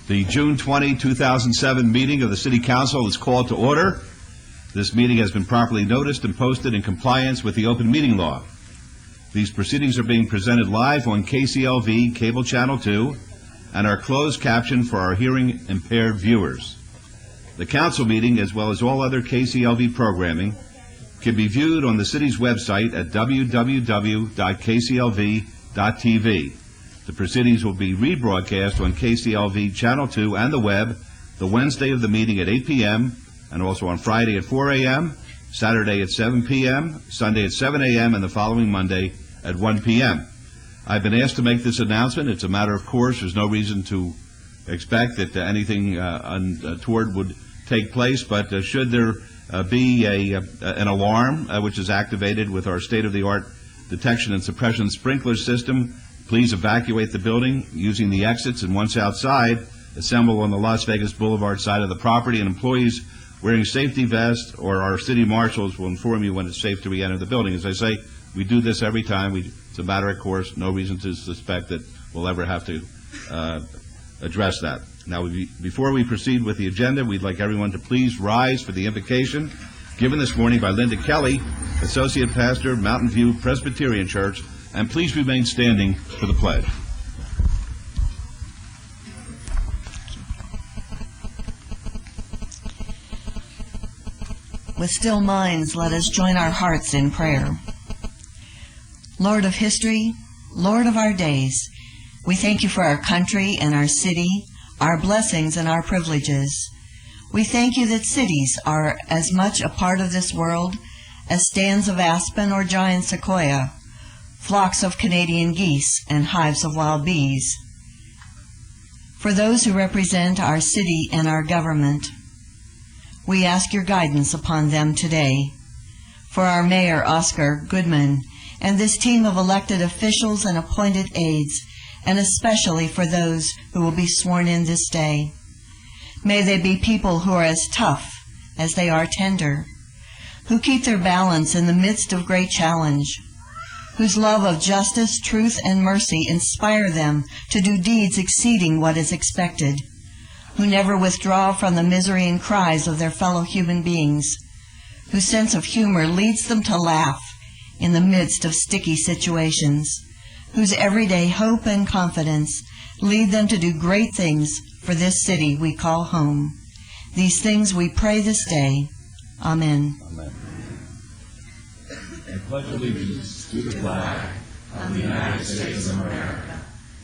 The June 20, 2007 meeting of the City Council is called to order. This meeting has been properly noticed and posted in compliance with the open meeting law. These proceedings are being presented live on KCLV Cable Channel 2 and are closed captioned for our hearing impaired viewers. The council meeting, as well as all other KCLV programming, can be viewed on the city's website at www.kclv.tv. The proceedings will be rebroadcast on KCLV Channel 2 and the web the Wednesday of the meeting at 8 p.m. and also on Friday at 4 a.m., Saturday at 7 p.m., Sunday at 7 a.m., and the following Monday at 1 p.m. I've been asked to make this announcement. It's a matter of course. There's no reason to expect that anything untoward would take place, but should there be an alarm which is activated with our state-of-the-art detection and suppression sprinkler system, please evacuate the building using the exits, and once outside, assemble on the Las Vegas Boulevard side of the property, and employees wearing safety vests or our city marshals will inform you when it's safe to re-enter the building. As I say, we do this every time. It's a matter of course, no reason to suspect that we'll ever have to address that. Now, before we proceed with the agenda, we'd like everyone to please rise for the invocation given this morning by Linda Kelly, Associate Pastor, Mountain View Presbyterian Church, and please remain standing for the pledge. With still minds, let us join our hearts in prayer. Lord of history, Lord of our days, we thank you for our country and our city, our blessings and our privileges. We thank you that cities are as much a part of this world as stands of aspen or giant sequoia, flocks of Canadian geese and hives of wild bees. For those who represent our city and our government, we ask your guidance upon them today. For our Mayor, Oscar Goodman, and this team of elected officials and appointed aides, and especially for those who will be sworn in this day. May they be people who are as tough as they are tender, who keep their balance in the midst of great challenge, whose love of justice, truth, and mercy inspire them to do deeds exceeding what is expected, who never withdraw from the misery and cries of their fellow human beings, whose sense of humor leads them to laugh in the midst of sticky situations, whose everyday hope and confidence lead them to do great things for this city we call home. These things we pray this day. Amen. Amen. I pledge allegiance to the flag of the United States of America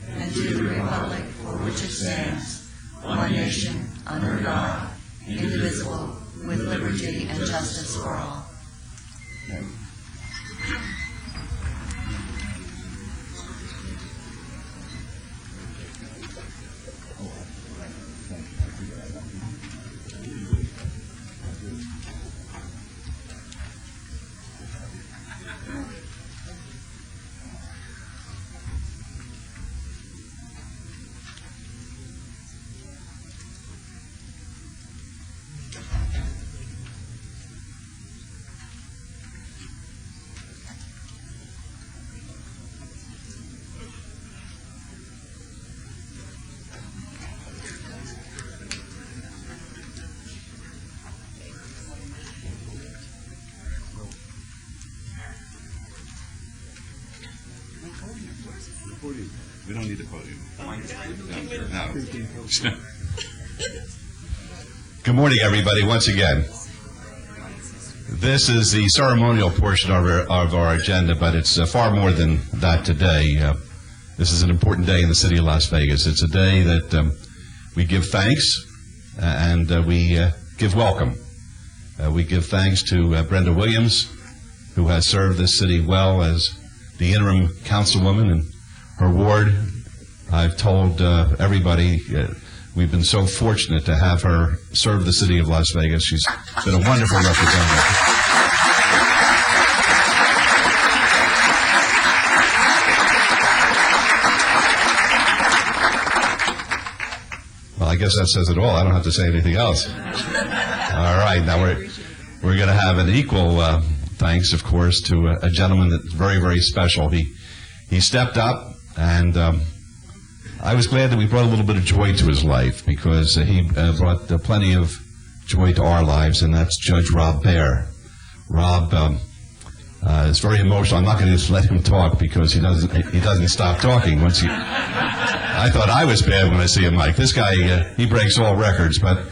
and to the republic for which it stands, one nation, under God, indivisible, with liberty and justice for all. We don't need the podium. No. Good morning, everybody, once again. This is the ceremonial portion of our agenda, but it's far more than that today. This is an important day in the city of Las Vegas. It's a day that we give thanks and we give welcome. We give thanks to Brenda Williams, who has served this city well as the interim councilwoman in her ward. I've told everybody we've been so fortunate to have her serve the city of Las Vegas. She's been a wonderful representative. Well, I guess that says it all. I don't have to say anything else. All right, now we're going to have an equal thanks, of course, to a gentleman that's very, very special. He stepped up and I was glad that we brought a little bit of joy to his life, because he brought plenty of joy to our lives, and that's Judge Rob Baer. Rob is very emotional. I'm not going to just let him talk, because he doesn't stop talking. I thought I was bad when I see him, Mike. This guy, he breaks all records, but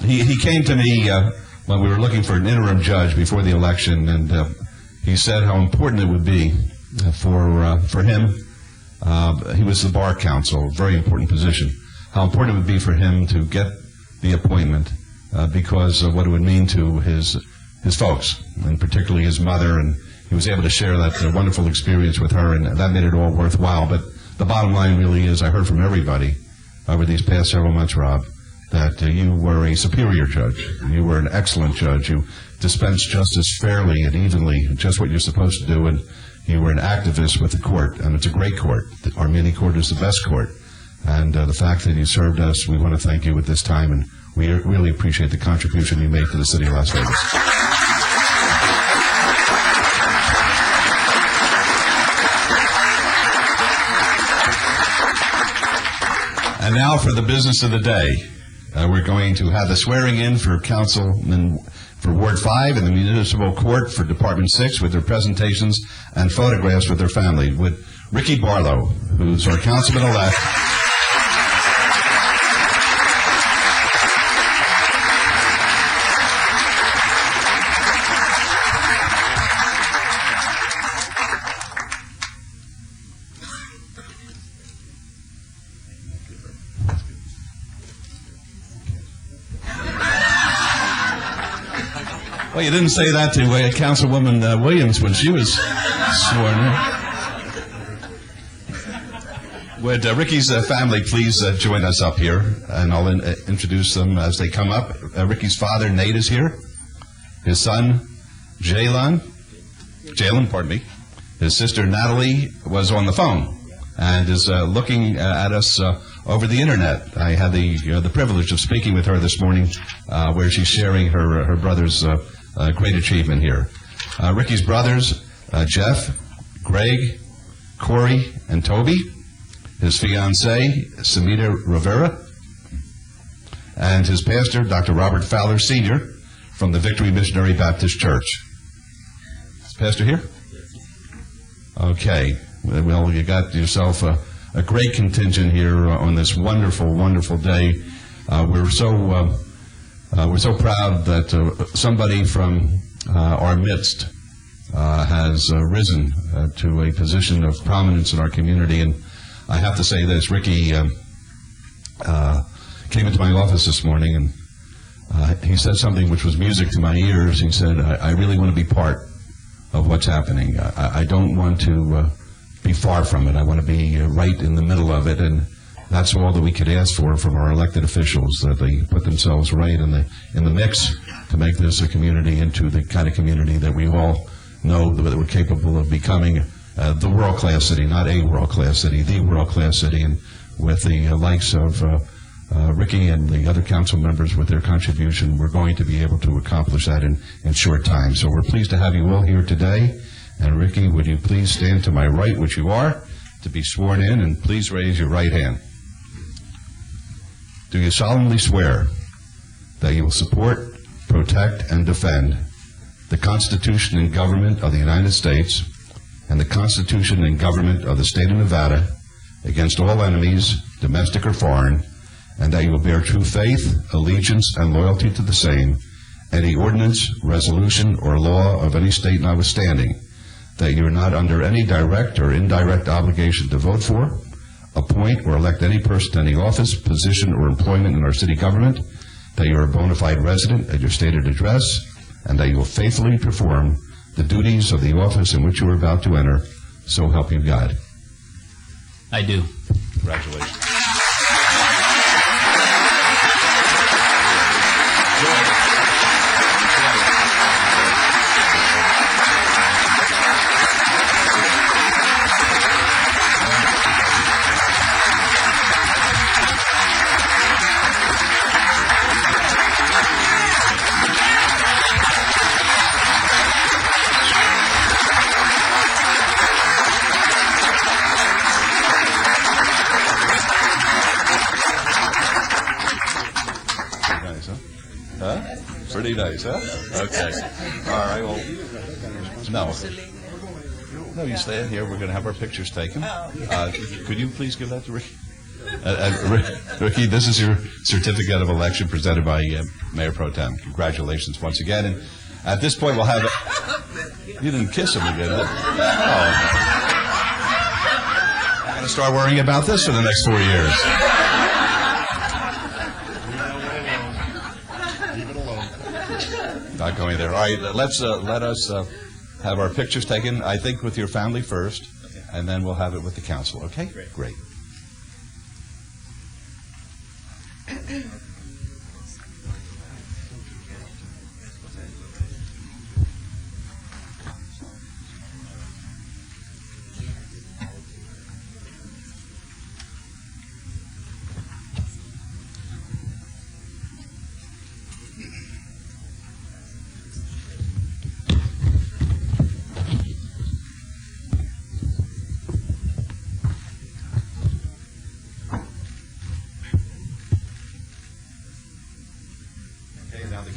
he came to me when we were looking for an interim judge before the election, and he said how important it would be for him. He was the bar counsel, a very important position. How important it would be for him to get the appointment because of what it would mean to his folks, and particularly his mother. And he was able to share that wonderful experience with her, and that made it all worthwhile. But the bottom line really is, I heard from everybody over these past several months, Rob, that you were a superior judge. You were an excellent judge. You dispensed justice fairly and evenly, just what you're supposed to do, and you were an activist with the court, and it's a great court. The Armenia Court is the best court. And the fact that you served us, we want to thank you at this time, and we really appreciate the contribution you made to the city of Las Vegas. And now for the business of the day. We're going to have the swearing in for councilmen for Ward 5 and the Municipal Court for Department 6 with their presentations and photographs with their family, with Ricky Barlow, who's our councilman-elect. Well, you didn't say that to Councilwoman Williams when she was sworn in. Would Ricky's family please join us up here, and I'll introduce them as they come up. Ricky's father, Nate, is here. His son, Jalen, pardon me. His sister, Natalie, was on the phone and is looking at us over the internet. I had the privilege of speaking with her this morning, where she's sharing her brother's great achievement here. Ricky's brothers, Jeff, Greg, Corey, and Toby. His fiancée, Samita Rivera. And his pastor, Dr. Robert Fowler, Sr., from the Victory Missionary Baptist Church. Is Pastor here? Okay. Well, you got yourself a great contingent here on this wonderful, wonderful day. We're so proud that somebody from our midst has risen to a position of prominence in our community. And I have to say this, Ricky came into my office this morning, and he said something which was music to my ears. He said, I really want to be part of what's happening. I don't want to be far from it. I want to be right in the middle of it. And that's all that we could ask for from our elected officials, that they put themselves right in the mix to make this a community into the kind of community that we all know that we're capable of becoming, the world-class city, not a world-class city, the world-class city. And with the likes of Ricky and the other council members with their contribution, we're going to be able to accomplish that in short time. So we're pleased to have you all here today. And Ricky, would you please stand to my right, which you are, to be sworn in, and please raise your right hand. Do you solemnly swear that you will support, protect, and defend the Constitution and government of the United States and the Constitution and government of the state of Nevada against all enemies, domestic or foreign, and that you will bear true faith, allegiance, and loyalty to the same, any ordinance, resolution, or law of any state notwithstanding, that you are not under any direct or indirect obligation to vote for, appoint, or elect any person to any office, position, or employment in our city government, that you are a bona fide resident at your stated address, and that you will faithfully perform the duties of the office in which you are about to enter, so help you God. I do. Congratulations. Pretty nice, huh? Okay. All right, well, no. No, you stand here. We're going to have our pictures taken. Could you please give that to Ricky? Ricky, this is your certificate of election presented by Mayor Pro Tem. Congratulations once again. And at this point, we'll have... You didn't kiss him again, huh? Oh. I'm going to start worrying about this for the next 4 years. Not going there. All right, let us have our pictures taken, I think, with your family first, and then we'll have it with the council, okay? Great.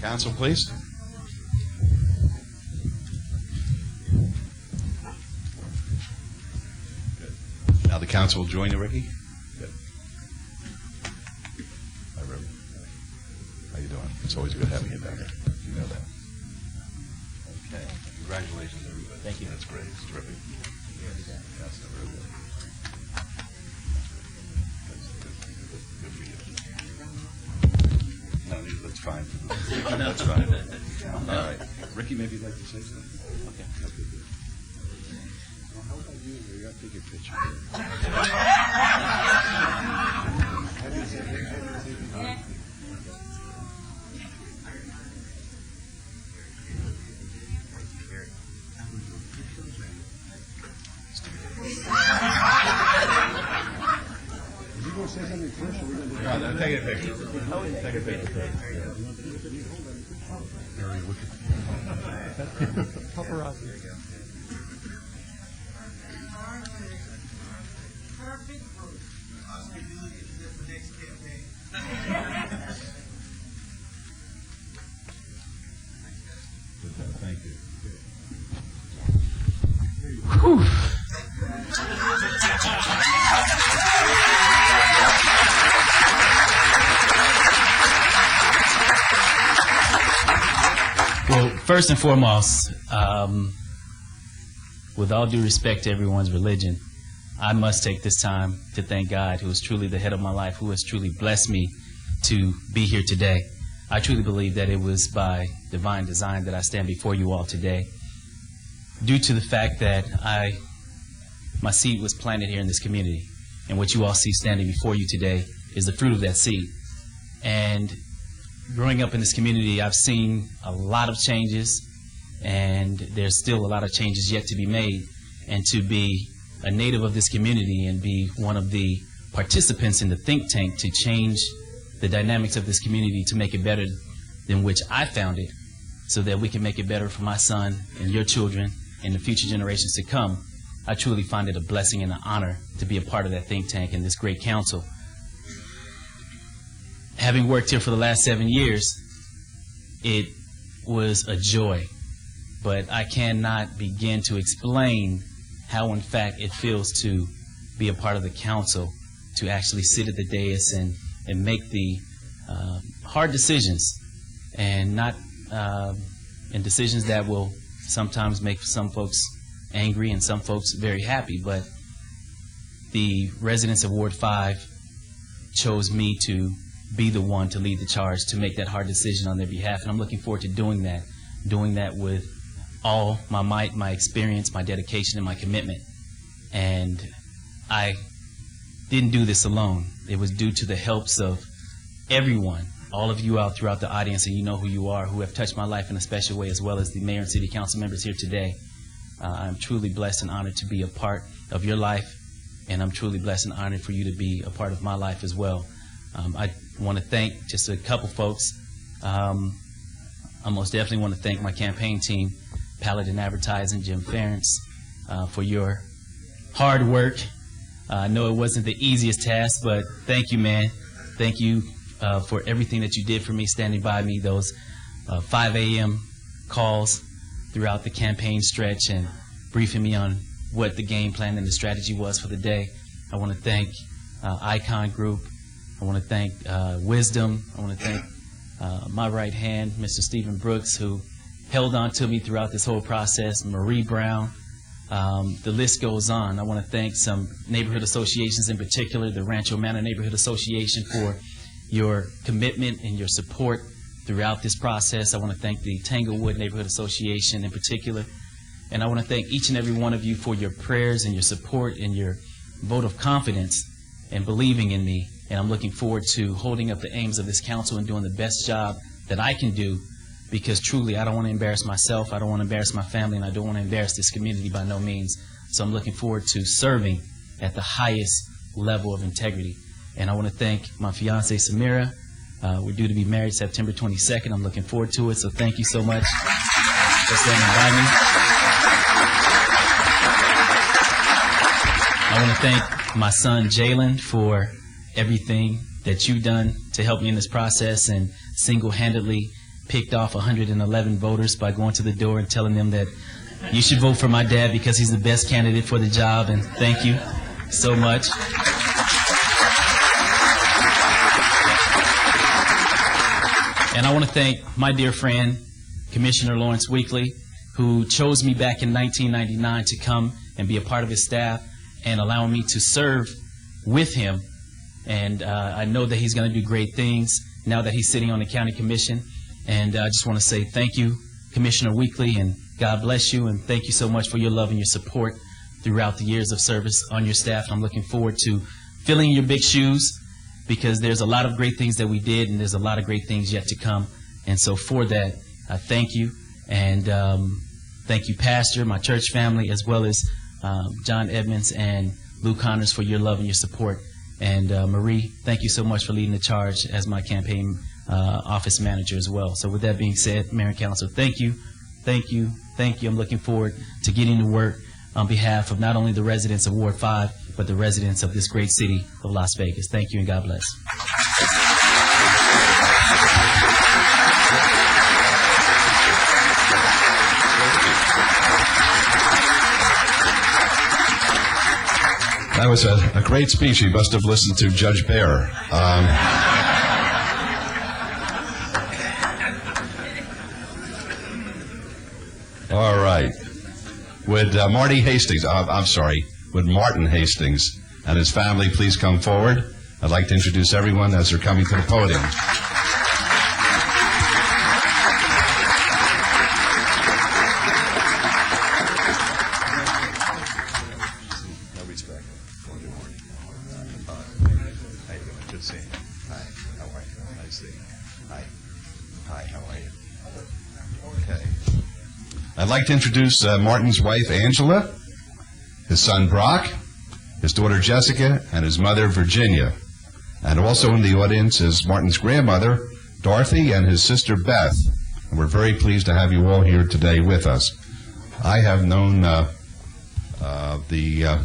Council, please. Good. Now the council will join you, Ricky. Good. Hi, Rick. How you doing? It's always good having you down here. You know that. Okay. Congratulations, everybody. Thank you. That's great. It's terrific. That's very good. Good for you. No, that's fine. That's fine. All right. Ricky, maybe you'd like to say something? Okay. Well, how about you? You got to take your picture. You go say something first, or we're going to take a picture. Take a picture. Paparazzi. There you go. Perfect group. I'll be doing it for next campaign. Thank you. Well, first and foremost, with all due respect to everyone's religion, I must take this time to thank God, who is truly the head of my life, who has truly blessed me to be here today. I truly believe that it was by divine design that I stand before you all today, due to the fact that my seed was planted here in this community, and what you all see standing before you today is the fruit of that seed. And growing up in this community, I've seen a lot of changes, and there's still a lot of changes yet to be made. And to be a native of this community and be one of the participants in the think tank to change the dynamics of this community to make it better than which I found it, so that we can make it better for my son and your children and the future generations to come, I truly find it a blessing and an honor to be a part of that think tank and this great council. Having worked here for the last 7 years, it was a joy, but I cannot begin to explain how, in fact, it feels to be a part of the council, to actually sit at the dais and make the hard decisions, and not and decisions that will sometimes make some folks angry and some folks very happy. But the residents of Ward 5 chose me to be the one to lead the charge, to make that hard decision on their behalf, and I'm looking forward to doing that with all my might, my experience, my dedication, and my commitment. And I didn't do this alone. It was due to the helps of everyone, all of you out throughout the audience, and you know who you are, who have touched my life in a special way, as well as the mayor and city council members here today. I'm truly blessed and honored to be a part of your life, and I'm truly blessed and honored for you to be a part of my life as well. I want to thank just a couple folks. I most definitely want to thank my campaign team, Paladin Advertising, Jim Ferentz, for your hard work. I know it wasn't the easiest task, but thank you, man. Thank you for everything that you did for me, standing by me those 5 a.m. calls throughout the campaign stretch and briefing me on what the game plan and the strategy was for the day. I want to thank Icon Group. I want to thank Wisdom. I want to thank my right hand, Mr. Stephen Brooks, who held on to me throughout this whole process, Marie Brown. The list goes on. I want to thank some neighborhood associations, in particular the Rancho Manor Neighborhood Association, for your commitment and your support throughout this process. I want to thank the Tanglewood Neighborhood Association in particular. And I want to thank each and every one of you for your prayers and your support and your vote of confidence and believing in me. And I'm looking forward to holding up the aims of this council and doing the best job that I can do, because truly I don't want to embarrass myself, I don't want to embarrass my family, and I don't want to embarrass this community by no means. So I'm looking forward to serving at the highest level of integrity. And I want to thank my fiancée, Samira. We're due to be married September 22nd. I'm looking forward to it, so thank you so much for standing by me. I want to thank my son, Jalen, for everything that you've done to help me in this process, and single-handedly picked off 111 voters by going to the door and telling them that you should vote for my dad because he's the best candidate for the job, and thank you so much. And I want to thank my dear friend, Commissioner Lawrence Weekly, who chose me back in 1999 to come and be a part of his staff and allow me to serve with him. And I know that he's going to do great things now that he's sitting on the county commission. And I just want to say thank you, Commissioner Weekly, and God bless you, and thank you so much for your love and your support throughout the years of service on your staff. I'm looking forward to filling your big shoes, because there's a lot of great things that we did, and there's a lot of great things yet to come. And so for that, I thank you. And thank you, Pastor, my church family, as well as John Edmonds and Lou Connors for your love and your support. And Marie, thank you so much for leading the charge as my campaign office manager as well. So with that being said, Mayor and Council, thank you, thank you, thank you. I'm looking forward to getting to work on behalf of not only the residents of Ward 5, but the residents of this great city of Las Vegas. Thank you, and God bless. That was a great speech. You must have listened to Judge Bear. All right. Would Martin Hastings and his family please come forward? I'd like to introduce everyone as they're coming to the podium. I'd like to introduce Martin's wife, Angela, his son, Brock, his daughter, Jessica, and his mother, Virginia. And also in the audience is Martin's grandmother, Dorothy, and his sister, Beth. And we're very pleased to have you all here today with us. I have known the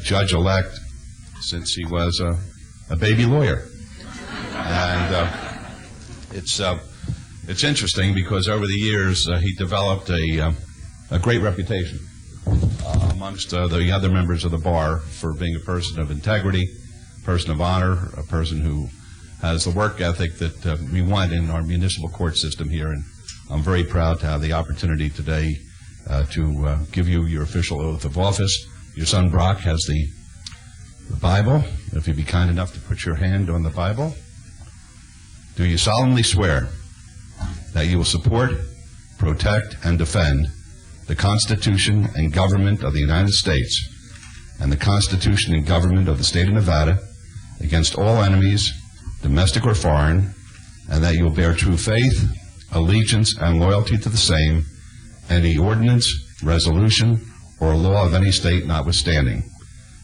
judge-elect since he was a baby lawyer. And it's interesting because over the years he developed a great reputation amongst the other members of the bar for being a person of integrity, person of honor, a person who has the work ethic that we want in our municipal court system here. And I'm very proud to have the opportunity today to give you your official oath of office. Your son Brock has the Bible. If you'd be kind enough to put your hand on the Bible. Do you solemnly swear that you will support, protect, and defend the Constitution and government of the United States and the Constitution and government of the state of Nevada against all enemies, domestic or foreign, and that you will bear true faith, allegiance, and loyalty to the same, any ordinance, resolution, or law of any state notwithstanding,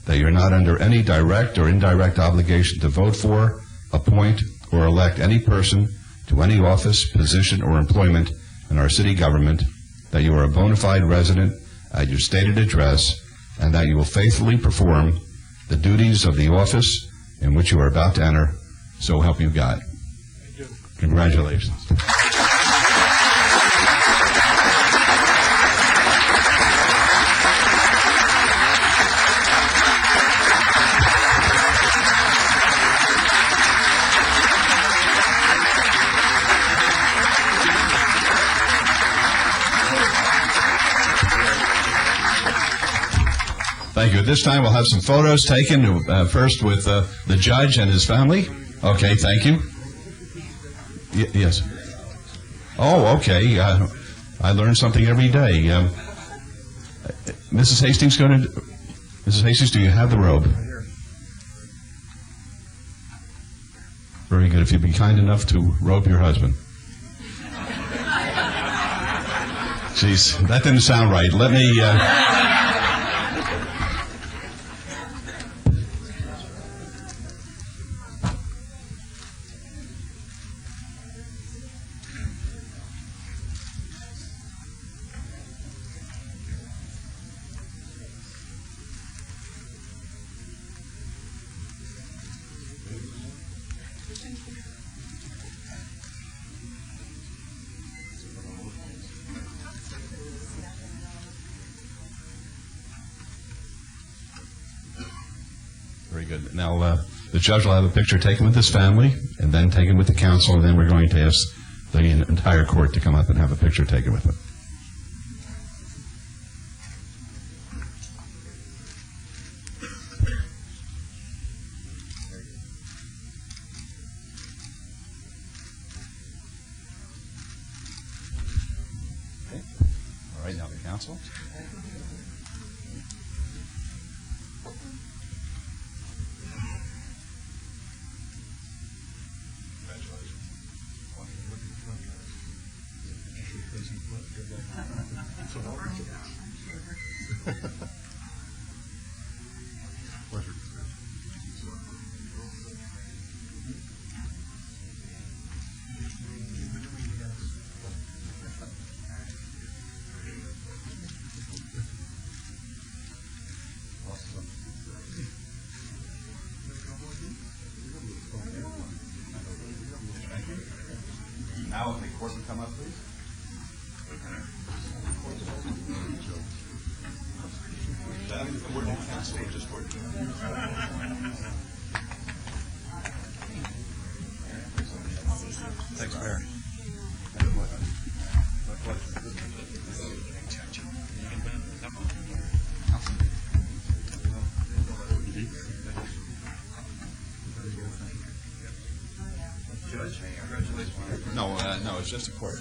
that you are not under any direct or indirect obligation to vote for, appoint, or elect any person to any office, position, or employment in our city government, that you are a bona fide resident at your stated address, and that you will faithfully perform the duties of the office in which you are about to enter. So help you God. Congratulations. good. This time we'll have some photos taken, first with the judge and his family. Okay, thank you. Yes. Oh, okay. I learn something every day. Mrs. Hastings, Mrs. Hastings, do you have the robe? Very good. If you'd be kind enough to robe your husband. Jeez, that didn't sound right. Let me... Very good. Now, the judge will have a picture taken with his family, and then taken with the counsel, and then we're going to ask the entire court to come up and have a picture taken with him. Okay. All right, now the counsel. Now, if the court would come up, please. Thanks, Mayor. Judge, congratulations. No, it's just a court.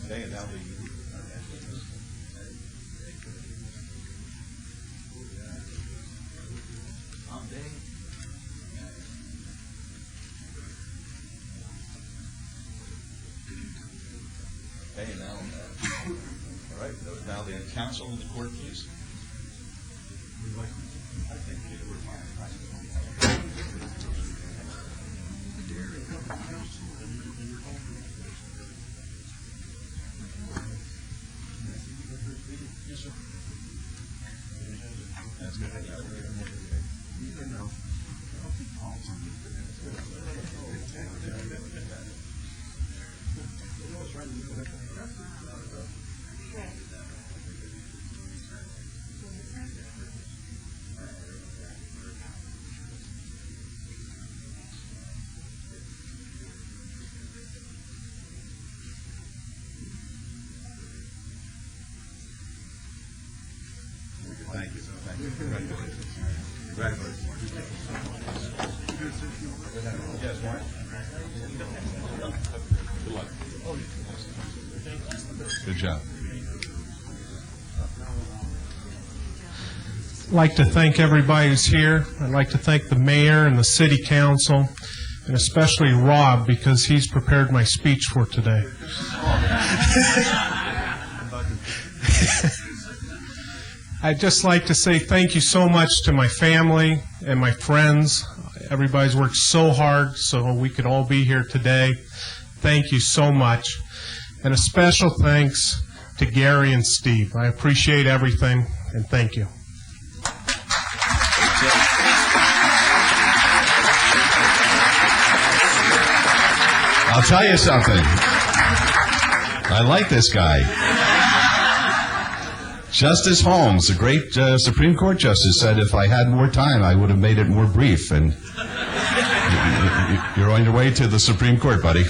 Okay, and now the okay, now, all right, now the counsel in the court, please. I think you were fine. Yes, sir. That's good. Thank you. Thank you. Congratulations. Congratulations. Yes, Warren. Good luck. Good job. I'd like to thank everybody who's here. I'd like to thank the mayor and the city council, and especially Rob, because he's prepared my speech for today. I'd just like to say thank you so much to my family and my friends. Everybody's worked so hard so we could all be here today. Thank you so much. And a special thanks to Gary and Steve. I appreciate everything, and thank you. I'll tell you something. I like this guy. Justice Holmes, the great Supreme Court justice, said if I had more time, I would have made it more brief. And you're on your way to the Supreme Court, buddy.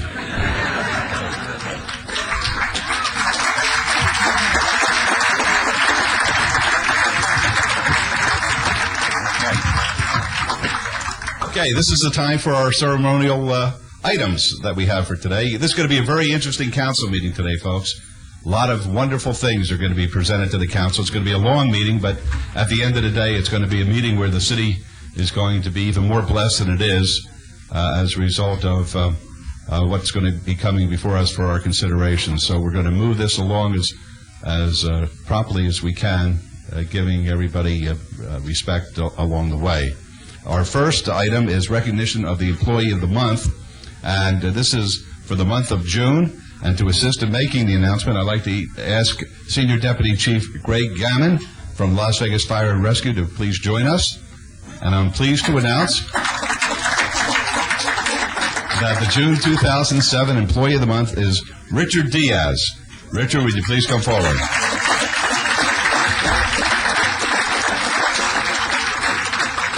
Okay, this is the time for our ceremonial items that we have for today. This is going to be a very interesting council meeting today, folks. A lot of wonderful things are going to be presented to the council. It's going to be a long meeting, but at the end of the day, it's going to be a meeting where the city is going to be even more blessed than it is as a result of what's going to be coming before us for our consideration. So we're going to move this along as properly as we can, giving everybody respect along the way. Our first item is recognition of the Employee of the Month, and this is for the month of June. And to assist in making the announcement, I'd like to ask Senior Deputy Chief Greg Gammon from Las Vegas Fire and Rescue to please join us. And I'm pleased to announce that the June 2007 Employee of the Month is Richard Diaz. Richard, would you please come forward?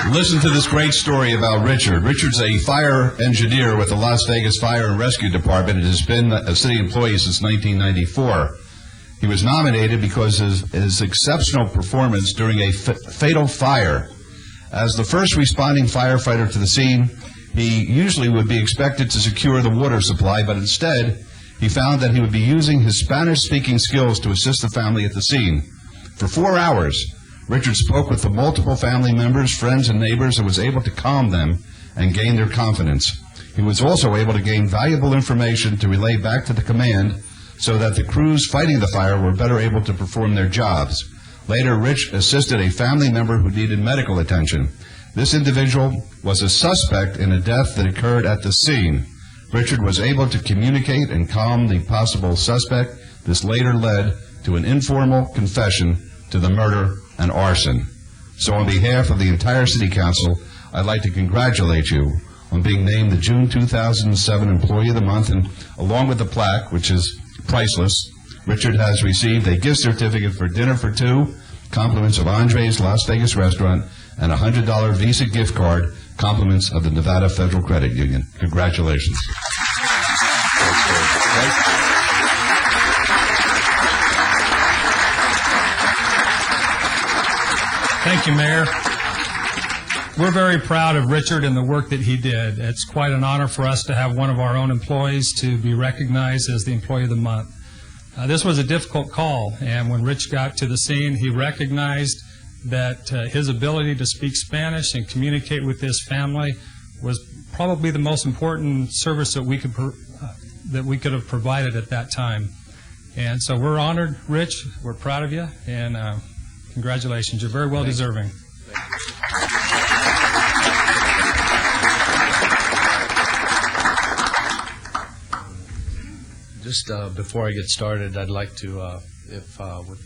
Listen to this great story about Richard. Richard's a fire engineer with the Las Vegas Fire and Rescue Department and has been a city employee since 1994. He was nominated because of his exceptional performance during a fatal fire. As the first responding firefighter to the scene, he usually would be expected to secure the water supply, but instead, he found that he would be using his Spanish-speaking skills to assist the family at the scene. For 4 hours, Richard spoke with the multiple family members, friends, and neighbors and was able to calm them and gain their confidence. He was also able to gain valuable information to relay back to the command so that the crews fighting the fire were better able to perform their jobs. Later, Rich assisted a family member who needed medical attention. This individual was a suspect in a death that occurred at the scene. Richard was able to communicate and calm the possible suspect. This later led to an informal confession to the murder and arson. So on behalf of the entire City Council, I'd like to congratulate you on being named the June 2007 Employee of the Month, and along with the plaque, which is priceless, Richard has received a gift certificate for dinner for two, compliments of Andre's Las Vegas Restaurant, and a $100 Visa gift card, compliments of the Nevada Federal Credit Union. Congratulations. Thank you, Mayor. We're very proud of Richard and the work that he did. It's quite an honor for us to have one of our own employees to be recognized as the Employee of the Month. This was a difficult call, and when Rich got to the scene, he recognized that his ability to speak Spanish and communicate with his family was probably the most important service that we could have provided at that time. And so we're honored, Rich. We're proud of you, and congratulations. You're very well deserving. Just before I get started, I'd like to, if with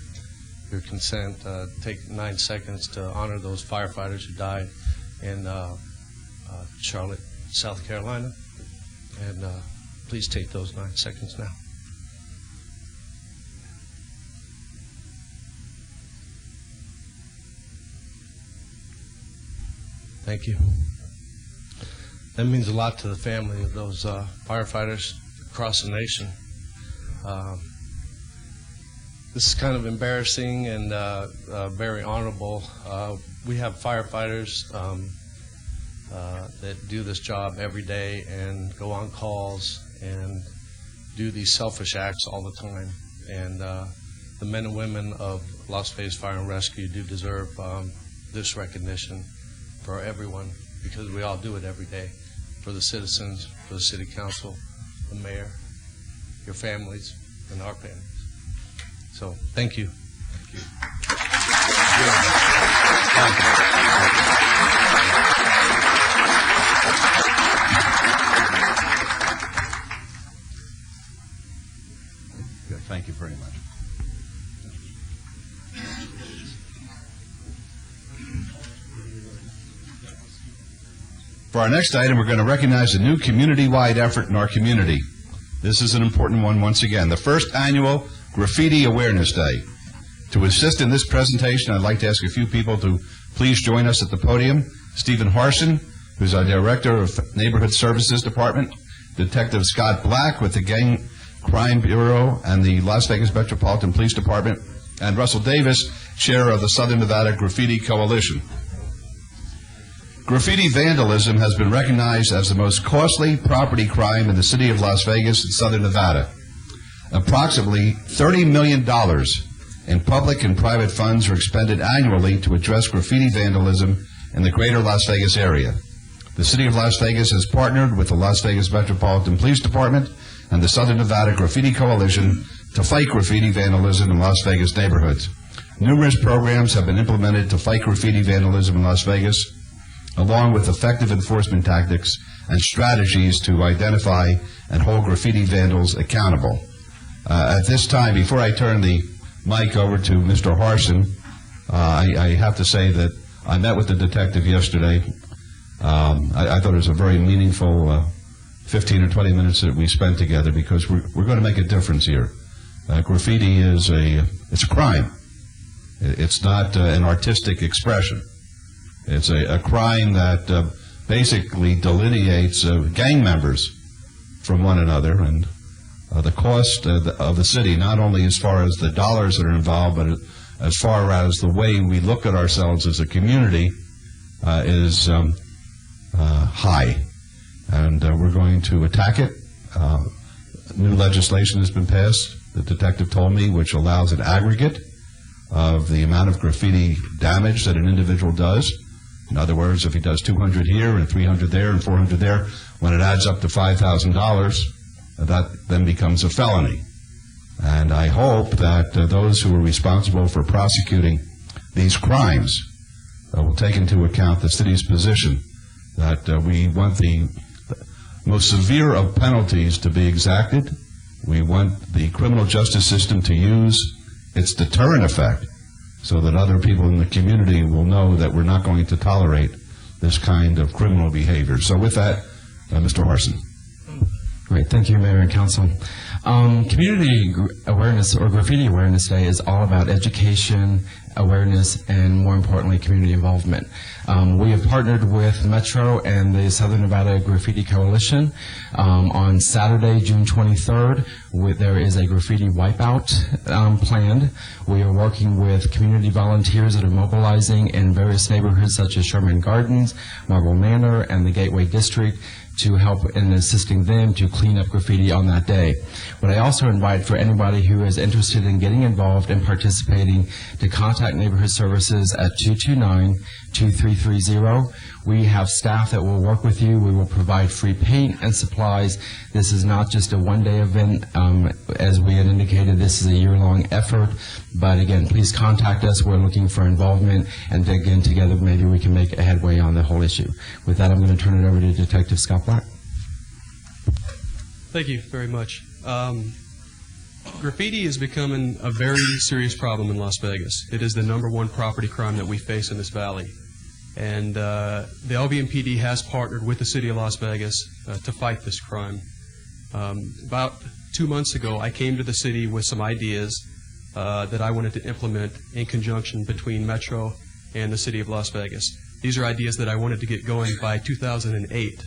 your consent, take 9 seconds to honor those firefighters who died in Charlotte, South Carolina. And please take those 9 seconds now. Thank you. That means a lot to the family of those firefighters across the nation. This is kind of embarrassing and very honorable. We have firefighters that do this job every day and go on calls and do these selfish acts all the time. And the men and women of Las Vegas Fire and Rescue do deserve this recognition for everyone, because we all do it every day for the citizens, for the City Council, the Mayor, your families, and our families. So, thank you. Thank you. Good. Thank you very much. For our next item, we're going to recognize a new community-wide effort in our community. This is an important one once again, the first annual Graffiti Awareness Day. To assist in this presentation, I'd like to ask a few people to please join us at the podium. Stephen Harson, who's our Director of Neighborhood Services Department, Detective Scott Black with the Gang Crime Bureau and the Las Vegas Metropolitan Police Department, and Russell Davis, Chair of the Southern Nevada Graffiti Coalition. Graffiti vandalism has been recognized as the most costly property crime in the city of Las Vegas and Southern Nevada. Approximately $30 million in public and private funds are expended annually to address graffiti vandalism in the greater Las Vegas area. The City of Las Vegas has partnered with the Las Vegas Metropolitan Police Department and the Southern Nevada Graffiti Coalition to fight graffiti vandalism in Las Vegas neighborhoods. Numerous programs have been implemented to fight graffiti vandalism in Las Vegas, along with effective enforcement tactics and strategies to identify and hold graffiti vandals accountable. At this time, before I turn the mic over to Mr. Harson, I have to say that I met with the detective yesterday. I thought it was a very meaningful 15 or 20 minutes that we spent together, because we're going to make a difference here. Graffiti is it's a crime. It's not an artistic expression. It's a crime that basically delineates gang members from one another, and the cost of the city, not only as far as the dollars that are involved, but as far as the way we look at ourselves as a community, is high. And we're going to attack it. New legislation has been passed, the detective told me, which allows an aggregate of the amount of graffiti damage that an individual does. In other words, if he does 200 here and 300 there and 400 there, when it adds up to $5,000, that then becomes a felony. And I hope that those who are responsible for prosecuting these crimes will take into account the city's position that we want the most severe of penalties to be exacted. We want the criminal justice system to use its deterrent effect so that other people in the community will know that we're not going to tolerate this kind of criminal behavior. So with that, Mr. Harson. Great. Thank you, Mayor and Council. Community Awareness or Graffiti Awareness Day is all about education, awareness, and more importantly, community involvement. We have partnered with Metro and the Southern Nevada Graffiti Coalition. On Saturday, June 23rd, there is a graffiti wipeout planned. We are working with community volunteers that are mobilizing in various neighborhoods such as Sherman Gardens, Marble Manor, and the Gateway District to help in assisting them to clean up graffiti on that day. But I also invite for anybody who is interested in getting involved and participating to contact Neighborhood Services at 229-2330. We have staff that will work with you. We will provide free paint and supplies. This is not just a one-day event. As we had indicated, this is a year-long effort. But again, please contact us. We're looking for involvement, and again, together maybe we can make a headway on the whole issue. With that, I'm going to turn it over to Detective Scott Black. Thank you very much. Graffiti is becoming a very serious problem in Las Vegas. It is the #1 property crime that we face in this valley. And the LVMPD has partnered with the City of Las Vegas to fight this crime. About 2 months ago, I came to the city with some ideas that I wanted to implement in conjunction between Metro and the City of Las Vegas. These are ideas that I wanted to get going by 2008.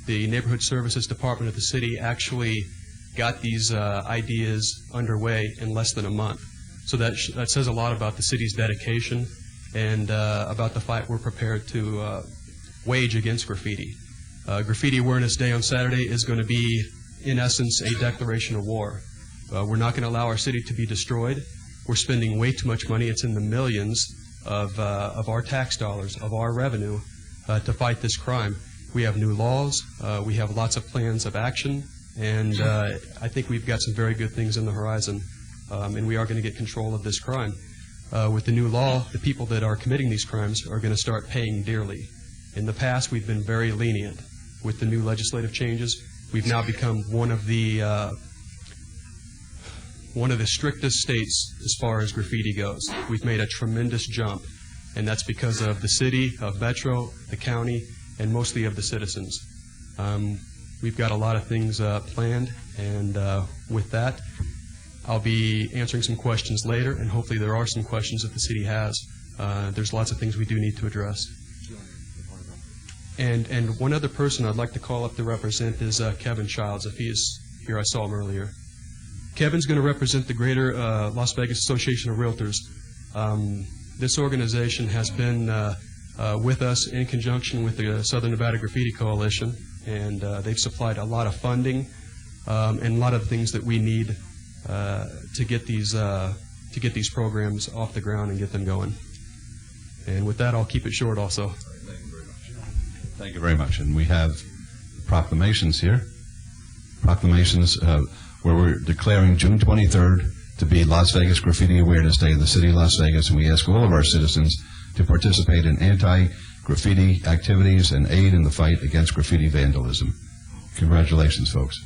The Neighborhood Services Department of the city actually got these ideas underway in less than a month. So that says a lot about the city's dedication and about the fight we're prepared to wage against graffiti. Graffiti Awareness Day on Saturday is going to be, in essence, a declaration of war. We're not going to allow our city to be destroyed. We're spending way too much money. It's in the millions of our tax dollars, of our revenue, to fight this crime. We have new laws. We have lots of plans of action. And I think we've got some very good things on the horizon. And we are going to get control of this crime. With the new law, the people that are committing these crimes are going to start paying dearly. In the past, we've been very lenient. With the new legislative changes, we've now become one of the strictest states as far as graffiti goes. We've made a tremendous jump. and that's because of the city, of Metro, the county, and mostly of the citizens. We've got a lot of things planned, and with that, I'll be answering some questions later, and hopefully there are some questions that the city has. There's lots of things we do need to address. And one other person I'd like to call up to represent is Kevin Childs. If he is here, I saw him earlier. Kevin's going to represent the Greater Las Vegas Association of Realtors. This organization has been with us in conjunction with the Southern Nevada Graffiti Coalition, and they've supplied a lot of funding and a lot of things that we need to get these programs off the ground and get them going. And with that, I'll keep it short also. Thank you very much. And we have proclamations here. Proclamations where we're declaring June 23rd to be Las Vegas Graffiti Awareness Day in the city of Las Vegas, and we ask all of our citizens to participate in anti-graffiti activities and aid in the fight against graffiti vandalism. Congratulations, folks.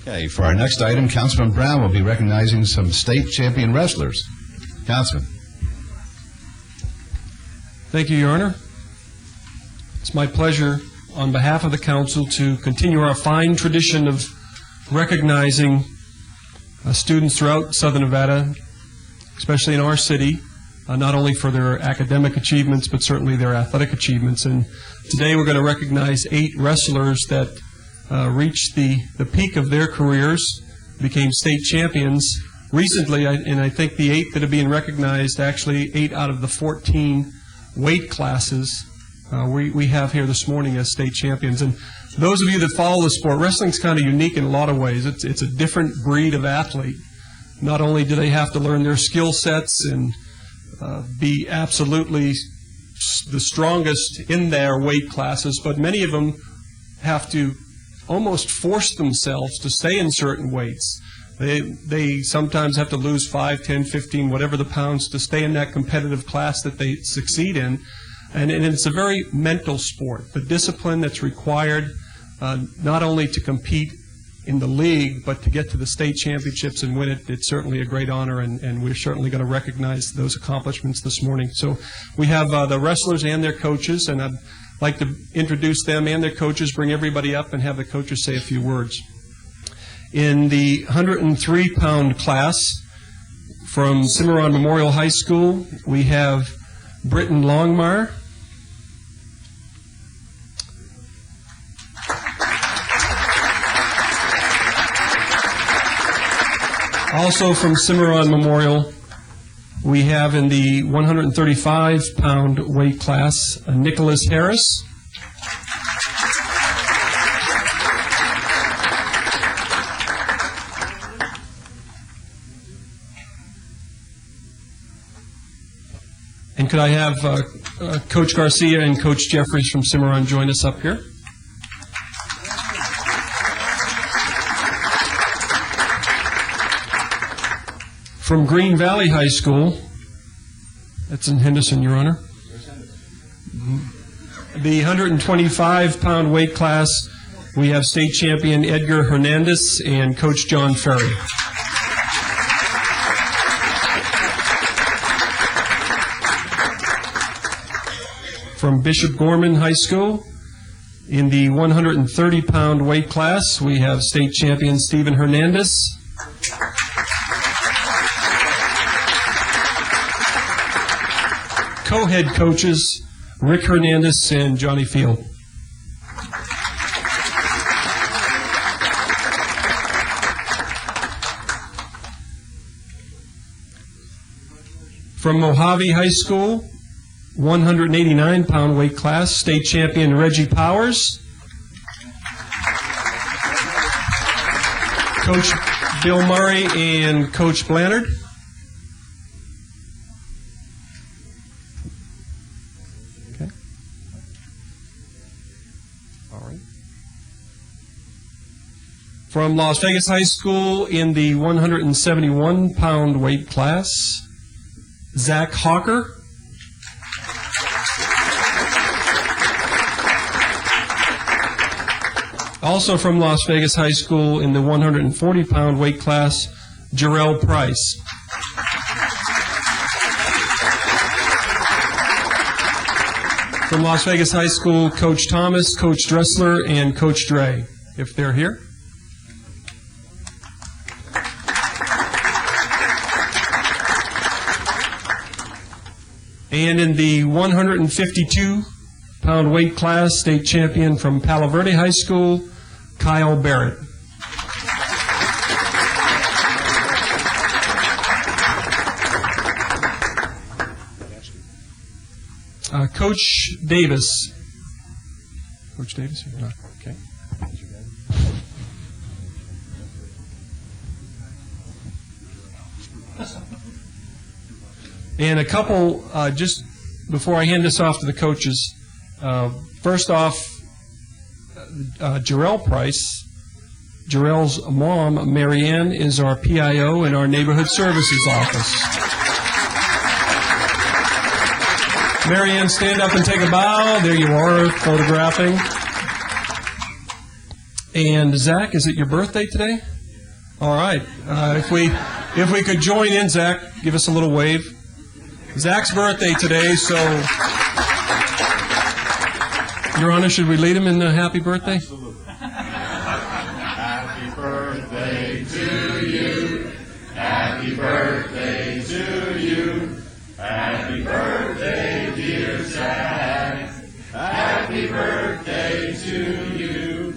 Okay, for our next item, Councilman Brown will be recognizing some state champion wrestlers. Councilman. Thank you, Your Honor. It's my pleasure on behalf of the council to continue our fine tradition of recognizing students throughout Southern Nevada, especially in our city, not only for their academic achievements, but certainly their athletic achievements. And today we're going to recognize 8 wrestlers that reached the peak of their careers, became state champions recently, and I think the 8 that are being recognized, actually 8 out of the 14 weight classes we have here this morning as state champions. And those of you that follow the sport, wrestling's kind of unique in a lot of ways. It's a different breed of athlete. Not only do they have to learn their skill sets and be absolutely the strongest in their weight classes, but many of them have to almost force themselves to stay in certain weights. They sometimes have to lose 5, 10, 15, whatever the pounds to stay in that competitive class that they succeed in. And it's a very mental sport. The discipline that's required not only to compete in the league, but to get to the state championships and win it, it's certainly a great honor, and we're certainly going to recognize those accomplishments this morning. So we have the wrestlers and their coaches, and I'd like to introduce them and their coaches, bring everybody up, and have the coaches say a few words. In the 103-pound class from Cimarron Memorial High School, we have Britton Longmire. Also from Cimarron Memorial, we have in the 135-pound weight class, Nicholas Harris. And could I have Coach Garcia and Coach Jeffries from Cimarron join us up here? From Green Valley High School, that's in Henderson, Your Honor. The 125-pound weight class, we have state champion Edgar Hernandez and Coach John Ferry. From Bishop Gorman High School, in the 130-pound weight class, we have state champion Stephen Hernandez. Co-head coaches Rick Hernandez and Johnny Field. From Mojave High School, 189-pound weight class, state champion Reggie Powers. Coach Bill Murray and Coach Blannard. Okay. All right. From Las Vegas High School in the 171-pound weight class, Zach Hawker. Also from Las Vegas High School in the 140-pound weight class, Jarrell Price. From Las Vegas High School, Coach Thomas, Coach Dressler, and Coach Dre, if they're here. And in the 152-pound weight class, state champion from Palo Verde High School, Kyle Barrett. Coach Davis. Coach Davis? No. Okay. And a couple, just before I hand this off to the coaches, first off, Jarrell Price. Jarrell's mom, Marianne, is our PIO in our Neighborhood Services Office. Marianne, stand up and take a bow. There you are, photographing. And Zach, is it your birthday today? All right. If we could join in, Zach, give us a little wave. Zach's birthday today, so Your Honor, should we lead him in the happy birthday? Absolutely. Happy birthday to you. Happy birthday to you. Happy birthday, dear Zach. Happy birthday to you.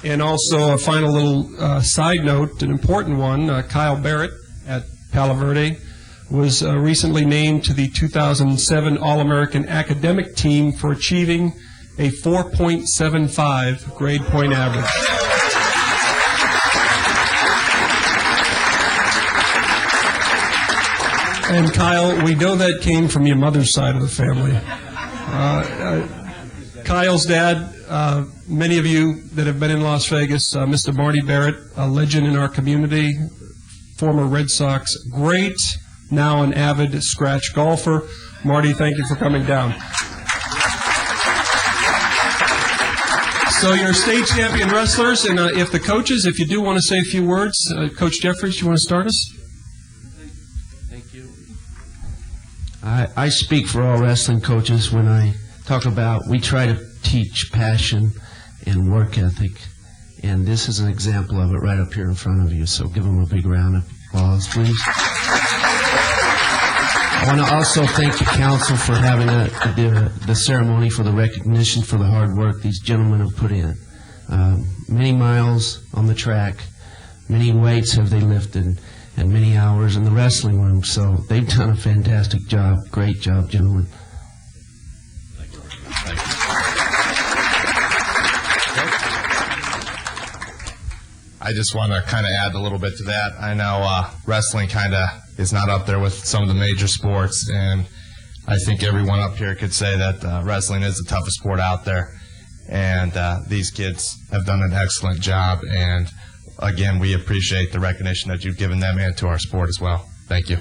And also a final little side note, an important one, Kyle Barrett at Palo Verde was recently named to the 2007 All-American Academic Team for achieving a 4.75 grade point average. And Kyle, we know that came from your mother's side of the family. Kyle's dad, many of you that have been in Las Vegas, Mr. Marty Barrett, a legend in our community, former Red Sox great, now an avid scratch golfer. Marty, thank you for coming down. So your state champion wrestlers, and if the coaches, if you do want to say a few words, Coach Jeffries, you want to start us? Thank you. I speak for all wrestling coaches when I talk about we try to teach passion and work ethic, and this is an example of it right up here in front of you, so give them a big round of applause, please. I want to also thank the council for having the ceremony for the recognition for the hard work these gentlemen have put in. Many miles on the track, many weights have they lifted, and many hours in the wrestling room, so they've done a fantastic job. Great job, gentlemen. I just want to kind of add a little bit to that. I know wrestling kind of is not up there with some of the major sports, and I think everyone up here could say that wrestling is the toughest sport out there, and these kids have done an excellent job, and again, we appreciate the recognition that you've given them and to our sport as well. Thank you.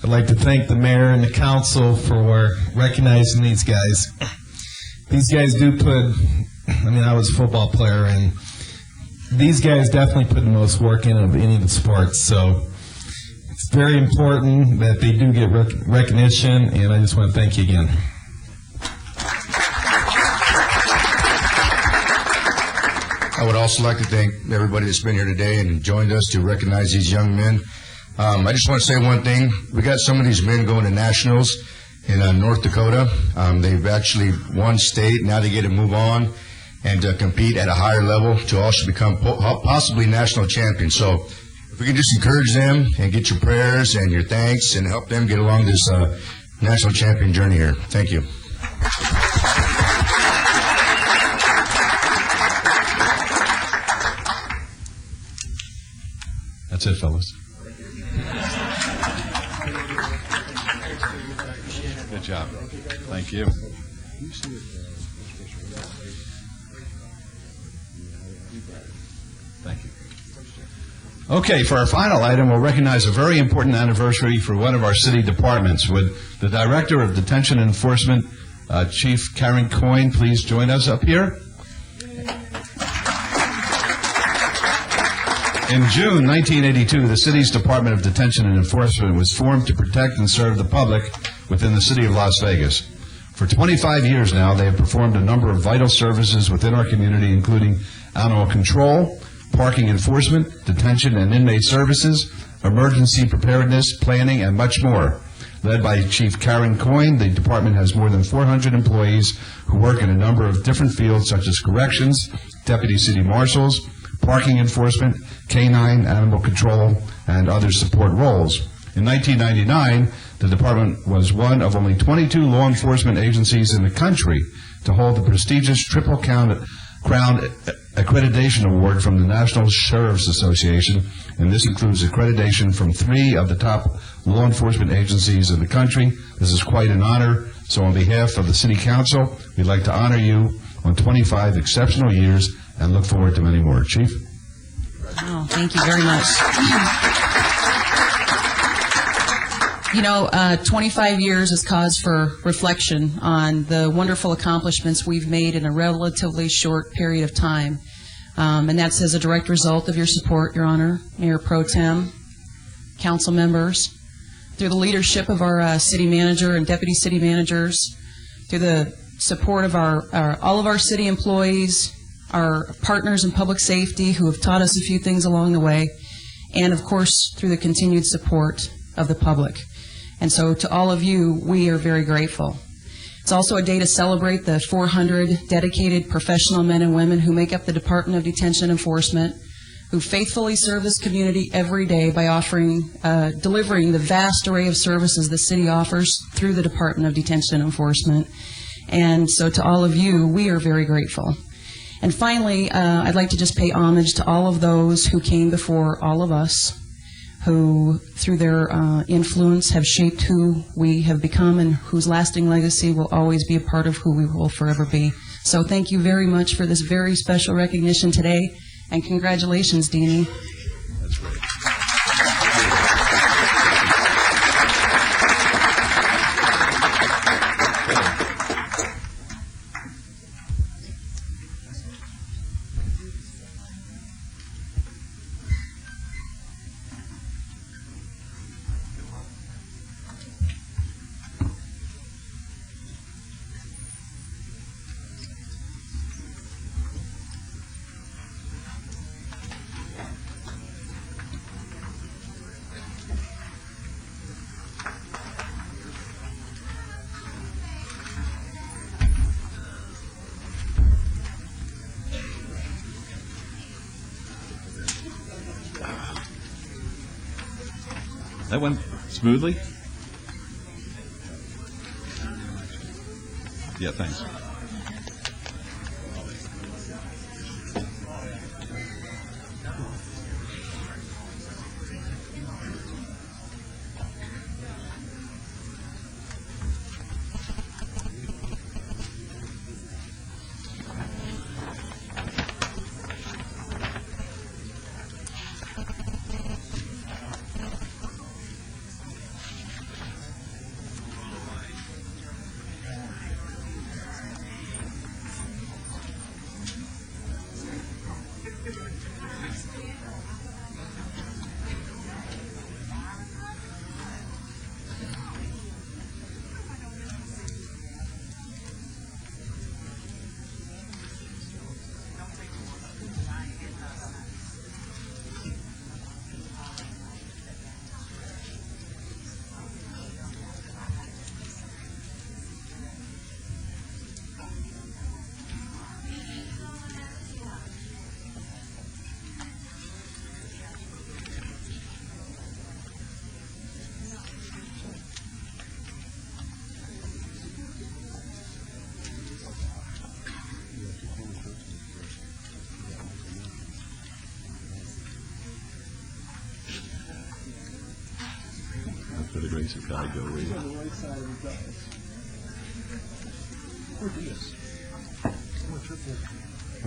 I'd like to thank the mayor and the council for recognizing these guys. These guys do I was a football player, and these guys definitely put the most work in of any of the sports, so it's very important that they do get recognition, and I just want to thank you again. I would also like to thank everybody that's been here today and joined us to recognize these young men. I just want to say one thing. We got some of these men going to nationals in North Dakota. They've actually won state. Now they get to move on and compete at a higher level to also become possibly national champions. So if we can just encourage them and get your prayers and your thanks and help them get along this national champion journey here. Thank you. That's it, fellas. Good job. Thank you. Okay, for our final item, we'll recognize a very important anniversary for one of our city departments. Would the Director of Detention and Enforcement, Chief Karen Coyne, please join us up here? In June 1982, the city's Department of Detention and Enforcement was formed to protect and serve the public within the city of Las Vegas. For 25 years now, they have performed a number of vital services within our community, including animal control, parking enforcement, detention and inmate services, emergency preparedness, planning, and much more. Led by Chief Karen Coyne, the department has more than 400 employees who work in a number of different fields such as corrections, deputy city marshals, parking enforcement, canine, animal control, and other support roles. In 1999, the department was one of only 22 law enforcement agencies in the country to hold the prestigious Triple Crown Accreditation Award from the National Sheriff's Association, and this includes accreditation from 3 of the top law enforcement agencies in the country. This is quite an honor, so on behalf of the City Council, we'd like to honor you on 25 exceptional years and look forward to many more. Chief? Oh, thank you very much. You know, 25 years is cause for reflection on the wonderful accomplishments we've made in a relatively short period of time. And that's as a direct result of your support, Your Honor, Mayor Pro Tem, council members, through the leadership of our city manager and deputy city managers, through the support of all of our city employees, our partners in public safety who have taught us a few things along the way, and of course through the continued support of the public. And so to all of you, we are very grateful. It's also a day to celebrate the 400 dedicated professional men and women who make up the Department of Detention Enforcement, who faithfully serve this community every day by delivering the vast array of services the city offers through the Department of Detention Enforcement. And so to all of you, we are very grateful. And finally, I'd like to just pay homage to all of those who came before all of us, who through their influence have shaped who we have become and whose lasting legacy will always be a part of who we will forever be. So thank you very much for this very special recognition today, and congratulations, Deanie. That's great. That went smoothly? Yeah, thanks. For the grace of God, go read.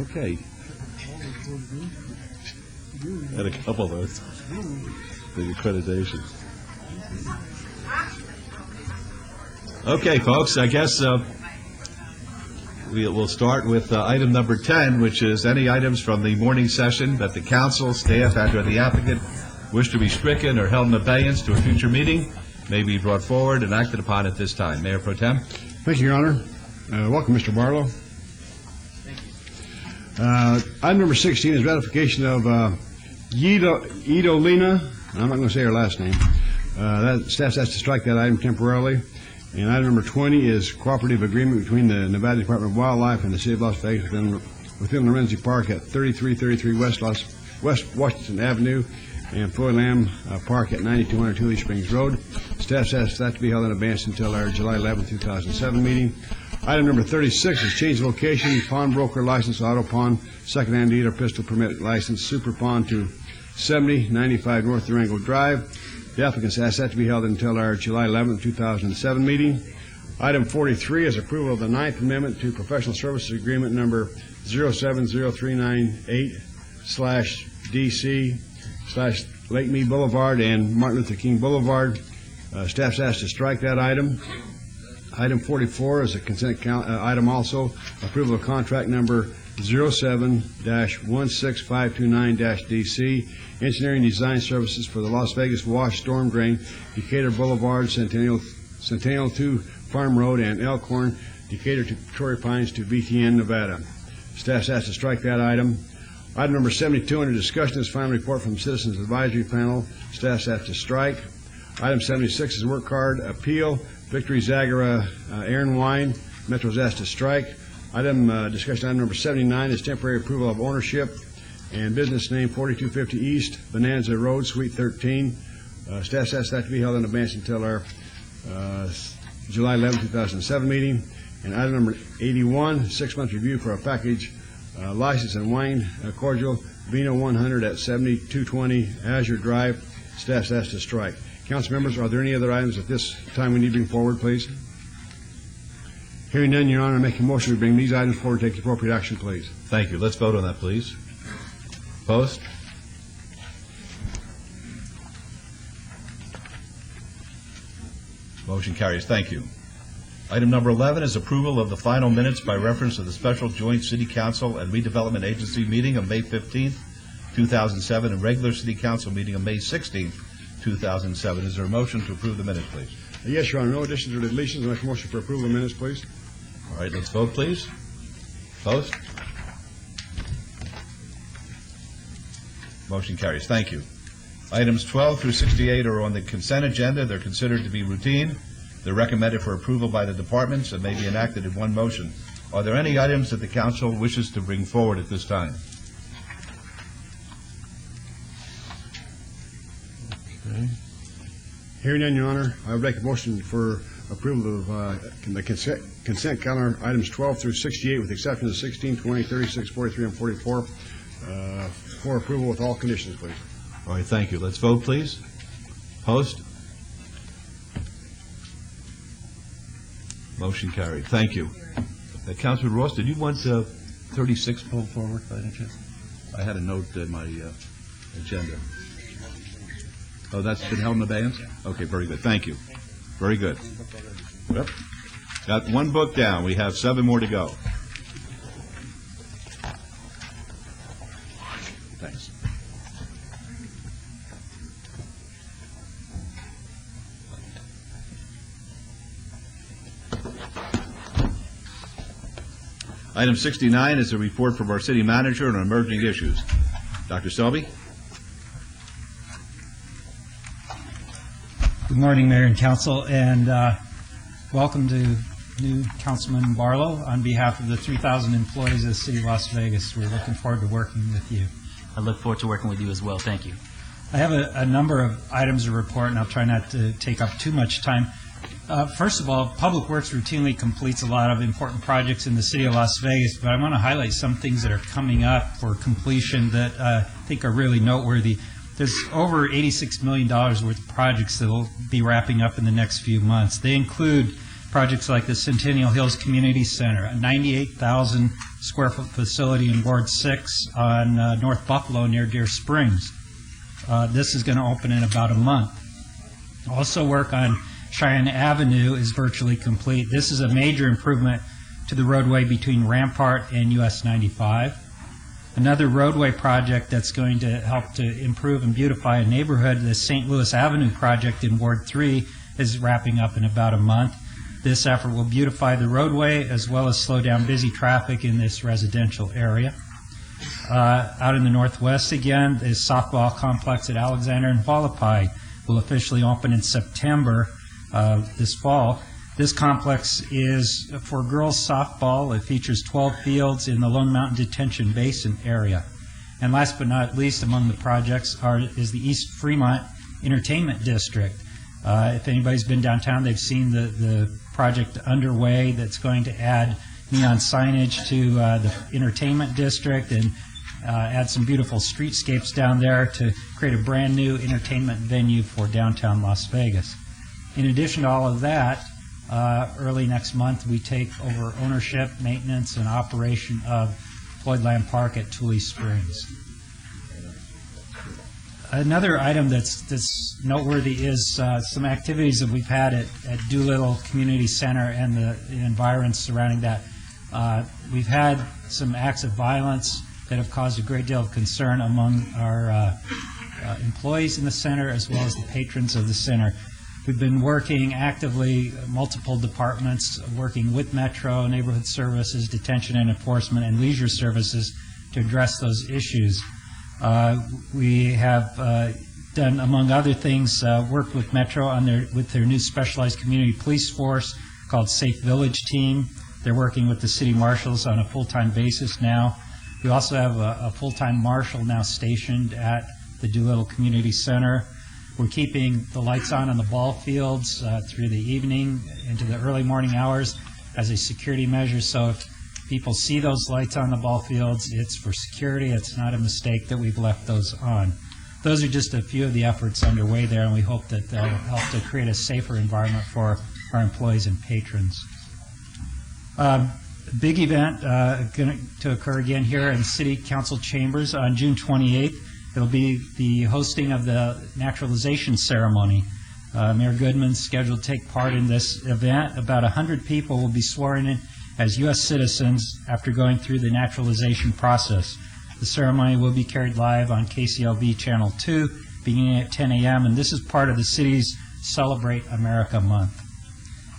Okay. Had a couple of those. The accreditation. Okay, folks, I guess we'll start with item number 10, which is any items from the morning session that the council, staff, and/or the applicant wish to be stricken or held in abeyance to a future meeting may be brought forward and acted upon at this time. Mayor Pro Tem. Thank you, Your Honor. Welcome, Mr. Barlow. Item number 16 is ratification of Idolina. I'm not going to say her last name. That staff has to strike that item temporarily. And item number 20 is cooperative agreement between the Nevada Department of Wildlife and the City of Las Vegas within Lorenzi Park at 3333 West Washington Avenue and Floyd Lamb Park at 9200 Tule Springs Road. Staff asks that to be held in advance until our July 11, 2007 meeting. Item number 36 is change location, pawnbroker license, auto pawn, second-hand dealer, pistol permit license, super pawn to 7095 North Durango Drive. The applicants ask that to be held until our July 11, 2007 meeting. Item 43 is approval of the Ninth Amendment to Professional Services Agreement number 070398/DC/Lake Mead Boulevard and Martin Luther King Boulevard. Staff's asked to strike that item. Item 44 is a consent item also, approval of contract number 07-16529-DC, engineering design services for the Las Vegas Wash Storm Drain, Decatur Boulevard, Centennial to Farm Road, and Elkhorn, Decatur to Torrey Pines to VTN, Nevada. Staff's asked to strike that item. Item number 72 under discussion is final report from Citizens Advisory Panel. Staff's asked to strike. Item 76 is work card appeal. Victory Zagara Aaron Wine. Metro's asked to strike. Discussion item number 79 is temporary approval of ownership and business name 4250 East Bonanza Road, Suite 13. Staff asked that to be held in advance until our July 11, 2007 meeting. And item number 81, 6-month review for a package license and wine cordial Vino 100 at 7220 Azure Drive. Staff asked to strike. Council members, are there any other items at this time we need to bring forward, please? Hearing none, Your Honor, I make a motion to bring these items forward and take the appropriate action, please. Thank you. Let's vote on that, please. Opposed? Motion carries. Thank you. Item number 11 is approval of the final minutes by reference to the special joint City Council and Redevelopment Agency meeting of May 15th, 2007, and regular City Council meeting of May 16th, 2007. Is there a motion to approve the minutes, please? Yes, Your Honor. No additions or deletions. I make a motion for approval of minutes, please. All right, let's vote, please. Opposed? Motion carries. Thank you. Items 12 through 68 are on the consent agenda. They're considered to be routine. They're recommended for approval by the departments and may be enacted in one motion. Are there any items that the council wishes to bring forward at this time? Okay. Hearing none, Your Honor, I would make a motion for approval of the consent calendar items 12 through 68 with the exception of 16, 20, 36, 43, and 44 for approval with all conditions, please. All right, thank you. Let's vote, please. Opposed? Motion carried. Thank you. Councilman Ross, did you want 36 pulled forward by any chance? I had a note in my agenda. Oh, that's been held in abeyance? Okay, very good. Thank you. Very good. Yep. Got one book down. We have 7 more to go. Thanks. Item 69 is a report from our city manager on emerging issues. Dr. Selby? Good morning, Mayor and Council, and welcome to new Councilman Barlow. On behalf of the 3,000 employees of the City of Las Vegas, we're looking forward to working with you. I look forward to working with you as well. Thank you. I have a number of items to report, and I'll try not to take up too much time. First of all, Public Works routinely completes a lot of important projects in the City of Las Vegas, but I want to highlight some things that are coming up for completion that I think are really noteworthy. There's over $86 million worth of projects that will be wrapping up in the next few months. They include projects like the Centennial Hills Community Center, a 98,000 square foot facility in Ward 6 on North Buffalo near Deer Springs. This is going to open in about a month. Also, work on Cheyenne Avenue is virtually complete. This is a major improvement to the roadway between Rampart and US 95. Another roadway project that's going to help to improve and beautify a neighborhood, the St. Louis Avenue project in Ward 3, is wrapping up in about a month. This effort will beautify the roadway as well as slow down busy traffic in this residential area. Out in the northwest again, the softball complex at Alexander and Hualapai will officially open in September this fall. This complex is for girls softball. It features 12 fields in the Lone Mountain Detention Basin area. And last but not least among the projects is the East Fremont Entertainment District. If anybody's been downtown, they've seen the project underway that's going to add neon signage to the entertainment district and add some beautiful streetscapes down there to create a brand new entertainment venue for downtown Las Vegas. In addition to all of that, early next month we take over ownership, maintenance, and operation of Floyd Land Park at Tule Springs. Another item that's noteworthy is some activities that we've had at Doolittle Community Center and the environs surrounding that. We've had some acts of violence that have caused a great deal of concern among our employees in the center as well as the patrons of the center. We've been working actively, multiple departments, working with Metro, Neighborhood Services, Detention and Enforcement, and Leisure Services to address those issues. We have done, among other things, worked with Metro on with their new specialized community police force called Safe Village Team. They're working with the city marshals on a full-time basis now. We also have a full-time marshal now stationed at the Doolittle Community Center. We're keeping the lights on the ball fields through the evening into the early morning hours as a security measure. So if people see those lights on the ball fields, it's for security. It's not a mistake that we've left those on. Those are just a few of the efforts underway there, and we hope that they'll help to create a safer environment for our employees and patrons. Big event going to occur again here in City Council chambers on June 28th. It'll be the hosting of the naturalization ceremony. Mayor Goodman's scheduled to take part in this event. About 100 people will be sworn in as U.S. citizens after going through the naturalization process. The ceremony will be carried live on KCLV Channel 2 beginning at 10 a.m., and this is part of the city's Celebrate America Month.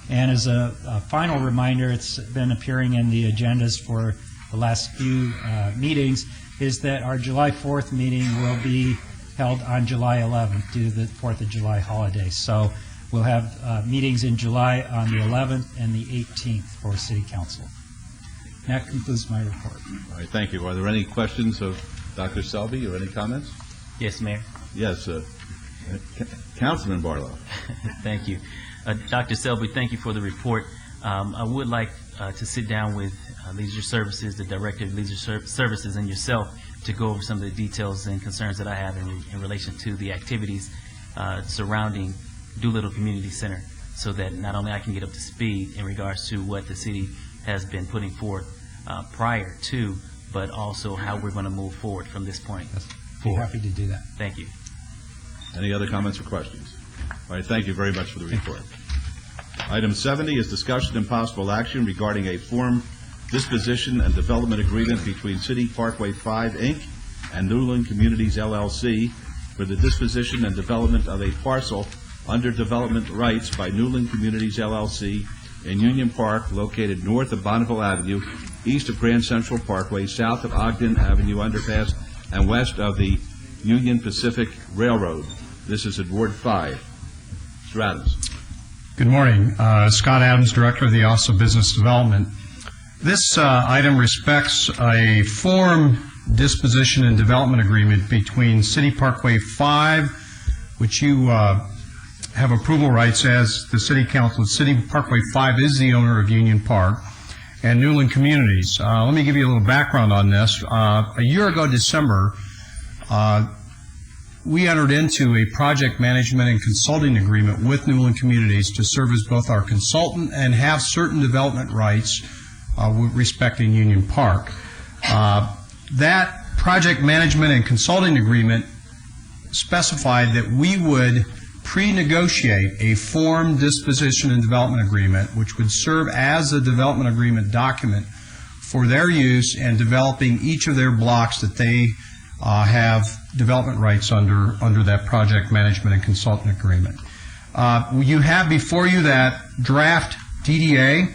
And as a final reminder, it's been appearing in the agendas for the last few meetings, is that our July 4th meeting will be held on July 11th due to the 4th of July holiday. So we'll have meetings in July on the 11th and the 18th for City Council. That concludes my report. All right, thank you. Are there any questions of Dr. Selby or any comments? Yes, Mayor. Yes, Councilman Barlow. Thank you. Dr. Selby, thank you for the report. I would like to sit down with Leisure Services, the Director of Leisure Services, and yourself to go over some of the details and concerns that I have in relation to the activities surrounding Doolittle Community Center, so that not only I can get up to speed in regards to what the city has been putting forth prior to, but also how we're going to move forward from this point Be happy to do that. Thank you. Any other comments or questions? All right, thank you very much for the report. Item 70 is discussion and possible action regarding a form disposition and development agreement between City Parkway 5, Inc. and Newland Communities, LLC for the disposition and development of a parcel under development rights by Newland Communities, LLC in Union Park, located north of Bonneville Avenue, east of Grand Central Parkway, south of Ogden Avenue Underpass, and west of the Union Pacific Railroad. This is at Ward 5. Mr. Adams. Good morning. Scott Adams, Director of the Office of Business Development. This item respects a form disposition and development agreement between City Parkway 5, which you have approval rights as the City Council. City Parkway 5 is the owner of Union Park, and Newland Communities. Let me give you a little background on this. A year ago, December, we entered into a project management and consulting agreement with Newland Communities to serve as both our consultant and have certain development rights respecting Union Park. That project management and consulting agreement specified that we would pre-negotiate a form disposition and development agreement, which would serve as a development agreement document for their use in developing each of their blocks that they have development rights under that project management and consultant agreement. You have before you that draft DDA.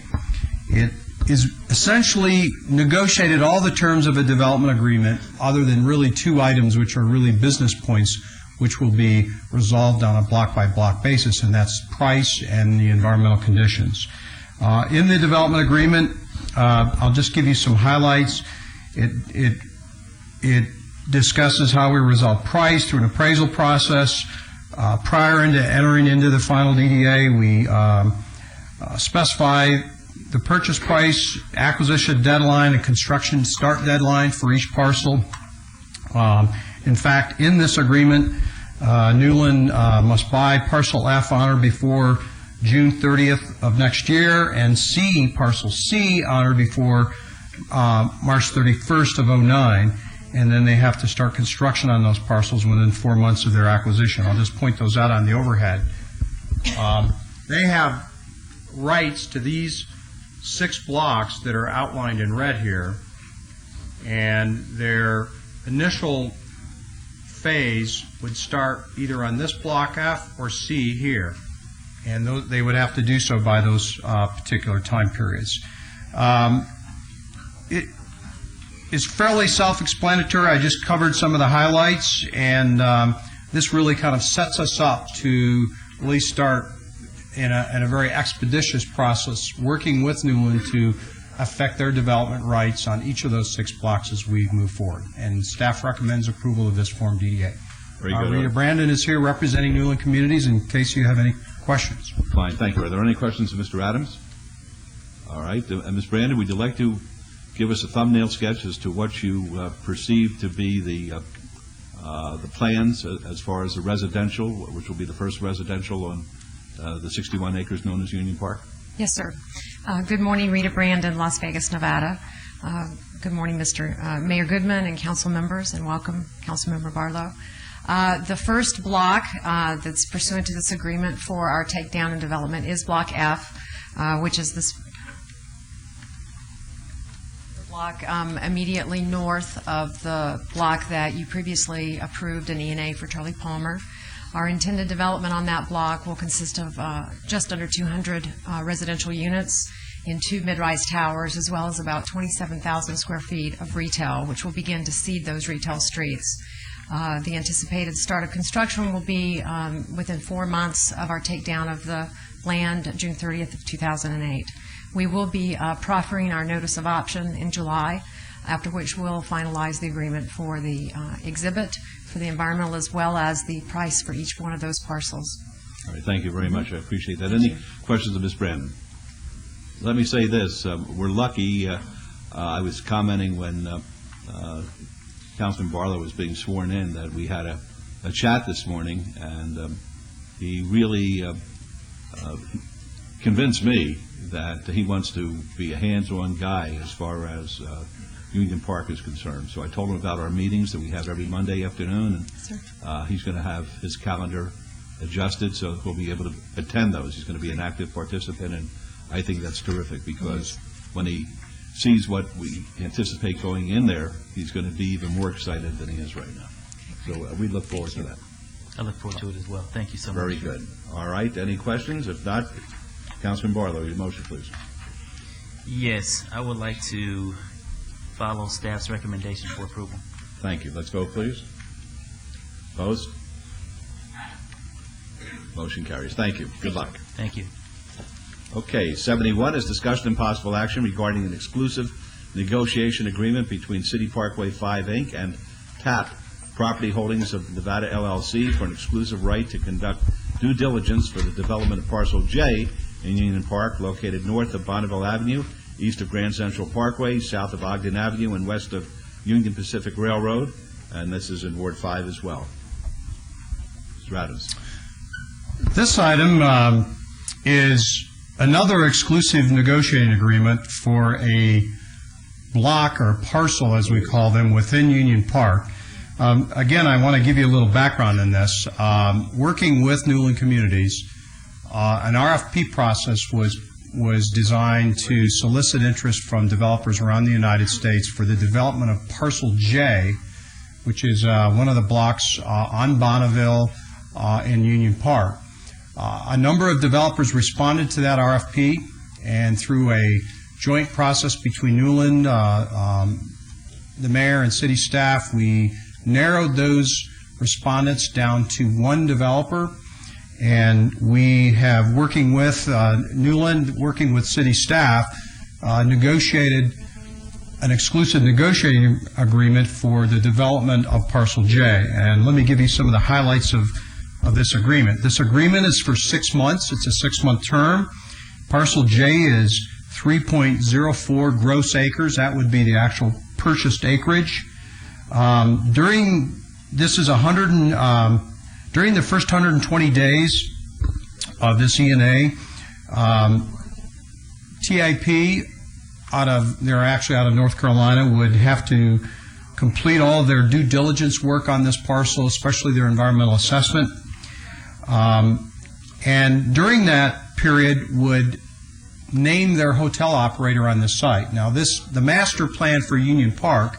It is essentially negotiated all the terms of a development agreement other than really two items which are really business points which will be resolved on a block-by-block basis, and that's price and the environmental conditions. In the development agreement, I'll just give you some highlights. It discusses how we resolve price through an appraisal process. Prior to entering into the final DDA, we specify the purchase price, acquisition deadline, and construction start deadline for each parcel. In fact, in this agreement, Newland must buy parcel F on or before June 30th of next year, and parcel C on or before March 31st of 2009, and then they have to start construction on those parcels within 4 months of their acquisition. I'll just point those out on the overhead. They have rights to these 6 blocks that are outlined in red here, and their initial phase would start either on this block F or C here, and they would have to do so by those particular time periods. It is fairly self-explanatory. I just covered some of the highlights, and this really kind of sets us up to really start in a very expeditious process working with Newland to affect their development rights on each of those 6 blocks as we move forward. And staff recommends approval of this Form DDA. Very good. Rita Brandon is here representing Newland Communities in case you have any questions. Fine, thank you. Are there any questions of Mr. Adams? All right. Ms. Brandon, would you like to give us a thumbnail sketch as to what you perceive to be the plans as far as the residential, which will be the first residential on the 61 acres known as Union Park? Yes, sir. Good morning, Rita Brandon, Las Vegas, Nevada. Good morning, Mr. Mayor Goodman and council members, and welcome, Councilmember Barlow. The first block that's pursuant to this agreement for our takedown and development is Block F, which is this block immediately north of the block that you previously approved an E&A for Charlie Palmer. Our intended development on that block will consist of just under 200 residential units in 2 mid-rise towers, as well as about 27,000 square feet of retail, which will begin to seed those retail streets. The anticipated start of construction will be within 4 months of our takedown of the land, June 30th of 2008. We will be proffering our notice of option in July, after which we'll finalize the agreement for the exhibit, for the environmental, as well as the price for each one of those parcels. All right, thank you very much. I appreciate that. Any questions of Ms. Brandon? Let me say this. We're lucky. I was commenting when Councilman Barlow was being sworn in that we had a chat this morning, and he really convinced me that he wants to be a hands-on guy as far as Union Park is concerned. So I told him about our meetings that we have every Monday afternoon, and he's going to have his calendar adjusted so he'll be able to attend those. He's going to be an active participant, and I think that's terrific because when he sees what we anticipate going in there, he's going to be even more excited than he is right now. So we look forward to that. I look forward to it as well. Thank you so much. Very good. All right. Any questions? If not, Councilman Barlow, your motion, please. Yes, I would like to follow staff's recommendation for approval. Thank you. Let's vote, please. Opposed? Motion carries. Thank you. Good luck. Thank you. Okay, 71 is discussion and possible action regarding an exclusive negotiation agreement between City Parkway 5, Inc. and TAP Property Holdings of Nevada, LLC for an exclusive right to conduct due diligence for the development of Parcel J in Union Park, located north of Bonneville Avenue, east of Grand Central Parkway, south of Ogden Avenue, and west of Union Pacific Railroad. And this is in Ward 5 as well. Mr. Adams. This item is another exclusive negotiating agreement for a block or parcel, as we call them, within Union Park. Again, I want to give you a little background in this. Working with Newland Communities, an RFP process was designed to solicit interest from developers around the United States for the development of Parcel J, which is one of the blocks on Bonneville in Union Park. A number of developers responded to that RFP, and through a joint process between Newland, the mayor, and city staff, we narrowed those respondents down to one developer. And we have, working with Newland, working with city staff, negotiated an exclusive negotiating agreement for the development of Parcel J. And let me give you some of the highlights of this agreement. This agreement is for 6 months. It's a 6-month term. Parcel J is 3.04 gross acres. That would be the actual purchased acreage. During the first 120 days of this E&A, TIP, they're actually out of North Carolina, would have to complete all of their due diligence work on this parcel, especially their environmental assessment. And during that period would name their hotel operator on the site. Now, the master plan for Union Park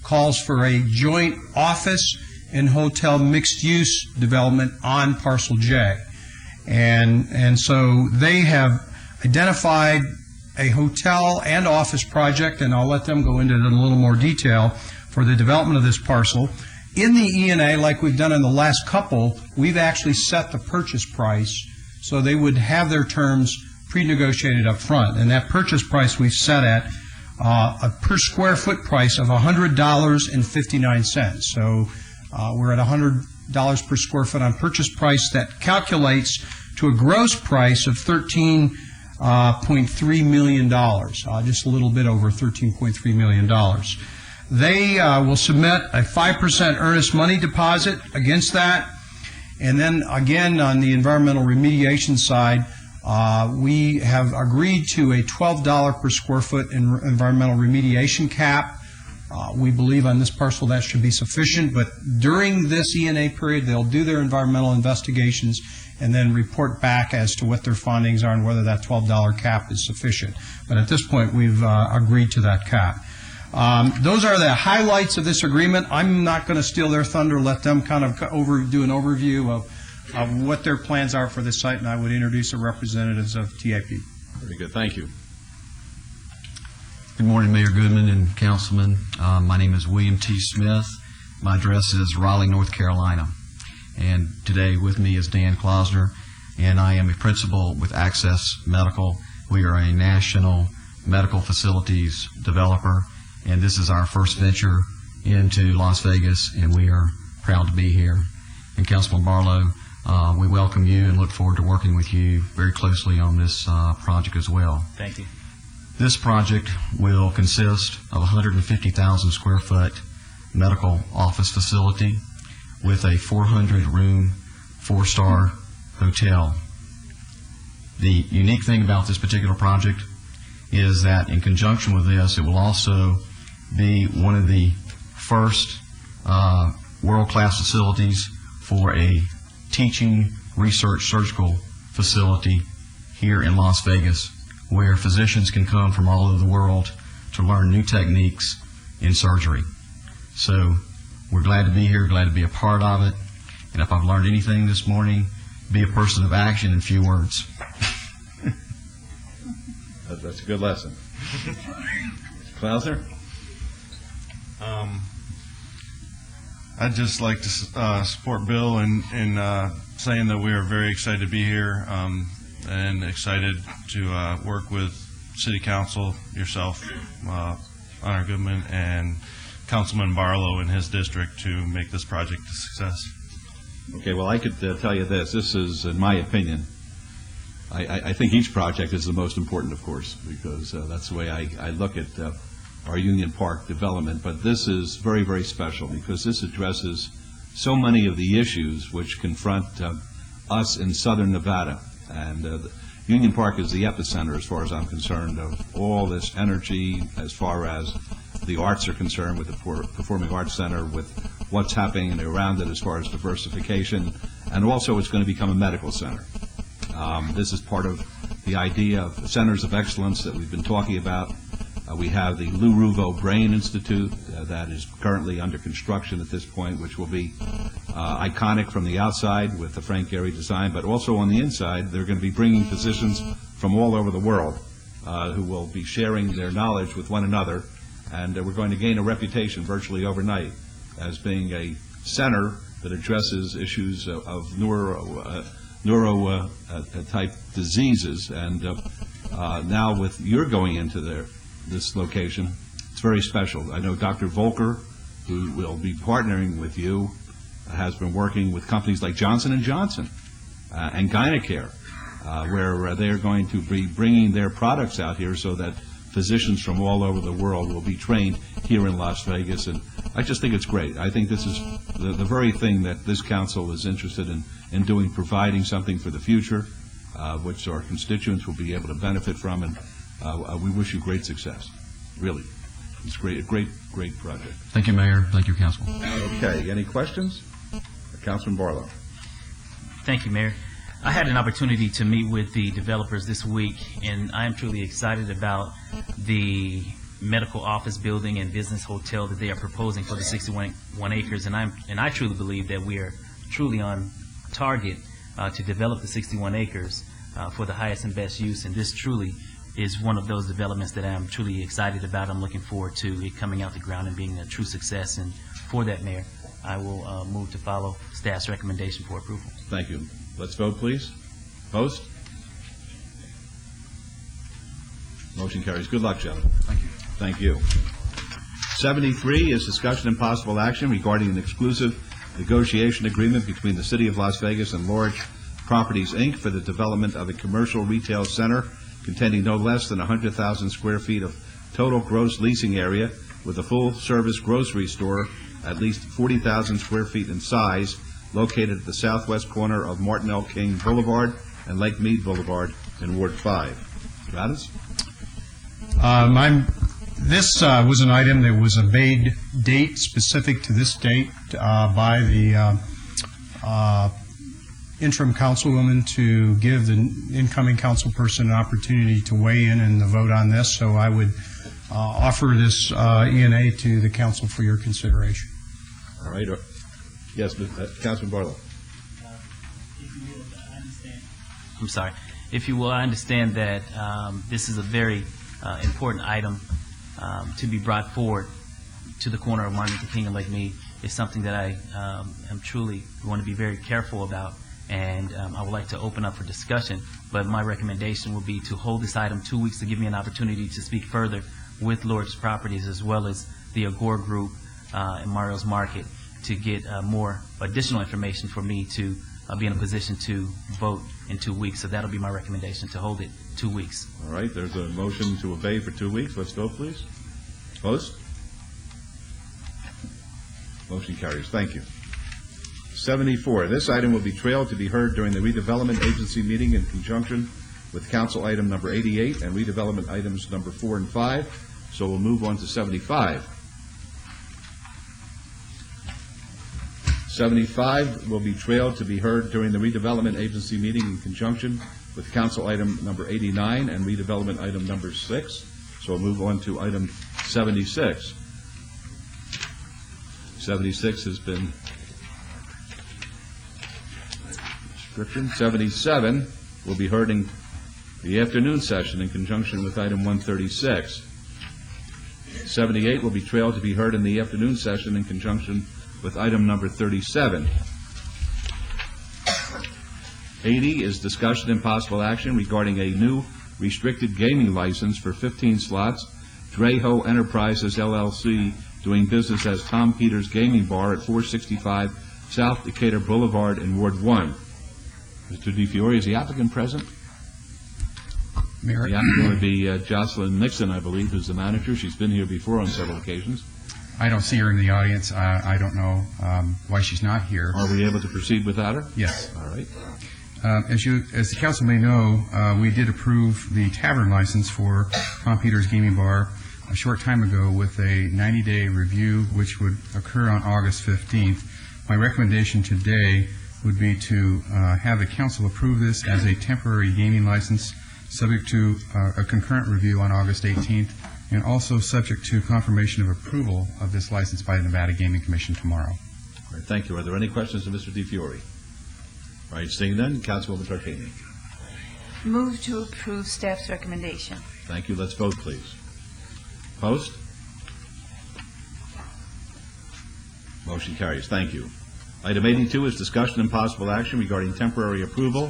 calls for a joint office and hotel mixed-use development on Parcel J. And so they have identified a hotel and office project, and I'll let them go into it in a little more detail, for the development of this parcel. In the E&A, like we've done in the last couple, we've actually set the purchase price so they would have their terms pre-negotiated up front. And that purchase price we've set at a per square foot price of $100.59. So we're at $100 per square foot on purchase price. That calculates to a gross price of $13.3 million, just a little bit over $13.3 million. They will submit a 5% earnest money deposit against that. And then again, on the environmental remediation side, we have agreed to a $12 per square foot environmental remediation cap. We believe on this parcel that should be sufficient, but during this E&A period, they'll do their environmental investigations and then report back as to what their findings are and whether that $12 cap is sufficient. But at this point, we've agreed to that cap. Those are the highlights of this agreement. I'm not going to steal their thunder, let them kind of do an overview of what their plans are for this site, and I would introduce the representatives of TIP. Very good. Thank you. Good morning, Mayor Goodman and Councilman. My name is William T. Smith. My address is Raleigh, North Carolina. And today with me is Dan Klausner, and I am a principal with Access Medical. We are a national medical facilities developer, and this is our first venture into Las Vegas, and we are proud to be here. And Councilman Barlow, we welcome you and look forward to working with you very closely on this project as well. Thank you. This project will consist of a 150,000 square foot medical office facility with a 400-room, 4-star hotel. The unique thing about this particular project is that in conjunction with this, it will also be one of the first world-class facilities for a teaching, research, surgical facility here in Las Vegas, where physicians can come from all over the world to learn new techniques in surgery. So we're glad to be here, glad to be a part of it. And if I've learned anything this morning, be a person of action in few words. That's a good lesson. Klausner? I'd just like to support Bill in saying that we are very excited to be here and excited to work with City Council, yourself, Honor Goodman, and Councilman Barlow in his district to make this project a success. Okay, well, I could tell you this. This is, in my opinion, I think each project is the most important, of course, because that's the way I look at our Union Park development. But this is very, very special because this addresses so many of the issues which confront us in southern Nevada. And Union Park is the epicenter, as far as I'm concerned, of all this energy as far as the arts are concerned, with the Performing Arts Center, with what's happening around it as far as diversification, and also it's going to become a medical center. This is part of the idea of centers of excellence that we've been talking about. We have the Lou Ruvo Brain Institute that is currently under construction at this point, which will be iconic from the outside with the Frank Gehry design, but also on the inside, they're going to be bringing physicians from all over the world who will be sharing their knowledge with one another, and we're going to gain a reputation virtually overnight as being a center that addresses issues of neuro type diseases. And now with your going into this location, it's very special. I know Dr. Volker, who will be partnering with you, has been working with companies like Johnson & Johnson and Gynacare, where they're going to be bringing their products out here so that physicians from all over the world will be trained here in Las Vegas. And I just think it's great. I think this is the very thing that this council is interested in doing, providing something for the future, which our constituents will be able to benefit from. And we wish you great success. Really. It's great, a great project. Thank you, Mayor. Thank you, Council. Okay. Any questions? Councilman Barlow. Thank you, Mayor. I had an opportunity to meet with the developers this week, and I am truly excited about the medical office building and business hotel that they are proposing for the 61 acres. And I truly believe that we are truly on target to develop the 61 acres for the highest and best use. And this truly is one of those developments that I'm truly excited about. I'm looking forward to it coming out the ground and being a true success. And for that, Mayor, I will move to follow staff's recommendation for approval. Thank you. Let's vote, please. Post. Motion carries. Good luck, gentlemen. Thank you. Thank you. 73 is discussion and possible action regarding an exclusive negotiation agreement between the City of Las Vegas and Large Properties, Inc. for the development of a commercial retail center containing no less than 100,000 square feet of total gross leasing area with a full-service grocery store at least 40,000 square feet in size, located at the southwest corner of Martin L. King Boulevard and Lake Mead Boulevard in Ward 5. Radis? This was an item that was a made date specific to this date by the interim councilwoman to give the incoming councilperson an opportunity to weigh in and vote on this. So I would offer this ENA to the council for your consideration. All right. Yes, Councilman Barlow. I'm sorry. If you will, I understand that this is a very important item to be brought forward to the corner of Martin Luther King and Lake Mead. It's something that I am truly going to be very careful about, and I would like to open up for discussion. But my recommendation would be to hold this item 2 weeks to give me an opportunity to speak further with Lord's Properties as well as the Agor Group and Mario's Market to get more additional information for me to be in a position to vote in 2 weeks. So that'll be my recommendation, to hold it 2 weeks. All right. There's a motion to obey for 2 weeks. Let's vote, please. Post. Motion carries. Thank you. 74. This item will be trailed to be heard during the redevelopment agency meeting in conjunction with council item number 88 and redevelopment items number 4 and 5. So we'll move on to 75. 75 will be trailed to be heard during the redevelopment agency meeting in conjunction with council item number 89 and redevelopment item number 6. So we'll move on to item 76. 76 has been description. 77 will be heard in the afternoon session in conjunction with item 136. 78 will be trailed to be heard in the afternoon session in conjunction with item number 37. 80 is discussion and possible action regarding a new restricted gaming license for 15 slots, Dreho Enterprises, LLC, doing business as Tom Peters Gaming Bar at 465 South Decatur Boulevard in Ward 1. Mr. DiFiore, is the applicant present? Mayor. The applicant would be Jocelyn Nixon, I believe, who's the manager. She's been here before on several occasions. I don't see her in the audience. I don't know why she's not here. Are we able to proceed without her? Yes. All right. As the council may know, we did approve the tavern license for Tom Peters Gaming Bar a short time ago with a 90-day review, which would occur on August 15th. My recommendation today would be to have the council approve this as a temporary gaming license, subject to a concurrent review on August 18th, and also subject to confirmation of approval of this license by the Nevada Gaming Commission tomorrow. All right, thank you. Are there any questions of Mr. DiFiore? All right, seeing none, Councilwoman Tarquini. Move to approve staff's recommendation. Thank you. Let's vote, please. Post? Motion carries. Thank you. Item 82 is discussion and possible action regarding temporary approval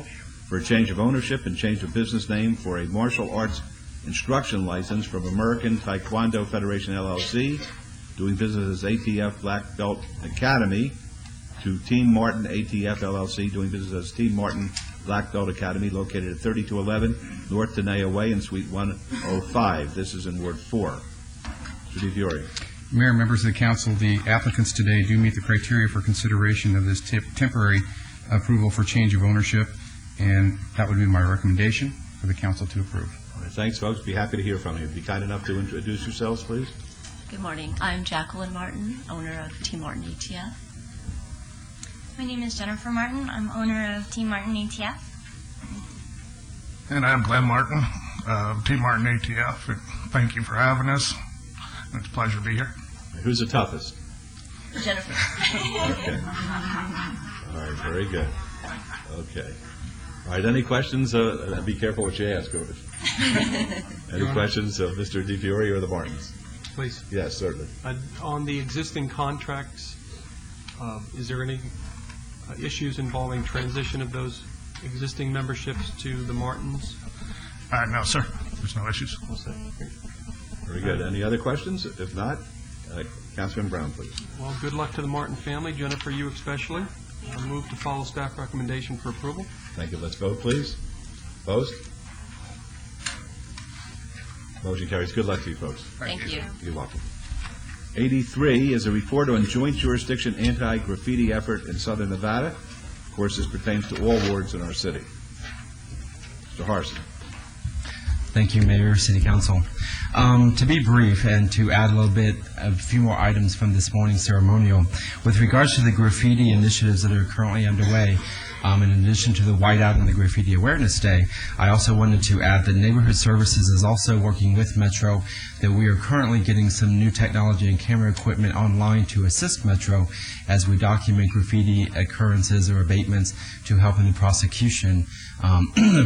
for a change of ownership and change of business name for a martial arts instruction license from American Taekwondo Federation, LLC, doing business as ATF Black Belt Academy, to Team Martin ATF, LLC, doing business as Team Martin Black Belt Academy, located at 3211 North Tenaya Way in Suite 105. This is in Ward 4. Mr. DiFiore. Mayor, members of the council, the applicants today do meet the criteria for consideration of this temporary approval for change of ownership, and that would be my recommendation for the council to approve. All right, thanks, folks. Be happy to hear from you. Be kind enough to introduce yourselves, please. Good morning. I'm Jacqueline Martin, owner of Team Martin ATF. My name is Jennifer Martin. I'm owner of Team Martin ATF. And I'm Glenn Martin of Team Martin ATF. And thank you for having us. It's a pleasure to be here. Who's the toughest? Jennifer. Okay. All right, very good. Okay. All right, any questions? Be careful what you ask. Any questions of Mr. DiFiore or the Martins? Please. Yes, certainly. On the existing contracts, is there any issues involving transition of those existing memberships to the Martins? No, sir. There's no issues. Very good. Any other questions? If not, Councilman Brown, please. Well, good luck to the Martin family. Jennifer, you especially. I move to follow staff recommendation for approval. Thank you. Let's vote, please. Post. Motion carries. Good luck to you, folks. Thank you. You're welcome. 83 is a report on joint jurisdiction anti-graffiti effort in Southern Nevada. Of course, this pertains to all wards in our city. Mr. Harson. Thank you, Mayor, City Council. To be brief and to add a few more items from this morning's ceremonial, with regards to the graffiti initiatives that are currently underway, in addition to the Whiteout and the Graffiti Awareness Day, I also wanted to add that Neighborhood Services is also working with Metro, that we are currently getting some new technology and camera equipment online to assist Metro as we document graffiti occurrences or abatements to help in the prosecution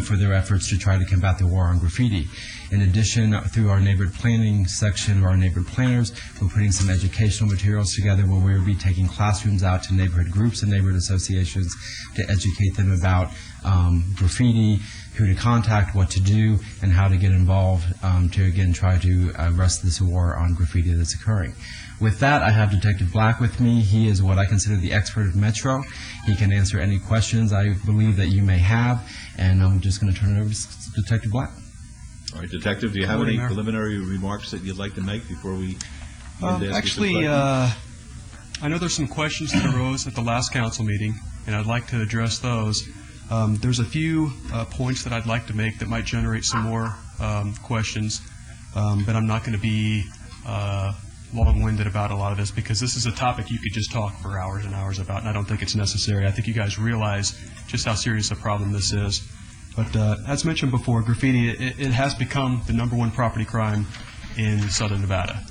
for their efforts to try to combat the war on graffiti. In addition, through our neighborhood planning section or our neighborhood planners, we're putting some educational materials together where we'll be taking classrooms out to neighborhood groups and neighborhood associations to educate them about graffiti, who to contact, what to do, and how to get involved to, again, try to arrest this war on graffiti that's occurring. With that, I have Detective Black with me. He is what I consider the expert of Metro. He can answer any questions I believe that you may have, and I'm just going to turn it over to Detective Black. All right, Detective, do you have any preliminary remarks that you'd like to make before we Actually, I know there's some questions that arose at the last council meeting, and I'd like to address those. There's a few points that I'd like to make that might generate some more questions, but I'm not going to be long-winded about a lot of this because this is a topic you could just talk for hours and hours about, and I don't think it's necessary. I think you guys realize just how serious a problem this is. But as mentioned before, graffiti, it has become the #1 property crime in Southern Nevada.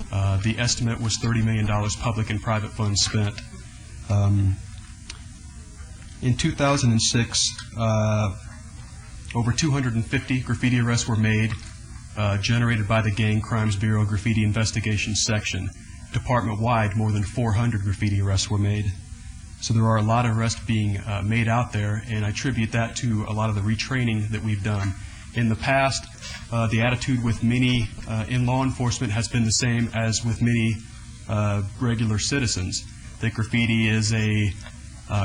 The estimate was $30 million public and private funds spent. In 2006, over 250 graffiti arrests were made, generated by the Gang Crimes Bureau Graffiti Investigation Section. Department-wide, more than 400 graffiti arrests were made. So there are a lot of arrests being made out there, and I attribute that to a lot of the retraining that we've done. In the past, the attitude with many in law enforcement has been the same as with many regular citizens, that graffiti is a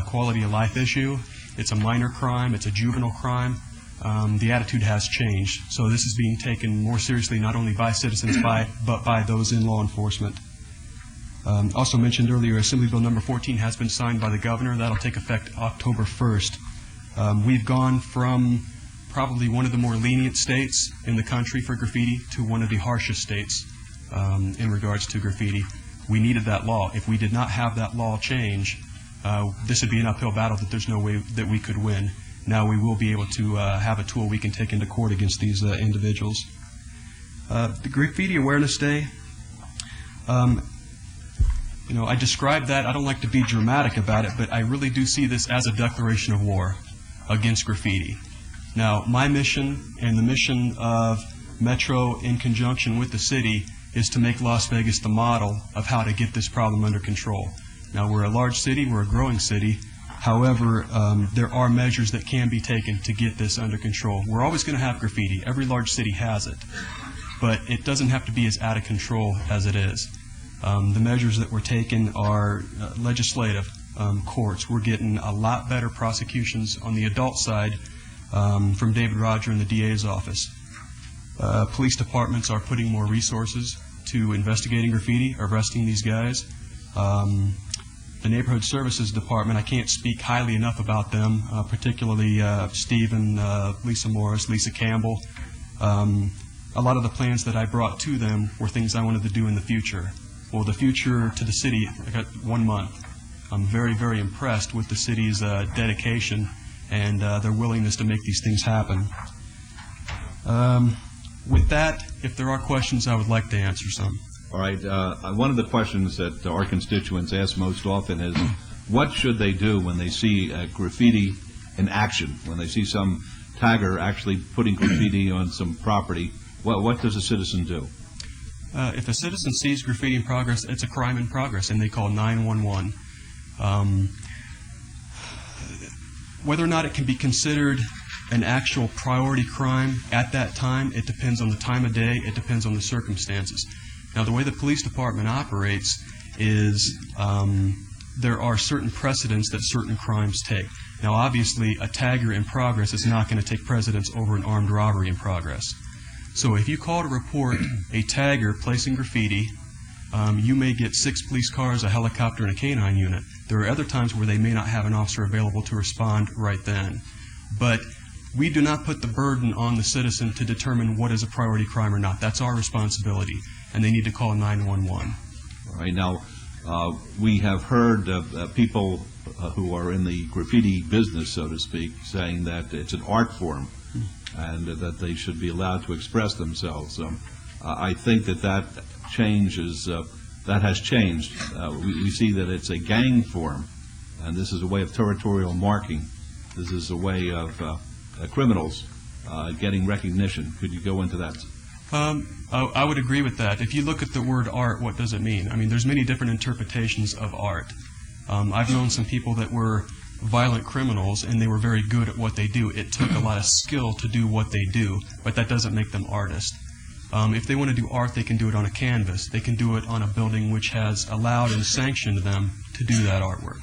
quality of life issue, it's a minor crime, it's a juvenile crime. The attitude has changed. So this is being taken more seriously not only by citizens but by those in law enforcement. Also mentioned earlier, Assembly Bill number 14 has been signed by the governor. That'll take effect October 1st. We've gone from probably one of the more lenient states in the country for graffiti to one of the harshest states in regards to graffiti. We needed that law. If we did not have that law change, this would be an uphill battle that there's no way that we could win. Now we will be able to have a tool we can take into court against these individuals. The Graffiti Awareness Day, I described that. I don't like to be dramatic about it, but I really do see this as a declaration of war against graffiti. Now, my mission and the mission of Metro in conjunction with the city is to make Las Vegas the model of how to get this problem under control. Now, we're a large city, we're a growing city. However, there are measures that can be taken to get this under control. We're always going to have graffiti. Every large city has it. But it doesn't have to be as out of control as it is. The measures that we're taking are legislative, courts. We're getting a lot better prosecutions on the adult side from David Roger and the DA's office. Police departments are putting more resources to investigating graffiti, arresting these guys. The Neighborhood Services Department, I can't speak highly enough about them, particularly Stephen, Lisa Morris, Lisa Campbell. A lot of the plans that I brought to them were things I wanted to do in the future. Well, the future to the city, I got 1 month. I'm very, very impressed with the city's dedication and their willingness to make these things happen. With that, if there are questions, I would like to answer some. All right. One of the questions that our constituents ask most often is, what should they do when they see graffiti in action, when they see some tagger actually putting graffiti on some property? What does a citizen do? If a citizen sees graffiti in progress, it's a crime in progress, and they call 911. Whether or not it can be considered an actual priority crime at that time, it depends on the time of day, it depends on the circumstances. Now, the way the police department operates is there are certain precedents that certain crimes take. Now, obviously, a tagger in progress is not going to take precedence over an armed robbery in progress. So if you call to report a tagger placing graffiti, you may get 6 police cars, a helicopter, and a canine unit. There are other times where they may not have an officer available to respond right then. But we do not put the burden on the citizen to determine what is a priority crime or not. That's our responsibility, and they need to call 911. All right. Now, we have heard people who are in the graffiti business, so to speak, saying that it's an art form and that they should be allowed to express themselves. I think that changes. That has changed. We see that it's a gang form, and this is a way of territorial marking. This is a way of criminals getting recognition. Could you go into that? I would agree with that. If you look at the word art, what does it mean? I mean, there's many different interpretations of art. I've known some people that were violent criminals, and they were very good at what they do. It took a lot of skill to do what they do, but that doesn't make them artists. If they want to do art, they can do it on a canvas. They can do it on a building which has allowed and sanctioned them to do that artwork.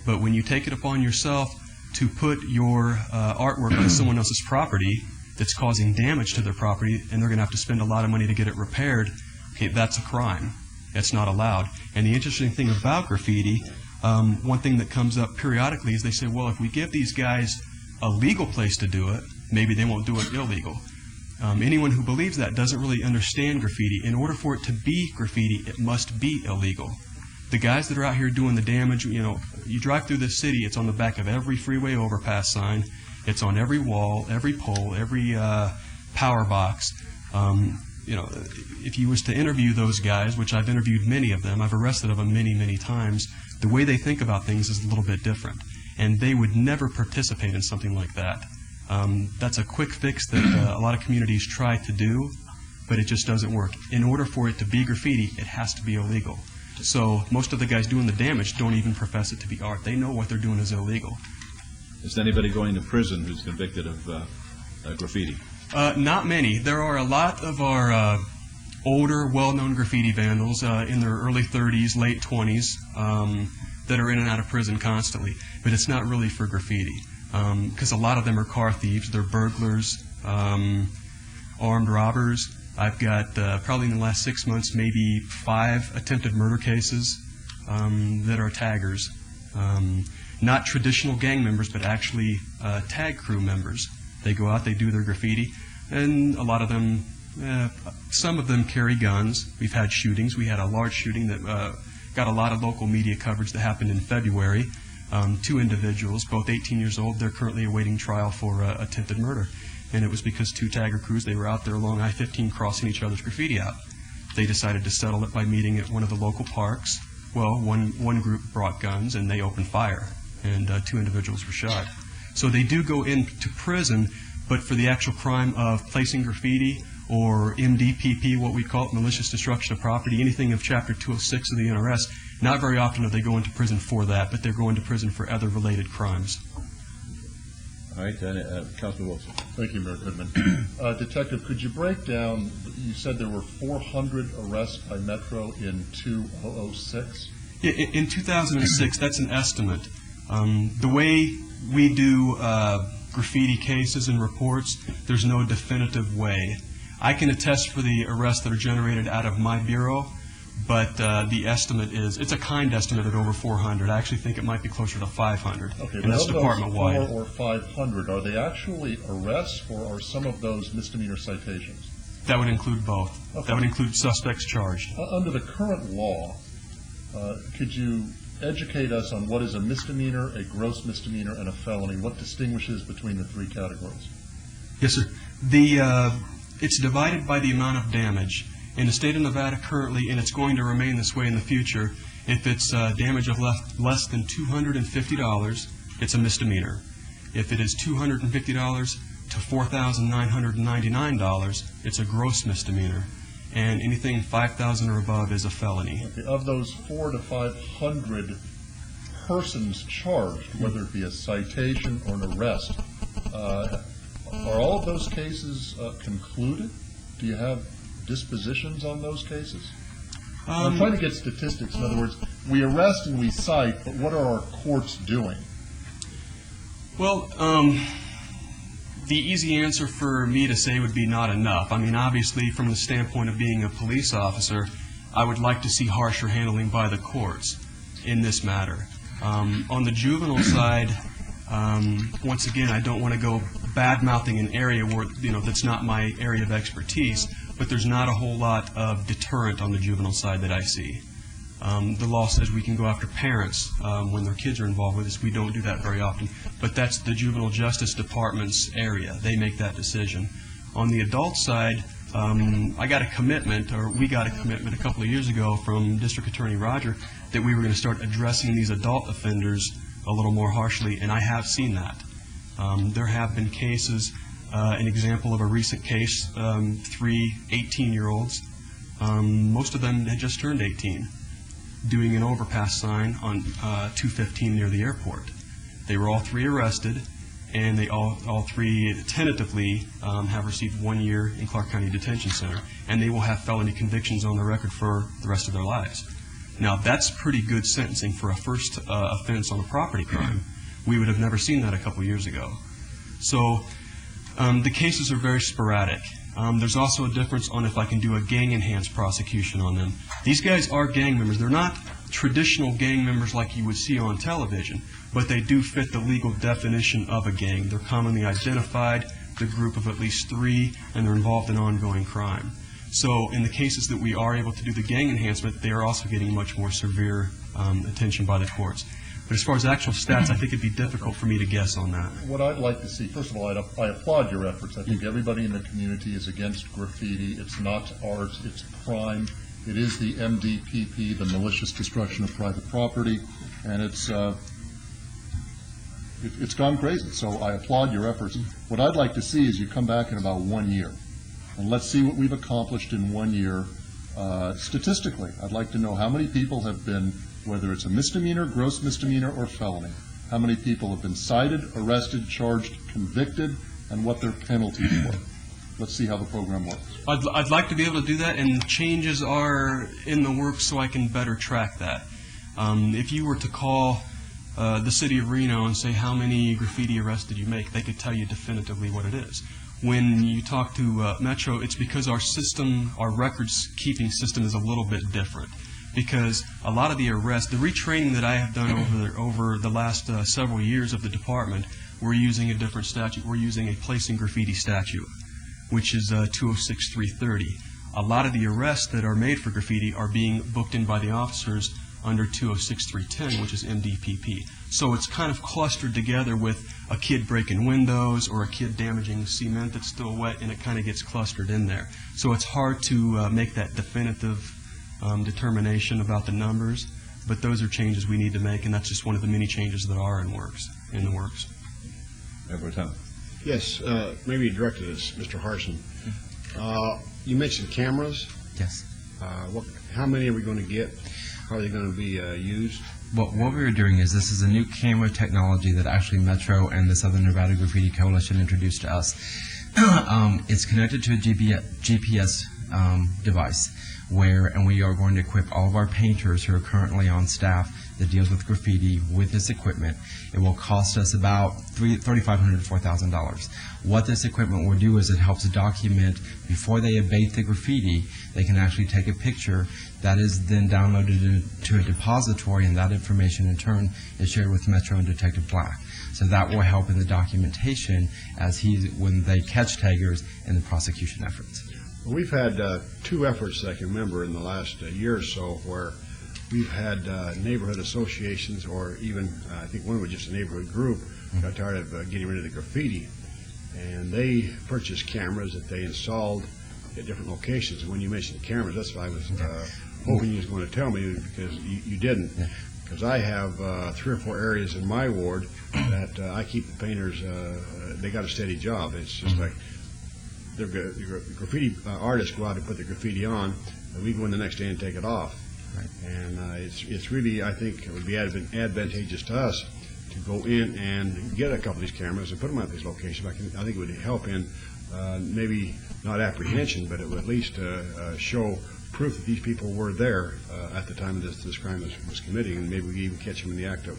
But when you take it upon yourself to put your artwork on someone else's property that's causing damage to their property, and they're going to have to spend a lot of money to get it repaired, okay, that's a crime. That's not allowed. And the interesting thing about graffiti, one thing that comes up periodically is they say, well, if we give these guys a legal place to do it, maybe they won't do it illegal. Anyone who believes that doesn't really understand graffiti. In order for it to be graffiti, it must be illegal. The guys that are out here doing the damage, you drive through this city, it's on the back of every freeway overpass sign, it's on every wall, every pole, every power box. If you was to interview those guys, which I've interviewed many of them, I've arrested them many, many times, the way they think about things is a little bit different. And they would never participate in something like that. That's a quick fix that a lot of communities try to do, but it just doesn't work. In order for it to be graffiti, it has to be illegal. So most of the guys doing the damage don't even profess it to be art. They know what they're doing is illegal. Is anybody going to prison who's convicted of graffiti? Not many. There are a lot of our older, well-known graffiti vandals in their early 30s, late 20s that are in and out of prison constantly. But it's not really for graffiti because a lot of them are car thieves. They're burglars, armed robbers. I've got probably in the last 6 months maybe 5 attempted murder cases that are taggers. Not traditional gang members, but actually tag crew members. They go out, they do their graffiti, and a lot of them, some of them carry guns. We've had shootings. We had a large shooting that got a lot of local media coverage that happened in February. 2 individuals, both 18 years old, they're currently awaiting trial for attempted murder. And it was because 2 tagger crews, they were out there along I-15 crossing each other's graffiti out. They decided to settle it by meeting at one of the local parks. Well, one group brought guns and they opened fire, and 2 individuals were shot. So they do go into prison, but for the actual crime of placing graffiti or MDPP, what we call it, malicious destruction of property, anything of Chapter 206 of the NRS, not very often do they go into prison for that, but they're going to prison for other related crimes. All right, Councilman Wilson. Thank you, Mayor Goodman. Detective, could you break down, you said there were 400 arrests by Metro in 2006? In 2006, that's an estimate. The way we do graffiti cases and reports, there's no definitive way. I can attest for the arrests that are generated out of my bureau, but the estimate is, it's a kind estimate at over 400. I actually think it might be closer to 500. Okay, and that's department-wide. Of those 400 or 500, are they actually arrests or are some of those misdemeanor citations? That would include both. Okay. That would include suspects charged. Under the current law, could you educate us on what is a misdemeanor, a gross misdemeanor, and a felony? What distinguishes between the 3 categories? Yes, sir. It's divided by the amount of damage. In the state of Nevada currently, and it's going to remain this way in the future, if it's damage of less than $250, it's a misdemeanor. If it is $250 to $4,999, it's a gross misdemeanor. And anything $5,000 or above is a felony. Okay. Of those 400 to 500 persons charged, whether it be a citation or an arrest, are all of those cases concluded? Do you have dispositions on those cases? I'm trying to get statistics. In other words, we arrest and we cite, but what are our courts doing? Well, the easy answer for me to say would be not enough. I mean, obviously, from the standpoint of being a police officer, I would like to see harsher handling by the courts in this matter. On the juvenile side, once again, I don't want to go bad-mouthing an area where, that's not my area of expertise, but there's not a whole lot of deterrent on the juvenile side that I see. The law says we can go after parents when their kids are involved with us. We don't do that very often, but that's the Juvenile Justice Department's area. They make that decision. On the adult side, I got a commitment, or we got a commitment a couple of years ago from District Attorney Roger that we were going to start addressing these adult offenders a little more harshly, and I have seen that. There have been cases, an example of a recent case, 3 18-year-olds, most of them had just turned 18, doing an overpass sign on 215 near the airport. They were all 3 arrested, and they all 3 tentatively have received 1 year in Clark County Detention Center, and they will have felony convictions on their record for the rest of their lives. Now, that's pretty good sentencing for a first offense on a property crime. We would have never seen that a couple years ago. So the cases are very sporadic. There's also a difference on if I can do a gang-enhanced prosecution on them. These guys are gang members. They're not traditional gang members like you would see on television, but they do fit the legal definition of a gang. They're commonly identified, the group of at least 3, and they're involved in ongoing crime. So in the cases that we are able to do the gang enhancement, they are also getting much more severe attention by the courts. But as far as actual stats, I think it'd be difficult for me to guess on that. What I'd like to see, first of all, I applaud your efforts. I think everybody in the community is against graffiti. It's not art, it's crime. It is the MDPP, the malicious destruction of private property, and it's gone crazy. So I applaud your efforts. What I'd like to see is you come back in about 1 year, and let's see what we've accomplished in 1 year statistically. I'd like to know how many people have been, whether it's a misdemeanor, gross misdemeanor, or felony, how many people have been cited, arrested, charged, convicted, and what their penalties were. Let's see how the program works. I'd like to be able to do that, and changes are in the works so I can better track that. If you were to call the city of Reno and say how many graffiti arrests did you make, they could tell you definitively what it is. when you talk to Metro, it's because our system, our records-keeping system is a little bit different. Because a lot of the arrests, the retraining that I have done over the last several years of the department, we're using a different statute. We're using a placing graffiti statute, which is 206-330. A lot of the arrests that are made for graffiti are being booked in by the officers under 206-310, which is MDPP. So it's kind of clustered together with a kid breaking windows or a kid damaging cement that's still wet, and it kind of gets clustered in there. So it's hard to make that definitive determination about the numbers, but those are changes we need to make, and that's just one of the many changes that are in the works. Yes, maybe directed at Mr. Harson. You mentioned cameras. Yes. How many are we going to get? How are they going to be used? What we were doing is, this is a new camera technology that actually Metro and the Southern Nevada Graffiti Coalition introduced to us. It's connected to a GPS device, and we are going to equip all of our painters who are currently on staff that deals with graffiti with this equipment. It will cost us about $3,500 to $4,000. What this equipment will do is it helps document before they abate the graffiti. They can actually take a picture that is then downloaded to a depository, and that information in turn is shared with Metro and Detective Black. So that will help in the documentation when they catch taggers in the prosecution efforts. Well, we've had two efforts that I can remember in the last year or so where we've had neighborhood associations, or even I think one was just a neighborhood group, got tired of getting rid of the graffiti, and they purchased cameras that they installed at different locations. And when you mentioned cameras, that's what I was hoping you was going to tell me, because you didn't. Because I have 3 or 4 areas in my ward that I keep the painters, they got a steady job. It's just like the graffiti artists go out and put the graffiti on, and we go in the next day and take it off. Right. And it's really, I think, it would be advantageous to us to go in and get a couple of these cameras and put them at these locations. I think it would help in maybe not apprehension, but it would at least show proof that these people were there at the time this crime was committing, and maybe we could even catch them in the act of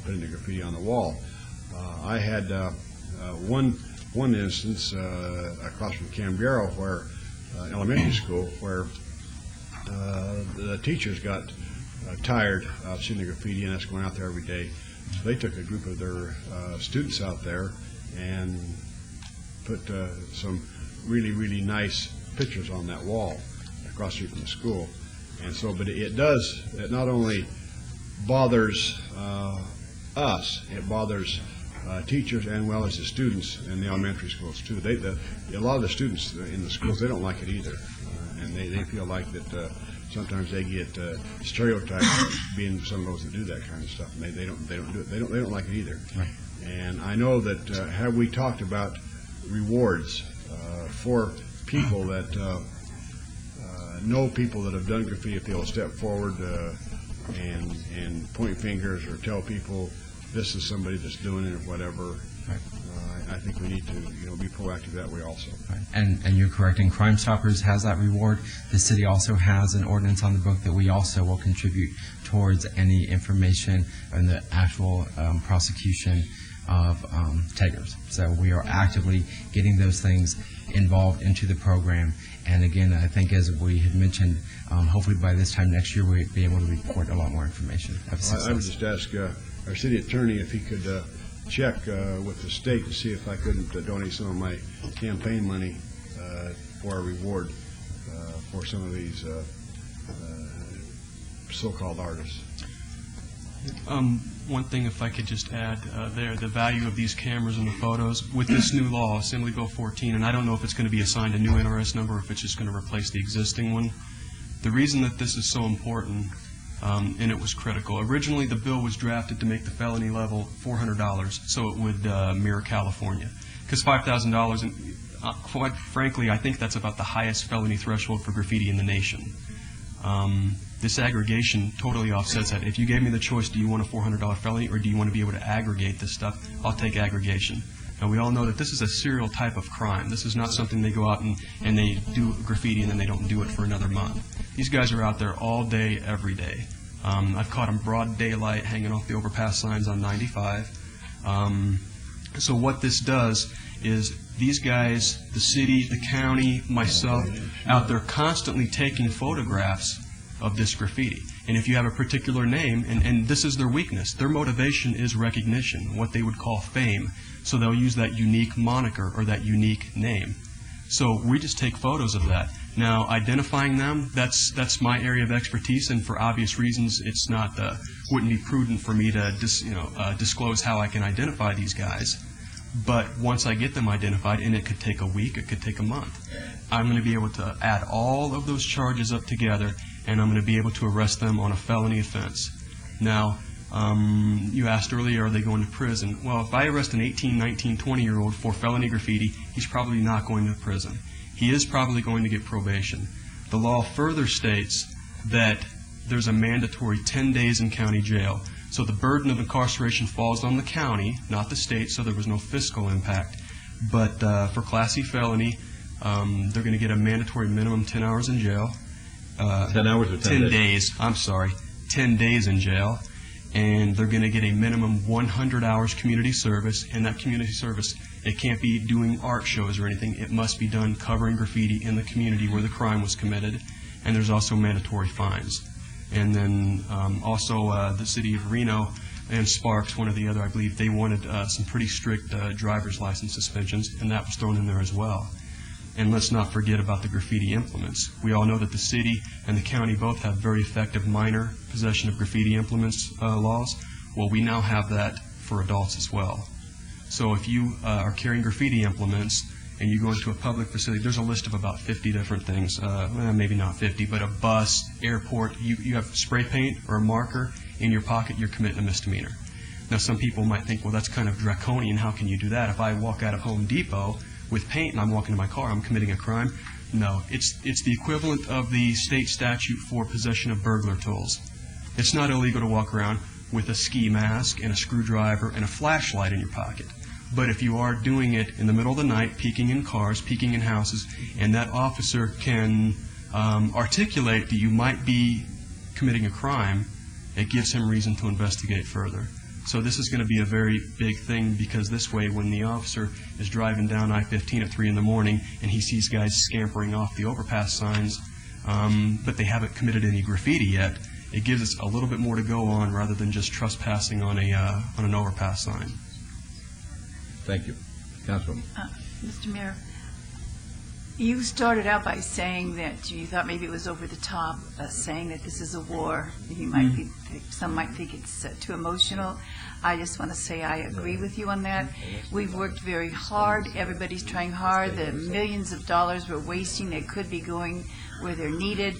putting the graffiti on the wall. I had one instance across from Cambiero, where elementary school, where the teachers got tired of seeing the graffiti and us going out there every day. So they took a group of their students out there and put some really, really nice pictures on that wall across the street from the school. And so, but it not only bothers us, it bothers teachers and well as the students in the elementary schools too. A lot of the students in the schools, they don't like it either, and they feel like that sometimes they get stereotyped being some of those that do that kind of stuff, and they don't do it. They don't like it either. Right. And I know that have we talked about rewards for people that know people that have done graffiti, if they'll step forward and point fingers or tell people this is somebody that's doing it or whatever. Right. I think we need to be proactive that way also. Right. And you're correct. And Crime Stoppers has that reward. The city also has an ordinance on the book that we also will contribute towards any information and the actual prosecution of taggers. So we are actively getting those things involved into the program. And again, I think as we had mentioned, hopefully by this time next year we'll be able to report a lot more information. I would just ask our city attorney if he could check with the state to see if I couldn't donate some of my campaign money for a reward for some of these so-called artists. One thing, if I could just add there, the value of these cameras and the photos. With this new law, Assembly Bill 14, and I don't know if it's going to be assigned a new NRS number or if it's just going to replace the existing one. The reason that this is so important, and it was critical, originally the bill was drafted to make the felony level $400, so it would mirror California. Because $5,000, and quite frankly, I think that's about the highest felony threshold for graffiti in the nation. This aggregation totally offsets that. If you gave me the choice, do you want a $400 felony or do you want to be able to aggregate this stuff, I'll take aggregation. Now, we all know that this is a serial type of crime. This is not something they go out and they do graffiti and then they don't do it for another month. These guys are out there all day, every day. I've caught them broad daylight hanging off the overpass signs on 95. So what this does is these guys, the city, the county, myself, out there constantly taking photographs of this graffiti. And if you have a particular name, and this is their weakness, their motivation is recognition, what they would call fame. So they'll use that unique moniker or that unique name. So we just take photos of that. Now, identifying them, that's my area of expertise, and for obvious reasons, it's not wouldn't be prudent for me to disclose how I can identify these guys. But once I get them identified, and it could take a week, it could take a month, I'm going to be able to add all of those charges up together, and I'm going to be able to arrest them on a felony offense. Now, you asked earlier, are they going to prison? Well, if I arrest an 18, 19, 20-year-old for felony graffiti, he's probably not going to prison. He is probably going to get probation. The law further states that there's a mandatory 10 days in county jail. So the burden of incarceration falls on the county, not the state, so there was no fiscal impact. But for Class C felony, they're going to get a mandatory minimum 10 hours in jail. 10 hours or 10 days? I'm sorry, 10 days in jail. And they're going to get a minimum 100 hours community service. And that community service, it can't be doing art shows or anything. It must be done covering graffiti in the community where the crime was committed. And there's also mandatory fines. And then also the city of Reno and Sparks, one or the other, I believe, they wanted some pretty strict driver's license suspensions, and that was thrown in there as well. And let's not forget about the graffiti implements. We all know that the city and the county both have very effective minor possession of graffiti implements laws. Well, we now have that for adults as well. So if you are carrying graffiti implements and you go into a public facility, there's a list of about 50 different things, maybe not 50, but a bus, airport, you have spray paint or a marker in your pocket, you're committing a misdemeanor. Now some people might think, well, that's kind of draconian, how can you do that? If I walk out of Home Depot with paint and I'm walking to my car, I'm committing a crime? No, it's the equivalent of the state statute for possession of burglar tools. It's not illegal to walk around with a ski mask and a screwdriver and a flashlight in your pocket. But if you are doing it in the middle of the night, peeking in cars, peeking in houses, and that officer can articulate that you might be committing a crime, it gives him reason to investigate further. So this is going to be a very big thing, because this way when the officer is driving down I-15 at 3 in the morning and he sees guys scampering off the overpass signs, but they haven't committed any graffiti yet, it gives us a little bit more to go on rather than just trespassing on an overpass sign. Thank you. Councilwoman. Mr. Mayor, you started out by saying that you thought maybe it was over the top, saying that this is a war. Some might think it's too emotional. I just want to say I agree with you on that. We've worked very hard. Everybody's trying hard. The millions of dollars we're wasting that could be going where they're needed.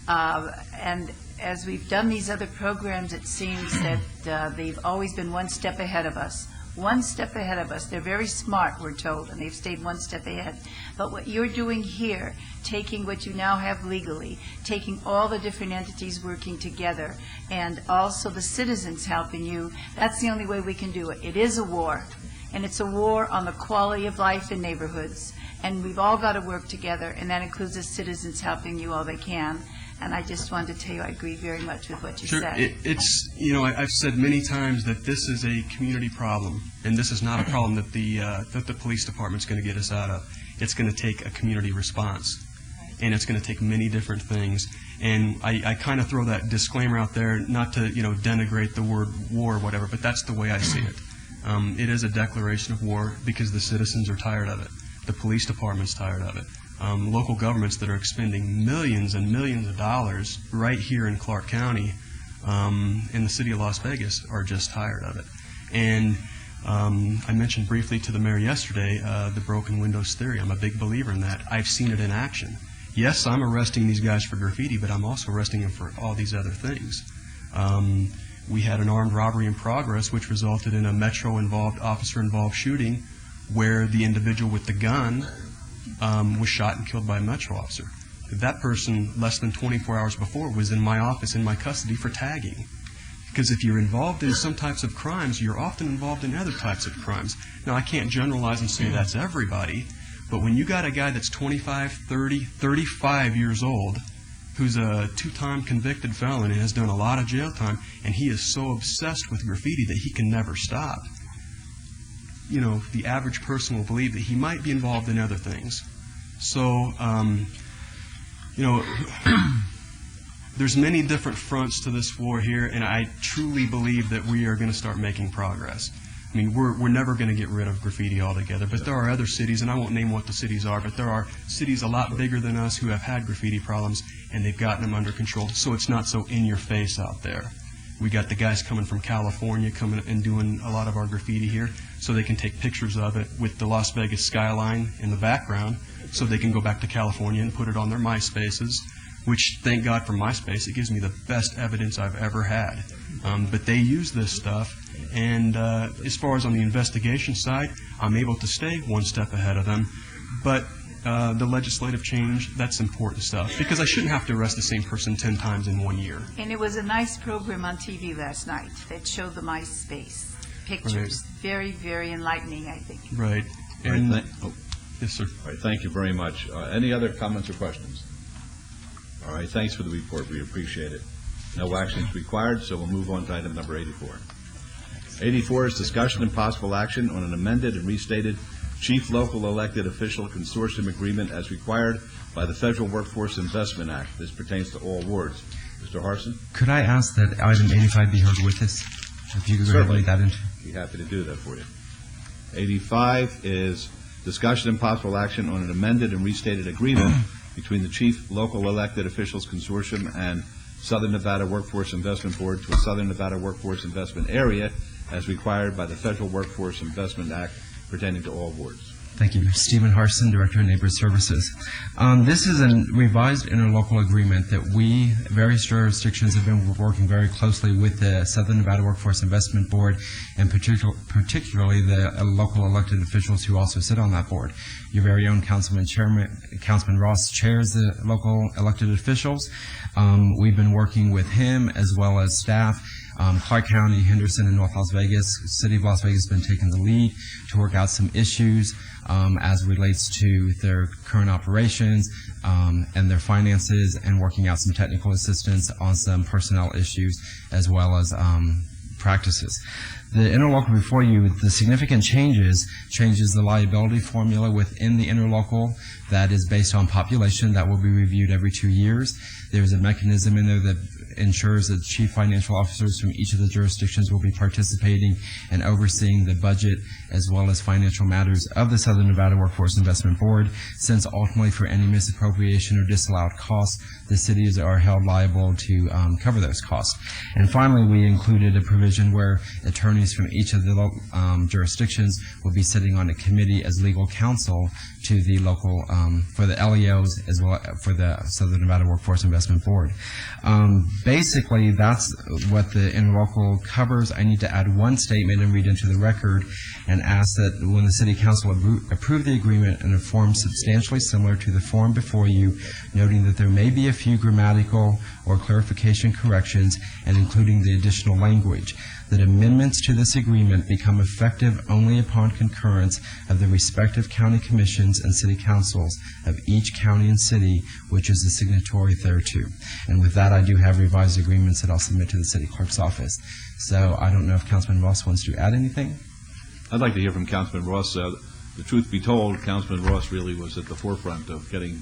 And as we've done these other programs, it seems that they've always been one step ahead of us. One step ahead of us. They're very smart, we're told, and they've stayed one step ahead. But what you're doing here, taking what you now have legally, taking all the different entities working together, and also the citizens helping you, that's the only way we can do it. It is a war, and it's a war on the quality of life in neighborhoods. And we've all got to work together, and that includes the citizens helping you all they can. And I just wanted to tell you I agree very much with what you said. It's, I've said many times that this is a community problem, and this is not a problem that the police department's going to get us out of. It's going to take a community response, and it's going to take many different things. And I kind of throw that disclaimer out there, not to denigrate the word war or whatever, but that's the way I see it. It is a declaration of war because the citizens are tired of it. The police department's tired of it. Local governments that are expending millions and millions of dollars right here in Clark County in the city of Las Vegas are just tired of it. And I mentioned briefly to the mayor yesterday the broken windows theory. I'm a big believer in that. I've seen it in action. Yes, I'm arresting these guys for graffiti, but I'm also arresting them for all these other things. We had an armed robbery in progress, which resulted in a Metro-involved, officer-involved shooting where the individual with the gun was shot and killed by a Metro officer. That person, less than 24 hours before, was in my office, in my custody, for tagging. Because if you're involved in some types of crimes, you're often involved in other types of crimes. Now, I can't generalize and say that's everybody, but when you got a guy that's 25, 30, 35 years old, who's a two-time convicted felon and has done a lot of jail time, and he is so obsessed with graffiti that he can never stop, the average person will believe that he might be involved in other things. So, there's many different fronts to this war here, and I truly believe that we are going to start making progress. I mean, we're never going to get rid of graffiti altogether, but there are other cities, and I won't name what the cities are, but there are cities a lot bigger than us who have had graffiti problems, and they've gotten them under control, so it's not so in your face out there. We got the guys coming from California coming and doing a lot of our graffiti here, so they can take pictures of it with the Las Vegas skyline in the background, so they can go back to California and put it on their MySpaces, which, thank God for MySpace, it gives me the best evidence I've ever had. But they use this stuff, and as far as on the investigation side, I'm able to stay one step ahead of them. But the legislative change, that's important stuff, because I shouldn't have to arrest the same person 10 times in 1 year. And it was a nice program on TV last night that showed the MySpace pictures. Right. Very, very enlightening, I think. Right. And, yes, sir. All right, thank you very much. Any other comments or questions? All right, thanks for the report. We appreciate it. No action is required, so we'll move on to item number 84. 84 is discussion and possible action on an amended and restated Chief Local Elected Official Consortium Agreement as required by the Federal Workforce Investment Act. This pertains to all wards. Mr. Harson? Could I ask that item 85 be heard with us? If you could go ahead and read that into. Be happy to do that for you. 85 is discussion and possible action on an amended and restated agreement between the Chief Local Elected Officials Consortium and Southern Nevada Workforce Investment Board to a Southern Nevada Workforce Investment Area as required by the Federal Workforce Investment Act pertaining to all wards. Thank you. Stephen Harson, Director of Neighborhood Services. This is a revised interlocal agreement that we, various jurisdictions, have been working very closely with the Southern Nevada Workforce Investment Board, and particularly the local elected officials who also sit on that board. Your very own Councilman Ross chairs the local elected officials. We've been working with him as well as staff. Clark County, Henderson, and North Las Vegas. City of Las Vegas has been taking the lead to work out some issues as relates to their current operations and their finances, and working out some technical assistance on some personnel issues as well as practices. The interlocal before you, the significant changes the liability formula within the interlocal that is based on population that will be reviewed every 2 years. There's a mechanism in there that ensures that chief financial officers from each of the jurisdictions will be participating and overseeing the budget as well as financial matters of the Southern Nevada Workforce Investment Board, since ultimately for any misappropriation or disallowed costs, the cities are held liable to cover those costs. And finally, we included a provision where attorneys from each of the jurisdictions will be sitting on a committee as legal counsel to the local, for the LEOs as well for the Southern Nevada Workforce Investment Board. Basically, that's what the interlocal covers. I need to add one statement and read into the record and ask that when the City Council approve the agreement in a form substantially similar to the form before you, noting that there may be a few grammatical or clarification corrections and including the additional language, that amendments to this agreement become effective only upon concurrence of the respective county commissions and city councils of each county and city which is a signatory thereto. And with that, I do have revised agreements that I'll submit to the city clerk's office. So I don't know if Councilman Ross wants to add anything. I'd like to hear from Councilman Ross. The truth be told, Councilman Ross really was at the forefront of getting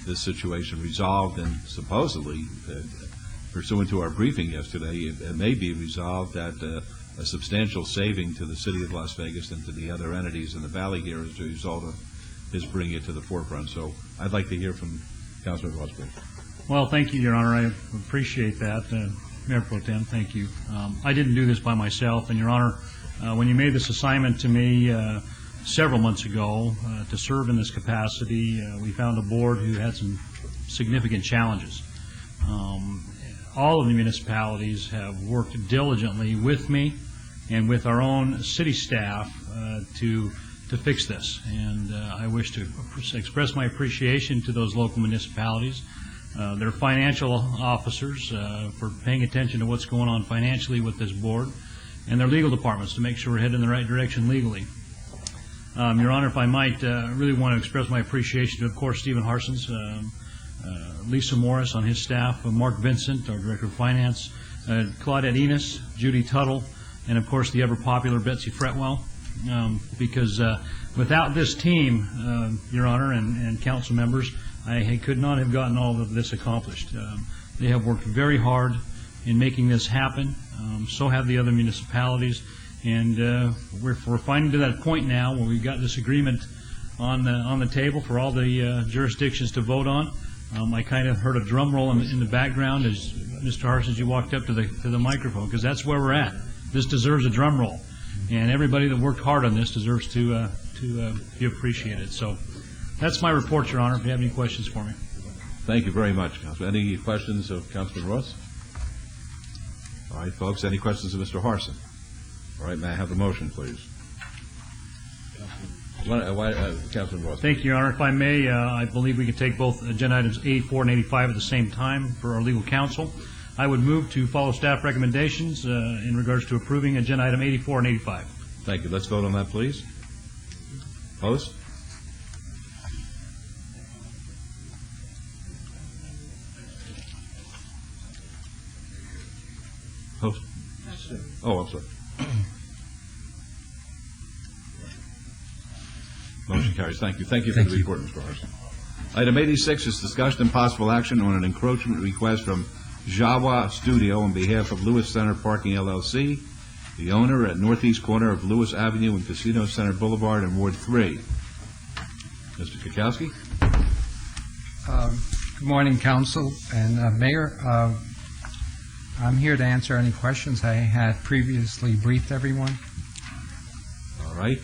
this situation resolved, and supposedly, pursuant to our briefing yesterday, it may be resolved at a substantial saving to the City of Las Vegas and to the other entities in the Valley here as a result of his bringing it to the forefront. So I'd like to hear from Councilman Ross. Well, thank you, Your Honor. I appreciate that. Mayor Pro Tem, thank you. I didn't do this by myself, and Your Honor, when you made this assignment to me several months ago to serve in this capacity, we found a board who had some significant challenges. All of the municipalities have worked diligently with me and with our own city staff to fix this. And I wish to express my appreciation to those local municipalities, their financial officers for paying attention to what's going on financially with this board, and their legal departments to make sure we're headed in the right direction legally. Your Honor, if I might, really want to express my appreciation to, of course, Stephen Harson's, Lisa Morris on his staff, Mark Vincent, our Director of Finance, Claudette Enos, Judy Tuttle, and of course the ever popular Betsy Fretwell. because without this team, Your Honor and council members, I could not have gotten all of this accomplished. They have worked very hard in making this happen. So have the other municipalities, and we're finally to that point now where we've got this agreement on the table for all the jurisdictions to vote on. I kind of heard a drum roll in the background as Mr. Harson, as you walked up to the microphone, because that's where we're at. This deserves a drum roll, and everybody that worked hard on this deserves to be appreciated. So that's my report, Your Honor. If you have any questions for me. Thank you very much, Councilman. Any questions of Councilman Ross? All right, folks, any questions of Mr. Harson? All right, may I have the motion, please? Councilman Ross. Thank you, Your Honor. If I may, I believe we can take both agenda items 84 and 85 at the same time for our legal counsel. I would move to follow staff recommendations in regards to approving agenda item 84 and 85. Thank you. Let's vote on that, please. Opposed? Opposed? Oh, I'm sorry. Motion carries. Thank you. Thank you for the report, Mr. Harson. Item 86 is discussion and possible action on an encroachment request from Jawa Studio on behalf of Lewis Center Parking LLC, the owner at northeast corner of Lewis Avenue and Casino Center Boulevard in Ward 3. Mr. Kukowski? Good morning, Council and Mayor. I'm here to answer any questions. I had previously briefed everyone. All right.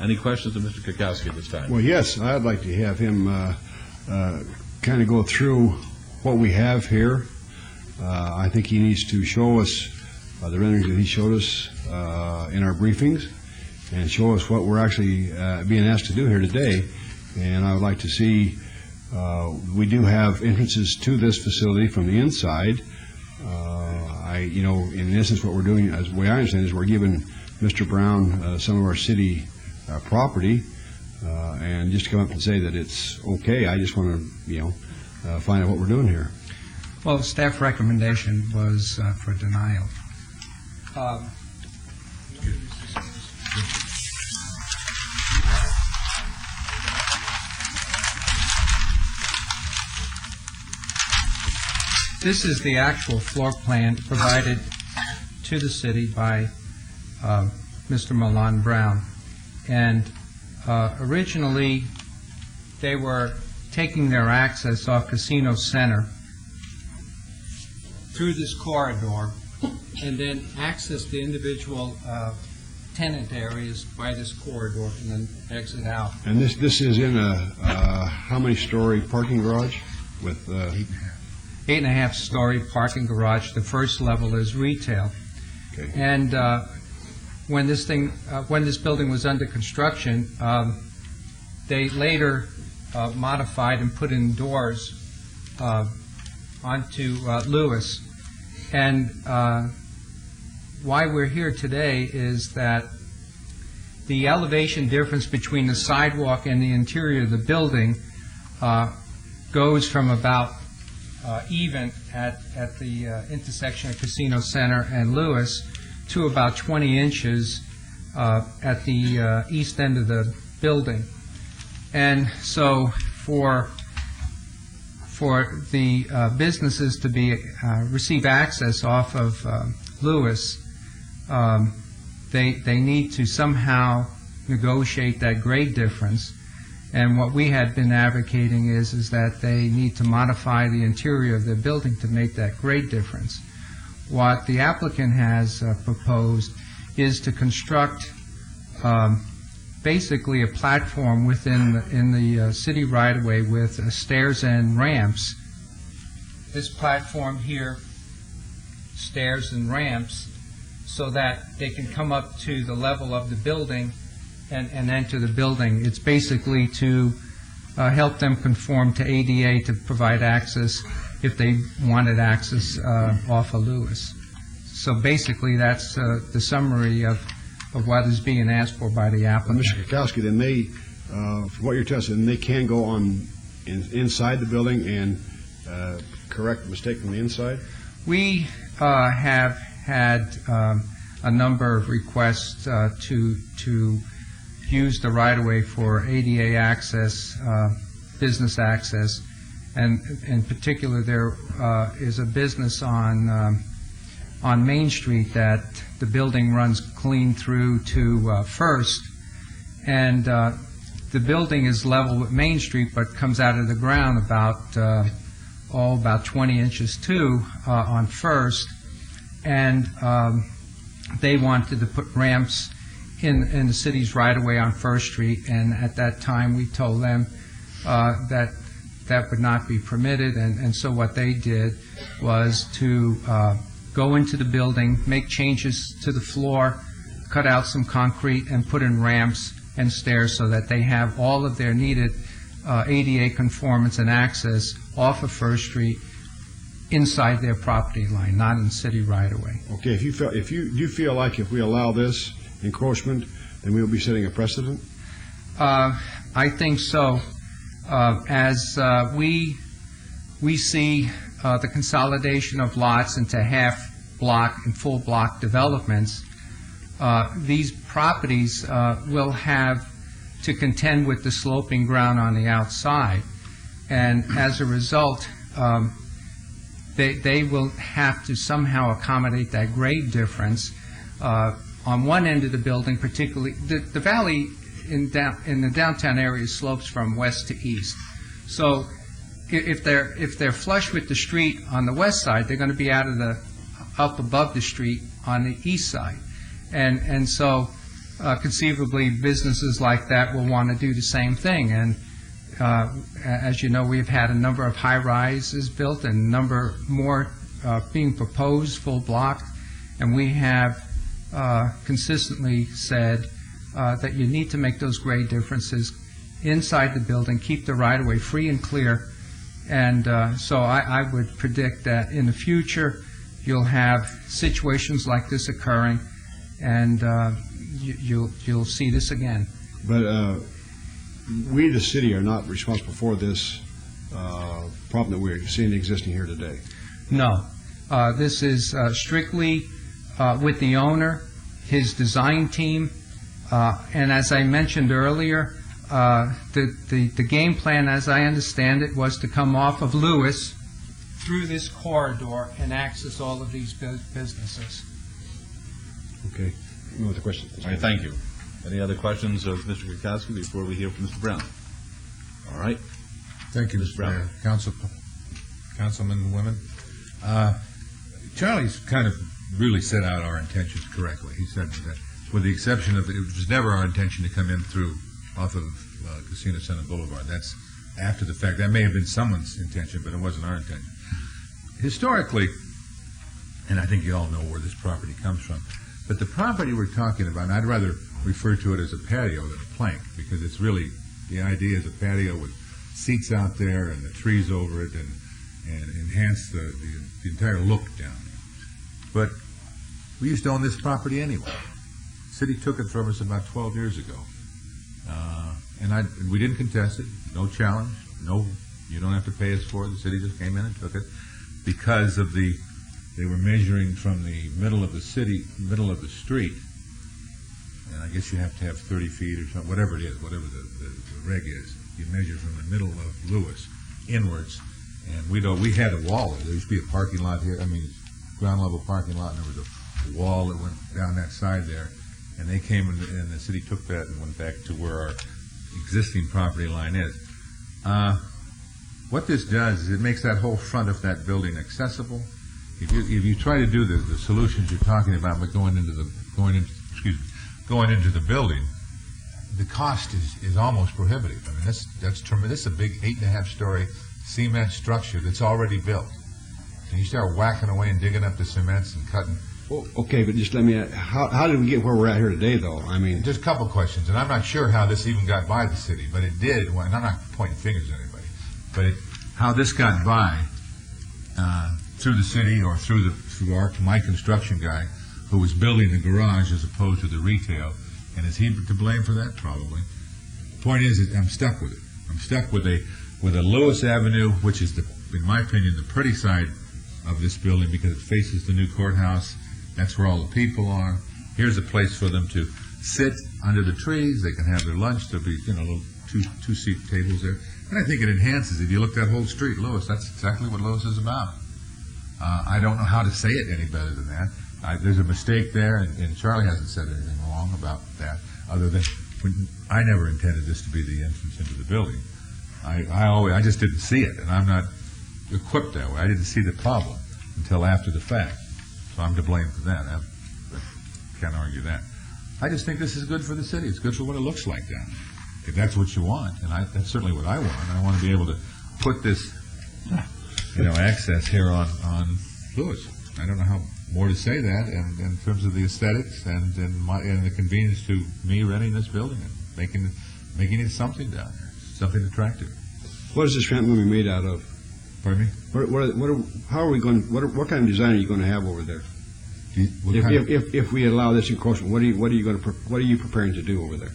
Any questions of Mr. Kukowski at this time? Well, yes, I'd like to have him kind of go through what we have here. I think he needs to show us the renderings that he showed us in our briefings and show us what we're actually being asked to do here today. And I would like to see, we do have entrances to this facility from the inside. In essence, what we're doing, as the way I understand, is we're giving Mr. Brown some of our city property, and just to come up and say that it's okay, I just want to, find out what we're doing here. Well, the staff recommendation was for denial. This is the actual floor plan provided to the city by Mr. Milan Brown. And originally, they were taking their access off Casino Center through this corridor and then access the individual tenant areas by this corridor and then exit out. And this is in a how many story parking garage? With 8.5 story parking garage. The first level is retail. Okay. And when this building was under construction, they later modified and put in doors onto Lewis. And why we're here today is that the elevation difference between the sidewalk and the interior of the building goes from about even at the intersection of Casino Center and Lewis to about 20 inches at the east end of the building. And so for the businesses to receive access off of Lewis, they need to somehow negotiate that grade difference. And what we had been advocating is that they need to modify the interior of the building to make that grade difference. What the applicant has proposed is to construct basically a platform within the city right-of-way with stairs and ramps. This platform here, stairs and ramps, so that they can come up to the level of the building and enter the building. It's basically to help them conform to ADA to provide access if they wanted access off of Lewis. So basically that's the summary of what is being asked for by the applicant. Mr. Kukowski, then they, from what you're testing, they can go on inside the building and correct the mistake from the inside? We have had a number of requests to use the right-of-way for ADA access, business access, and in particular there is a business on Main Street that the building runs clean through to First, and the building is level with Main Street but comes out of the ground about 20 inches too on First, and they wanted to put ramps in the city's right-of-way on First Street, and at that time we told them that would not be permitted, and so what they did was to go into the building, make changes to the floor, cut out some concrete, and put in ramps and stairs so that they have all of their needed ADA conformance and access off of First Street inside their property line, not in city right-of-way. Okay, do you feel like if we allow this encroachment, then we will be setting a precedent? I think so. As we see the consolidation of lots into half-block and full-block developments, these properties will have to contend with the sloping ground on the outside. And as a result, they will have to somehow accommodate that grade difference. On one end of the building, particularly, the valley in the downtown area slopes from west to east. So if they're flush with the street on the west side, they're going to be up above the street on the east side. And so conceivably businesses like that will want to do the same thing. And as you know, we've had a number of high-rises built and a number more being proposed, full block, and we have consistently said that you need to make those grade differences inside the building, keep the right-of-way free and clear, and so I would predict that in the future you'll have situations like this occurring, and you'll see this again. But we, the city, are not responsible for this problem that we're seeing existing here today. No. This is strictly with the owner, his design team, and as I mentioned earlier, the game plan, as I understand it, was to come off of Lewis through this corridor and access all of these businesses. Okay. No other questions? All right, thank you. Any other questions of Mr. Kukowski before we hear from Mr. Brown? All right. Thank you, Mr. Mayor. Councilmen and women. Charlie's kind of really set out our intentions correctly. He said that with the exception of, it was never our intention to come in through off of Casino Center Boulevard. That's after the fact. That may have been someone's intention, but it wasn't our intention. Historically, and I think you all know where this property comes from, but the property we're talking about, and I'd rather refer to it as a patio than a plank, because it's really, the idea is a patio with seats out there and the trees over it and enhance the entire look down there. But we used to own this property anyway. The city took it from us about 12 years ago. And we didn't contest it, no challenge, no, you don't have to pay us for it. The city just came in and took it because of they were measuring from the middle of the street, and I guess you have to have 30 feet or something, whatever it is, whatever the reg is. You measure from the middle of Lewis inwards, and we had a wall. There used to be a parking lot here, ground level parking lot, and there was a wall that went down that side there, and they came and the city took that and went back to where our existing property line is. What this does is it makes that whole front of that building accessible. If you try to do the solutions you're talking about, but going into the building, the cost is almost prohibitive. That's tremendous. This is a big 8.5-story cement structure that's already built. And you start whacking away and digging up the cements and cutting. Well, okay, but just let me ask, how did we get where we're at here today, though? Just a couple questions, and I'm not sure how this even got by the city, but it did. And I'm not pointing fingers at anybody, but how this got by through the city or through my construction guy who was building the garage as opposed to the retail, and is he to blame for that? Probably. The point is I'm stuck with it. I'm stuck with a Lewis Avenue, which is, in my opinion, the pretty side of this building because it faces the new courthouse. That's where all the people are. here's a place for them to sit under the trees. They can have their lunch. There'll be, little two-seat tables there. And I think it enhances. If you look that whole street, Lewis, that's exactly what Lewis is about. I don't know how to say it any better than that. There's a mistake there, and Charlie hasn't said anything wrong about that, other than I never intended this to be the entrance into the building. I just didn't see it, and I'm not equipped that way. I didn't see the problem until after the fact, so I'm to blame for that. I can't argue that. I just think this is good for the city. It's good for what it looks like down there. If that's what you want, and that's certainly what I want. I want to be able to put this, access here on Lewis. I don't know how more to say that, and in terms of the aesthetics and the convenience to me renting this building and making it something down there, something attractive. What is this ramp going to be made out of? Pardon me? What kind of design are you going to have over there? If we allow this encroachment, what are you preparing to do over there?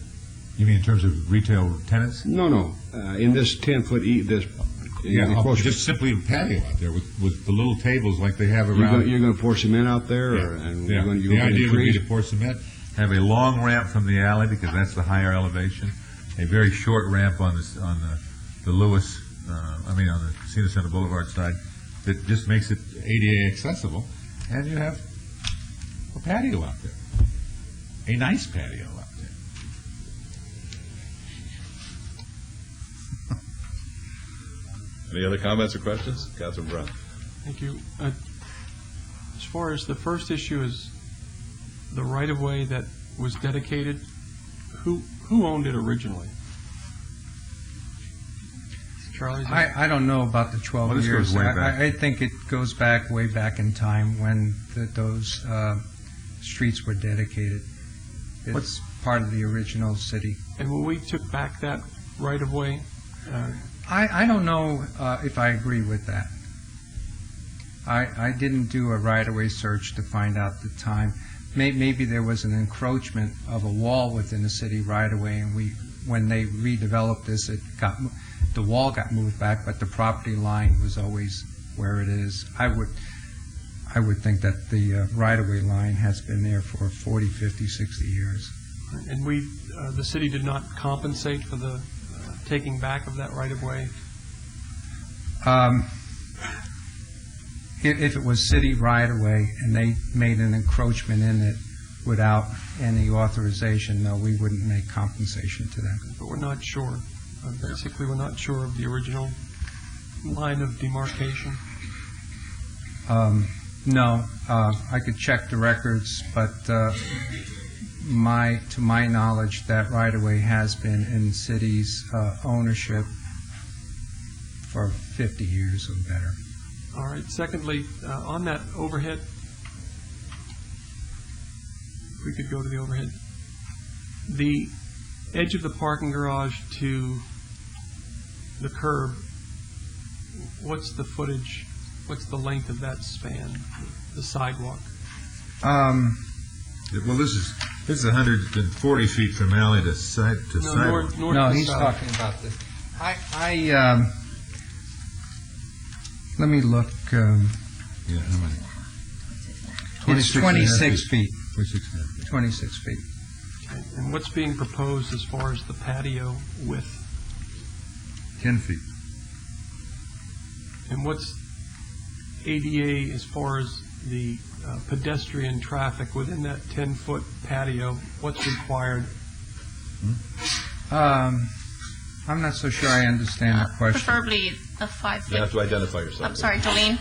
You mean in terms of retail tenants? No. In this 10-foot encroachment. Just simply a patio out there with the little tables like they have around. You're going to pour cement out there? Yeah. The idea would be to pour cement, have a long ramp from the alley because that's the higher elevation, a very short ramp on the Lewis, on the Casino Center Boulevard side that just makes it ADA accessible, and you have a patio out there, a nice patio out there. Any other comments or questions? Councilman Brown. Thank you. As far as the first issue is the right-of-way that was dedicated, who owned it originally? Charlie? I don't know about the 12 years. I think it goes back way back in time when those streets were dedicated. It's part of the original city. And when we took back that right-of-way? I don't know if I agree with that. I didn't do a right-of-way search to find out the time. Maybe there was an encroachment of a wall within the city right-of-way, and when they redeveloped this, the wall got moved back, but the property line was always where it is. I would think that the right-of-way line has been there for 40, 50, 60 years. And the city did not compensate for the taking back of that right-of-way? If it was city right-of-way and they made an encroachment in it without any authorization, no, we wouldn't make compensation to them. But we're not sure. Basically, we're not sure of the original line of demarcation. No, I could check the records, but to my knowledge, that right-of-way has been in city's ownership for 50 years or better. All right. Secondly, on that overhead, we could go to the overhead. The edge of the parking garage to the curb, what's the footage, what's the length of that span, the sidewalk? Well, this is 140 feet from alley to sidewalk. No, he's talking about this. Let me look. How many? It's 26 feet. 26 feet. Okay. And what's being proposed as far as the patio width? 10 feet. And what's ADA as far as the pedestrian traffic within that 10-foot patio? What's required? I'm not so sure I understand the question. Preferably a 5-foot. You have to identify yourself. I'm sorry, Jolene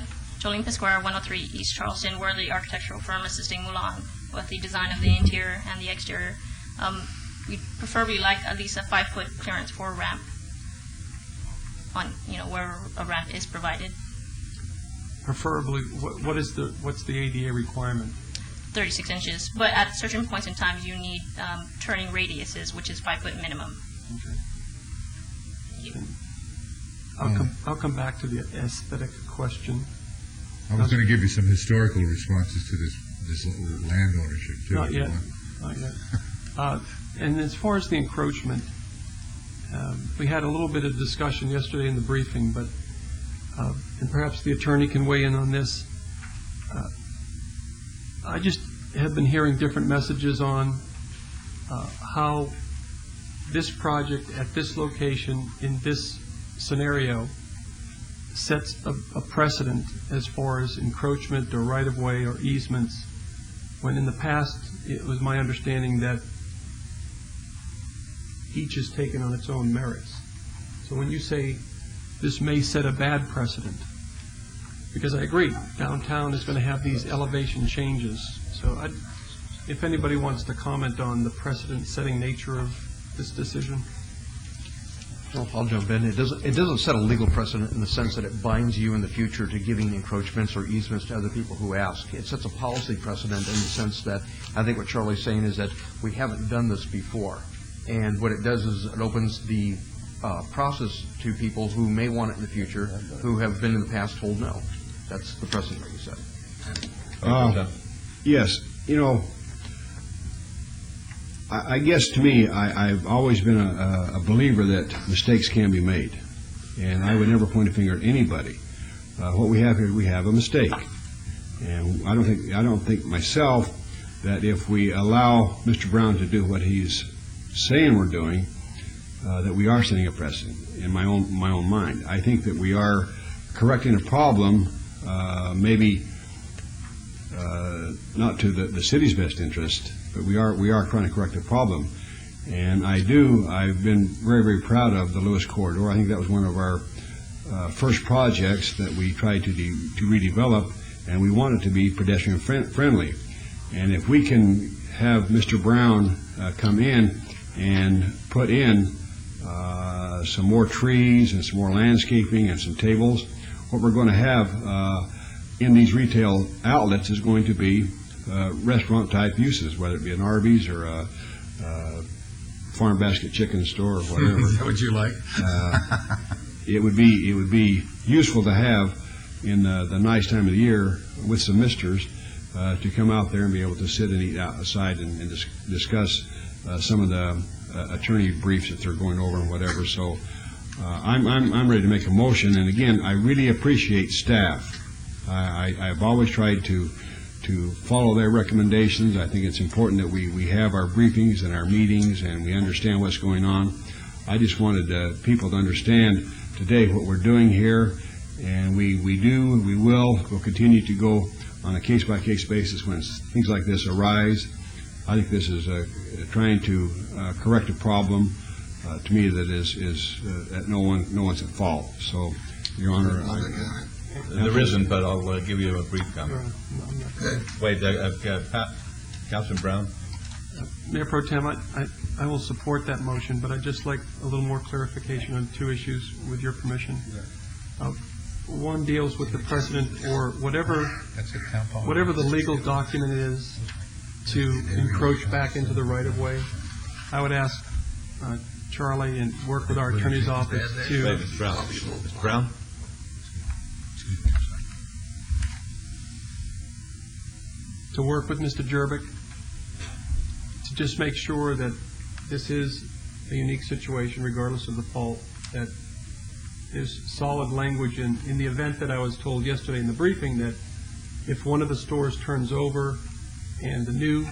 Pasquare, 103 East Charleston. We're the architectural firm assisting Mulan with the design of the interior and the exterior. We'd preferably like at least a 5-foot clearance for a ramp on, where a ramp is provided. Preferably, what's the ADA requirement? 36 inches, but at certain points in time you need turning radiuses, which is 5-foot minimum. Okay. I'll come back to the aesthetic question. I was going to give you some historical responses to this land ownership too. Not yet. And as far as the encroachment, we had a little bit of discussion yesterday in the briefing, but and perhaps the attorney can weigh in on this. I just have been hearing different messages on how this project at this location in this scenario sets a precedent as far as encroachment or right-of-way or easements, when in the past it was my understanding that each is taken on its own merits. So when you say this may set a bad precedent, because I agree, downtown is going to have these elevation changes. So if anybody wants to comment on the precedent-setting nature of this decision. Well, I'll jump in. It doesn't set a legal precedent in the sense that it binds you in the future to giving encroachments or easements to other people who ask. It sets a policy precedent in the sense that I think what Charlie's saying is that we haven't done this before. And what it does is it opens the process to people who may want it in the future, who have been in the past told no. That's the precedent that you set. Yes. You know, I guess to me, I've always been a believer that mistakes can be made, and I would never point a finger at anybody. What we have here, we have a mistake, and I don't think myself that if we allow Mr. Brown to do what he's saying we're doing, that we are setting a precedent. In my own mind, I think that we are correcting a problem, maybe not to the city's best interest. But we are trying to correct a problem, and I've been very, very proud of the Lewis Corridor. I think that was one of our first projects that we tried to redevelop, and we want it to be pedestrian friendly. And if we can have Mr. Brown come in and put in some more trees and some more landscaping and some tables, what we're going to have in these retail outlets is going to be restaurant-type uses, whether it be an Arby's or a farm basket chicken store or whatever. Is that what you like? It would be useful to have in the nice time of the year with some misters to come out there and be able to sit and eat outside and discuss some of the attorney briefs that they're going over and whatever. So I'm ready to make a motion. And again, I really appreciate staff. I've always tried to follow their recommendations. I think it's important that we have our briefings and our meetings and we understand what's going on. I just wanted people to understand today what we're doing here, and we'll continue to go on a case-by-case basis when things like this arise. I think this is trying to correct a problem to me that is that no one's at fault. So, Your Honor, there isn't, but I'll give you a brief comment. Wait, Councilman Brown? Mayor Pro Tem, I will support that motion, but I'd just like a little more clarification on two issues, with your permission. One deals with the precedent or whatever the legal document is to encroach back into the right-of-way. I would ask Charlie and work with our attorney's office to... Wait, Mr. Brown. Mr. Brown? To work with Mr. Jerbick to just make sure that this is a unique situation regardless of the fault, that there's solid language in the event that I was told yesterday in the briefing that if one of the stores turns over and the new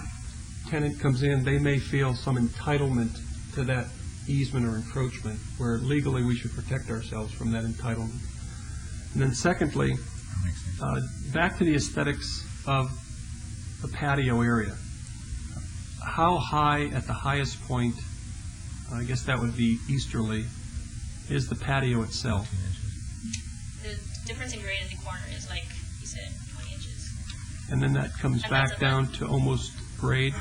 tenant comes in, they may feel some entitlement to that easement or encroachment, where legally we should protect ourselves from that entitlement. And then secondly, back to the aesthetics of the patio area. How high at the highest point, I guess that would be easterly, is the patio itself? The difference in grade in the corner is, like you said, 20 inches. And then that comes back down to almost grade?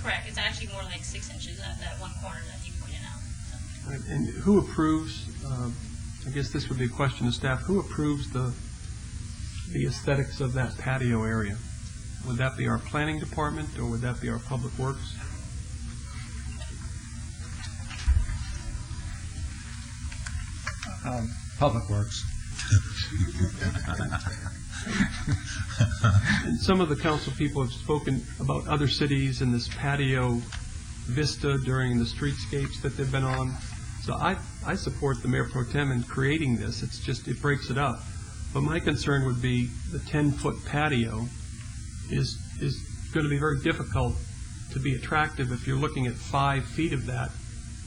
Correct. It's actually more like 6 inches at that one corner that you pointed out. So. Right. And who approves, I guess this would be a question to staff, who approves the aesthetics of that patio area? Would that be our planning department or would that be our public works? Public Works. And some of the council people have spoken about other cities and this patio vista during the streetscapes that they've been on. So I support the Mayor Pro Tem in creating this. It's just, it breaks it up. But my concern would be the 10-foot patio is going to be very difficult to be attractive if you're looking at 5 feet of that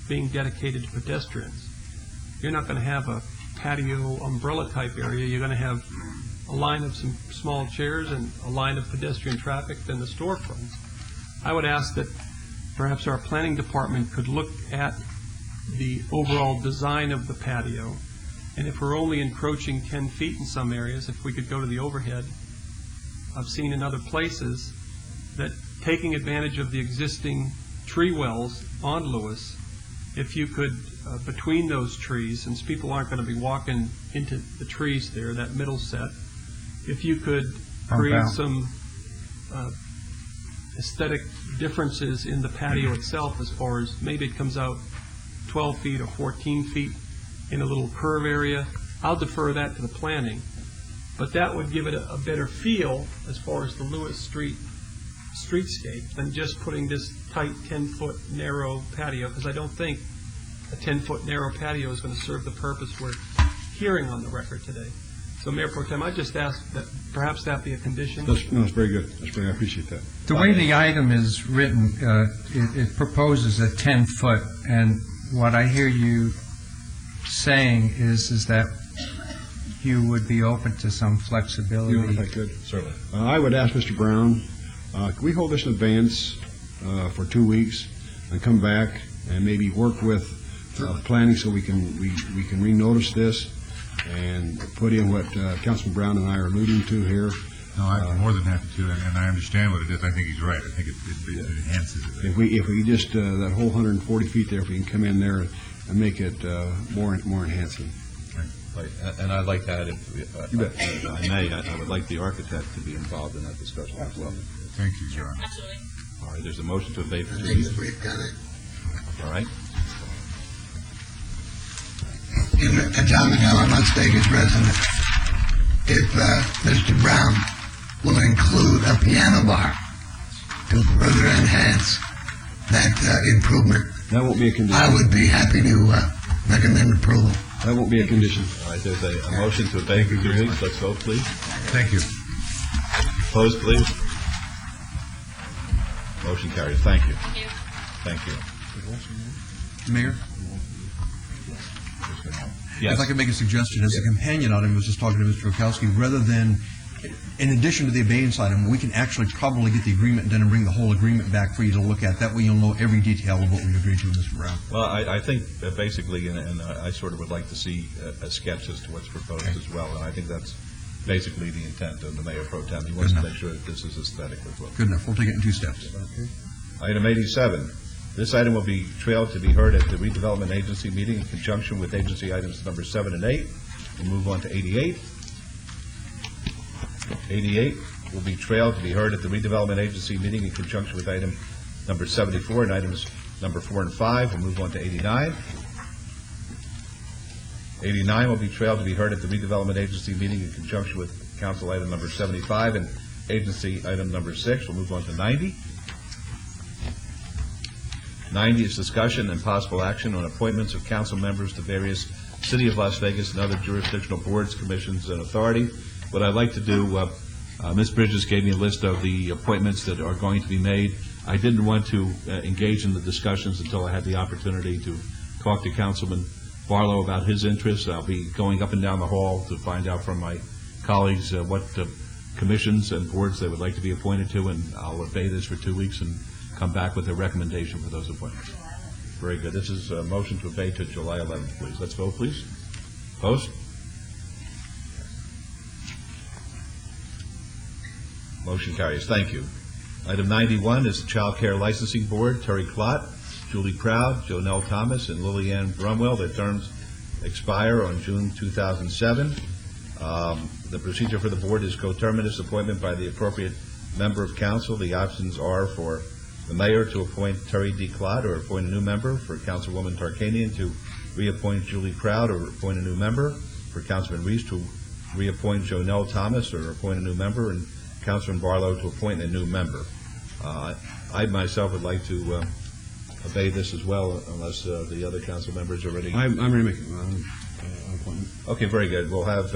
being dedicated to pedestrians. You're not going to have a patio umbrella type area. You're going to have a line of some small chairs and a line of pedestrian traffic, then the storefronts. I would ask that perhaps our planning department could look at the overall design of the patio, and if we're only encroaching 10 feet in some areas, if we could go to the overhead. I've seen in other places that taking advantage of the existing tree wells on Lewis, if you could, between those trees, since people aren't going to be walking into the trees there, that middle set, if you could create some aesthetic differences in the patio itself, as far as maybe it comes out 12 feet or 14 feet in a little curve area, I'll defer that to the planning. But that would give it a better feel as far as the Lewis streetscape than just putting this tight 10-foot narrow patio, because I don't think a 10-foot narrow patio is going to serve the purpose we're hearing on the record today. So, Mayor Pro Tem, I just ask that perhaps that be a condition. That's very good. I appreciate that. The way the item is written, it proposes a 10-foot, and what I hear you saying is that you would be open to some flexibility. If I could. Certainly. I would ask Mr. Brown, can we hold this in advance for 2 weeks and come back and maybe work with planning so we can renotice this and put in what Councilman Brown and I are alluding to here. No, I'm more than happy to, and I understand what it is. I think he's right. I think it enhances it. If we just, that whole 140 feet there, if we can come in there and make it more enhancing. Right. And I'd like that, if I may, I would like the architect to be involved in that discussion as well. Thank you, John. Absolutely. All right, there's a motion to abate for 2 weeks. We've got it. All right. John Manella, Las Vegas resident. If Mr. Brown will include a piano bar to further enhance that improvement, that won't be a condition. I would be happy to recommend approval. That won't be a condition. All right, there's a motion to abate for 2 weeks. Let's vote, please. Thank you. Opposed, please. Motion carries. Thank you. Thank you. Mayor? Yes. If I could make a suggestion, as a companion item, I was just talking to Mr. Okowski, rather than, in addition to the abeyance item, we can actually probably get the agreement done and bring the whole agreement back for you to look at. That way you'll know every detail of what we agreed to, Mr. Brown. Well, I think basically, and I sort of would like to see a sketch as to what's proposed as well, and I think that's basically the intent of the Mayor Pro Tem. He wants to make sure that this is aesthetic as well. Good enough. We'll take it in 2 steps. Okay. Item 87. This item will be trailed to be heard at the Redevelopment Agency meeting in conjunction with agency items number 7 and 8. We'll move on to 88. 88 will be trailed to be heard at the Redevelopment Agency meeting in conjunction with item number 74 and items number 4 and 5. We'll move on to 89. 89 will be trailed to be heard at the Redevelopment Agency meeting in conjunction with council item number 75 and agency item number 6. We'll move on to 90. 90 is discussion and possible action on appointments of council members to various City of Las Vegas and other jurisdictional boards, commissions, and authority. What I'd like to do, Ms. Bridges gave me a list of the appointments that are going to be made. I didn't want to engage in the discussions until I had the opportunity to talk to Councilman Barlow about his interests. I'll be going up and down the hall to find out from my colleagues what commissions and boards they would like to be appointed to, and I'll obey this for 2 weeks and come back with a recommendation for those appointments. Very good. This is a motion to obey to July 11th, please. Let's vote, please. Opposed? Motion carries. Thank you. Item 91 is the Child Care Licensing Board. Terry Klott, Julie Proud, Jonelle Thomas, and Lillianne Brumwell. Their terms expire on June 2007. The procedure for the board is coterminous appointment by the appropriate member of council. The options are for the mayor to appoint Terry D. Klott or appoint a new member, for Councilwoman Tarkanian to reappoint Julie Proud or appoint a new member, for Councilman Reese to reappoint Jonelle Thomas or appoint a new member, and Councilman Barlow to appoint a new member. I myself would like to obey this as well, unless the other council members are ready. I'm ready to make an appointment. Okay, very good. We'll have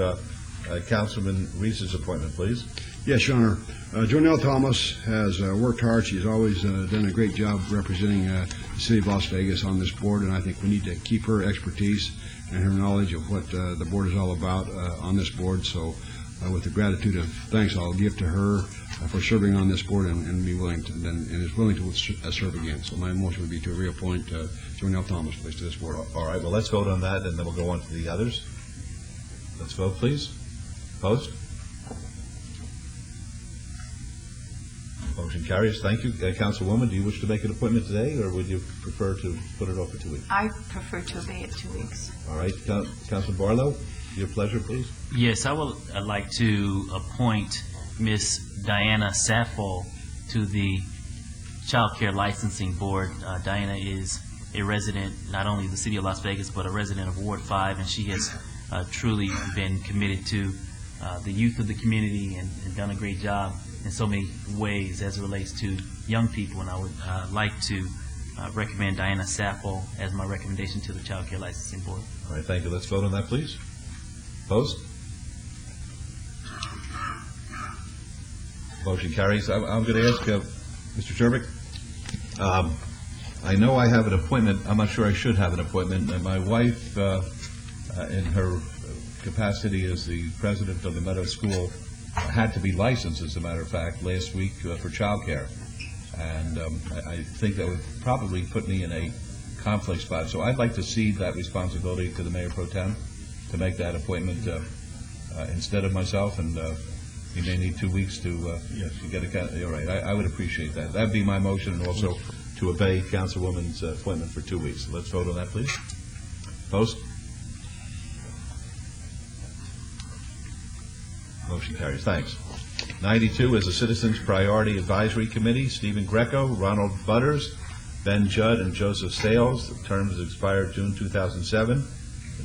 Councilman Reese's appointment, please. Yes, Your Honor. Jonelle Thomas has worked hard. She's always done a great job representing the city of Las Vegas on this board, and I think we need to keep her expertise and her knowledge of what the board is all about on this board. So with the gratitude of thanks I'll give to her for serving on this board and be willing to, and is willing to serve again. So my motion would be to reappoint Jonelle Thomas, please, to this board. All right, well, let's vote on that, and then we'll go on to the others. Let's vote, please. Opposed? Motion carries. Thank you. Councilwoman, do you wish to make an appointment today, or would you prefer to put it off for 2 weeks? I prefer to obey it 2 weeks. All right. Councilman Barlow, your pleasure, please. Yes, I would like to appoint Miss Diana Sappho to the Child Care Licensing Board. Diana is a resident, not only of the city of Las Vegas, but a resident of Ward 5, and she has truly been committed to the youth of the community and done a great job in so many ways as it relates to young people. And I would like to recommend Diana Sappho as my recommendation to the Child Care Licensing Board. All right, thank you. Let's vote on that, please. Opposed? Motion carries. I'm going to ask Mr. Jervik. I know I have an appointment. I'm not sure I should have an appointment. My wife, in her capacity as the president of the Meadow School, had to be licensed, as a matter of fact, last week for child care. And I think that would probably put me in a conflict spot. So I'd like to cede that responsibility to the Mayor Pro Tem to make that appointment instead of myself. And you may need 2 weeks to get a... All right, I would appreciate that. That'd be my motion, and also to obey Councilwoman's appointment for 2 weeks. Let's vote on that, please. Opposed? Motion carries. Thanks. 92 is the Citizens Priority Advisory Committee. Stephen Greco, Ronald Butters, Ben Judd, and Joseph Sales. The term has expired June 2007.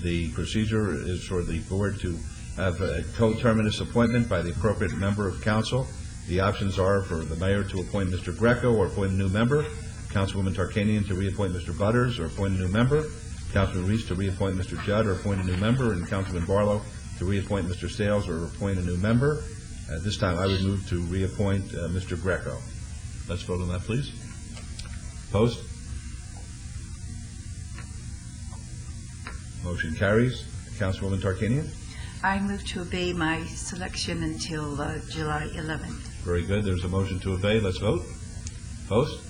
The procedure is for the board to have a coterminous appointment by the appropriate member of council. The options are for the mayor to appoint Mr. Greco or appoint a new member, Councilwoman Tarkanian to reappoint Mr. Butters or appoint a new member, Councilman Reese to reappoint Mr. Judd or appoint a new member, and Councilman Barlow to reappoint Mr. Sales or appoint a new member. At this time, I would move to reappoint Mr. Greco. Let's vote on that, please. Opposed? Motion carries. Councilwoman Tarkanian? I move to obey my selection until July 11th. Very good. There's a motion to obey. Let's vote. Opposed?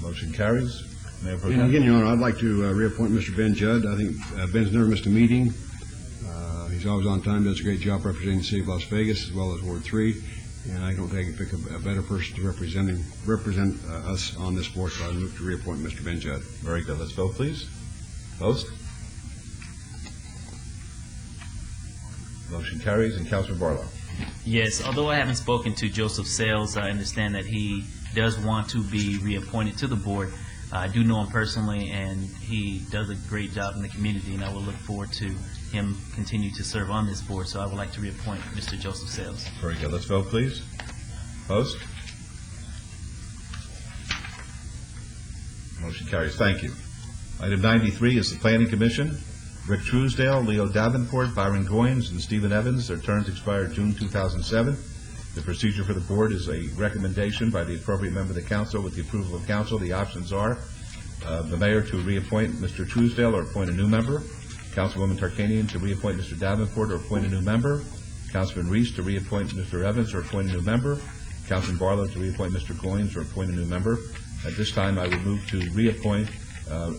Motion carries. Mayor Pro Tem. And again, Your Honor, I'd like to reappoint Mr. Ben Judd. I think Ben's never missed a meeting. He's always on time, does a great job representing the city of Las Vegas as well as Ward 3. And I don't think I can pick a better person to represent us on this board, so I move to reappoint Mr. Ben Judd. Very good. Let's vote, please. Opposed? Motion carries. And Councilman Barlow. Yes, although I haven't spoken to Joseph Sales, I understand that he does want to be reappointed to the board. I do know him personally, and he does a great job in the community, and I will look forward to him continue to serve on this board. So I would like to reappoint Mr. Joseph Sales. Very good. Let's vote, please. Opposed? Motion carries. Thank you. Item 93 is the Planning Commission. Rick Truesdale, Leo Davenport, Byron Goins, and Stephen Evans. Their terms expired June 2007. The procedure for the board is a recommendation by the appropriate member of the council with the approval of council. The options are the mayor to reappoint Mr. Truesdale or appoint a new member, Councilwoman Tarkanian to reappoint Mr. Davenport or appoint a new member, Councilman Reese to reappoint Mr. Evans or appoint a new member, Councilman Barlow to reappoint Mr. Goins or appoint a new member. At this time, I would move to reappoint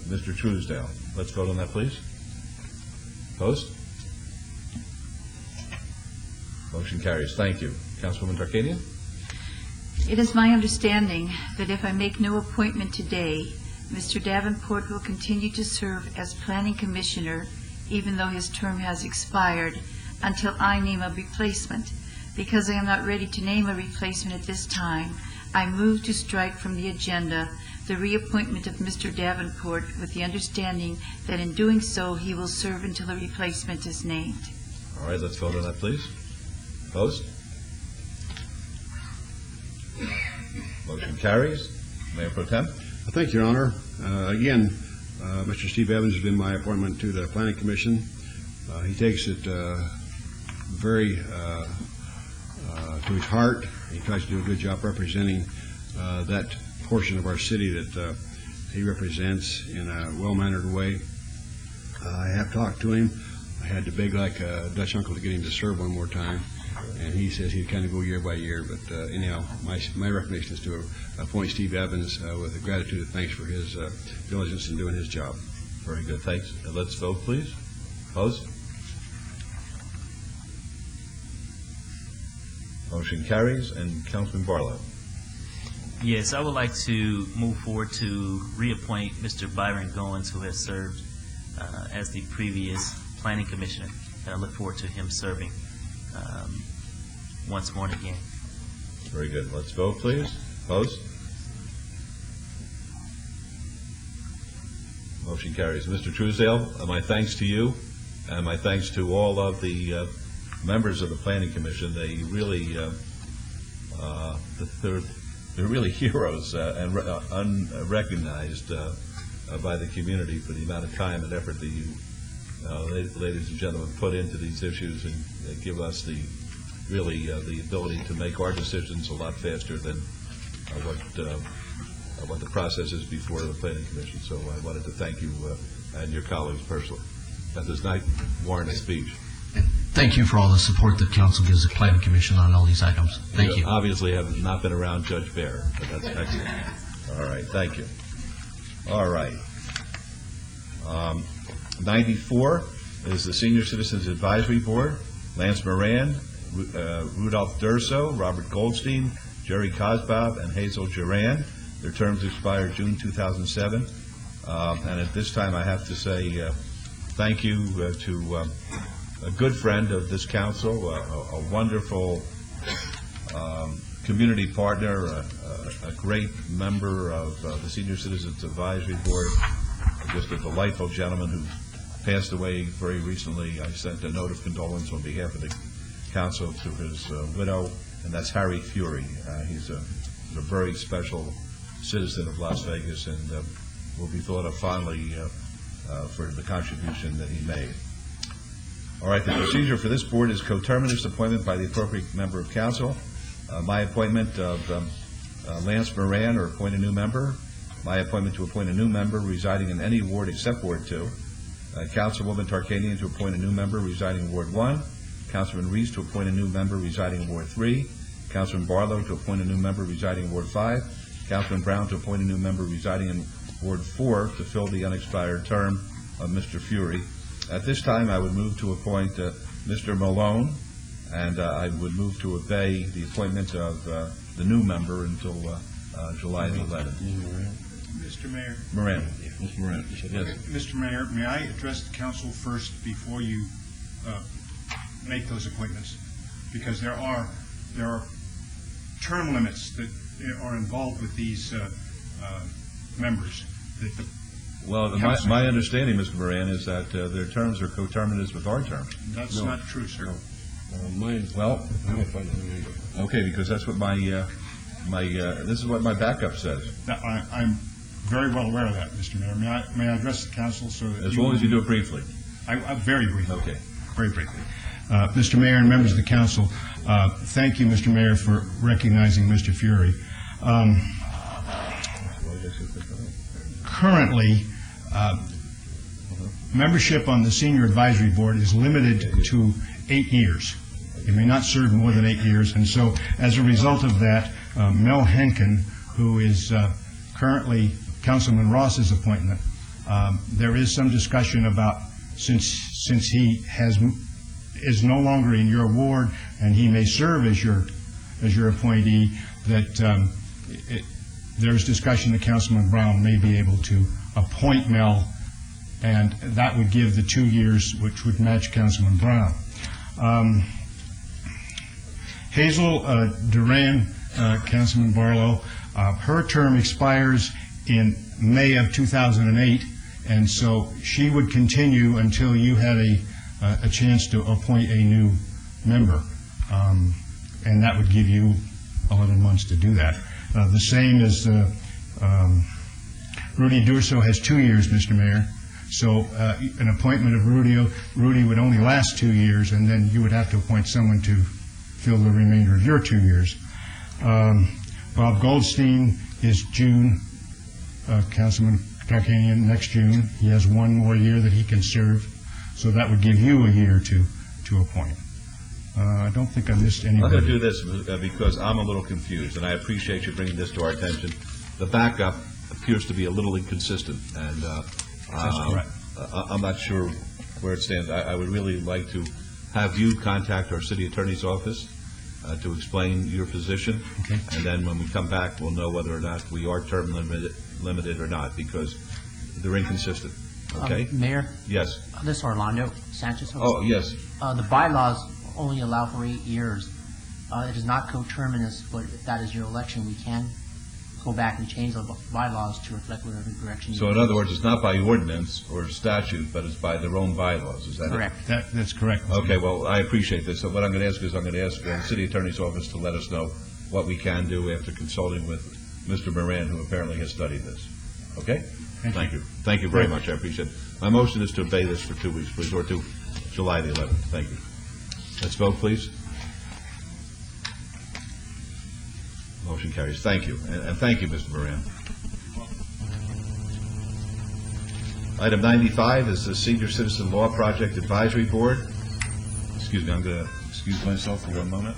Mr. Truesdale. Let's vote on that, please. Opposed? Motion carries. Thank you. Councilwoman Tarkanian? It is my understanding that if I make no appointment today, Mr. Davenport will continue to serve as Planning Commissioner, even though his term has expired, until I name a replacement. Because I am not ready to name a replacement at this time, I move to strike from the agenda the reappointment of Mr. Davenport with the understanding that in doing so, he will serve until a replacement is named. All right, let's vote on that, please. Opposed? Motion carries. Mayor Pro Tem? Thank you, Your Honor. Again, Mr. Steve Evans has been my appointment to the Planning Commission. He takes it very to his heart. He tries to do a good job representing that portion of our city that he represents in a well-mannered way. I have talked to him. I had to beg like a Dutch uncle to get him to serve one more time, and he says he'd kind of go year by year. But anyhow, my recommendation is to appoint Steve Evans with gratitude and thanks for his diligence in doing his job. Very good, thanks. Let's vote, please. Opposed? Motion carries. And Councilman Barlow. Yes, I would like to move forward to reappoint Mr. Byron Goins, who has served as the previous planning commissioner, and I look forward to him serving once more and again. Very good. Let's vote, please. Opposed? Motion carries. Mr. Truesdale, my thanks to you, and my thanks to all of the members of the Planning Commission. They really, they're really heroes and unrecognized by the community for the amount of time and effort that you, ladies and gentlemen, put into these issues and give us the ability to make our decisions a lot faster than what the process is before the Planning Commission. So I wanted to thank you and your colleagues personally. That does not warrant a speech. Thank you for all the support that council gives the Planning Commission on all these items. Thank you. Obviously have not been around Judge Bear, but that's excellent. All right, thank you. All right. 94 is the Senior Citizens Advisory Board. Lance Moran, Rudolph Durso, Robert Goldstein, Jerry Kosbob, and Hazel Duran. Their terms expire June 2007. And at this time, I have to say thank you to a good friend of this council, a wonderful community partner, a great member of the Senior Citizens Advisory Board, just a delightful gentleman who passed away very recently. I sent a note of condolence on behalf of the council to his widow, and that's Harry Fury. He's a very special citizen of Las Vegas and will be thought of fondly for the contribution that he made. All right, the procedure for this board is coterminous appointment by the appropriate member of council. My appointment of Lance Moran, or appoint a new member. My appointment to appoint a new member residing in any ward except Ward 2. Councilwoman Tarkanian to appoint a new member residing in Ward 1. Councilman Reese to appoint a new member residing in Ward 3. Councilman Barlow to appoint a new member residing in Ward 5. Councilman Brown to appoint a new member residing in Ward 4 to fill the unexpired term of Mr. Fury. At this time, I would move to appoint Mr. Malone, and I would move to obey the appointment of the new member until July the 11th. Mr. Mayor. Moran. Mr. Moran. Yes. Mr. Mayor, may I address the council first before you make those appointments? Because there are term limits that are involved with these members. Well, my understanding, Mr. Moran, is that their terms are coterminous with our terms. That's not true, sir. Well, okay, because that's what this is what my backup says. I'm very well aware of that, Mr. Mayor. May I address the council so that as long as you do it briefly. Very briefly. Okay. Very briefly. Mr. Mayor and members of the council, thank you, Mr. Mayor, for recognizing Mr. Fury. Currently, membership on the Senior Advisory Board is limited to 8 years. You may not serve more than 8 years, and so as a result of that, Mel Henkin, who is currently Councilman Ross's appointment, there is some discussion about, since he is no longer in your ward and he may serve as your appointee, that there's discussion that Councilman Brown may be able to appoint Mel, and that would give the 2 years, which would match Councilman Brown. Hazel Duran, Councilman Barlow, her term expires in May of 2008, and so she would continue until you had a chance to appoint a new member, and that would give you 11 months to do that. The same as Rudy Durso has 2 years, Mr. Mayor. So an appointment of Rudy would only last 2 years, and then you would have to appoint someone to fill the remainder of your 2 years. Bob Goldstein is June, Councilman Tarkanian, next June. He has 1 more year that he can serve, so that would give you a year to appoint. I don't think I missed anybody. I'm going to do this because I'm a little confused, and I appreciate you bringing this to our attention. The backup appears to be a little inconsistent, and That's correct. I'm not sure where it stands. I would really like to have you contact our city attorney's office to explain your position, Okay. and then when we come back, we'll know whether or not we are term limited or not, because they're inconsistent. Okay? Mayor, Yes. this is Orlando Sanchez. Oh, yes. The bylaws only allow for 8 years. It is not coterminous, but if that is your election, we can go back and change the bylaws to reflect whatever direction you So in other words, it's not by ordinance or statute, but it's by their own bylaws, is that it? Correct. That's correct. Okay, well, I appreciate this. So what I'm going to ask is I'm going to ask the city attorney's office to let us know what we can do after consulting with Mr. Moran, who apparently has studied this. Okay? Thank you. Thank you very much. I appreciate it. My motion is to obey this for 2 weeks, please, or to July the 11th. Thank you. Let's vote, please. Motion carries. Thank you. And thank you, Mr. Moran. Item 95 is the Senior Citizen Law Project Advisory Board. Excuse me, I'm going to excuse myself for 1 moment.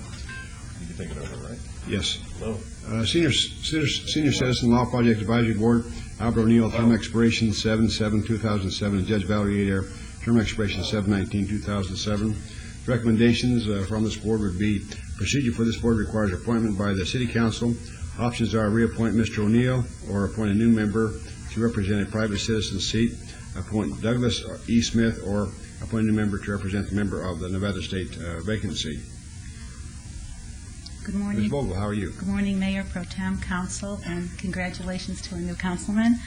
You can take it over, right? Yes. Hello. Senior Citizen Law Project Advisory Board, Albert O'Neill, term expiration 7/7/2007, and Judge Valerie Adair, term expiration 7/19/2007. Recommendations from this board would be procedure for this board requires appointment by the City Council. Options are reappoint Mr. O'Neill or appoint a new member to represent a private citizen seat, appoint Douglas E. Smith, or appoint a new member to represent the member of the Nevada State vacancy. Good morning. Ms. Vogel, how are you? Good morning, Mayor Pro Tem, Council, and congratulations to a new councilman.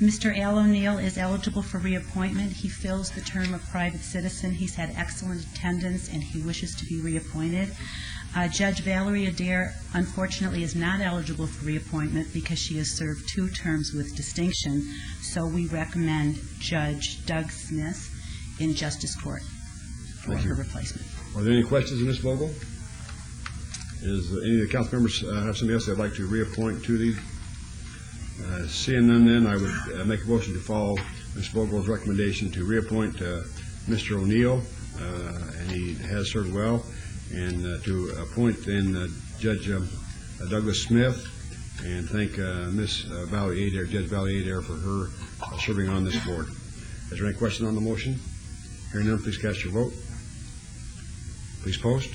Mr. Al O'Neill is eligible for reappointment. He fills the term of private citizen. He's had excellent attendance, and he wishes to be reappointed. Judge Valerie Adair, unfortunately, is not eligible for reappointment because she has served 2 terms with distinction, so we recommend Judge Doug Smith in Justice Court for her replacement. Are there any questions of Ms. Vogel? Is any of the council members have somebody else they'd like to reappoint to these? Seeing none, then I would make a motion to follow Ms. Vogel's recommendation to reappoint Mr. O'Neill, and he has served well, and to appoint then Judge Douglas Smith, and thank Ms. Valerie Adair, Judge Valerie Adair, for her serving on this board. Is there any question on the motion? Hearing none, please cast your vote. Please post.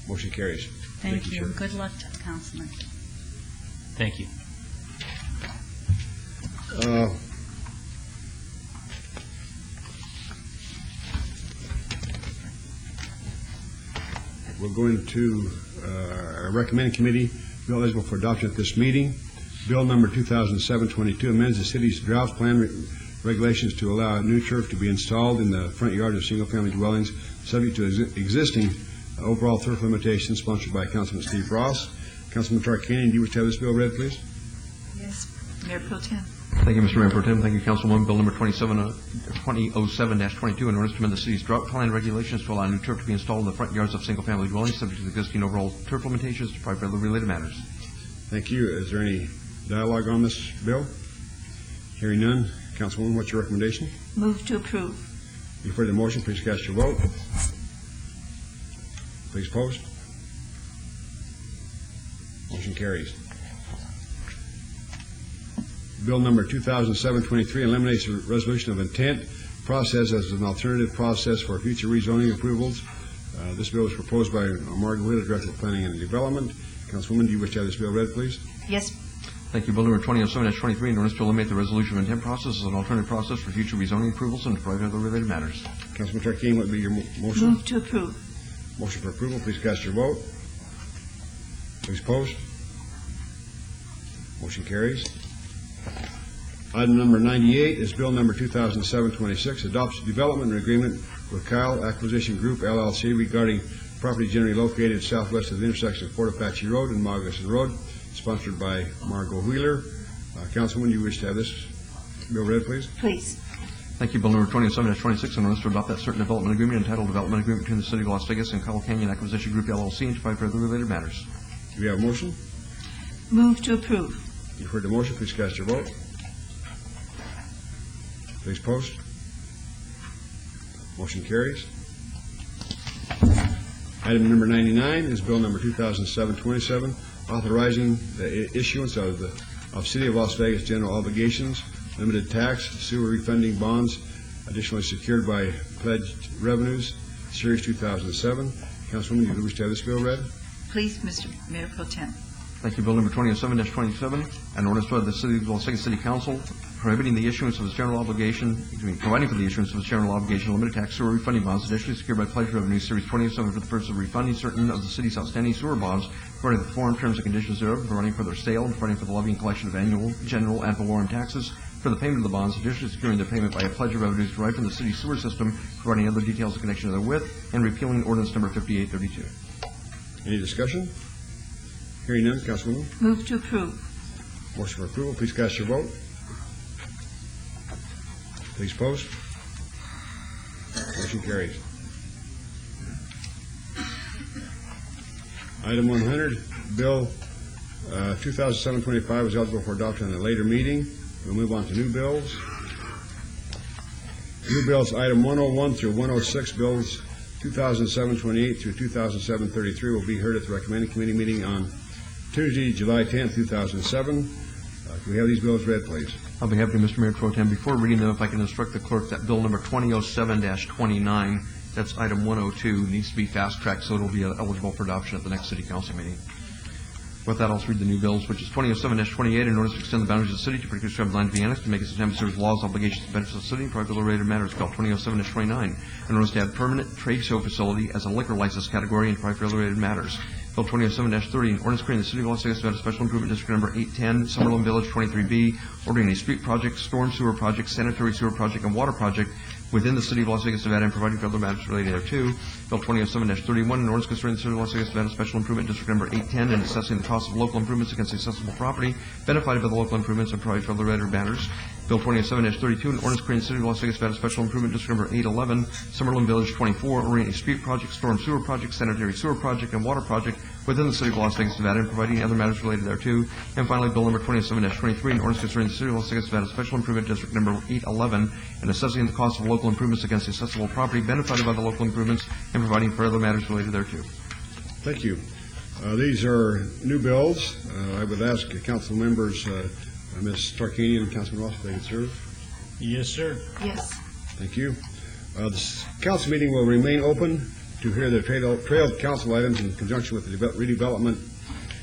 Motion carries. Thank you. sir. Good luck to the councilman. Thank you. We're going to our recommending committee, bill eligible for adoption at this meeting. Bill number 2007-22 amends the city's drought plan regulations to allow new turf to be installed in the front yard of single-family dwellings, subject to existing overall turf limitations, sponsored by Councilman Steve Ross. Councilman Tarkanian, do you wish to have this bill read, please? Yes, Mayor Pro Tem. Thank you, Mr. Mayor Pro Tem. Thank you, Councilwoman. Bill number 2007-22, in order to amend the city's drought plan regulations to allow new turf to be installed in the front yards of single-family dwellings, subject to existing overall turf limitations, to provide for related matters. Thank you. Is there any dialogue on this bill? Hearing none. Councilwoman, what's your recommendation? Move to approve. You've heard the motion. Please cast your vote. Please post. Motion carries. Bill number 2007-23 eliminates the resolution of intent process as an alternative process for future rezoning approvals. This bill was proposed by Margaret Wheeler, Director of Planning and Development. Councilwoman, do you wish to have this bill read, please? Yes. Thank you. Bill number 2007-23, in order to eliminate the resolution of intent process as an alternative process for future rezoning approvals and to provide other related matters. Councilman Tarkanian, what would be your motion? Move to approve. Motion for approval. Please cast your vote. Please post. Motion carries. Item number 98 is Bill number 2007-26, adopts a development agreement with Kyle Acquisition Group, LLC, regarding property generally located southwest of the intersection of Fort Apache Road and Maugasson Road, sponsored by Margot Wheeler. Councilwoman, you wish to have this bill read, please? Please. Thank you. Bill number 27-26, an ordinance to adopt that certain development agreement entitled Development Agreement between the City of Las Vegas and Cobble Canyon Acquisition Group LLC and to provide for other related matters. Do we have a motion? Move to approve. You've heard the motion. Please cast your vote. Please post. Motion carries. Item number 99 is bill number 2007-27, authorizing the issuance of City of Las Vegas general obligations, limited tax, sewer refunding bonds, additionally secured by pledged revenues, Series 2007. Councilwoman, you wish to have this bill read? Please, Mr. Mayor Pro Tem. Thank you. Bill number 2007-27, an ordinance by the City of Las Vegas City Council prohibiting the issuance of its general obligation, providing for the issuance of its general obligation, limited tax sewer refunding bonds, additionally secured by pledged revenue, Series 27, for the purpose of refunding certain of the city's outstanding sewer bonds, providing the form, terms, and conditions thereof, providing for their sale, and providing for the levy and collection of annual, general, ad valorem taxes for the payment of the bonds, additionally securing their payment by a pledge of revenues derived from the city's sewer system, providing other details in connection therewith, and repealing ordinance number 5832. Any discussion? Hearing none, Councilwoman. Move to approve. Motion for approval. Please cast your vote. Please post. Motion carries. Item 100, Bill 2007-25 is eligible for adoption at a later meeting. We'll move on to new bills. New bills, item 101 through 106, bills 2007-28 through 2007-33 will be heard at the recommended committee meeting on Tuesday, July 10, 2007. Can we have these bills read, please? I'll be happy to, Mr. Mayor Pro Tem. Before reading them, if I can instruct the clerk that bill number 2007-29, that's item 102, needs to be fast-tracked so it'll be eligible for adoption at the next City Council meeting. With that, I'll read the new bills, which is 2007-28, in order to extend the boundaries of the city to prescribed land to be annexed, to make its attempt to serve laws, obligations, and benefits of the city, and provide for related matters. Bill 2007-29, in order to add permanent trade show facility as a liquor license category and provide for related matters. Bill 2007-30, an ordinance creating the City of Las Vegas Nevada Special Improvement District Number 810, Summerlin Village 23B, ordering a street project, storm sewer project, sanitary sewer project, and water project within the City of Las Vegas, Nevada, and providing for other matters related thereto. Bill 2007-31, an ordinance concerning the City of Las Vegas, Nevada Special Improvement District Number 810, and assessing the cost of local improvements against accessible property benefited by the local improvements and providing for other related matters. Bill 27-32, an ordinance creating the City of Las Vegas, Nevada Special Improvement District Number 811, Summerlin Village 24, ordering a street project, storm sewer project, sanitary sewer project, and water project within the City of Las Vegas, Nevada, and providing other matters related thereto. And finally, Bill number 27-23, an ordinance concerning the City of Las Vegas, Nevada Special Improvement District Number 811, and assessing the cost of local improvements against accessible property benefited by the local improvements and providing for other matters related thereto. Thank you. These are new bills. I would ask council members, Ms. Tarkanian and Councilman Ross, if they could serve. Yes, sir. Yes. Thank you. This council meeting will remain open to hear the trail council items in conjunction with the redevelopment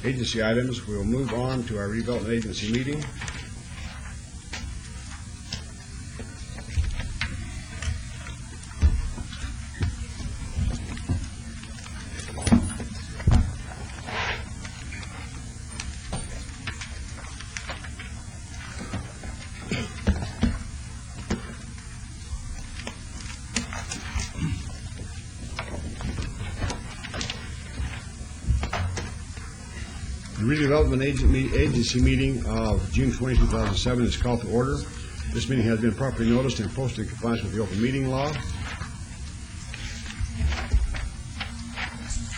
agency items. We will move on to our redevelopment agency meeting. The redevelopment agency meeting of June 20, 2007 is called to order. This meeting has been properly noticed and posted in compliance with the open meeting law.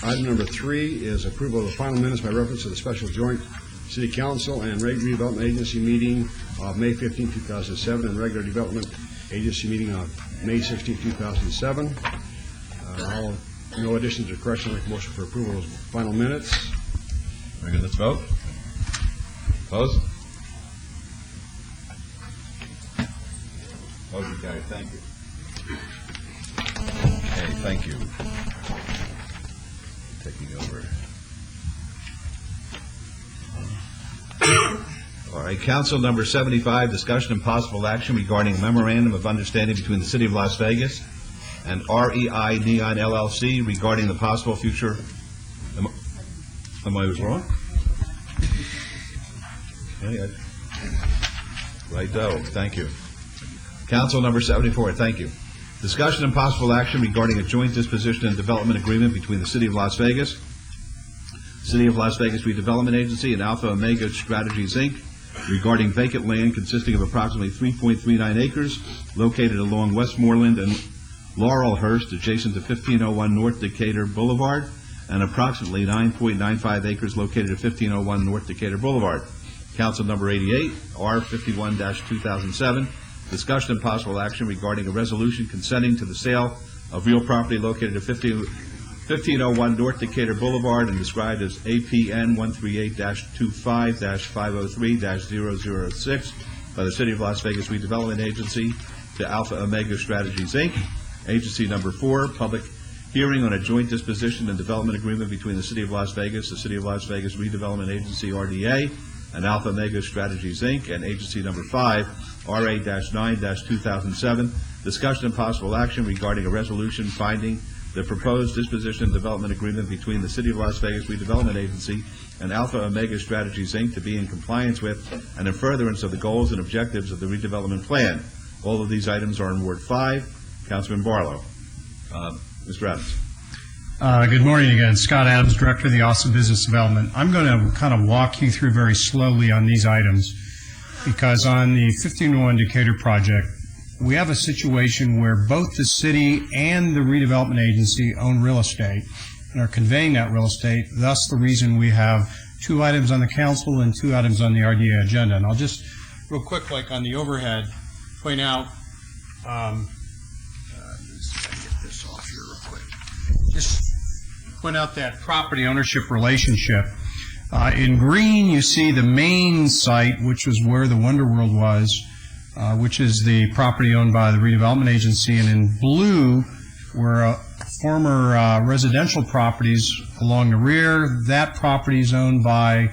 Item number 3 is approval of the final minutes by reference to the special joint city council and regular redevelopment agency meeting of May 15, 2007 and regular development agency meeting of May 16, 2007. No additions or corrections. Make a motion for approval of those final minutes. Very good. Let's vote. Opposed? Motion carried. Thank you. Okay, thank you. Taking over. All right, Council number 75, discussion and possible action regarding memorandum of understanding between the City of Las Vegas and REI Neon LLC regarding the possible future. Am I wrong? Okay, righto. Thank you. Council number 74. Thank you. Discussion and possible action regarding a joint disposition and development agreement between the City of Las Vegas, City of Las Vegas Redevelopment Agency, and Alpha Omega Strategies, Inc. regarding vacant land consisting of approximately 3.39 acres located along Westmoreland and Laurelhurst adjacent to 1501 North Decatur Boulevard, and approximately 9.95 acres located at 1501 North Decatur Boulevard. Council number 88, R51-2007, discussion and possible action regarding a resolution consenting to the sale of real property located at 1501 North Decatur Boulevard and described as APN 138-25-503-006 by the City of Las Vegas Redevelopment Agency to Alpha Omega Strategies, Inc. Agency number 4, public hearing on a joint disposition and development agreement between the City of Las Vegas, the City of Las Vegas Redevelopment Agency, RDA, and Alpha Omega Strategies, Inc., and Agency number 5, RA-9-2007, discussion and possible action regarding a resolution finding the proposed disposition and development agreement between the City of Las Vegas Redevelopment Agency and Alpha Omega Strategies, Inc. to be in compliance with and in furtherance of the goals and objectives of the redevelopment plan. All of these items are in Ward 5. Councilman Barlow. Mr. Adams. Good morning again. Scott Adams, Director of the Office of Business Development. I'm going to kind of walk you through very slowly on these items because on the 1501 Decatur project, we have a situation where both the city and the redevelopment agency own real estate and are conveying that real estate, thus the reason we have 2 items on the council and 2 items on the RDA agenda. And I'll just, real quick, like on the overhead, point out, just point out that property ownership relationship. In green, you see the main site, which was where the Wonderworld was, which is the property owned by the redevelopment agency, and in blue were former residential properties along the rear. That property is owned by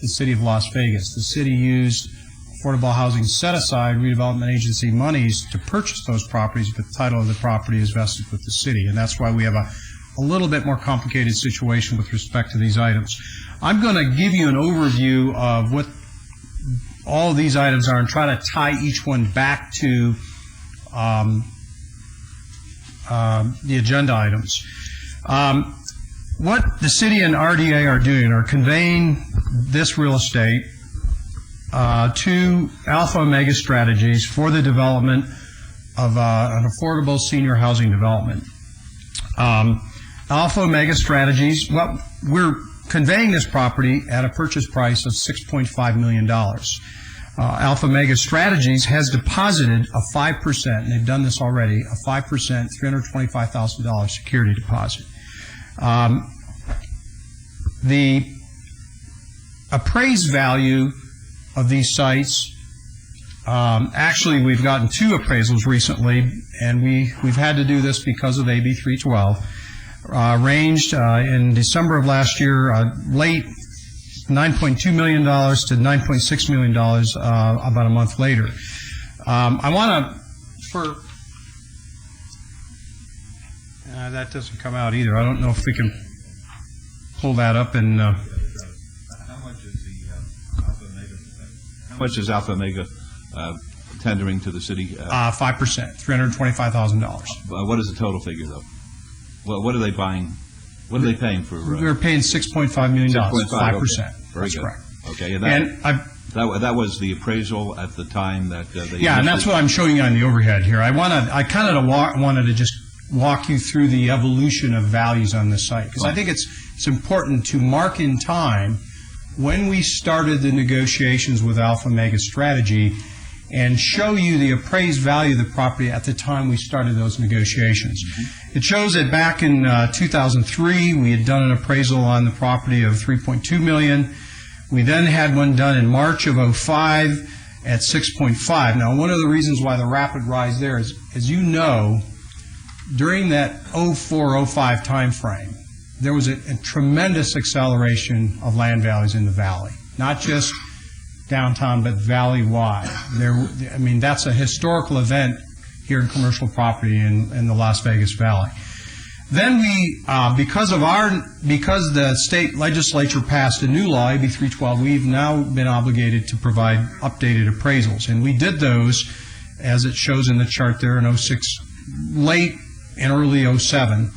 the City of Las Vegas. The city used affordable housing set-aside redevelopment agency monies to purchase those properties, but the title of the property is vested with the city, and that's why we have a little bit more complicated situation with respect to these items. I'm going to give you an overview of what all of these items are and try to tie each one back to the agenda items. What the city and RDA are doing are conveying this real estate to Alpha Omega Strategies for the development of an affordable senior housing development. Alpha Omega Strategies, well, we're conveying this property at a purchase price of $6.5 million. Alpha Omega Strategies has deposited a 5%, and they've done this already, a 5% $325,000 security deposit. The appraised value of these sites, actually we've gotten 2 appraisals recently, and we've had to do this because of AB 312. Ranged in December of last year, late $9.2 million to $9.6 million about a month later. I want to, that doesn't come out either. I don't know if we can pull that up and. How much is Alpha Omega tendering to the city? 5%, $325,000. What is the total figure, though? Well, what are they buying? What are they paying for? We're paying $6.5 million, 5%. Okay. Very That's good. correct. Okay, and that was the appraisal at the time that they. Yeah, and that's what I'm showing you on the overhead here. I wanted to just walk you through the evolution of values on this site because I think it's important to mark in time when we started the negotiations with Alpha Omega Strategy and show you the appraised value of the property at the time we started those negotiations. Mm-hmm. It shows that back in 2003, we had done an appraisal on the property of $3.2 million. We then had one done in March of 2005 at $6.5. Now, one of the reasons why the rapid rise there is, as you know, during that 2004-05 time frame, there was a tremendous acceleration of land values in the valley, not just downtown, but valley-wide. That's a historical event here in commercial property in the Las Vegas Valley. Then we, because the state legislature passed a new law, AB 312, we've now been obligated to provide updated appraisals. And we did those, as it shows in the chart there, in 06, late and early 07.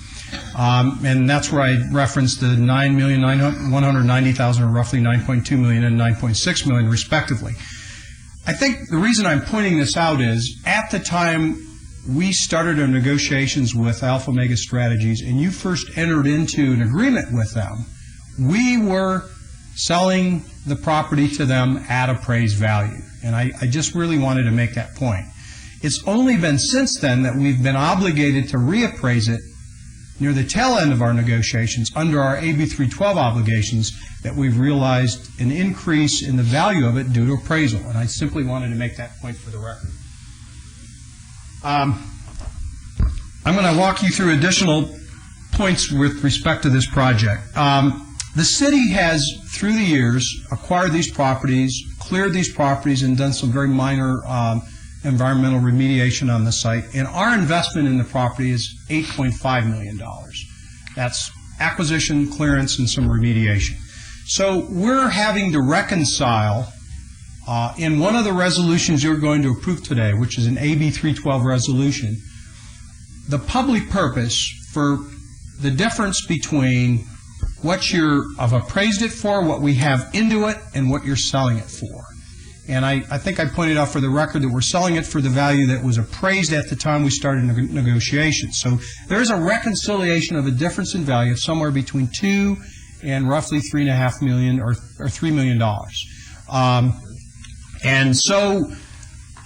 And that's where I referenced the $9,190,000, or roughly $9.2 million and $9.6 million, respectively. I think the reason I'm pointing this out is, at the time we started our negotiations with Alpha Omega Strategies, and you first entered into an agreement with them, we were selling the property to them at appraised value. And I just really wanted to make that point. It's only been since then that we've been obligated to reappraise it near the tail end of our negotiations under our AB 312 obligations that we've realized an increase in the value of it due to appraisal. And I simply wanted to make that point for the record. I'm going to walk you through additional points with respect to this project. The city has, through the years, acquired these properties, cleared these properties, and done some very minor environmental remediation on the site. And our investment in the property is $8.5 million. That's acquisition, clearance, and some remediation. So we're having to reconcile in one of the resolutions you're going to approve today, which is an AB 312 resolution, the public purpose for the difference between what have appraised it for, what we have into it, and what you're selling it for. And I think I pointed out for the record that we're selling it for the value that was appraised at the time we started negotiations. So there is a reconciliation of a difference in value of somewhere between $2 and roughly $3.5 million or $3 million. And so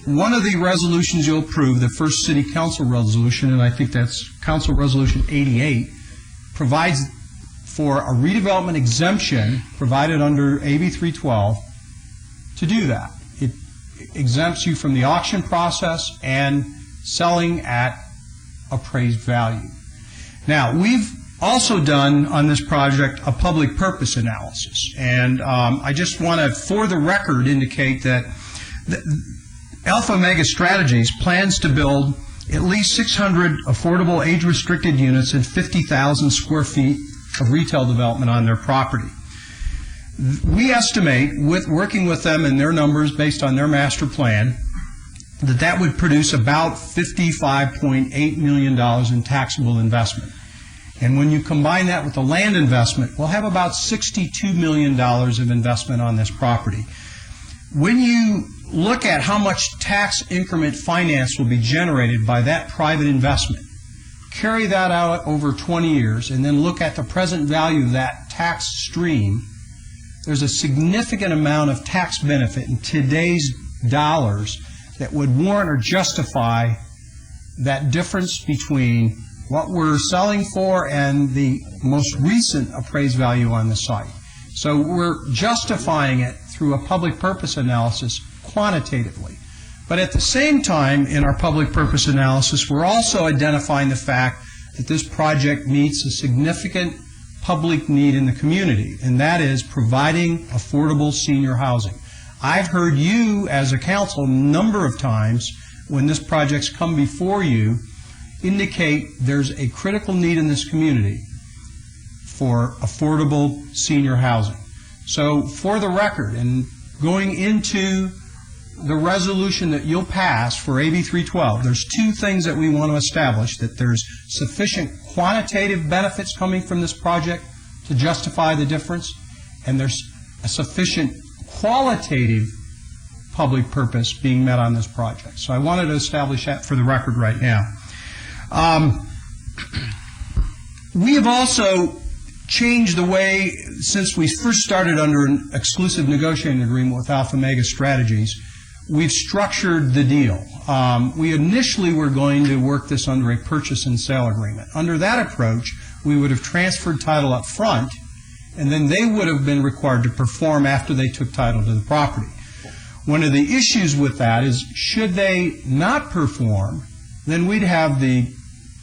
one of the resolutions you'll approve, the first City Council resolution, and I think that's Council Resolution 88, provides for a redevelopment exemption provided under AB 312 to do that. It exempts you from the auction process and selling at appraised value. Now, we've also done on this project a public purpose analysis, and I just want to, for the record, indicate that Alpha Omega Strategies plans to build at least 600 affordable age-restricted units and 50,000 square feet of retail development on their property. We estimate, with working with them and their numbers based on their master plan, that would produce about $55.8 million in taxable investment. And when you combine that with the land investment, we'll have about $62 million of investment on this property. When you look at how much tax increment finance will be generated by that private investment, carry that out over 20 years, and then look at the present value of that tax stream, there's a significant amount of tax benefit in today's dollars that would warrant or justify that difference between what we're selling for and the most recent appraised value on the site. So we're justifying it through a public purpose analysis quantitatively. But at the same time, in our public purpose analysis, we're also identifying the fact that this project meets a significant public need in the community, and that is providing affordable senior housing. I've heard you, as a council, a number of times when this project's come before you, indicate there's a critical need in this community for affordable senior housing. So, for the record, and going into the resolution that you'll pass for AB 312, there's two things that we want to establish: that there's sufficient quantitative benefits coming from this project to justify the difference, and there's a sufficient qualitative public purpose being met on this project. So I wanted to establish that for the record right now. We have also changed the way, since we first started under an exclusive negotiating agreement with Alpha Omega Strategies, we've structured the deal. We initially were going to work this under a purchase and sale agreement. Under that approach, we would have transferred title up front, and then they would have been required to perform after they took title to the property. One of the issues with that is, should they not perform, then we'd have the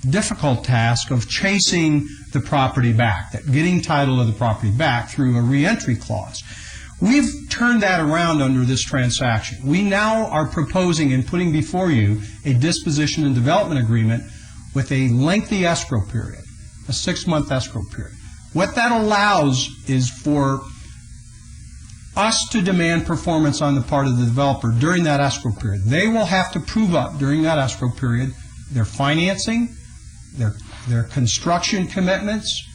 difficult task of chasing the property back, getting title of the property back through a reentry clause. We've turned that around under this transaction. We now are proposing and putting before you a disposition and development agreement with a lengthy escrow period, a 6-month escrow period. What that allows is for us to demand performance on the part of the developer during that escrow period. They will have to prove up during that escrow period their financing, their construction commitments,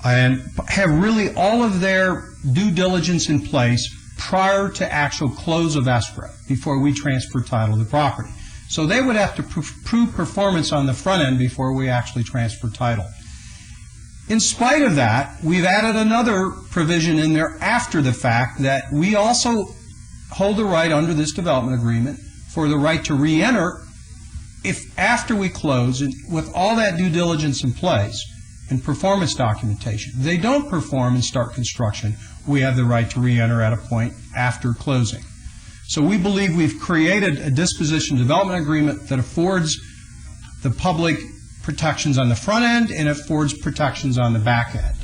and have really all of their due diligence in place prior to actual close of escrow before we transfer title to the property. So they would have to prove performance on the front end before we actually transfer title. In spite of that, we've added another provision in there after the fact that we also hold the right under this development agreement for the right to re-enter if after we close, and with all that due diligence in place and performance documentation, they don't perform and start construction, we have the right to re-enter at a point after closing. So we believe we've created a disposition development agreement that affords the public protections on the front end and affords protections on the back end.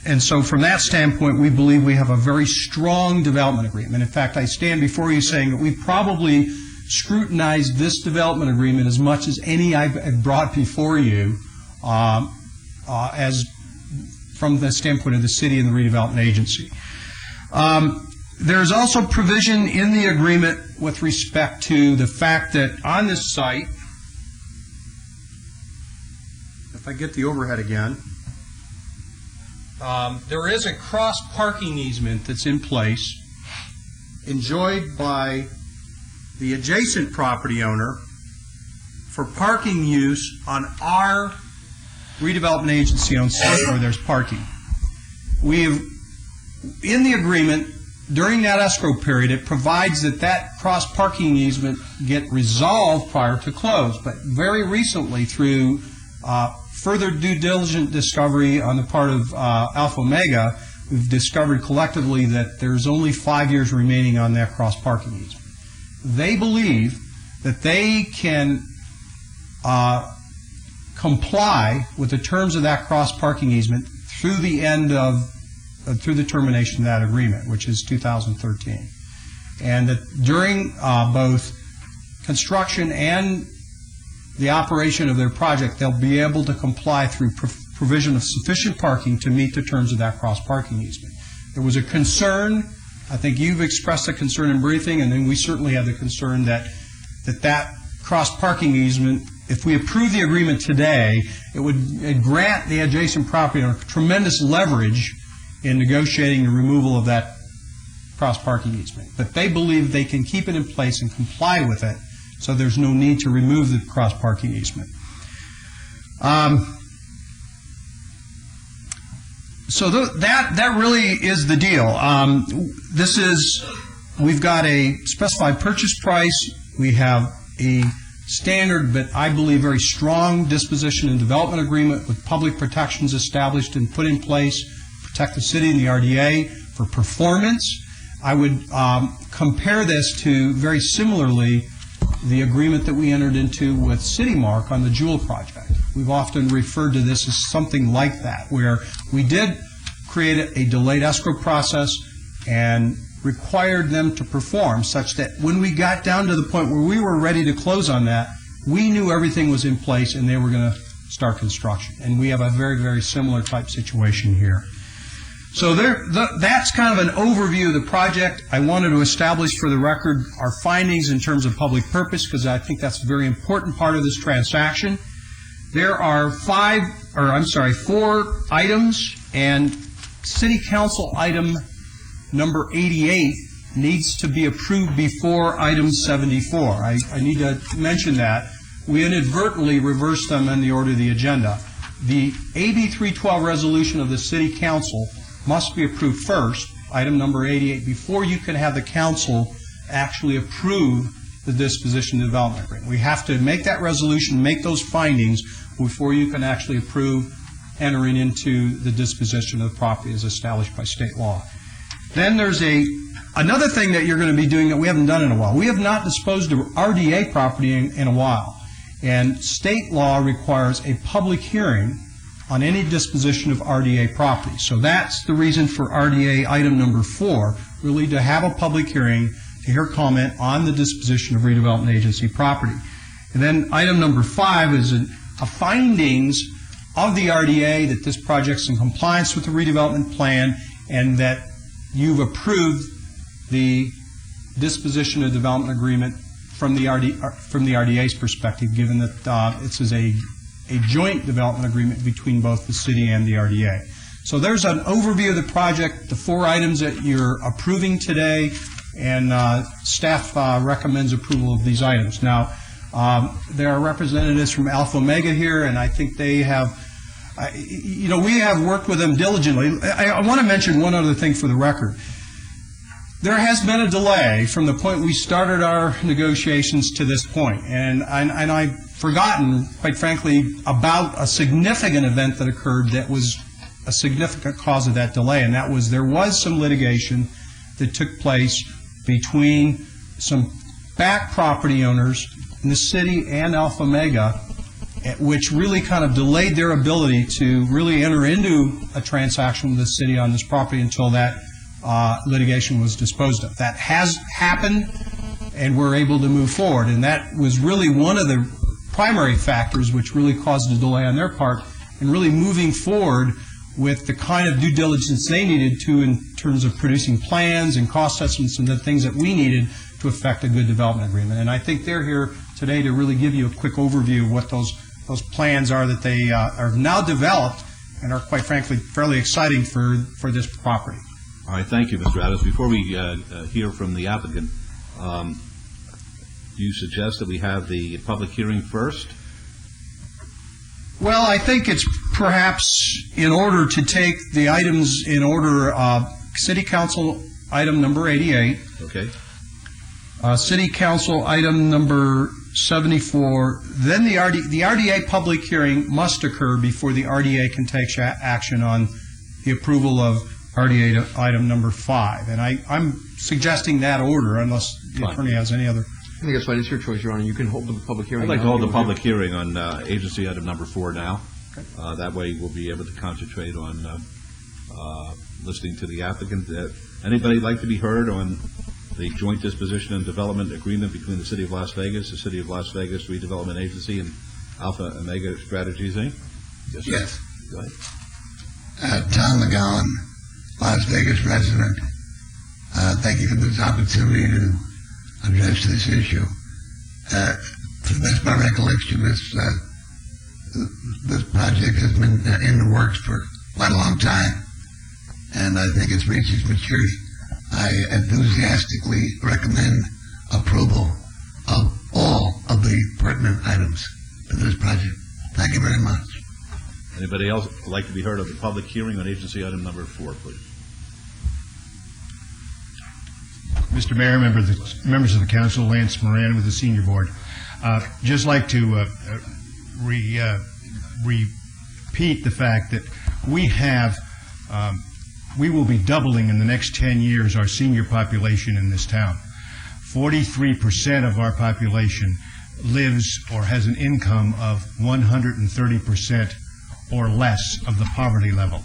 And so from that standpoint, we believe we have a very strong development agreement. In fact, I stand before you saying that we probably scrutinized this development agreement as much as any I've brought before you as from the standpoint of the city and the redevelopment agency. There's also provision in the agreement with respect to the fact that on this site, if I get the overhead again, there is a cross-parking easement that's in place enjoyed by the adjacent property owner for parking use on our redevelopment agency-owned site where there's parking. We have, in the agreement, during that escrow period, it provides that that cross-parking easement get resolved prior to close. But very recently, through further due diligent discovery on the part of Alpha Omega, we've discovered collectively that there's only 5 years remaining on that cross-parking easement. They believe that they can comply with the terms of that cross-parking easement through the end of through the termination of that agreement, which is 2013. And that during both construction and the operation of their project, they'll be able to comply through provision of sufficient parking to meet the terms of that cross-parking easement. There was a concern, I think you've expressed a concern in briefing, and then we certainly have the concern that that cross-parking easement, if we approve the agreement today, it would grant the adjacent property owner tremendous leverage in negotiating the removal of that cross-parking easement. But they believe they can keep it in place and comply with it, so there's no need to remove the cross-parking easement. So that really is the deal. We've got a specified purchase price. We have a standard, but I believe very strong disposition and development agreement with public protections established and put in place to protect the city and the RDA for performance. I would compare this to, very similarly, the agreement that we entered into with CityMark on the Jewel project. We've often referred to this as something like that, where we did create a delayed escrow process and required them to perform such that when we got down to the point where we were ready to close on that, we knew everything was in place and they were going to start construction. And we have a very, very similar type situation here. So that's kind of an overview of the project. I wanted to establish for the record our findings in terms of public purpose, because I think that's a very important part of this transaction. There are 4 items, and City Council item number 88 needs to be approved before item 74. I need to mention that. We inadvertently reversed them in the order of the agenda. The AB 312 resolution of the City Council must be approved first, item number 88, before you can have the council actually approve the disposition development agreement. We have to make that resolution, make those findings, before you can actually approve entering into the disposition of the property as established by state law. Then there's another thing that you're going to be doing that we haven't done in a while. We have not disposed of RDA property in a while, and state law requires a public hearing on any disposition of RDA property. So that's the reason for RDA item number 4, really to have a public hearing to hear comment on the disposition of redevelopment agency property. And then item number 5 is a findings of the RDA that this project's in compliance with the redevelopment plan and that you've approved the disposition of development agreement from the RDA's perspective, given that this is a joint development agreement between both the city and the RDA. So there's an overview of the project, the 4 items that you're approving today, and staff recommends approval of these items. Now, there are representatives from Alpha Omega here, and I think they have, we have worked with them diligently. I want to mention one other thing for the record. There has been a delay from the point we started our negotiations to this point, and I've forgotten, quite frankly, about a significant event that occurred that was a significant cause of that delay, and that was there was some litigation that took place between some back property owners in the city and Alpha Omega, which really kind of delayed their ability to really enter into a transaction with the city on this property until that litigation was disposed of. That has happened, and we're able to move forward, and that was really one of the primary factors which really caused a delay on their part in really moving forward with the kind of due diligence they needed to in terms of producing plans and cost estimates and the things that we needed to effect a good development agreement. And I think they're here today to really give you a quick overview of what those plans are that they are now developed and are, quite frankly, fairly exciting for this property. All right, thank you, Mr. Adams. Before we hear from the applicant, do you suggest that we have the public hearing first? Well, I think it's perhaps in order to take the items in order, City Council item number 88. Okay. City Council item number 74. Then the RDA public hearing must occur before the RDA can take action on the approval of RDA item number 5. And I'm suggesting that order unless the attorney has any other. I think that's fine. It's your choice, Your Honor. You can hold the public hearing. I'd like to hold the public hearing on agency item number 4 now. Okay. That way we'll be able to concentrate on listening to the applicant. Anybody like to be heard on the joint disposition and development agreement between the City of Las Vegas, the City of Las Vegas Redevelopment Agency, and Alpha Omega Strategies, Inc.? Yes, sir. Yes. Go ahead. Tom McGowan, Las Vegas resident. Thank you for this opportunity to address this issue. To the best of my recollection, this project has been in the works for quite a long time, and I think it's reached its maturity. I enthusiastically recommend approval of all of the pertinent items to this project. Thank you very much. Anybody else would like to be heard of the public hearing on agency item number 4, please? Mr. Mayor, members of the council, Lance Moran with the senior board. Just like to repeat the fact that we will be doubling in the next 10 years our senior population in this town. 43% of our population lives or has an income of 130% or less of the poverty level.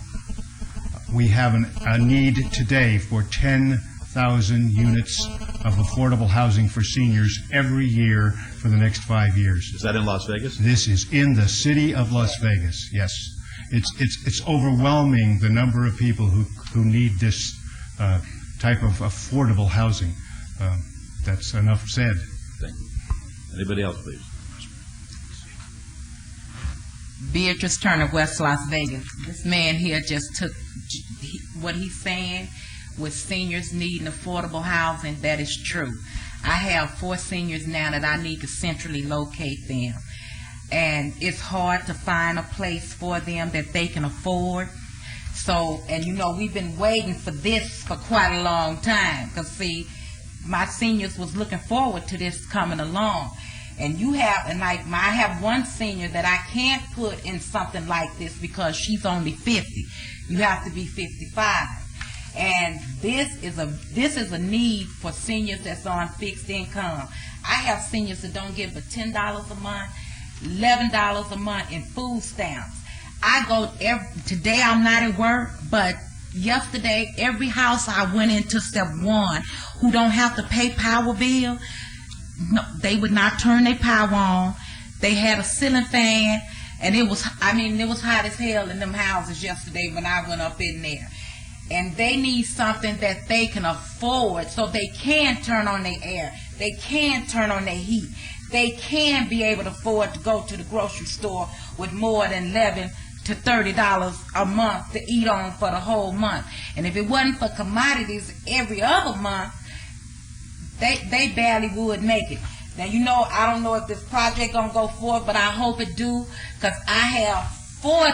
We have a need today for 10,000 units of affordable housing for seniors every year for the next 5 years. Is that in Las Vegas? This is in the city of Las Vegas, yes. It's overwhelming the number of people who need this type of affordable housing. That's enough said. Thank you. Anybody else, please? Beatrice Turner, West Las Vegas. This man here just took what he's saying with seniors needing affordable housing. That is true. I have 4 seniors now that I need to centrally locate them. And it's hard to find a place for them that they can afford. So, and we've been waiting for this for quite a long time. Because, see, my seniors was looking forward to this coming along. And I have one senior that I can't put in something like this because she's only 50. You have to be 55. And this is a need for seniors that's on fixed income. I have seniors that don't get but $10 a month, $11 a month in food stamps. Today I'm not at work, but yesterday every house I went into except one who don't have to pay power bill, no, they would not turn their power on. They had a ceiling fan, and it was hot as hell in them houses yesterday when I went up in there. and they need something that they can afford so they can turn on their air, they can turn on their heat, they can be able to afford to go to the grocery store with more than $11 to $30 a month to eat on for the whole month. And if it wasn't for commodities every other month, they barely would make it. Now, you know, I don't know if this project gonna go forward, but I hope it do, because I have four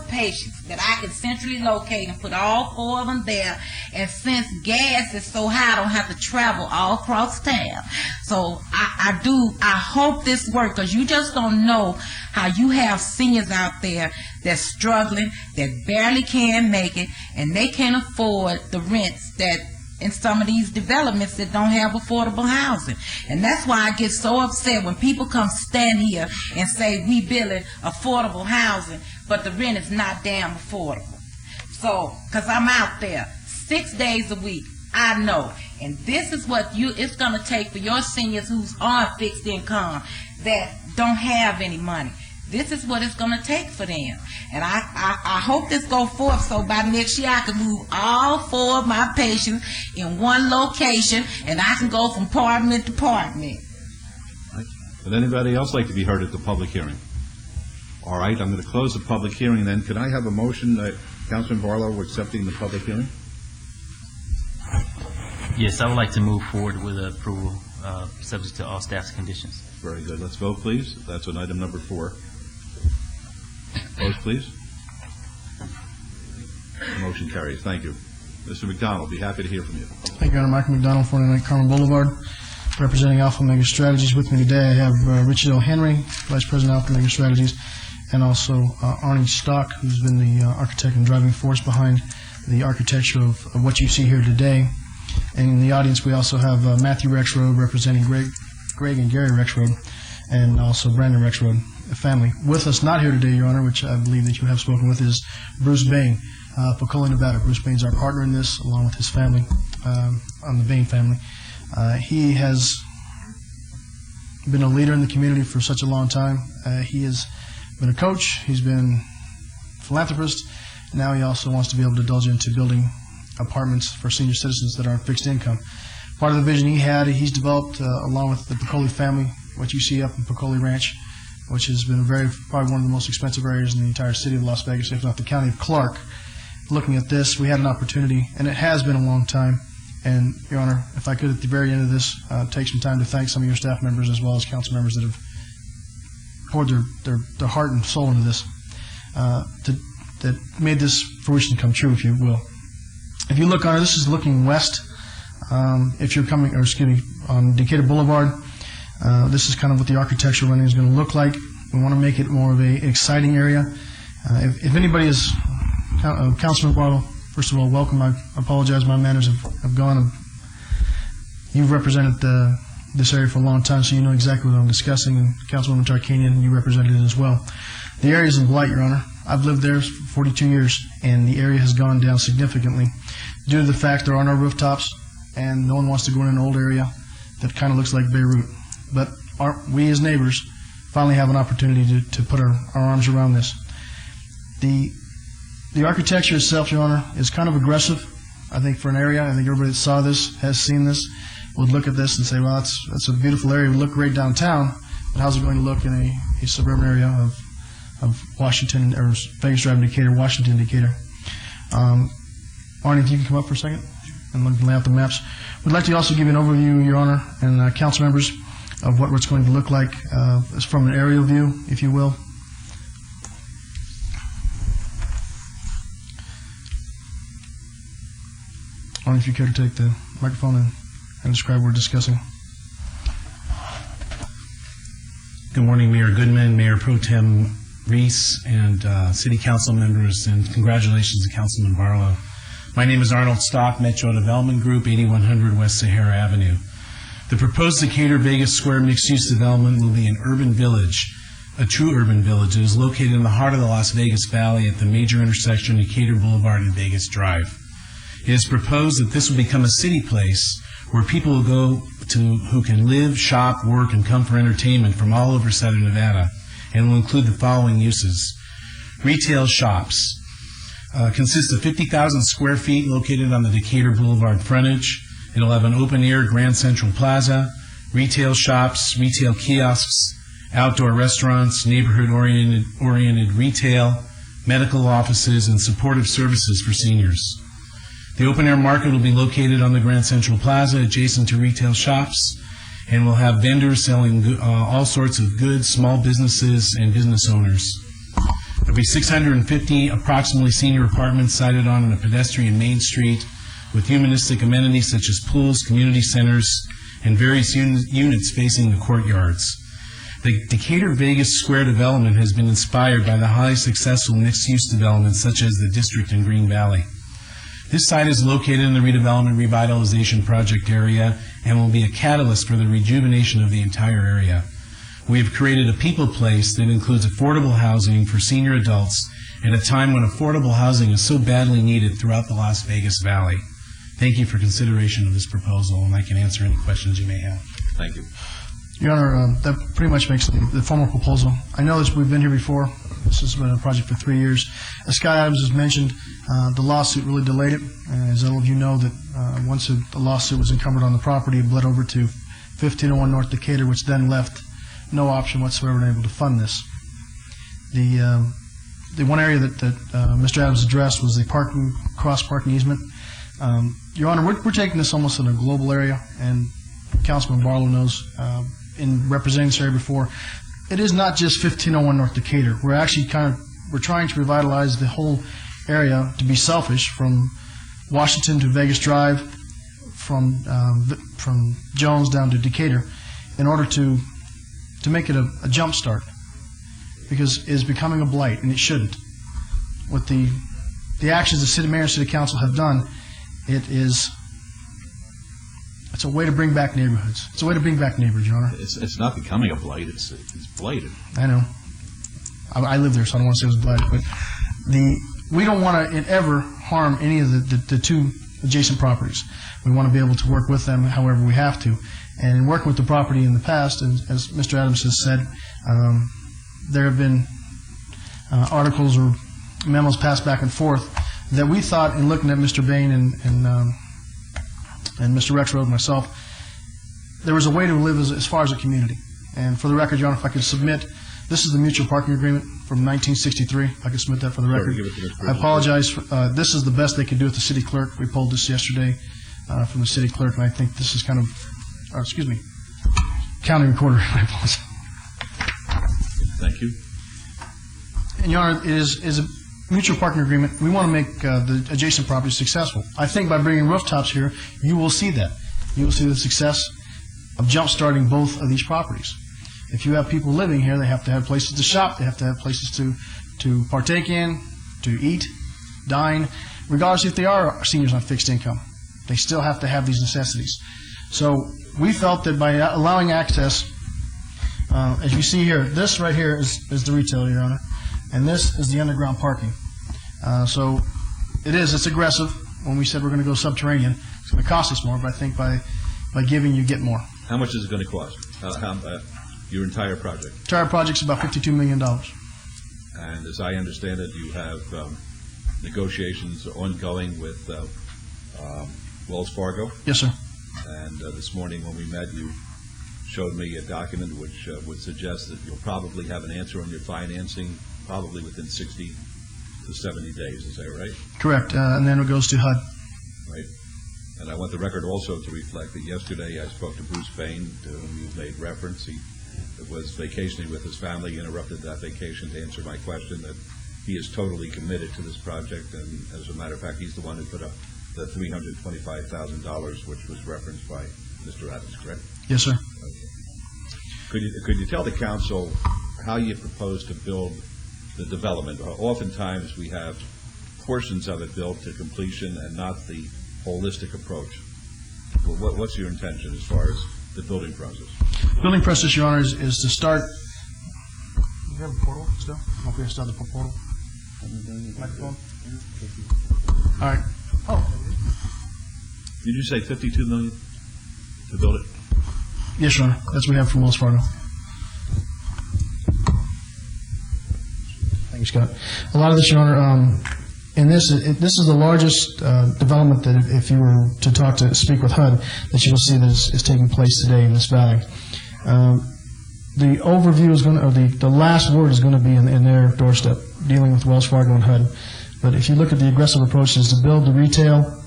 patients that I can centrally locate and put all 4 of them there. And since gas is so high, I don't have to travel all across town. So I hope this works, because you just don't know how you have seniors out there that's struggling, that barely can make it, and they can't afford the rents that in some of these developments that don't have affordable housing. And that's why I get so upset when people come stand here and say we building affordable housing, but the rent is not damn affordable. So, because I'm out there 6 days a week, I know. And this is what it's going to take for your seniors who's on fixed income that don't have any money. This is what it's going to take for them. And I hope this go forth so by next year I can move all 4 of my patients in one location and I can go from department to department. Would anybody else like to be heard at the public hearing? All right, I'm going to close the public hearing then. Could I have a motion, Councilman Barlow, accepting the public hearing? Yes, I would like to move forward with approval, subject to all staff's conditions. Very good. Let's vote, please. That's on item number 4. Vote, please. The motion carries. Thank you. Mr. McDonald, be happy to hear from you. Thank you, Honor. Michael McDonald, 49 Carmen Boulevard, representing Alpha Omega Strategies. With me today, I have Richard L. Henry, Vice President of Alpha Omega Strategies, and also Arnie Stock, who's been the architect and driving force behind the architecture of what you see here today. And in the audience, we also have Matthew Rexroad, representing Greg and Gary Rexroad, and also Brandon Rexroad family. With us, not here today, Your Honor, which I believe that you have spoken with, is Bruce Bain, Pecola, Nevada. Bruce Bain's our partner in this, along with his family, on the Bain family. He has been a leader in the community for such a long time. He has been a coach, he's been a philanthropist, now he also wants to be able to indulge into building apartments for senior citizens that are on fixed income. Part of the vision he had, he's developed, along with the Pecola family, what you see up in Pecola Ranch, which has been probably one of the most expensive areas in the entire city of Las Vegas, if not the county of Clark. Looking at this, we had an opportunity, and it has been a long time. And, Your Honor, if I could at the very end of this, take some time to thank some of your staff members as well as council members that have poured their heart and soul into this, that made this fruition come true, if you will. If you look on it, this is looking west. If you're coming, or excuse me, on Decatur Boulevard, this is kind of what the architectural rendering is going to look like. We want to make it more of an exciting area. If anybody is, Councilman Barlow, first of all, welcome. I apologize, my manners have gone. You've represented this area for a long time, so you know exactly what I'm discussing. And Councilwoman Tarkanian, you represented it as well. The area is in blight, Your Honor. I've lived there for 42 years, and the area has gone down significantly due to the fact there are no rooftops, and no one wants to go in an old area that kind of looks like Beirut. But we as neighbors finally have an opportunity to put our arms around this. The architecture itself, Your Honor, is kind of aggressive, I think, for an area. I think everybody that saw this, has seen this, would look at this and say, well, that's a beautiful area. It would look great downtown, but how's it going to look in a suburban area of Washington, or Vegas Drive, Decatur, Washington, Decatur? Arnie, if you can come up for a second and lay out the maps. We'd like to also give you an overview, Your Honor, and council members, of what it's going to look like from an aerial view, if you will. I don't know if you care to take the microphone and describe what we're discussing. Good morning, Mayor Goodman, Mayor Pro Tem Reese, and City Council members, and congratulations to Councilman Barlow. My name is Arnold Stock, Metro Development Group, 8100 West Sahara Avenue. The proposed Decatur Vegas Square mixed-use development will be an urban village, a true urban village that is located in the heart of the Las Vegas Valley at the major intersection of Decatur Boulevard and Vegas Drive. It is proposed that this will become a city place where people will go to who can live, shop, work, and come for entertainment from all over Southern Nevada, and will include the following uses: retail shops, consists of 50,000 square feet located on the Decatur Boulevard frontage. It'll have an open-air Grand Central Plaza, retail shops, retail kiosks, outdoor restaurants, neighborhood-oriented retail, medical offices, and supportive services for seniors. The open-air market will be located on the Grand Central Plaza adjacent to retail shops, and will have vendors selling all sorts of goods, small businesses, and business owners. There'll be 650 approximately senior apartments sited on a pedestrian main street with humanistic amenities such as pools, community centers, and various units facing the courtyards. The Decatur Vegas Square development has been inspired by the highly successful mixed-use developments such as the District in Green Valley. This site is located in the redevelopment revitalization project area and will be a catalyst for the rejuvenation of the entire area. We have created a people place that includes affordable housing for senior adults at a time when affordable housing is so badly needed throughout the Las Vegas Valley. Thank you for consideration of this proposal, and I can answer any questions you may have. Thank you. Your Honor, that pretty much makes the formal proposal. I know that we've been here before. This has been a project for 3 years. As Scott Adams has mentioned, the lawsuit really delayed it. As all of you know, that once the lawsuit was encumbered on the property, it bled over to 1501 North Decatur, which then left no option whatsoever to be able to fund this. The one area that Mr. Adams addressed was the cross-parking easement. Your Honor, we're taking this almost in a global area, and Councilman Barlow knows, in representing this area before, it is not just 1501 North Decatur. We're actually we're trying to revitalize the whole area to be selfish, from Washington to Vegas Drive, from Jones down to Decatur, in order to make it a jump start, because it is becoming a blight, and it shouldn't. What the actions the city mayor and city council have done, it's a way to bring back neighborhoods. It's a way to bring back neighbors, Your Honor. It's not becoming a blight. It's blighted. I know. I live there, so I don't want to say it was blighted. But we don't want to ever harm any of the two adjacent properties. We want to be able to work with them however we have to. And in working with the property in the past, and as Mr. Adams has said, there have been articles or memos passed back and forth that we thought, in looking at Mr. Bain and Mr. Rexroad and myself, there was a way to live as far as a community. And for the record, Your Honor, if I could submit, this is the mutual parking agreement from 1963. If I could submit that for the record. I apologize. This is the best they could do with the city clerk. We pulled this yesterday from the city clerk, and I think this is county recorder. I apologize. Thank you. And Your Honor, it is a mutual parking agreement. We want to make the adjacent properties successful. I think by bringing rooftops here, you will see that. You will see the success of jump-starting both of these properties. If you have people living here, they have to have places to shop, they have to have places to partake in, to eat, dine, regardless if they are seniors on fixed income. They still have to have these necessities. So we felt that by allowing access, as you see here, this right here is the retail, Your Honor, and this is the underground parking. So it's aggressive. When we said we're going to go subterranean, it's going to cost us more, but I think by giving, you get more. How much is it going to cost? Your entire project? Entire project's about $52 million. And as I understand it, you have negotiations ongoing with Wells Fargo? Yes, sir. And this morning when we met, you showed me a document which would suggest that you'll probably have an answer on your financing probably within 60 to 70 days. Is that right? Correct. And then it goes to HUD. Right. And I want the record also to reflect that yesterday I spoke to Bruce Bain, to whom you made reference. He was vacationing with his family, interrupted that vacation to answer my question, that he is totally committed to this project, and as a matter of fact, he's the one who put up the $325,000, which was referenced by Mr. Adams, correct? Yes, sir. Okay. Could you tell the council how you propose to build the development? Oftentimes we have portions of it built to completion and not the holistic approach. Well, what's your intention as far as the building process? Building process, Your Honor, is to start. Do you have a portal still? Don't we have to start the portal? Microphone? All right. Oh. Did you say $52 million to build it? Yes, Your Honor. That's what we have from Wells Fargo. Thank you, Scott. A lot of this, Your Honor, in this is the largest development that if you were to speak with HUD, that you will see that is taking place today in this valley. The overview is going to, or the last word is going to be in their doorstep, dealing with Wells Fargo and HUD. But if you look at the aggressive approaches to build the retail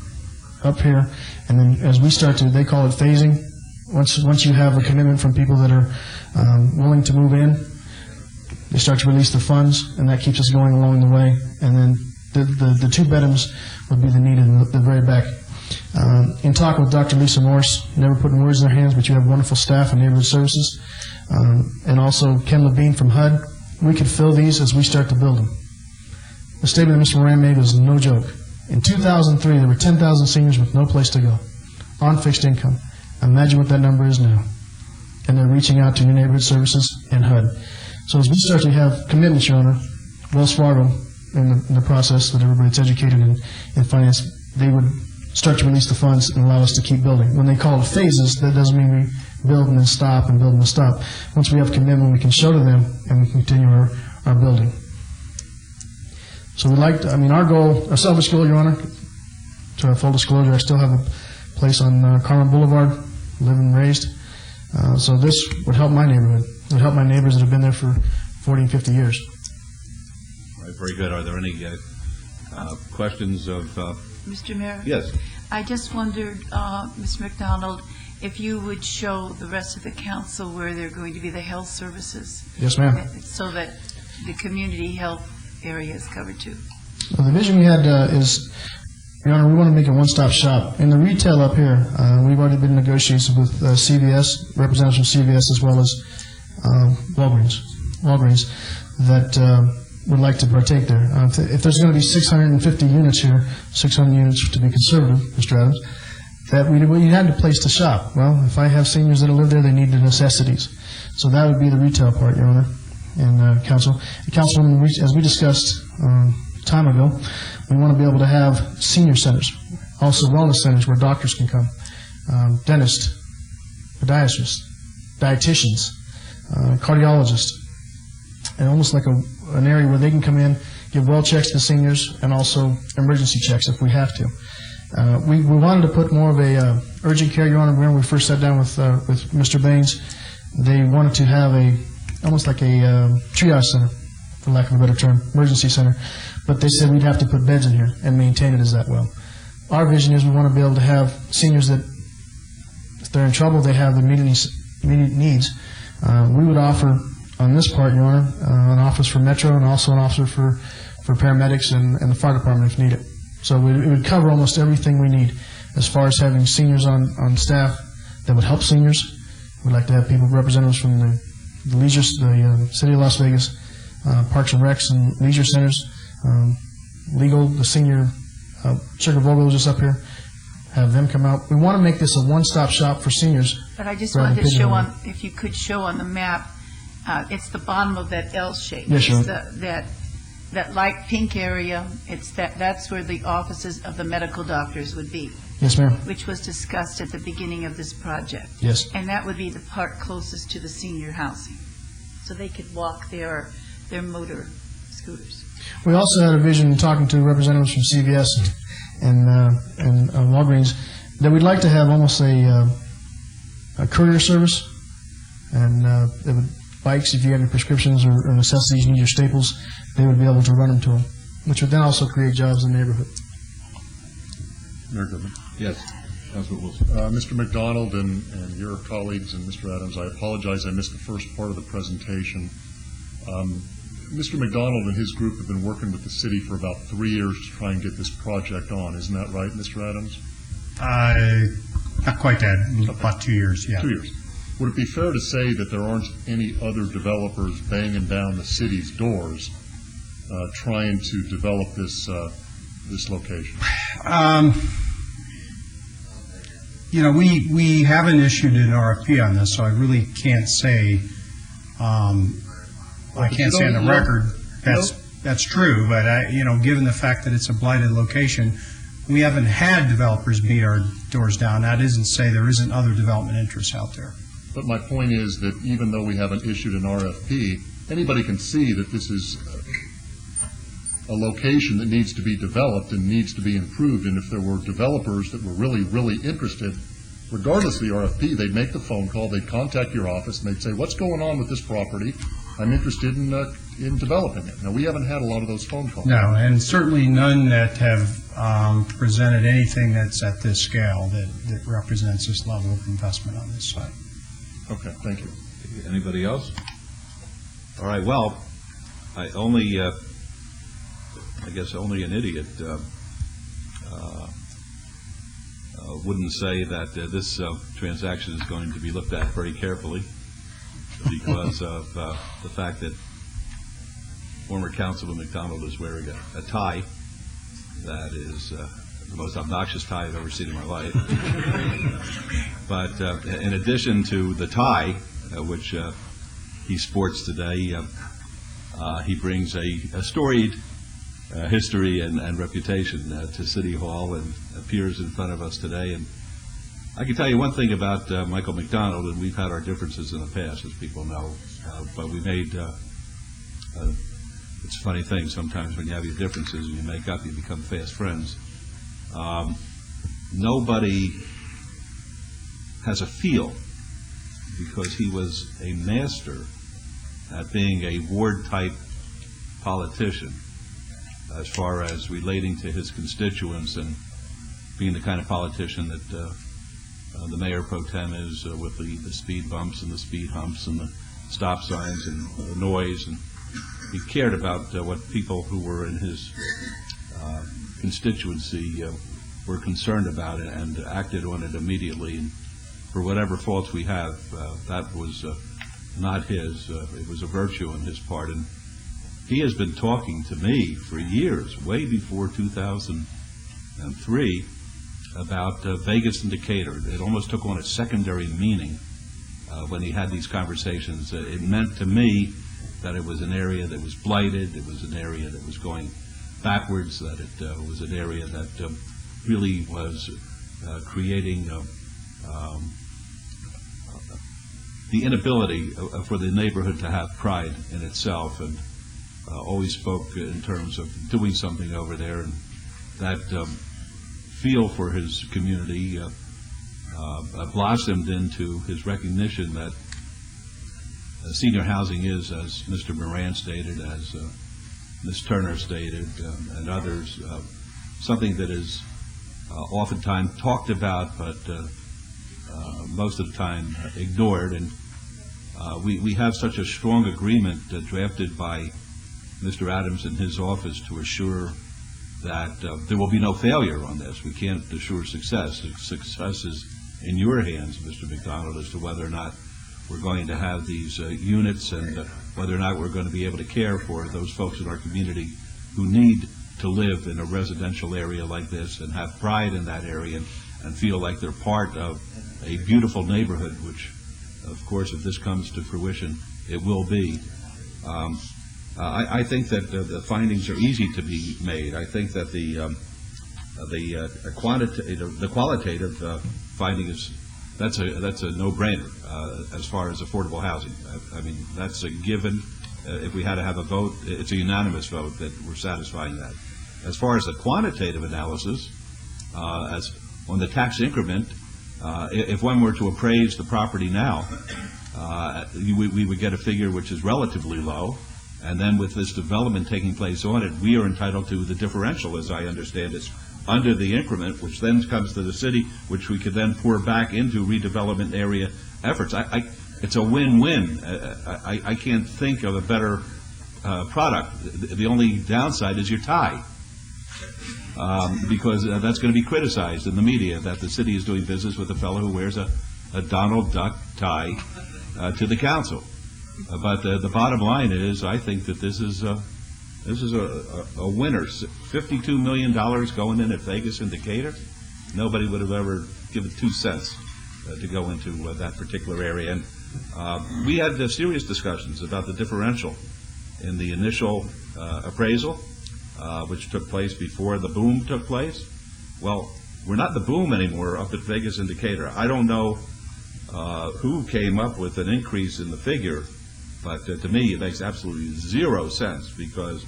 up here, and then as we start to, they call it phasing. Once you have a commitment from people that are willing to move in, they start to release the funds, and that keeps us going along the way. And then the two bedrooms would be the need in the very back. In talking with Dr. Lisa Morse, never putting words in their hands, but you have wonderful staff and neighborhood services, and also Ken Levine from HUD. We could fill these as we start to build them. The statement that Mr. Moran made was no joke. In 2003, there were 10,000 seniors with no place to go, on fixed income. Imagine what that number is now. And they're reaching out to your neighborhood services and HUD. So as we start to have commitments, Your Honor, Wells Fargo, in the process that everybody's educated in finance, they would start to release the funds and allow us to keep building. When they call it phases, that doesn't mean we build and then stop and build and then stop. Once we have commitment, we can show to them and we continue our building. So we'd like to, our goal, our selfish goal, Your Honor, to have full disclosure, I still have a place on Carmen Boulevard, live and raised. So this would help my neighborhood. It would help my neighbors that have been there for 40 and 50 years. All right, very good. Are there any questions of... Mr. Mayor? Yes. I just wondered, Mr. McDonald, if you would show the rest of the council where they're going to be the health services. Yes, ma'am. So that the community health area is covered too. Well, the vision we had is, Your Honor, we want to make a one-stop shop. In the retail up here, we've already been in negotiations with CVS, representatives from CVS, as well as Walgreens, that would like to partake there. If there's going to be 650 units here, 600 units to be conservative, Mr. Adams, that we had a place to shop. Well, if I have seniors that live there, they need the necessities. So that would be the retail part, Your Honor, and Council. Councilwoman, as we discussed time ago, we want to be able to have senior centers, also wellness centers where doctors can come, dentists, podiatrists, dietitians, cardiologists, and almost like an area where they can come in, give well checks to seniors, and also emergency checks if we have to. We wanted to put more of a urgent care, Your Honor. When we first sat down with Mr. Baines, they wanted to have almost like a triage center, for lack of a better term, emergency center. But they said we'd have to put beds in here and maintain it as that well. Our vision is we want to be able to have seniors that, if they're in trouble, they have the immediate needs. We would offer, on this part, Your Honor, an office for Metro and also an officer for paramedics and the fire department if needed. So it would cover almost everything we need as far as having seniors on staff that would help seniors. We'd like to have people, representatives from the leisure, the City of Las Vegas, Parks and Recs and leisure centers, legal, the senior, Sugar Vogel is just up here, have them come out. We want to make this a one-stop shop for seniors. But I just wanted to show if you could show on the map, it's the bottom of that L shape. Yes, sure. That light pink area, that's where the offices of the medical doctors would be. Yes, ma'am. Which was discussed at the beginning of this project. Yes. And that would be the part closest to the senior housing. So they could walk their motor scooters. We also had a vision, talking to representatives from CVS and Walgreens, that we'd like to have almost a courier service, and it would, bikes, if you have your prescriptions or necessities, you need your staples, they would be able to run them to them, which would then also create jobs in the neighborhood. Mayor Goodman. Yes. Councilman Wilson. Mr. McDonald and your colleagues and Mr. Adams, I apologize I missed the first part of the presentation. Mr. McDonald and his group have been working with the city for about 3 years to try and get this project on. Isn't that right, Mr. Adams? Not quite that. About 2 years, yeah. 2 years. Would it be fair to say that there aren't any other developers banging down the city's doors trying to develop this location? We haven't issued an RFP on this, so I really can't say. I can't say on the record that's true, but given the fact that it's a blighted location, we haven't had developers beat our doors down. That isn't to say there isn't other development interests out there. But my point is that even though we haven't issued an RFP, anybody can see that this is a location that needs to be developed and needs to be improved. And if there were developers that were really, really interested, regardless of the RFP, they'd make the phone call, they'd contact your office, and they'd say, what's going on with this property? I'm interested in developing it. Now, we haven't had a lot of those phone calls. No, and certainly none that have presented anything that's at this scale that represents this level of investment on this site. Okay, thank you. Anybody else? All right, well, I guess only an idiot wouldn't say that this transaction is going to be looked at very carefully because of the fact that former Councilman McDonald is wearing a tie that is the most obnoxious tie I've ever seen in my life. But in addition to the tie, which he sports today, he brings a storied history and reputation to City Hall and appears in front of us today. And I can tell you one thing about Michael McDonald, and we've had our differences in the past, as people know, but we made, it's a funny thing, sometimes when you have your differences and you make up, you become fast friends. Nobody has a feel, because he was a master at being a ward-type politician as far as relating to his constituents and being the kind of politician that the mayor pro tem is with the speed bumps and the speed humps and the stop signs and the noise. And he cared about what people who were in his constituency were concerned about it and acted on it immediately. And for whatever faults we have, that was not his. It was a virtue on his part. And he has been talking to me for years, way before 2003, about Vegas and Decatur. It almost took on a secondary meaning when he had these conversations. It meant to me that it was an area that was blighted, it was an area that was going backwards, that it was an area that really was creating the inability for the neighborhood to have pride in itself, and always spoke in terms of doing something over there. And that feel for his community blossomed into his recognition that senior housing is, as Mr. Moran stated, as Ms. Turner stated, and others, something that is oftentimes talked about, but most of the time ignored. And we have such a strong agreement drafted by Mr. Adams in his office to assure that there will be no failure on this. We can't assure success. Success is in your hands, Mr. McDonald, as to whether or not we're going to have these units and whether or not we're going to be able to care for those folks in our community who need to live in a residential area like this and have pride in that area and feel like they're part of a beautiful neighborhood, which, of course, if this comes to fruition, it will be. I think that the findings are easy to be made. I think that the qualitative finding is that's a no-brainer as far as affordable housing. I mean, that's a given. If we had to have a vote, it's a unanimous vote that we're satisfying that. As far as the quantitative analysis, as on the tax increment, if one were to appraise the property now, we would get a figure which is relatively low. And then with this development taking place on it, we are entitled to the differential, as I understand it, under the increment, which then comes to the city, which we could then pour back into redevelopment area efforts. It's a win-win. I can't think of a better product. The only downside is your tie, because that's going to be criticized in the media that the city is doing business with a fellow who wears a Donald Duck tie to the council. But the bottom line is, I think that this is a winner. $52 million going in at Vegas and Decatur. Nobody would have ever given 2 cents to go into that particular area. And we had serious discussions about the differential in the initial appraisal, which took place before the boom took place. Well, we're not the boom anymore up at Vegas and Decatur. I don't know who came up with an increase in the figure, but to me it makes absolutely 0 sense, because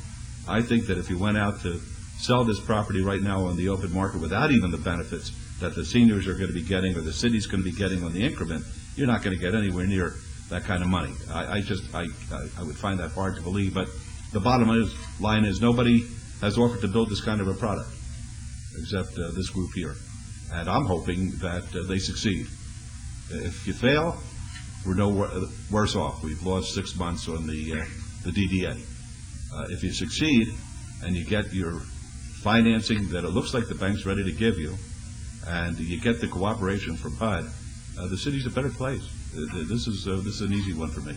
I think that if you went out to sell this property right now on the open market without even the benefits that the seniors are going to be getting or the city's going to be getting on the increment, you're not going to get anywhere near that kind of money. I would find that hard to believe, but the bottom line is nobody has offered to build this kind of a product except this group here. And I'm hoping that they succeed. If you fail, we're no worse off. We've lost 6 months on the DDA. If you succeed and you get your financing that it looks like the bank's ready to give you, and you get the cooperation from HUD, the city's a better place. This is an easy one for me.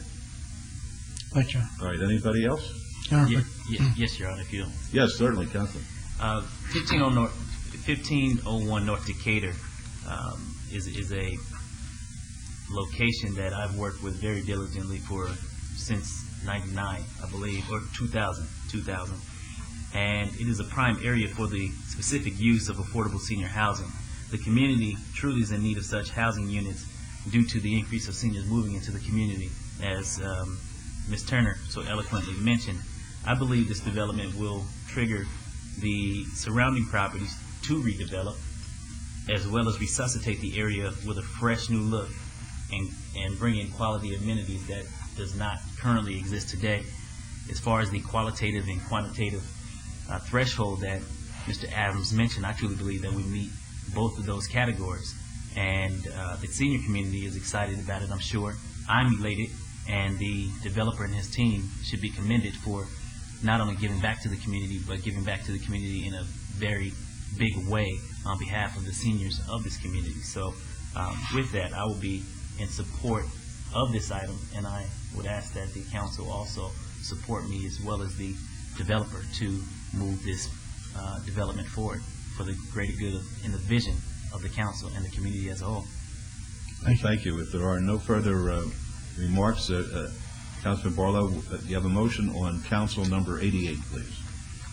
Thank you. All right, anybody else? Yes, Your Honor, if you don't. Yes, certainly, Councilman. 1501 North Decatur is a location that I've worked with very diligently since 99, I believe, or 2000. And it is a prime area for the specific use of affordable senior housing. The community truly is in need of such housing units due to the increase of seniors moving into the community. As Ms. Turner so eloquently mentioned, I believe this development will trigger the surrounding properties to redevelop, as well as resuscitate the area with a fresh new look and bring in quality amenities that does not currently exist today. As far as the qualitative and quantitative threshold that Mr. Adams mentioned, I truly believe that we meet both of those categories. And the senior community is excited about it, I'm sure. I'm elated, and the developer and his team should be commended for not only giving back to the community, but giving back to the community in a very big way on behalf of the seniors of this community. So with that, I will be in support of this item, and I would ask that the council also support me as well as the developer to move this development forward for the greater good and the vision of the council and the community as a whole. Thank you. If there are no further remarks, Councilman Barlow, you have a motion on council number 88, please.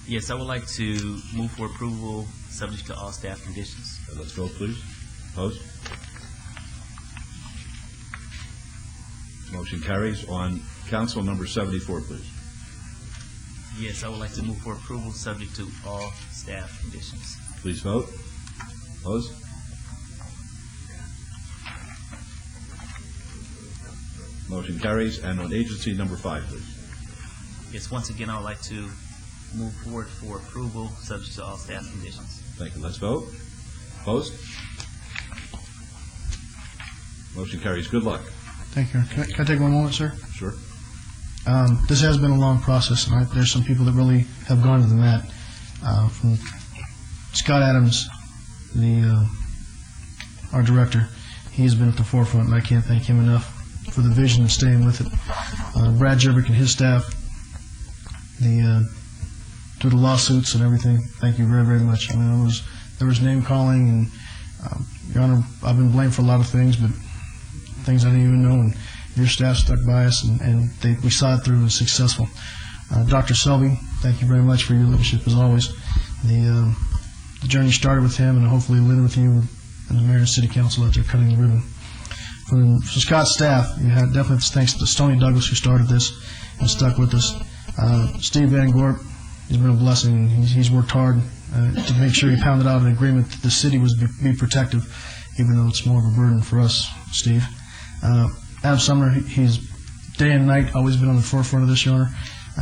Yes, I would like to move for approval subject to all staff conditions. Let's vote, please. Opposed? Motion carries. On council number 74, please. Yes, I would like to move for approval subject to all staff conditions. Please vote. Opposed? Motion carries. And on agency number 5, please. Yes, once again, I would like to move forward for approval subject to all staff conditions. Thank you. Let's vote. Opposed? Motion carries. Good luck. Thank you. Can I take one moment, sir? Sure. This has been a long process, and there's some people that really have gone to the mat. From Scott Adams, our director, he's been at the forefront, and I can't thank him enough for the vision and staying with it. Brad Jerbick and his staff, through the lawsuits and everything, thank you very, very much. I mean, there was name calling, and Your Honor, I've been blamed for a lot of things, but things I didn't even know, and your staff stuck by us, and we saw it through and was successful. Dr. Selby, thank you very much for your leadership as always. The journey started with him, and hopefully will end with you and the mayor and city council out there cutting the ribbon. From Scott's staff, you had definitely thanks to Stoney Douglas who started this and stuck with us. Steve Van Gorp, he's been a blessing. He's worked hard to make sure he pounded out an agreement that the city was be protective, even though it's more of a burden for us, Steve. Adam Sumner, he's day and night always been on the forefront of this, Your Honor.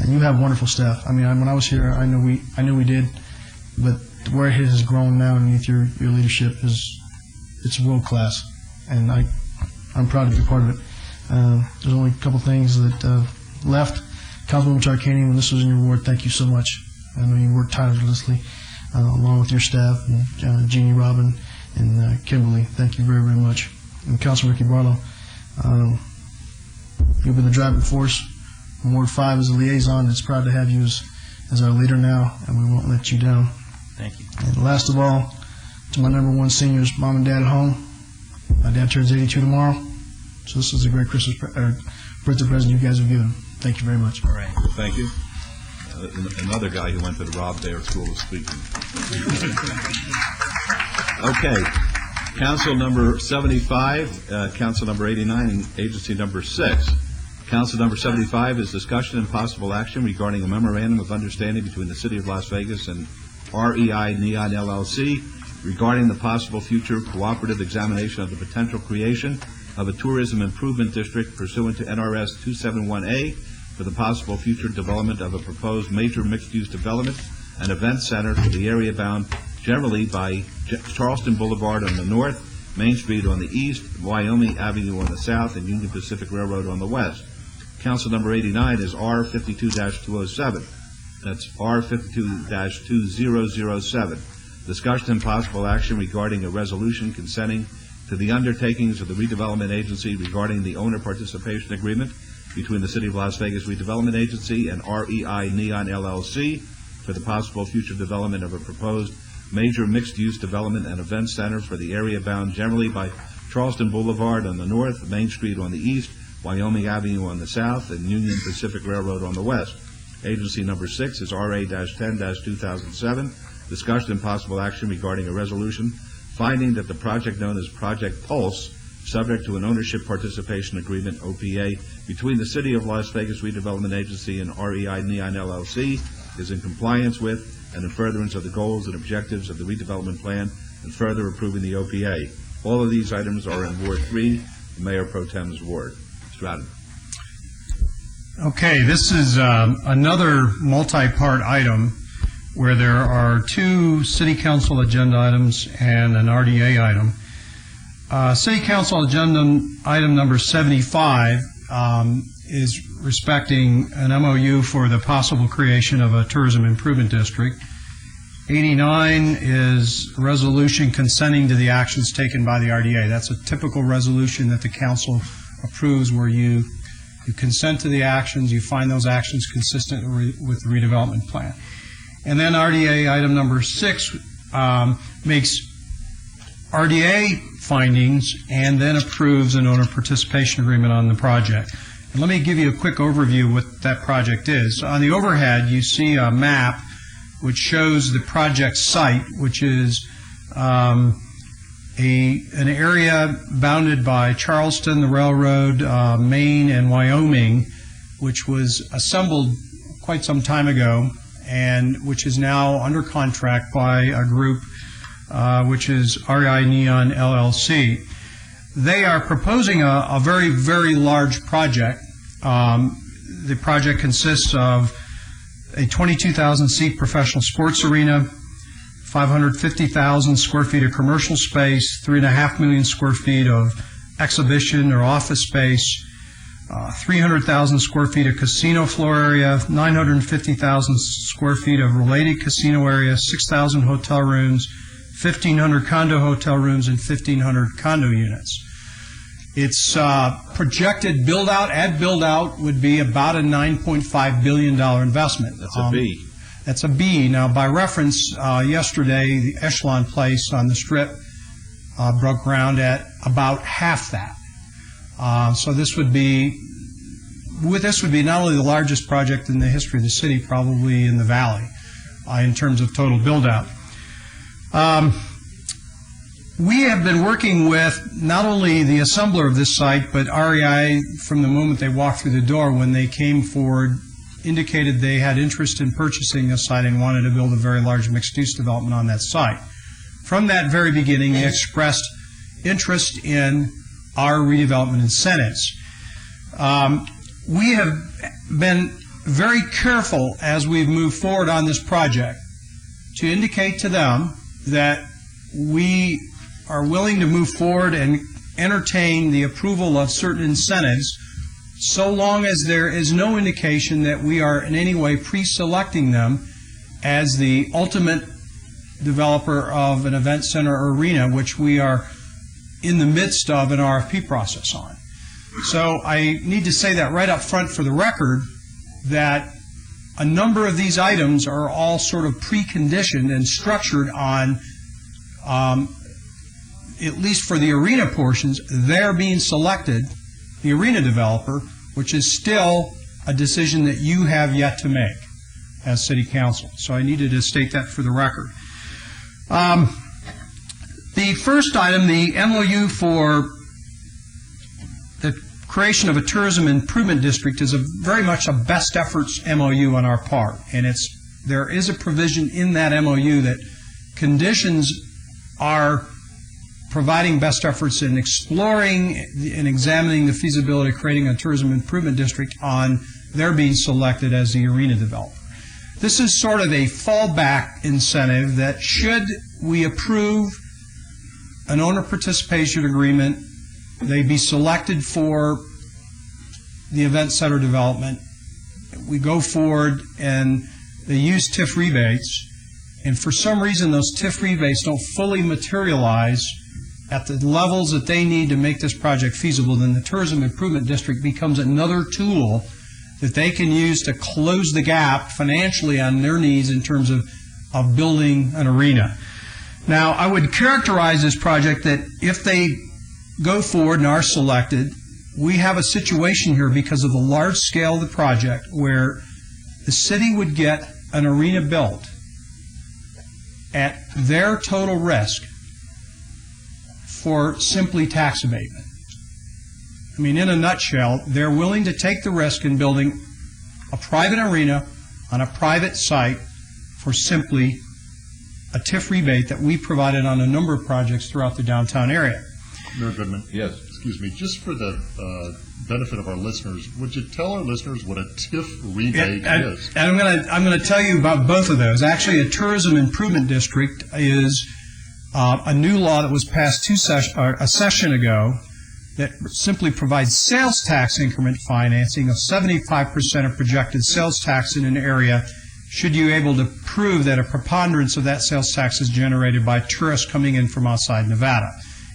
You have wonderful staff. I mean, when I was here, I knew we did, but where it has grown now underneath your leadership it's world class, and I'm proud to be part of it. There's only a couple things that left. Councilwoman Tarkanian, when this was in your ward, thank you so much. I know you worked tirelessly along with your staff, and Jeannie Robin and Kimberly. Thank you very, very much. And Councilman Ricky Barlow, you've been the driving force. And Ward 5 as a liaison, it's proud to have you as our leader now, and we won't let you down. Thank you. And last of all, to my number one seniors, mom and dad at home. My dad turns 82 tomorrow, so this is a great birthday present you guys have given. Thank you very much. All right. Thank you. Another guy who went to the Rob Baer School of Speaking. Okay. Council number 75, council number 89, and agency number 6. Council number 75 is discussion and possible action regarding a memorandum of understanding between the City of Las Vegas and REI Neon LLC regarding the possible future cooperative examination of the potential creation of a tourism improvement district pursuant to NRS 271A for the possible future development of a proposed major mixed-use development and event center for the area bound generally by Charleston Boulevard on the north, Main Street on the east, Wyoming Avenue on the south, and Union Pacific Railroad on the west. Council number 89 is R52-207. That's R52-2007. Discussion and possible action regarding a resolution consenting to the undertakings of the redevelopment agency regarding the owner participation agreement between the City of Las Vegas Redevelopment Agency and REI Neon LLC for the possible future development of a proposed major mixed-use development and event center for the area bound generally by Charleston Boulevard on the north, Main Street on the east, Wyoming Avenue on the south, and Union Pacific Railroad on the west. Agency number 6 is RA-10-2007. Discussion and possible action regarding a resolution finding that the project known as Project Pulse, subject to an ownership participation agreement, OPA, between the City of Las Vegas Redevelopment Agency and REI Neon LLC is in compliance with and in furtherance of the goals and objectives of the redevelopment plan and further approving the OPA. All of these items are in Ward 3, the Mayor Pro Tem's ward. Mr. Adam. Okay, this is another multi-part item where there are 2 City Council agenda items and an RDA item. City Council agenda item number 75 is respecting an MOU for the possible creation of a tourism improvement district. 89 is a resolution consenting to the actions taken by the RDA. That's a typical resolution that the council approves where you consent to the actions, you find those actions consistent with the redevelopment plan. And then RDA item number 6 makes RDA findings and then approves an owner participation agreement on the project. And let me give you a quick overview of what that project is. On the overhead, you see a map which shows the project site, which is an area bounded by Charleston, the railroad, Maine, and Wyoming, which was assembled quite some time ago and which is now under contract by a group which is REI Neon LLC. They are proposing a very, very large project. The project consists of a 22,000-seat professional sports arena, 550,000 square feet of commercial space, 3.5 million square feet of exhibition or office space, 300,000 square feet of casino floor area, 950,000 square feet of related casino area, 6,000 hotel rooms, 1,500 condo hotel rooms, and 1,500 condo units. Its projected build-out would be about a $9.5 billion investment. That's a B. That's a B. Now, by reference, yesterday, the Echelon Place on the Strip broke ground at about half that. So this would be not only the largest project in the history of the city, probably in the valley, in terms of total build-out. We have been working with not only the assembler of this site, but REI from the moment they walked through the door. When they came forward, indicated they had interest in purchasing the site and wanted to build a very large mixed-use development on that site. From that very beginning, they expressed interest in our redevelopment incentives. We have been very careful as we've moved forward on this project to indicate to them that we are willing to move forward and entertain the approval of certain incentives so long as there is no indication that we are in any way pre-selecting them as the ultimate developer of an event center or arena, which we are in the midst of an RFP process on. So I need to say that right up front for the record that a number of these items are all sort of preconditioned and structured on, at least for the arena portions, they're being selected, the arena developer, which is still a decision that you have yet to make as City Council. So I needed to state that for the record. The first item, the MOU for the creation of a tourism improvement district is very much a best efforts MOU on our part, and there is a provision in that MOU that conditions are providing best efforts in exploring and examining the feasibility of creating a tourism improvement district on their being selected as the arena developer. This is sort of a fallback incentive that should we approve an owner participation agreement, they be selected for the event center development, we go forward and they use TIF rebates, and for some reason those TIF rebates don't fully materialize at the levels that they need to make this project feasible, then the tourism improvement district becomes another tool that they can use to close the gap financially on their needs in terms of building an arena. Now, I would characterize this project that if they go forward and are selected, we have a situation here because of the large scale of the project where the city would get an arena built at their total risk for simply tax abatement. I mean, in a nutshell, they're willing to take the risk in building a private arena on a private site for simply a TIF rebate that we provided on a number of projects throughout the downtown area. Mayor Goodman. Yes. Excuse me, just for the benefit of our listeners, would you tell our listeners what a TIF rebate is? And I'm going to tell you about both of those. Actually, a tourism improvement district is a new law that was passed a session ago that simply provides sales tax increment financing of 75% of projected sales tax in an area should you able to prove that a preponderance of that sales tax is generated by tourists coming in from outside Nevada.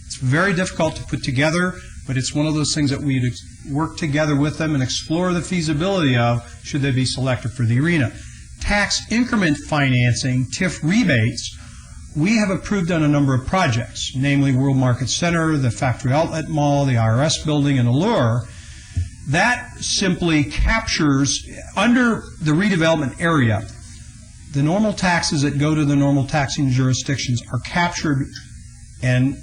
It's very difficult to put together, but it's one of those things that we'd work together with them and explore the feasibility of should they be selected for the arena. Tax increment financing, TIF rebates, we have approved on a number of projects, namely World Market Center, the Factory Outlet Mall, the IRS building, and Allure. That simply captures, under the redevelopment area, the normal taxes that go to the normal taxing jurisdictions are captured, and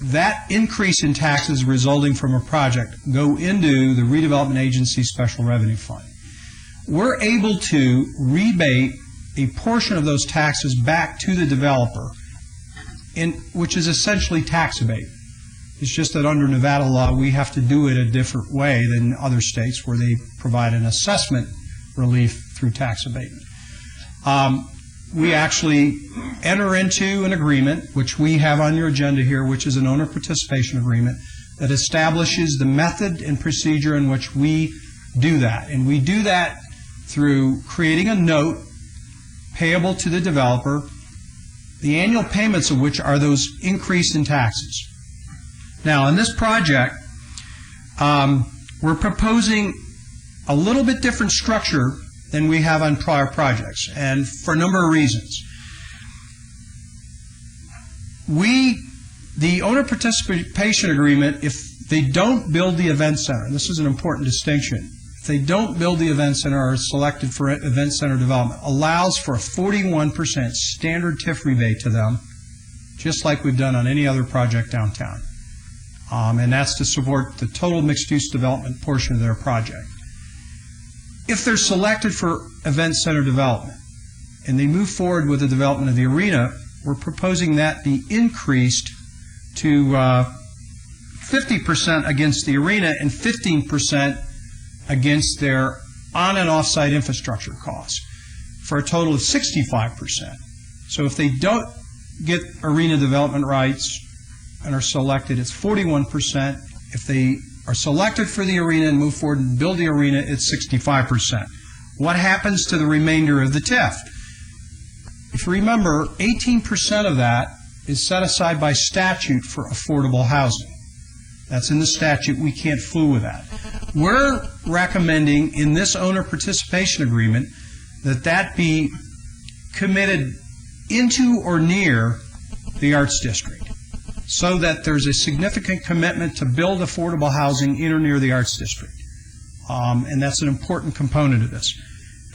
that increase in taxes resulting from a project go into the redevelopment agency special revenue fund. We're able to rebate a portion of those taxes back to the developer, which is essentially tax abatement. It's just that under Nevada law, we have to do it a different way than other states where they provide an assessment relief through tax abatement. We actually enter into an agreement, which we have on your agenda here, which is an owner participation agreement that establishes the method and procedure in which we do that. And we do that through creating a note payable to the developer, the annual payments of which are those increase in taxes. Now, in this project, we're proposing a little bit different structure than we have on prior projects, and for a number of reasons. The owner participation agreement, if they don't build the event center, and this is an important distinction, if they don't build the event center or are selected for event center development, allows for a 41% standard TIF rebate to them, just like we've done on any other project downtown. And that's to support the total mixed-use development portion of their project. If they're selected for event center development and they move forward with the development of the arena, we're proposing that be increased to 50% against the arena and 15% against their on- and off-site infrastructure costs, for a total of 65%. So if they don't get arena development rights and are selected, it's 41%. If they are selected for the arena and move forward and build the arena, it's 65%. What happens to the remainder of the TIF? If you remember, 18% of that is set aside by statute for affordable housing. That's in the statute. We can't fool with that. We're recommending in this owner participation agreement that that be committed into or near the Arts District, so that there's a significant commitment to build affordable housing in or near the Arts District. And that's an important component of this.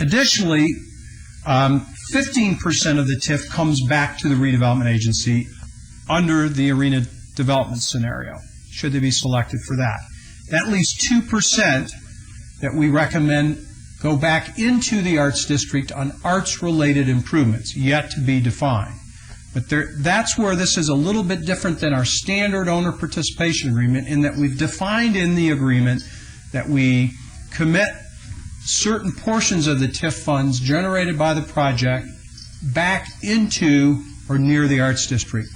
Additionally, 15% of the TIF comes back to the redevelopment agency under the arena development scenario, should they be selected for that. That leaves 2% that we recommend go back into the Arts District on arts-related improvements, yet to be defined. But that's where this is a little bit different than our standard owner participation agreement, in that we've defined in the agreement that we commit certain portions of the TIF funds generated by the project back into or near the Arts District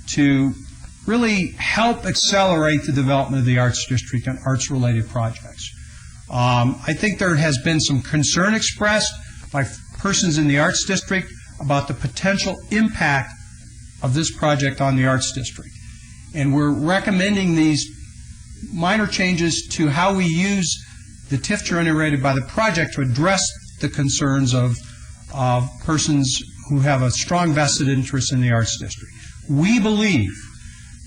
to really help accelerate the development of the Arts District and arts-related projects. I think there has been some concern expressed by persons in the Arts District about the potential impact of this project on the Arts District. And we're recommending these minor changes to how we use the TIF generated by the project to address the concerns of persons who have a strong vested interest in the Arts District. We believe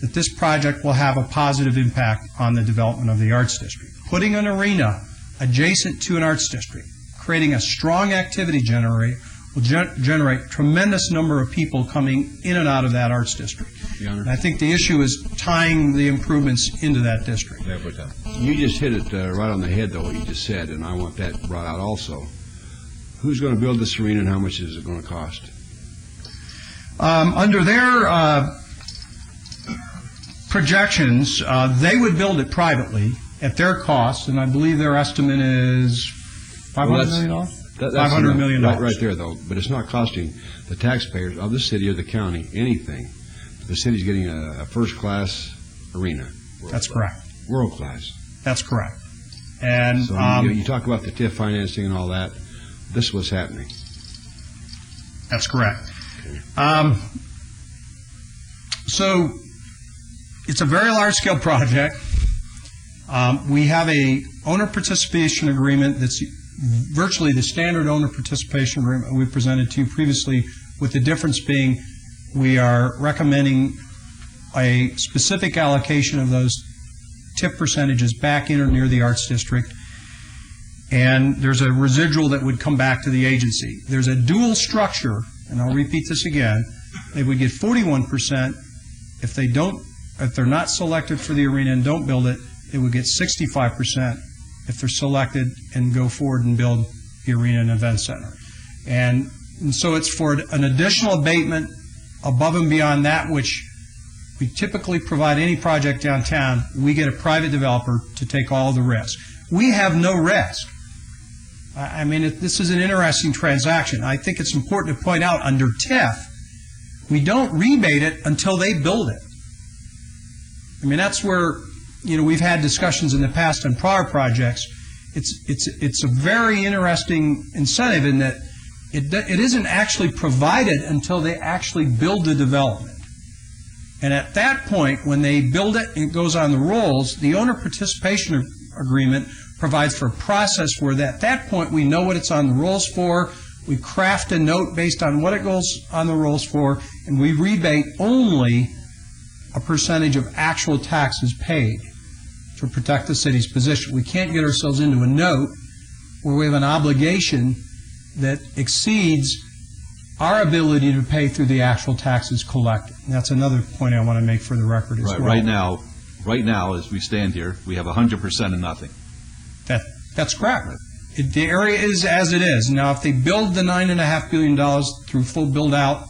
that this project will have a positive impact on the development of the Arts District. Putting an arena adjacent to an Arts District, creating a strong activity generator, will generate tremendous number of people coming in and out of that Arts District. And I think the issue is tying the improvements into that district. You just hit it right on the head, though, what you just said, and I want that brought out also. Who's going to build this arena, and how much is it going to cost? Under their projections, they would build it privately at their cost, and I believe their estimate is $500 million? $500 million. Right there, though. But it's not costing the taxpayers of the city or the county anything. The city's getting a first-class arena. That's correct. World-class. That's correct. And so you talk about the TIF financing and all that. This is what's happening. That's correct. Okay. So it's a very large-scale project. We have a owner participation agreement that's virtually the standard owner participation agreement we presented to you previously, with the difference being we are recommending a specific allocation of those TIP percentages back in or near the Arts District, and there's a residual that would come back to the agency. There's a dual structure, and I'll repeat this again. They would get 41% if they're not selected for the arena and don't build it. They would get 65% if they're selected and go forward and build the arena and event center. And so it's for an additional abatement above and beyond that which we typically provide any project downtown. We get a private developer to take all the risk. We have no risk. I mean, this is an interesting transaction. I think it's important to point out under TIF, we don't rebate it until they build it. I mean, that's where, we've had discussions in the past on prior projects. It's a very interesting incentive in that it isn't actually provided until they actually build the development. And at that point, when they build it and it goes on the rolls, the owner participation agreement provides for a process where at that point we know what it's on the rolls for. We craft a note based on what it goes on the rolls for, and we rebate only a percentage of actual taxes paid to protect the city's position. We can't get ourselves into a note where we have an obligation that exceeds our ability to pay through the actual taxes collected. And that's another point I want to make for the record as well. Right now, as we stand here, we have 100% of nothing. That's correct. The area is as it is. Now, if they build the $9.5 billion through full build-out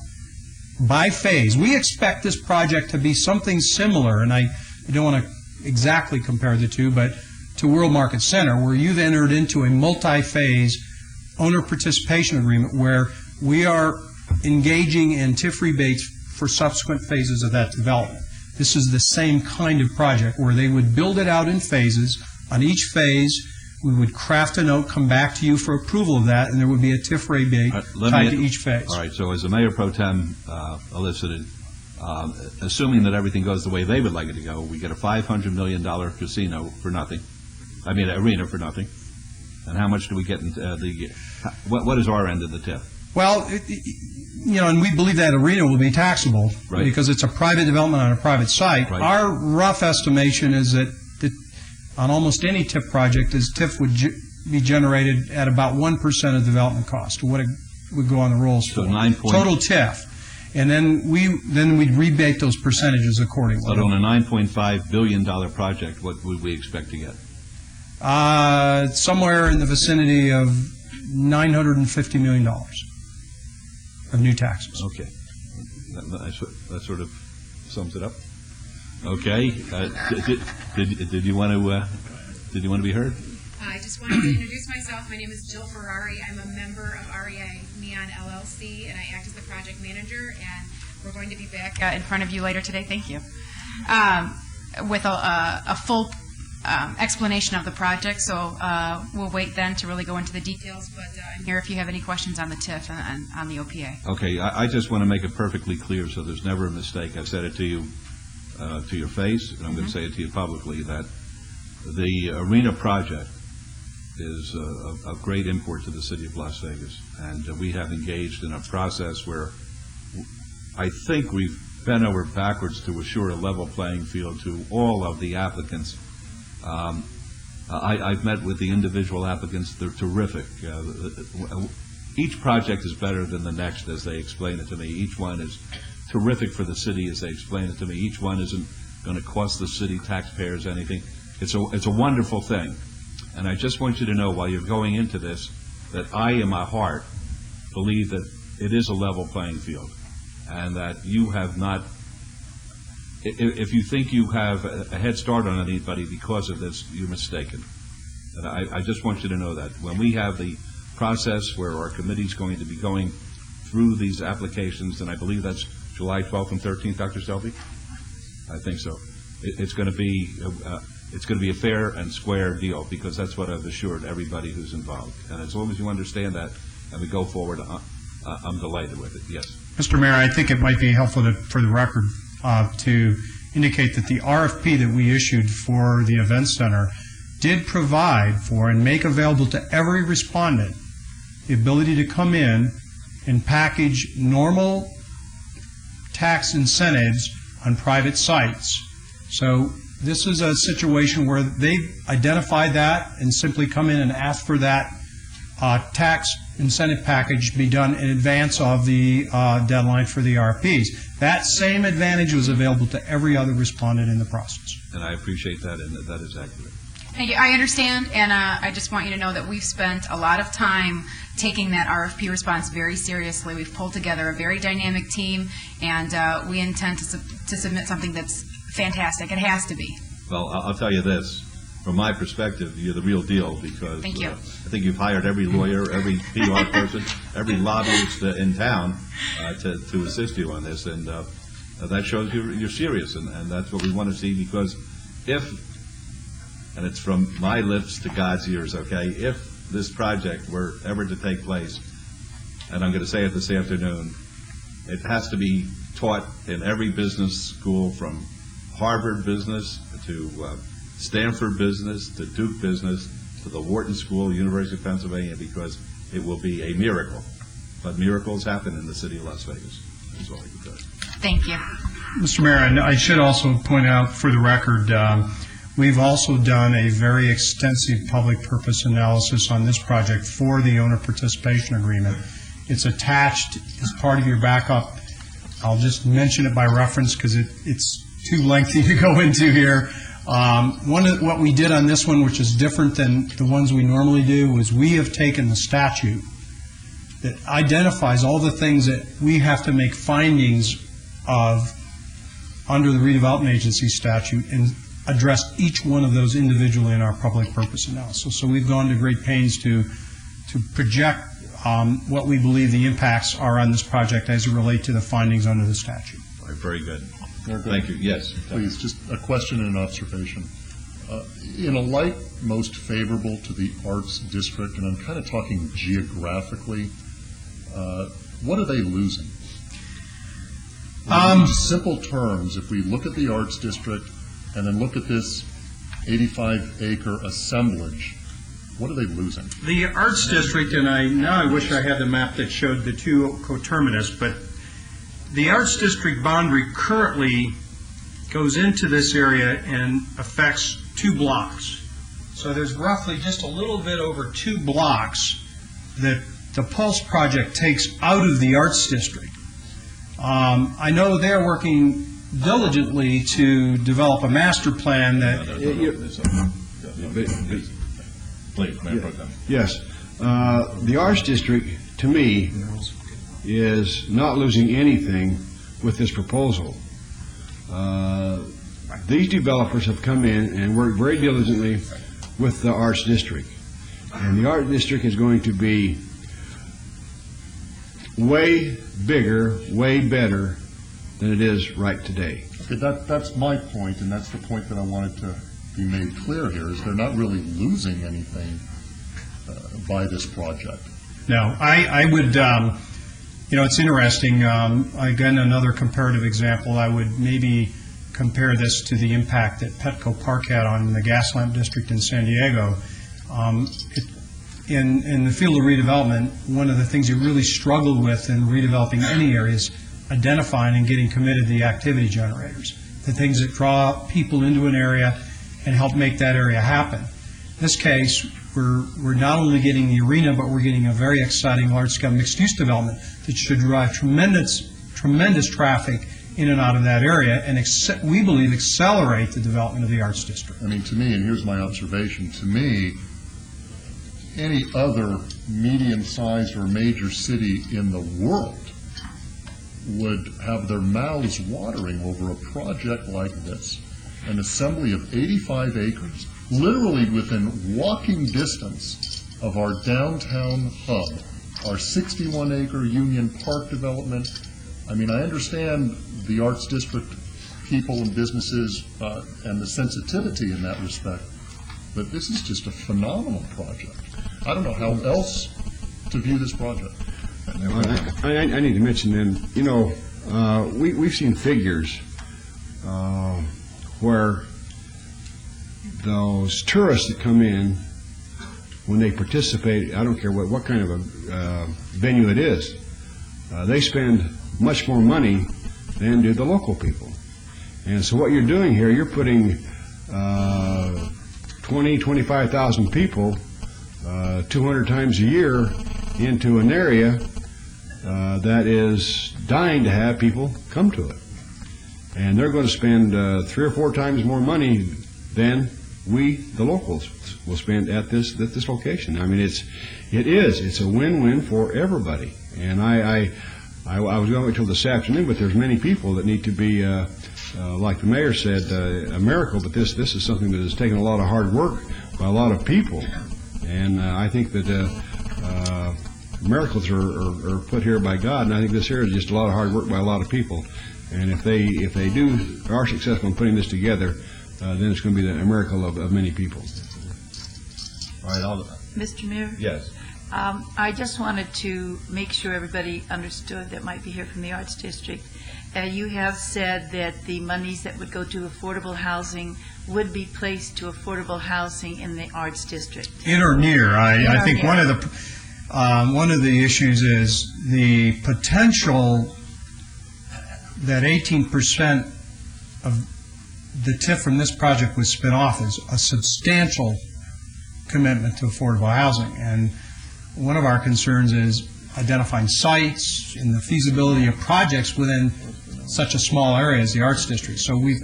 by phase, we expect this project to be something similar, and I don't want to exactly compare the two, but to World Market Center, where you've entered into a multi-phase owner participation agreement where we are engaging in TIF rebates for subsequent phases of that development. This is the same kind of project where they would build it out in phases. On each phase, we would craft a note, come back to you for approval of that, and there would be a TIF rebate tied to each phase. All right, so as the Mayor Pro Tem elicited, assuming that everything goes the way they would like it to go, we get a $500 million casino for nothing. I mean, arena for nothing. And how much do we get in what is our end of the TIF? Well, and we believe that arena will be taxable because it's a private development on a private site. Right. Our rough estimation is that on almost any TIF project, TIF would be generated at about 1% of development cost, or what it would go on the rolls for. So 9 total TIF. and then we'd rebate those percentages accordingly. But on a $9.5 billion project, what would we expect to get? Somewhere in the vicinity of $950 million of new taxes. Okay. That sort of sums it up. Okay. Did you want to be heard? I just wanted to introduce myself. My name is Jill Ferrari. I'm a member of REI Neon LLC, and I act as the project manager. And we're going to be back in front of you later today. Thank you. With a full explanation of the project. So we'll wait then to really go into the details. But I'm here if you have any questions on the TIF and on the OPA. Okay. I just want to make it perfectly clear so there's never a mistake. I've said it to you to your face, and I'm going to say it to you publicly, that the arena project is of great import to the city of Las Vegas, and we have engaged in a process where I think we've bent over backwards to assure a level playing field to all of the applicants. I've met with the individual applicants. They're terrific. Each project is better than the next as they explain it to me. Each one is terrific for the city as they explain it to me. Each one isn't going to cost the city taxpayers anything. It's a wonderful thing. And I just want you to know while you're going into this that I, in my heart, believe that it is a level playing field and that you have not, if you think you have a head start on anybody because of this, you're mistaken. And I just want you to know that. When we have the process where our committee's going to be going through these applications, and I believe that's July 12th and 13th, Dr. Selby? I think so. It's going to be a fair and square deal because that's what I've assured everybody who's involved. And as long as you understand that and we go forward, I'm delighted with it. Yes. Mr. Mayor, I think it might be helpful for the record to indicate that the RFP that we issued for the event center did provide for and make available to every respondent the ability to come in and package normal tax incentives on private sites. So this is a situation where they've identified that and simply come in and ask for that tax incentive package be done in advance of the deadline for the RFPs. That same advantage was available to every other respondent in the process. And I appreciate that, and that is accurate. Thank you. I understand, and I just want you to know that we've spent a lot of time taking that RFP response very seriously. We've pulled together a very dynamic team, and we intend to submit something that's fantastic. It has to be. Well, I'll tell you this. From my perspective, you're the real deal because Thank you. I think you've hired every lawyer, every PR person, every lobbyist in town to assist you on this, and that shows you're serious, and that's what we want to see because if, and it's from my lips to God's ears, okay, if this project were ever to take place, and I'm going to say it this afternoon, it has to be taught in every business school from Harvard Business to Stanford Business to Duke Business to the Wharton School, University of Pennsylvania, because it will be a miracle. But miracles happen in the city of Las Vegas. That's all I can tell you. Thank you. Mr. Mayor, and I should also point out for the record, we've also done a very extensive public purpose analysis on this project for the owner participation agreement. It's attached as part of your backup. I'll just mention it by reference because it's too lengthy to go into here. What we did on this one, which is different than the ones we normally do, is we have taken the statute that identifies all the things that we have to make findings of under the redevelopment agency statute and addressed each one of those individually in our public purpose analysis. So we've gone to great pains to project what we believe the impacts are on this project as it relates to the findings under the statute. All right, very good. Thank you. Yes. Please, just a question and an observation. In a light most favorable to the arts district, and I'm kind of talking geographically, what are they losing? In simple terms, if we look at the arts district and then look at this 85-acre assemblage, what are they losing? The arts district, and I wish I had the map that showed the two coterminous, but the arts district boundary currently goes into this area and affects 2 blocks. So there's roughly just a little bit over 2 blocks that the Pulse project takes out of the arts district. I know they're working diligently to develop a master plan that. Please, Mayor Pro Tem. Yes. The Arts District, to me, is not losing anything with this proposal. These developers have come in and worked very diligently with the Arts District. And the Arts District is going to be way bigger, way better than it is right today. Okay, that's my point, and that's the point that I wanted to be made clear here, is they're not really losing anything by this project. No, I would, it's interesting. Again, another comparative example, I would maybe compare this to the impact that Petco Park had on the Gaslamp District in San Diego. In the field of redevelopment, one of the things you really struggle with in redeveloping any area is identifying and getting committed to the activity generators, the things that draw people into an area and help make that area happen. In this case, we're not only getting the arena, but we're getting a very exciting large-scale mixed-use development that should drive tremendous traffic in and out of that area, and we believe accelerate the development of the Arts District. I mean, to me, and here's my observation, to me, any other medium-sized or major city in the world would have their mouths watering over a project like this. An assembly of 85 acres, literally within walking distance of our downtown hub, our 61-acre Union Park development. I mean, I understand the Arts District people and businesses and the sensitivity in that respect, but this is just a phenomenal project. I don't know how else to view this project. I need to mention then, we've seen figures where those tourists that come in, when they participate, I don't care what kind of a venue it is, they spend much more money than do the local people. And so what you're doing here, you're putting 25,000 people 200 times a year into an area that is dying to have people come to it. And they're going to spend 3 or 4 times more money than we, the locals, will spend at this location. I mean, it's a win-win for everybody. And I was going to wait till this afternoon, but there's many people that need to be, like the mayor said, a miracle. But this is something that has taken a lot of hard work by a lot of people. And I think that miracles are put here by God, and I think this here is just a lot of hard work by a lot of people. And if they are successful in putting this together, then it's going to be a miracle of many people. All right, Mr. Mayor? Yes. I just wanted to make sure everybody understood that might be here from the Arts District. You have said that the monies that would go to affordable housing would be placed to affordable housing in the Arts District. In or near. I think one of the issues is the potential that 18% of the TIF from this project would spin off is a substantial commitment to affordable housing. And one of our concerns is identifying sites and the feasibility of projects within such a small area as the Arts District. So we've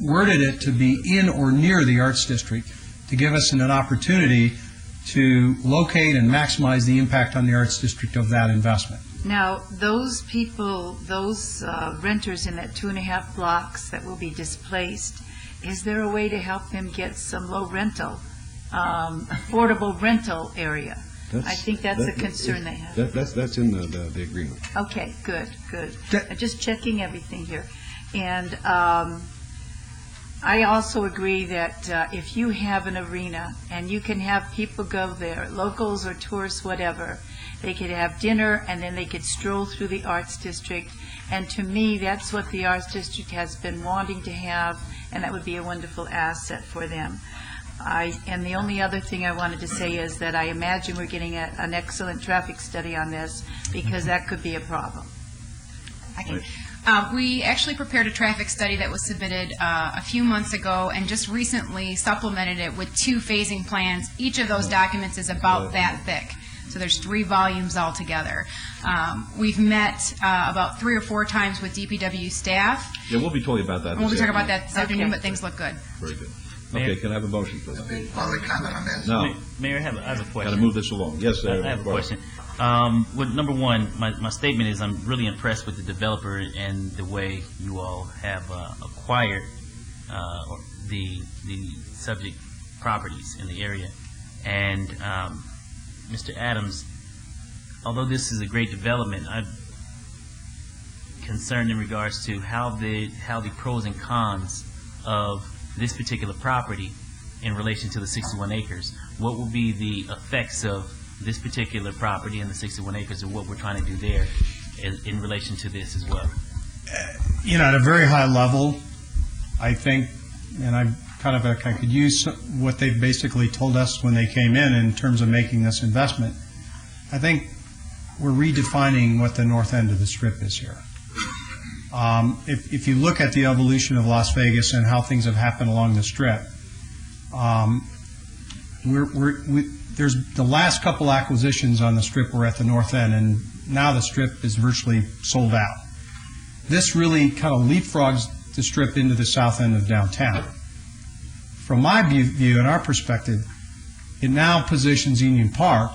worded it to be in or near the Arts District to give us an opportunity to locate and maximize the impact on the Arts District of that investment. Now, those people, those renters in that 2.5 blocks that will be displaced, is there a way to help them get some low rental, affordable rental area? I think that's a concern they have. That's in the agreement. Okay, good. Just checking everything here. And I also agree that if you have an arena and you can have people go there, locals or tourists, whatever, they could have dinner and then they could stroll through the Arts District. And to me, that's what the Arts District has been wanting to have, and that would be a wonderful asset for them. And the only other thing I wanted to say is that I imagine we're getting an excellent traffic study on this, because that could be a problem. We actually prepared a traffic study that was submitted a few months ago and just recently supplemented it with 2 phasing plans. Each of those documents is about that thick. So there's 3 volumes altogether. We've met about 3 or 4 times with DPW staff. Yeah, we'll be talking about that. We'll be this talking about afternoon. that this afternoon, but things look good. Very good. Okay, can I have a motion, please? Public comment on this? No. Mayor, I have a question. Got to move this along. Yes, sir. I have a question. Number one, my statement is I'm really impressed with the developer and the way you all have acquired the subject properties in the area. And Mr. Adams, although this is a great development, I'm concerned in regards to how the pros and cons of this particular property in relation to the 61 acres. What will be the effects of this particular property and the 61 acres and what we're trying to do there in relation to this as well? At a very high level, I think, and I could use what they basically told us when they came in terms of making this investment. I think we're redefining what the north end of the Strip is here. If you look at the evolution of Las Vegas and how things have happened along the Strip, there's the last couple acquisitions on the Strip were at the north end, and now the Strip is virtually sold out. This really kind of leapfrogs the Strip into the south end of downtown. From my view and our perspective, it now positions Union Park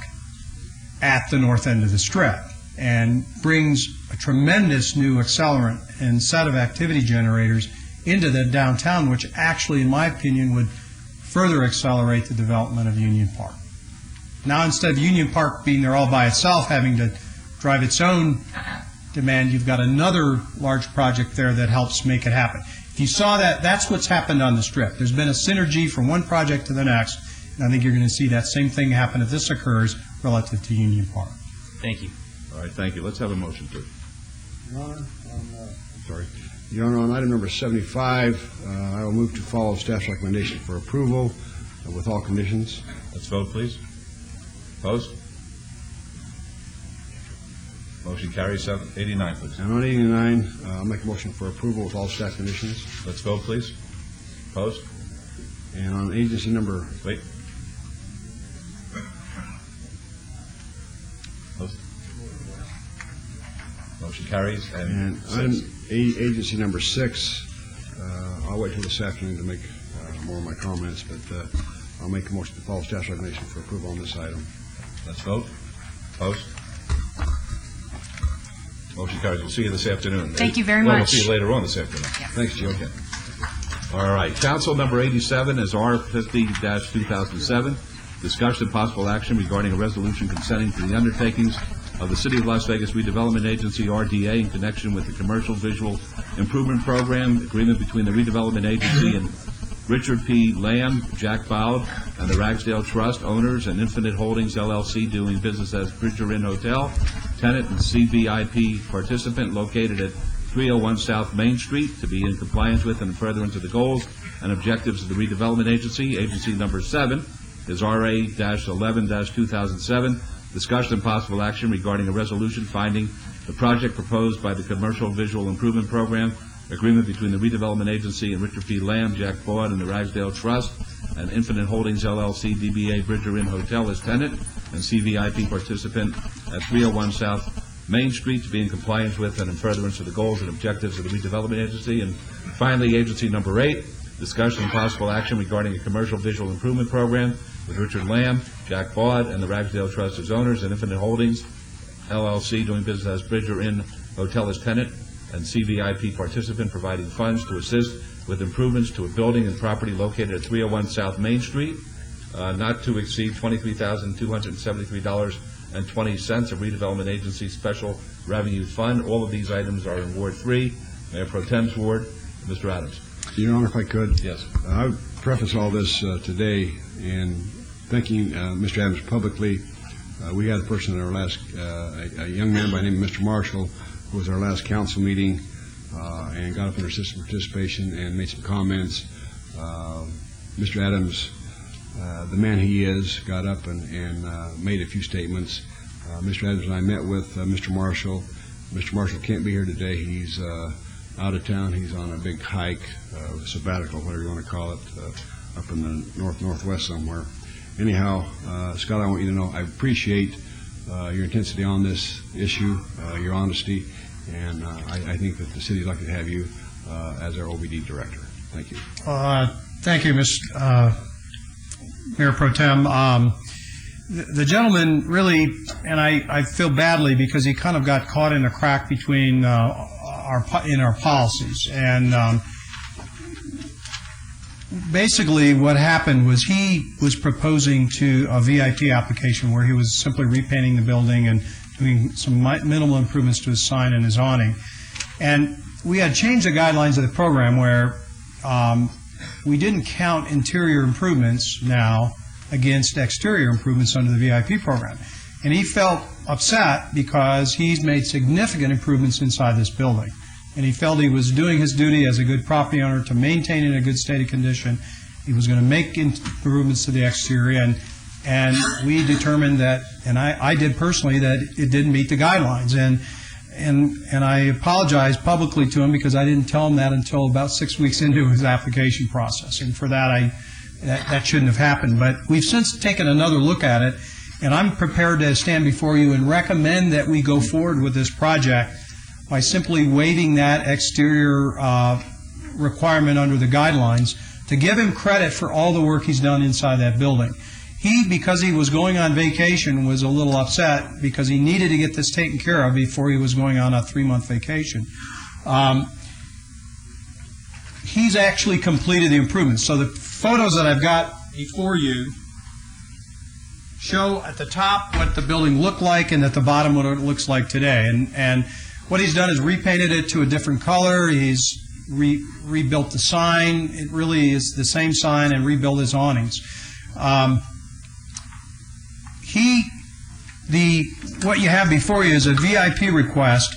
at the north end of the Strip and brings a tremendous new accelerant and set of activity generators into the downtown, which actually, in my opinion, would further accelerate the development of Union Park. Now, instead of Union Park being there all by itself, having to drive its own demand, you've got another large project there that helps make it happen. If you saw that, that's what's happened on the Strip. There's been a synergy from one project to the next, and I think you're going to see that same thing happen if this occurs relative to Union Park. Thank you. All right, thank you. Let's have a motion, please. Your Honor, on item number 75, I will move to follow staff's recommendation for approval with all conditions. Let's vote, please. Opposed? Motion carries. 89, please. And on 89, I'll make a motion for approval with all staff conditions. Let's vote, please. Opposed? And on agency number... Wait. Opposed? Motion carries. And item agency number 6, I'll wait till this afternoon to make more of my comments, but I'll make a motion to follow staff's recommendation for approval on this item. Let's vote. Opposed? Motion carries. We'll see you this afternoon. Thank you very We'll much. see you later on this afternoon. Yes. Thanks, Joe. Okay. All right. Council number 87 is R50-2007. Discussion and possible action regarding a resolution consenting to the undertakings of the City of Las Vegas Redevelopment Agency, RDA, in connection with the Commercial Visual Improvement Program, agreement between the Redevelopment Agency and Richard P. Lamb, Jack Bowd, and the Ragsdale Trust, owners, and Infinite Holdings, LLC, doing business as Bridger Inn Hotel, tenant and CVIP participant, located at 301 South Main Street, to be in compliance with and furtherance of the goals and objectives of the Redevelopment Agency. Agency number 7 is RA-11-2007. Discussion and possible action regarding a resolution finding the project proposed by the Commercial Visual Improvement Program, agreement between the Redevelopment Agency and Richard P. Lamb, Jack Bowd, and the Ragsdale Trust, and Infinite Holdings, LLC, DBA Bridger Inn Hotel as tenant and CVIP participant at 301 South Main Street, to be in compliance with and in furtherance of the goals and objectives of the Redevelopment Agency. And finally, agency number 8, discussion and possible action regarding a Commercial Visual Improvement Program with Richard Lamb, Jack Bowd, and the Ragsdale Trust as owners, and Infinite Holdings, LLC, doing business as Bridger Inn Hotel as tenant and CVIP participant, providing funds to assist with improvements to a building and property located at 301 South Main Street, not to exceed $23,273.20 of Redevelopment Agency Special Revenue Fund. All of these items are in Ward 3, Mayor Pro Tem's ward. Mr. Adams. Your Honor, if I could. Yes. I would preface all this today in thanking Mr. Adams publicly. We had a person in our last, a young man by the name of Mr. Marshall, who was our last council meeting, and got up under system participation and made some comments. Mr. Adams, the man he is, got up and made a few statements. Mr. Adams and I met with Mr. Marshall. Mr. Marshall can't be here today. He's out of town. He's on a big hike, sabbatical, whatever you want to call it, up in the northwest somewhere. Anyhow, Scott, I want you to know I appreciate your intensity on this issue, your honesty, and I think that the city'd like to have you as our OBD director. Thank you. Thank you, Mayor Pro Tem. The gentleman really, and I feel badly because he kind of got caught in a crack between our policies. And basically what happened was he was proposing to a VIP application where he was simply repainting the building and doing some minimal improvements to his sign and his awning. And we had changed the guidelines of the program where we didn't count interior improvements now against exterior improvements under the VIP program. And he felt upset because he's made significant improvements inside this building. And he felt he was doing his duty as a good property owner to maintain it in a good state of condition. He was going to make improvements to the exterior, and we determined that, and I did personally, that it didn't meet the guidelines. And I apologized publicly to him because I didn't tell him that until about 6 weeks into his application process. And for that, that shouldn't have happened. But we've since taken another look at it, and I'm prepared to stand before you and recommend that we go forward with this project by simply waiving that exterior requirement under the guidelines to give him credit for all the work he's done inside that building. He, because he was going on vacation, was a little upset because he needed to get this taken care of before he was going on a 3-month vacation. He's actually completed the improvements. So the photos that I've got before you show at the top what the building looked like and at the bottom what it looks like today. And what he's done is repainted it to a different color. He's rebuilt the sign. It really is the same sign, and rebuilt his awnings. What you have before you is a VIP request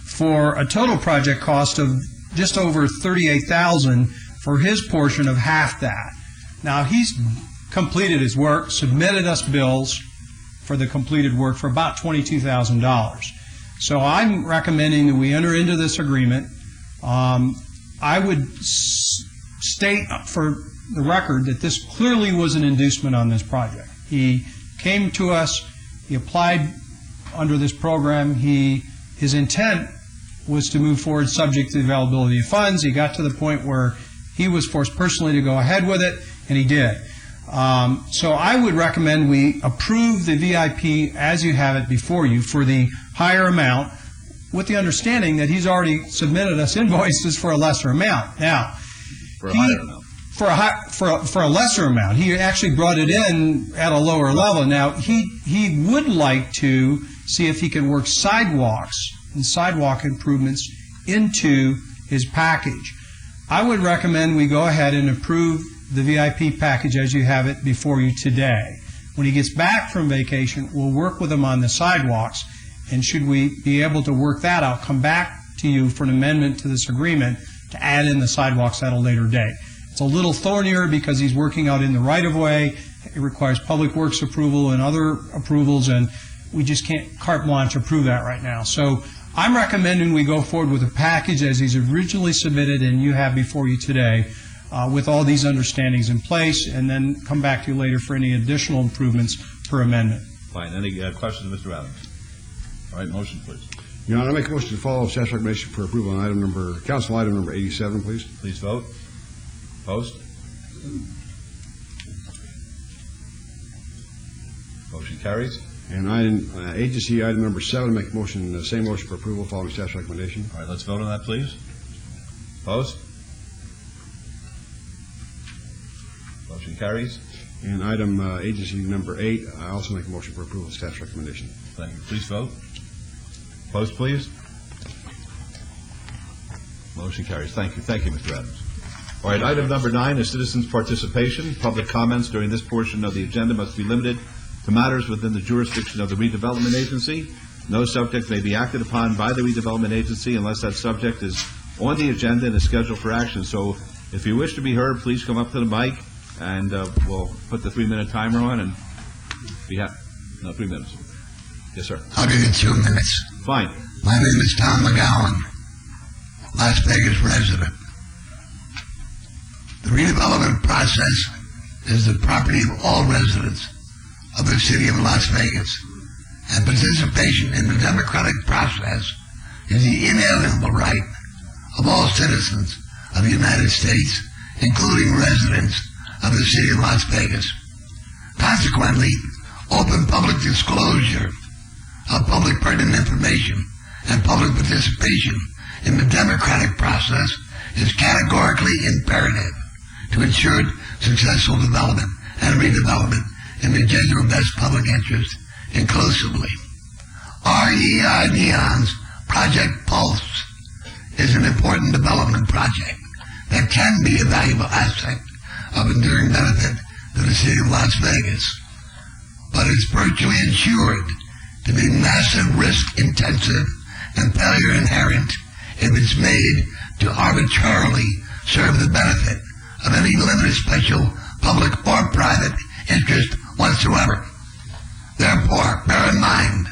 for a total project cost of just over $38,000 for his portion of half that. Now, he's completed his work, submitted us bills for the completed work for about $22,000. So I'm recommending that we enter into this agreement. I would state for the record that this clearly was an inducement on this project. He came to us, he applied under this program, his intent was to move forward subject to the availability of funds. He got to the point where he was forced personally to go ahead with it, and he did. So I would recommend we approve the VIP as you have it before you for the higher amount, with the understanding that he's already submitted us invoices for a lesser amount. Now, for a higher amount. For a lesser amount. He actually brought it in at a lower level. Now, he would like to see if he can work sidewalks and sidewalk improvements into his package. I would recommend we go ahead and approve the VIP package as you have it before you today. When he gets back from vacation, we'll work with him on the sidewalks, and should we be able to work that out, come back to you for an amendment to this agreement to add in the sidewalks at a later date. It's a little thornier because he's working out in the right-of-way. It requires public works approval and other approvals, and we just can't carte blanche approve that right now. So I'm recommending we go forward with a package as he's originally submitted and you have before you today, with all these understandings in place, and then come back to you later for any additional improvements per amendment. Fine. Any questions of Mr. Adams? All right, motion, please. Your Honor, I make a motion to follow staff's recommendation for approval on council item number 87, please. Please vote. Opposed? Motion carries. And agency item number 7, make a motion, the same motion for approval following staff's recommendation. All right, let's vote on that, please. Opposed? Motion carries. And item agency number 8, I also make a motion for approval of staff's recommendation. Thank you. Please vote. Opposed, please. Motion carries. Thank you. Thank you, Mr. Adams. All right, item number 9 is citizens' participation. Public comments during this portion of the agenda must be limited to matters within the jurisdiction of the redevelopment agency. No subject may be acted upon by the redevelopment agency unless that subject is on the agenda and is scheduled for action. So if you wish to be heard, please come up to the mic, and we'll put the 3-minute timer on, and we have 3 minutes. Yes, sir. I'll give you 2 minutes. Fine. My name is Tom McGowan, Las Vegas resident. The redevelopment process is the property of all residents of the city of Las Vegas and participation in the democratic process is the inalienable right of all citizens of the United States, including residents of the city of Las Vegas. Consequently, open public disclosure of public pertinent information and public participation in the democratic process is categorically imperative to ensure successful development and redevelopment in the genuine best public interest inclusively. REI Neon's Project Pulse is an important development project that can be a valuable aspect of enduring benefit to the city of Las Vegas, but it's virtually ensured to be massive risk intensive and failure inherent if it's made to arbitrarily serve the benefit of any limited special public or private interest whatsoever. Therefore, bear in mind,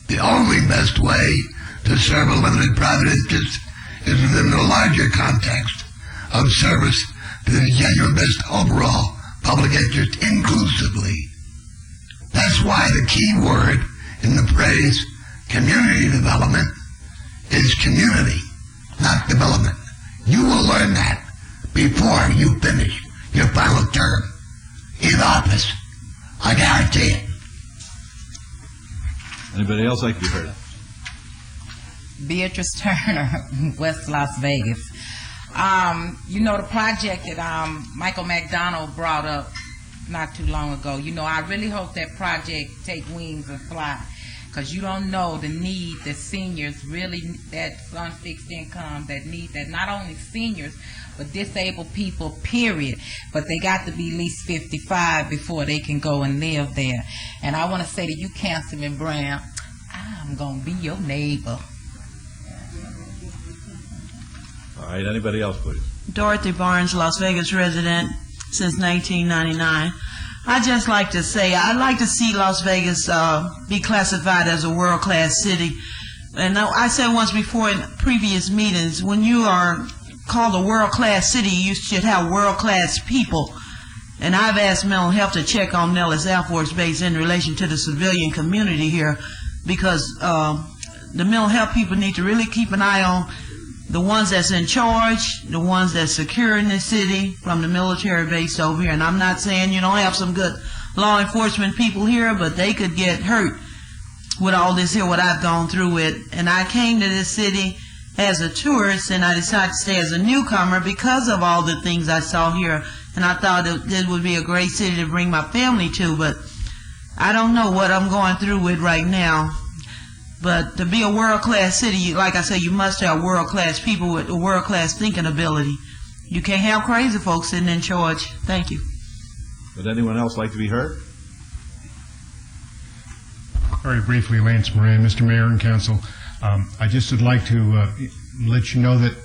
the only best way to serve a limited private interest is within the larger context of service to the genuine best overall public interest inclusively. That's why the key word in the phrase community development is community, not development. You will learn that before you finish your final term in office. I guarantee it. Anybody else like to be heard? Beatrice Turner, West Las Vegas. You know, the project that Michael McDonald brought up not too long ago, you know, I really hope that project take wings and fly, because you don't know the need that seniors really, that's on fixed income, that need, that not only seniors, but disabled people, period. But they got to be at least 55 before they can go and live there. And I want to say to you, Councilman Brown, I'm going to be your neighbor. All right, anybody else, please? Dorothy Barnes, Las Vegas resident since 1999. I just like to say, I'd like to see Las Vegas be classified as a world-class city. And I said once before in previous meetings, when you are called a world-class city, you should have world-class people. And I've asked mental health to check on Nellis Air Force Base in relation to the civilian community here, because the mental health people need to really keep an eye on the ones that's in charge, the ones that's securing the city from the military base over here. And I'm not saying you don't have some good law enforcement people here, but they could get hurt with all this here, what I've gone through with. And I came to this city as a tourist, and I decided to stay as a newcomer because of all the things I saw here. And I thought it would be a great city to bring my family to, but I don't know what I'm going through with right now. But to be a world-class city, like I said, you must have world-class people with a world-class thinking ability. You can't have crazy folks sitting in charge. Thank you. Would anyone else like to be heard? Very briefly, Lance Moran, Mr. Mayor and Council. I just would like to let you know that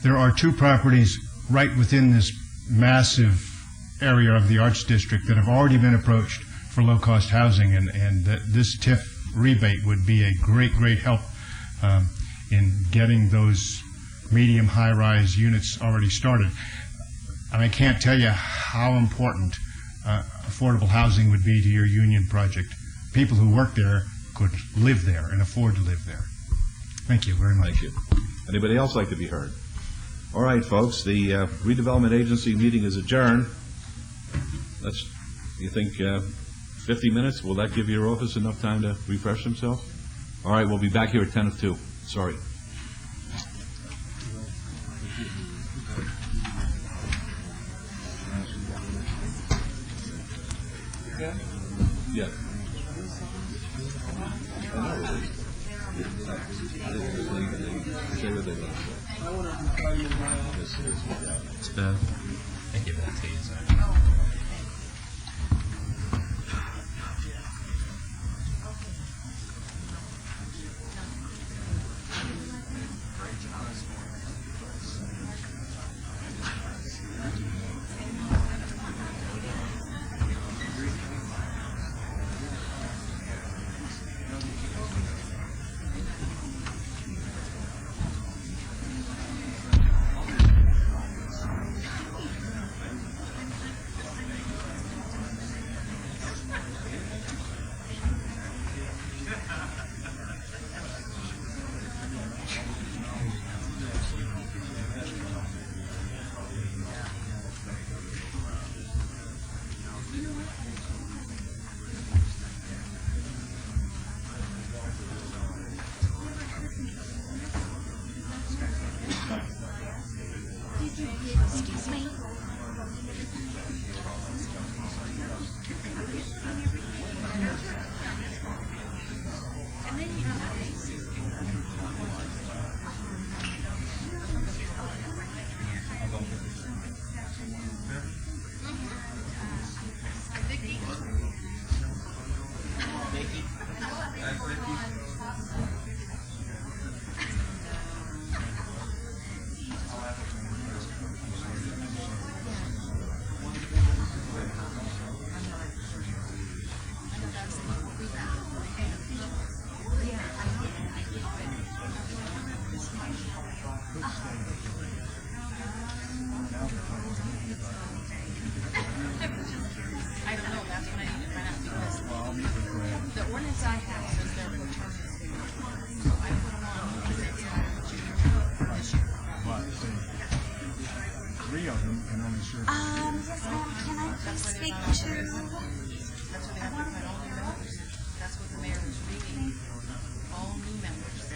there are two properties right within this massive area of the Arts District that have already been approached for low-cost housing, and that this TIF rebate would be a great, great help in getting those medium high-rise units already started. And I can't tell you how important affordable housing would be to your union project. People who work there could live there and afford to live there. Thank you very much. Thank you. Anybody else like to be heard? All right, folks, the redevelopment agency meeting is adjourned. You think 50 minutes? Will that give your office enough time to refresh themselves? All right, we'll be back here at 10 of 2. Sorry. Yeah. It's bad. I give that to you. speak to? That's what they have to put all new members. That's what the mayor was reading. All new members.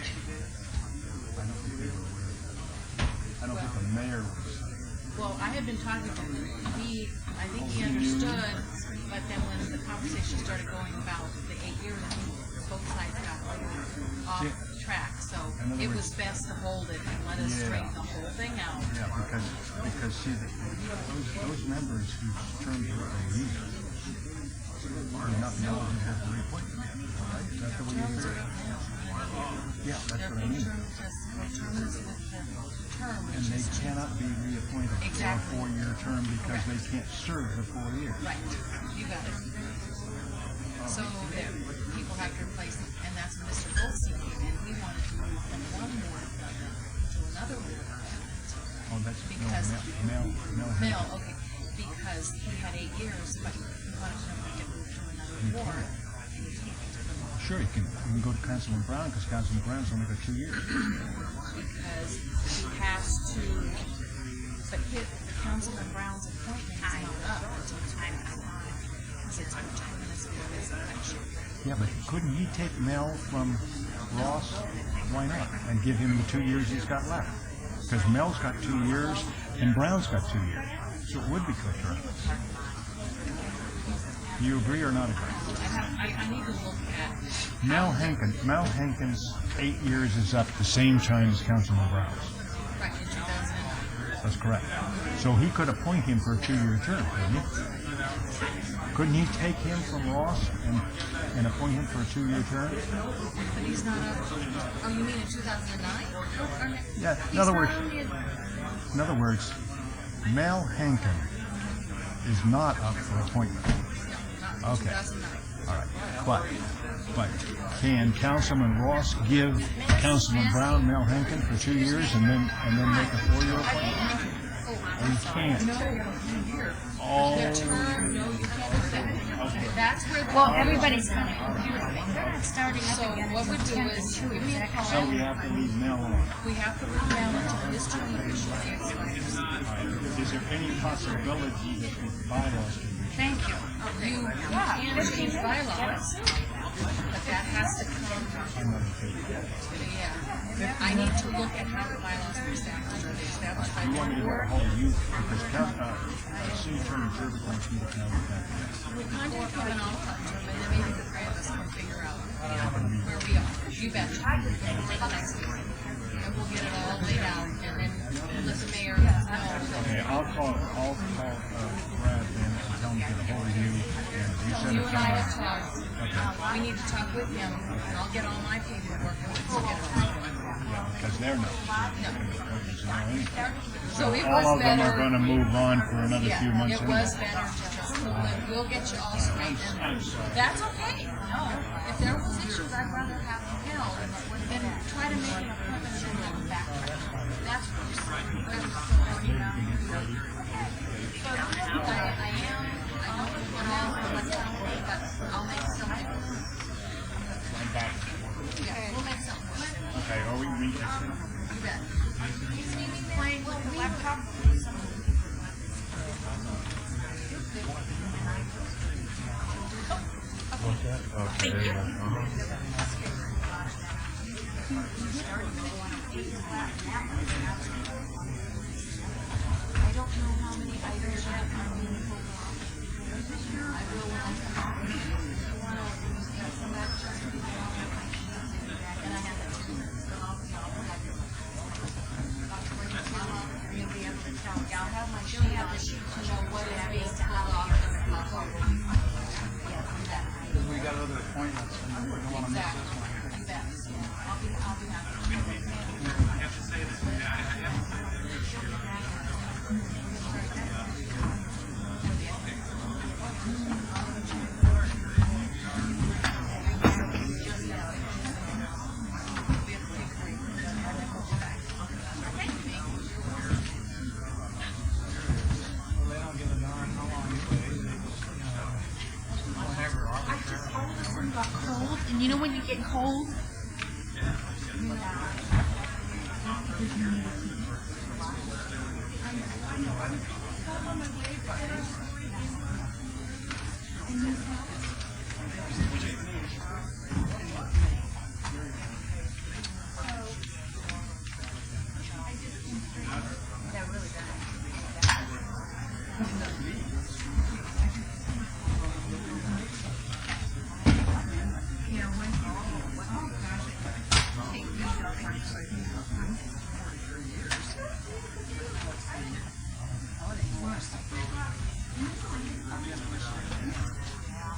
I don't think the mayor was. Well, I had been talking to him. I think he understood, but then when the conversation started going about the 8 years, I think both sides got off track. So it was best to hold it and let us straighten the whole thing out. Yeah, because see, those members whose terms are a year are not eligible for reappointment. Right? Is that the way you hear it? Yeah, that's what I mean. And they cannot be reappointed for a 4-year term because they can't serve for 4 years. Right. You got it. So there, people have to replace it, and that's when Mr. Goldstein came in. He wanted to move from one ward to another ward. Oh, that's Because Mel. Okay, because he had 8 years, but he wanted to get moved to another ward. Sure, you can go to Councilman Brown because Councilman Brown's only got 2 years. Because he has to, but Councilman Brown's appointment is not up until time is on. Because it's terminus for his election. Yeah, but couldn't he take Mel from Ross? Why not? And give him the 2 years he's got left. Because Mel's got 2 years and Brown's got 2 years. So it would be coterminous. Do you agree or not agree? I need to look at. Mel Henkin's 8 years is up the same time as Councilman Brown's. Right, in 2000. That's correct. So he could appoint him for a 2-year term, couldn't he? Couldn't he take him from Ross and appoint him for a 2-year term? But he's not up. Oh, you mean in 2009? Yeah. In other words, Mel Henkin is not up for appointment. Okay. All right. But can Councilman Ross give Councilman Brown Mel Henkin for 2 years and then make a 4-year appointment? Or he can't. Oh. Okay. That's where. Well, everybody's going to starting up so again. What we do is give me a call. So we have to leave Mel on. We have to leave Mel until this term expires. Is there any possibility that the bylaws can be? Thank you. You can change bylaws, but that has to come. Yeah. I need to look at how the bylaws are established. Are they established by You want me to get a board? hold of you because City Attorney Gerber wants me to county that. We contact him and I'll talk to him, and then maybe the three of us can figure out where we are. You bet. Next week. And we'll get it all laid out, and then let the mayor know. Okay, I'll call Brad then and tell him to get a hold of you, and you send You it and I to have talked. We need to talk with him, and I'll get all my paperwork and let's get it on. because they're not. So it all was of them are better. going to move on for another few months. It was better to just hold it. We'll get you all straight. That's okay. No, if there was issues, I'd rather have them held than try to make an appointment and then backtrack. That's worse. I am. I don't know now, but I'll make something. I'm back. Yeah, we'll make something. Okay, or we can meet next week. You bet. Playing with the laptop. Okay, there you go. I don't know how many items yet are being pulled off. I will when I come back. I want to come back just to be and I have that too. So I'll you'll be able to tell. Yeah, I'll have my sheet on to know what is being pulled off. We got other appointments, and we don't want to miss this one. You bet. I'll be happy. Cold, and you know when you get cold?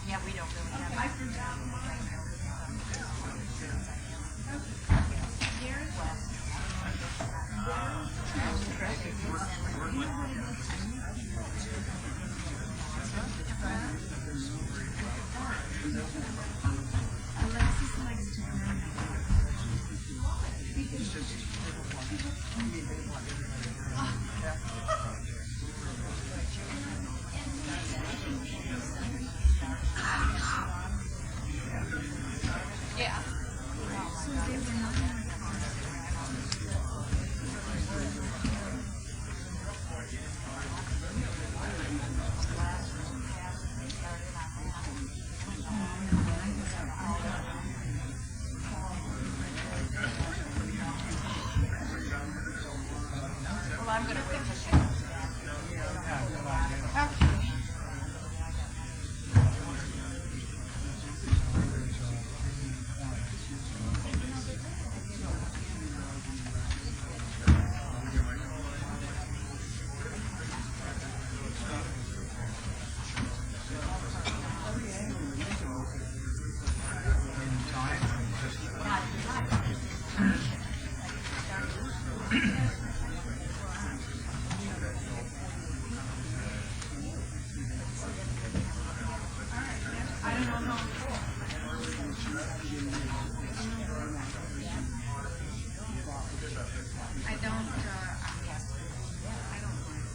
Yeah, we don't really have. Yeah. Well, I'm gonna finish it. Okay.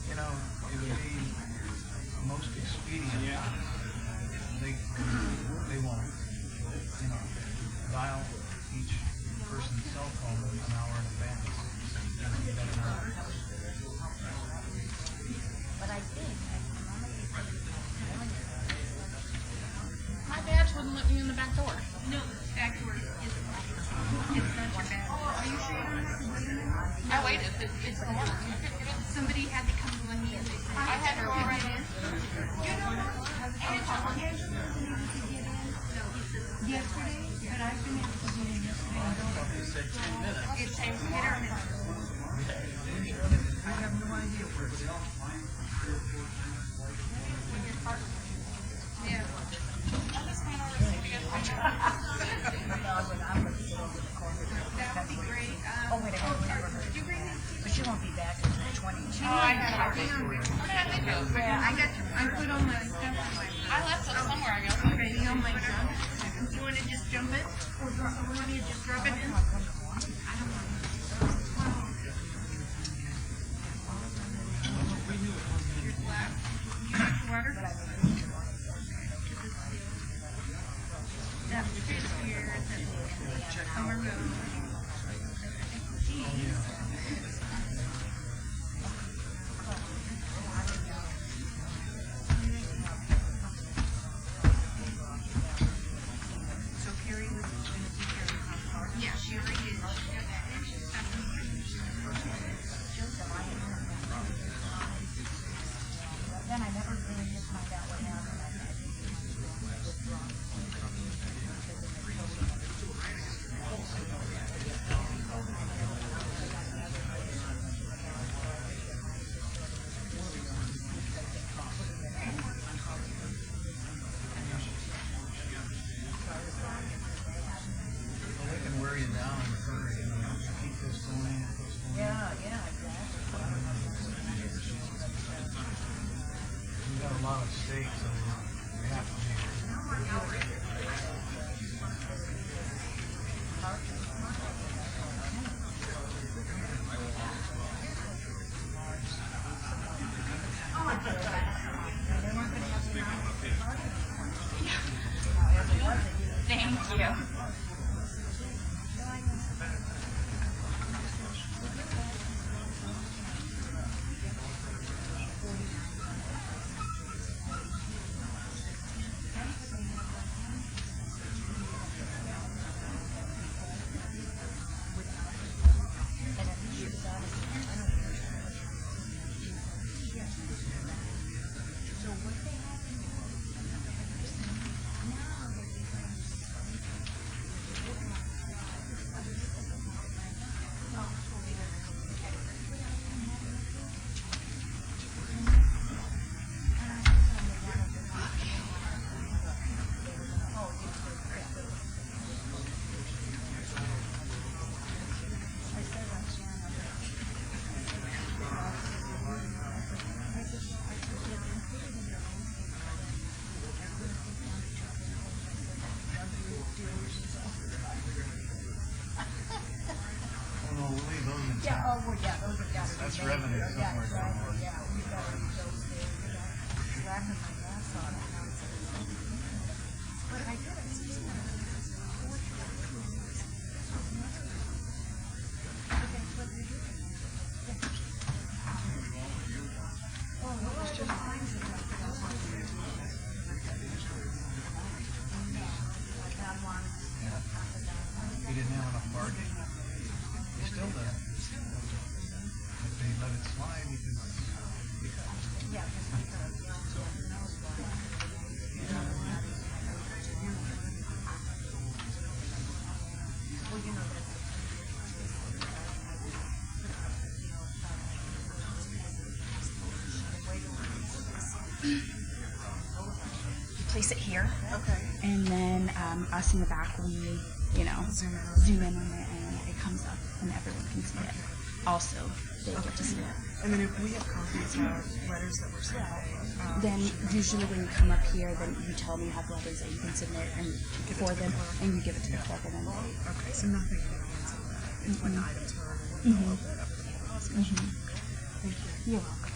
You know, it would be most expedient. They won't, dial each person's cell phone an hour in advance. But I think my badge wouldn't let me in the back door. No, back door is it's not your badge. Are you sure you don't have to wait a minute? I waited. It's somebody had to come to let me in. I had to go right in. You don't know? Yesterday, but I've been able to get in yesterday. It said 10 minutes. It takes 10 minutes. I have no idea where it's at. Yeah. I just went over to see you. That would be great. Oh, wait, Did you bring this? but she won't be back until the 20th. Oh, I got it. Yeah, I put all my stuff on my. I left it somewhere, I guess. Okay, you know my junk. Do you want to just jump it? Or want me to just drop it in? I don't know. Here's black. Water? That fish here, that's Summer Road. So Carrie was going to see Carrie's house. Yeah, she already did. Then I never really did find out what happened. Well, they can wear you down in a hurry, keep this going. Yeah, exactly. We've got a lot of stakes, so we have to be. Thank you. That's revenue somewhere down there. He didn't have enough parking. He still doesn't. If they let it slide, he could. You place it here. Okay. And then us in the back, we, zoom in on it and it comes up and everyone can see it. Also, they get to see it. And then if we have copies of letters that were sent, Then usually when you come up here, then you tell me you have letters that you can submit and for them, and you give it to the clerk and then they. Okay, so nothing in advance of that. If when the items were Mhm. Thank you. You're welcome.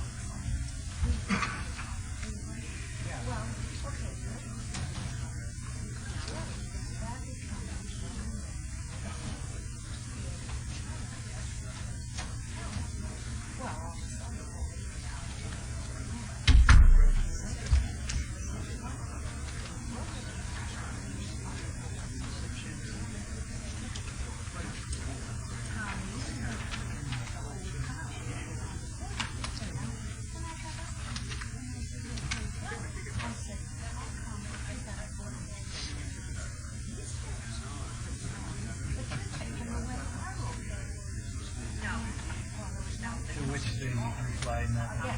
To which they replied nothing.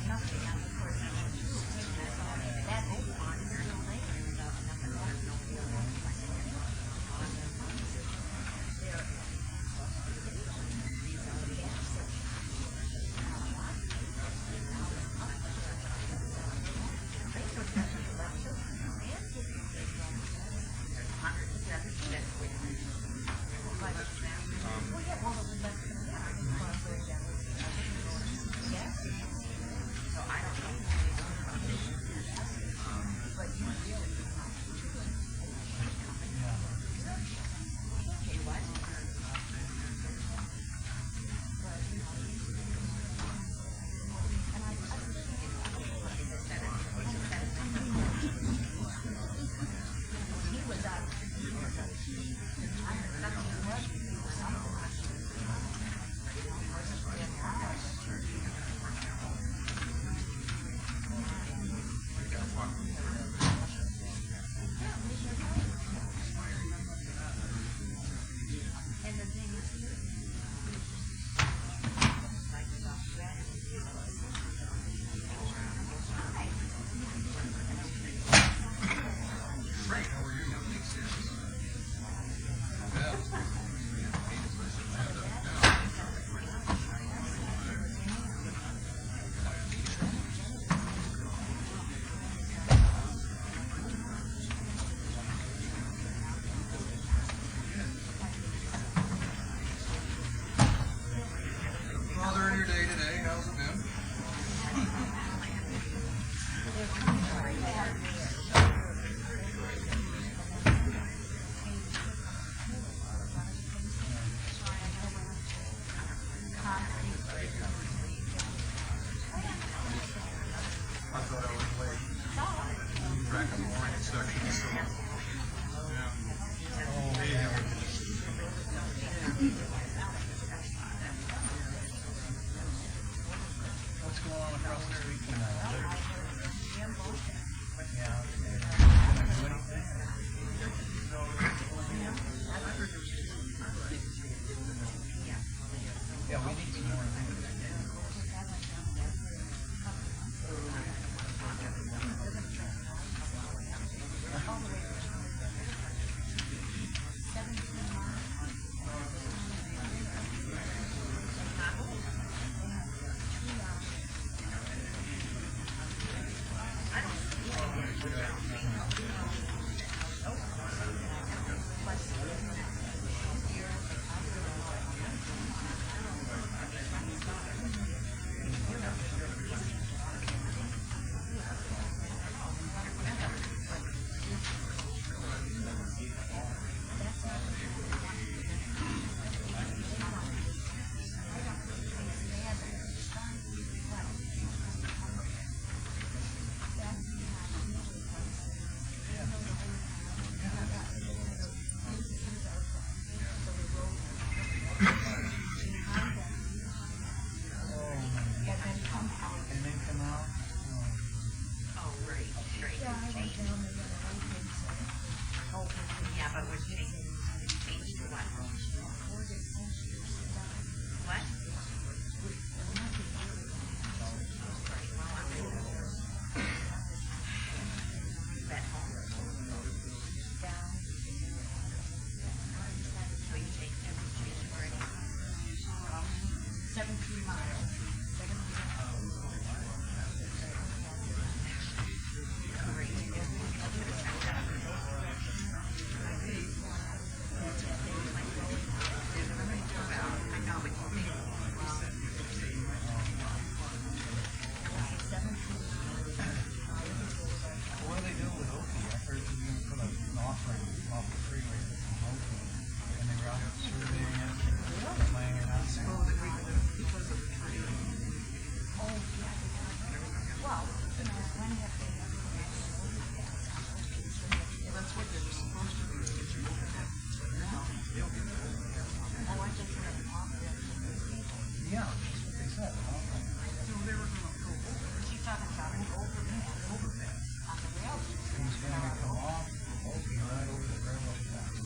Yeah, that's what they said. So they were going to go over. She's talking about an overpass. Overpass. On the railroad. He's going to come off, hoping right over the railroad track.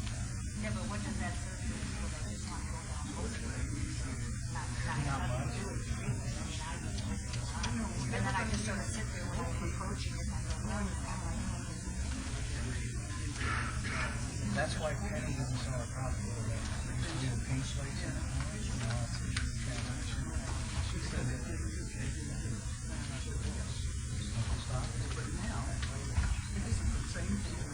Yeah, but what does that serve you for that just want to go down Oak Street? Not much. And then I just sort of sit there when I'm approaching it, and I go, no, it's not like That's why Penny isn't so a problem. They used to do paint slates in it. She said that. But now, it isn't the same thing.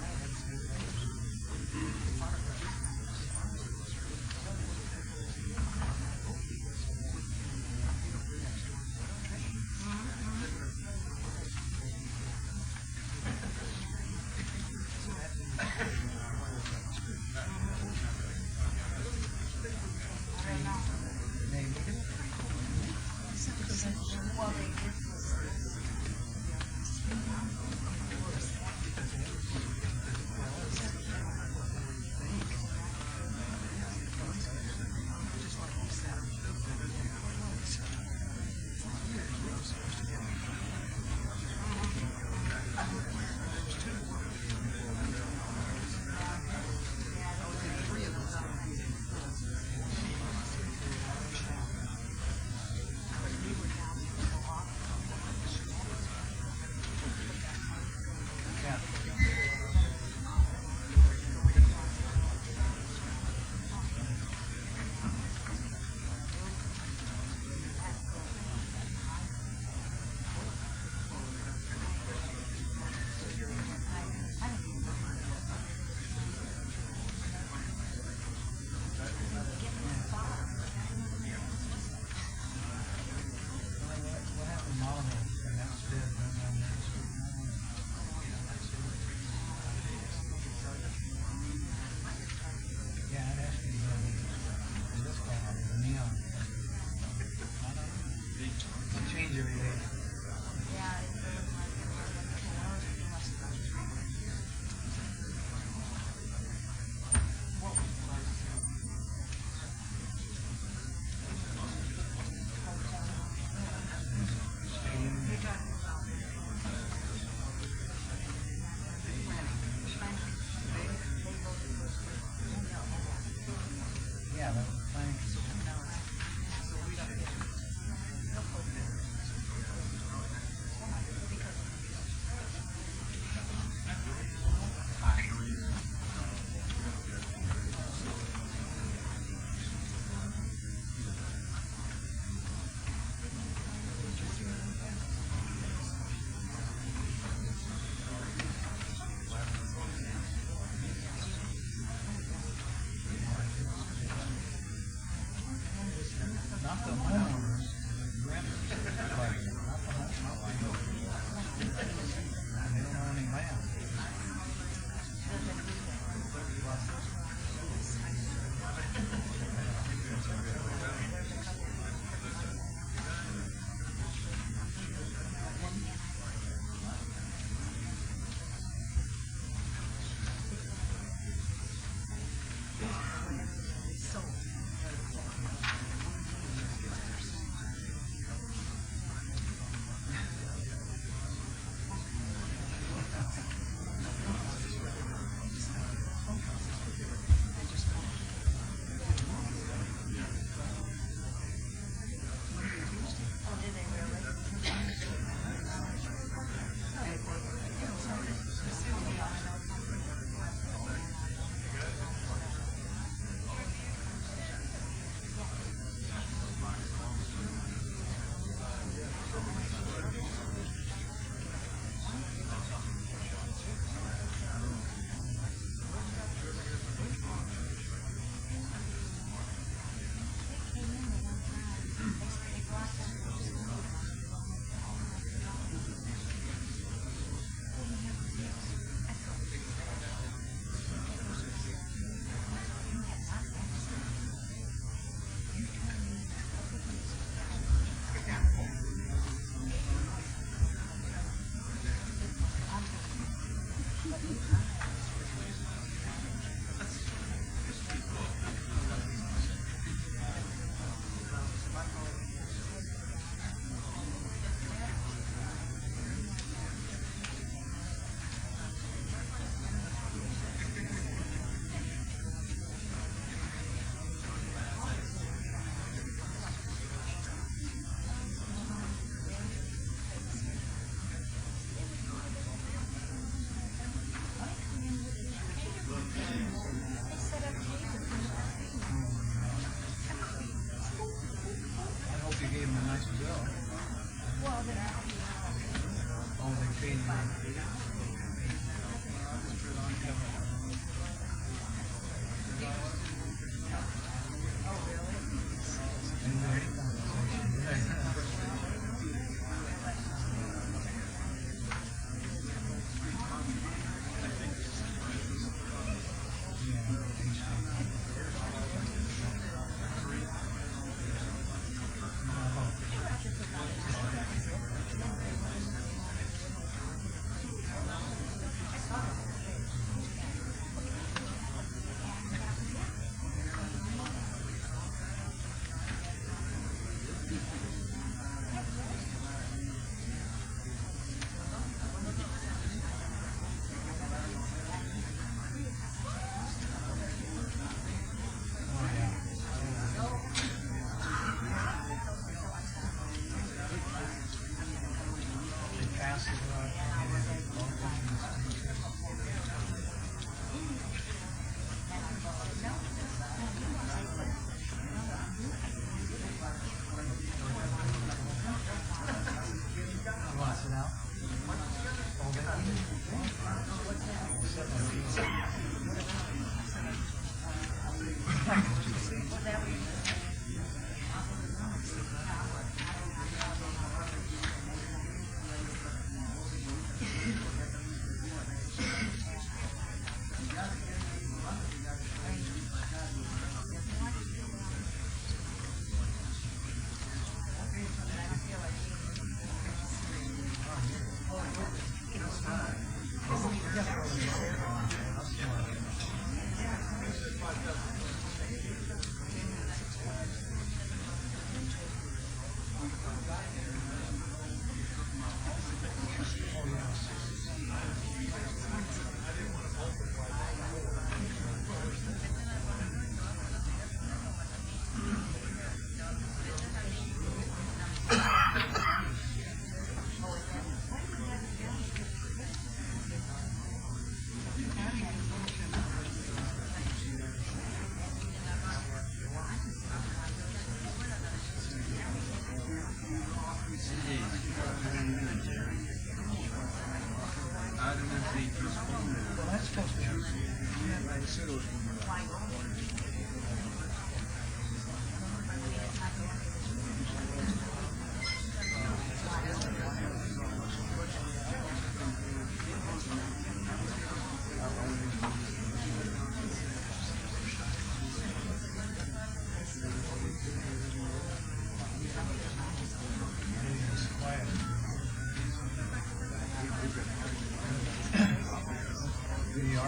They're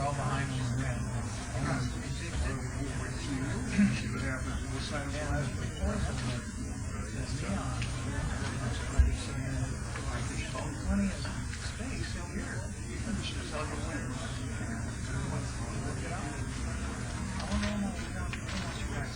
all behind on the red. See what happens. We'll sign them last week. Plenty of space in here. Let's just tell you where. Work it out. I wonder how much you guys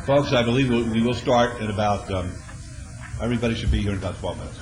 Folks, I believe we will start in about, everybody should be here in about 12 minutes.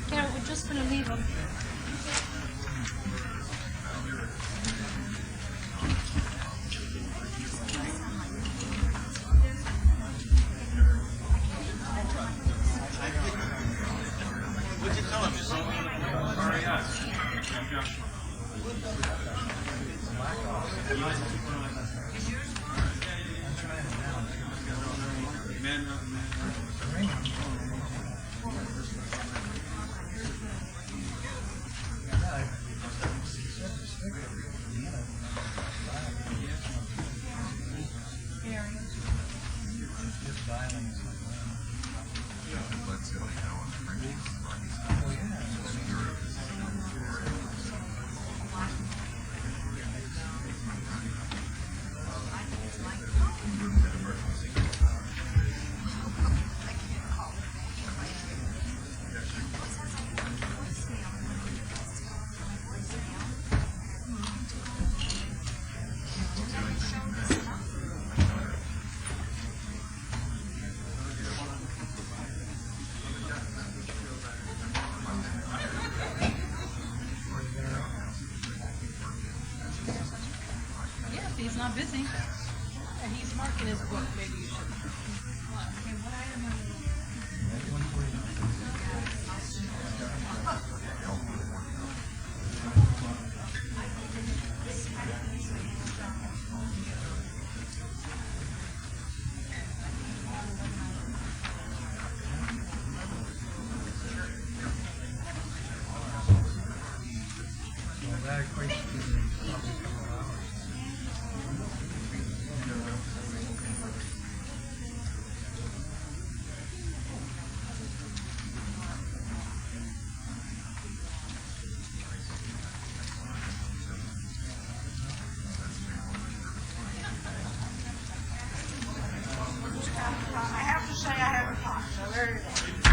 Carol, we're just going to leave them. What'd you tell him? You saw Yeah, if he's not busy and he's marking his book, maybe you should. Okay, what item are you? I have to say I haven't talked, so there you go.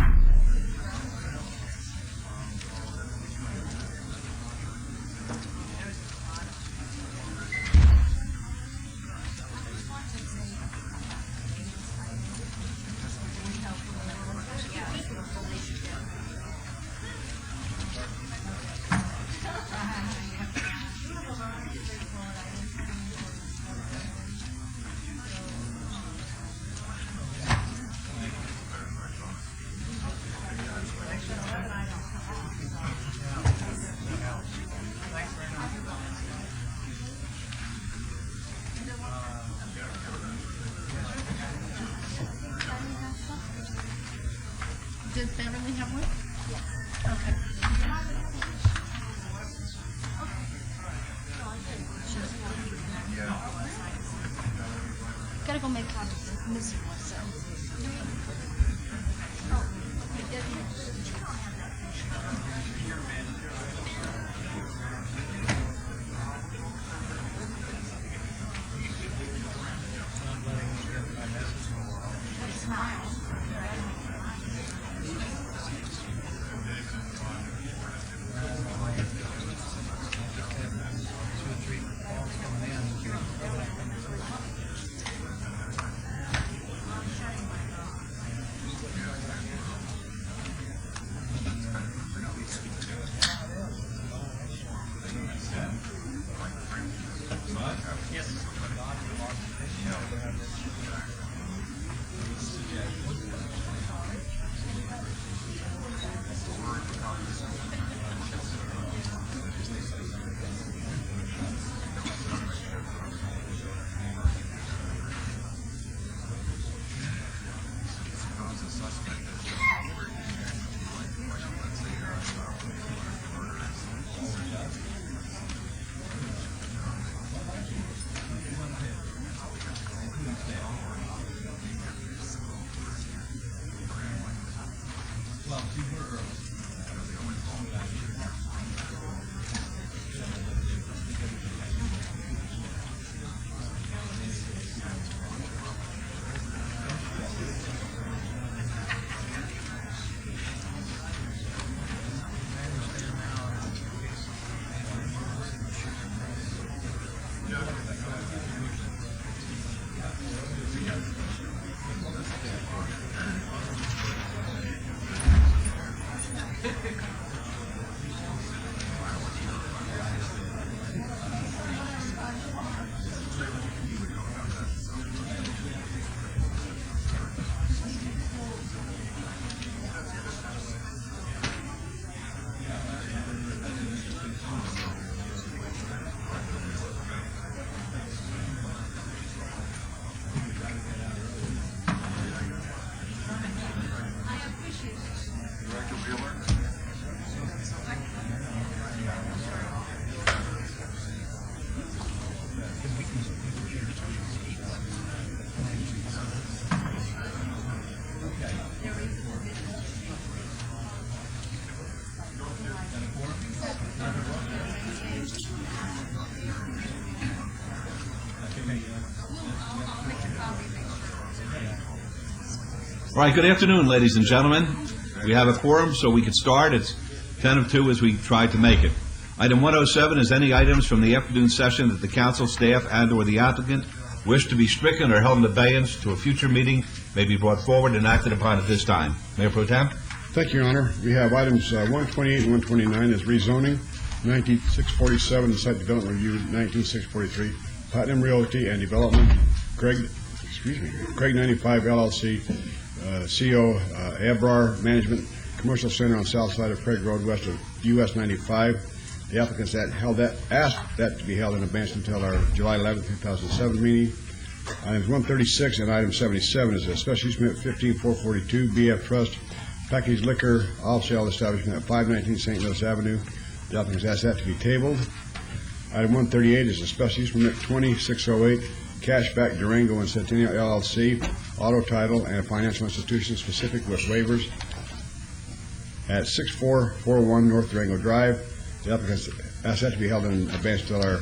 Did Beverly have one? Yes. Okay. Gotta go make copies. I'm missing one, so. Oh, you did. All right, good afternoon, ladies and gentlemen. We have a quorum, so we can start. It's 10 of 2 as we try to make it. Item 107 is any items from the afternoon session that the council, staff, and/or the applicant wish to be stricken or held in abeyance to a future meeting may be brought forward and acted upon at this time. Mayor Pro Tem? Thank you, Your Honor. We have items 128 and 129 as rezoning, 19647, the site development review, 19643, Platinum Realty and Development, Craig 95 LLC, CO Abrar Management, Commercial Center on south side of Craig Road, west of US 95. The applicants asked that to be held in advance until our July 11, 2007 meeting. Items 136 and item 77 is a special use permit 15442 BF Trust Packaged Liquor Off-Sale Establishment at 519 St. Louis Avenue. The applicants asked that to be tabled. Item 138 is a special use permit 2608 Cashback Durango and Centennial LLC Auto Title and Financial Institution Specific with waivers at 6441 North Durango Drive. The applicants asked that to be held in advance until our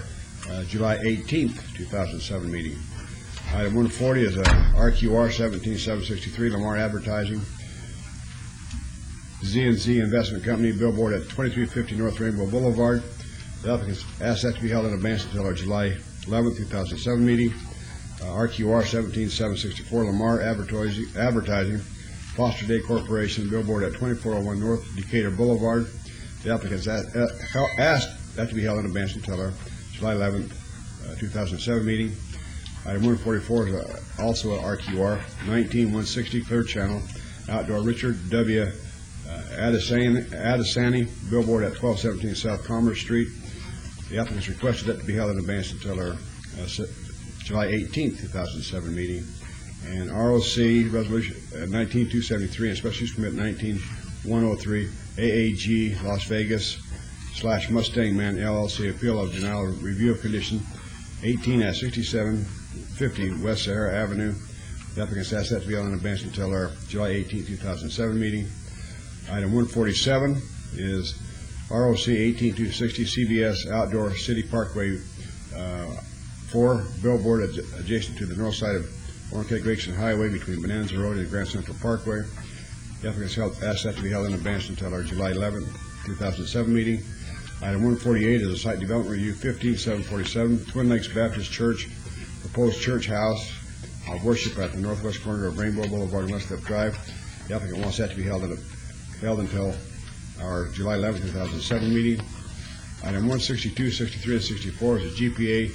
July 18th, 2007 meeting. Item 140 is a RQR 17763 Lamar Advertising, Z&Z Investment Company, billboard at 2350 North Rainbow Boulevard. The applicants asked that to be held in advance until our July 11th, 2007 meeting. RQR 17764 Lamar Advertising, Foster Day Corporation, billboard at 2401 North Decatur Boulevard. The applicants asked that to be held in advance until our July 11th, 2007 meeting. Item 144 is also an RQR 19160 Clear Channel Outdoor Richard W. Adesani, billboard at 1217 South Commerce Street. The applicants requested that to be held in advance until our July 18th, 2007 meeting. And ROC Resolution 19273 and Special Use Permit 19103 AAG Las Vegas / Mustang Man LLC appeal of denial of review of condition 18 at 6750 West Sahara Avenue. The applicants asked that to be held in advance until our July 18th, 2007 meeting. Item 147 is ROC 18260 CVS Outdoor City Parkway 4 billboard adjacent to the north side of Orange Lake Gregson Highway between Bonanza Road and Grand Central Parkway. The applicants asked that to be held in advance until our July 11th, 2007 meeting. Item 148 is a site development review 15747 Twin Lakes Baptist Church, proposed church house of worship at the northwest corner of Rainbow Boulevard and Westcliff Drive. The applicant wants that to be held until our July 11th, 2007 meeting. Item 162, 63, and 64 is a GPA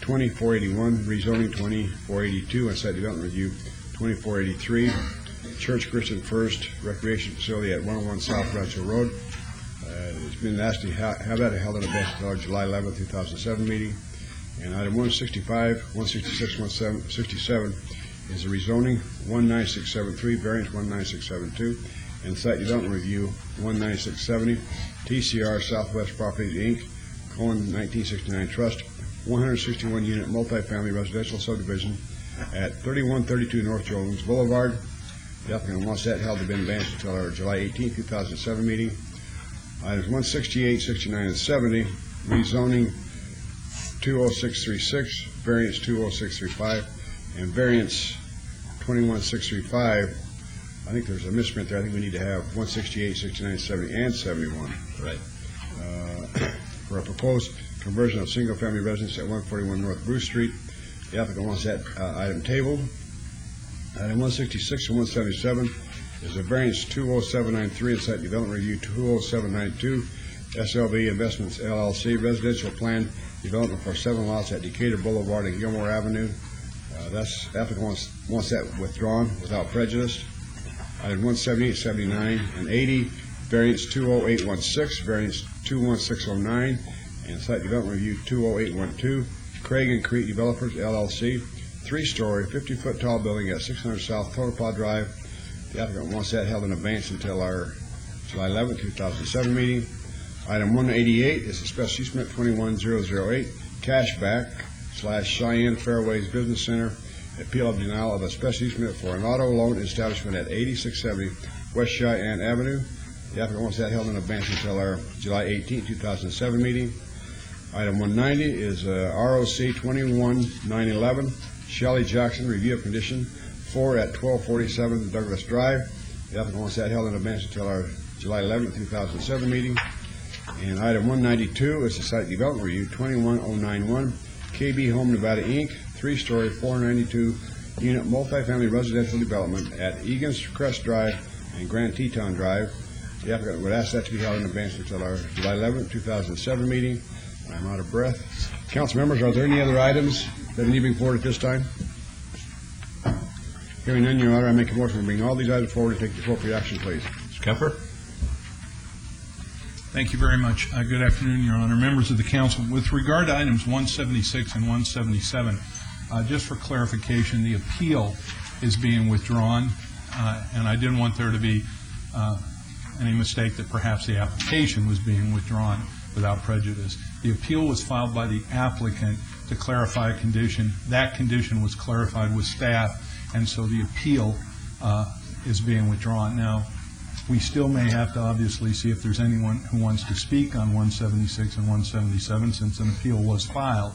2481, rezoning 2482, and site development review 2483, Church Christian First Recreation Facility at 101 South Rancho Road. It's been asked to have that held in advance until our July 11th, 2007 meeting. And item 165, 166, 167 is a rezoning 19673, variance 19672, and site development review 19670, TCR Southwest Properties, Inc., Cohen 1969 Trust, 161-unit multifamily residential subdivision at 3132 North Jones Boulevard. The applicant wants that held to be in advance until our July 18, 2007 meeting. Items 168, 69, and 70, rezoning 20636, variance 20635, and variance 21635. I think there's a misprint there. I think we need to have 168, 69, 70, and 71. Right. For a proposed conversion of single-family residence at 141 North Bruce Street. The applicant wants that item tabled. Item 166 and 177 is a variance 20793 and site development review 20792 SLB Investments LLC residential plan development for 7 lots at Decatur Boulevard and Gilmore Avenue. The applicant wants that withdrawn without prejudice. Item 178, 79, and 80, variance 20816, variance 21609, and site development review 20812, Craig and Crete Developers LLC, 3-story, 50-foot tall building at 600 South Tonopah Drive. The applicant wants that held in advance until our July 11, 2007 meeting. Item 188 is a special use permit 21008, Cashback / Cheyenne Fairways Business Center, appeal of denial of a special use permit for an auto loan establishment at 8670 West Cheyenne Avenue. The applicant wants that held in advance until our July 18, 2007 meeting. Item 190 is ROC 21911, Shelley Jackson, review of condition 4 at 1247 Douglas Drive. The applicant wants that held in advance until our July 11th, 2007 meeting. And item 192 is the site development review, 21091, KB Home Nevada, Inc., 3-story, 492-unit multifamily residential development at Egan's Crest Drive and Grand Teton Drive. The applicant would ask that to be held in advance until our July 11th, 2007 meeting. I'm out of breath. Council members, are there any other items that need to be forwarded at this time? Hearing none, Your Honor, I make a motion to bring all these items forward and take the appropriate action, please. Mr. Kemper? Thank you very much. Good afternoon, Your Honor, members of the council. With regard to items 176 and 177, just for clarification, the appeal is being withdrawn, and I didn't want there to be any mistake that perhaps the application was being withdrawn without prejudice. The appeal was filed by the applicant to clarify a condition. That condition was clarified with staff, and so the appeal is being withdrawn. Now, we still may have to obviously see if there's anyone who wants to speak on 176 and 177 since an appeal was filed,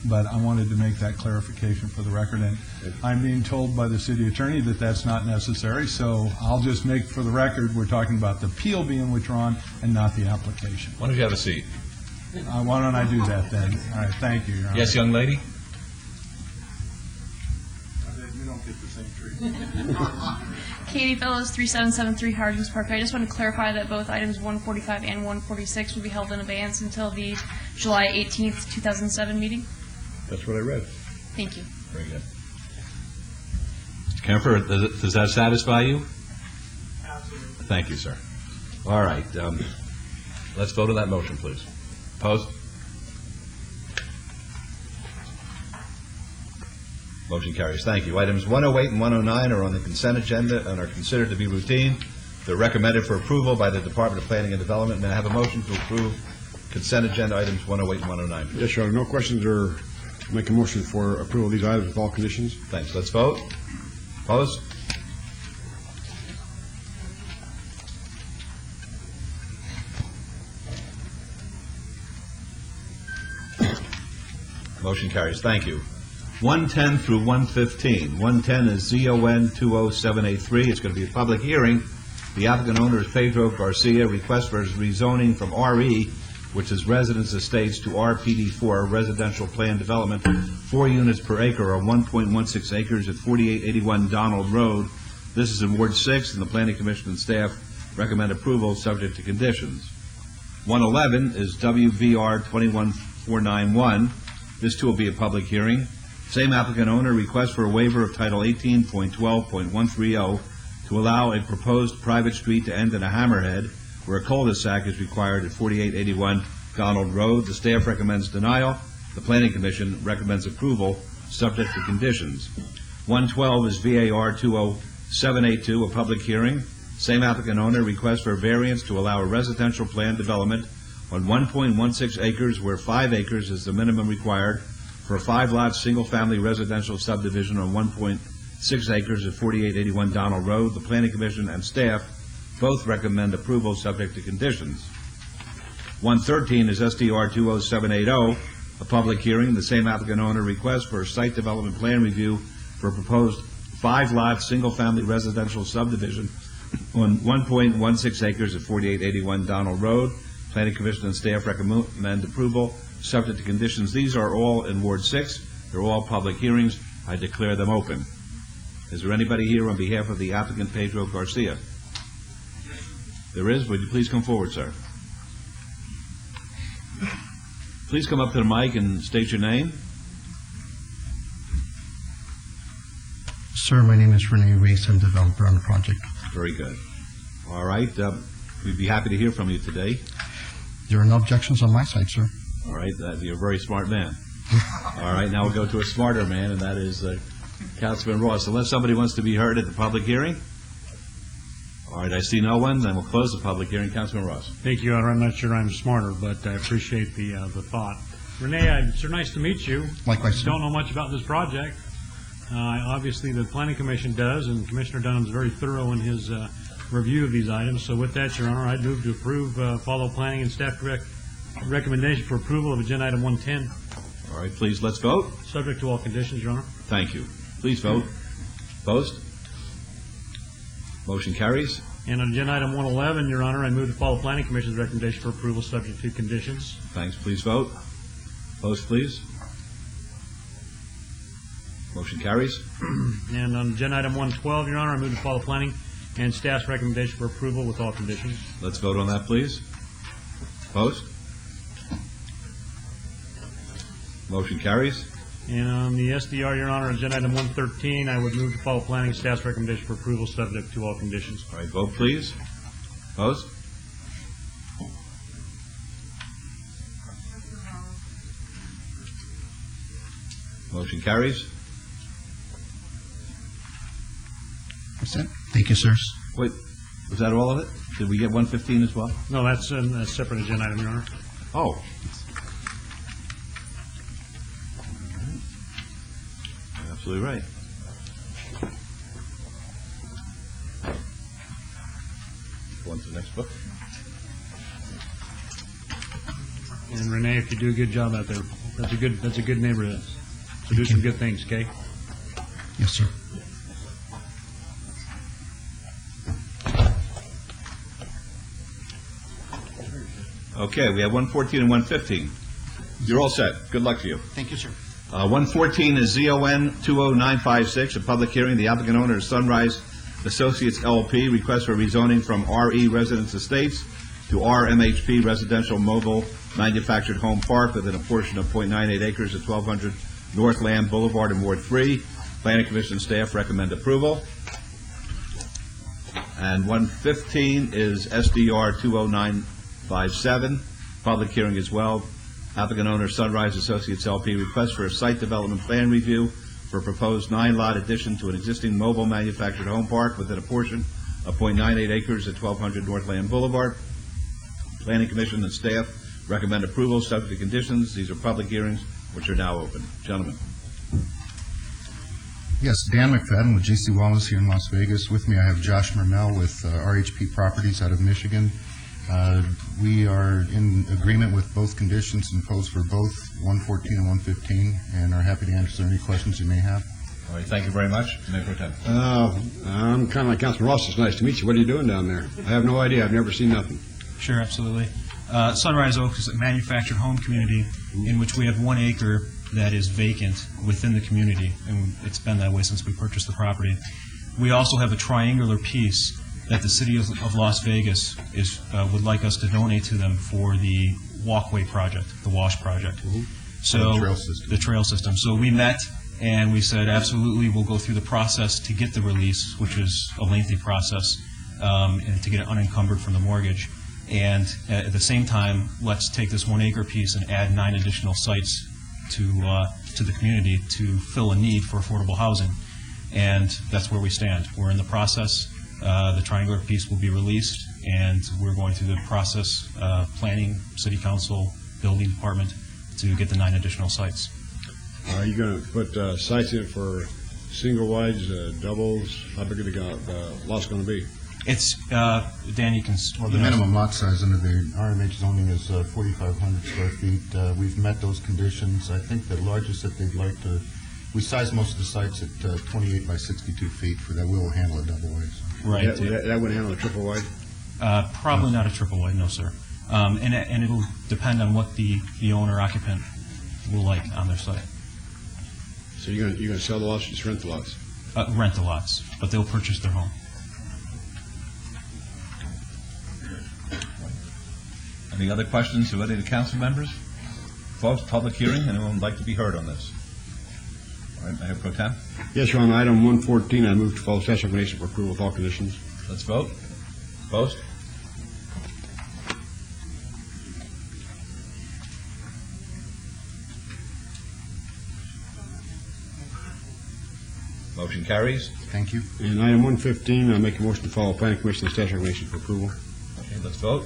but I wanted to make that clarification for the record. And I'm being told by the city attorney that that's not necessary, so I'll just make for the record we're talking about the appeal being withdrawn and not the application. Why don't you have a seat? Why don't I do that then? All right, thank you, Your Honor. Yes, young lady? You don't get the same treatment. Katie Fellows, 3773 Hardings Park. I just want to clarify that both items 145 and 146 will be held in advance until the July 18th, 2007 meeting. That's what I read. Thank you. Very good. Mr. Kemper, does that satisfy you? Absolutely. Thank you, sir. All right. Let's vote on that motion, please. Opposed? Motion carries. Thank you. Items 108 and 109 are on the consent agenda and are considered to be routine. They're recommended for approval by the Department of Planning and Development. May I have a motion to approve consent agenda items 108 and 109, please? Yes, Your Honor. No questions, or make a motion for approval of these items with all conditions. Thanks. Let's vote. Opposed? Motion carries. Thank you. 110 through 115. 110 is ZON 20783. It's going to be a public hearing. The applicant owner is Pedro Garcia. Request for rezoning from RE, which is residence estates, to RPD4, residential plan development, 4 units per acre or 1.16 acres at 4881 Donald Road. This is in Ward 6, and the Planning Commission and staff recommend approval subject to conditions. 111 is WVR 21491. This too will be a public hearing. Same applicant owner requests for a waiver of Title 18.12.130 to allow a proposed private street to end in a hammerhead where a cul-de-sac is required at 4881 Donald Road. The staff recommends denial. The Planning Commission recommends approval subject to conditions. 112 is VAR 20782, a public hearing. Same applicant owner requests for a variance to allow a residential plan development on 1.16 acres where 5 acres is the minimum required for a 5-lot single-family residential subdivision on 1.6 acres at 4881 Donald Road. The Planning Commission and staff both recommend approval subject to conditions. 113 is STR 20780, a public hearing. The same applicant owner requests for a site development plan review for a proposed 5-lot single-family residential subdivision on 1.16 acres at 4881 Donald Road. Planning Commission and staff recommend approval subject to conditions. These are all in Ward 6. They're all public hearings. I declare them open. Is there anybody here on behalf of the applicant, Pedro Garcia? There is. Would you please come forward, sir? Please come up to the mic and state your name. Sir, my name is Rene Reese. I'm developer on the project. Very good. All right. We'd be happy to hear from you today. There are no objections on my side, sir. All right. You're a very smart man. All right. Now we'll go to a smarter man, and that is Councilman Ross. Unless somebody wants to be heard at the public hearing. All right. I see no one. Then we'll close the public hearing. Councilman Ross. Thank you, Your Honor. I'm not sure I'm smarter, but I appreciate the thought. Renee, it's nice to meet you. Likewise, sir. Don't know much about this project. Obviously, the Planning Commission does, and Commissioner Dunham's very thorough in his review of these items. So with that, Your Honor, I'd move to approve, follow planning and staff recommendation for approval of agenda item 110. All right. Please, let's vote. Subject to all conditions, Your Honor. Thank you. Please vote. Opposed? Motion carries. And on agenda item 111, Your Honor, I move to follow Planning Commission's recommendation for approval subject to conditions. Thanks. Please vote. Opposed, please. Motion carries. And on agenda item 112, Your Honor, I move to follow planning and staff's recommendation for approval with all conditions. Let's vote on that, please. Opposed? Motion carries. And on the SDR, Your Honor, agenda item 113, I would move to follow planning and staff's recommendation for approval subject to all conditions. All right, vote, please. Opposed? Motion carries. Thank you, sirs. Wait, was that all of it? Did we get 115 as well? No, that's a separate agenda item, Your Honor. Oh. Absolutely right. Go on to the next book. And Renee, if you do a good job out there, that's a good neighborhood. So do some good things, okay? Yes, sir. Okay, we have 114 and 115. You're all set. Good luck to you. Thank you, sir. 114 is ZON 20956, a public hearing. The applicant owner is Sunrise Associates LP, request for rezoning from RE Residence Estates to RMHP Residential Mobile Manufactured Home Park within a portion of .98 acres at 1200 North Lamb Boulevard in Ward 3. Planning Commission staff recommend approval. And 115 is SDR 20957, public hearing as well. Applicant owner Sunrise Associates LP, request for a site development plan review for a proposed 9-lot addition to an existing mobile manufactured home park within a portion of .98 acres at 1200 North Land Boulevard. Planning Commission and staff recommend approval subject to conditions. These are public hearings which are now open. Gentlemen. Yes, Dan McFadden with J.C. Wallace here in Las Vegas. With me I have Josh Mermel with RHP Properties out of Michigan. We are in agreement with both conditions imposed for both 114 and 115 and are happy to answer any questions you may have. All right, thank you very much. Mayor Pro Tem. I'm kind of like Councilman Ross. It's nice to meet you. What are you doing down there? I have no idea. I've never seen nothing. Sure, absolutely. Sunrise Oaks is a manufactured home community in which we have 1 acre that is vacant within the community, and it's been that way since we purchased the property. We also have a triangular piece that the city of Las Vegas would like us to donate to them for the walkway project, the WASH project. So the trail system. So we met and we said, absolutely, we'll go through the process to get the release, which is a lengthy process, and to get it unencumbered from the mortgage. And at the same time, let's take this 1 acre piece and add 9 additional sites to the community to fill a need for affordable housing. And that's where we stand. We're in the process. The triangular piece will be released, and we're going through the process, planning, city council, building department, to get the 9 additional sites. Are you going to put sites in for single wides, doubles? How big are the lots going to be? It's, Dan, you can... Well, the minimum lot size under the RMH zoning is 4,500 square feet. We've met those conditions. I think the largest that they'd like to... We size most of the sites at 28 by 62 feet for that. We'll handle a double wide. Right. That would handle a triple wide? Probably not a triple wide, no, sir. And it'll depend on what the owner occupant will like on their site. So you're going to sell the lots or just rent the lots? Rent the lots, but they'll purchase their home. Any other questions of any of the council members? Folks, public hearing, anyone would like to be heard on this? All right, Mayor Pro Tem. Yes, Your Honor. Item 114, I move to follow staff recommendation for approval with all conditions. Let's vote. Opposed? Motion carries. Thank you. And item 115, I make a motion to follow planning commission and staff recommendation for approval. Okay, let's vote.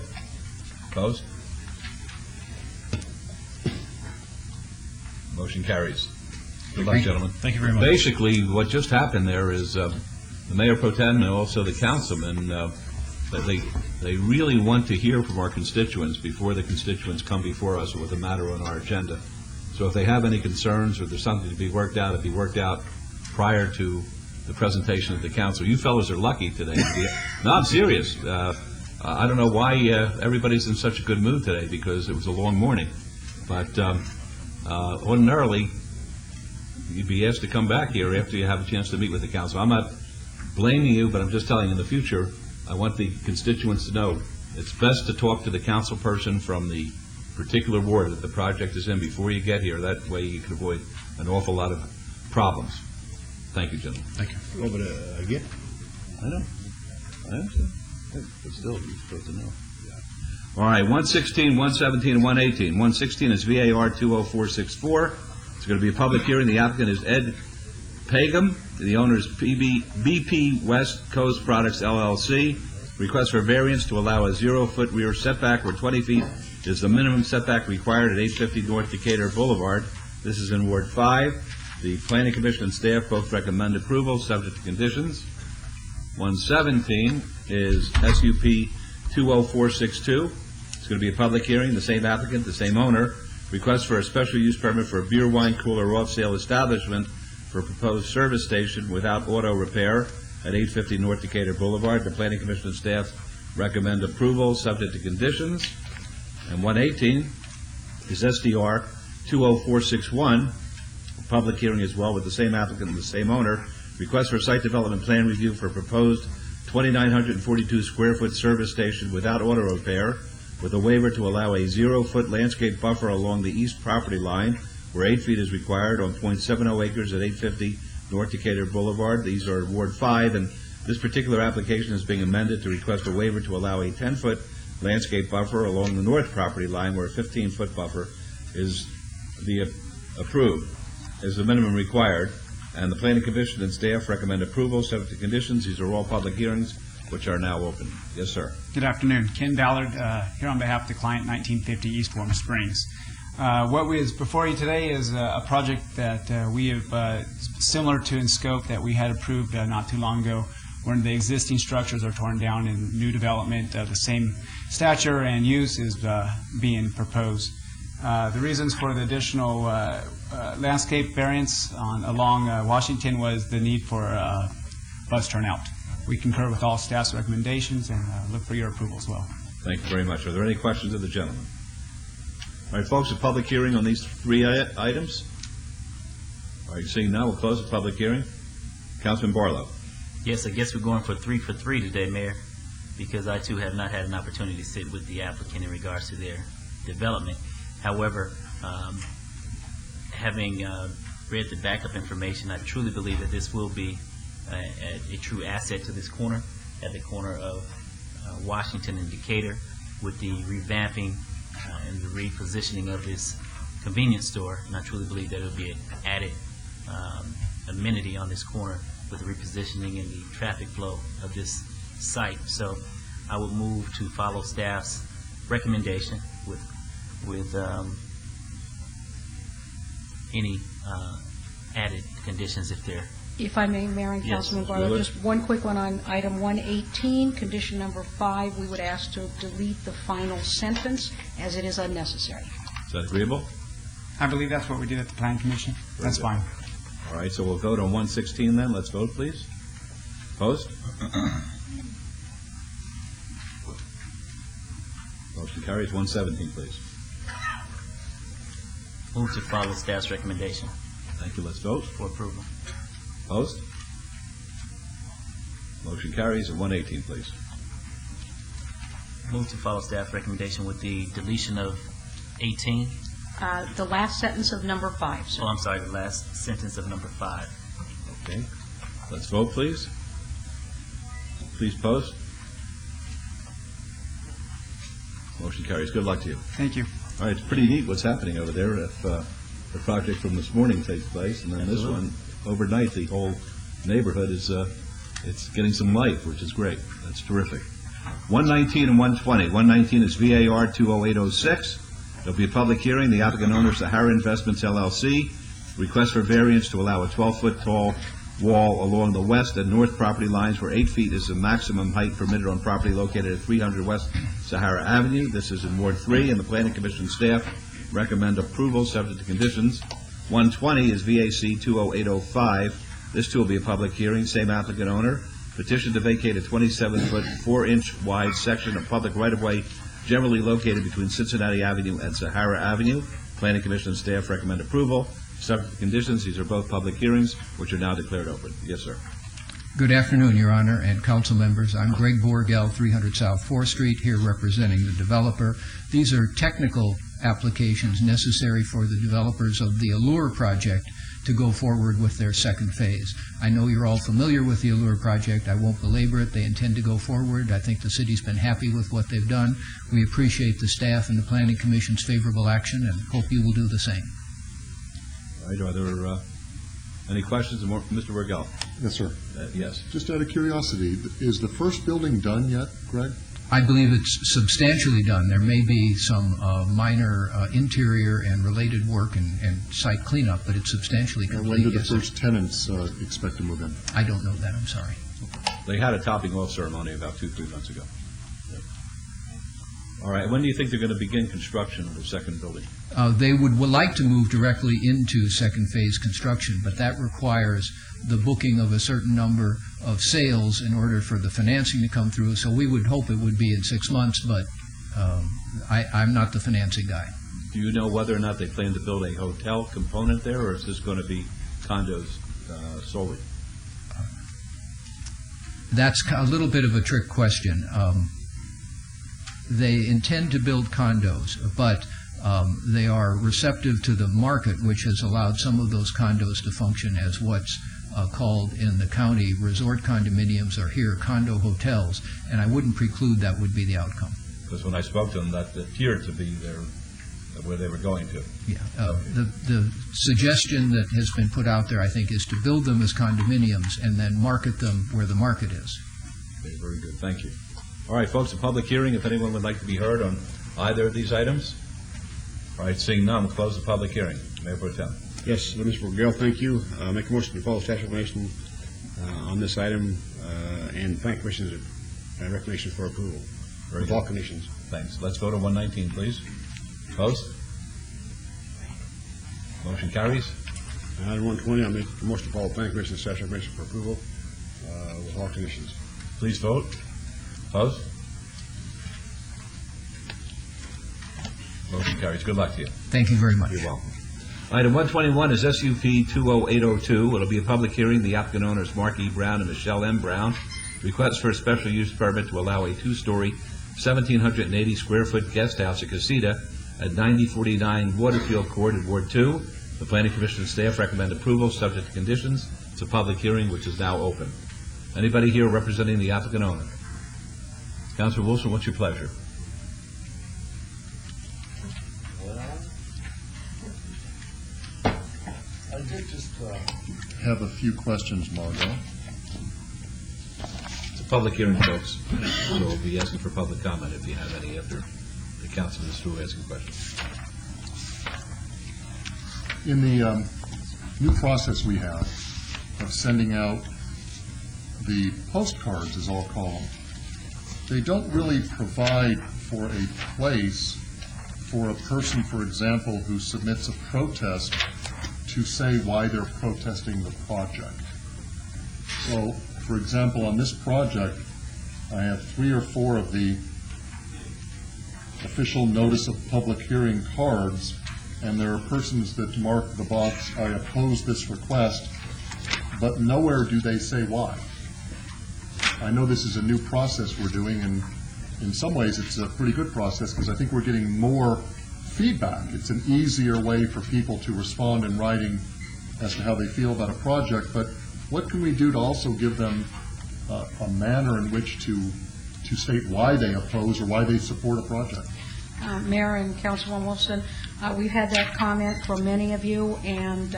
Opposed? Motion carries. Good luck, gentlemen. Thank you very much. Basically, what just happened there is the Mayor Pro Tem and also the councilman, they really want to hear from our constituents before the constituents come before us with a matter on our agenda. So if they have any concerns or there's something to be worked out, it'd be worked out prior to the presentation of the council. You fellows are lucky today. No, I'm serious. I don't know why everybody's in such a good mood today, because it was a long morning. But ordinarily, you'd be asked to come back here after you have a chance to meet with the council. I'm not blaming you, but I'm just telling you, in the future, I want the constituents to know it's best to talk to the council person from the particular ward that the project is in before you get here. That way you can avoid an awful lot of problems. Thank you, gentlemen. Thank you. Over to again. I know. I understand. But still, you're supposed to know. All right, 116, 117, and 118. 116 is VAR 20464. It's going to be a public hearing. The applicant is Ed Pagum. The owner is BP West Coast Products, LLC. Request for variance to allow a 0-foot rear setback where 20 feet is the minimum setback required at 850 North Decatur Boulevard. This is in Ward 5. The Planning Commission and staff both recommend approval, subject to conditions. 117 is SUP 20462. It's going to be a public hearing. The same applicant, the same owner. Request for a special use permit for a beer, wine cooler off-sale establishment for a proposed service station without auto repair at 850 North Decatur Boulevard. The Planning Commission and staff recommend approval, subject to conditions. And 118 is SDR 20461. A public hearing as well with the same applicant and the same owner. Request for a site development plan review for a proposed 2,942 square foot service station without auto repair, with a waiver to allow a 0-foot landscape buffer along the east property line where 8 feet is required on .70 acres at 850 North Decatur Boulevard. These are Ward 5, and this particular application is being amended to request a waiver to allow a 10-foot landscape buffer along the north property line where a 15-foot buffer is approved as the minimum required. And the Planning Commission and staff recommend approval, subject to conditions. These are all public hearings, which are now open. Yes, sir. Good afternoon. Ken Ballard, here on behalf of the client, 1950 East Warm Springs. What is before you today is a project that we have, similar to in scope, that we had approved not too long ago, where the existing structures are torn down and new development of the same stature and use is being proposed. The reasons for the additional landscape variance along Washington was the need for bus turnout. We concur with all staff's recommendations and look for your approval as well. Thank you very much. Are there any questions of the gentleman? All right, folks, a public hearing on these three items. All right, seeing now, we'll close the public hearing. Councilman Barlow. Yes, I guess we're going for 3 for 3 today, Mayor, because I too have not had an opportunity to sit with the applicant in regards to their development. However, having read the backup information, I truly believe that this will be a true asset to this corner, at the corner of Washington and Decatur, with the revamping and the repositioning of this convenience store. And I truly believe that it will be an added amenity on this corner with the repositioning and the traffic flow of this site. So I would move to follow staff's recommendation with any added conditions if they're. If I may, Mayor and Yes, Councilman Ms. Barlow, Wheeler. just one quick one on item 118, condition number 5, we would ask to delete the final sentence as it is unnecessary. Is that agreeable? I believe that's what we did at the Planning Commission. That's fine. All right, so we'll vote on 116 then. Let's vote, please. Opposed? Motion carries. 117, please. Move to follow staff's recommendation. Thank you. Let's vote. For approval. Opposed? Motion carries. And 118, please. Move to follow staff recommendation with the deletion of 18. The last sentence of number 5, sir. Oh, I'm sorry, the last sentence of number 5. Okay. Let's vote, please. Please post. Motion carries. Good luck to you. Thank you. All right, it's pretty neat what's happening over there if the project from this morning takes place, and then this one, overnight, the whole neighborhood is it's getting some life, which is great. That's terrific. 119 and 120. 119 is VAR 20806. There'll be a public hearing. The applicant owner, Sahara Investments, LLC. Request for variance to allow a 12-foot tall wall along the west and north property lines where 8 feet is the maximum height permitted on property located at 300 West Sahara Avenue. This is in Ward 3, and the Planning Commission staff recommend approval subject to conditions. 120 is VAC 20805. This too will be a public hearing. Same applicant owner. Petition to vacate a 27-foot, 4-inch wide section of public right-of-way generally located between Cincinnati Avenue and Sahara Avenue. Planning Commission and staff recommend approval. Subject to conditions. These are both public hearings, which are now declared open. Yes, sir. Good afternoon, Your Honor and council members. I'm Greg Borgel, 300 South 4th Street, here representing the developer. These are technical applications necessary for the developers of the Allure project to go forward with their second phase. I know you're all familiar with the Allure project. I won't belabor it. They intend to go forward. I think the city's been happy with what they've done. We appreciate the staff and the Planning Commission's favorable action and hope you will do the same. All right, are there any questions? Mr. Borgel? Yes, sir. Yes. Just out of curiosity, is the first building done yet, Greg? I believe it's substantially done. There may be some minor interior and related work and site cleanup, but it's substantially complete. And when do the yes, first tenants expect to move in? I don't know that. I'm sorry. They had a topping off ceremony about 2-3 months ago. All right. When do you think they're going to begin construction of the second building? They would like to move directly into second phase construction, but that requires the booking of a certain number of sales in order for the financing to come through. So we would hope it would be in 6 months, but I'm not the financing guy. Do you know whether or not they plan to build a hotel component there, or is this going to be condos solely? That's a little bit of a trick question. They intend to build condos, but they are receptive to the market, which has allowed some of those condos to function as what's called in the county resort condominiums, or here condo hotels, and I wouldn't preclude that would be the outcome. Because when I spoke to them, that appeared to be where they were going to. Yeah. The suggestion that has been put out there, I think, is to build them as condominiums and then market them where the market is. Okay, very good. Thank you. All right, folks, a public hearing, if anyone would like to be heard on either of these items. All right, seeing none, we'll close the public hearing. Mayor Pro Tem. Yes, Mr. Borgel, thank you. Make a motion to follow statute of limitations on this item and thank Commission's recommendation for approval with all conditions. Thanks. Let's go to 119, please. Opposed? Motion carries. Item 120, I'll make a motion to follow planning commission's statute of limitations for approval with all conditions. Please vote. Opposed? Motion carries. Good luck to you. Thank you very much. You're welcome. Item 121 is SUP 20802. It'll be a public hearing. The applicant owners Mark E. Brown and Michelle M. Brown request for a special use permit to allow a 2-story, 1,780 square foot guest house at Casita at 9049 Waterfield Court in Ward 2. The Planning Commission and staff recommend approval subject to conditions. It's a public hearing which is now open. Anybody here representing the applicant owner? Councilor Wilson, what's your pleasure? I did just have a few questions, Margot. It's a public hearing, folks, so we'll be asking for public comment if you have any after the councilman is through asking questions. In the new process we have of sending out the postcards, as I'll call them, they don't really provide for a place for a person, for example, who submits a protest to say why they're protesting the project. So, for example, on this project, I have 3 or 4 of the official notice of public hearing cards, and there are persons that mark the box, I oppose this request, but nowhere do they say why. I know this is a new process we're doing, and in some ways it's a pretty good process because I think we're getting more feedback. It's an easier way for people to respond in writing as to how they feel about a project, but what can we do to also give them a manner in which to state why they oppose or why they support a project? Mayor and Councilwoman Wilson, we've had that comment from many of you, and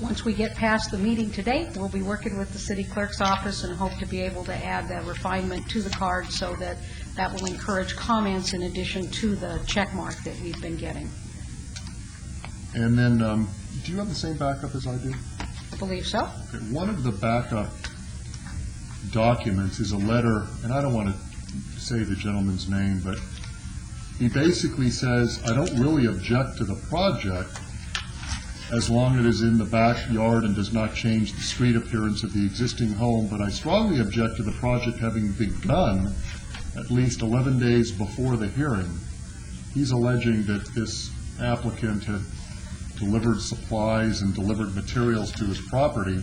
once we get past the meeting today, we'll be working with the city clerk's office and hope to be able to add that refinement to the card so that that will encourage comments in addition to the check mark that we've been getting. And then, do you have the same backup as I do? I believe so. Okay. One of the backup documents is a letter, and I don't want to say the gentleman's name, but he basically says, I don't really object to the project, as long as it is in the backyard and does not change the street appearance of the existing home, but I strongly object to the project having begun at least 11 days before the hearing. He's alleging that this applicant had delivered supplies and delivered materials to his property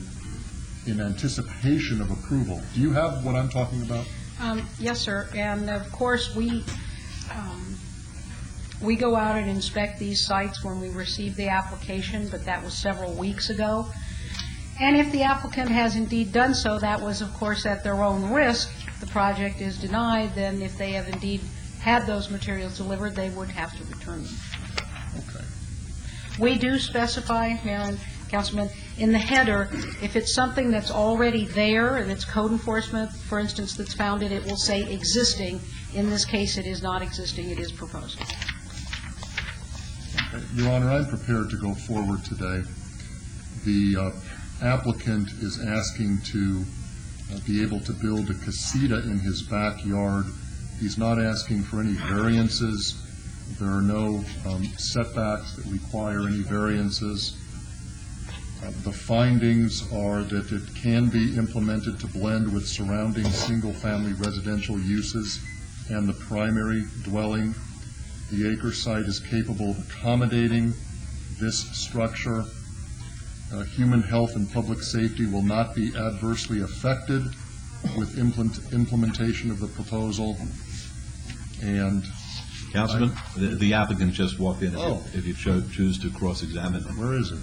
in anticipation of approval. Do you have what I'm talking about? Yes, sir. And of course, we go out and inspect these sites when we receive the application, but that was several weeks ago. And if the applicant has indeed done so, that was, of course, at their own risk. If the project is denied, then if they have indeed had those materials delivered, they would have to return them. Okay. We do specify, Mayor and Councilman, in the header, if it's something that's already there and it's code enforcement, for instance, that's found it will say existing. In this case, it is not existing, it is proposed. Your Honor, I'm prepared to go forward today. The applicant is asking to be able to build a casita in his backyard. He's not asking for any variances. There are no setbacks that require any variances. The findings are that it can be implemented to blend with surrounding single-family residential uses and the primary dwelling. The acre site is capable of accommodating this structure. Human health and public safety will not be adversely affected with implementation of the proposal. And Councilman, the applicant just walked in. Oh. If you choose to cross-examine him. Where is it?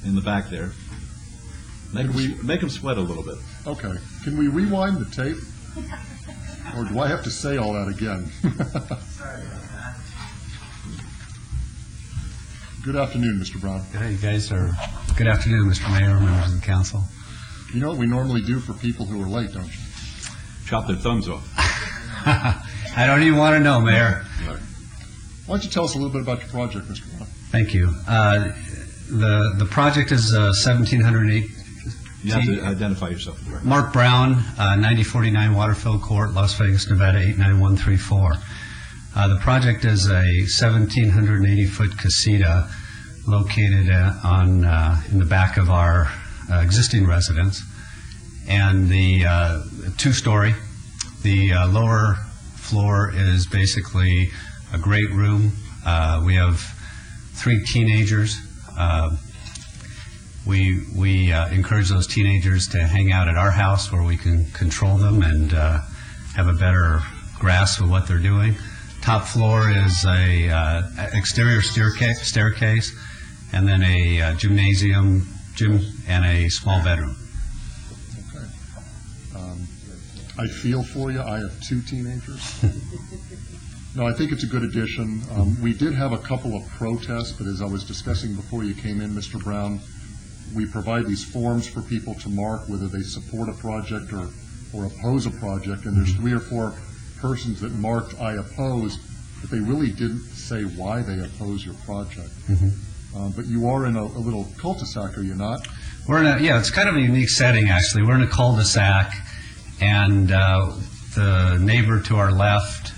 In the back there. Make him sweat a little bit. Okay. Can we rewind the tape? Or do I have to say all that again? Good afternoon, Mr. Brown. Hey, you guys are. Good afternoon, Mr. Mayor, members of the council. You know what we normally do for people who are late, don't you? Chop their thumbs off. I don't even want to know, Mayor. Right. Why don't you tell us a little bit about your project, Mr. Brown? Thank you. The project is 1,708. You have to identify yourself. Mark Brown, 9049 Waterfield Court, Las Vegas, Nevada 89134. The project is a 1,780-foot casita located in the back of our existing residence, and the two-story. The lower floor is basically a great room. We have 3 teenagers. We encourage those teenagers to hang out at our house where we can control them and have a better grasp of what they're doing. Top floor is a exterior staircase, and then a gym, and a small bedroom. Okay. I feel for you. I have 2 teenagers. No, I think it's a good addition. We did have a couple of protests, but as I was discussing before you came in, Mr. Brown, we provide these forms for people to mark whether they support a project or oppose a project, and there's 3 or 4 persons that marked I oppose, but they really didn't say why they oppose your project. But you are in a little cul-de-sac, are you not? We're in it's kind of a unique setting, actually. We're in a cul-de-sac, and the neighbor to our left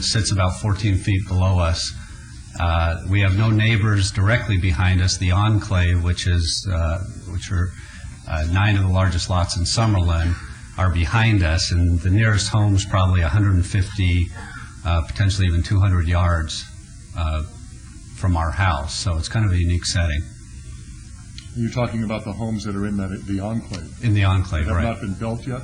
sits about 14 feet below us. We have no neighbors directly behind us. The enclave, which are 9 of the largest lots in Summerlin, are behind us, and the nearest home is probably 150, potentially even 200 yards from our house. So it's kind of a unique setting. You're talking about the homes that are in the enclave? In the enclave, that right. have not been built yet?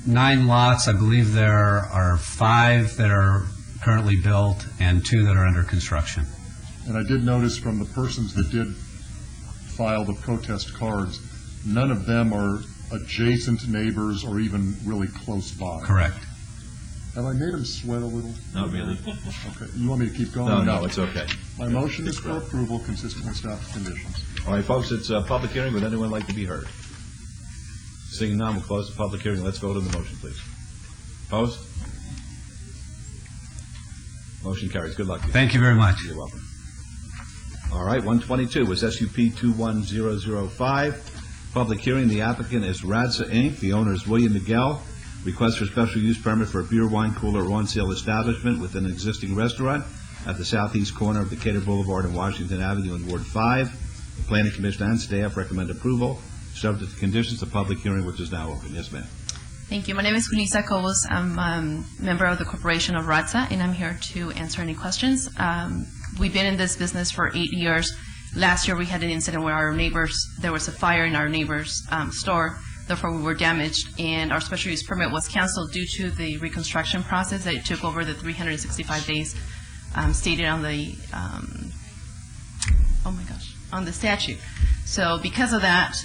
9 lots. I believe there are 5 that are currently built and 2 that are under construction. And I did notice from the persons that did file the protest cards, none of them are adjacent neighbors or even really close by. Correct. Have I made them sweat a little? Not really. Okay. You want me to keep going? No, it's okay. My motion is for approval consistent with staff's conditions. All right, folks, it's a public hearing. Would anyone like to be heard? Seeing none, we'll close the public hearing. Let's vote on the motion, please. Opposed? Motion carries. Good luck to you. Thank you very much. You're welcome. All right, 122 was SUP 21005. Public hearing. The applicant is Radza Inc. The owner is William Miguel. Request for special use permit for a beer, wine cooler, or on-sale establishment with an existing restaurant at the southeast corner of Decatur Boulevard and Washington Avenue in Ward 5. The Planning Commission and staff recommend approval, subject to conditions. The public hearing, which is now open. Yes, ma'am. Thank you. My name is Julissa Cobos. I'm a member of the Corporation of RATSA, and I'm here to answer any questions. We've been in this business for 8 years. Last year, we had an incident where there was a fire in our neighbor's store. Therefore, we were damaged, and our special use permit was canceled due to the reconstruction process that it took over the 365 days stated on the, on the statute. So because of that,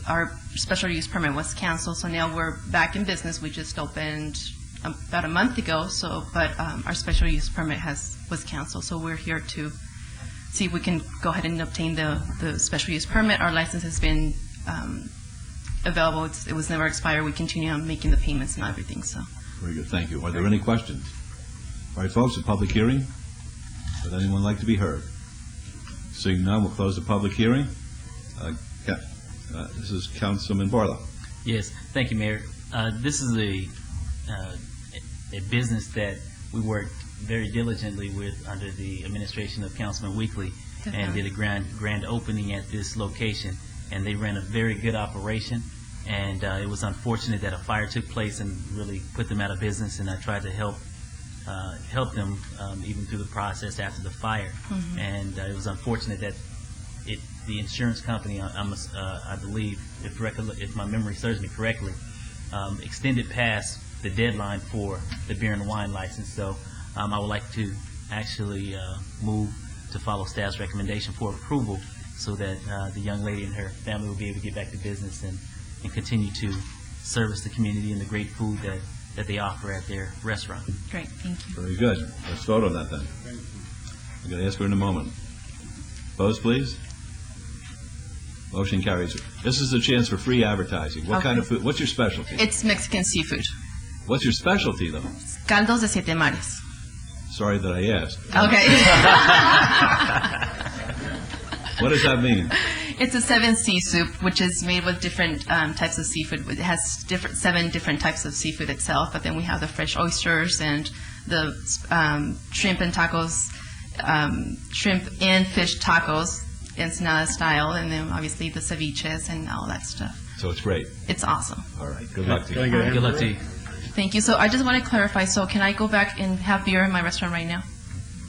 our special use permit was canceled, so now we're back in business. We just opened about a month ago, but our special use permit was canceled, so we're here to see if we can go ahead and obtain the special use permit. Our license has been available. It was never expired. We continue on making the payments and everything. So. Very good. Thank you. Are there any questions? All right, folks, a public hearing. Would anyone like to be heard? Seeing none, we'll close the public hearing. This is Councilman Barlow. Yes, thank you, Mayor. This is a business that we worked very diligently with under the administration of Councilman Weekly, and did a grand opening at this location. And they ran a very good operation, and it was unfortunate that a fire took place and really put them out of business, and I tried to help them even through the process after the fire. Mm-hmm. And it was unfortunate that the insurance company, I believe, if my memory serves me correctly, extended past the deadline for the beer and wine license. So I would like to actually move to follow staff's recommendation for approval, so that the young lady and her family will be able to get back to business and continue to service the community and the great food that they offer at their restaurant. Great, thank you. Very good. Let's vote on that then. I'm going to ask her in a moment. Opposed, please? Motion carries. This is a chance for free advertising. What kind of food? What's your specialty? It's Mexican seafood. What's your specialty, though? Caldos de Siete Mares. Sorry that I asked. Okay. What does that mean? It's a 7C soup, which is made with different types of seafood. It has 7 different types of seafood itself, but then we have the fresh oysters and the shrimp and tacos, shrimp and fish tacos, Ensenada style, and then obviously the ceviches and all that stuff. So it's great. It's awesome. All right. Good luck to you. Good luck to you. Thank you. So I just want to clarify, so can I go back and have beer in my restaurant right now?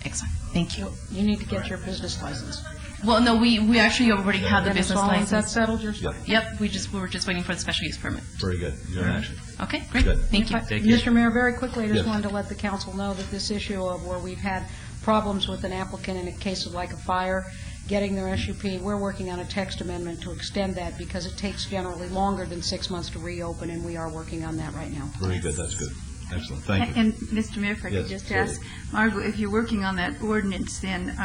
Excellent. Thank you. You need to get your business license. Well, no, we actually already have the business license. Is that settled? Yep. We were just waiting for the special use permit. Very good. You're in action. Okay, great. Good. Thank you. Mr. Mayor, very quickly, I just Yes. wanted to let the council know that this issue of where we've had problems with an applicant in a case of like a fire, getting their SUP, we're working on a text amendment to extend that because it takes generally longer than 6 months to reopen, and we are working on that right now. Very good. That's good. Excellent. Thank you. And Mr. Mayor, if I could Yes, just ask, certainly. Margot, if you're working on that ordinance, then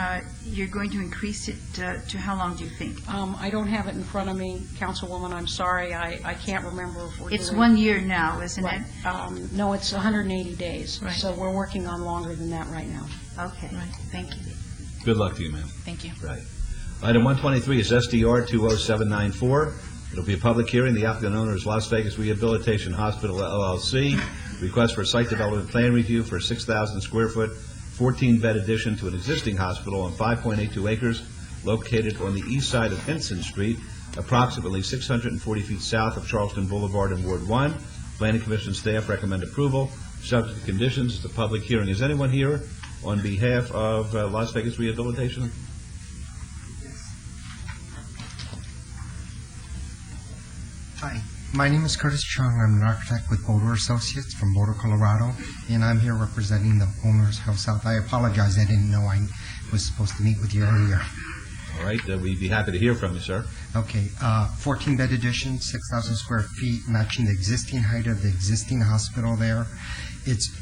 you're going to increase it to how long do you think? I don't have it in front of me, Councilwoman, I'm sorry, I can't remember if we're It's doing- 1 year now, isn't Right. it? No, it's 180 days, Right. so we're working on longer than that right now. Okay, thank you. Good luck to you, ma'am. Thank you. Right. Item 123 is SDR 20794. It'll be a public hearing. The applicant owner is Las Vegas Rehabilitation Hospital LLC. Request for a site development plan review for a 6,000 square foot, 14-bed addition to an existing hospital on 5.82 acres located on the east side of Hinson Street, approximately 640 feet south of Charleston Boulevard in Ward 1. Planning Commission staff recommend approval, subject to conditions. It's a public hearing. Is anyone here on behalf of Las Vegas Rehabilitation? Hi, my name is Curtis Chung. I'm an architect with Boulder Associates from Boulder, Colorado, and I'm here representing the owner's house out. I apologize, I didn't know I was supposed to meet with you earlier. All right, we'd be happy to hear from you, sir. Okay, 14-bed addition, 6,000 square feet, matching the existing height of the existing hospital there. It's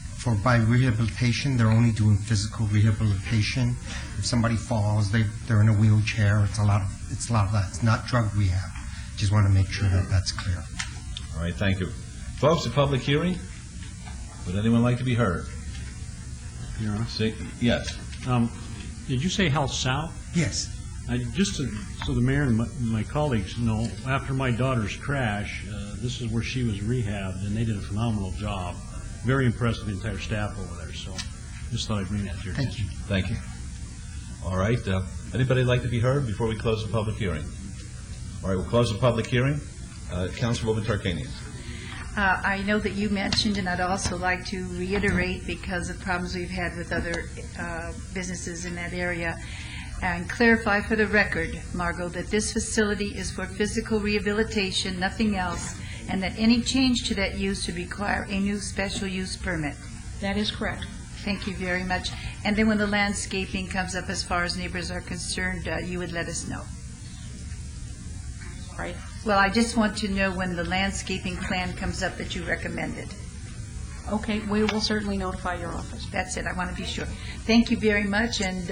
by rehabilitation. They're only doing physical rehabilitation. If somebody falls, they're in a wheelchair. It's a lot of that. It's not drug rehab. Just want to make sure that that's clear. All right, thank you. Folks, a public hearing. Would anyone like to be heard? Your Honor? Yes. Did you say Health South? Yes. Just so the mayor and my colleagues know, after my daughter's crash, this is where she was rehabbed, and they did a phenomenal job. Very impressed with the entire staff over there. So Just thought I'd bring that to your Thank you. Thank you. All right. Anybody like to be heard before we close the public hearing? All right, we'll close the public hearing. Councilwoman Tarkanian. I know that you mentioned, and I'd also like to reiterate, because of problems we've had with other businesses in that area, and clarify for the record, Margot, that this facility is for physical rehabilitation, nothing else, and that any change to that use would require a new special use permit. That is correct. Thank you very much. And then when the landscaping comes up, as far as neighbors are concerned, you would let us know. Right. Well, I just want to know when the landscaping plan comes up that you recommended. Okay, we will certainly notify your office. That's it, I want to be sure. Thank you very much, and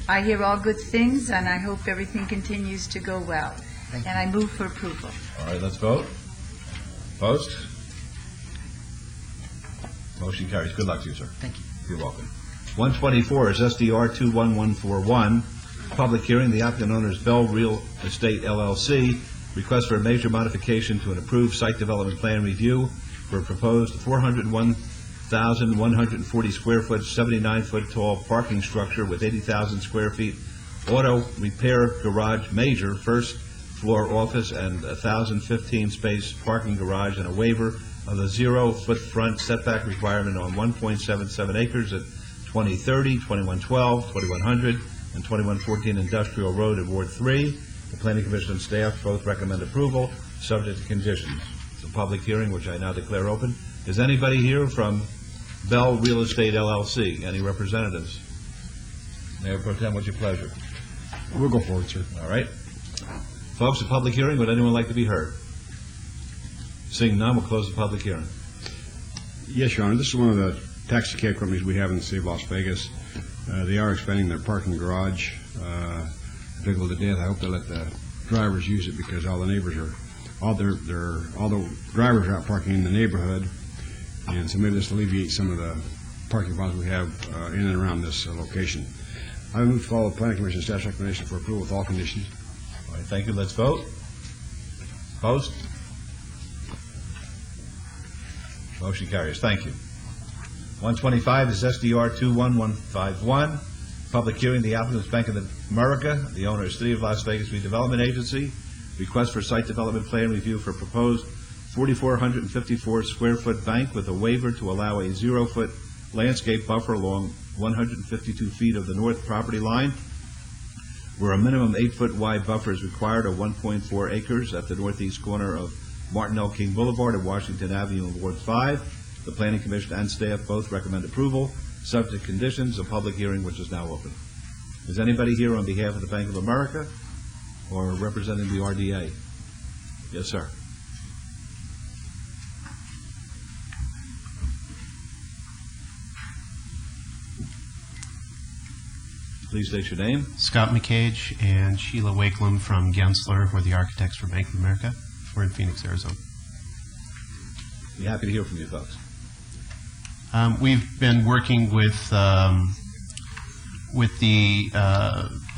I hear all good things, and I hope everything continues to go well. And I move for approval. All right, let's vote. Opposed? Motion carries. Good luck to you, sir. Thank you. You're welcome. 124 is SDR 21141. Public hearing. The applicant owner is Bell Real Estate LLC. Request for a major modification to an approved site development plan review for a proposed 401,140 square foot, 79-foot tall parking structure with 80,000 square feet auto repair garage, major first floor office, and 1,015 space parking garage, and a waiver of the 0-foot front setback requirement on 1.77 acres at 2030, 2112, 2100, and 2114 Industrial Road in Ward 3. The Planning Commission and staff both recommend approval, subject to conditions. It's a public hearing, which I now declare open. Is anybody here from Bell Real Estate LLC? Any representatives? Mayor Pro Tem, what's your pleasure? We'll go forward, sir. All right. Folks, a public hearing. Would anyone like to be heard? Seeing none, we'll close the public hearing. Yes, Your Honor, this is one of the taxi cab companies we have in the city of Las Vegas. They are expanding their parking garage, pickle to death. I hope they let the drivers use it, because all the neighbors are, all the drivers are out parking in the neighborhood, and so maybe this will alleviate some of the parking problems we have in and around this location. I move to follow the Planning Commission staff's recommendation for approval with all conditions. All right, thank you. Let's vote. Opposed? Motion carries. Thank you. 125 is SDR 21151. Public hearing. The applicant is Bank of America. The owner is City of Las Vegas Redevelopment Agency. Request for site development plan review for proposed 4,454 square foot bank with a waiver to allow a 0-foot landscape buffer along 152 feet of the north property line, where a minimum 8-foot wide buffer is required, of 1.4 acres at the northeast corner of Martin L. King Boulevard and Washington Avenue in Ward 5. The Planning Commission and staff both recommend approval, subject to conditions. A public hearing which is now open. Is anybody here on behalf of the Bank of America or representing the RDA? Yes, sir. Please state your name. Scott McCage and Sheila Wakelam from Gensler. We're the architects for Bank of America. We're in Phoenix, Arizona. Be happy to hear from you folks. We've been working with the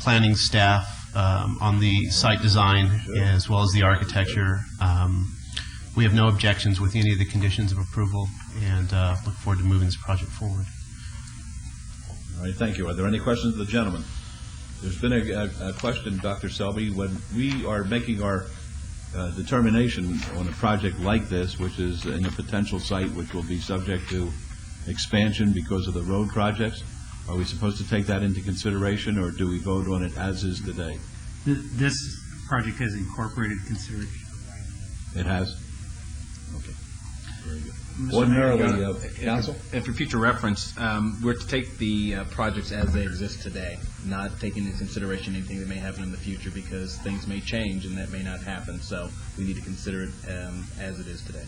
planning staff on the site design as well as the architecture. We have no objections with any of the conditions of approval, and look forward to moving this project forward. All right, thank you. Are there any questions of the gentleman? There's been a question, Dr. Selby. When we are making our determination on a project like this, which is in a potential site which will be subject to expansion because of the road projects, are we supposed to take that into consideration, or do we vote on it as is today? This project has incorporated consideration. It has? Okay. Very good. Ordinarily, Council? And for future reference, we're to take the projects as they exist today, not taking into consideration anything that may happen in the future, because things may change and that may not happen. So we need to consider it as it is today.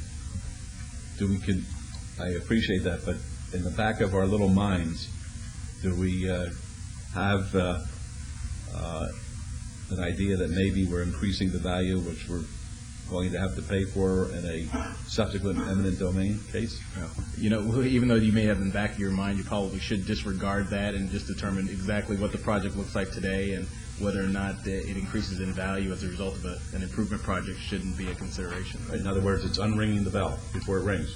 I appreciate that, but in the back of our little minds, do we have an idea that maybe we're increasing the value, which we're going to have to pay for in a subsequent eminent domain case? No. You know, even though you may have in the back of your mind, you probably should disregard that and just determine exactly what the project looks like today, and whether or not it increases in value as a result of an improvement project shouldn't be a consideration. In other words, it's unringing the bell before it rings.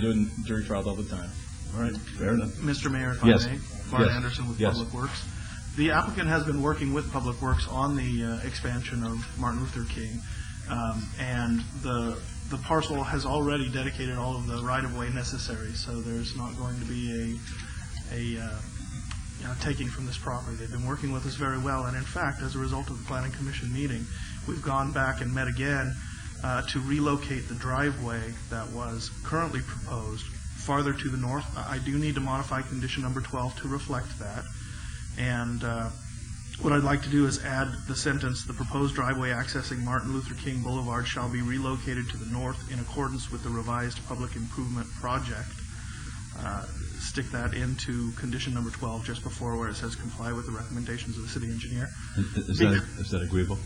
Doing jury trials all the time. All right, fair enough. Mr. Mayor, if I Yes. may, Bart Yes. Anderson with Yes. Public Works. The applicant has been working with Public Works on the expansion of Martin Luther King, and the parcel has already dedicated all of the right-of-way necessary, so there's not going to be a taking from this property. They've been working with us very well, and in fact, as a result of the Planning Commission meeting, we've gone back and met again to relocate the driveway that was currently proposed farther to the north. I do need to modify condition number 12 to reflect that. And what I'd like to do is add the sentence, the proposed driveway accessing Martin Luther King Boulevard shall be relocated to the north in accordance with the revised public improvement project. Stick that into condition number 12 just before where it says comply with the recommendations of the city engineer. Is that agreeable?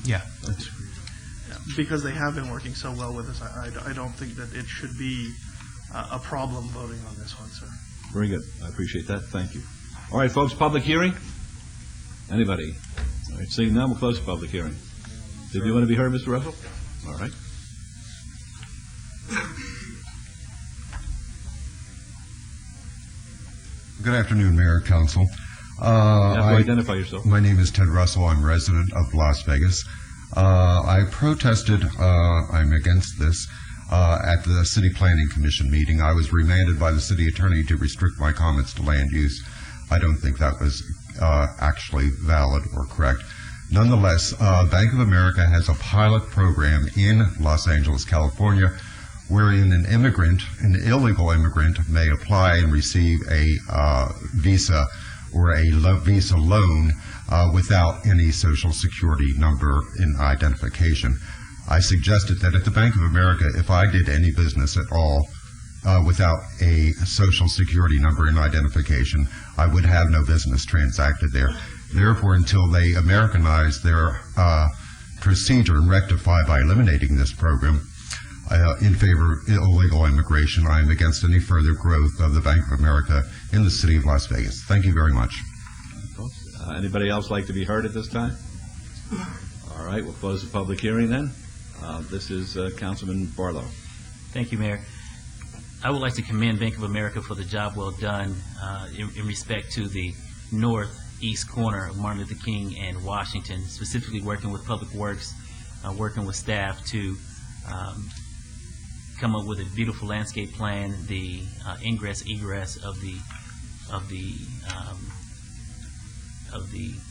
Yeah. Because they have been working so well with us, I don't think that it should be a problem voting on this one, sir. Very good. I appreciate that. Thank you. All right, folks, public hearing? Anybody? All right, seeing none, we'll close the public hearing. Did you want to be heard, Mr. Russell? All right. Good afternoon, Mayor and Council. You have to identify yourself. My name is Ted Russell. I'm resident of Las Vegas. I protested, I'm against this, at the City Planning Commission meeting. I was remanded by the city attorney to restrict my comments to land use. I don't think that was actually valid or correct. Nonetheless, Bank of America has a pilot program in Los Angeles, California, wherein an immigrant, an illegal immigrant, may apply and receive a visa or a visa loan without any Social Security number in identification. I suggested that at the Bank of America, if I did any business at all without a Social Security number in identification, I would have no business transacted there. Therefore, until they Americanize their procedure and rectify by eliminating this program, in favor of illegal immigration, I am against any further growth of the Bank of America in the city of Las Vegas. Thank you very much. Anybody else like to be heard at this time? All right, we'll close the public hearing then. This is Councilman Barlow. Thank you, Mayor. I would like to commend Bank of America for the job well done in respect to the northeast corner of Martin Luther King and Washington, specifically working with Public Works, working with staff to come up with a beautiful landscape plan, the ingress egress of the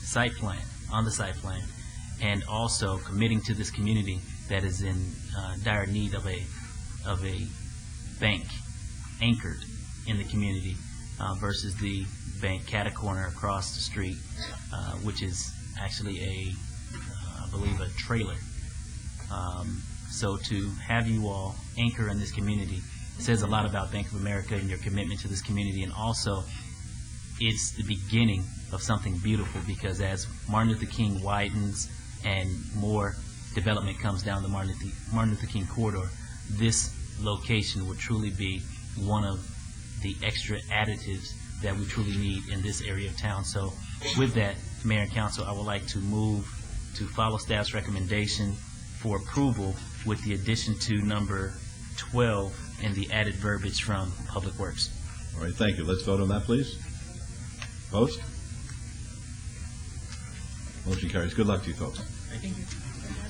site plan, on the site plan, and also committing to this community that is in dire need of a bank anchored in the community versus the bank cat-a-corner across the street, which is actually I believe a trailer. So to have you all anchor in this community says a lot about Bank of America and your commitment to this community, and also it's the beginning of something beautiful, because as Martin Luther King widens and more development comes down the Martin Luther King corridor, this location will truly be one of the extra additives that we truly need in this area of town. So with that, Mayor and Council, I would like to move to follow staff's recommendation for approval with the addition to number 12 and the added verbiage from Public Works. All right, thank you. Let's vote on that, please. Opposed? Motion carries. Good luck to you, folks. Thank you.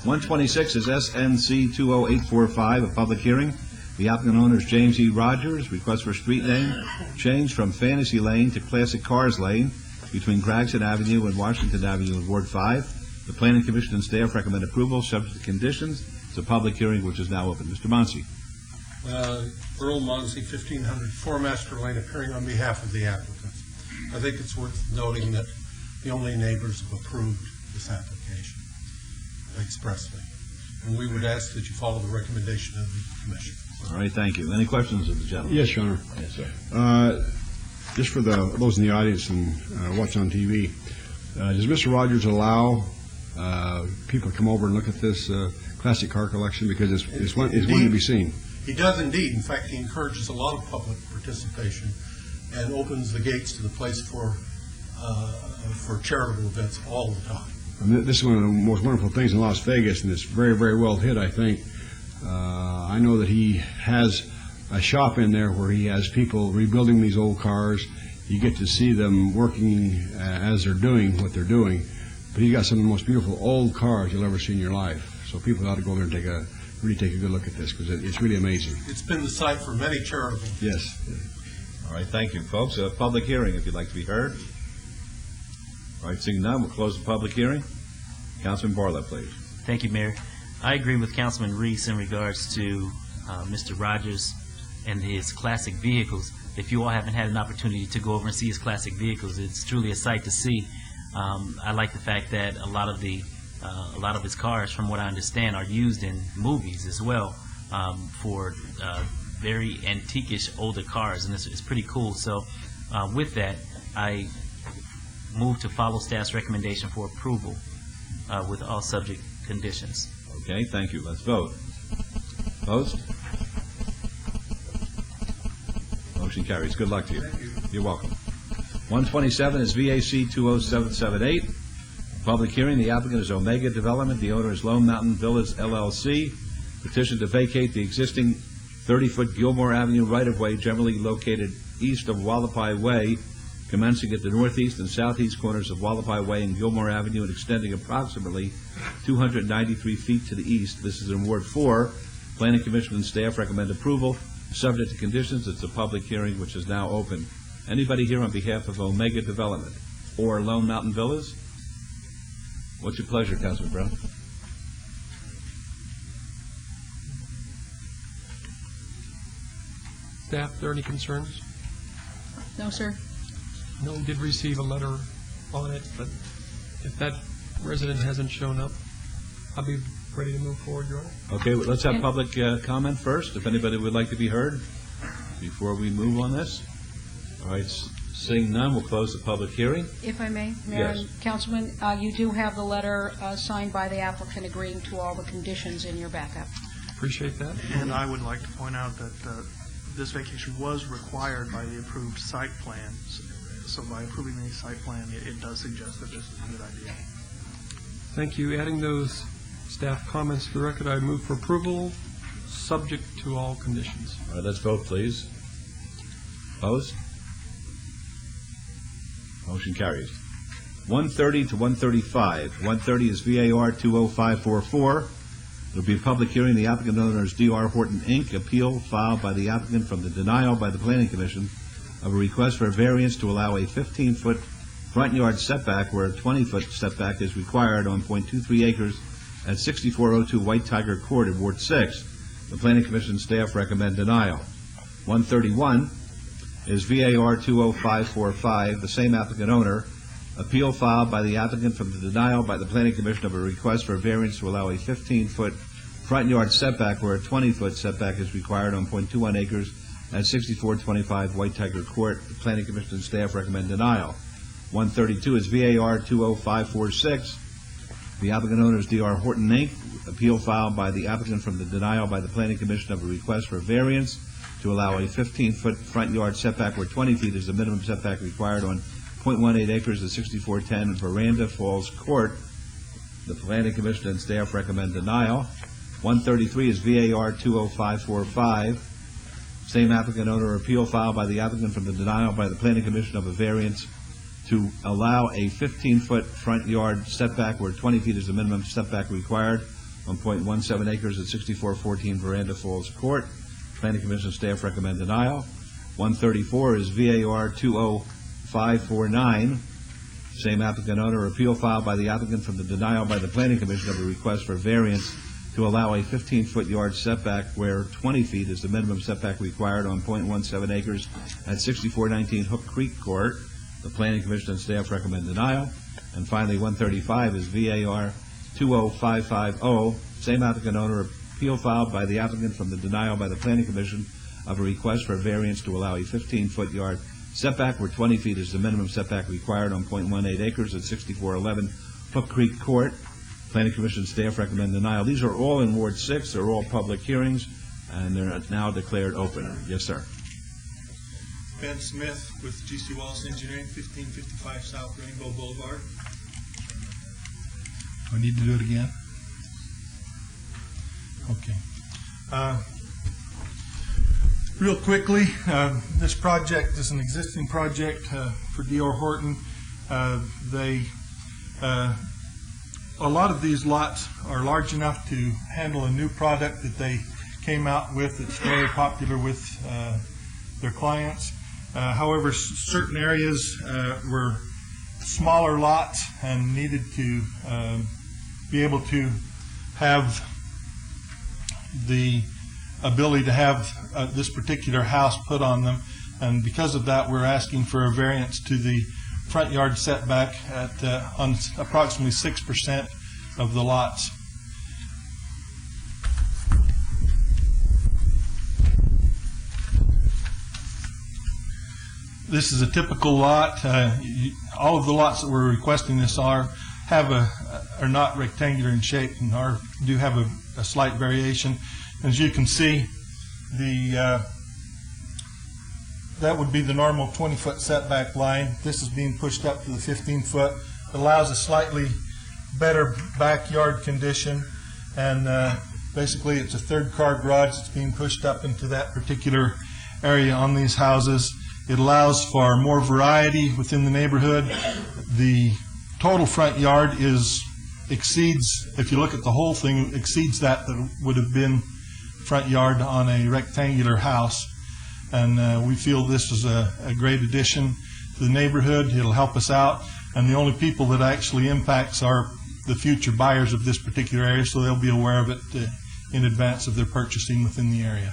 126 is SNC 20845, a public hearing. The applicant owner is James E. Rogers. Request for street name change from Fantasy Lane to Classic Cars Lane between Gregson Avenue and Washington Avenue in Ward 5. The Planning Commission and staff recommend approval subject to conditions. It's a public hearing which is now open. Mr. Monsey. Earl Monsey, 1500 Four Master Lane, appearing on behalf of the applicant. I think it's worth noting that the only neighbors have approved this application expressly. And we would ask that you follow the recommendation of the commission. All right, thank you. Any questions of the gentleman? Yes, Your Honor. Yes, sir. Just for those in the audience and watch on TV, does Mr. Rogers allow people to come over and look at this classic car collection, because it's one to be seen? He does indeed. In fact, he encourages a lot of public participation and opens the gates to the place for charitable events all the time. And this is one of the most wonderful things in Las Vegas, and it's very, very well hit, I think. I know that he has a shop in there where he has people rebuilding these old cars. You get to see them working as they're doing what they're doing. But he's got some of the most beautiful old cars you'll ever see in your life. So people ought to go there and really take a good look at this, because it's really amazing. It's been the site for many charitable. Yes. All right, thank you, folks. A public hearing, if you'd like to be heard. All right, seeing none, we'll close the public hearing. Councilman Bartlett, please. Thank you, Mayor. I agree with Councilman Reese in regards to Mr. Rogers and his classic vehicles. If you all haven't had an opportunity to go over and see his classic vehicles, it's truly a sight to see. I like the fact that a lot of his cars, from what I understand, are used in movies as well for very antique-ish older cars, and it's pretty cool. So with that, I move to follow staff's recommendation for approval with all subject conditions. Okay, thank you. Let's vote. Opposed? Motion carries. Good luck to you. Thank you. You're welcome. 127 is VAC 20778. Public hearing. The applicant is Omega Development. The owner is Lone Mountain Villas, LLC. Petition to vacate the existing 30-foot Gilmore Avenue right-of-way generally located east of Wallapai Way, commencing at the northeast and southeast corners of Wallapai Way and Gilmore Avenue and extending approximately 293 feet to the east. This is in Ward 4. Planning Commission and staff recommend approval, subject to conditions. It's a public hearing which is now open. Anybody here on behalf of Omega Development or Lone Mountain Villas? What's your pleasure, Councilman Brown? Staff, are there any concerns? No, sir. No, we did receive a letter on it, but if that resident hasn't shown up, I'll be ready to move forward, Your Honor. Okay, well, let's have public comment first, if anybody would like to be heard, before we move on this. All right, seeing none, we'll close the public hearing. If I may, Mayor Yes. and Councilman, you do have the letter signed by the applicant agreeing to all the conditions in your backup. Appreciate that. And I would like to point out that this vacation was required by the approved site plan. So by approving the site plan, it does suggest that this is a good idea. Thank you. Adding those staff comments to the record, I move for approval, subject to all conditions. All right, let's vote, please. Opposed? Motion carries. 130 to 135. 130 is VAR 20544. There will be a public hearing. The applicant owner is D.R. Horton, Inc., appeal filed by the applicant from the denial by the Planning Commission of a request for a variance to allow a 15-foot front yard setback where a 20-foot setback is required on .23 acres at 6402 White Tiger Court in Ward 6. The Planning Commission staff recommend denial. 131 is VAR 20545, the same applicant owner, appeal filed by the applicant from the denial by the Planning Commission of a request for a variance to allow a 15-foot front yard setback where a 20-foot setback is required on .21 acres at 6425 White Tiger Court. The Planning Commission and staff recommend denial. 132 is VAR 20546. The applicant owner is D.R. Horton, Inc., appeal filed by the applicant from the denial by the Planning Commission of a request for a variance to allow a 15-foot front yard setback where 20 feet is the minimum setback required on .18 acres at 6410 Veranda Falls Court. The Planning Commission and staff recommend denial. 133 is VAR 20545. Same applicant owner appeal filed by the applicant from the denial by the Planning Commission of a variance to allow a 15-foot front yard setback where 20 feet is the minimum setback required on .17 acres at 6414 Veranda Falls Court. Planning Commission staff recommend denial. 134 is VAR 20549. Same applicant owner appeal filed by the applicant from the denial by the Planning Commission of a request for variance to allow a 15-foot yard setback where 20 feet is the minimum setback required on .17 acres at 6419 Hook Creek Court. The Planning Commission and staff recommend denial. And finally, 135 is VAR 20550. Same applicant owner appeal filed by the applicant from the denial by the Planning Commission of a request for a variance to allow a 15-foot yard setback where 20 feet is the minimum setback required on .18 acres at 6411 Hook Creek Court. Planning Commission staff recommend denial. These are all in Ward 6. They're all public hearings, and they're now declared open. Yes, sir. Ben Smith with GC Wallace Engineering, 1555 South Rainbow Boulevard. Do I need to do it again? Okay. Real quickly, this project is an existing project for D.R. Horton. A lot of these lots are large enough to handle a new product that they came out with that's very popular with their clients. However, certain areas were smaller lots and needed to be able to have the ability to have this particular house put on them, and because of that we're asking for a variance to the front yard setback at on approximately 6% of the lots. This is a typical lot. All of the lots that we're requesting this are not rectangular in shape and do have a slight variation. As you can see, that would be the normal 20-foot setback line. This is being pushed up to the 15-foot. It allows a slightly better backyard condition, and basically it's a third-car garage that's being pushed up into that particular area on these houses. It allows for more variety within the neighborhood. The total front yard exceeds, if you look at the whole thing, exceeds that would have been front yard on a rectangular house, and we feel this is a great addition to the neighborhood. It'll help us out, and the only people that actually impacts are the future buyers of this particular area, so they'll be aware of it in advance of their purchasing within the area.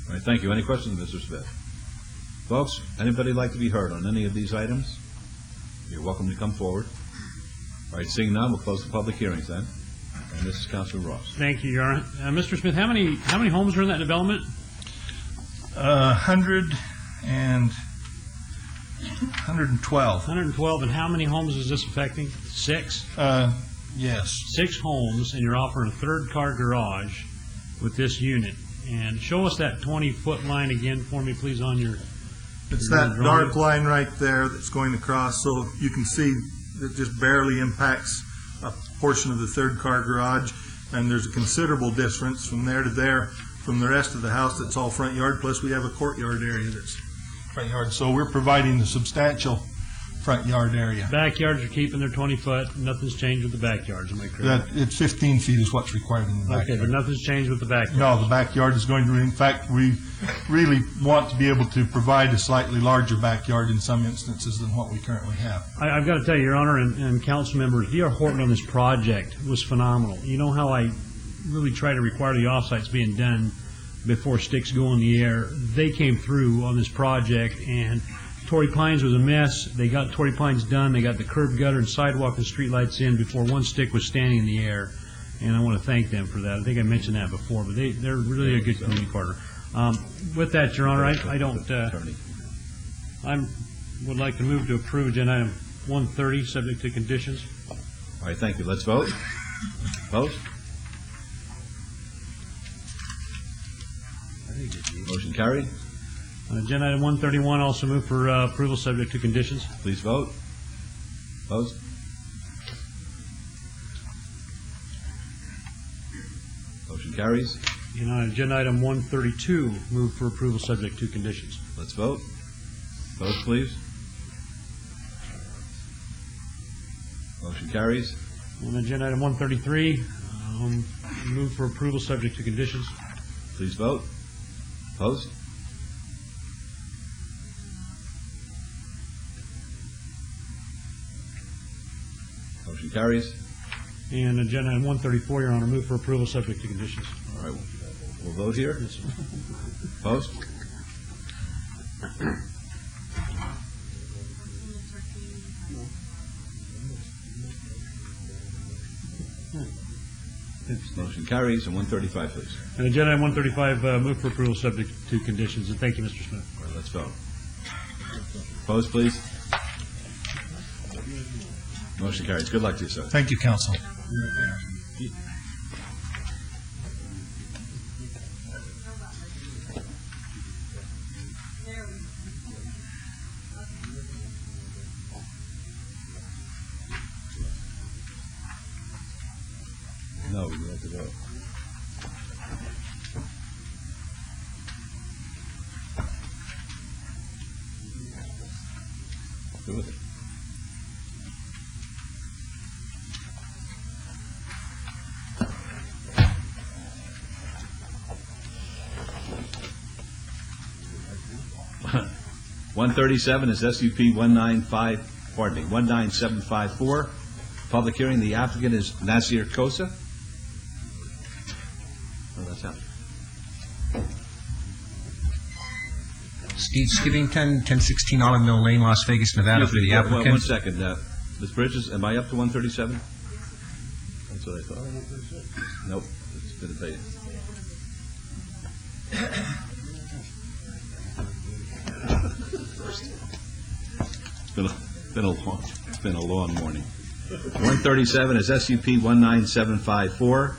All right, thank you. Any questions, Mr. Smith? Folks, anybody like to be heard on any of these items? You're welcome to come forward. All right, seeing none, we'll close the public hearings then. And this is Councilor Ross. Thank you, Your Honor. Mr. Smith, how many homes are in that development? 112. 112, and how many homes is this affecting? 6? Yes. 6 homes, and you're offering a third-car garage with this unit. And show us that 20-foot line again for me, please, on your... It's that dark line right there that's going across, so you can see it just barely impacts a portion of the third-car garage, and there's a considerable difference from there to there from the rest of the house that's all front yard, plus we have a courtyard area that's front yard. So we're providing a substantial front yard area. Backyards are keeping their 20-foot. Nothing's changed with the backyards, am I correct? It's 15 feet is what's required in the backyard. Okay, but nothing's changed with the backyard? No, the backyard is going to, in fact, we really want to be able to provide a slightly larger backyard in some instances than what we currently have. I've got to tell you, Your Honor, and council members, D.R. Horton on this project was phenomenal. You know how I really try to require the offsites being done before sticks go in the air? They came through on this project, and Torrey Pines was a mess. They got Torrey Pines done. They got the curb gutter and sidewalk and street lights in before one stick was standing in the air, and I want to thank them for that. I think I mentioned that before, but they're really a good community partner. With that, Your Honor, I would like to move to approve agenda item 130, subject to conditions. All right, thank you. Let's vote. Vote. Motion carried. Agenda item 131, also move for approval subject to conditions. Please vote. Vote. Motion carries. And on agenda item 132, move for approval subject to conditions. Let's vote. Vote, please. Motion carries. On agenda item 133, move for approval subject to conditions. Please vote. Opposed? Motion carries. And agenda item 134, Your Honor, move for approval subject to conditions. All right, we'll vote here. Opposed? Motion carries. And 135, please. And agenda item 135, move for approval subject to conditions. And thank you, Mr. Smith. All right, let's vote. Opposed, please. Motion carries. Good luck to you, sir. Thank you, Council. No, we have to vote. Go with it. $137 is SUP 19754. Public hearing, the applicant is Nasir Kosa. Oh, that's out. Steve Skivington, 1016 Olive Mill Lane, Las Vegas, Nevada, for the applicant. One second, Ms. Bridges, am I up to 137? That's what I thought. Nope, it's been debated. It's been a long morning. 137 is SUP 19754.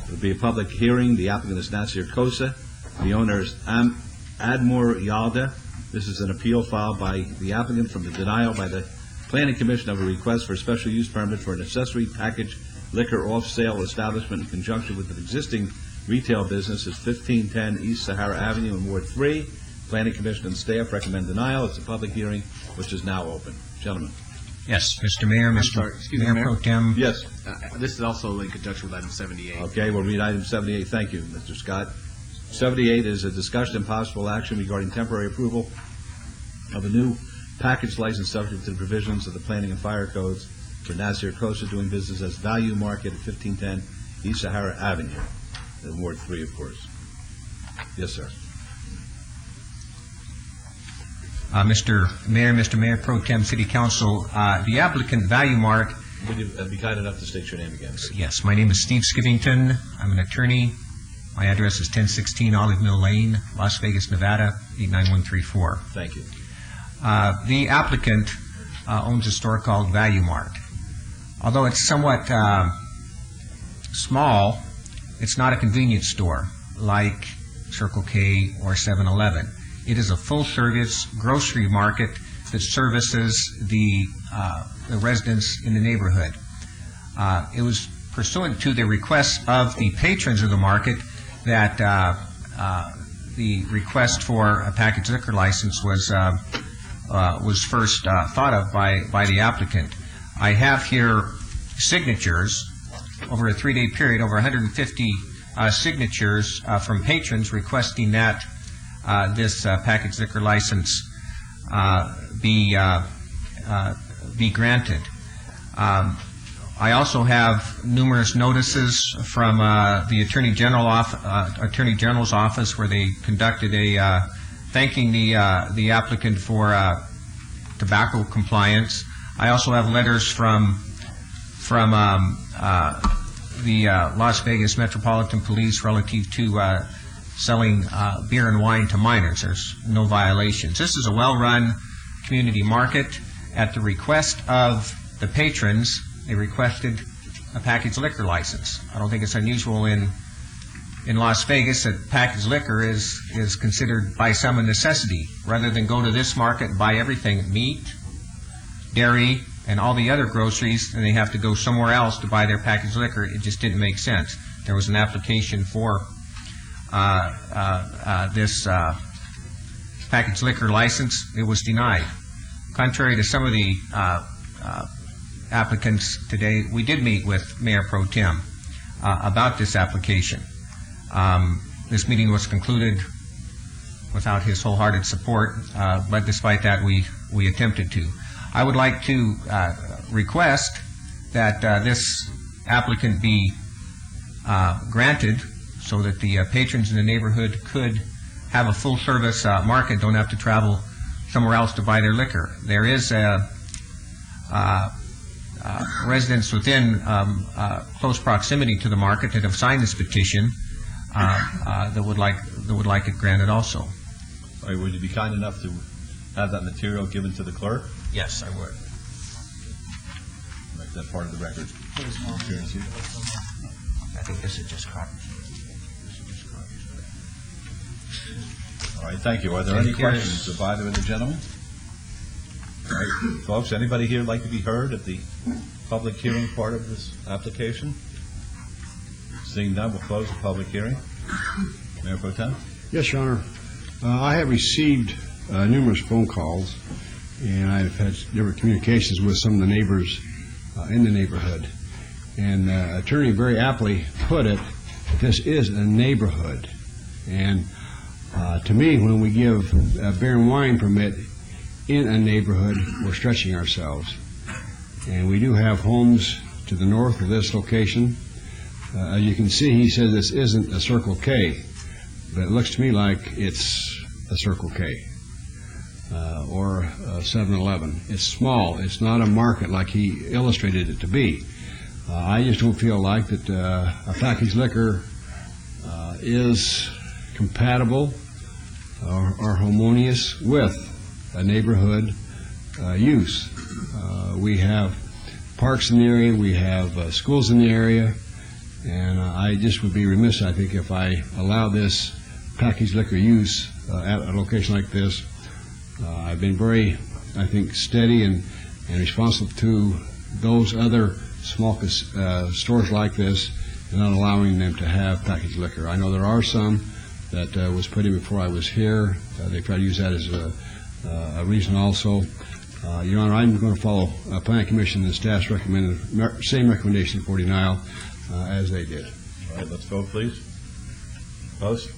It'll be a public hearing. The applicant is Nasir Kosa. The owner is Admor Yalda. This is an appeal filed by the applicant from the denial by the Planning Commission of a request for a special use permit for an accessory package liquor off-sale establishment in conjunction with an existing retail business at 1510 East Sahara Avenue in Ward 3. Planning Commission and staff recommend denial. It's a public hearing which is now open. Gentlemen. Yes, Mr. Mayor, Mayor Pro Tem. Yes. This is also in conjunction with item 78. Okay, we'll read item 78. Thank you, Mr. Scott. 78 is a discussion and possible action regarding temporary approval of a new package license subject to the provisions of the Planning and Fire Codes for Nasir Kosa doing business as Value Market at 1510 East Sahara Avenue, in Ward 3, of course. Yes, sir. Mr. Mayor Pro Tem, City Council, the applicant Value Mart. Would you be kind enough to state your name again? Yes, my name is Steve Skivington. I'm an attorney. My address is 1016 Olive Mill Lane, Las Vegas, Nevada, 89134. Thank you. The applicant owns a store called Value Mart. Although it's somewhat small, it's not a convenience store like Circle K or 7-Eleven. It is a full-service grocery market that services the residents in the neighborhood. It was pursuant to the request of the patrons of the market that the request for a package liquor license was first thought of by the applicant. I have here signatures over a 3-day period, over 150 signatures from patrons requesting that this package liquor license be granted. I also have numerous notices from the Attorney General's office where they conducted a thanking the applicant for tobacco compliance. I also have letters from the Las Vegas Metropolitan Police relative to selling beer and wine to minors. There's no violations. This is a well-run community market. At the request of the patrons, they requested a packaged liquor license. I don't think it's unusual in Las Vegas that packaged liquor is considered by some a necessity. Rather than go to this market and buy everything, meat, dairy, and all the other groceries, and they have to go somewhere else to buy their packaged liquor, it just didn't make sense. There was an application for this packaged liquor license. It was denied. Contrary to some of the applicants today, we did meet with Mayor Pro Tem about this application. This meeting was concluded without his wholehearted support, but despite that, we attempted to. I would like to request that this applicant be granted so that the patrons in the neighborhood could have a full-service market, don't have to travel somewhere else to buy their liquor. There is residents within close proximity to the market that have signed this petition that would like it granted also. All right, would you be kind enough to have that material given to the clerk? Yes, I would. Make that part of the record. I think this is just copies. All right, thank you. Are there any questions of either of the gentlemen? All right, folks, anybody here like to be heard at the public hearing part of this application? Seeing none, we'll close the public hearing. Mayor Pro Tem? Yes, Your Honor. I have received numerous phone calls and I've had different communications with some of the neighbors in the neighborhood. And attorney very aptly put it, this is a neighborhood. And to me, when we give a beer and wine permit in a neighborhood, we're stretching ourselves. And we do have homes to the north of this location. As you can see, he says this isn't a Circle K, but it looks to me like it's a Circle K or a 7-Eleven. It's small. It's not a market like he illustrated it to be. I just don't feel like that a packaged liquor is compatible or harmonious with a neighborhood use. We have parks in the area, we have schools in the area, and I just would be remiss, I think, if I allow this packaged liquor use at a location like this. I've been very, I think, steady and responsible to those other small stores like this and not allowing them to have packaged liquor. I know there are some that was put in before I was here. They try to use that as a reason also. Your Honor, I'm going to follow Planning Commission and staff's same recommendation for denial as they did. All right, let's vote, please. Opposed?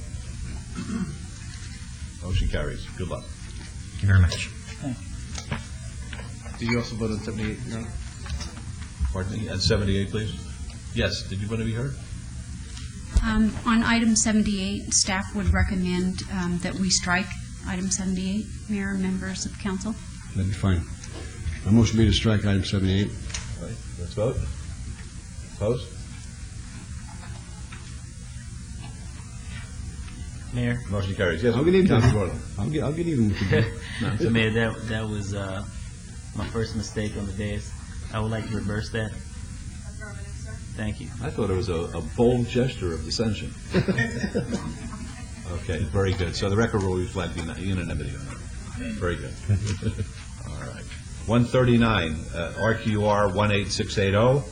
Motion carries. Good luck. Thank you very much. Did you also vote on 78, Your Honor? Pardon me, at 78, please? Yes, did you want to be heard? On item 78, staff would recommend that we strike item 78. Mayor and members of council. That'd be fine. My motion be to strike item 78. All right, let's vote. Opposed? Mayor? Motion carries. Yes, I'll get even. Councilor Gordon. I'll get even with you. So, Mayor, that was my first mistake on the dais. I would like to reverse that. Thank you. I thought it was a bold gesture of dissension. Okay, very good. So the record will reflect unanimity on that. Very good. All right. 139, RQR 18680,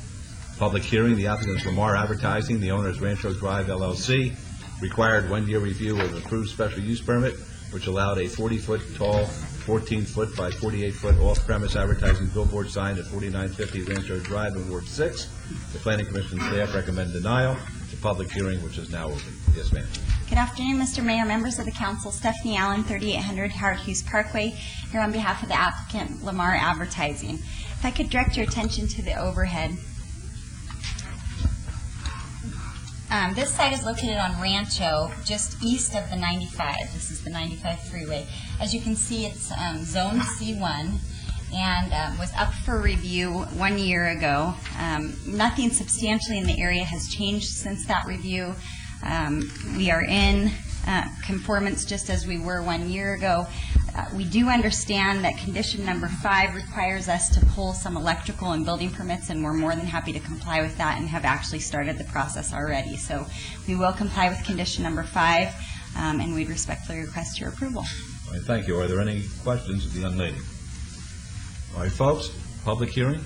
public hearing. The applicant is Lamar Advertising. The owner is Rancho Drive LLC. Required one-year review of approved special use permit, which allowed a 40-foot tall, 14-foot by 48-foot off-premise advertising billboard sign at 4950 Rancho Drive in Ward 6. The Planning Commission staff recommend denial. The public hearing, which is now open. Yes, ma'am. Good afternoon, Mr. Mayor, members of the council. Stephanie Allen, 3800 Howard Hughes Parkway, here on behalf of the applicant, Lamar Advertising. If I could direct your attention to the overhead. This site is located on Rancho, just east of the 95. This is the 95 freeway. As you can see, it's Zone C1 and was up for review 1 year ago. Nothing substantially in the area has changed since that review. We are in conformance just as we were 1 year ago. We do understand that condition number 5 requires us to pull some electrical and building permits, and we're more than happy to comply with that and have actually started the process already. So we will comply with condition number 5, and we'd respectfully request your approval. All right, thank you. Are there any questions of the young lady? All right, folks, public hearing.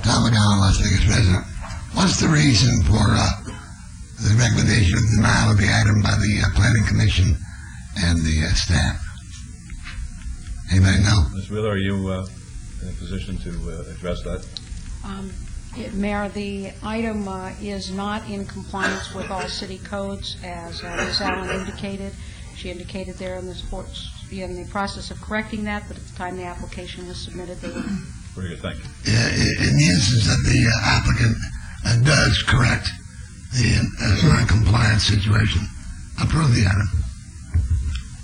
Tom McGowan, Las Vegas resident. What's the reason for the recommendation of denial of the item by the Planning Commission and the staff? Anybody know? Ms. Wheeler, are you in a position to address that? Mayor, the item is not in compliance with all city codes, as Ms. Allen indicated. She indicated there in the process of correcting that, but at the time the application was submitted, they were. Very good, thank you. In the instance that the applicant does correct the non-compliance situation, approve the item.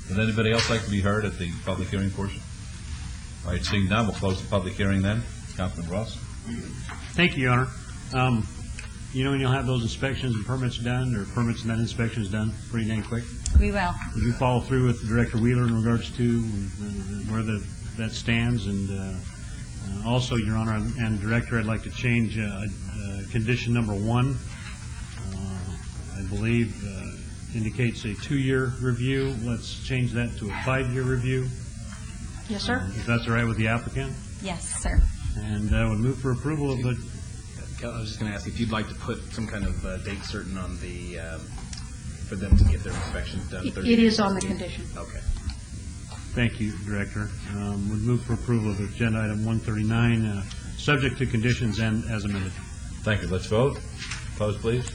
Would anybody else like to be heard at the public hearing portion? All right, seeing none, we'll close the public hearing then. Councilman Ross. Thank you, Your Honor. You know when you'll have those inspections and permits done, or permits and then inspections done pretty dang quick? We will. Would you follow through with Director Wheeler in regards to where that stands? And also, Your Honor and Director, I'd like to change condition number 1. I believe indicates a 2-year review. Let's change that to a 5-year review. Yes, sir. If that's all right with the applicant? Yes, sir. And I would move for approval of the, I was just going to ask if you'd like to put some kind of date certain on the, for them to get their inspections done. It is on the condition. Okay. thank you, Director. Would move for approval of agenda item 139, subject to conditions and as amended. Thank you. Let's vote. Opposed, please.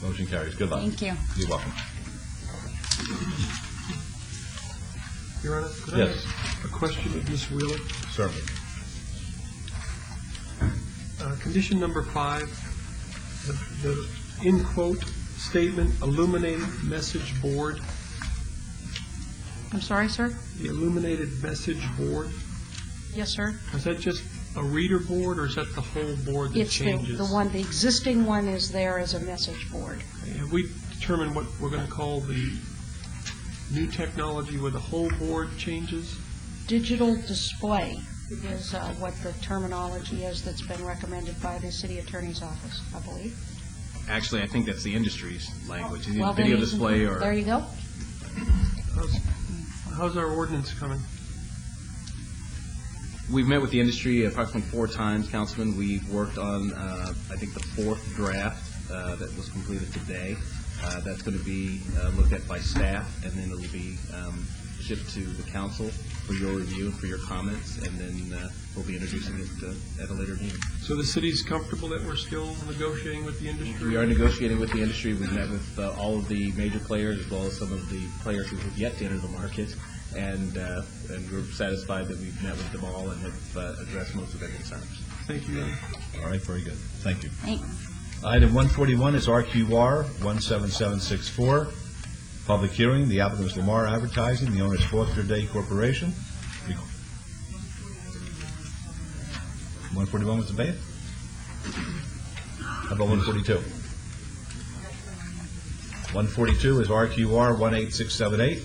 Motion carries. Good luck. Thank you. You're welcome. Your Honor, could I Yes. have a question of Ms. Wheeler? Certainly. Condition number 5, the in quote statement, illuminated message board, I'm sorry, sir? the illuminated message board, Yes, sir? is that just a reader board, or is that the whole board that It's changes? the one, the existing one is there as a message board. Have we determined what we're going to call the new technology where the whole board changes? Digital display is what the terminology is that's been recommended by the city attorney's office, I believe. Actually, I think that's the industry's language. Either Well, then video you- display or... There you go. How's our ordinance coming? We've met with the industry approximately 4 times, Councilman. We've worked on, I think, the 4th draft that was completed today. That's going to be looked at by staff, and then it'll be shipped to the council for your review and for your comments, and then we'll be introducing it at a later meeting. So the city's comfortable that we're still negotiating with the industry? We are negotiating with the industry. We've met with all of the major players as well as some of the players who have yet to enter the market, and we're satisfied that we've met with them all and have addressed most of their concerns. Thank you, Your Honor. All right, very good. Thank you. Thanks. Item 141 is RQR 17764. Public hearing. The applicant is Lamar Advertising. The owner is Foster Day Corporation. 141 was debated. How about 142? 142 is RQR 18678.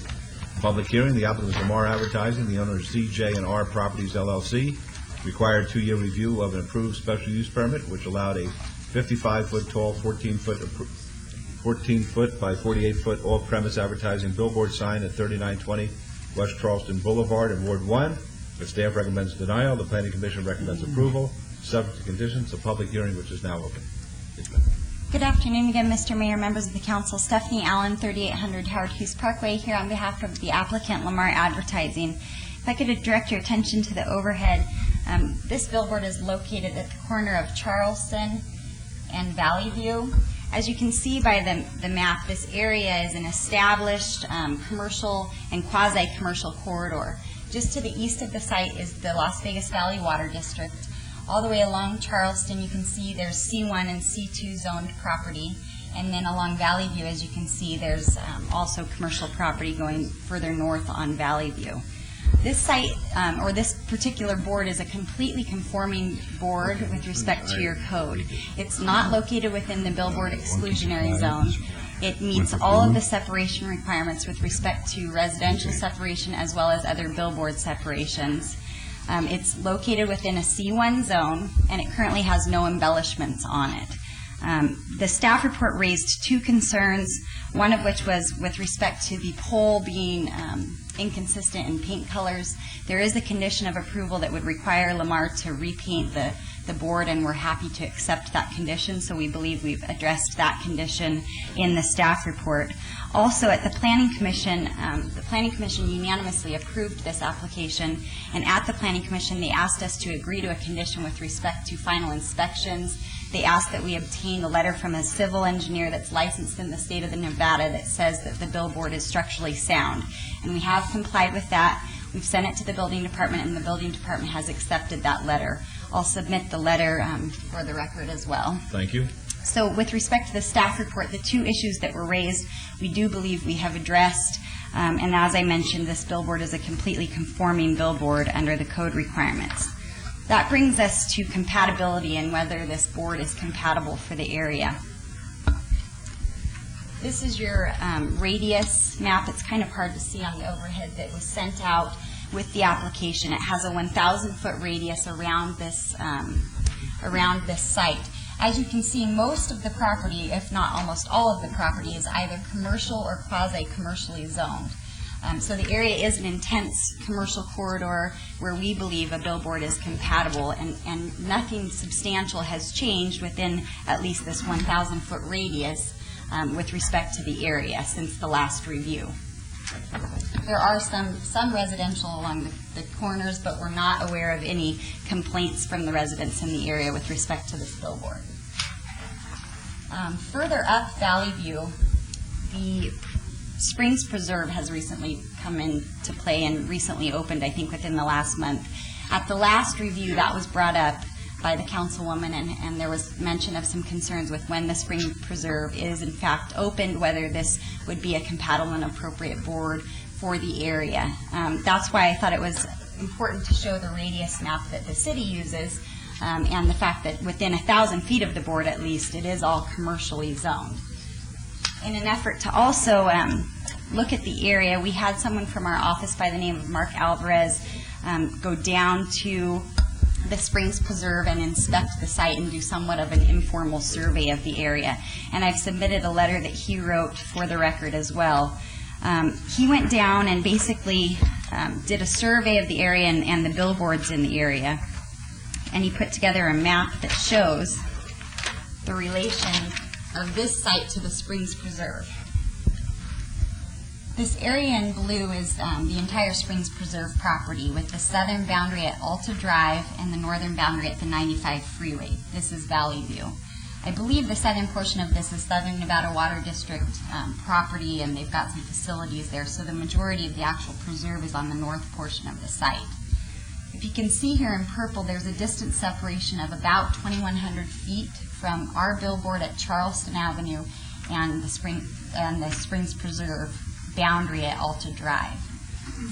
Public hearing. The applicant is Lamar Advertising. The owner is CJ&R Properties LLC. Required 2-year review of an approved special use permit, which allowed a 55-foot tall, 14-foot by 48-foot off-premise advertising billboard sign at 3920 West Charleston Boulevard in Ward 1. The staff recommends denial. The Planning Commission recommends approval, subject to conditions. A public hearing which is now open. Good afternoon again, Mr. Mayor, members of the council. Stephanie Allen, 3800 Howard Hughes Parkway, here on behalf of the applicant, Lamar Advertising. If I could direct your attention to the overhead, this billboard is located at the corner of Charleston and Valley View. As you can see by the map, this area is an established commercial and quasi-commercial corridor. Just to the east of the site is the Las Vegas Valley Water District. All the way along Charleston, you can see there's C1 and C2 zoned property. And then along Valley View, as you can see, there's also commercial property going further north on Valley View. This site, or this particular board, is a completely conforming board with respect to your code. It's not located within the billboard exclusionary zone. It meets all of the separation requirements with respect to residential separation as well as other billboard separations. It's located within a C1 zone, and it currently has no embellishments on it. The staff report raised 2 concerns, one of which was with respect to the pole being inconsistent in paint colors. There is a condition of approval that would require Lamar to repaint the board, and we're happy to accept that condition, so we believe we've addressed that condition in the staff report. Also, at the Planning Commission unanimously approved this application, and at the Planning Commission, they asked us to agree to a condition with respect to final inspections. They asked that we obtain a letter from a civil engineer that's licensed in the state of Nevada that says that the billboard is structurally sound. And we have complied with that. We've sent it to the building department, and the building department has accepted that letter. I'll submit the letter for the record as well. Thank you. So with respect to the staff report, the 2 issues that were raised, we do believe we have addressed. And as I mentioned, this billboard is a completely conforming billboard under the code requirements. That brings us to compatibility and whether this board is compatible for the area. This is your radius map. It's kind of hard to see on the overhead that was sent out with the application. It has a 1,000-foot radius around this site. As you can see, most of the property, if not almost all of the property, is either commercial or quasi-commercially zoned. So the area is an intense commercial corridor where we believe a billboard is compatible, and nothing substantial has changed within at least this 1,000-foot radius with respect to the area since the last review. There are some residential along the corners, but we're not aware of any complaints from the residents in the area with respect to this billboard. Further up Valley View, the Springs Preserve has recently come into play and recently opened, I think, within the last month. At the last review, that was brought up by the councilwoman, and there was mention of some concerns with when the Spring Preserve is in fact opened, whether this would be a compatible and appropriate board for the area. That's why I thought it was important to show the radius map that the city uses, and the fact that within 1,000 feet of the board at least, it is all commercially zoned. In an effort to also look at the area, we had someone from our office by the name of Mark Alvarez go down to the Springs Preserve and inspect the site and do somewhat of an informal survey of the area. And I've submitted a letter that he wrote for the record as well. He went down and basically did a survey of the area and the billboards in the area, and he put together a map that shows the relation of this site to the Springs Preserve. This area in blue is the entire Springs Preserve property, with the southern boundary at Alta Drive and the northern boundary at the 95 freeway. This is Valley View. I believe the southern portion of this is Southern Nevada Water District property, and they've got some facilities there, so the majority of the actual preserve is on the north portion of the site. If you can see here in purple, there's a distance separation of about 2,100 feet from our billboard at Charleston Avenue and the Springs Preserve boundary at Alta Drive.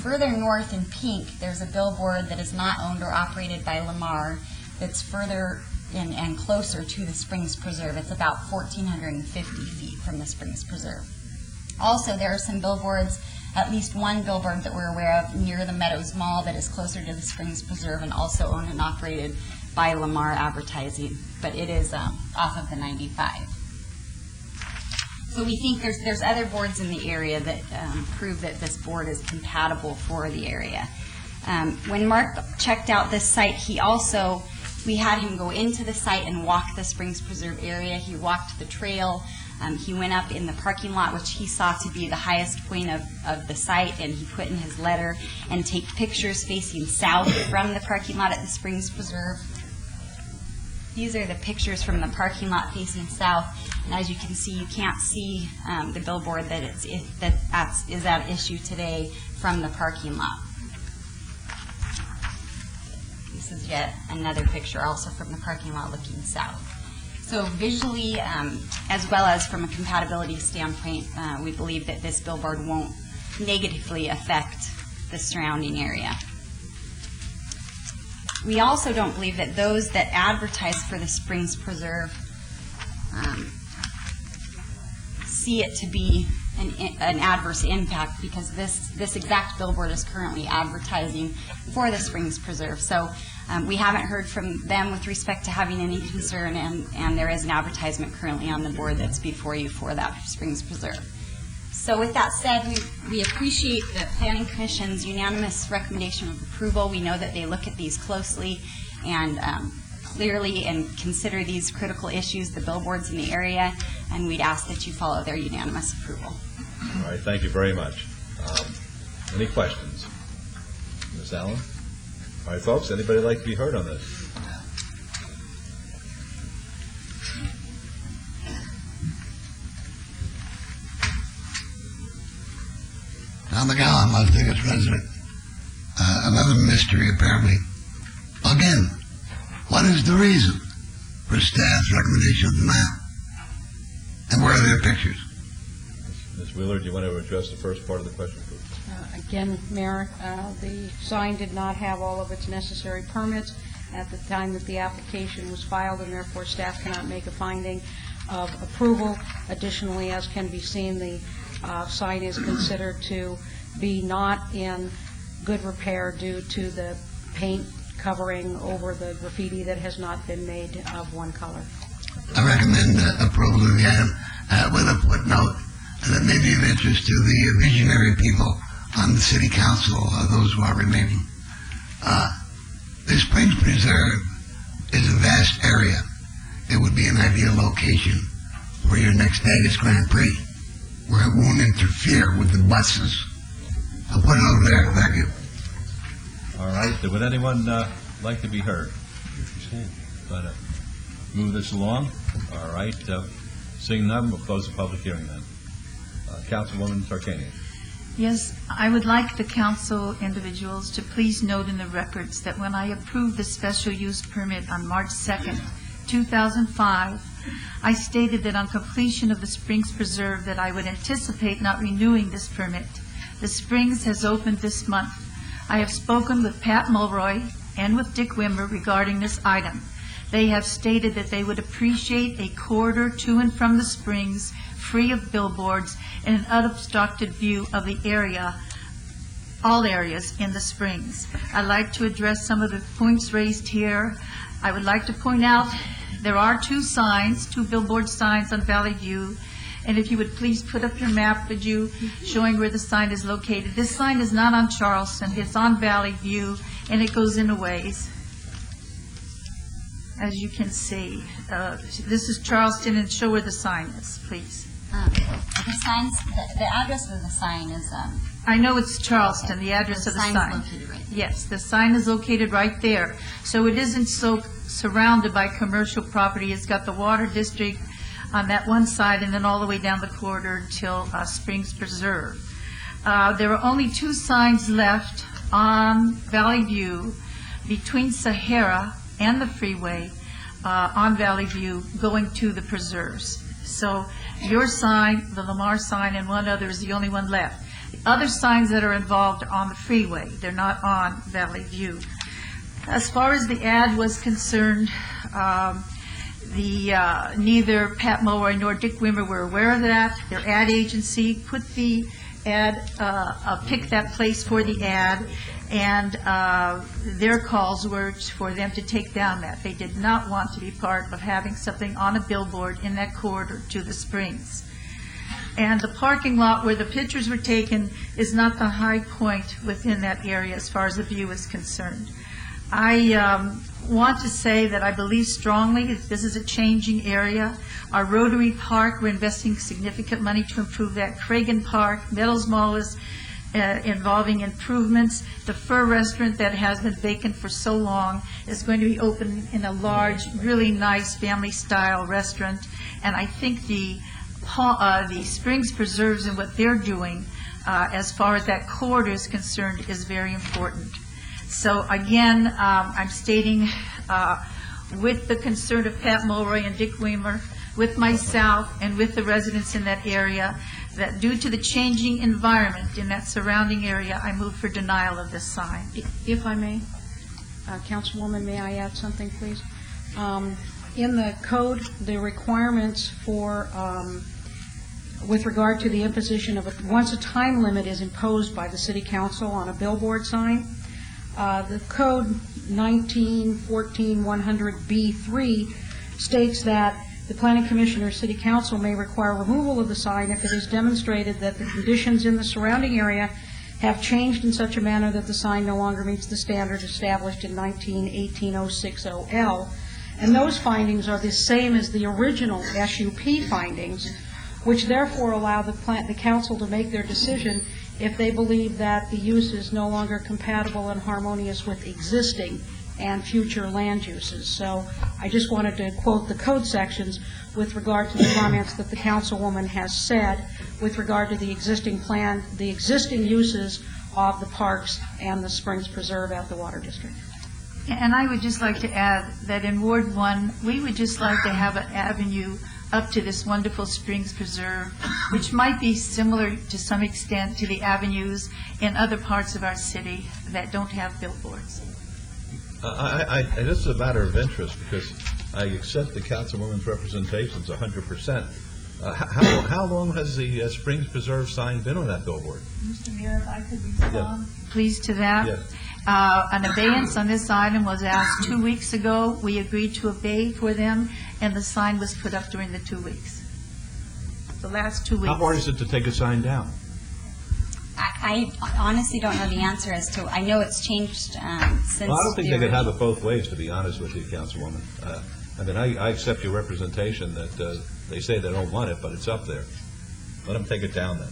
Further north in pink, there's a billboard that is not owned or operated by Lamar that's further in and closer to the Springs Preserve. It's about 1,450 feet from the Springs Preserve. Also, there are some billboards, at least one billboard that we're aware of near the Meadows Mall that is closer to the Springs Preserve and also owned and operated by Lamar Advertising, but it is off of the 95. So we think there's other boards in the area that prove that this board is compatible for the area. When Mark checked out this site, we had him go into the site and walk the Springs Preserve area. He walked the trail. He went up in the parking lot, which he saw to be the highest point of the site, and he put in his letter and take pictures facing south from the parking lot at the Springs Preserve. These are the pictures from the parking lot facing south, and as you can see, you can't see the billboard that is at issue today from the parking lot. This is yet another picture also from the parking lot looking south. So visually, as well as from a compatibility standpoint, we believe that this billboard won't negatively affect the surrounding area. We also don't believe that those that advertise for the Springs Preserve see it to be an adverse impact, because this exact billboard is currently advertising for the Springs Preserve. So we haven't heard from them with respect to having any concern, and there is an advertisement currently on the board that's before you for that Springs Preserve. So with that said, we appreciate the Planning Commission's unanimous recommendation of approval. We know that they look at these closely and clearly and consider these critical issues, the billboards in the area, and we'd ask that you follow their unanimous approval. All right, thank you very much. Any questions? Ms. Allen? All right, folks, anybody like to be heard on this? Tom McGowan, Las Vegas resident. Another mystery, apparently. Again, what is the reason for staff's recommendation of the map? And where are their pictures? Ms. Wheeler, do you want to address the first part of the question, please? Again, Mayor, the sign did not have all of its necessary permits at the time that the application was filed, and therefore staff cannot make a finding of approval. Additionally, as can be seen, the sign is considered to be not in good repair due to the paint covering over the graffiti that has not been made of one color. I recommend approval of the item with a footnote that may be of interest to the visionary people on the city council, those who are remaining. The Springs Preserve is a vast area. It would be an ideal location for your next Vegas Grand Prix, where it won't interfere with the buses. I'll put it over there. Thank you. All right, would anyone like to be heard? Try to move this along. All right, seeing none, we'll close the public hearing then. Councilwoman Tarkanian. Yes, I would like the council individuals to please note in the records that when I approved the special use permit on March 2nd, 2005, I stated that on completion of the Springs Preserve that I would anticipate not renewing this permit. The Springs has opened this month. I have spoken with Pat Mulroy and with Dick Wimmer regarding this item. They have stated that they would appreciate a corridor to and from the Springs free of billboards and an unobstructed view of the area, all areas in the Springs. I'd like to address some of the points raised here. I would like to point out there are two billboard signs on Valley View, and if you would please put up your map, would you, showing where the sign is located. This sign is not on Charleston, it's on Valley View, and it goes in a ways, as you can see. This is Charleston, and show where the sign is, please. The signs, the address of the sign is... I know it's Charleston, the address of the sign. The sign is located right there. Yes, the sign is located right there. So it isn't so surrounded by commercial property. It's got the Water District on that one side and then all the way down the corridor until Springs Preserve. There are only two signs left on Valley View between Sahara and the freeway on Valley View going to the preserves. So your sign, the Lamar sign, and one other is the only one left. The other signs that are involved are on the freeway. They're not on Valley View. As far as the ad was concerned, neither Pat Mulroy nor Dick Wimmer were aware of that. Their ad agency put the ad, picked that place for the ad, and their calls were for them to take down that. They did not want to be part of having something on a billboard in that corridor to the Springs. And the parking lot where the pictures were taken is not the high point within that area as far as the view is concerned. I want to say that I believe strongly that this is a changing area. Our Rotary Park, we're investing significant money to improve that. Cragen Park, Meadows Mall is involving improvements. The Fur Restaurant that has been vacant for so long is going to be open in a large, really nice family-style restaurant. And I think the Springs Preserves and what they're doing as far as that corridor is concerned is very important. So again, I'm stating with the concern of Pat Mulroy and Dick Wimmer, with myself and with the residents in that area, that due to the changing environment in that surrounding area, I move for denial of this sign. If I may, Councilwoman, may I add something, please? In the code, the requirements for, with regard to the imposition of once a time limit is imposed by the City Council on a billboard sign, the code 1914-100B3 states that the Planning Commission or City Council may require removal of the sign if it is demonstrated that the conditions in the surrounding area have changed in such a manner that the sign no longer meets the standard established in 1918-060L. And those findings are the same as the original SUP findings, which therefore allow the council to make their decision if they believe that the use is no longer compatible and harmonious with existing and future land uses. So I just wanted to quote the code sections with regard to the comments that the councilwoman has said with regard to the existing plan, the existing uses of the parks and the Springs Preserve at the Water District. And I would just like to add that in Ward 1, we would just like to have an avenue up to this wonderful Springs Preserve, which might be similar to some extent to the avenues in other parts of our city that don't have billboards. This is a matter of interest because I accept the councilwoman's representations 100%. How long has the Springs Preserve sign been on that billboard? Mr. Mayor, if I could respond, please, to that. Yes. An abeyance on this item was asked 2 weeks ago. We agreed to obey for them, and the sign was put up during the 2 weeks. The last 2 weeks. How hard is it to take a sign down? I honestly don't know the answer as to, I know it's changed since. Well, I don't think they the could have it both ways, to be honest with you, Councilwoman. I mean, I accept your representation that they say they don't want it, but it's up there. Let them take it down then.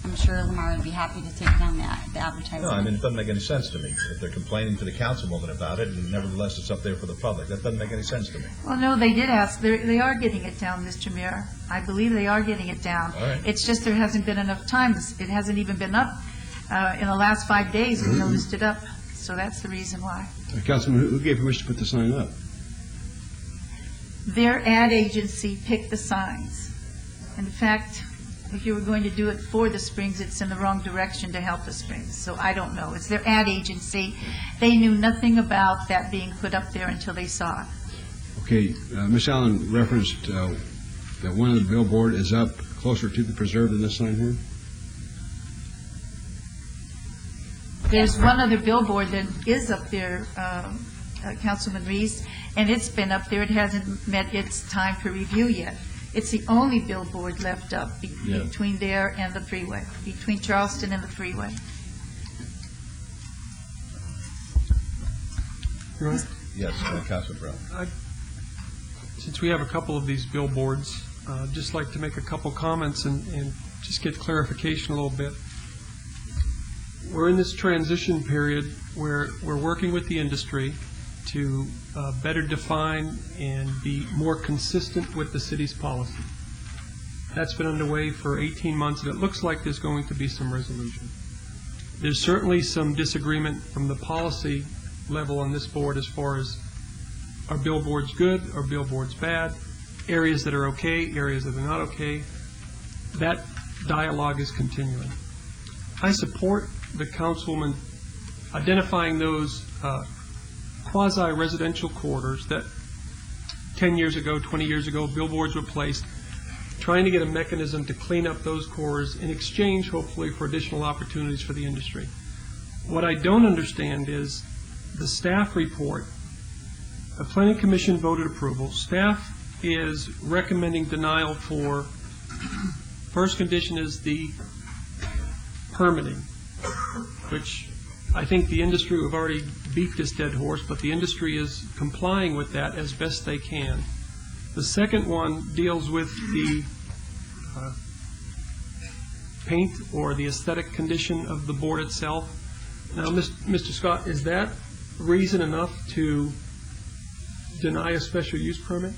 I'm sure Lamar would be happy to take down the advertising. No, I mean, it doesn't make any sense to me. If they're complaining to the councilwoman about it, and nevertheless it's up there for the public, that doesn't make any sense to me. Well, no, they did ask. They are getting it down, Mr. Mayor. I believe they are getting it down. All right. It's just there hasn't been enough time. It hasn't even been up. In the last 5 days, we noticed it up. So that's the reason why. Councilman, who gave permission to put the sign up? Their ad agency picked the signs. In fact, if you were going to do it for the Springs, it's in the wrong direction to help the Springs. So I don't know. It's their ad agency. They knew nothing about that being put up there until they saw it. Okay, Ms. Allen referenced that one of the billboard is up closer to the preserve than this sign here. There's one other billboard that is up there, Councilman Reese, and it's been up there. It hasn't met its time for review yet. It's the only billboard left up between there and the freeway, between Charleston and the freeway. Yes, Councilman Brown. Since we have a couple of these billboards, I'd just like to make a couple comments and just get clarification a little bit. We're in this transition period where we're working with the industry to better define and be more consistent with the city's policy. That's been underway for 18 months, and it looks like there's going to be some resolution. There's certainly some disagreement from the policy level on this board as far as are billboards good, are billboards bad, areas that are okay, areas that are not okay. That dialogue is continuing. I support the councilwoman identifying those quasi-residential corridors that 10 years ago, 20 years ago, billboards were placed, trying to get a mechanism to clean up those corridors in exchange, hopefully, for additional opportunities for the industry. What I don't understand is the staff report. The Planning Commission voted approval. Staff is recommending denial for, first condition is the permitting, which I think the industry, we've already beat this dead horse, but the industry is complying with that as best they can. The second one deals with the paint or the aesthetic condition of the board itself. Now, Mr. Scott, is that reason enough to deny a special use permit?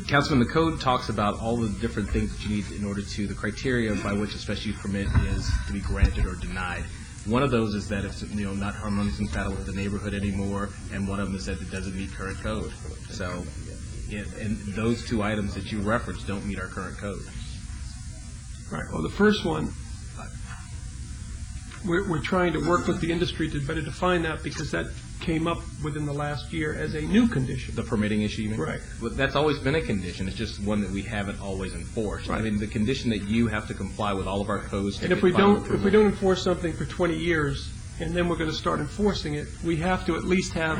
Councilman, the code talks about all the different things that you need in order to, the criteria by which a special use permit is to be granted or denied. One of those is that it's not harmoniously compatible with the neighborhood anymore, and one of them is that it doesn't meet current code. So, and those two items that you referenced don't meet our current code. Right. Well, the first one, we're trying to work with the industry to better define that because that came up within the last year as a new condition. The permitting issue, you mean? Right. Well, that's always been a condition. It's just one that we haven't always enforced. Right. I mean, the condition that you have to comply with all of our codes. And if we don't enforce something for 20 years and then we're going to start enforcing it, we have to at least have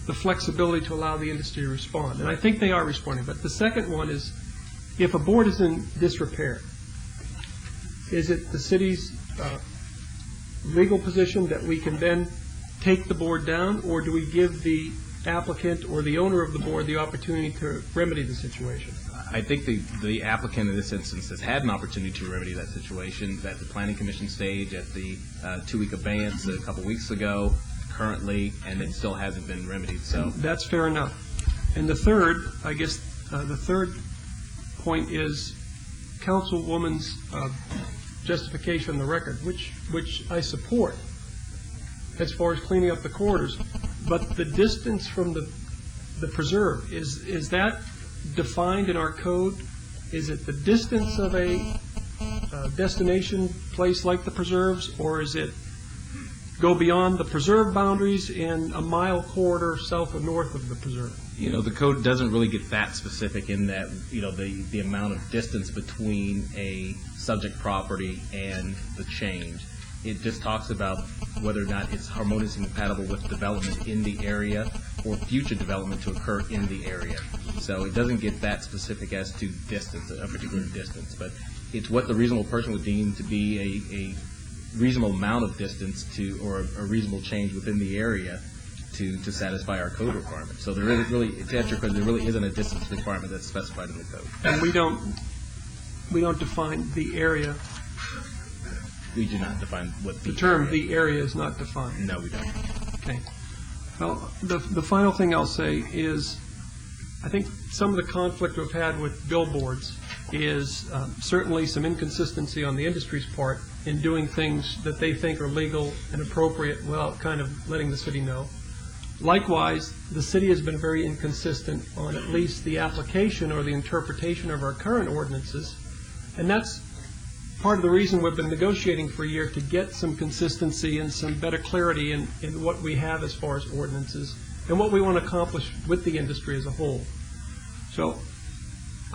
the flexibility to allow the industry to respond. And I think they are responding. But the second one is, if a board is in disrepair, is it the city's legal position that we can then take the board down, or do we give the applicant or the owner of the board the opportunity to remedy the situation? I think the applicant in this instance has had an opportunity to remedy that situation at the Planning Commission stage, at the 2-week abeyance a couple weeks ago, currently, and it still hasn't been remedied. So that's fair enough. And the third, I guess, the third point is Councilwoman's justification on the record, which I support as far as cleaning up the corridors. But the distance from the preserve, is that defined in our code? Is it the distance of a destination place like the preserves, or is it go beyond the preserve boundaries in a mile corridor south or north of the preserve? The code doesn't really get that specific in that, the amount of distance between a subject property and the change. It just talks about whether or not it's harmoniously compatible with development in the area for future development to occur in the area. So it doesn't get that specific as to distance, a particular distance, but it's what the reasonable person would deem to be a reasonable amount of distance to, or a reasonable change within the area to satisfy our code requirement. So there is really, to answer your question, there really isn't a distance requirement that's specified in the code. And we don't define the area. We do not define what The term "the area" is not defined. No, we don't. Okay. Well, the final thing I'll say is, I think some of the conflict we've had with billboards is certainly some inconsistency on the industry's part in doing things that they think are legal and appropriate without kind of letting the city know. Likewise, the city has been very inconsistent on at least the application or the interpretation of our current ordinances, and that's part of the reason we've been negotiating for a year, to get some consistency and some better clarity in what we have as far as ordinances and what we want to accomplish with the industry as a whole. So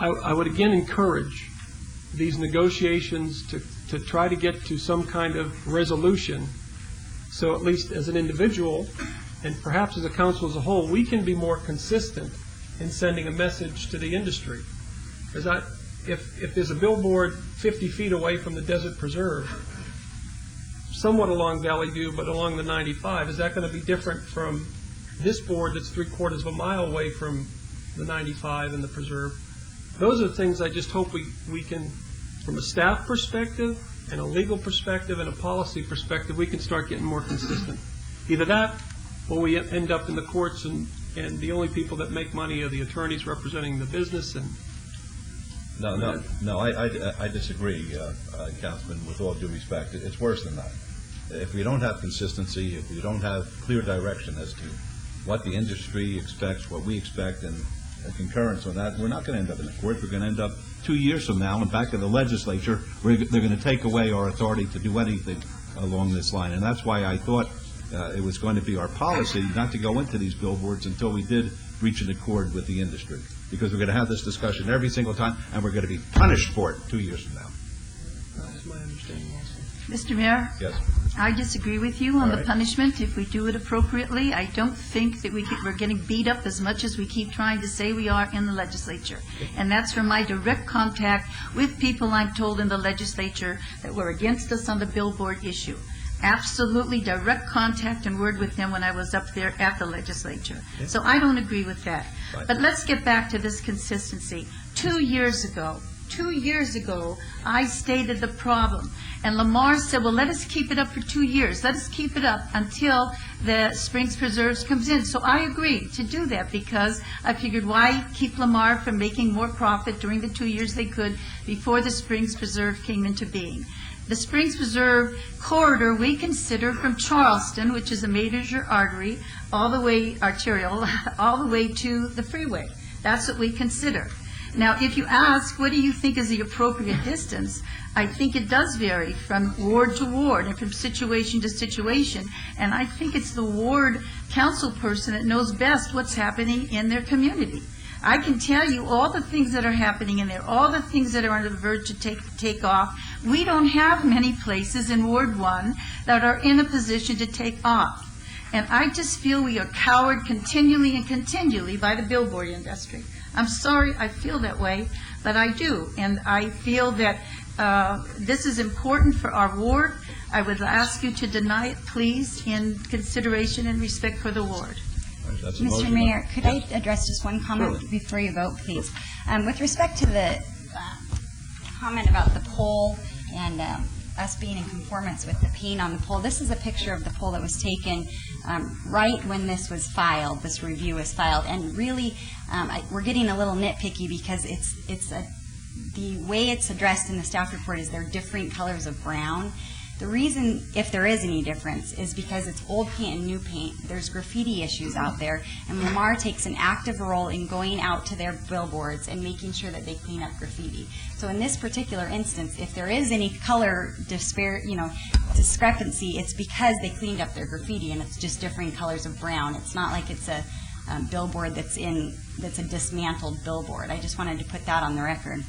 I would again encourage these negotiations to try to get to some kind of resolution, so at least as an individual and perhaps as a council as a whole, we can be more consistent in sending a message to the industry. Because if there's a billboard 50 feet away from the Desert Preserve, somewhat along Valley View, but along the 95, is that going to be different from this board that's 3/4 of a mile away from the 95 and the preserve? Those are things I just hope we can, from a staff perspective and a legal perspective and a policy perspective, we can start getting more consistent. Either that, or we end up in the courts and the only people that make money are the attorneys representing the business. And No, I disagree, Councilman, with all due respect. It's worse than that. If we don't have consistency, if we don't have clear direction as to what the industry expects, what we expect, and a concurrence on that, we're not going to end up in the court. We're going to end up 2 years from now and back in the legislature where they're going to take away our authority to do anything along this line. And that's why I thought it was going to be our policy not to go into these billboards until we did reach an accord with the industry, because we're going to have this discussion every single time, and we're going to be punished for it 2 years from now. that's my understanding also. Mr. Mayor? Yes. I disagree with you on All the right. punishment if we do it appropriately. I don't think that we're getting beat up as much as we keep trying to say we are in the legislature. And that's from my direct contact with people I'm told in the legislature that were against us on the billboard issue. Absolutely direct contact and word with them when I was up there at the legislature. So I don't agree with that. Right. But let's get back to this consistency. 2 years ago, I stated the problem. And Lamar said, well, let us keep it up for 2 years. Let us keep it up until the Springs Preserves comes in. So I agreed to do that because I figured why keep Lamar from making more profit during the 2 years they could before the Springs Preserve came into being. The Springs Preserve corridor we consider from Charleston, which is a major artery, all the way arterial, all the way to the freeway. That's what we consider. Now, if you ask, what do you think is the appropriate distance? I think it does vary from ward to ward and from situation to situation. And I think it's the ward council person that knows best what's happening in their community. I can tell you all the things that are happening in there, all the things that are on the verge to take off. We don't have many places in Ward 1 that are in a position to take off. And I just feel we are cowered continually by the billboard industry. I'm sorry I feel that way, but I do. And I feel that this is important for our ward. I would ask you to deny it, please, in consideration and respect for the ward. Mr. Mayor, could I address just one comment before you vote, please? With respect to the comment about the pole and us being in conformance with the paint on the pole, this is a picture of the pole that was taken right when this was filed, this review was filed. And really, we're getting a little nitpicky because the way it's addressed in the staff report is there are different colors of brown. The reason, if there is any difference, is because it's old paint and new paint. There's graffiti issues out there, and Lamar takes an active role in going out to their billboards and making sure that they clean up graffiti. So in this particular instance, if there is any color discrepancy, it's because they cleaned up their graffiti, and it's just different colors of brown. It's not like it's a billboard that's a dismantled billboard. I just wanted to put that on the record.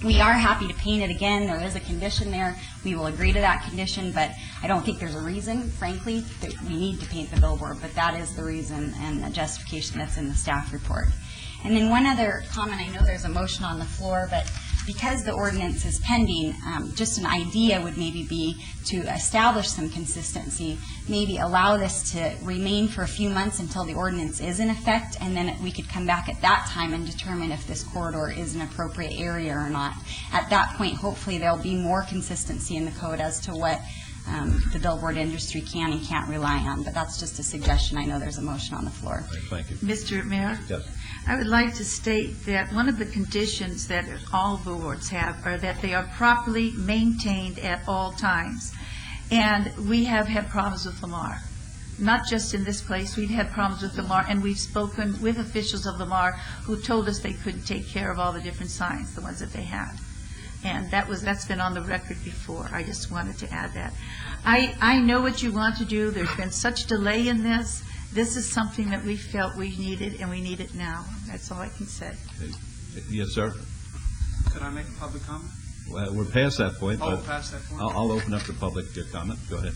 We are happy to paint it again. There is a condition there. We will agree to that condition, but I don't think there's a reason, frankly, that we need to paint the billboard, but that is the reason and the justification that's in the staff report. And then one other comment, I know there's a motion on the floor, but because the ordinance is pending, just an idea would maybe be to establish some consistency, maybe allow this to remain for a few months until the ordinance is in effect, and then we could come back at that time and determine if this corridor is an appropriate area or not. At that point, hopefully there'll be more consistency in the code as to what the billboard industry can and can't rely on, but that's just a suggestion. I know there's a motion on the floor. Thank you. Mr. Mayor? Yes. I would like to state that one of the conditions that all billboards have are that they are properly maintained at all times. And we have had problems with Lamar. Not just in this place, we've had problems with Lamar, and we've spoken with officials of Lamar who told us they couldn't take care of all the different signs, the ones that they had. And that's been on the record before. I just wanted to add that. I know what you want to do. There's been such delay in this. This is something that we felt we needed, and we need it now. That's all I can say. Yes, sir. Could I make a public comment? Well, we're past that point. Oh, but past that point? I'll open up the public comment. Go ahead.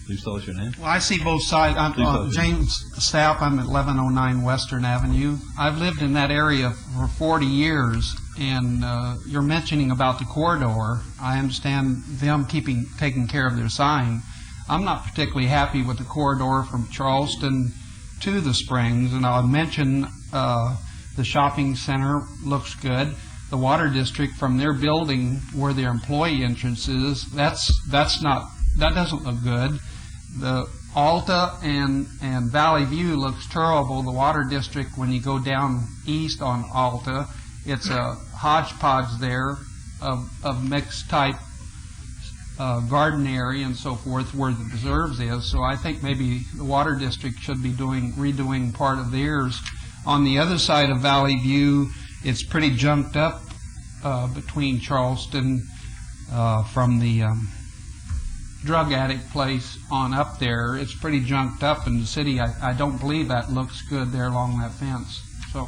Please tell us your name. Well, I see both sides. I'm James Stapp. I'm at 1109 Western Avenue. I've lived in that area for 40 years, and you're mentioning about the corridor. I understand them taking care of their sign. I'm not particularly happy with the corridor from Charleston to the Springs, and I'll mention the shopping center looks good. The water district from their building where their employee entrance is, that doesn't look good. The Alta and Valley View looks terrible. The water district, when you go down east on Alta, it's a hodgepodge there of mixed type garden area and so forth where the preserves is. So I think maybe the water district should be redoing part of theirs. On the other side of Valley View, it's pretty junked up between Charleston from the drug addict place on up there. It's pretty junked up in the city. I don't believe that looks good there along that fence. So,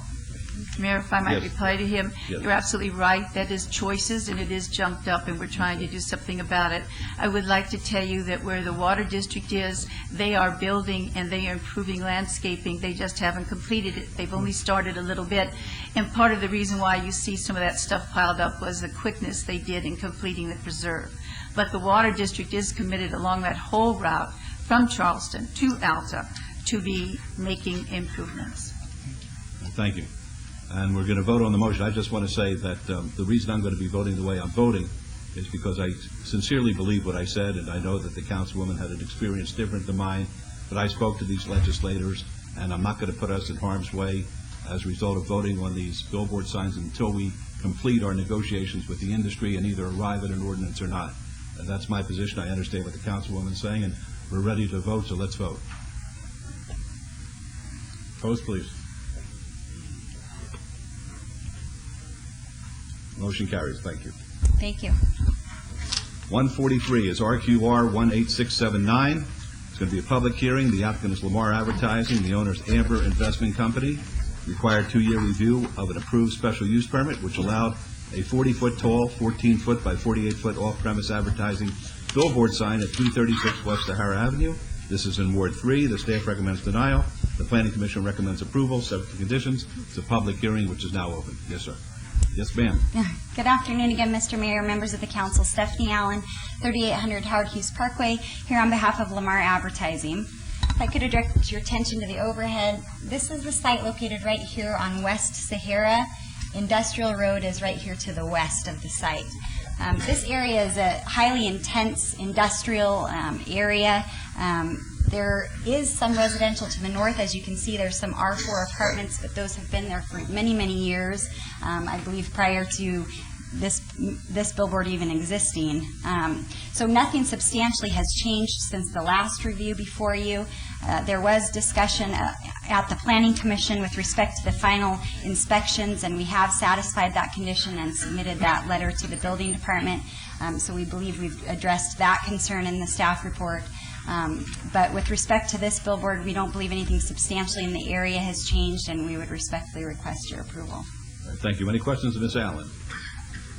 Mayor, if I might reply to him, Yes. You're absolutely right. That is choices, and it is junked up, and we're trying to do something about it. I would like to tell you that where the water district is, they are building and they are improving landscaping. They just haven't completed it. They've only started a little bit. And part of the reason why you see some of that stuff piled up was the quickness they did in completing the preserve. But the water district is committed along that whole route from Charleston to Alta to be making improvements. Thank you. And we're going to vote on the motion. I just want to say that the reason I'm going to be voting the way I'm voting is because I sincerely believe what I said, and I know that the councilwoman had an experience different than mine, but I spoke to these legislators, and I'm not going to put us in harm's way as a result of voting on these billboard signs until we complete our negotiations with the industry and either arrive at an ordinance or not. And that's my position. I understand what the councilwoman's saying, and we're ready to vote, so let's vote. Opposed, please. Motion carries. Thank you. Thank you. 143 is RQR 18679. It's going to be a public hearing. The applicant is Lamar Advertising. The owner is Amber Investment Company. Required 2-year review of an approved special use permit, which allowed a 40-foot tall, 14-foot by 48-foot off-premise advertising billboard sign at 236 West Sahara Avenue. This is in Ward 3. The staff recommends denial. The Planning Commission recommends approval, subject to conditions. It's a public hearing, which is now open. Yes, sir. Yes, ma'am. Good afternoon again, Mr. Mayor, members of the council. Stephanie Allen, 3800 Howard Hughes Parkway, here on behalf of Lamar Advertising. If I could direct your attention to the overhead, this is the site located right here on West Sahara. Industrial Road is right here to the west of the site. This area is a highly intense industrial area. There is some residential to the north. As you can see, there's some R4 apartments, but those have been there for many, many years, I believe prior to this billboard even existing. So nothing substantially has changed since the last review before you. There was discussion at the Planning Commission with respect to the final inspections, and we have satisfied that condition and submitted that letter to the Building Department. So we believe we've addressed that concern in the staff report. But with respect to this billboard, we don't believe anything substantially in the area has changed, and we would respectfully request your approval. Thank you. Any questions of Ms. Allen?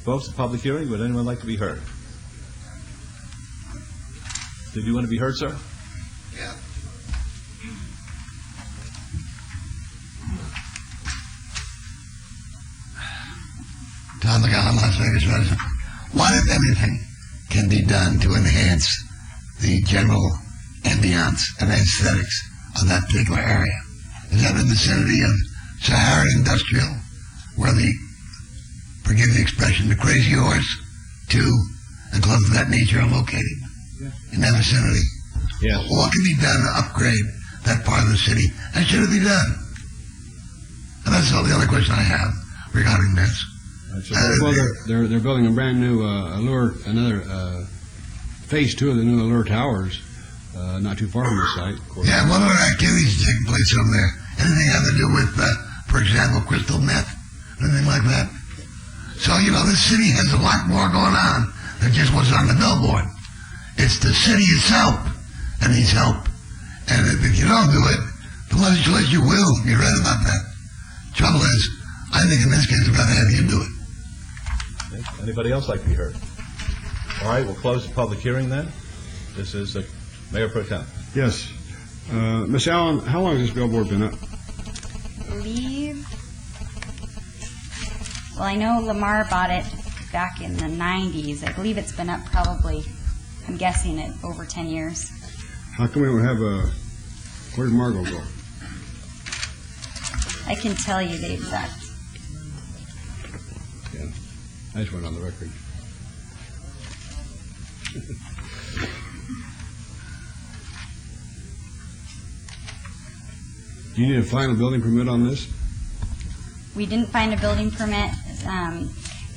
close the public hearing. Would anyone like to be heard? Did you want to be heard, sir? Yeah. Tom McGowan, Las Vegas resident. What, if anything, can be done to enhance the general ambiance and aesthetics of that particular area? Is that in the vicinity of Sahara Industrial, where the, forgive the expression, the crazy horse, too, and clubs of that nature are located? In that vicinity? Yeah. What can be done to upgrade that part of the city? And should it be done? And that's all the other question I have regarding this. Well, they're building a brand new Allure, another phase 2 of the new Allure Towers, not too far from the site. Yeah, what other activities taking place over there? Anything have to do with, for example, crystal meth? Anything like that? So, you know, this city has a lot more going on than just what's on the billboard. It's the city itself that needs help. And if you don't do it, the legislature will. You read about that. Trouble is, I think in this case, I'd rather have you do it. Anybody else like to be heard? All right, we'll close the public hearing then. This is Mayor Pro Tem. Yes. Ms. Allen, how long has this billboard been up? I believe, well, I know Lamar bought it back in the 90s. I believe it's been up probably, I'm guessing it, over 10 years. How come we don't have where did Margot go? I can tell you the exact. Yeah, I just went on the record. Do you need a final building permit on this? We didn't find a building permit.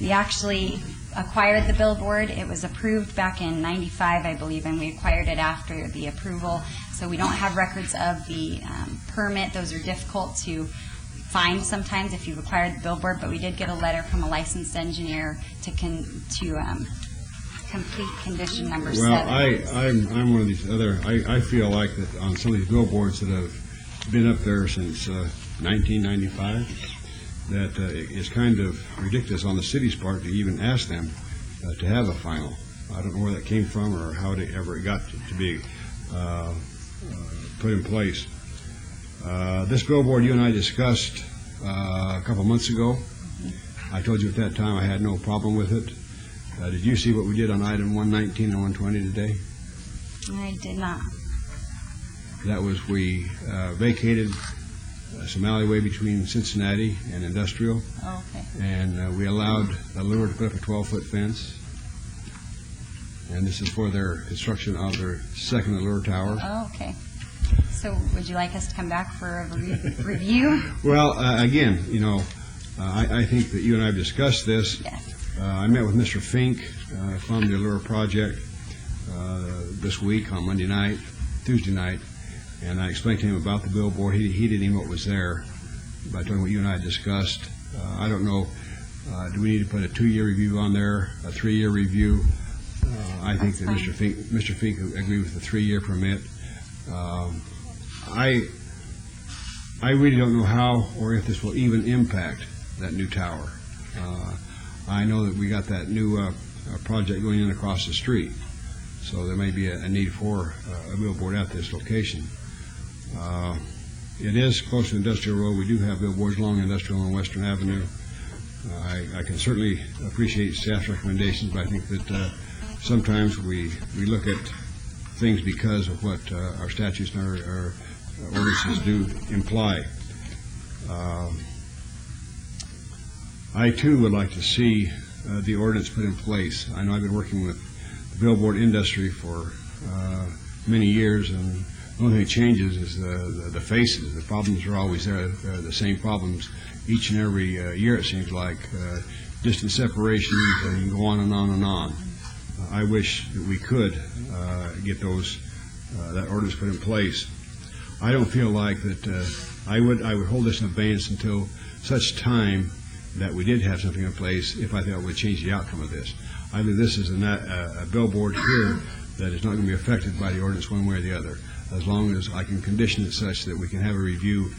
We actually acquired the billboard. It was approved back in 95, I believe, and we acquired it after the approval. So we don't have records of the permit. Those are difficult to find sometimes if you've acquired the billboard, but we did get a letter from a licensed engineer to complete condition number 7. Well, I'm one of these other, I feel like that on some of these billboards that have been up there since 1995, that it's kind of ridiculous on the city's part to even ask them to have a final. I don't know where that came from or how it ever got to be put in place. This billboard you and I discussed a couple months ago. I told you at that time I had no problem with it. Did you see what we did on item 119 and 120 today? I did not. That was we vacated some alleyway between Cincinnati and Industrial. Oh, okay. And we allowed Allure to put up a 12-foot fence. And this is for their construction of their second Allure Tower. Oh, okay. So would you like us to come back for a review? Well, again, you know, I think that you and I have discussed this. Yes. I met with Mr. Fink from the Allure project this week on Tuesday night, and I explained to him about the billboard. He didn't even know what was there, but I told him what you and I discussed. I don't know, do we need to put a 2-year review on there, a 3-year review? I think that Mr. Fink agreed with the 3-year permit. I really don't know how or if this will even impact that new tower. I know that we got that new project going in across the street, so there may be a need for a billboard at this location. It is close to Industrial Road. We do have billboards along Industrial and Western Avenue. I can certainly appreciate staff's recommendations, but I think that sometimes we look at things because of what our statutes and our ordinances do imply. I, too, would like to see the ordinance put in place. I know I've been working with the billboard industry for many years, and the only thing that changes is the faces. The problems are always there. They're the same problems each and every year, it seems like. Distance separations, and you can go on and on and on. I wish that we could get that ordinance put in place. I don't feel like that I would hold this in abeyance until such time that we did have something in place if I thought it would change the outcome of this. I believe this is a billboard here that is not going to be affected by the ordinance one way or the other, as long as I can condition it such that we can have a review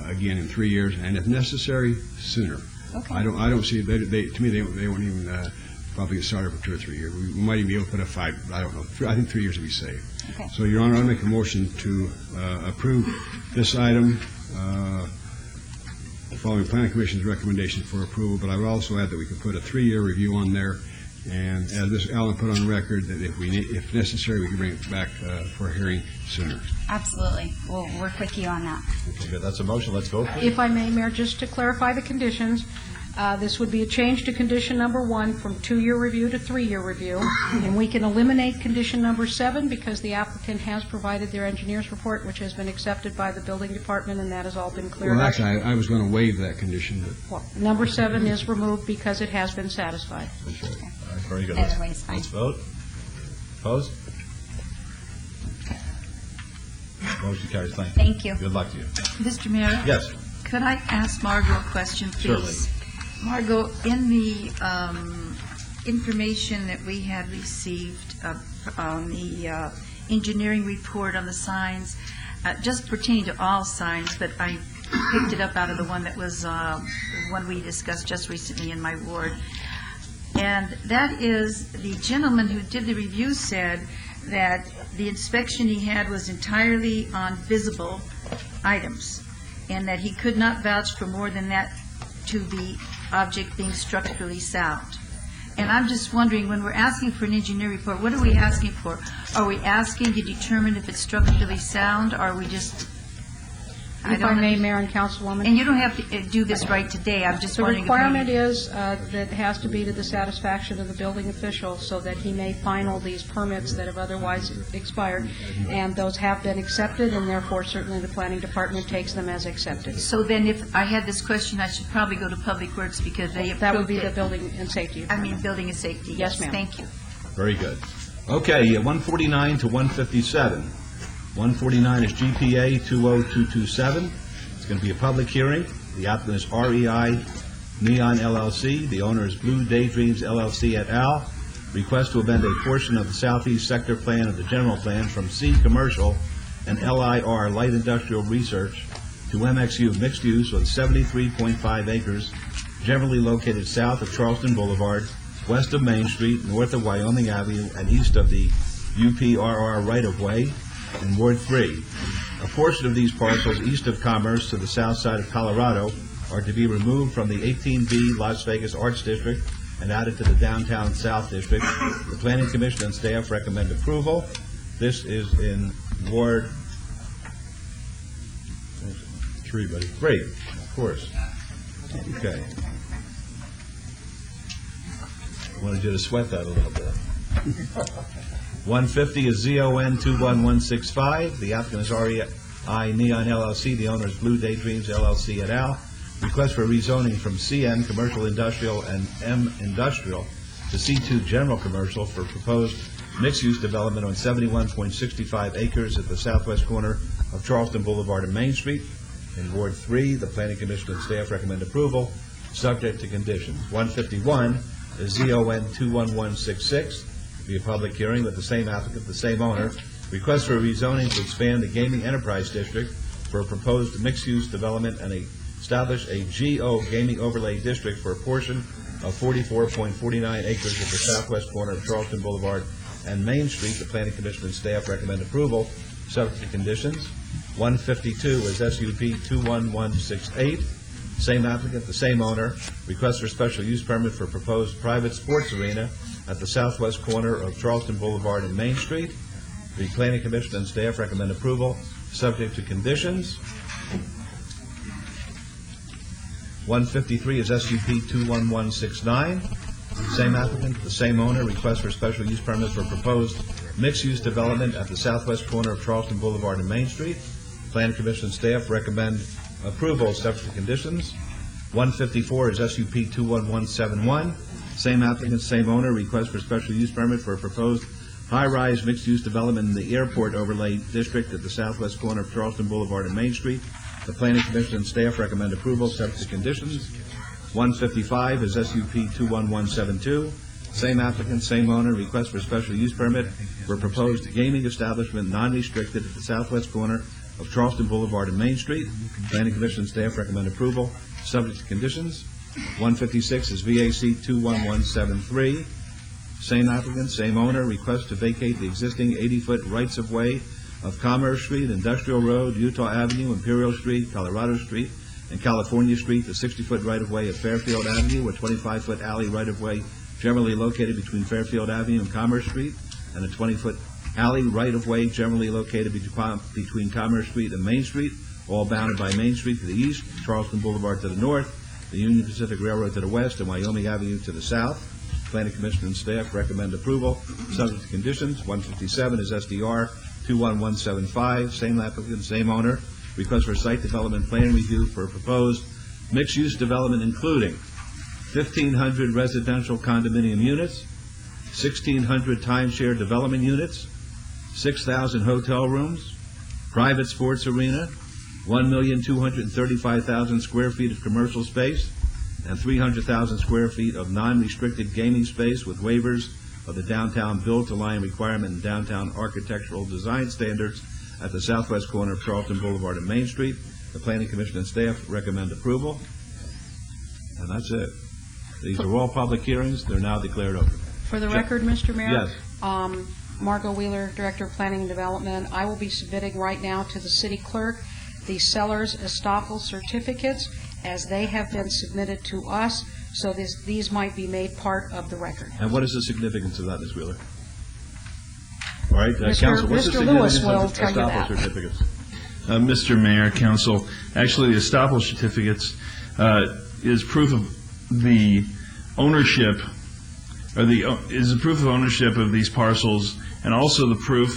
again in 3 years, and if necessary, sooner. Okay. I don't see, to me, they won't even probably get started for 2 or 3 years. We might even be able to put a 5, I don't know. I think 3 years would be safe. Okay. So, Your Honor, I'll make a motion to approve this item, following Planning Commission's recommendation for approval, but I would also add that we could put a 3-year review on there, and as Ms. Allen put on record, that if necessary, we can bring it back for a hearing sooner. Absolutely. We'll work with you on that. Okay, good. That's a motion. Let's vote. If I may, Mayor, just to clarify the conditions, this would be a change to condition number 1 from 2-year review to 3-year review, and we can eliminate condition number 7 because the applicant has provided their engineer's report, which has been accepted by the building department, and that has all been cleared Well, up. actually, I was going to waive that condition, but Well, number 7 is removed because it has been satisfied. All right, very good. Either way is fine. Let's vote. Opposed? Motion carries. Thank you. Good luck to you. Mr. Mayor? Yes. Could I ask Margot a question, please? Certainly. Margot, in the information that we had received on the engineering report on the signs, just pertaining to all signs, but I picked it up out of the one that was the one we discussed just recently in my ward. And that is, the gentleman who did the review said that the inspection he had was entirely on visible items, and that he could not vouch for more than that to the object being structurally sound. And I'm just wondering, when we're asking for an engineer report, what are we asking for? Are we asking to determine if it's structurally sound, or are we just... If I may, Mayor and Councilwoman. And you don't have to do this right today, I'm just The wondering... requirement is that it has to be to the satisfaction of the building official so that he may final these permits that have otherwise expired, and those have been accepted, and therefore certainly the planning department takes them as accepted. So then if I had this question, I should probably go to Public Works because they approved it. That would be the building and safety. Building and safety. Yes, ma'am. Thank you. Very good. Okay, 149 to 157. 149 is GPA 20227. It's going to be a public hearing. The applicant is REI Neon LLC. The owner is Blue Daydreams LLC et al. Request to amend a portion of the southeast sector plan of the general plan from C Commercial and LIR Light Industrial Research to MXU Mixed Use on 73.5 acres, generally located south of Charleston Boulevard, west of Main Street, north of Wyoming Avenue, and east of the UPRR right-of-way in Ward 3. A portion of these parcels east of Commerce to the south side of Colorado are to be removed from the 18B Las Vegas Arts District and added to the Downtown South District. The Planning Commission and staff recommend approval. This is in Ward 3, buddy. 3, of course. Okay. I wanted you to sweat that a little bit. 150 is ZON 21165. The applicant is REI Neon LLC. The owner is Blue Daydreams LLC et al. Request for rezoning from CN Commercial Industrial and M Industrial to C2 General Commercial for proposed mixed-use development on 71.65 acres at the southwest corner of Charleston Boulevard and Main Street. In Ward 3, the Planning Commission and staff recommend approval, subject to conditions. 151 is ZON 21166. Be a public hearing with the same applicant, the same owner. Request for rezoning to expand the Gaming Enterprise District for a proposed mixed-use development and establish a GO Gaming Overlay District for a portion of 44.49 acres at the southwest corner of Charleston Boulevard and Main Street. The Planning Commission and staff recommend approval, subject to conditions. 152 is SUP 21168. Same applicant, the same owner. Request for special use permit for proposed private sports arena at the southwest corner of Charleston Boulevard and Main Street. The Planning Commission and staff recommend approval, subject to conditions. 153 is SUP 21169. Same applicant, the same owner. Request for special use permit for proposed mixed-use development at the southwest corner of Charleston Boulevard and Main Street. Planning Commission and staff recommend approval, subject to conditions. 154 is SUP 21171. Same applicant, same owner. Request for special use permit for a proposed high-rise mixed-use development in the Airport Overlay District at the southwest corner of Charleston Boulevard and Main Street. The Planning Commission and staff recommend approval, subject to conditions. 155 is SUP 21172. Same applicant, same owner. Request for special use permit for a proposed gaming establishment non-restricted at the southwest corner of Charleston Boulevard and Main Street. Planning Commission and staff recommend approval, subject to conditions. 156 is VAC 21173. Same applicant, same owner, request to vacate the existing 80-foot rights-of-way of Commerce Street, Industrial Road, Utah Avenue, Imperial Street, Colorado Street, and California Street, the 60-foot right-of-way of Fairfield Avenue, a 25-foot alley right-of-way generally located between Fairfield Avenue and Commerce Street, and a 20-foot alley right-of-way generally located between Commerce Street and Main Street, all bounded by Main Street to the east, Charleston Boulevard to the north, the Union Pacific Railroad to the west, and Wyoming Avenue to the south. Planning Commission and staff recommend approval, subject to conditions. 157 is SDR 21175, same applicant, same owner. Request for site development plan review for proposed mixed-use development including 1,500 residential condominium units, 1,600 timeshare development units, 6,000 hotel rooms, private sports arena, 1,235,000 square feet of commercial space, and 300,000 square feet of non-restricted gaming space with waivers of the downtown build-to-line requirement and downtown architectural design standards at the southwest corner of Charleston Boulevard and Main Street. The Planning Commission and staff recommend approval. And that's it. These are all public hearings. They're now declared open. For the record, Mr. Mayor? Yes. Margot Wheeler, Director of Planning and Development. I will be submitting right now to the city clerk the seller's estoppel certificates as they have been submitted to us, so these might be made part of the record. And what is the significance of that, Ms. Wheeler? All right, Mr. Council, what's the significance Lewis will of tell you estoppel that. certificates? Mr. Mayor, Council, actually the estoppel certificates is proof of the ownership, is a proof of ownership of these parcels, and also the proof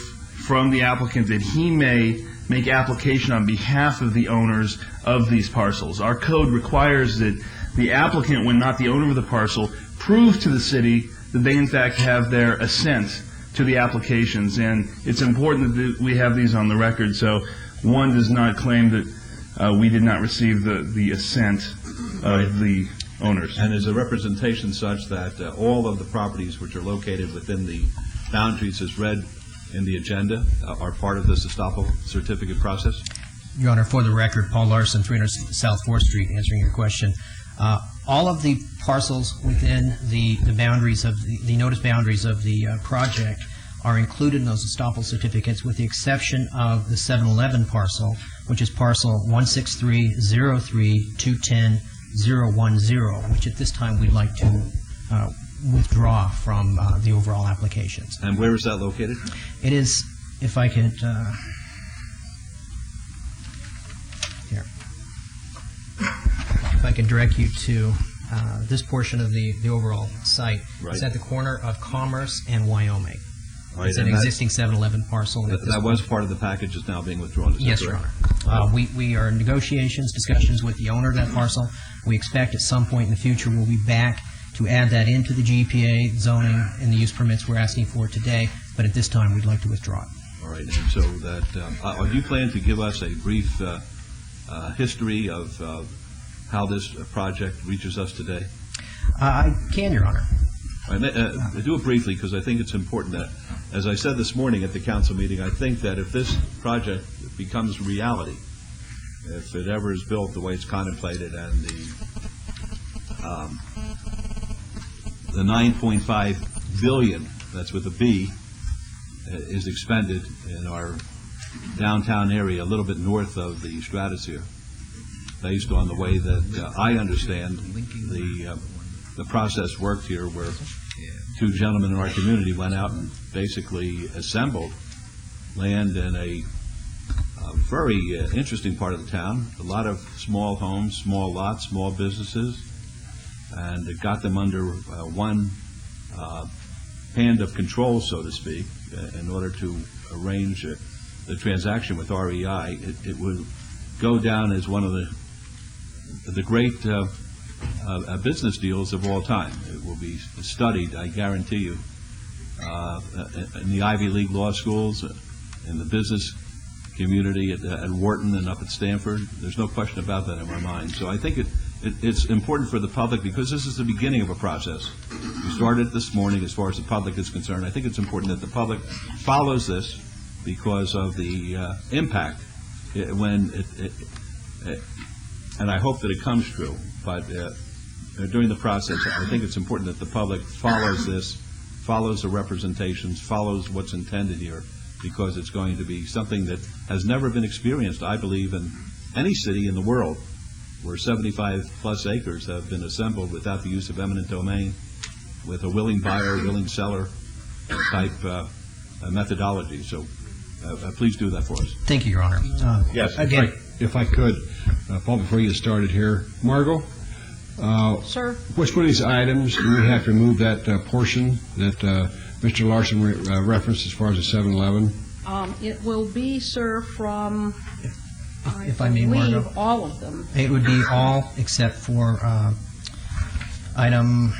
from the applicant that he may make application on behalf of the owners of these parcels. Our code requires that the applicant, when not the owner of the parcel, prove to the city that they in fact have their assent to the applications, and it's important that we have these on the record so one does not claim that we did not receive the assent of the owners. And is the representation such that all of the properties which are located within the boundaries as read in the agenda are part of this estoppel certificate process? Your Honor, for the record, Paul Larson, 300 South 4th Street, answering your question. All of the parcels within the boundaries of the notice boundaries of the project are included in those estoppel certificates, with the exception of the 711 parcel, which is parcel 163-03-210-010, which at this time we'd like to withdraw from the overall applications. And where is that located? It is, if I could, here. If I could direct you to this portion of the overall site. Right. It's at the corner of Commerce and Wyoming. Right, It's an existing 711 parcel. That was part of the package, is now being withdrawn. Yes, Your Honor. We are in negotiations, discussions with the owner of that parcel. We expect at some point in the future we'll be back to add that into the GPA zoning and the use permits we're asking for today, but at this time we'd like to withdraw it. All right, and so that, do you plan to give us a brief history of how this project reaches us today? I can, Your Honor. Do it briefly, because I think it's important that, as I said this morning at the council meeting, I think that if this project becomes reality, if it ever is built the way it's contemplated, and the 9.5 billion, that's with a B, is expended in our downtown area, a little bit north of the stratosphere, based on the way that I understand the process worked here, where two gentlemen in our community went out and basically assembled land in a very interesting part of the town, a lot of small homes, small lots, small businesses, and it got them under one hand of control, so to speak, in order to arrange the transaction with REI. It would go down as one of the great business deals of all time. It will be studied, I guarantee you, in the Ivy League law schools, in the business community at Wharton and up at Stanford. There's no question about that in my mind. So I think it's important for the public, because this is the beginning of a process. We started this morning as far as the public is concerned. I think it's important that the public follows this because of the impact when and I hope that it comes true. But during the process, I think it's important that the public follows this, follows the representations, follows what's intended here, because it's going to be something that has never been experienced, I believe, in any city in the world, where 75-plus acres have been assembled without the use of eminent domain, with a willing buyer, willing seller type methodology. So please do that for us. Thank you, Your Honor. Yes. Again, If I could, Paul, before you get started here, Margot? Sir? Which one of these items do we have to remove that portion that Mr. Larson referenced as far as the 7-Eleven? It will be, sir, from, if I may, Margot, believe, all of them. it would be all except for item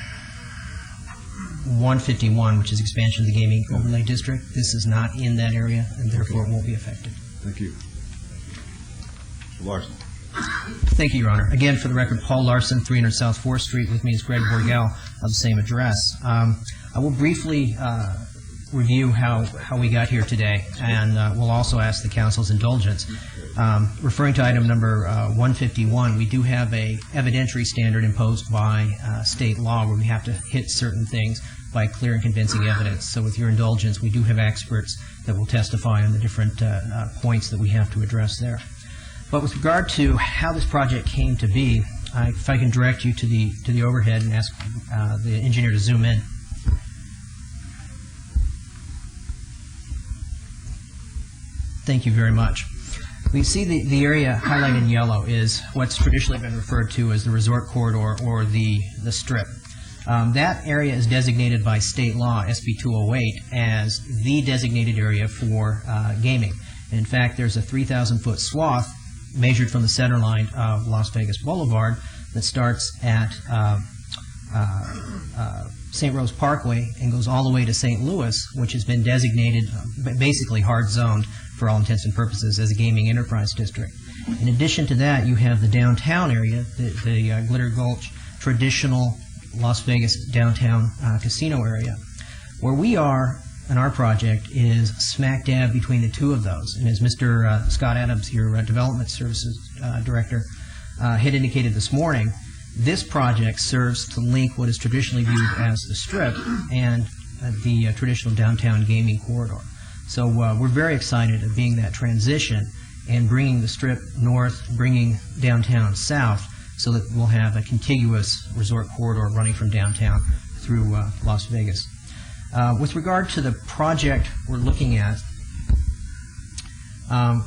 151, which is expansion of the gaming overlay district. This is not in that area, and therefore it won't be affected. Thank you. Mr. Larson. Thank you, Your Honor. Again, for the record, Paul Larson, 300 South 4th Street. With me is Greg Borgel of the same address. I will briefly review how we got here today, and we'll also ask the Council's indulgence. Referring to item number 151, we do have a evidentiary standard imposed by state law where we have to hit certain things by clear and convincing evidence. So with your indulgence, we do have experts that will testify on the different points that we have to address there. But with regard to how this project came to be, if I can direct you to the overhead and ask the engineer to zoom in. Thank you very much. We see the area highlighted in yellow is what's traditionally been referred to as the resort corridor or the strip. That area is designated by state law, SB 208, as the designated area for gaming. And in fact, there's a 3,000-foot swath measured from the center line of Las Vegas Boulevard that starts at St. Rose Parkway and goes all the way to St. Louis, which has been designated basically hard zoned for all intents and purposes as a gaming enterprise district. In addition to that, you have the downtown area, the Glitter Gulch traditional Las Vegas downtown casino area. Where we are in our project is smack dab between the two of those. And as Mr. Scott Adams, your Development Services Director, had indicated this morning, this project serves to link what is traditionally viewed as the Strip and the traditional downtown gaming corridor. So we're very excited at being that transition and bringing the Strip north, bringing downtown south, so that we'll have a contiguous resort corridor running from downtown through Las Vegas. With regard to the project we're looking at,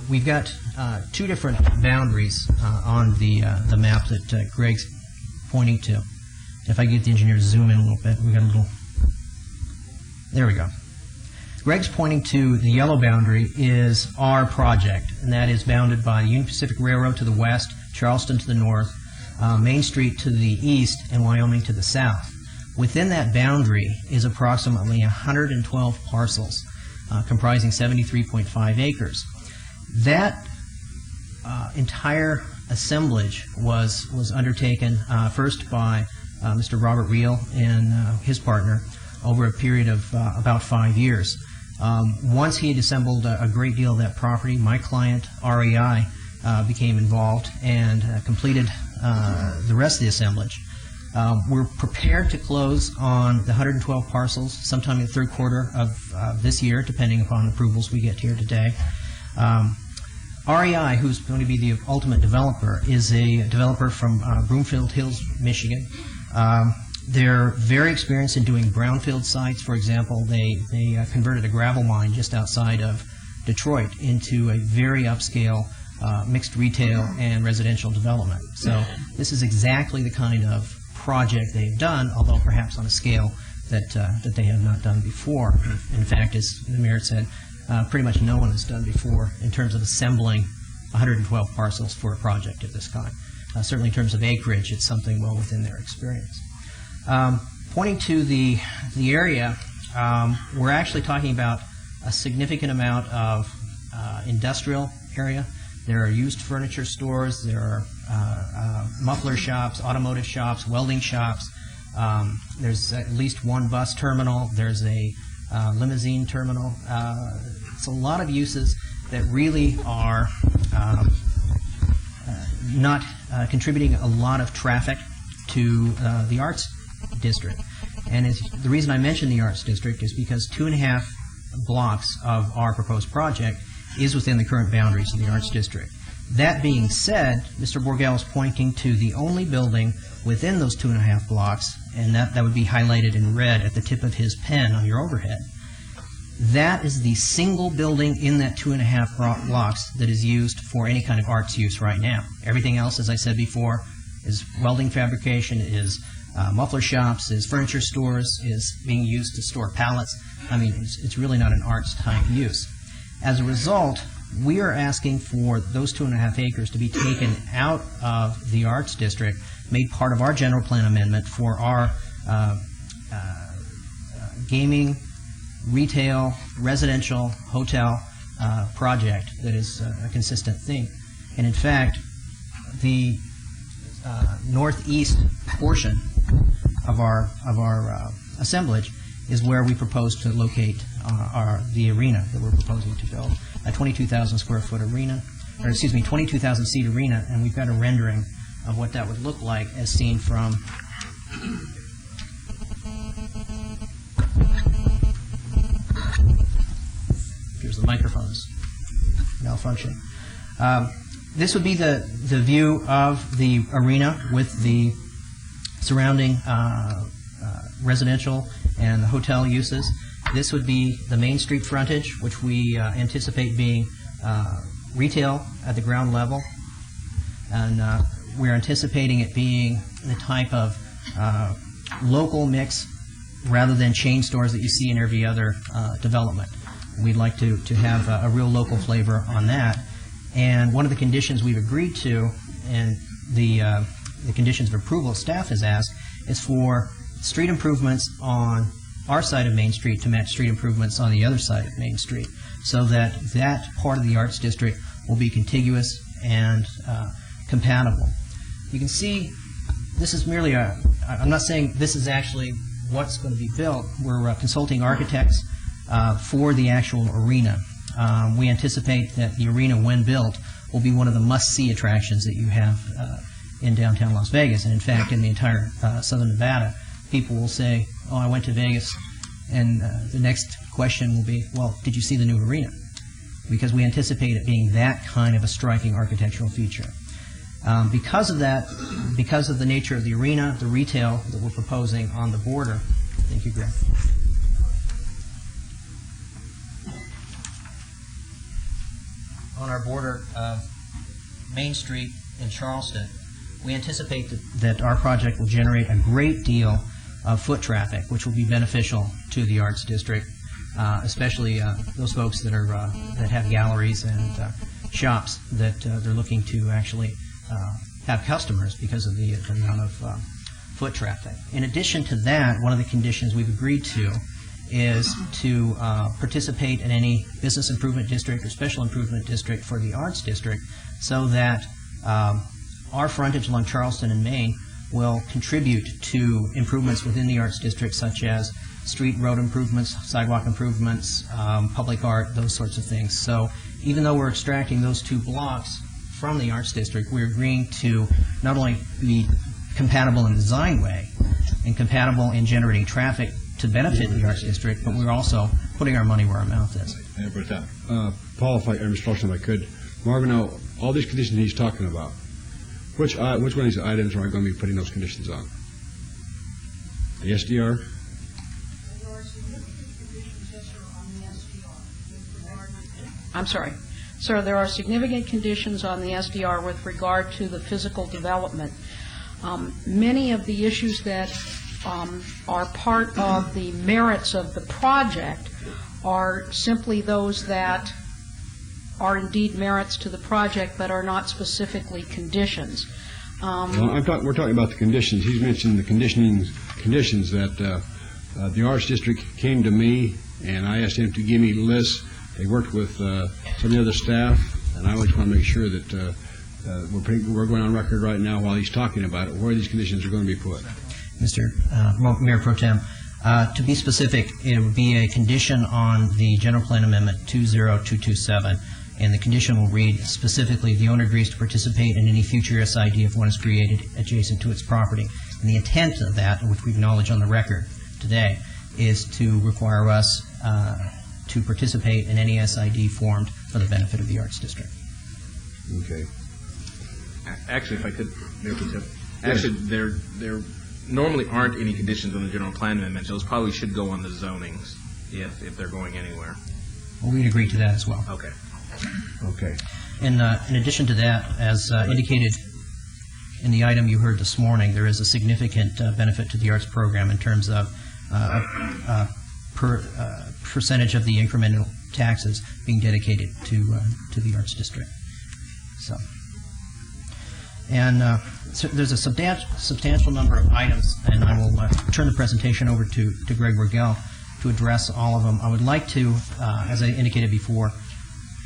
we've got two different boundaries on the map that Greg's pointing to. If I get the engineer to zoom in a little bit, we got a little. There we go. Greg's pointing to the yellow boundary is our project, and that is bounded by the Union Pacific Railroad to the west, Charleston to the north, Main Street to the east, and Wyoming to the south. Within that boundary is approximately 112 parcels, comprising 73.5 acres. That entire assemblage was undertaken first by Mr. Robert Reel and his partner over a period of about 5 years. Once he had assembled a great deal of that property, my client, REI, became involved and completed the rest of the assemblage. We're prepared to close on the 112 parcels sometime in the third quarter of this year, depending upon approvals we get here today. REI, who's going to be the ultimate developer, is a developer from Broomfield Hills, Michigan. They're very experienced in doing brownfield sites. For example, they converted a gravel mine just outside of Detroit into a very upscale mixed retail and residential development. So this is exactly the kind of project they've done, although perhaps on a scale that they have not done before. In fact, as the mayor said, pretty much no one has done before in terms of assembling 112 parcels for a project of this kind. Certainly in terms of acreage, it's something well within their experience. Pointing to the area, we're actually talking about a significant amount of industrial area. There are used furniture stores, there are muffler shops, automotive shops, welding shops. There's at least one bus terminal. There's a limousine terminal. It's a lot of uses that really are not contributing a lot of traffic to the Arts District. And the reason I mention the Arts District is because 2.5 blocks of our proposed project is within the current boundaries of the Arts District. That being said, Mr. Borgell is pointing to the only building within those 2.5 blocks, and that would be highlighted in red at the tip of his pen on your overhead. That is the single building in that 2.5 blocks that is used for any kind of arts use right now. Everything else, as I said before, is welding fabrication, is muffler shops, is furniture stores, is being used to store pallets. I mean, it's really not an arts type use. As a result, we are asking for those 2.5 acres to be taken out of the Arts District, made part of our general plan amendment for our gaming, retail, residential, hotel project that is a consistent theme. And in fact, the northeast portion of our assemblage is where we propose to locate the arena that we're proposing to build, a 22,000 square foot arena, or excuse me, 22,000 seat arena, and we've got a rendering of what that would look like as seen from here's the microphones malfunctioning. This would be the view of the arena with the surrounding residential and the hotel uses. This would be the Main Street frontage, which we anticipate being retail at the ground level. And we're anticipating it being the type of local mix rather than chain stores that you see in every other development. We'd like to have a real local flavor on that. And one of the conditions we've agreed to, and the conditions of approval staff has asked, is for street improvements on our side of Main Street to match street improvements on the other side of Main Street, so that that part of the Arts District will be contiguous and compatible. You can see this is merely I'm not saying this is actually what's going to be built. We're consulting architects for the actual arena. We anticipate that the arena, when built, will be one of the must-see attractions that you have in downtown Las Vegas. And in fact, in the entire southern Nevada, people will say, oh, I went to Vegas, and the next question will be, well, did you see the new arena? Because we anticipate it being that kind of a striking architectural feature. Because of that, because of the nature of the arena, the retail that we're proposing on the border, thank you, Greg. On our border of Main Street in Charleston, we anticipate that our project will generate a great deal of foot traffic, which will be beneficial to the Arts District, especially those folks that are that have galleries and shops that they're looking to actually have customers because of the amount of foot traffic. In addition to that, one of the conditions we've agreed to is to participate in any business improvement district or special improvement district for the Arts District, so that our frontage along Charleston and Main will contribute to improvements within the Arts District, such as street road improvements, sidewalk improvements, public art, those sorts of things. So even though we're extracting those 2 blocks from the Arts District, we're agreeing to not only be compatible in the design way and compatible in generating traffic to benefit the Arts District, but we're also putting our money where our mouth is. Paul, Mr. Paulson, if I could, Marvin, now, all these conditions he's talking about, which one of these items are I going to be putting those conditions on? The SDR? I'm sorry. Sir, there are significant conditions on the SDR with regard to the physical development. Many of the issues that are part of the merits of the project are simply those that are indeed merits to the project but are not specifically conditions. We're talking about the conditions. He's mentioned the conditions that the Arts District came to me and I asked him to give me lists. They worked with some of the other staff, and I always want to make sure that we're going on record right now while he's talking about it, where these conditions are going to be put. Mr. Mayor Pro Tem, to be specific, it would be a condition on the General Plan Amendment 20227, And the condition will read specifically, the owner agrees to participate in any future SID if one is created adjacent to its property. And the intent of that, which we acknowledge on the record today, is to require us to participate in any SID formed for the benefit of the Arts District. Okay. Actually, if I could, Mayor Pro Tem, actually, there normally aren't any conditions on the general plan amendment. Those probably should go on the zonings if they're going anywhere. Well, we'd agree to that as well. Okay. Okay. In addition to that, as indicated in the item you heard this morning, there is a significant benefit to the arts program in terms of percentage of the incremental taxes being dedicated to the Arts District. So there's a substantial number of items, and I will turn the presentation over to Greg Burgell to address all of them. I would like to, as I indicated before,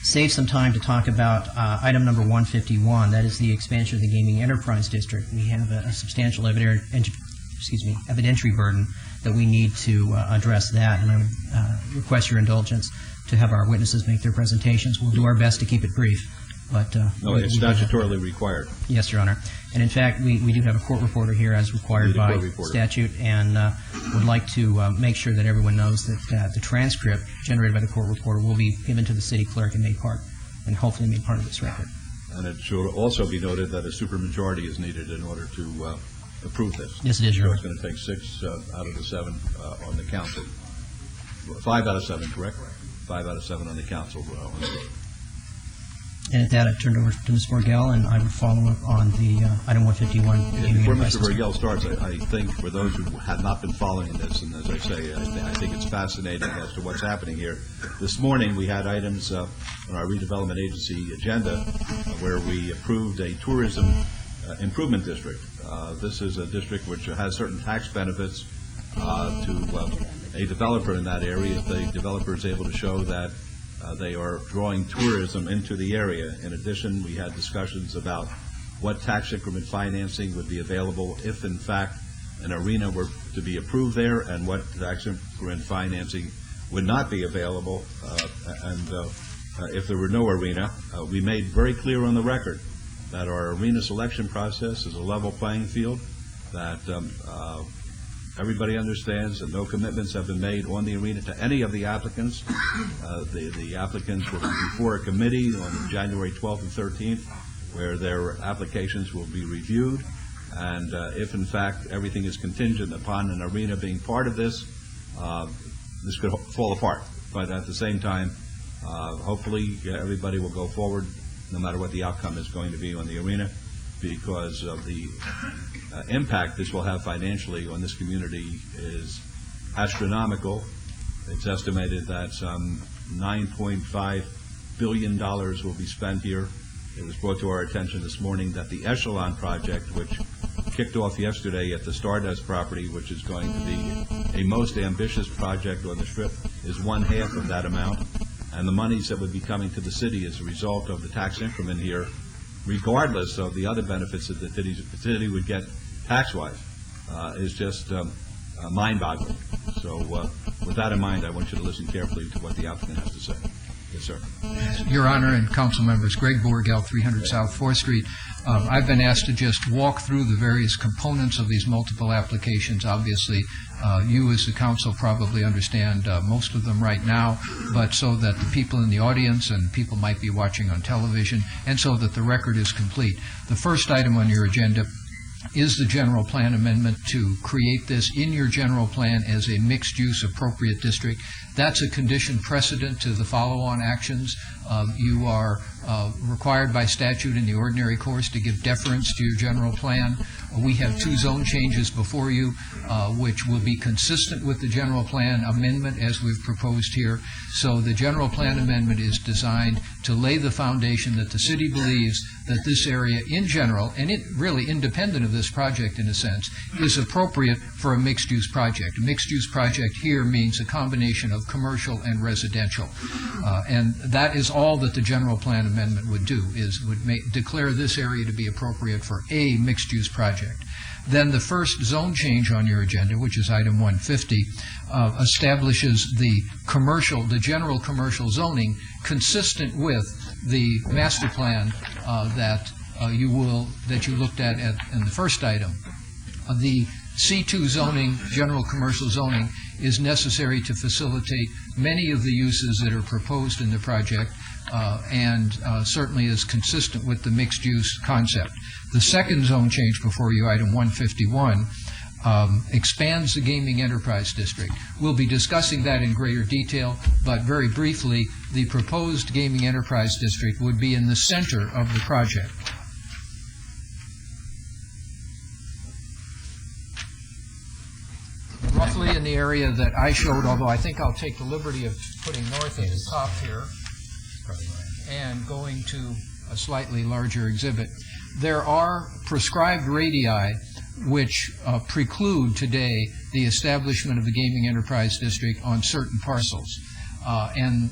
save some time to talk about item number 151. That is the expansion of the Gaming Enterprise District. We have a substantial evidentiary burden that we need to address that, and I would request your indulgence to have our witnesses make their presentations. We'll do our best to keep it brief. But no, it's statutorily required. Yes, Your Honor. And in fact, we do have a court reporter here as required by statute, and would like to make sure that everyone knows that the transcript generated by the court reporter will be given to the city clerk and hopefully made part of this record. And it should also be noted that a supermajority is needed in order to approve this. Yes, it is, Your Honor. So it's going to take 6 out of the 7 on the council. 5 out of 7, correct? 5 out of 7 on the council. And at that, I turned over to Ms. Burgell, and I would follow up on the item 151. Before Mr. Burgell starts, I think for those who have not been following this, and as I say, I think it's fascinating as to what's happening here. This morning, we had items on our redevelopment agency agenda where we approved a tourism improvement district. This is a district which has certain tax benefits to a developer in that area if the developer is able to show that they are drawing tourism into the area. In addition, we had discussions about what tax increment financing would be available if, in fact, an arena were to be approved there, and what tax increment financing would not be available, if there were no arena. We made very clear on the record that our arena selection process is a level playing field, that everybody understands that no commitments have been made on the arena to any of the applicants. The applicants will be before a committee on January 12th and 13th, where their applications will be reviewed. And if, in fact, everything is contingent upon an arena being part of this, this could fall apart. But at the same time, hopefully everybody will go forward no matter what the outcome is going to be on the arena, because of the impact this will have financially on this community is astronomical. It's estimated that some $9.5 billion will be spent here. It was brought to our attention this morning that the Echelon project, which kicked off yesterday at the Stardust property, which is going to be a most ambitious project on the Strip, is 1/2 of that amount. And the monies that would be coming to the city as a result of the tax increment here, regardless of the other benefits that the city would get tax-wise, is just mind-boggling. So with that in mind, I want you to listen carefully to what the applicant has to say. Yes, sir. Your Honor and council members, Greg Borgel, 300 South 4th Street. I've been asked to just walk through the various components of these multiple applications. Obviously, you as the council probably understand most of them right now, but so that the people in the audience and people might be watching on television, and so that the record is complete. The first item on your agenda is the general plan amendment to create this in your general plan as a mixed-use appropriate district. That's a condition precedent to the follow-on actions. You are required by statute in the ordinary course to give deference to your general plan. We have 2 zone changes before you, which will be consistent with the general plan amendment as we've proposed here. So the general plan amendment is designed to lay the foundation that the city believes that this area in general, and it really independent of this project in a sense, is appropriate for a mixed-use project. A mixed-use project here means a combination of commercial and residential. And that is all that the general plan amendment would do, declare this area to be appropriate for a mixed-use project. Then the first zone change on your agenda, which is item 150, establishes the general commercial zoning consistent with the master plan that you looked at in the first item. The C2 zoning, general commercial zoning, is necessary to facilitate many of the uses that are proposed in the project, and certainly is consistent with the mixed-use concept. The second zone change before you, item 151, expands the gaming enterprise district. We'll be discussing that in greater detail, but very briefly, the proposed gaming enterprise district would be in the center of the project. Roughly in the area that I showed, although I think I'll take the liberty of putting north at the top here and going to a slightly larger exhibit. There are prescribed radii which preclude today the establishment of the gaming enterprise district on certain parcels. And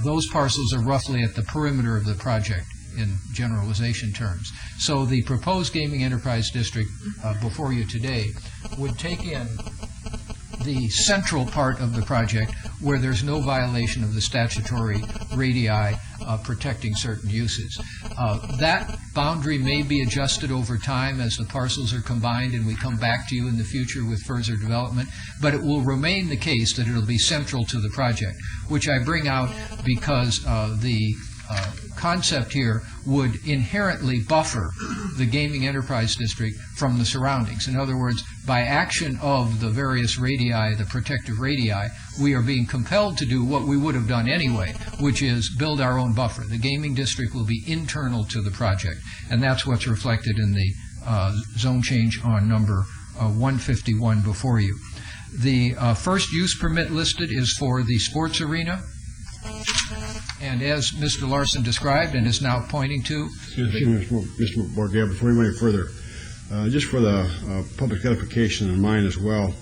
those parcels are roughly at the perimeter of the project in generalization terms. So the proposed gaming enterprise district before you today would take in the central part of the project where there's no violation of the statutory radii protecting certain uses. That boundary may be adjusted over time as the parcels are combined and we come back to you in the future with further development, but it will remain the case that it'll be central to the project, which I bring out because the concept here would inherently buffer the gaming enterprise district from the surroundings. In other words, by action of the various radii, the protective radii, we are being compelled to do what we would have done anyway, which is build our own buffer. The gaming district will be internal to the project, and that's what's reflected in the zone change on number 151 before you. The first use permit listed is for the sports arena. And as Mr. Larson described and is now pointing to... Excuse me, Mr. Borgale, before we go any further, just for the public edification and mine as well,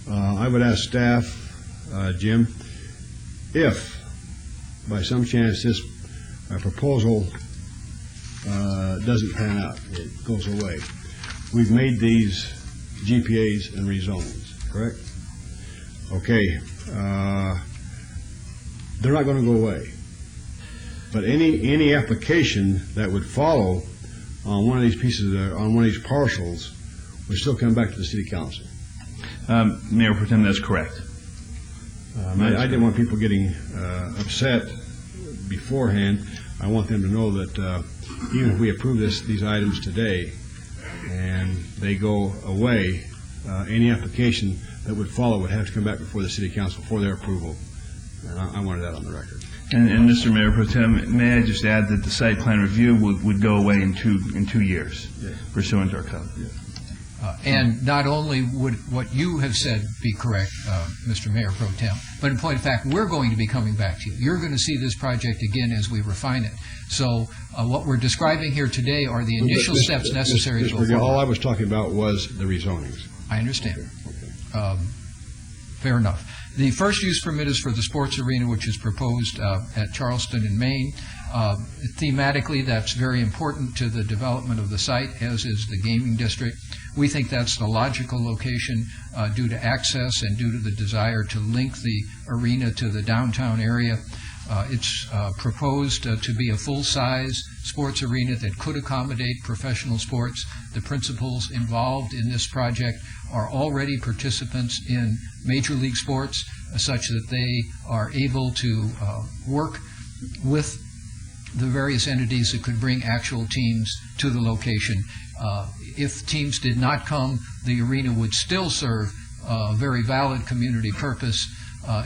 I would ask staff, Jim, if by some chance this proposal doesn't pan out, it goes away, we've made these GPAs and rezones, correct? Okay. They're not going to go away. But any application that would follow on one of these pieces, on one of these parcels, would still come back to the city council. Mayor Pro Tem, that's correct. I didn't want people getting upset beforehand. I want them to know that even if we approve these items today and they go away, any application that would follow would have to come back before the city council for their approval. And I wanted that on the record. And Mr. Mayor Pro Tem, may I just add that the site plan review would go away in 2 years, pursuant to our code. And not only would what you have said be correct, Mr. Mayor Pro Tem, but in point of fact, we're going to be coming back to you. You're going to see this project again as we refine it. So what we're describing here today are the initial steps necessary to go forward. All I was talking about was the rezonings. I understand. Fair enough. The first use permit is for the sports arena, which is proposed at Charleston in Maine. Thematically, that's very important to the development of the site, as is the gaming district. We think that's the logical location due to access and due to the desire to link the arena to the downtown area. It's proposed to be a full-size sports arena that could accommodate professional sports. The principals involved in this project are already participants in Major League sports, such that they are able to work with the various entities that could bring actual teams to the location. If teams did not come, the arena would still serve a very valid community purpose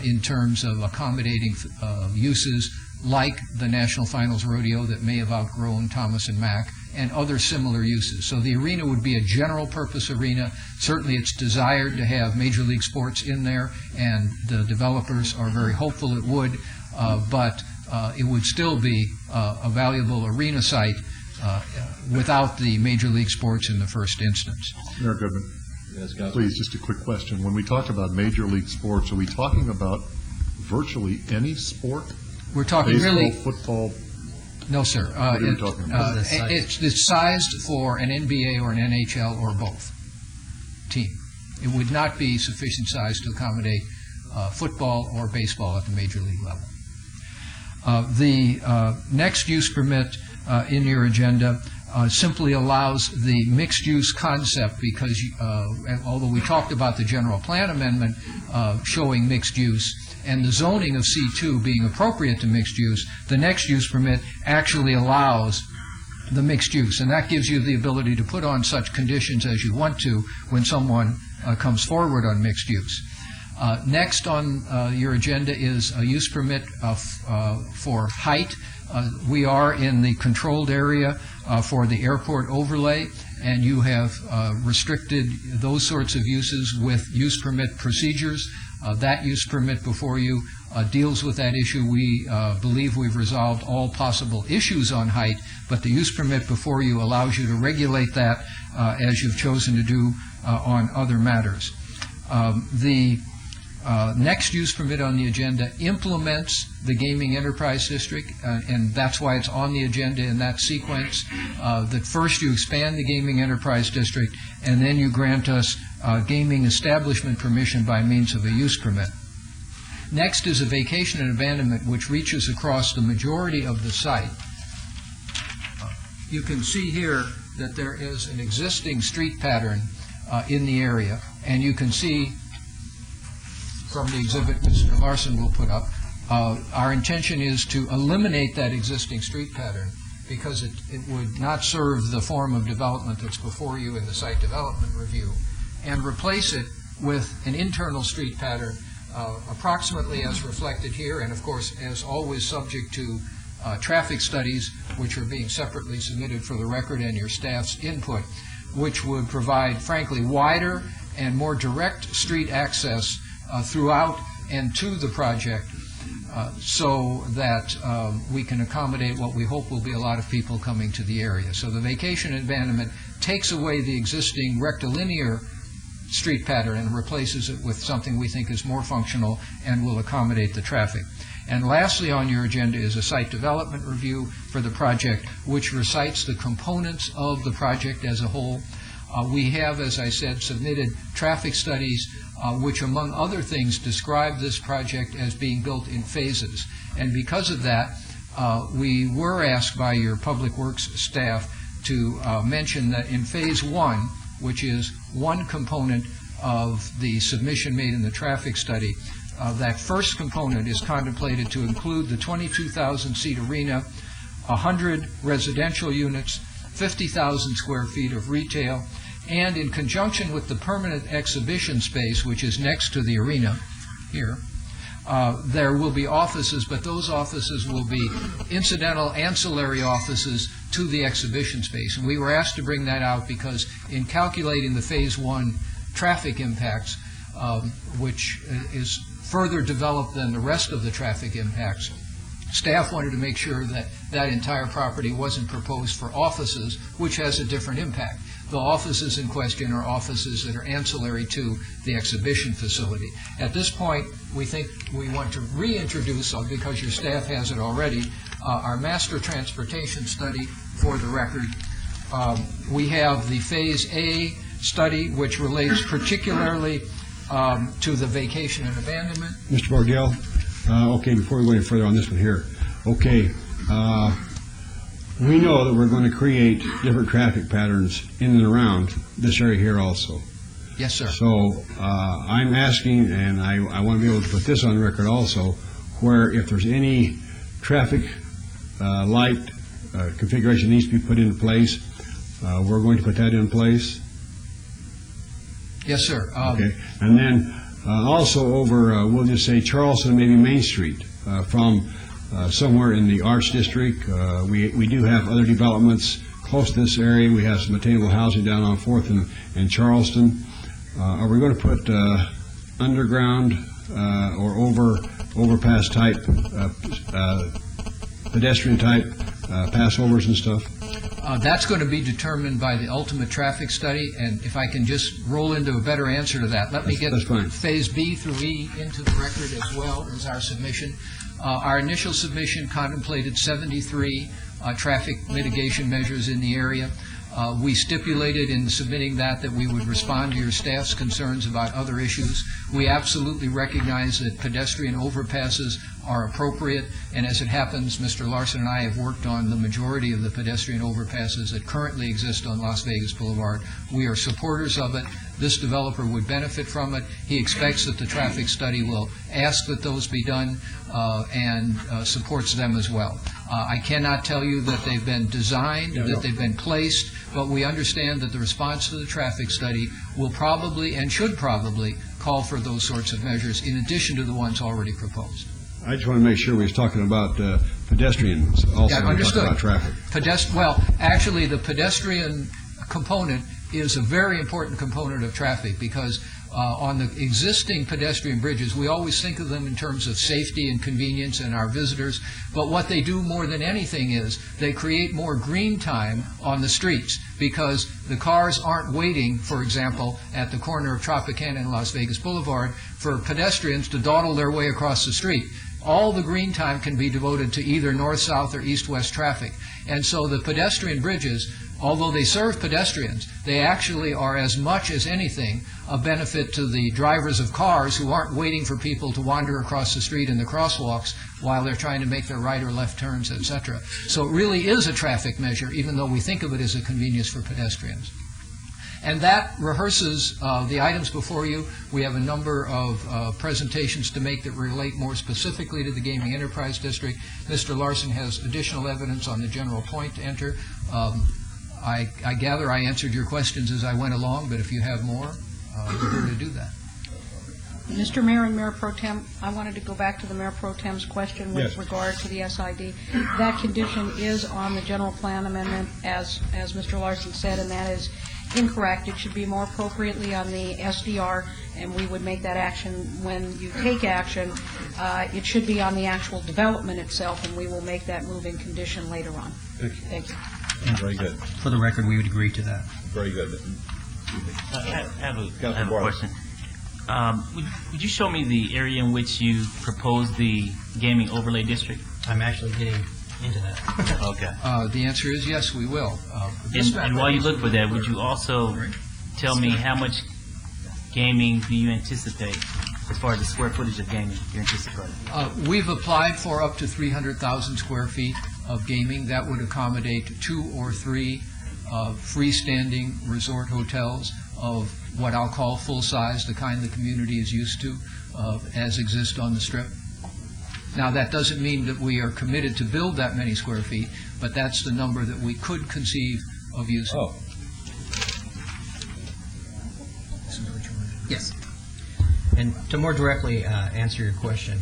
in terms of accommodating uses like the National Finals Rodeo that may have outgrown Thomas and Mack, and other similar uses. So the arena would be a general purpose arena. Certainly it's desired to have Major League sports in there, and the developers are very hopeful it would, but it would still be a valuable arena site without the Major League sports in the first instance. Mayor Goodman. Please, just a quick question. When we talk about Major League sports, are we talking about virtually any sport? We're talking baseball, really... football? No, sir. What are you talking about? It's sized for an NBA or an NHL or both team. It would not be sufficient size to accommodate football or baseball at the Major League level. The next use permit in your agenda simply allows the mixed-use concept because although we talked about the general plan amendment showing mixed use and the zoning of C2 being appropriate to mixed use, the next use permit actually allows the mixed use, and that gives you the ability to put on such conditions as you want to when someone comes forward on mixed use. Next on your agenda is a use permit for height. We are in the controlled area for the airport overlay, and you have restricted those sorts of uses with use permit procedures. That use permit before you deals with that issue. We believe we've resolved all possible issues on height, but the use permit before you allows you to regulate that as you've chosen to do on other matters. The next use permit on the agenda implements the Gaming Enterprise District, and that's why it's on the agenda in that sequence. That first you expand the Gaming Enterprise District, and then you grant us gaming establishment permission by means of a use permit. Next is a vacation and abandonment which reaches across the majority of the site. You can see here that there is an existing street pattern in the area, and you can see from the exhibit Mr. Larson will put up, our intention is to eliminate that existing street pattern because it would not serve the form of development that's before you in the site development review, and replace it with an internal street pattern approximately as reflected here, and of course as always subject to traffic studies which are being separately submitted for the record and your staff's input, which would provide frankly wider and more direct street access throughout and to the project so that we can accommodate what we hope will be a lot of people coming to the area. So the vacation and abandonment takes away the existing rectilinear street pattern and replaces it with something we think is more functional and will accommodate the traffic. And lastly on your agenda is a site development review for the project, which recites the components of the project as a whole. We have, as I said, submitted traffic studies which, among other things, describe this project as being built in phases. And because of that, we were asked by your Public Works staff to mention that in Phase 1, which is one component of the submission made in the traffic study, that first component is contemplated to include the 22,000-seat arena, 100 residential units, 50,000 square feet of retail, and in conjunction with the permanent exhibition space, which is next to the arena here, there will be offices, but those offices will be incidental ancillary offices to the exhibition space. And we were asked to bring that out because in calculating the Phase 1 traffic impacts, which is further developed than the rest of the traffic impacts, staff wanted to make sure that that entire property wasn't proposed for offices, which has a different impact. The offices in question are offices that are ancillary to the exhibition facility. At this point, we think we want to reintroduce, because your staff has it already, our master transportation study for the record. We have the Phase A study, which relates particularly to the vacation and abandonment. Mr. Bardell, okay, before we go any further on this one here, okay, we know that we're going to create different traffic patterns in and around this area here also. Yes, sir. So I'm asking, and I want to be able to put this on record also, where if there's any traffic light configuration needs to be put into place, we're going to put that in place. Yes, sir. Okay. And then also over, we'll just say Charleston, maybe Main Street, from somewhere in the Arts District. We do have other developments close to this area. We have some attainable housing down on 4th and Charleston. Are we going to put underground or overpass type, pedestrian type passovers and stuff? That's going to be determined by the ultimate traffic study, and if I can just roll into a better answer to that, let me get Phase B through E into the record as well as our submission. Our initial submission contemplated 73 traffic mitigation measures in the area. We stipulated in submitting that we would respond to your staff's concerns about other issues. We absolutely recognize that pedestrian overpasses are appropriate, and as it happens, Mr. Larson and I have worked on the majority of the pedestrian overpasses that currently exist on Las Vegas Boulevard. We are supporters of it. This developer would benefit from it. He expects that the traffic study will ask that those be done and supports them as well. I cannot tell you that they've been designed, that they've been placed, but we understand that the response to the traffic study will probably and should probably call for those sorts of measures in addition to the ones already proposed. I just want to make sure we was talking about pedestrians also, Yeah, understood. about traffic. Well, actually, the pedestrian component is a very important component of traffic because on the existing pedestrian bridges, we always think of them in terms of safety and convenience and our visitors, but what they do more than anything is they create more green time on the streets because the cars aren't waiting, for example, at the corner of Tropicana and Las Vegas Boulevard for pedestrians to dawdle their way across the street. All the green time can be devoted to either north-south or east-west traffic. And so the pedestrian bridges, although they serve pedestrians, they actually are as much as anything a benefit to the drivers of cars who aren't waiting for people to wander across the street in the crosswalks while they're trying to make their right or left turns, etc. So it really is a traffic measure, even though we think of it as a convenience for pedestrians. And that rehearses the items before you. We have a number of presentations to make that relate more specifically to the Gaming Enterprise District. Mr. Larson has additional evidence on the general point to enter. I gather I answered your questions as I went along, but if you have more, we're here to do that. Mr. Mayor and Mayor Pro Tem, I wanted to go back to the Mayor Pro Tem's question with regard to the SID. That condition is on the general plan amendment, as Mr. Larson said, and that is incorrect. It should be more appropriately on the SDR, and we would make that action when you take action. It should be on the actual development itself, and we will make that move in condition later on. Thank you. Very good. For the record, we would agree to that. Very good. I have a question. Would you show me the area in which you proposed the gaming overlay district? I'm actually getting into that. Okay. The answer is yes, we will. And while you look for that, would you also tell me how much gaming do you anticipate, as far as the square footage of gaming you're anticipating? We've applied for up to 300,000 square feet of gaming. That would accommodate 2 or 3 freestanding resort hotels of what I'll call full size, the kind the community is used to, as exist on the Strip. Now, that doesn't mean that we are committed to build that many square feet, but that's the number that we could conceive of using. Oh. Yes. And to more directly answer your question,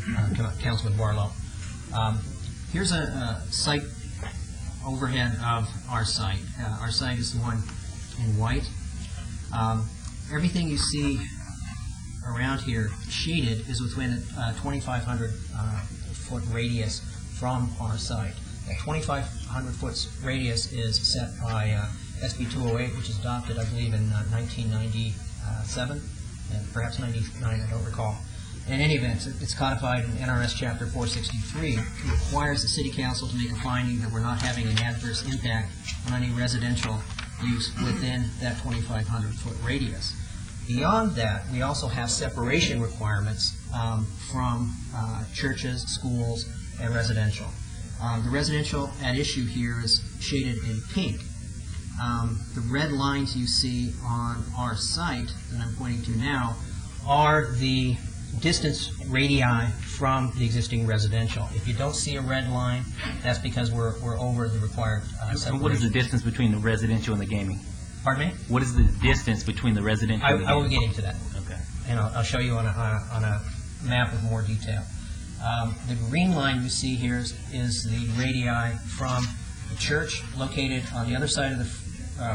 Councilman Barlow, here's a site overhead of our site. Our site is the one in white. Everything you see around here shaded is within a 2,500-foot radius from our site. That 2,500-foot radius is set by SB 208, which is adopted, I believe, in 1997, and perhaps 99, I don't recall. In any event, it's codified in NRS Chapter 463. It requires the City Council to make a finding that we're not having an adverse impact on any residential use within that 2,500-foot radius. Beyond that, we also have separation requirements from churches, schools, and residential. The residential at issue here is shaded in pink. The red lines you see on our site that I'm pointing to now are the distance radii from the existing residential. If you don't see a red line, that's because we're over the required separation. What is the distance between the residential and the gaming? Pardon me? What is the distance between the residential and the gaming? I will get into that. Okay. And I'll show you on a map with more detail. The green line you see here is the radii from the church located on the other side of the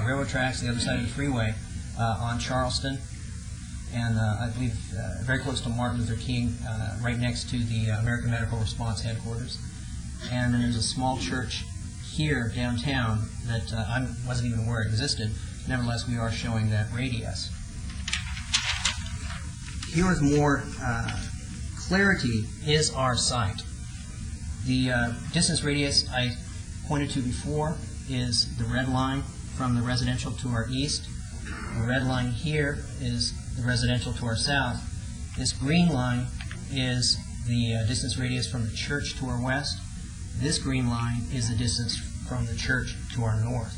railroad tracks, the other side of the freeway on Charleston, and I believe very close to Martin Luther King, right next to the American Medical Response Headquarters. And then there's a small church here downtown that I wasn't even aware existed. Nevertheless, we are showing that radius. Here with more clarity is our site. The distance radius I pointed to before is the red line from the residential to our east. The red line here is the residential to our south. This green line is the distance radius from the church to our west. This green line is the distance from the church to our north.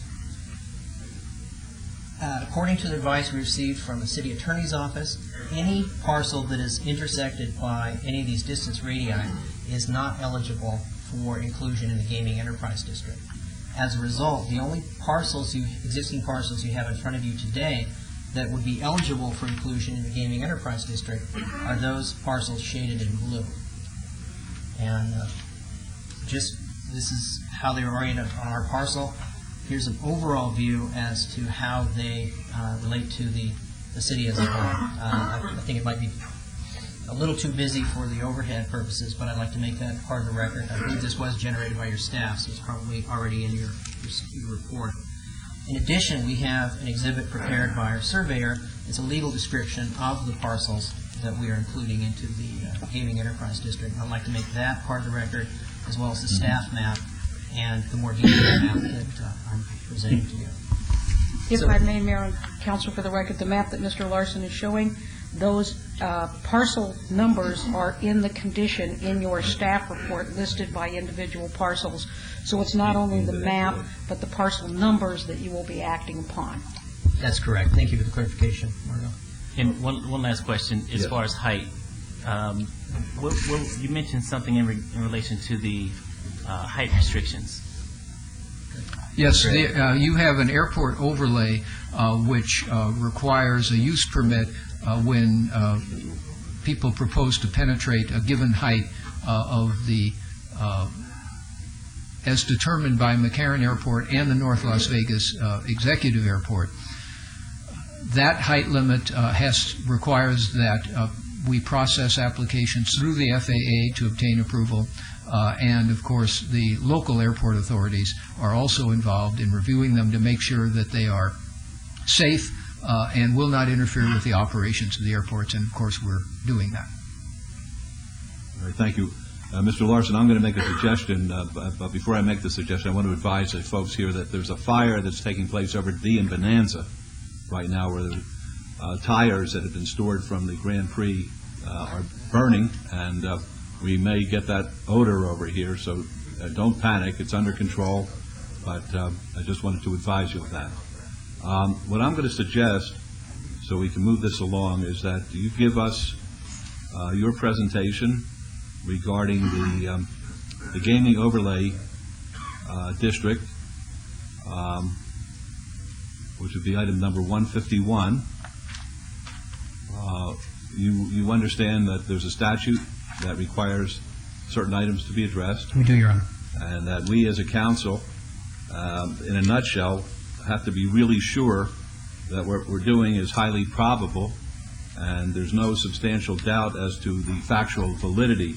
According to the advice we received from the city attorney's office, any parcel that is intersected by any of these distance radii is not eligible for inclusion in the gaming enterprise district. As a result, the only existing parcels you have in front of you today that would be eligible for inclusion in the gaming enterprise district are those parcels shaded in blue. And this is how they're oriented on our parcel. Here's an overall view as to how they relate to the city as a whole. I think it might be a little too busy for the overhead purposes, but I'd like to make that part of the record. I believe this was generated by your staff, so it's probably already in your report. In addition, we have an exhibit prepared by our surveyor. It's a legal description of the parcels that we are including into the gaming enterprise district. I'd like to make that part of the record, as well as the staff map and the more detailed map that I'm presenting to you. If I may, Mayor and Council, for the record, the map that Mr. Larson is showing, those parcel numbers are in the condition in your staff report listed by individual parcels. So it's not only the map, but the parcel numbers that you will be acting upon. That's correct. Thank you for the clarification, Margo. And one last question, as far as height. You mentioned something in relation to the height restrictions. Yes, you have an airport overlay which requires a use permit when people propose to penetrate a given height of the, as determined by McCarran Airport and the North Las Vegas Executive Airport. That height limit requires that we process applications through the FAA to obtain approval. And, of course, the local airport authorities are also involved in reviewing them to make sure that they are safe and will not interfere with the operations of the airports. And, of course, we're doing that. All right, thank you. Mr. Larson, I'm going to make a suggestion, but before I make the suggestion, I want to advise the folks here that there's a fire that's taking place over at D and Bonanza right now where the tires that have been stored from the Grand Prix are burning, and we may get that odor over here, so don't panic. It's under control, but I just wanted to advise you of that. What I'm going to suggest, so we can move this along, is that you give us your presentation regarding the gaming overlay district, which would be item number 151. You understand that there's a statute that requires certain items to be addressed. We do, Your Honor. And that we as a council, in a nutshell, have to be really sure that what we're doing is highly probable and there's no substantial doubt as to the factual validity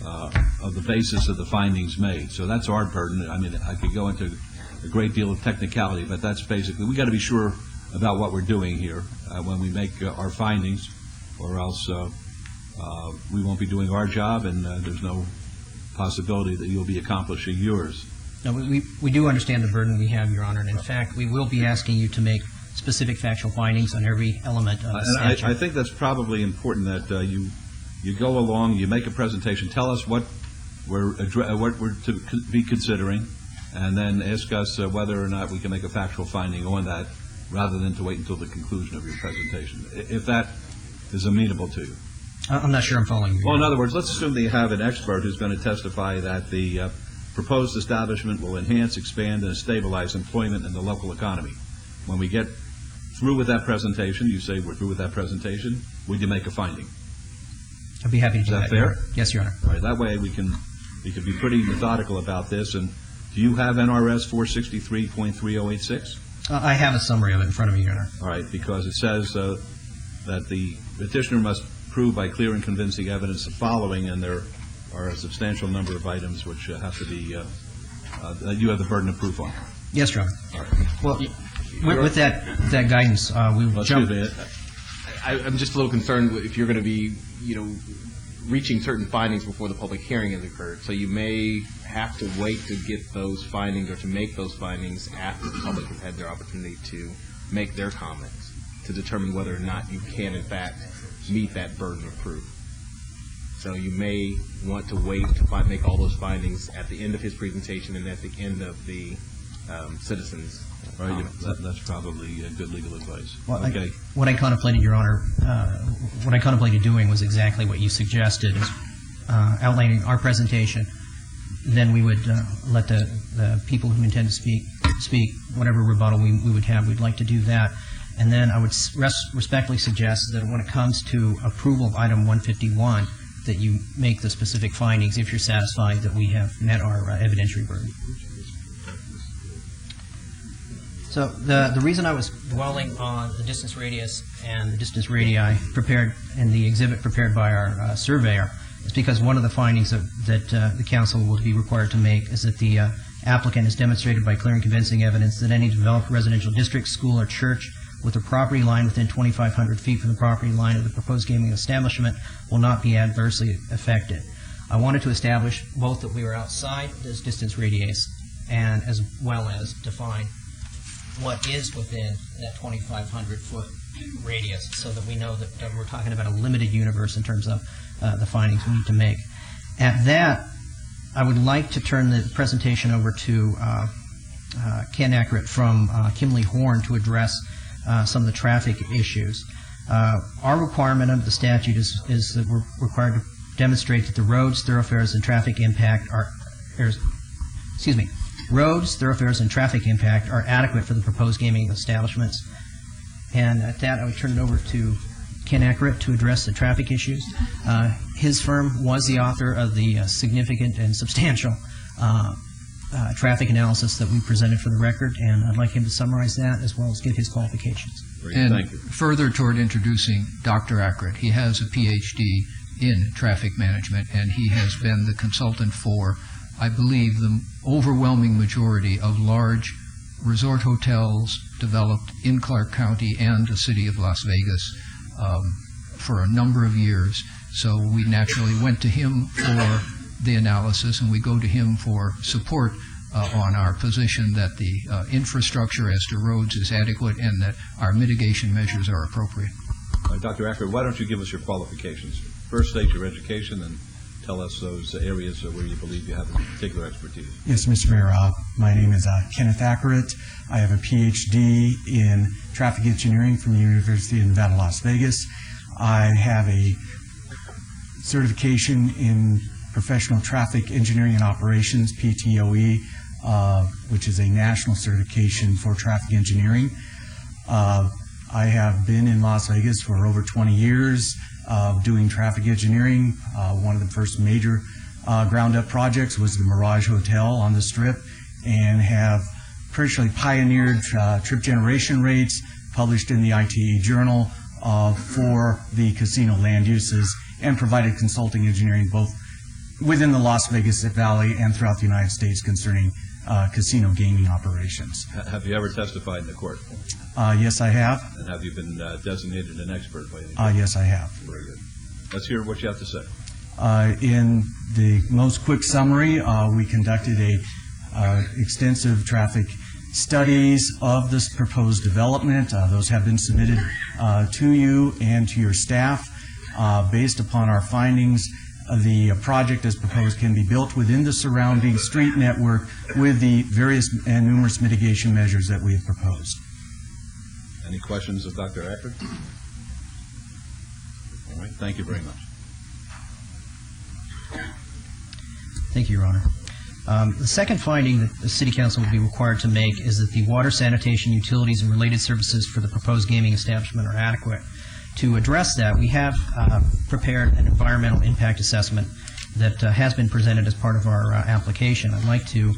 of the basis of the findings made. So that's our burden. I mean, I could go into a great deal of technicality, but that's basically, we got to be sure about what we're doing here when we make our findings, or else we won't be doing our job, and there's no possibility that you'll be accomplishing yours. No, we do understand the burden we have, Your Honor, and in fact, we will be asking you to make specific factual findings on every element of the statute. I think that's probably important that you go along, you make a presentation, tell us what we're to be considering, and then ask us whether or not we can make a factual finding on that, rather than to wait until the conclusion of your presentation, if that is amenable to you. I'm not sure I'm following you. Well, in other words, let's assume that you have an expert who's going to testify that the proposed establishment will enhance, expand, and stabilize employment in the local economy. When we get through with that presentation, you say we're through with that presentation, would you make a finding? I'd be happy to do that. Is that fair? Yes, Your Honor. All right, that way we can be pretty methodical about this. And do you have NRS 463.3086? I have a summary of it in front of me, Your Honor. All right, because it says that the petitioner must prove by clear and convincing evidence the following, and there are a substantial number of items which have to be, that you have the burden of proof on. Yes, Your Honor. All right. Well, with that guidance, we will jump. I'm just a little concerned if you're going to be, reaching certain findings before the public hearing has occurred. So you may have to wait to get those findings or to make those findings after the public has had their opportunity to make their comments to determine whether or not you can, in fact, meet that burden of proof. So you may want to wait to make all those findings at the end of his presentation and at the end of the citizens' comments. That's probably good legal advice. Well, Okay. What I contemplated, Your Honor, what I contemplated doing was exactly what you suggested, is outlining our presentation. Then we would let the people who intend to speak whatever rebuttal we would have. We'd like to do that. And then I would respectfully suggest that when it comes to approval of item 151, that you make the specific findings if you're satisfied that we have met our evidentiary burden. So the reason I was dwelling on the distance radius and the distance radii prepared in the exhibit prepared by our surveyor is because one of the findings that the council will be required to make is that the applicant has demonstrated by clear and convincing evidence that any developed residential district, school, or church with a property line within 2,500 feet from the property line of the proposed gaming establishment will not be adversely affected. I wanted to establish both that we were outside this distance radius and as well as define what is within that 2,500-foot radius so that we know that we're talking about a limited universe in terms of the findings we need to make. At that, I would like to turn the presentation over to Ken Ackert from Kimley Horn to address some of the traffic issues. Our requirement under the statute is that we're required to demonstrate that the roads, thoroughfares, and traffic impact are, roads, thoroughfares, and traffic impact are adequate for the proposed gaming establishments. And at that, I would turn it over to Ken Ackert to address the traffic issues. His firm was the author of the significant and substantial traffic analysis that we presented for the record, and I'd like him to summarize that as well as give his qualifications. And further toward introducing Dr. Ackert, he has a Ph.D. in traffic management, and he has been the consultant for, I believe, the overwhelming majority of large resort hotels developed in Clark County and the city of Las Vegas for a number of years. So we naturally went to him for the analysis, and we go to him for support on our position that the infrastructure as to roads is adequate and that our mitigation measures are appropriate. Dr. Ackert, why don't you give us your qualifications? First, state your education, and tell us those areas where you believe you have particular expertise. Yes, Mr. Mayor. My name is Kenneth Ackert. I have a Ph.D. in traffic engineering from the University of Nevada, Las Vegas. I have a certification in professional traffic engineering and operations, PTOE, which is a national certification for traffic engineering. I have been in Las Vegas for over 20 years doing traffic engineering. One of the first major ground-up projects was the Mirage Hotel on the Strip, and have personally pioneered trip generation rates, published in the ITA Journal for the casino land uses, and provided consulting engineering both within the Las Vegas Valley and throughout the United States concerning casino gaming operations. Have you ever testified in the court? Yes, I have. And have you been designated an expert by any? Yes, I have. Very good. Let's hear what you have to say. In the most quick summary, we conducted extensive traffic studies of this proposed development. Those have been submitted to you and to your staff. Based upon our findings, the project as proposed can be built within the surrounding street network with the various and numerous mitigation measures that we have proposed. Any questions of Dr. Ackert? All right, thank you very much. Thank you, Your Honor. The second finding that the City Council will be required to make is that the water, sanitation, utilities, and related services for the proposed gaming establishment are adequate. To address that, we have prepared an environmental impact assessment that has been presented as part of our application. I'd like to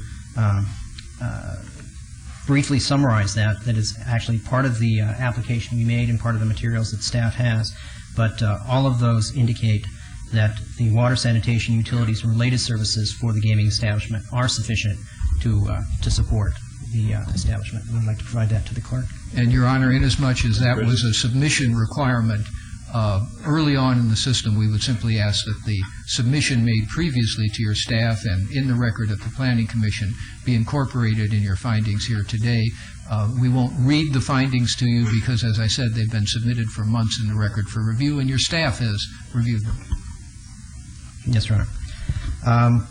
briefly summarize that. That is actually part of the application we made and part of the materials that staff has. But all of those indicate that the water, sanitation, utilities, and related services for the gaming establishment are sufficient to support the establishment. And I'd like to provide that to the clerk. And, Your Honor, inasmuch as that was a submission requirement early on in the system, we would simply ask that the submission made previously to your staff and in the record of the Planning Commission be incorporated in your findings here today. We won't read the findings to you because, as I said, they've been submitted for months in the record for review, and your staff has reviewed them. Yes, Your Honor.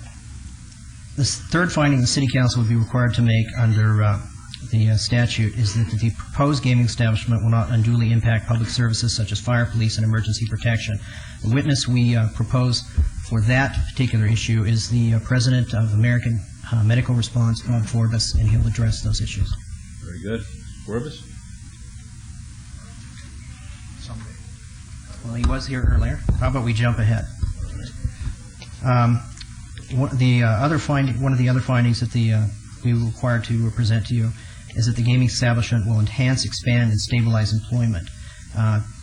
The third finding the City Council would be required to make under the statute is that the proposed gaming establishment will not unduly impact public services such as fire, police, and emergency protection. The witness we propose for that particular issue is the president of American Medical Response, Bob Forbes, and he'll address those issues. Very good. Forbes? Well, he was here earlier. How about we jump ahead? One of the other findings that we were required to present to you is that the gaming establishment will enhance, expand, and stabilize employment.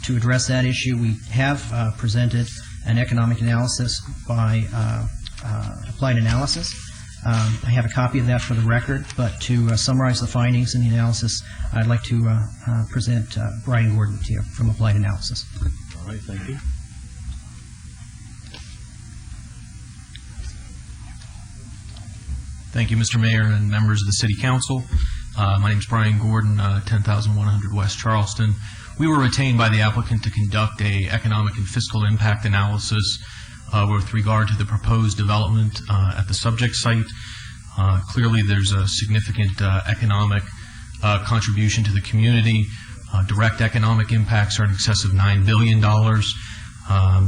To address that issue, we have presented an economic analysis by Applied Analysis. I have a copy of that for the record, but to summarize the findings and the analysis, I'd like to present Brian Gordon to you from Applied Analysis. All right, thank you. Thank you, Mr. Mayor and members of the City Council. My name is Brian Gordon, 10,100 West Charleston. We were retained by the applicant to conduct an economic and fiscal impact analysis with regard to the proposed development at the subject site. Clearly, there's a significant economic contribution to the community. Direct economic impacts are in excess of $9 billion.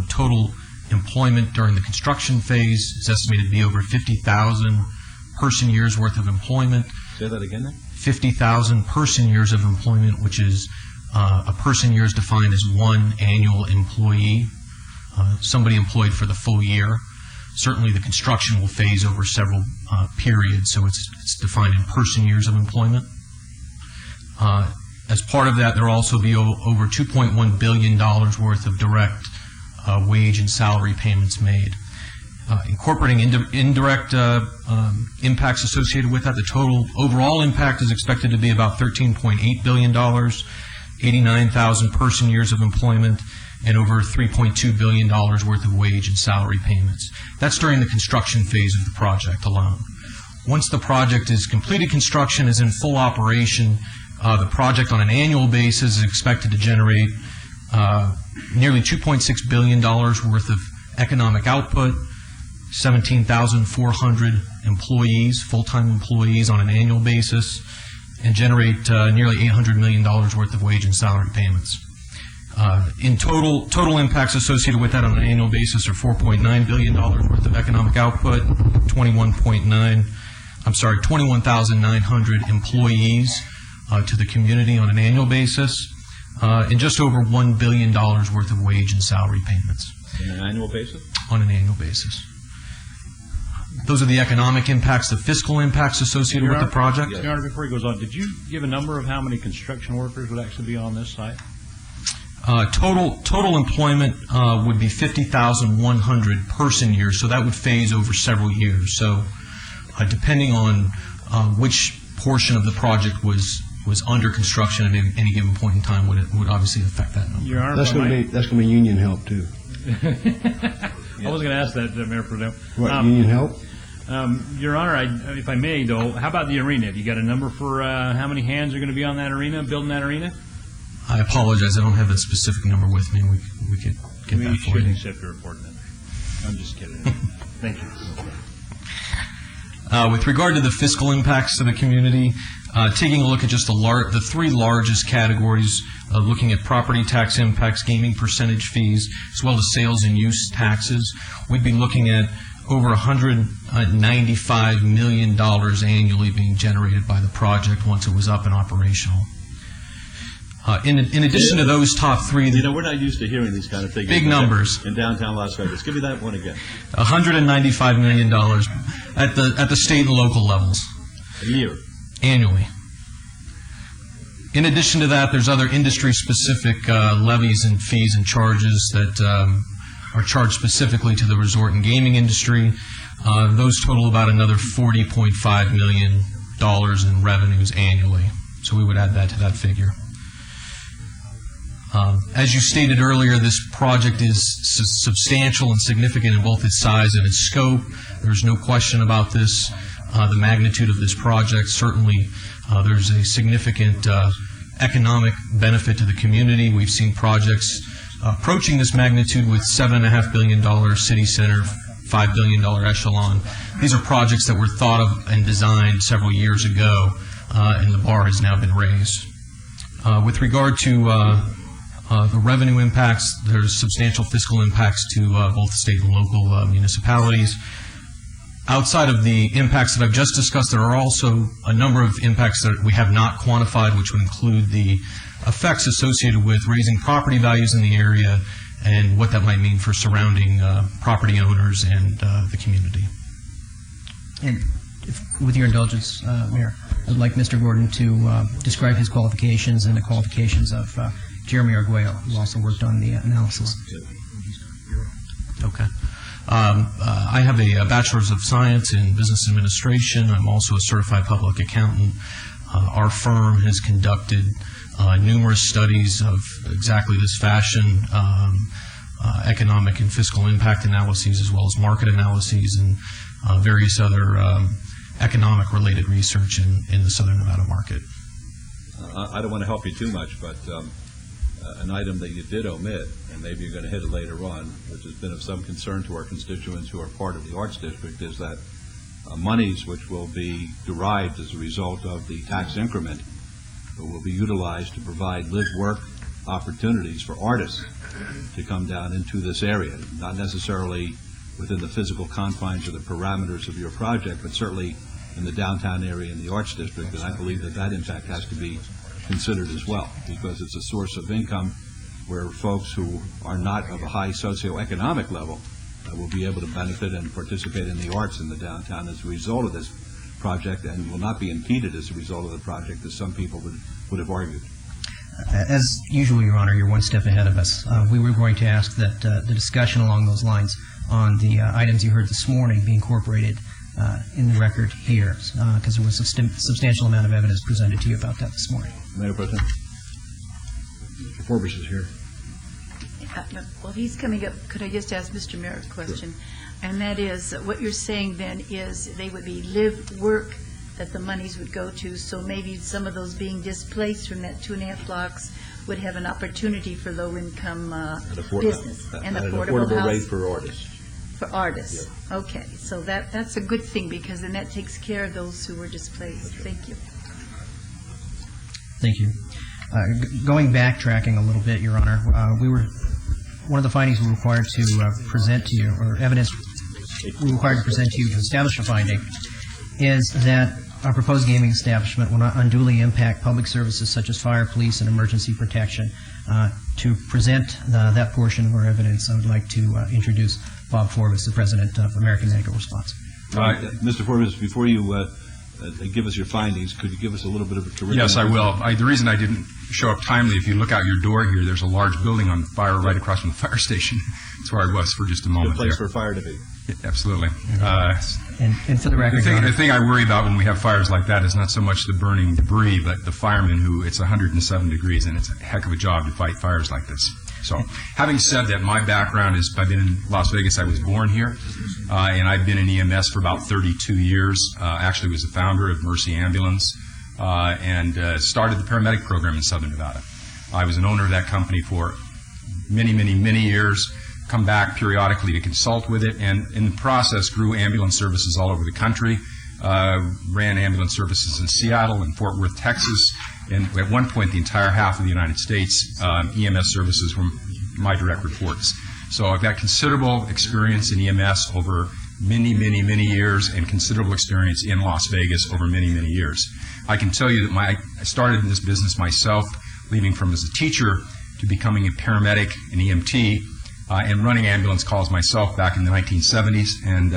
Total employment during the construction phase is estimated to be over 50,000 person years worth of employment. Say that again then. 50,000 person years of employment, which is a person year is defined as one annual employee, somebody employed for the full year. Certainly the construction will phase over several periods, so it's defined in person years of employment. As part of that, there will also be over $2.1 billion worth of direct wage and salary payments made. Incorporating indirect impacts associated with that, the total overall impact is expected to be about $13.8 billion, 89,000 person years of employment, and over $3.2 billion worth of wage and salary payments. That's during the construction phase of the project alone. Once the project is completed construction, is in full operation, the project on an annual basis is expected to generate nearly $2.6 billion worth of economic output, 17,400 employees, full-time employees on an annual basis, and generate nearly $800 million worth of wage and salary payments. In total impacts associated with that on an annual basis are $4.9 billion worth of economic output, 21,900 employees to the community on an annual basis, and just over $1 billion worth of wage and salary payments. On an annual basis? On an annual basis. Those are the economic impacts, the fiscal impacts associated with the project. Your Honor, before he goes on, did you give a number of how many construction workers would actually be on this site? Total employment would be 50,100 person years, so that would phase over several years. So depending on which portion of the project was under construction at any given point in time would obviously affect that number. Your Honor, that's going to be union help too. I was going to ask that, Mayor Pro Tem. What, union help? Your Honor, if I may, though, how about the arena? Have you got a number for how many hands are going to be on that arena, building that arena? I apologize. I don't have a specific number with me. We could get that for you. You shouldn't accept your report then. I'm just kidding. Thank you. With regard to the fiscal impacts to the community, taking a look at just the three largest categories, looking at property tax impacts, gaming percentage fees, as well as sales and use taxes, we'd be looking at over $195 million annually being generated by the project once it was up and operational. In addition to those top three... You know, we're not used to hearing these kind of figures. Big numbers. In downtown Las Vegas. Give me that one again. $195 million at the state and local levels. A year? Annually. In addition to that, there's other industry-specific levies and fees and charges that are charged specifically to the resort and gaming industry. Those total about another $40.5 million in revenues annually. So we would add that to that figure. As you stated earlier, this project is substantial and significant in both its size and its scope. There's no question about this. The magnitude of this project, certainly there's a significant economic benefit to the community. We've seen projects approaching this magnitude with $7.5 billion city center, $5 billion echelon. These are projects that were thought of and designed several years ago, and the bar has now been raised. With regard to the revenue impacts, there's substantial fiscal impacts to both state and local municipalities. Outside of the impacts that I've just discussed, there are also a number of impacts that we have not quantified, which would include the effects associated with raising property values in the area and what that might mean for surrounding property owners and the community. And with your indulgence, Mayor, I'd like Mr. Gordon to describe his qualifications and the qualifications of Jeremy Arguello, who also worked on the analysis. Okay. I have a Bachelor's of Science in Business Administration. I'm also a certified public accountant. Our firm has conducted numerous studies of exactly this fashion, economic and fiscal impact analyses, as well as market analyses and various other economic-related research in the Southern Nevada market. I don't want to help you too much, but an item that you did omit, and maybe you're going to hit it later on, which has been of some concern to our constituents who are part of the Arts District, is that monies which will be derived as a result of the tax increment will be utilized to provide live-work opportunities for artists to come down into this area, not necessarily within the physical confines or the parameters of your project, but certainly in the downtown area in the Arts District, and I believe that that impact has to be considered as well, because it's a source of income where folks who are not of a high socioeconomic level will be able to benefit and participate in the arts in the downtown as a result of this project, and will not be impeded as a result of the project, as some people would have argued. As usual, Your Honor, you're one step ahead of us. We were going to ask that the discussion along those lines on the items you heard this morning be incorporated in the record here, because there was a substantial amount of evidence presented to you about that this morning. Mayor President. Mr. Forbes is here. Well, he's coming up. Could I just ask Mr. Mayor a question? Sure. And that is, what you're saying then is they would be live work that the monies would go to, so maybe some of those being displaced from that 2.5 blocks would have an opportunity for low-income business and affordable rate for artists. For artists. Yeah. Okay, so that's a good thing, because then that takes care of those who were displaced. Thank you. Thank you. Backtracking a little bit, Your Honor, one of the findings we were required to present to you, or evidence we were required to present to you to establish a finding, is that our proposed gaming establishment will not unduly impact public services such as fire, police, and emergency protection. To present that portion of our evidence, I would like to introduce Bob Forbes, the President of American Medical Response. Mr. Forbes, before you give us your findings, could you give us a little bit of a curriculum? Yes, I will. The reason I didn't show up timely, if you look out your door here, there's a large building on fire right across from the fire station. That's where I was for just a moment. Good place for a fire to be. Yeah, absolutely. And for the record, the thing I worry about when we have fires like that is not so much the burning debris, but the firemen who, it's 107 degrees, and it's a heck of a job to fight fires like this. So, having said that, my background is, I've been in Las Vegas. I was born here, and I've been in EMS for about 32 years. Actually was the founder of Mercy Ambulance, and started the paramedic program in Southern Nevada. I was an owner of that company for many, many, many years, come back periodically to consult with it, and in the process grew ambulance services all over the country, ran ambulance services in Seattle and Fort Worth, Texas, and at one point the entire half of the United States, EMS services were my direct reports. So I've got considerable experience in EMS over many, many, many years, and considerable experience in Las Vegas over many, many years. I can tell you that I started in this business myself, leaving from as a teacher to becoming a paramedic, an EMT, and running ambulance calls myself back in the 1970s. And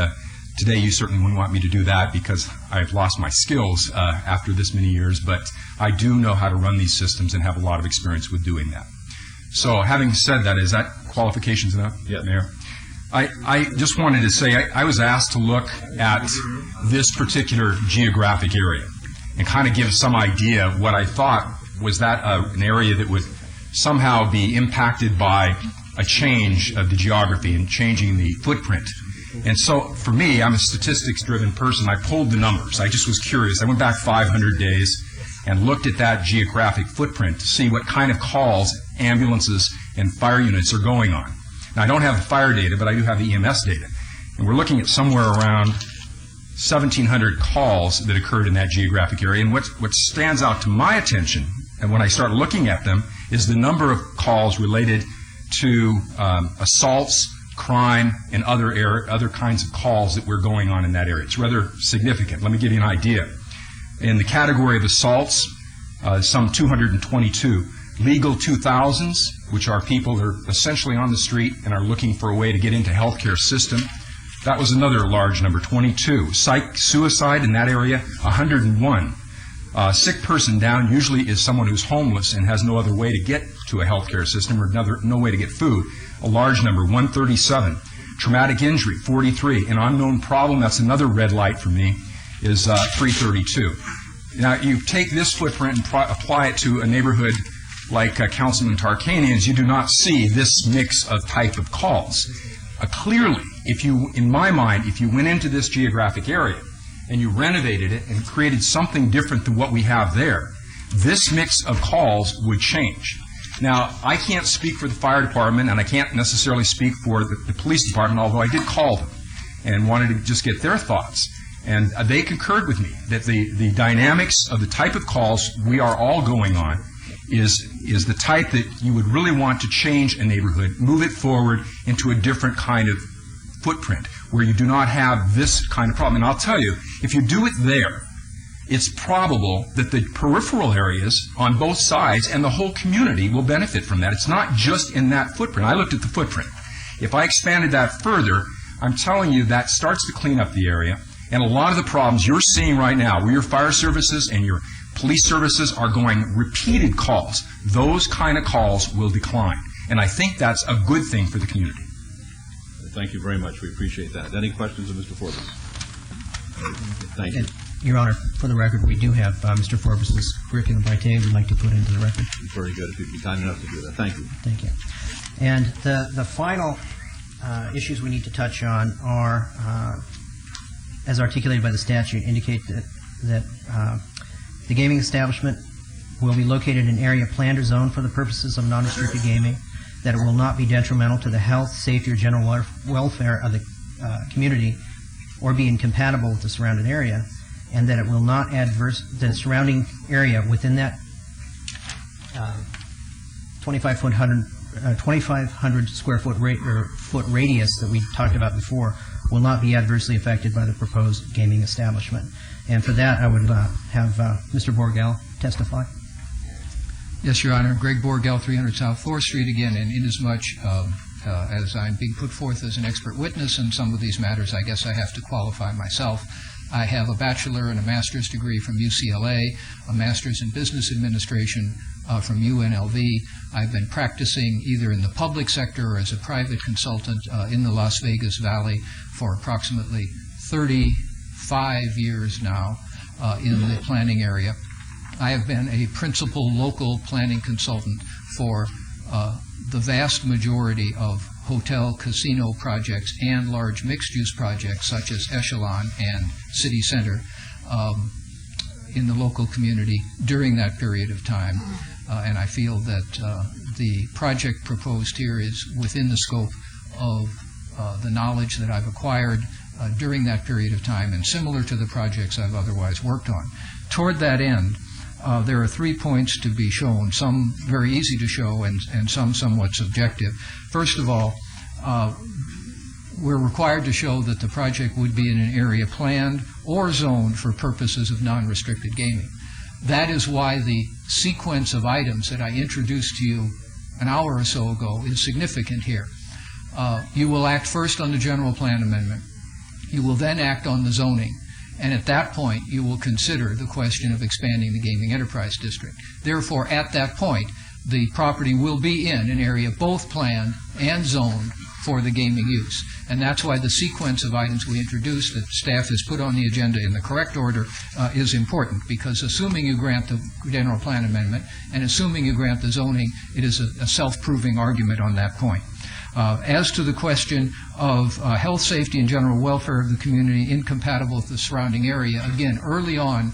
today you certainly wouldn't want me to do that because I've lost my skills after this many years, but I do know how to run these systems and have a lot of experience with doing that. So having said that, is that qualifications enough, Mayor? I just wanted to say I was asked to look at this particular geographic area and kind of give some idea of what I thought was that an area that would somehow be impacted by a change of the geography and changing the footprint. And so for me, I'm a statistics-driven person. I pulled the numbers. I just was curious. I went back 500 days and looked at that geographic footprint to see what kind of calls ambulances and fire units are going on. Now, I don't have the fire data, but I do have the EMS data. And we're looking at somewhere around 1,700 calls that occurred in that geographic area. And what stands out to my attention, and when I start looking at them, is the number of calls related to assaults, crime, and other kinds of calls that were going on in that area. It's rather significant. Let me give you an idea. In the category of assaults, some 222. Legal 2000s, which are people that are essentially on the street and are looking for a way to get into healthcare system. That was another large number, 22. Psych suicide in that area, 101. Sick person down usually is someone who's homeless and has no other way to get to a healthcare system or no way to get food. A large number, 137. Traumatic injury, 43. An unknown problem, that's another red light for me, is 332. Now, you take this footprint and apply it to a neighborhood like Councilman Tarkanian's, you do not see this mix of type of calls. Clearly, in my mind, if you went into this geographic area and you renovated it and created something different than what we have there, this mix of calls would change. Now, I can't speak for the fire department, and I can't necessarily speak for the police department, although I did call them and wanted to just get their thoughts. And they concurred with me that the dynamics of the type of calls we are all going on is the type that you would really want to change a neighborhood, move it forward into a different kind of footprint where you do not have this kind of problem. And I'll tell you, if you do it there, it's probable that the peripheral areas on both sides and the whole community will benefit from that. It's not just in that footprint. I looked at the footprint. If I expanded that further, I'm telling you that starts to clean up the area. And a lot of the problems you're seeing right now, where your fire services and your police services are going repeated calls, those kind of calls will decline. And I think that's a good thing for the community. Thank you very much. We appreciate that. Any questions of Mr. Forbes? Thank you. Your Honor, for the record, we do have Mr. Forbes' curriculum vitae we'd like to put into the record. Very good. If you'd be kind enough to do that. Thank you. Thank you. And the final issues we need to touch on are, as articulated by the statute, indicate that the gaming establishment will be located in an area planned or zoned for the purposes of non-restricted gaming, that it will not be detrimental to the health, safety, or general welfare of the community or be incompatible with the surrounding area, and that it will not adverse the surrounding area within that 2,500 square foot radius that we talked about before will not be adversely affected by the proposed gaming establishment. And for that, I would have Mr. Borgel testify. Yes, Your Honor. Greg Borgel, 300 South 4th Street again, and inasmuch as I'm being put forth as an expert witness in some of these matters, I guess I have to qualify myself. I have a bachelor and a master's degree from UCLA, a master's in business administration from UNLV. I've been practicing either in the public sector or as a private consultant in the Las Vegas Valley for approximately 35 years now in the planning area. I have been a principal local planning consultant for the vast majority of hotel casino projects and large mixed-use projects such as Echelon and City Center in the local community during that period of time. And I feel that the project proposed here is within the scope of the knowledge that I've acquired during that period of time and similar to the projects I've otherwise worked on. Toward that end, there are 3 points to be shown, some very easy to show and some somewhat subjective. First of all, we're required to show that the project would be in an area planned or zoned for purposes of non-restricted gaming. That is why the sequence of items that I introduced to you an hour or so ago is significant here. You will act first on the general plan amendment. You will then act on the zoning. And at that point, you will consider the question of expanding the gaming enterprise district. Therefore, at that point, the property will be in an area both planned and zoned for the gaming use. And that's why the sequence of items we introduced that staff has put on the agenda in the correct order is important, because assuming you grant the general plan amendment and assuming you grant the zoning, it is a self-proving argument on that point. As to the question of health, safety, and general welfare of the community incompatible with the surrounding area, again, early on,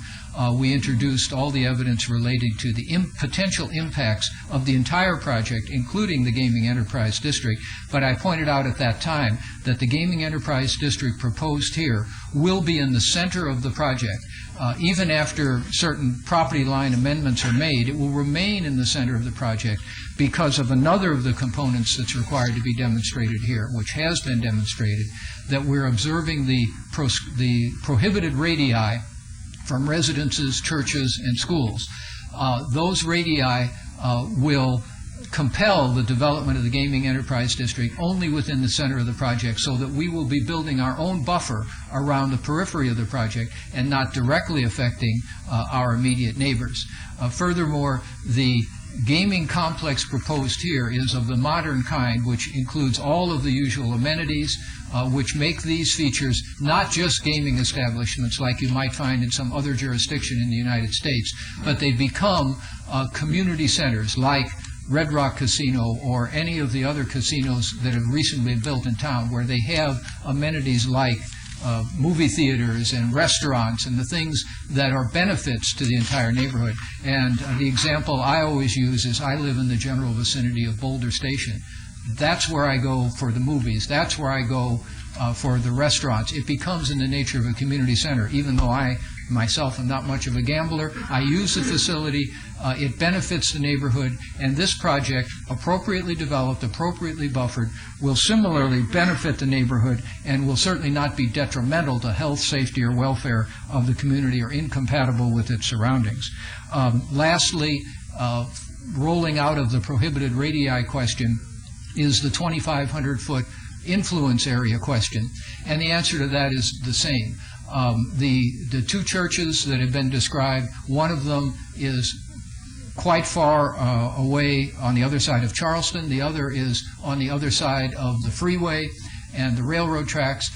we introduced all the evidence relating to the potential impacts of the entire project, including the Gaming Enterprise District. But I pointed out at that time that the Gaming Enterprise District proposed here will be in the center of the project. Even after certain property line amendments are made, it will remain in the center of the project because of another of the components that's required to be demonstrated here, which has been demonstrated, that we're observing the prohibited radii from residences, churches, and schools. Those radii will compel the development of the Gaming Enterprise District only within the center of the project, so that we will be building our own buffer around the periphery of the project and not directly affecting our immediate neighbors. Furthermore, the gaming complex proposed here is of the modern kind, which includes all of the usual amenities, which make these features not just gaming establishments like you might find in some other jurisdiction in the United States, but they become community centers like Red Rock Casino or any of the other casinos that have recently been built in town, where they have amenities like movie theaters and restaurants and the things that are benefits to the entire neighborhood. And the example I always use is I live in the general vicinity of Boulder Station. That's where I go for the movies. That's where I go for the restaurants. It becomes in the nature of a community center. Even though I myself am not much of a gambler, I use the facility. It benefits the neighborhood, and this project, appropriately developed, appropriately buffered, will similarly benefit the neighborhood and will certainly not be detrimental to health, safety, or welfare of the community or incompatible with its surroundings. Lastly, rolling out of the prohibited radii question is the 2,500-foot influence area question, and the answer to that is the same. The two churches that have been described, one of them is quite far away on the other side of Charleston. The other is on the other side of the freeway and the railroad tracks.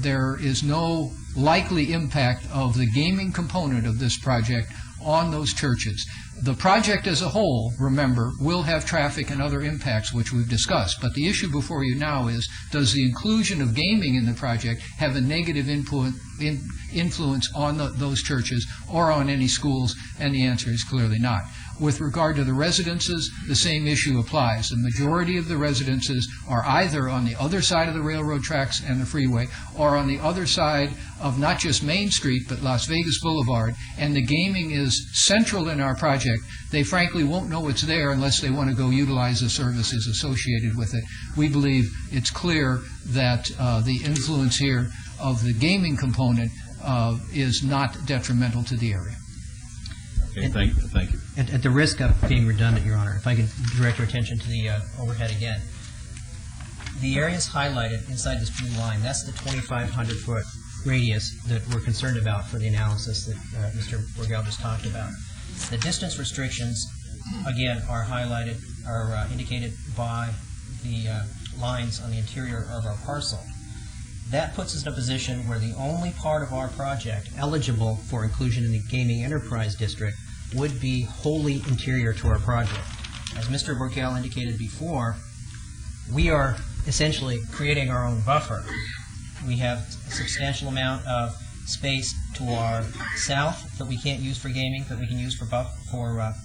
There is no likely impact of the gaming component of this project on those churches. The project as a whole, remember, will have traffic and other impacts which we've discussed, but the issue before you now is, does the inclusion of gaming in the project have a negative influence on those churches or on any schools? And the answer is clearly not. With regard to the residences, the same issue applies. The majority of the residences are either on the other side of the railroad tracks and the freeway, or on the other side of not just Main Street, but Las Vegas Boulevard, and the gaming is central in our project. They frankly won't know it's there unless they want to go utilize the services associated with it. We believe it's clear that the influence here of the gaming component is not detrimental to the area. Okay, thank you. At the risk of being redundant, Your Honor, if I could direct your attention to the overhead again. The areas highlighted inside this blue line, that's the 2,500-foot radius that we're concerned about for the analysis that Mr. Borgel just talked about. The distance restrictions, again, are highlighted, are indicated by the lines on the interior of our parcel. That puts us in a position where the only part of our project eligible for inclusion in the Gaming Enterprise District would be wholly interior to our project. As Mr. Borgel indicated before, we are essentially creating our own buffer. We have a substantial amount of space to our south that we can't use for gaming, that we can use for buffering.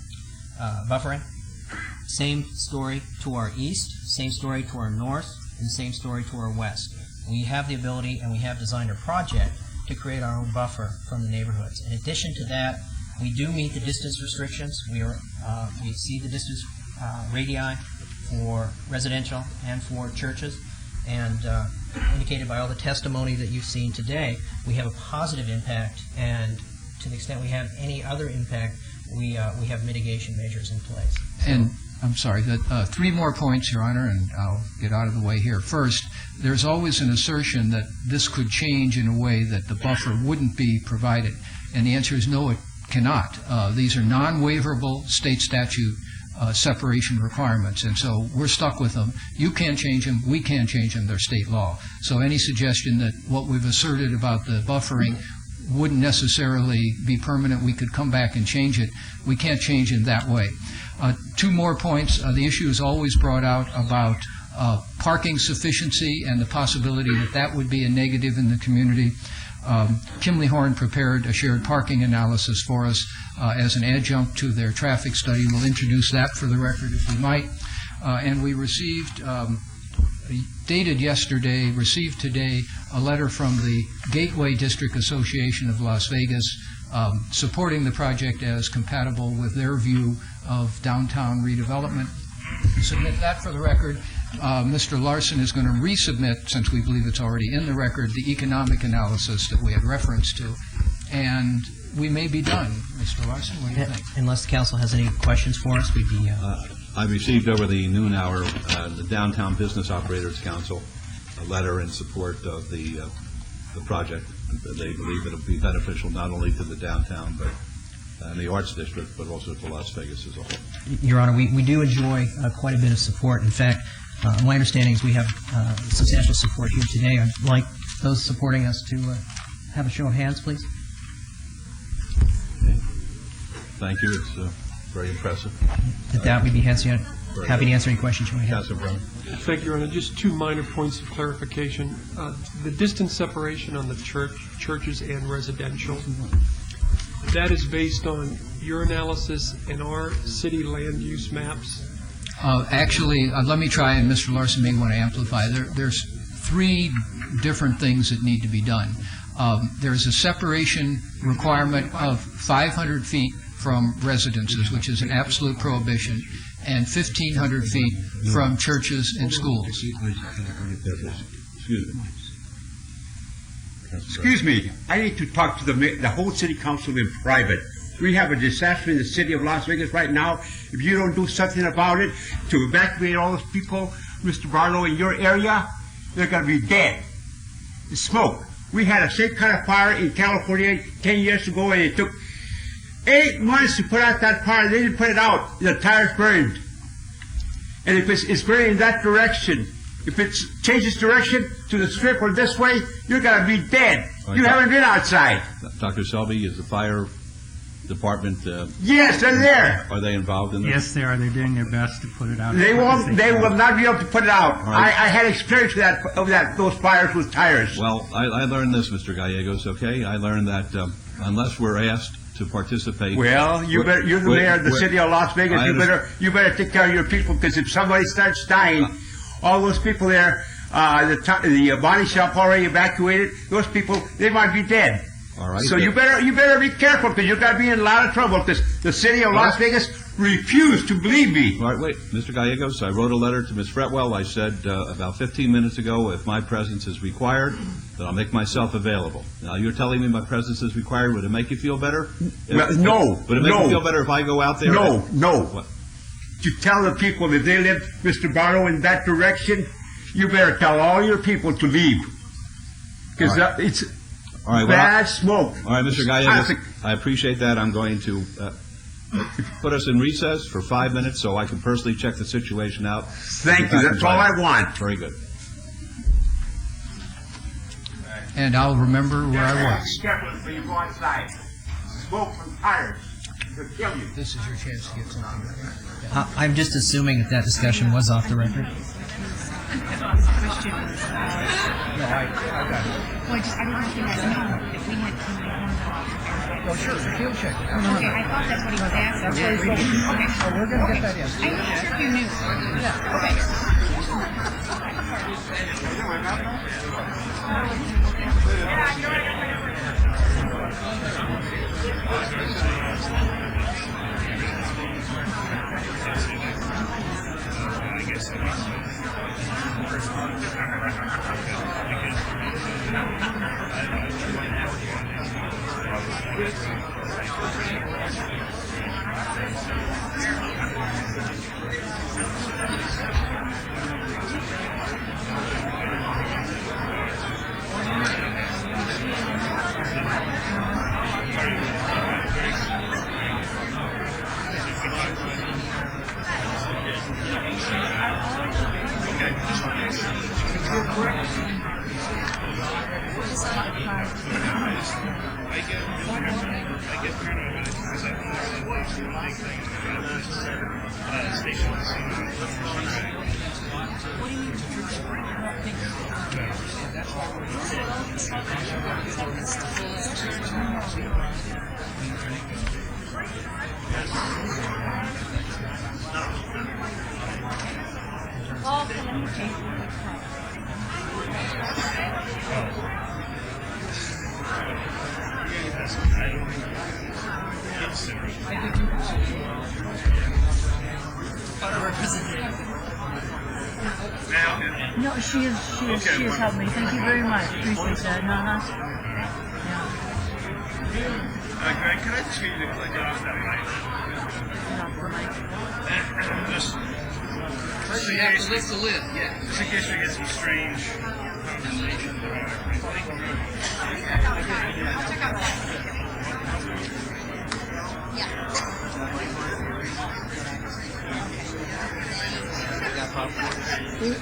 Same story to our east, same story to our north, and same story to our west. We have the ability, and we have designed a project to create our own buffer from the neighborhoods. In addition to that, we do meet the distance restrictions. We exceed the distance radii for residential and for churches, and indicated by all the testimony that you've seen today, we have a positive impact, and to the extent we have any other impact, we have mitigation measures in place. And I'm sorry, three more points, Your Honor, and I'll get out of the way here. First, there's always an assertion that this could change in a way that the buffer wouldn't be provided, and the answer is no, it cannot. These are non-waiverable state statute separation requirements, and so we're stuck with them. You can't change them, we can't change them, they're state law. So any suggestion that what we've asserted about the buffering wouldn't necessarily be permanent, we could come back and change it. We can't change it that way. Two more points. The issue is always brought out about parking sufficiency and the possibility that that would be a negative in the community. Kimley Horn prepared a shared parking analysis for us as an adjunct to their traffic study. We'll introduce that for the record if we might. And we received, dated yesterday, received today, a letter from the Gateway District Association of Las Vegas supporting the project as compatible with their view of downtown redevelopment. Submit that for the record. Mr. Larson is going to resubmit, since we believe it's already in the record, the economic analysis that we had reference to. And we may be done. Mr. Larson, what do you think? Unless the council has any questions for us, we'd be... I received over the noon hour, the Downtown Business Operators Council, a letter in support of the project. They believe it'll be beneficial not only to the downtown, but the Arts District, but also to Las Vegas as a whole. Your Honor, we do enjoy quite a bit of support. In fact, my understanding is we have substantial support here today. I'd like those supporting us to have a show of hands, please. Okay. Thank you. It's very impressive. With that, we'd be happy to answer any questions you might have. Thank you, Your Honor. Just two minor points of clarification. The distance separation on the churches and residential, that is based on your analysis and our city land use maps? Actually, let me try, and Mr. Larson may want to amplify. There's three different things that need to be done. There's a separation requirement of 500 feet from residences, which is an absolute prohibition, and 1,500 feet from churches and schools. Excuse me, I need to talk to the whole city council in private. We have a disaster in the city of Las Vegas right now. If you don't do something about it to evacuate all those people, Mr. Barlow, in your area, they're going to be dead. The smoke. We had a same kind of fire in California 10 years ago, and it took 8 months to put out that fire. They didn't put it out. The tires burned. And if it's burning in that direction, if it changes direction to the strip or this way, you're going to be dead. You haven't been outside. Dr. Selby, is the fire department... yes, they're there. Are they involved in this? Yes, they are. They're doing their best to put it out. They will not be able to put it out. Right. I had experience of those fires with tires. Well, I learned this, Mr. Gallegos, okay? I learned that unless we're asked to participate... Well, you're the mayor of the city of Las Vegas. You better take care of your people, because if somebody starts dying, all those people there, the body shop already evacuated, those people, they might be dead. All right. So you better be careful, because you're going to be in a lot of trouble, because the city of Las Vegas refused to believe me. All right, wait. Mr. Gallegos, I wrote a letter to Ms. Fretwell. I said about 15 minutes ago, if my presence is required, then I'll make myself available. Now, you're telling me my presence is required. Would it make you feel better? No. Would it make you feel better if I go out there? No. What? To tell the people if they live, Mr. Barlow, in that direction, you better tell all your people to leave. Because it's bad smoke. All right, Mr. Gallegos, I appreciate that. I'm going to put us in recess for 5 minutes so I can personally check the situation out. Thank you. That's all I want. Very good. And I'll remember where I was. Be careful when you go outside. Smoke from tires will kill you. This is your chance to get something. I'm just assuming that discussion was off the record. Question was, no, I got it. Well, I didn't know if you guys know if we had Oh, sure, the field check. Okay, I thought that's what he was asking. That's what he's going Okay. So we're going to get that in. I wasn't sure if you knew. Yeah. No, she has helped me. Thank you very much. Appreciate that. Greg, can I just get you to click off that mic? Just you have to lift the lid, yeah. Just in case we get some strange conversation.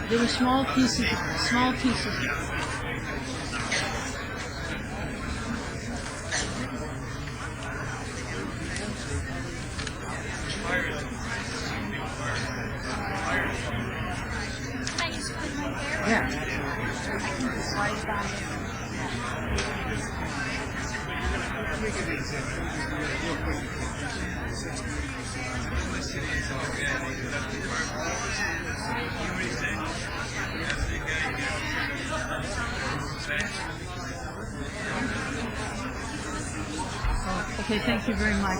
There were small pieces. Okay, thank you very much.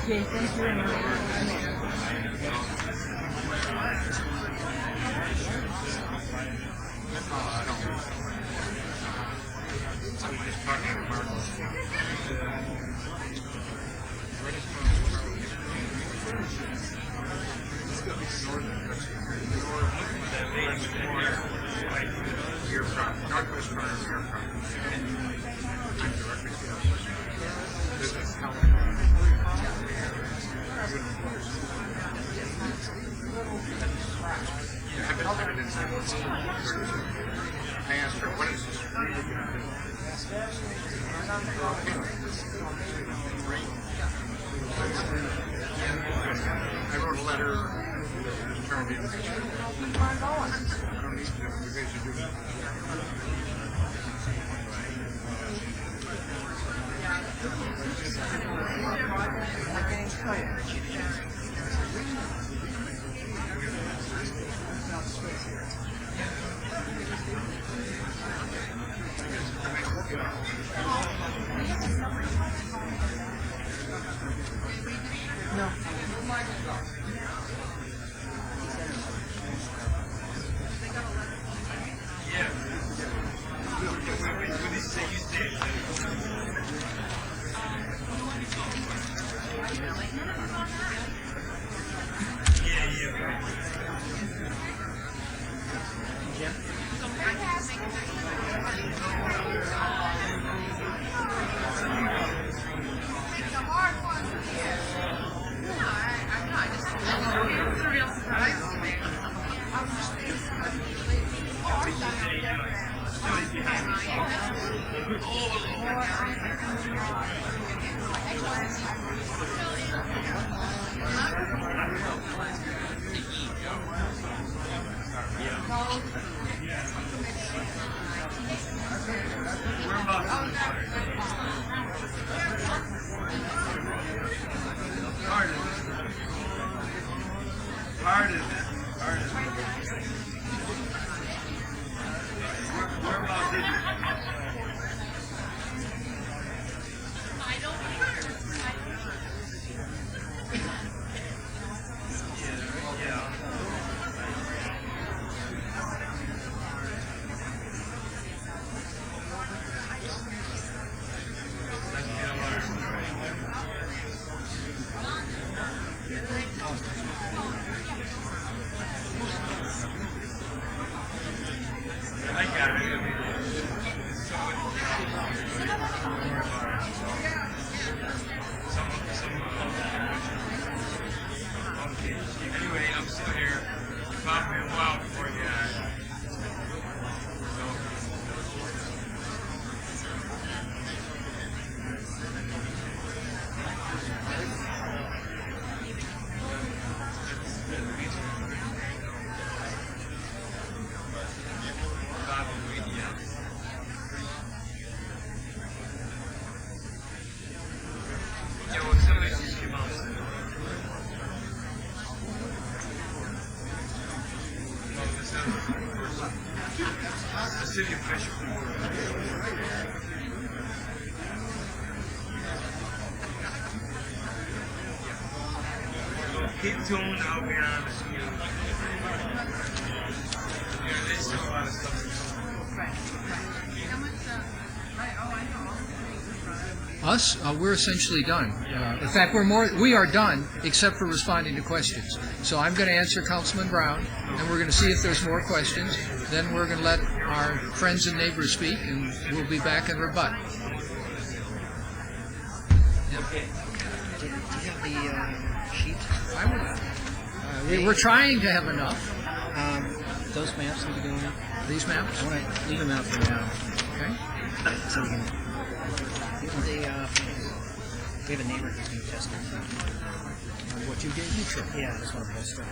Okay, thank you very much. Northwest corner of your what is this really going to do? I wrote a letter, turned in. I don't need to, you guys are doing it. The city of Bishop. Keep tuned, I'll be honest with you. Yeah, there's still a lot of stuff. Us, we're essentially done. In fact, we are done, except for responding to questions. So I'm going to answer Councilman Brown, and we're going to see if there's more questions. Then we're going to let our friends and neighbors speak, and we'll be back and rebut. Okay. Do you have the sheet? We're trying to have enough. Those maps need to go in? These maps? I want to leave them out for now. Okay. So we can... we have a neighbor who's going to test it. What you gave me? Sure. Yeah, I just want to post it.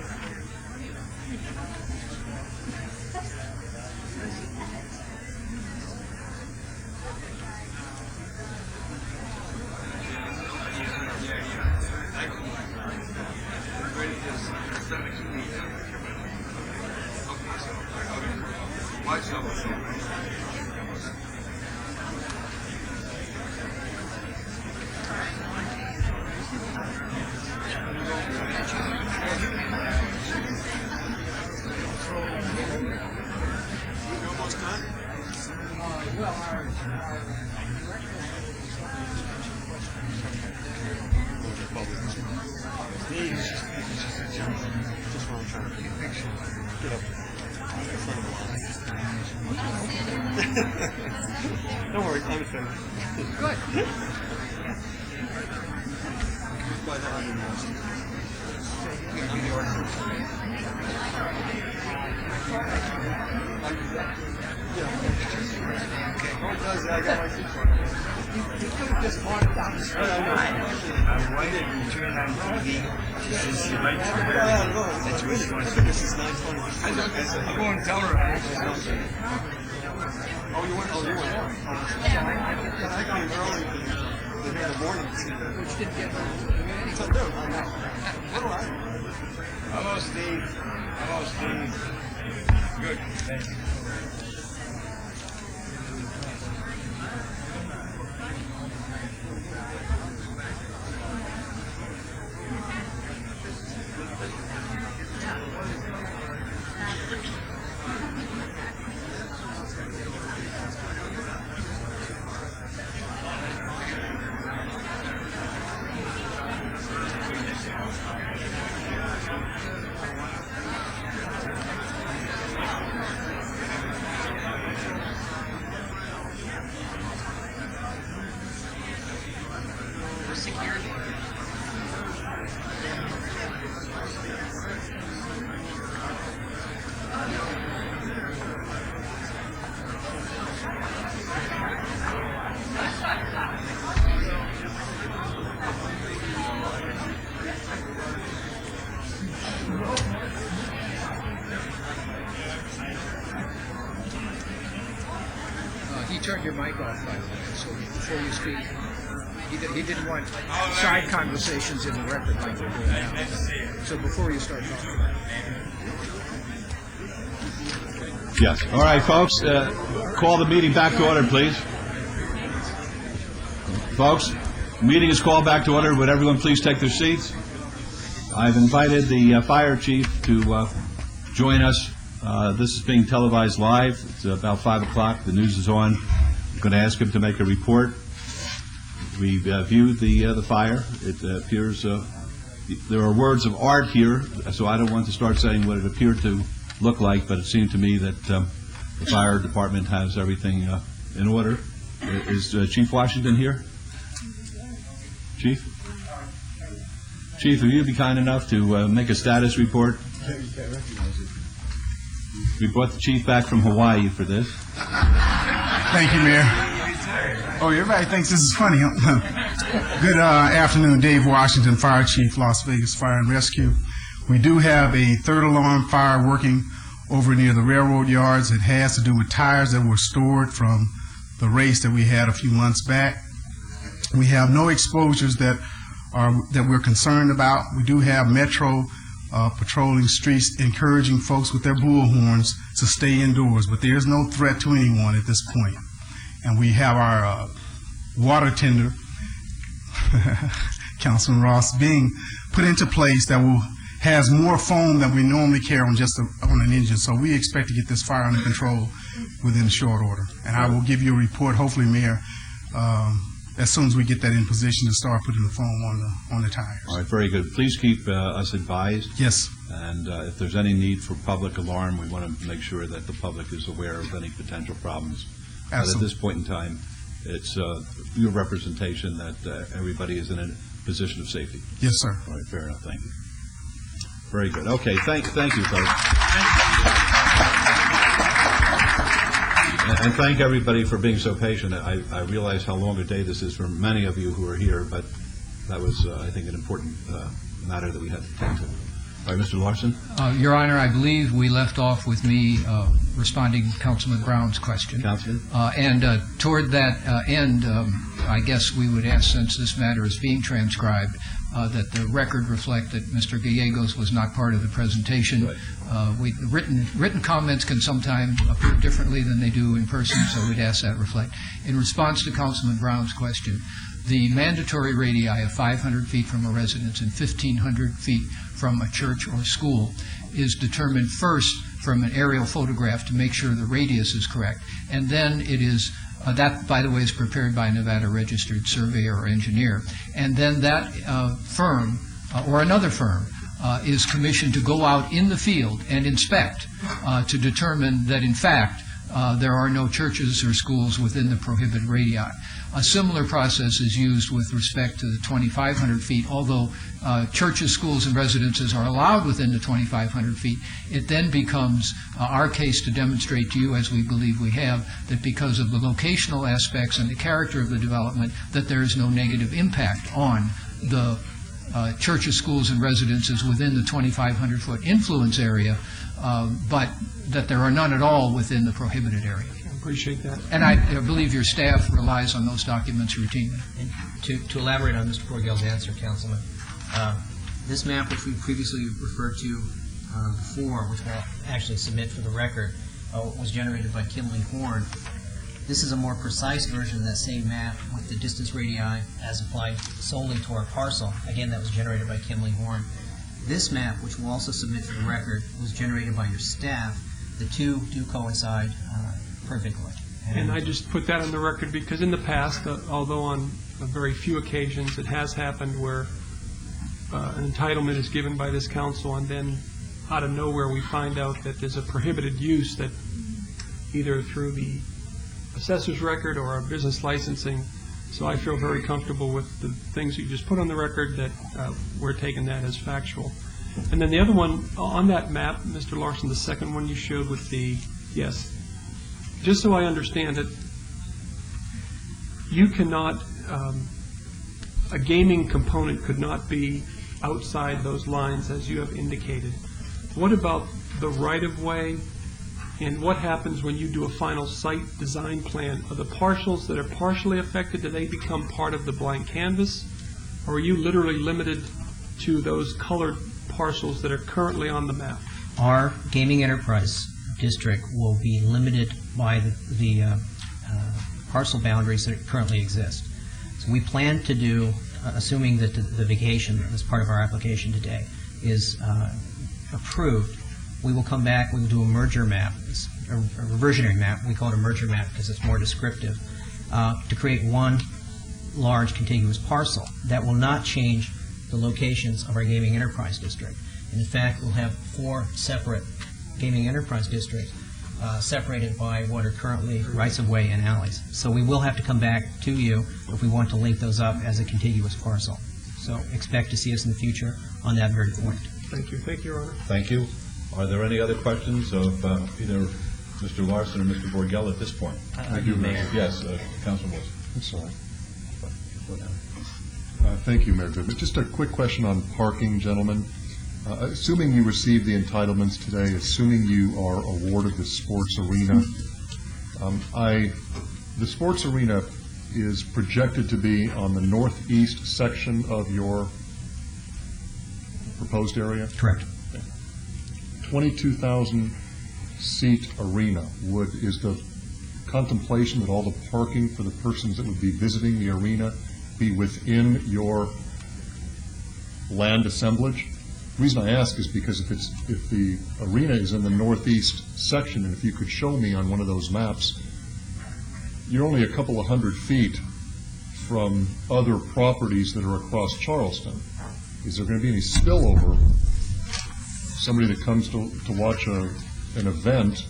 Don't worry, I'm finished. Good. You could have just bought it down the street. I wondered when you turned on TV, since you like that's what she wants to do. This is 9:20. I'll go and tell her. Oh, you went? Oh, you went. Because I came early in the morning. Which didn't get her. It's up there. I know. Hello, Steve. Hello, Steve. Good. Thank you. He turned your mic off, by the way, so before you speak. He didn't want side conversations in the record like we're doing now. So before you start talking. Yes. All right, folks, call the meeting back to order, please. Folks, meeting is called back to order. Would everyone please take their seats? I've invited the fire chief to join us. This is being televised live. It's about 5 o'clock. The news is on. I'm going to ask him to make a report. We've viewed the fire. It appears there are words of art here, so I don't want to start saying what it appeared to look like, but it seemed to me that the fire department has everything in order. Is Chief Washington here? Chief? Chief, will you be kind enough to make a status report? We brought the chief back from Hawaii for this. Thank you, Mayor. Oh, everybody thinks this is funny. Good afternoon, Dave Washington, Fire Chief, Las Vegas Fire and Rescue. We do have a third alarm fire working over near the railroad yards. It has to do with tires that were stored from the race that we had a few months back. We have no exposures that we're concerned about. We do have Metro patrolling streets, encouraging folks with their bullhorns to stay indoors, but there's no threat to anyone at this point. And we have our water tender, Councilman Ross, being put into place that has more foam than we normally carry on on an engine. So we expect to get this fire under control within short order. And I will give you a report, hopefully, Mayor, as soon as we get that in position to start putting the foam on the tires. All right, very good. Please keep us advised. Yes. And if there's any need for public alarm, we want to make sure that the public is aware of any potential problems. But at this point in time, it's your representation that everybody is in a position of safety. Yes, sir. All right, fair enough. Thank you. Very good. Okay, thank you, folks. And thank everybody for being so patient. I realize how long a day this is for many of you who are here, but that was, I think, an important matter that we had to attend to. All right, Mr. Larson? Your Honor, I believe we left off with me responding to Councilman Brown's question. Councilman? And toward that end, I guess we would ask, since this matter is being transcribed, that the record reflect that Mr. Gallegos was not part of the presentation. Right. Written comments can sometimes appear differently than they do in person, so we'd ask that reflect. In response to Councilman Brown's question, the mandatory radii of 500 feet from a residence and 1,500 feet from a church or school is determined first from an aerial photograph to make sure the radius is correct, and then it is that, by the way, is prepared by a Nevada registered surveyor or engineer. And then that firm or another firm is commissioned to go out in the field and inspect to determine that, in fact, there are no churches or schools within the prohibited radii. A similar process is used with respect to the 2,500 feet. Although churches, schools, and residences are allowed within the 2,500 feet, it then becomes our case to demonstrate to you, as we believe we have, that because of the locational aspects and the character of the development, that there is no negative impact on the churches, schools, and residences within the 2,500-foot influence area, but that there are none at all within the prohibited area. Appreciate that. And I believe your staff relies on those documents routinely. And to elaborate on Mr. Borgel's answer, Councilman, this map, which we previously referred to before, which we'll actually submit for the record, was generated by Kimley Horn. This is a more precise version of that same map with the distance radii as applied solely to our parcel. Again, that was generated by Kimley Horn. This map, which we'll also submit for the record, was generated by your staff. The two do coincide perfectly. And I just put that on the record because in the past, although on very few occasions, it has happened where an entitlement is given by this council, and then out of nowhere we find out that there's a prohibited use that either through the assessor's record or our business licensing. So I feel very comfortable with the things you just put on the record that we're taking that as factual. And then the other one on that map, Mr. Larson, the second one you showed with the, yes, just so I understand it, you cannot, a gaming component could not be outside those lines as you have indicated. What about the right-of-way, and what happens when you do a final site design plan? Are the parcels that are partially affected, do they become part of the blank canvas, or are you literally limited to those colored parcels that are currently on the map? Our gaming enterprise district will be limited by the parcel boundaries that currently exist. So we plan to do, assuming that the vacation as part of our application today is approved, we will come back, we will do a merger map, a reversionary map. We call it a merger map because it's more descriptive, to create one large contiguous parcel that will not change the locations of our gaming enterprise district. And in fact, we'll have 4 separate gaming enterprise districts separated by what are currently rights-of-way and alleys. So we will have to come back to you if we want to link those up as a contiguous parcel. So expect to see us in the future on that very point. Thank you. Thank you, Your Honor. Thank you. Are there any other questions of either Mr. Larson or Mr. Borgel at this point? Thank you, Mayor. Yes, Councilman Wilson. I'm sorry. Thank you, Mayor Goodman. Just a quick question on parking, gentlemen. Assuming you receive the entitlements today, assuming you are awarded the sports arena, the sports arena is projected to be on the northeast section of your proposed area? Correct. 22,000-seat arena, is the contemplation that all the parking for the persons that would be visiting the arena be within your land assemblage? The reason I ask is because if the arena is in the northeast section, and if you could show me on one of those maps, you're only a couple of 100 feet from other properties that are across Charleston. Is there going to be any spillover? Somebody that comes to watch an event,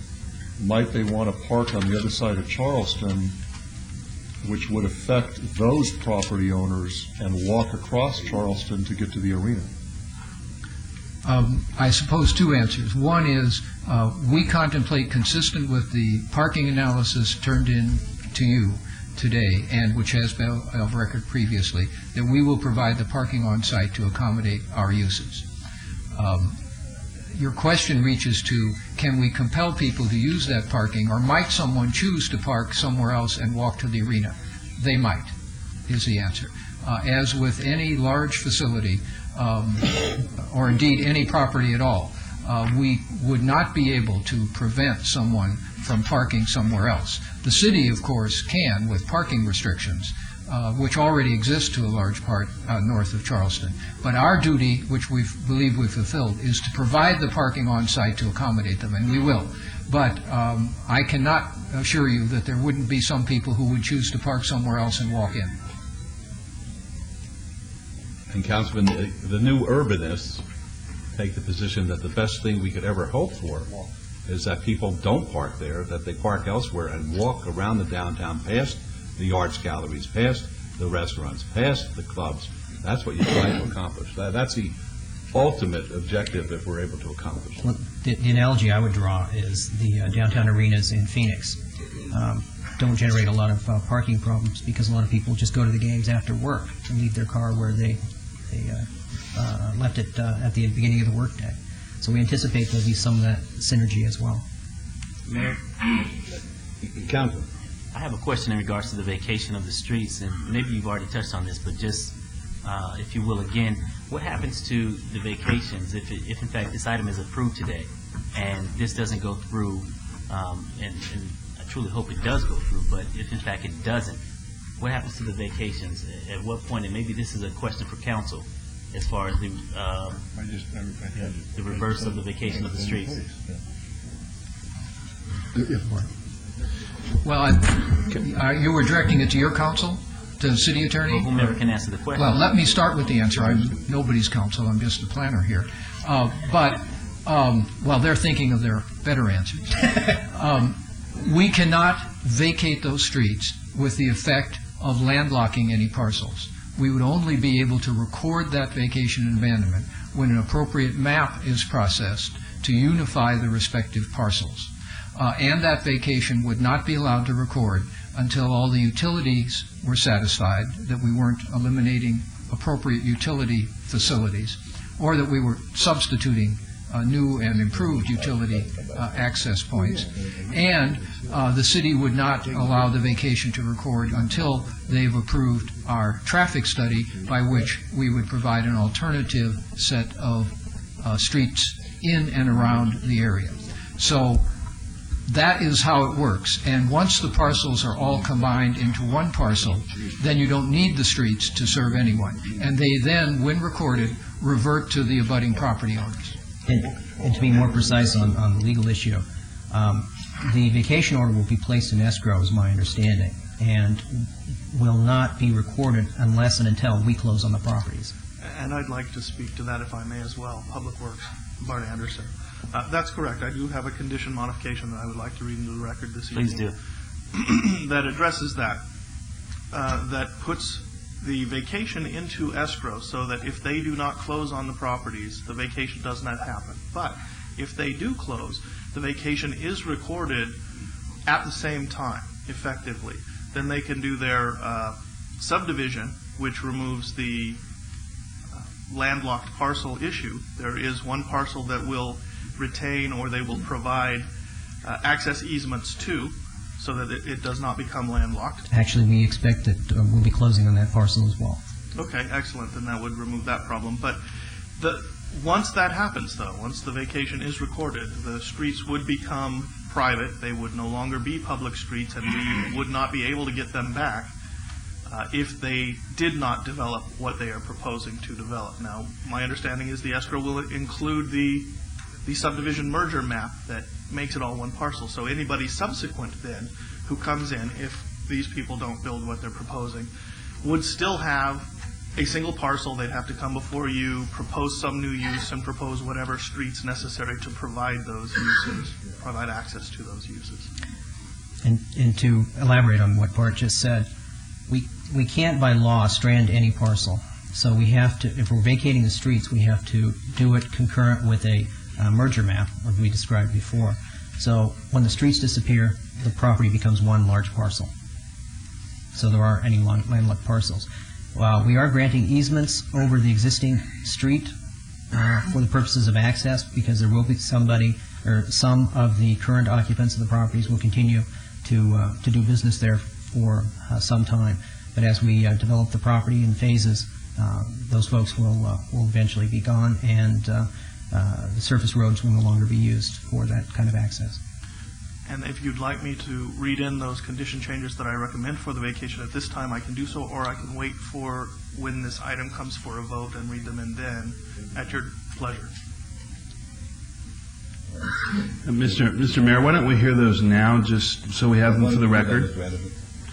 might they want to park on the other side of Charleston, which would affect those property owners and walk across Charleston to get to the arena? I suppose two answers. One is we contemplate, consistent with the parking analysis turned in to you today, and which has been of record previously, that we will provide the parking on site to accommodate our uses. Your question reaches to, can we compel people to use that parking, or might someone choose to park somewhere else and walk to the arena? They might, is the answer. As with any large facility, or indeed any property at all, we would not be able to prevent someone from parking somewhere else. The city, of course, can with parking restrictions, which already exist to a large part north of Charleston. But our duty, which we believe we've fulfilled, is to provide the parking on site to accommodate them, and we will. But I cannot assure you that there wouldn't be some people who would choose to park somewhere else and walk in. And Councilman, the new urbanists take the position that the best thing we could ever hope for is that people don't park there, that they park elsewhere and walk around the downtown past the arts galleries, past the restaurants, past the clubs. That's what you're trying to accomplish. That's the ultimate objective if we're able to accomplish. Well, the analogy I would draw is the downtown arenas in Phoenix don't generate a lot of parking problems because a lot of people just go to the games after work and leave their car where they left it at the beginning of the workday. So we anticipate there'll be some of that synergy as well. Mayor? Councilman. I have a question in regards to the vacation of the streets, and maybe you've already touched on this, but just, if you will, again, what happens to the vacations if in fact this item is approved today and this doesn't go through, and I truly hope it does go through, but if in fact it doesn't, what happens to the vacations? At what point, and maybe this is a question for council, as far as the reverse of the vacation of the streets? Well, you were directing it to your counsel, to the city attorney? Well, whomever can answer the question. Well, let me start with the answer. I'm nobody's counsel. I'm just the planner here. Well, they're thinking of their better answers. We cannot vacate those streets with the effect of landlocking any parcels. We would only be able to record that vacation and abandonment when an appropriate map is processed to unify the respective parcels. And that vacation would not be allowed to record until all the utilities were satisfied, that we weren't eliminating appropriate utility facilities, or that we were substituting new and improved utility access points. And the city would not allow the vacation to record until they've approved our traffic study, by which we would provide an alternative set of streets in and around the area. So that is how it works. And once the parcels are all combined into one parcel, then you don't need the streets to serve anyone. And they then, when recorded, revert to the abutting property owners. And to be more precise on the legal issue, the vacation order will be placed in escrow, is my understanding, and will not be recorded unless and until we close on the properties. And I'd like to speak to that, if I may, as well. Public Works, Bart Anderson. That's correct. I do have a condition modification that I would like to read into the record this evening. Please do. That addresses that. That puts the vacation into escrow so that if they do not close on the properties, the vacation does not happen. But if they do close, the vacation is recorded at the same time, effectively. Then they can do their subdivision, which removes the landlocked parcel issue. There is one parcel that will retain, or they will provide access easements to, so that it does not become landlocked. Actually, we expect that we'll be closing on that parcel as well. Okay, excellent. Then that would remove that problem. But Once that happens, though, once the vacation is recorded, the streets would become private. They would no longer be public streets, and we would not be able to get them back if they did not develop what they are proposing to develop. Now, my understanding is the escrow will include the subdivision merger map that makes it all one parcel. So anybody subsequent then who comes in, if these people don't build what they're proposing, would still have a single parcel. They'd have to come before you, propose some new use, and propose whatever streets necessary to provide those uses, provide access to those uses. And to elaborate on what Bart just said, we can't by law strand any parcel. So we have to, if we're vacating the streets, we have to do it concurrent with a merger map, as we described before. So when the streets disappear, the property becomes one large parcel. So there aren't any landlocked parcels. We are granting easements over the existing street for the purposes of access, because there will be somebody, or some of the current occupants of the properties will continue to do business there for some time. But as we develop the property in phases, those folks will eventually be gone, and the surface roads will no longer be used for that kind of access. And if you'd like me to read in those condition changes that I recommend for the vacation at this time, I can do so, or I can wait for when this item comes for a vote and read them in then, at your pleasure. Mr. Mayor, why don't we hear those now, just so we have them for the record?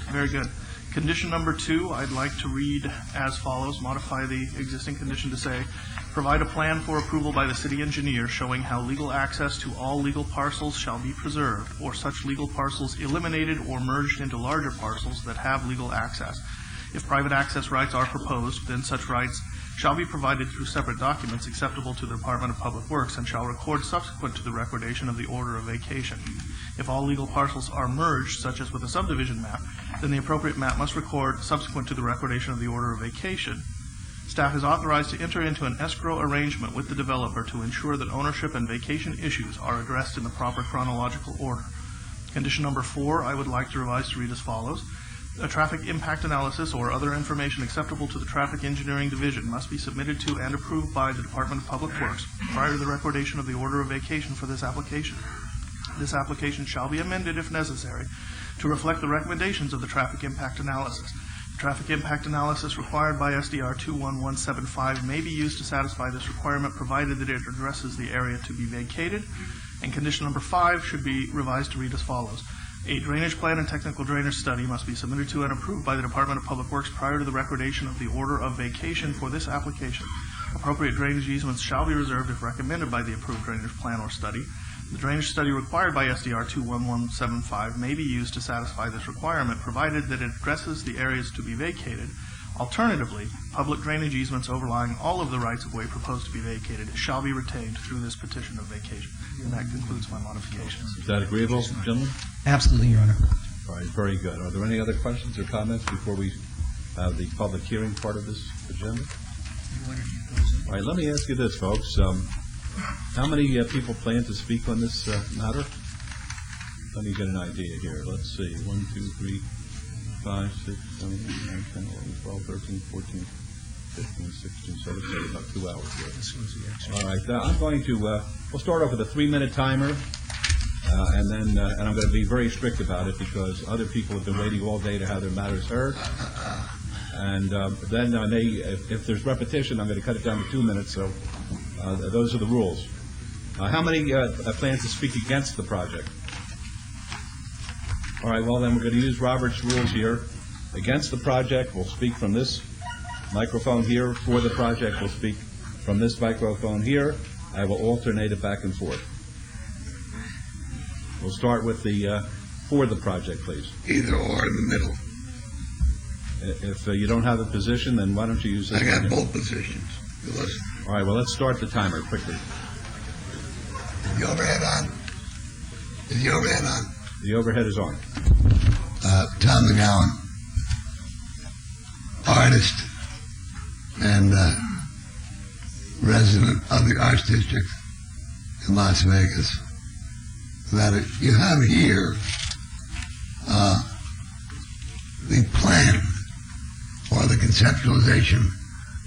Very good. Condition number 2, I'd like to read as follows, modify the existing condition to say, provide a plan for approval by the city engineer showing how legal access to all legal parcels shall be preserved, or such legal parcels eliminated or merged into larger parcels that have legal access. If private access rights are proposed, then such rights shall be provided through separate documents acceptable to the Department of Public Works and shall record subsequent to the recordation of the order of vacation. If all legal parcels are merged, such as with a subdivision map, then the appropriate map must record subsequent to the recordation of the order of vacation. Staff is authorized to enter into an escrow arrangement with the developer to ensure that ownership and vacation issues are addressed in the proper chronological order. Condition number 4, I would like to revise to read as follows. A traffic impact analysis or other information acceptable to the Traffic Engineering Division must be submitted to and approved by the Department of Public Works prior to the recordation of the order of vacation for this application. This application shall be amended if necessary to reflect the recommendations of the traffic impact analysis. The traffic impact analysis required by SDR 21175 may be used to satisfy this requirement, provided that it addresses the area to be vacated. And condition number 5 should be revised to read as follows. A drainage plan and technical drainage study must be submitted to and approved by the Department of Public Works prior to the recordation of the order of vacation for this application. Appropriate drainage easements shall be reserved if recommended by the approved drainage plan or study. The drainage study required by SDR 21175 may be used to satisfy this requirement, provided that it addresses the areas to be vacated. Alternatively, public drainage easements overlying all of the rights-of-way proposed to be vacated shall be retained through this petition of vacation. And that concludes my modifications. Is that agreeable, gentlemen? Absolutely, Your Honor. All right, very good. Are there any other questions or comments before we have the public hearing part of this agenda? All right, let me ask you this, folks. How many people plan to speak on this matter? Let me get an idea here. Let's see. 1, 2, 3, 5, 6, 7, 8, 9, 10, 11, 12, 13, 14, 15, 16, 17, about 2 hours here. All right, I'm going to, we'll start off with a 3-minute timer, and then, and I'm going to be very strict about it because other people have been waiting all day to have their matters heard. And then I may, if there's repetition, I'm going to cut it down to 2 minutes, so those are the rules. How many plan to speak against the project? All right, well, then we're going to use Robert's rules here. Against the project, we'll speak from this microphone here. For the project, we'll speak from this microphone here. I will alternate it back and forth. We'll start with the for the project, please. Either or in the middle. If you don't have a position, then why don't you use this? I got both positions. All right, well, let's start the timer quickly. Is the overhead on? Is the overhead on? The overhead is on. Tom McGowan, artist and resident of the Arts District in Las Vegas. That you have here the plan or the conceptualization,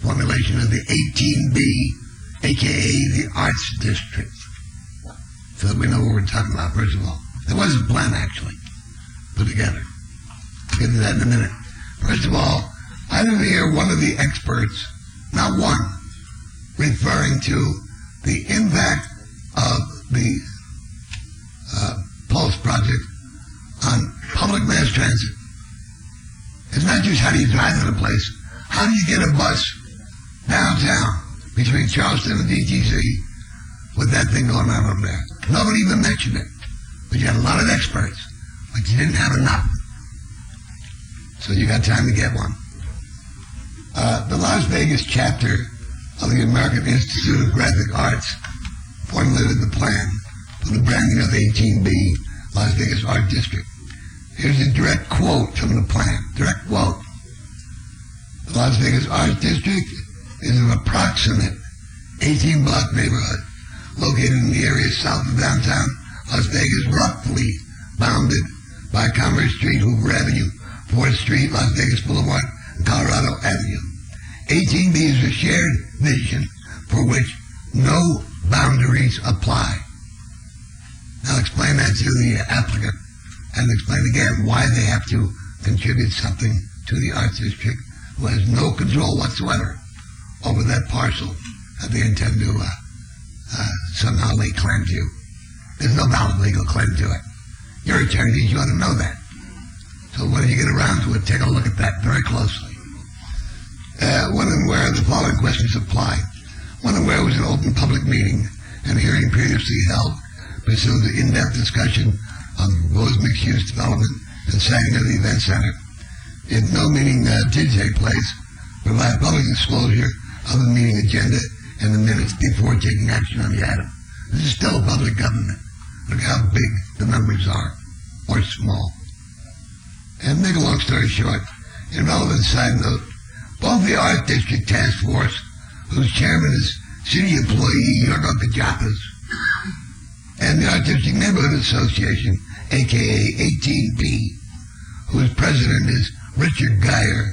formulation of the 18B a.k.a. the Arts District, so that we know what we're talking about, first of all. There was a plan, actually, put together. I'll get to that in a minute. First of all, I didn't hear one of the experts, not one, referring to the impact of the Pulse project on public mass transit. It's not just how do you drive to the place, how do you get a bus downtown between Charleston and DTC with that thing going on over there. Nobody even mentioned it, but you had a lot of experts, but you didn't have enough. So you got time to get one. The Las Vegas chapter of the American Institute of Graphic Arts formulated the plan for the branding of 18B Las Vegas Art District. Here's a direct quote from the plan. Direct quote. The Las Vegas Art District is an approximate 18-block neighborhood located in the area south of downtown Las Vegas, roughly bounded by Commerce Street, Hoover Avenue, 4th Street, Las Vegas Boulevard, and Colorado Avenue. 18B is a shared vision for which no boundaries apply. Now explain that to the applicant and explain again why they have to contribute something to the Arts District who has no control whatsoever over that parcel that they intend to somehow lay claim to. There's no valid legal claim to it. Your attorneys, you ought to know that. So when you get around to it, take a look at that very closely. When and where the following questions apply. When and where was an open public meeting and hearing previously held pursuant to in-depth discussion on the proposed mixed-use development and siting of the event center. If no meeting did take place, provide public disclosure of the meeting agenda and the minutes before taking action on the item. This is still a public government. Look how big the numbers are, or small. And make a long story short, in relevant side note, both the Art District Task Force, whose chairman is city employee Yorgo Kajapas, and the Art District Neighborhood Association, aka 18B, whose president is Richard Geyer,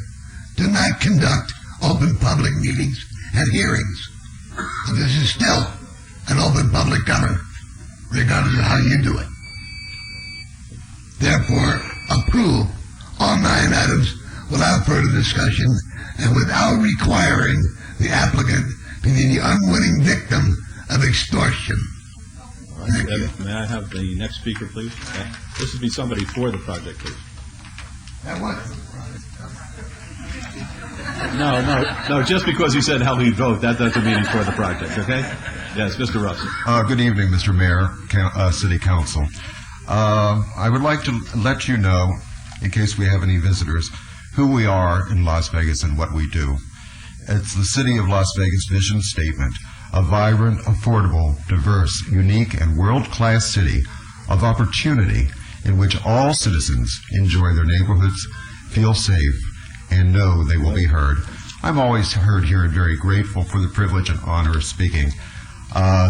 do not conduct open public meetings and hearings. But this is still an open public government, regardless of how you do it. Therefore, approve all 9 items without further discussion and without requiring the applicant to be the unwitting victim of extortion. Thank you. May I have the next speaker, please? This would be somebody for the project, please. That was No, just because you said how we vote, that doesn't mean he's for the project, okay? Yes, Mr. Russell. Good evening, Mr. Mayor, City Council. I would like to let you know, in case we have any visitors, who we are in Las Vegas and what we do. It's the City of Las Vegas vision statement, a vibrant, affordable, diverse, unique, and world-class city of opportunity in which all citizens enjoy their neighborhoods, feel safe, and know they will be heard. I'm always heard here and very grateful for the privilege and honor of speaking.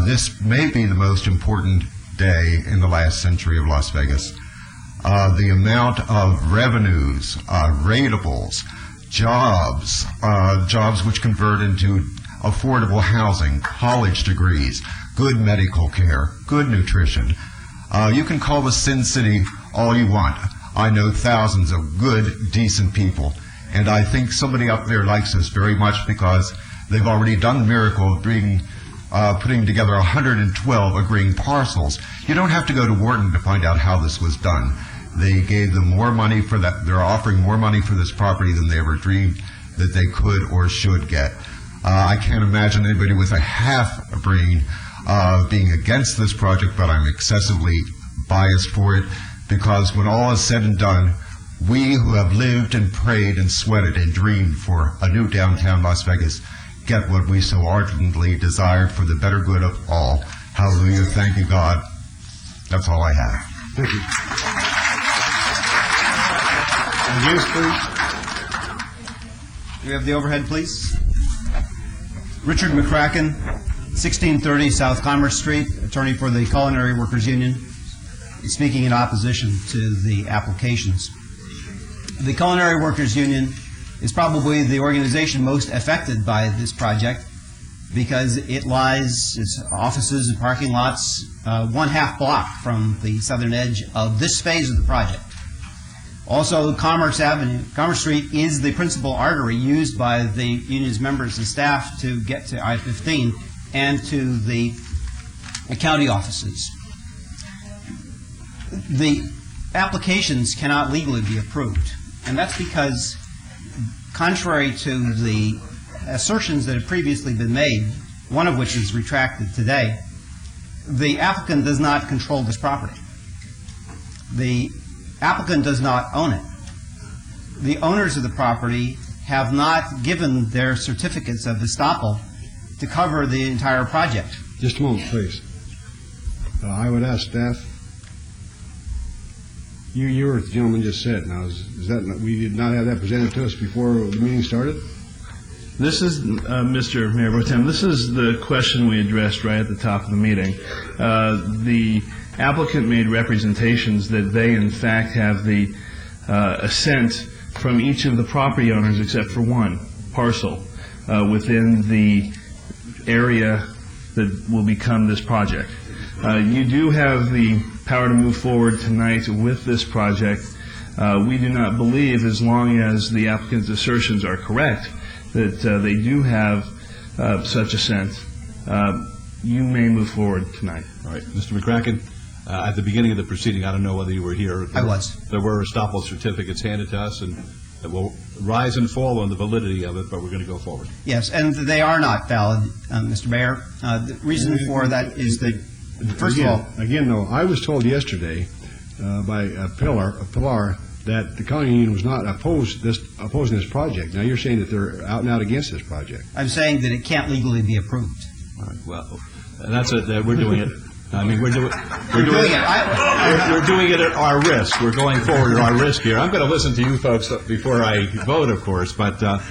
This may be the most important day in the last century of Las Vegas. The amount of revenues, ratables, jobs which convert into affordable housing, college degrees, good medical care, good nutrition. You can call the Sin City all you want. I know thousands of good, decent people, and I think somebody up there likes us very much because they've already done the miracle of putting together 112 agreeing parcels. You don't have to go to Wharton to find out how this was done. They gave them more money for that. They're offering more money for this property than they ever dreamed that they could or should get. I can't imagine anybody with a half a brain being against this project, but I'm excessively biased for it because when all is said and done, we who have lived and prayed and sweated and dreamed for a new downtown Las Vegas get what we so ardently desired for the better good of all. Hallelujah. Thank you, God. That's all I have. Thank you. Do we have the overhead, please? Richard McCracken, 1630 South Commerce Street, attorney for the Culinary Workers Union, speaking in opposition to the applications. The Culinary Workers Union is probably the organization most affected by this project because it lies, its offices and parking lots, 1/2 block from the southern edge of this phase of the project. Also, Commerce Street is the principal artery used by the union's members and staff to get to I-15 and to the county offices. The applications cannot legally be approved, and that's because, contrary to the assertions that have previously been made, one of which is retracted today, the applicant does not control this property. The applicant does not own it. The owners of the property have not given their certificates of estoppel to cover the entire project. Just a moment, please. I would ask staff. You were what the gentleman just said. Now, is that we did not have that presented to us before the meeting started? This is, Mr. Mayor Pro Tem, this is the question we addressed right at the top of the meeting. The applicant made representations that they, in fact, have the assent from each of the property owners except for one parcel within the area that will become this project. You do have the power to move forward tonight with this project. We do not believe, as long as the applicant's assertions are correct, that they do have such assent. You may move forward tonight. All right. Mr. McCracken, at the beginning of the proceeding, I don't know whether you were here. I was. There were estoppel certificates handed to us, and it will rise and fall on the validity of it, but we're going to go forward. Yes, and they are not valid, Mr. Mayor. The reason for that is that, first of all... Again, though, I was told yesterday by Pilar that the county union was not opposing this project. Now you're saying that they're out and out against this project. I'm saying that it can't legally be approved. All right. Well, that's it. We're doing it. I mean, we're doing it at our risk. We're going forward at our risk here. I'm going to listen to you folks before I vote, of course, but I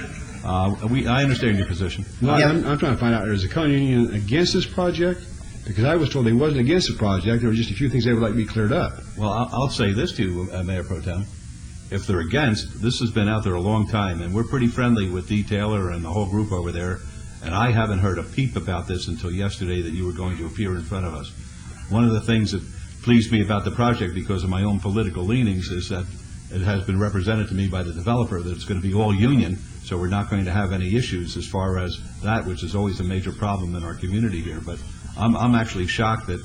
understand your position. No, I'm trying to find out, is the county union against this project? Because I was told they wasn't against the project. There were just a few things they would like to be cleared up. Well, I'll say this to you, Mayor Pro Tem. If they're against, this has been out there a long time, and we're pretty friendly with Detailer and the whole group over there, and I haven't heard a peep about this until yesterday that you were going to appear in front of us. One of the things that pleased me about the project, because of my own political leanings, is that it has been represented to me by the developer that it's going to be all union, so we're not going to have any issues as far as that, which is always a major problem in our community here. But I'm actually shocked that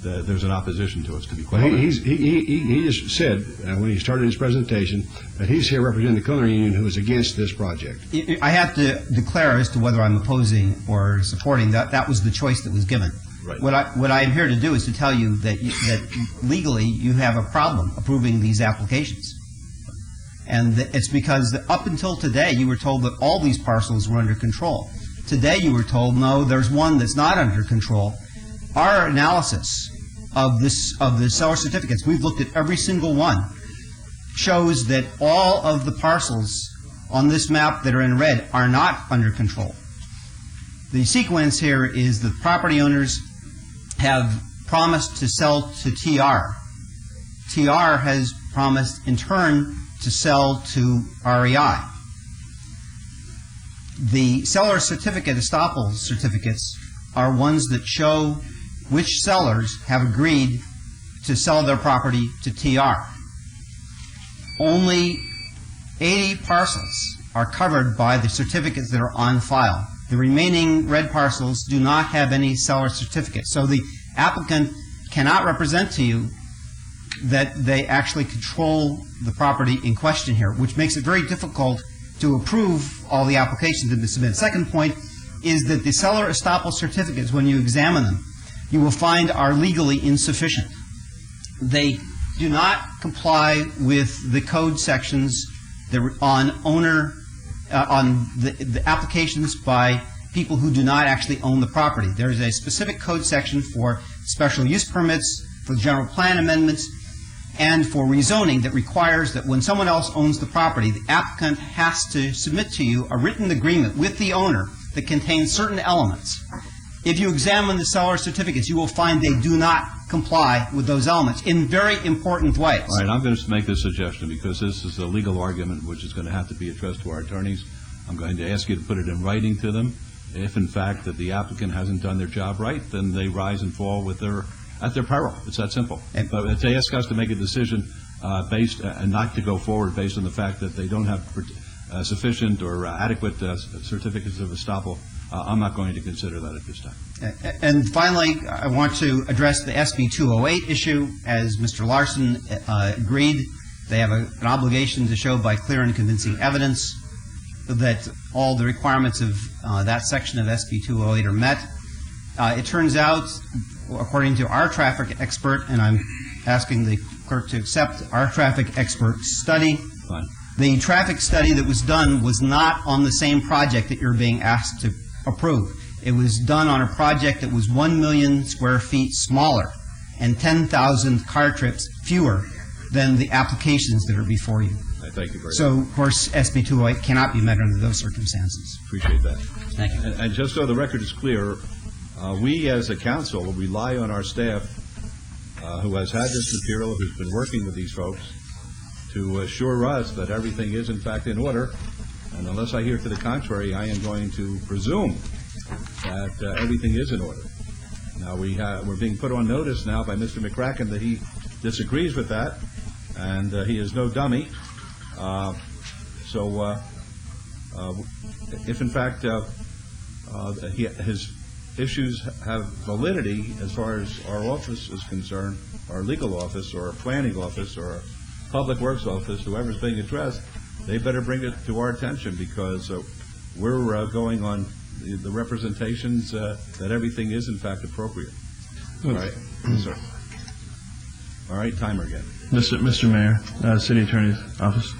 there's an opposition to us, to be quite honest. He just said, when he started his presentation, that he's here representing the culinary union who is against this project. I have to declare as to whether I'm opposing or supporting that. That was the choice that was given. Right. What I am here to do is to tell you that legally you have a problem approving these applications. And it's because up until today you were told that all these parcels were under control. Today you were told, no, there's one that's not under control. Our analysis of the seller certificates, we've looked at every single one, shows that all of the parcels on this map that are in red are not under control. The sequence here is the property owners have promised to sell to TR. TR has promised in turn to sell to REI. The seller certificate, estoppel certificates, are ones that show which sellers have agreed to sell their property to TR. Only 80 parcels are covered by the certificates that are on file. The remaining red parcels do not have any seller certificate. So the applicant cannot represent to you that they actually control the property in question here, which makes it very difficult to approve all the applications that have been submitted. Second point is that the seller estoppel certificates, when you examine them, you will find are legally insufficient. They do not comply with the code sections that are on the applications by people who do not actually own the property. There is a specific code section for special use permits, for general plan amendments, and for rezoning that requires that when someone else owns the property, the applicant has to submit to you a written agreement with the owner that contains certain elements. If you examine the seller certificates, you will find they do not comply with those elements in very important ways. All right, I'm going to make this suggestion because this is a legal argument which is going to have to be addressed to our attorneys. I'm going to ask you to put it in writing to them If in fact that the applicant hasn't done their job right, then they rise and fall at their peril. It's that simple. But if they ask us to make a decision based and not to go forward based on the fact that they don't have sufficient or adequate certificates of estoppel, I'm not going to consider that at this time. And finally, I want to address the SB 208 issue. As Mr. Larson agreed, they have an obligation to show by clear and convincing evidence that all the requirements of that section of SB 208 are met. It turns out, according to our traffic expert, and I'm asking the clerk to accept our traffic expert study, Fine. the traffic study that was done was not on the same project that you're being asked to approve. It was done on a project that was 1 million square feet smaller and 10,000 car trips fewer than the applications that are before you. Thank you very much. So, of course, SB 208 cannot be met under those circumstances. Appreciate that. Thank you. And just so the record is clear, we as a council rely on our staff who has had this material, who's been working with these folks, to assure us that everything is in fact in order. And unless I hear to the contrary, I am going to presume that everything is in order. Now, we're being put on notice now by Mr. McCracken that he disagrees with that, and he is no dummy. So if in fact his issues have validity as far as our office is concerned, our legal office or our planning office or our public works office, whoever's being addressed, they better bring it to our attention, because we're going on the representations that everything is in fact appropriate. All right, yes, sir. All right, timer again. Mr. Mayor, City Attorney's Office.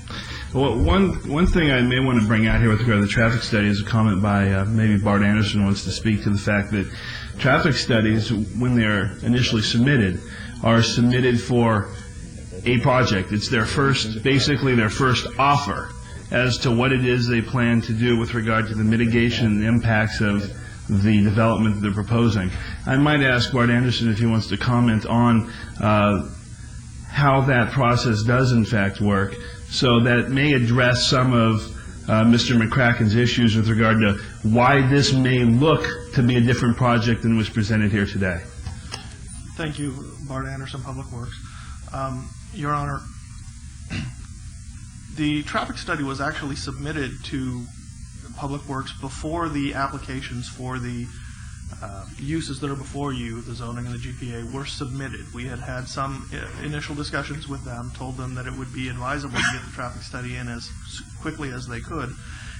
Well, one thing I may want to bring out here with regard to the traffic study is a comment by maybe Bart Anderson wants to speak to the fact that traffic studies, when they're initially submitted, are submitted for a project. It's basically their first offer as to what it is they plan to do with regard to the mitigation and impacts of the development that they're proposing. I might ask Bart Anderson if he wants to comment on how that process does in fact work, so that may address some of Mr. McCracken's issues with regard to why this may look to be a different project than was presented here today. Thank you, Bart Anderson, Public Works. Your Honor, the traffic study was actually submitted to Public Works before the applications for the uses that are before you, the zoning and the GPA, were submitted. We had some initial discussions with them, told them that it would be advisable to get the traffic study in as quickly as they could,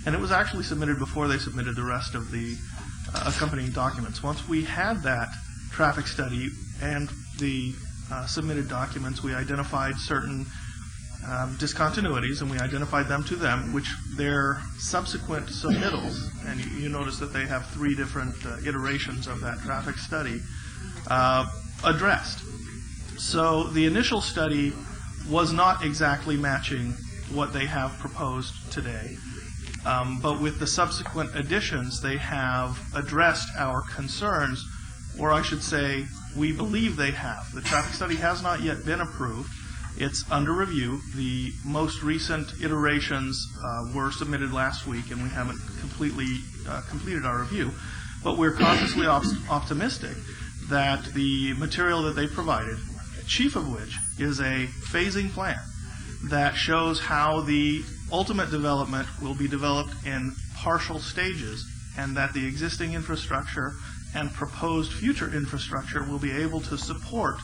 and it was actually submitted before they submitted the rest of the accompanying documents. Once we had that traffic study and the submitted documents, we identified certain discontinuities, and we identified them to them, which their subsequent submittals, and you notice that they have 3 different iterations of that traffic study, addressed. So the initial study was not exactly matching what they have proposed today, but with the subsequent additions, they have addressed our concerns, or I should say, we believe they have. The traffic study has not yet been approved. It's under review. The most recent iterations were submitted last week, and we haven't completely completed our review. But we're cautiously optimistic that the material that they provided, chief of which is a phasing plan that shows how the ultimate development will be developed in partial stages, and that the existing infrastructure and proposed future infrastructure will be able to support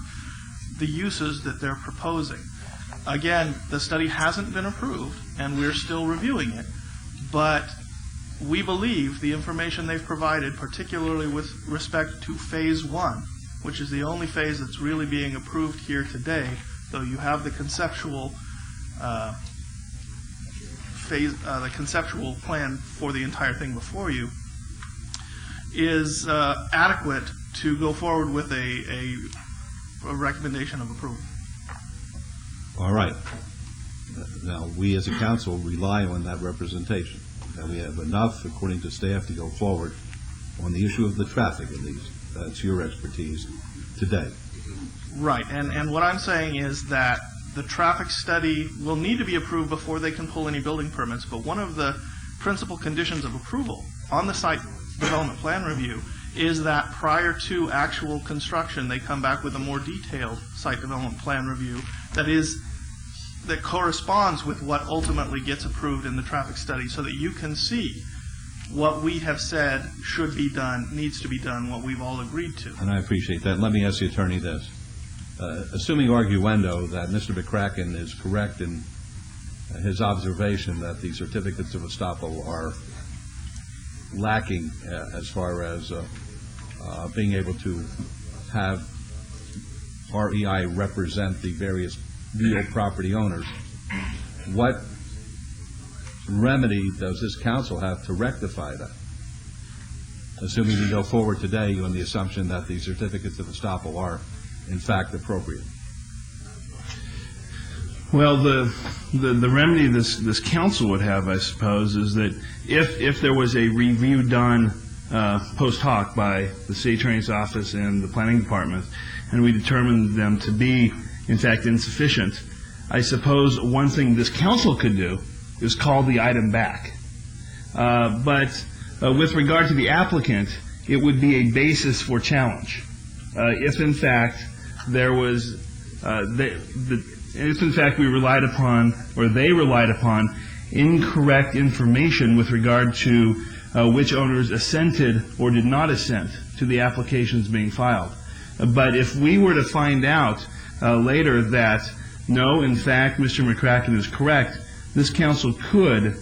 the uses that they're proposing. Again, the study hasn't been approved, and we're still reviewing it, but we believe the information they've provided, particularly with respect to Phase 1, which is the only phase that's really being approved here today, though you have the conceptual the conceptual plan for the entire thing before you, is adequate to go forward with a recommendation of approval. All right. Now, we as a council rely on that representation, that we have enough, according to staff, to go forward on the issue of the traffic, at least. That's your expertise today. Right, and what I'm saying is that the traffic study will need to be approved before they can pull any building permits, but one of the principal conditions of approval on the site development plan review is that prior to actual construction, they come back with a more detailed site development plan review that corresponds with what ultimately gets approved in the traffic study, so that you can see what we have said should be done, needs to be done, what we've all agreed to. And I appreciate that. Let me ask the attorney this. Assuming arguendo that Mr. McCracken is correct in his observation that the certificates of estoppel are lacking as far as being able to have REI represent the various real property owners, what remedy does this council have to rectify that? Assuming we go forward today on the assumption that the certificates of estoppel are in fact appropriate. Well, the remedy this council would have, I suppose, is that if there was a review done post hoc by the city attorney's office and the planning department, and we determined them to be, in fact, insufficient, I suppose one thing this council could do is call the item back. But with regard to the applicant, it would be a basis for challenge. If in fact there was, if in fact we relied upon, or they relied upon, incorrect information with regard to which owners assented or did not assent to the applications being filed. But if we were to find out later that, no, in fact, Mr. McCracken is correct, this council could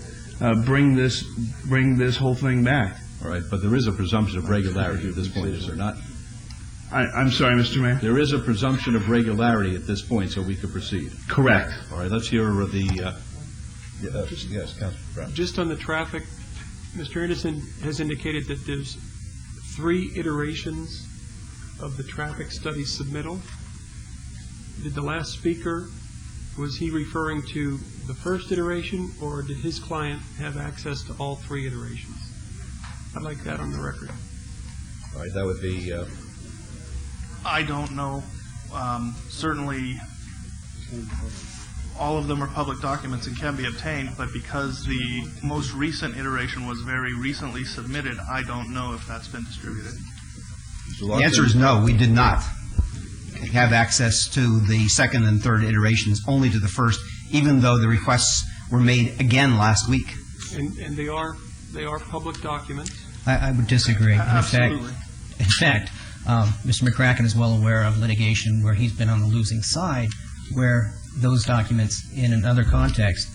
bring this whole thing back. All right, but there is a presumption of regularity at this point, is there not? I'm sorry, Mr. Mayor? There is a presumption of regularity at this point, so we could proceed. Correct. All right, let's hear the... yes, Councilor Brown. Just on the traffic, Mr. Anderson has indicated that there's 3 iterations of the traffic study submittal. Did the last speaker, was he referring to the first iteration, or did his client have access to all 3 iterations? I'd like that on the record. All right, that would be... I don't know. Certainly, all of them are public documents and can be obtained, but because the most recent iteration was very recently submitted, I don't know if that's been distributed. The answer is no, we did not have access to the second and third iterations, only to the first, even though the requests were made again last week. And they are public documents. I would disagree. Absolutely. In fact, Mr. McCracken is well aware of litigation where he's been on the losing side, where those documents in another context,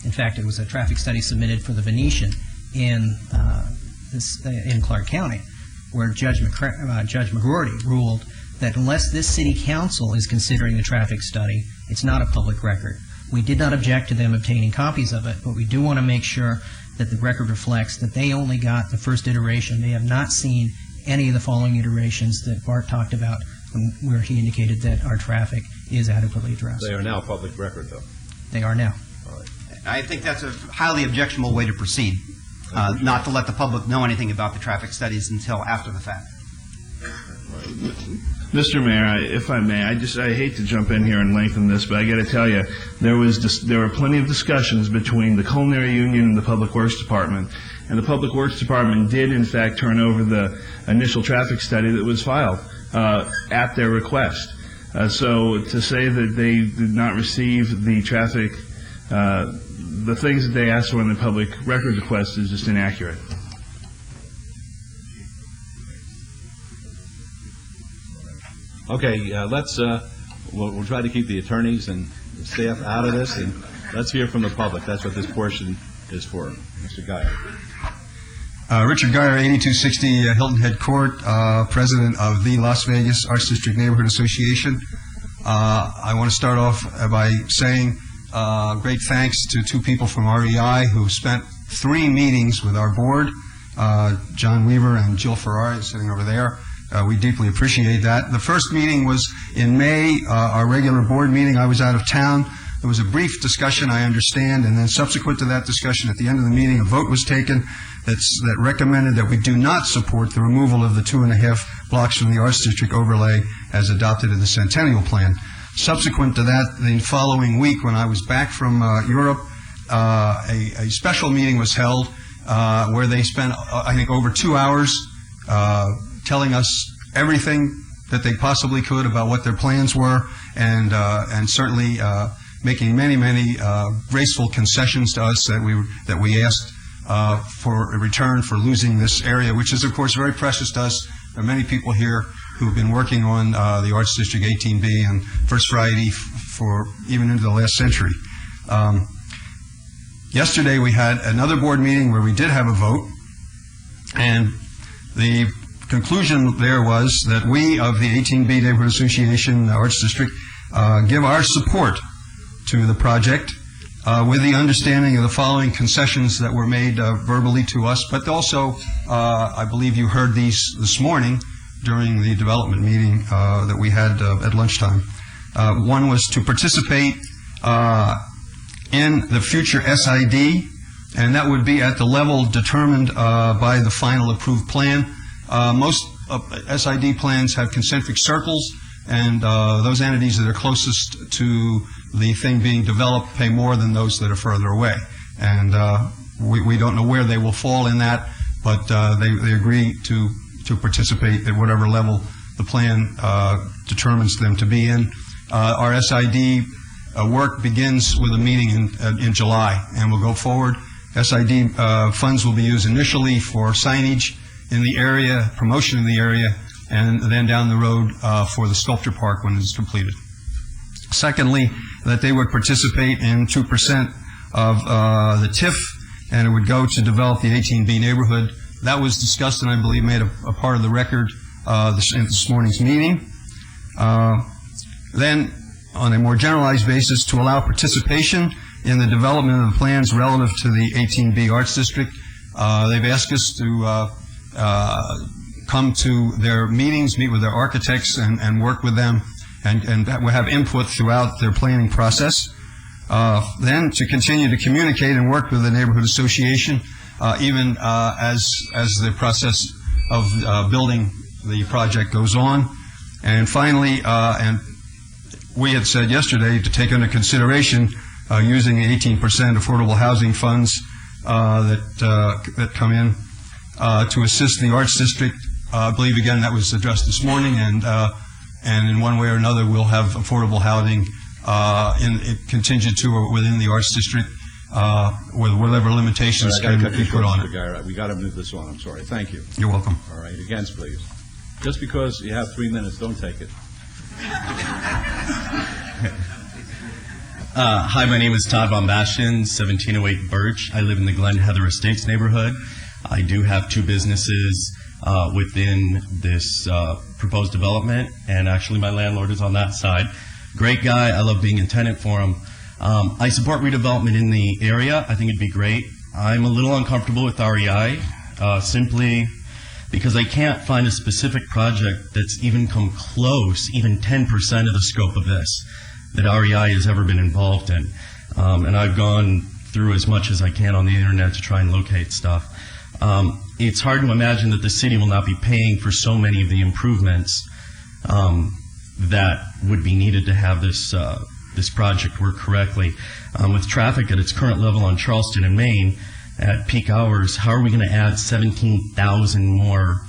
in fact, it was a traffic study submitted for the Venetian in Clark County, where Judge McGroarty ruled that unless this city council is considering the traffic study, it's not a public record. We did not object to them obtaining copies of it, but we do want to make sure that the record reflects that they only got the first iteration. They have not seen any of the following iterations that Bart talked about, where he indicated that our traffic is adequately addressed. They are now public record, though. They are now. All right. I think that's a highly objectionable way to proceed, not to let the public know anything about the traffic studies until after the fact. Mr. Mayor, if I may, I hate to jump in here and lengthen this, but I got to tell you, there were plenty of discussions between the Culinary Union and the Public Works Department, and the Public Works Department did, in fact, turn over the initial traffic study that was filed at their request. So to say that they did not receive the traffic, the things that they asked for in the public record request is just inaccurate. Okay, we'll try to keep the attorneys and the staff out of this, and let's hear from the public. That's what this portion is for. Mr. Geyer. Richard Geyer, 8260 Hilton Head Court, president of the Las Vegas Arts District Neighborhood Association. I want to start off by saying great thanks to 2 people from REI who spent 3 meetings with our board, John Weaver and Jill Ferrari, sitting over there. We deeply appreciate that. The first meeting was in May, our regular board meeting. I was out of town. There was a brief discussion, I understand, and then subsequent to that discussion, at the end of the meeting, a vote was taken that recommended that we do not support the removal of the 2.5 blocks from the Arts District overlay as adopted in the Centennial Plan. Subsequent to that, the following week, when I was back from Europe, a special meeting was held where they spent, I think, over 2 hours telling us everything that they possibly could about what their plans were, and certainly making many graceful concessions to us that we asked for a return for losing this area, which is, of course, very precious to us. There are many people here who've been working on the Arts District 18B and First Variety for even into the last century. Yesterday we had another board meeting where we did have a vote, and the conclusion there was that we of the 18B Neighborhood Association Arts District give our support to the project with the understanding of the following concessions that were made verbally to us, but also I believe you heard these this morning during the development meeting that we had at lunchtime. One was to participate in the future SID, and that would be at the level determined by the final approved plan. Most SID plans have concentric circles, and those entities that are closest to the thing being developed pay more than those that are further away. And we don't know where they will fall in that, but they agree to participate at whatever level the plan determines them to be in. Our SID work begins with a meeting in July, and will go forward. SID funds will be used initially for signage in the area, promotion in the area, and then down the road for the sculpture park when it's completed. Secondly, that they would participate in 2% of the TIF, and it would go to develop the 18B neighborhood. That was discussed and I believe made a part of the record in this morning's meeting. Then, on a more generalized basis, to allow participation in the development of the plans relative to the 18B Arts District. They've asked us to come to their meetings, meet with their architects, and work with them, and have input throughout their planning process. Then to continue to communicate and work with the neighborhood association, even as the process of building the project goes on. And finally, and we had said yesterday to take into consideration using the 18% affordable housing funds that come in to assist the Arts District. I believe, again, that was addressed this morning, and in one way or another we'll have affordable housing contingent to or within the Arts District with whatever limitations can be put on it. We got to move this on. I'm sorry. Thank you. You're welcome. All right. Against, please. Just because you have 3 minutes, don't take it. Hi, my name is Todd Von Bastian, 1708 Birch. I live in the Glen Heather Estates neighborhood. I do have 2 businesses within this proposed development, and actually my landlord is on that side. Great guy. I love being a tenant for him. I support redevelopment in the area. I think it'd be great. I'm a little uncomfortable with REI, simply because I can't find a specific project that's even come close, even 10% of the scope of this, that REI has ever been involved in. And I've gone through as much as I can on the internet to try and locate stuff. It's hard to imagine that the city will not be paying for so many of the improvements that would be needed to have this project work correctly. With traffic at its current level on Charleston and Main at peak hours, how are we going to add 17,000 more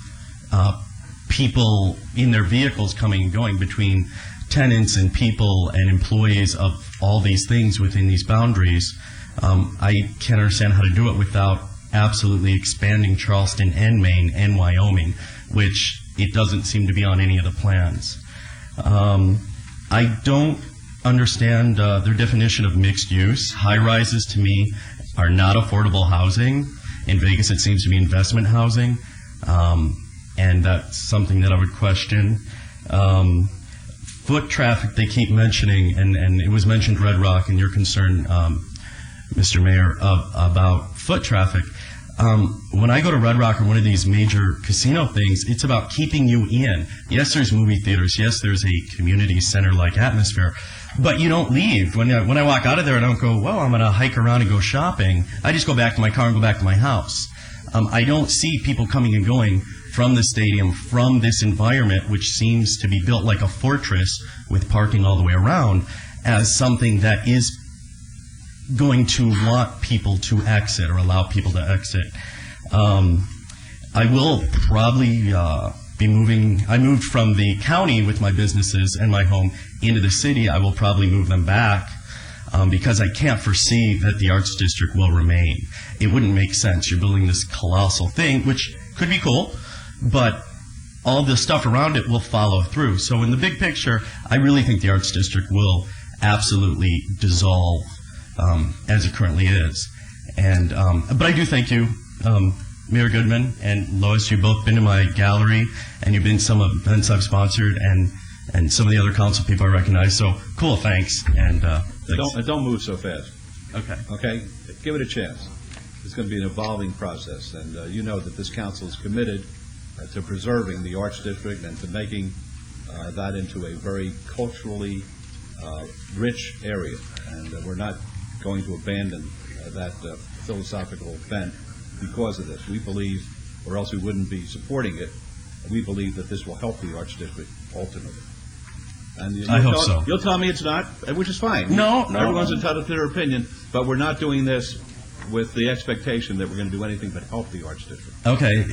people in their vehicles coming and going between tenants and people and employees of all these things within these boundaries? I can't understand how to do it without absolutely expanding Charleston and Maine and Wyoming, which it doesn't seem to be on any of the plans. I don't understand their definition of mixed use. High rises to me are not affordable housing. In Vegas it seems to be investment housing, and that's something that I would question. Foot traffic they keep mentioning, and it was mentioned Red Rock, and your concern, Mr. Mayor, about foot traffic. When I go to Red Rock or one of these major casino things, it's about keeping you in. Yes, there's movie theaters. Yes, there's a community center-like atmosphere. But you don't leave. When I walk out of there, I don't go, well, I'm going to hike around and go shopping. I just go back to my car and go back to my house. I don't see people coming and going from the stadium, from this environment, which seems to be built like a fortress with parking all the way around, as something that is going to want people to exit or allow people to exit. I will probably be moving. I moved from the county with my businesses and my home into the city. I will probably move them back because I can't foresee that the Arts District will remain. It wouldn't make sense. You're building this colossal thing, which could be cool, but all the stuff around it will follow through. So in the big picture, I really think the Arts District will absolutely dissolve as it currently is. And but I do thank you, Mayor Goodman and Lois. You've both been to my gallery, and you've been some events I've sponsored, and some of the other council people I recognize. So cool, thanks. And don't move so fast. Okay. Okay, give it a chance. It's going to be an evolving process, and you know that this council is committed to preserving the Arts District and to making that into a very culturally rich area. And we're not going to abandon that philosophical bent because of this. We believe, or else we wouldn't be supporting it, we believe that this will help the Arts District ultimately. And I hope so. You'll tell me it's not, which is fine. No. Everyone's entitled to their opinion, but we're not doing this with the expectation that we're going to do anything but help the Arts District. Okay,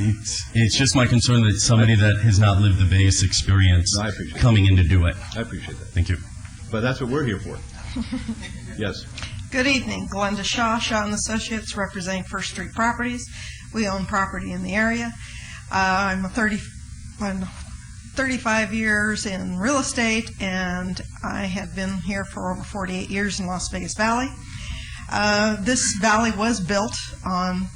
it's just my concern that somebody that has not lived the Vegas experience coming in to do it. I appreciate that. Thank you. But that's what we're here for. Yes. Good evening. Glenda Shaw, Shaw & Associates, representing First Street Properties. We own property in the area. I'm 35 years in real estate, and I have been here for over 48 years in Las Vegas Valley. This valley was built on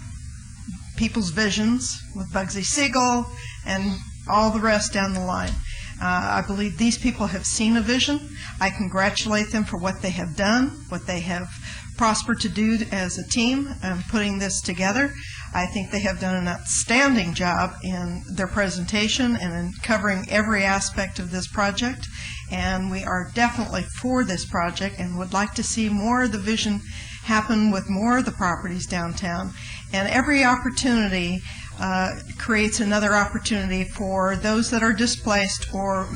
people's visions with Bugsy Siegel and all the rest down the line. I believe these people have seen a vision. I congratulate them for what they have done, what they have prospered to do as a team putting this together. I think they have done an outstanding job in their presentation and in covering every aspect of this project. And we are definitely for this project and would like to see more of the vision happen with more of the properties downtown. And every opportunity creates another opportunity for those that are displaced or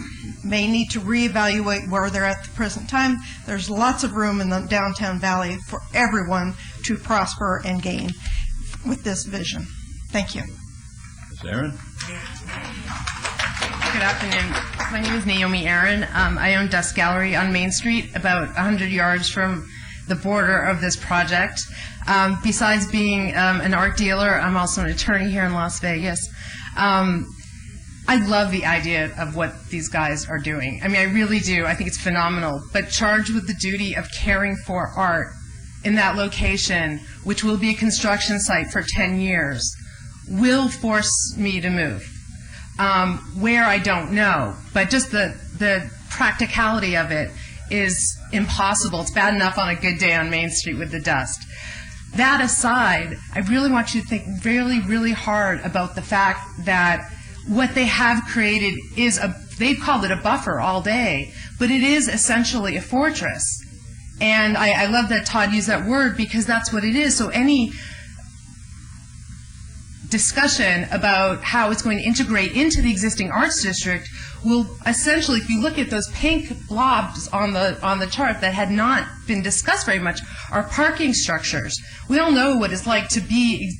may need to reevaluate where they're at the present time. There's lots of room in the downtown valley for everyone to prosper and gain with this vision. Thank you. Ms. Aaron? Good afternoon. My name is Naomi Aaron. I own Dust Gallery on Main Street, about 100 yards from the border of this project. Besides being an art dealer, I'm also an attorney here in Las Vegas. I love the idea of what these guys are doing. I mean, I really do. I think it's phenomenal. But charged with the duty of caring for art in that location, which will be a construction site for 10 years, will force me to move. Where, I don't know. But just the practicality of it is impossible. It's bad enough on a good day on Main Street with the dust. That aside, I really want you to think really, really hard about the fact that what they have created is they've called it a buffer all day, but it is essentially a fortress. And I love that Todd used that word because that's what it is. So any discussion about how it's going to integrate into the existing arts district will essentially, if you look at those pink blobs on the chart that had not been discussed very much, are parking structures. We all know what it's like to be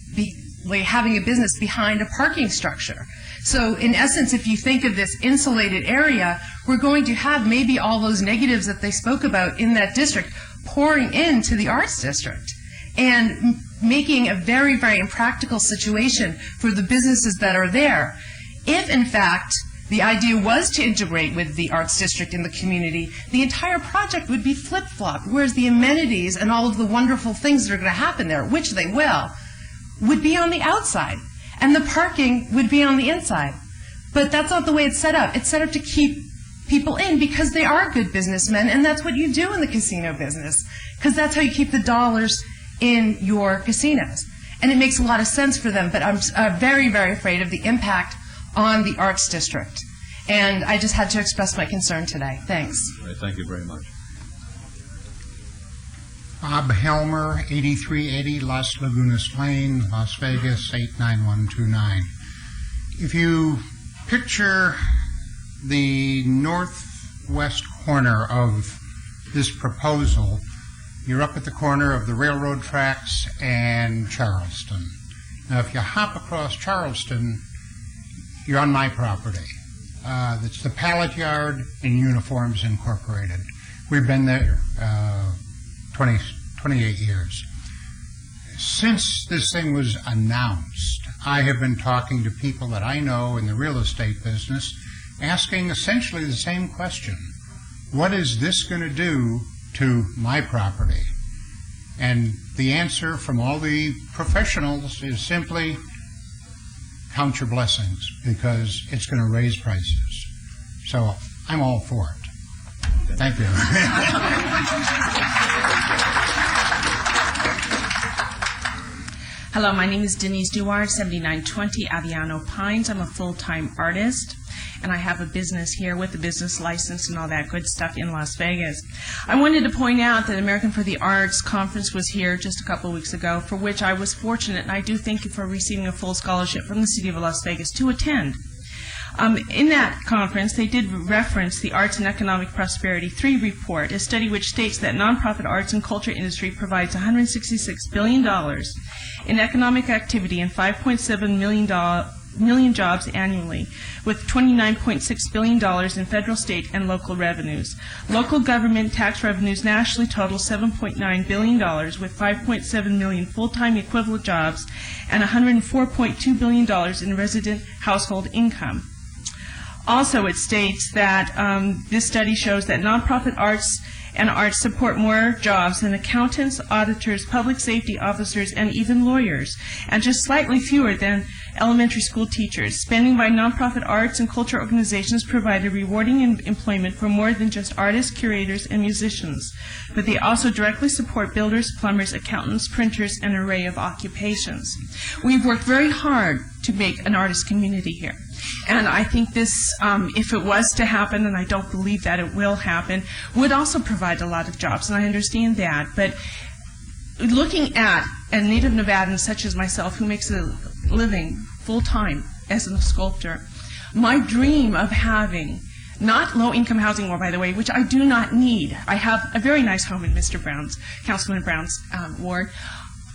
like having a business behind a parking structure. So in essence, if you think of this insulated area, we're going to have maybe all those negatives that they spoke about in that district pouring into the arts district and making a very, very impractical situation for the businesses that are there. If, in fact, the idea was to integrate with the arts district in the community, the entire project would be flip-flopped, whereas the amenities and all of the wonderful things that are going to happen there, which they will, would be on the outside, and the parking would be on the inside. But that's not the way it's set up. It's set up to keep people in because they are good businessmen, and that's what you do in the casino business, because that's how you keep the dollars in your casinos. And it makes a lot of sense for them, but I'm very, very afraid of the impact on the arts district. And I just had to express my concern today. Thanks. All right, thank you very much. Bob Helmer, 8380 Las Lagunas Lane, Las Vegas, 89129. If you picture the northwest corner of this proposal, You're up at the corner of the railroad tracks and Charleston. Now, if you hop across Charleston, you're on my property. It's the Pallet Yard and Uniforms Incorporated. We've been there 28 years. Since this thing was announced, I have been talking to people that I know in the real estate business, asking essentially the same question. What is this going to do to my property? And the answer from all the professionals is simply count your blessings, because it's going to raise prices. So I'm all for it. Thank you. Hello, my name is Denise Duard, 7920 Aviano Pines. I'm a full-time artist, and I have a business here with a business license and all that good stuff in Las Vegas. I wanted to point out that American for the Arts Conference was here just a couple of weeks ago, for which I was fortunate, and I do thank you for receiving a full scholarship from the City of Las Vegas to attend. In that conference, they did reference the Arts and Economic Prosperity 3 report, a study which states that nonprofit arts and culture industry provides $166 billion in economic activity and 5.7 million jobs annually, with $29.6 billion in federal, state, and local revenues. Local government tax revenues nationally total $7.9 billion, with 5.7 million full-time equivalent jobs and $104.2 billion in resident household income. Also, it states that this study shows that nonprofit arts and arts support more jobs than accountants, auditors, public safety officers, and even lawyers, and just slightly fewer than elementary school teachers. Spending by nonprofit arts and culture organizations provide a rewarding employment for more than just artists, curators, and musicians, but they also directly support builders, plumbers, accountants, printers, and an array of occupations. We've worked very hard to make an artist community here. And I think this, if it was to happen, and I don't believe that it will happen, would also provide a lot of jobs, and I understand that. But looking at a native Nevadan such as myself, who makes a living full-time as a sculptor, my dream of having not low-income housing, by the way, which I do not need. I have a very nice home in Mr. Brown's, Councilman Brown's ward.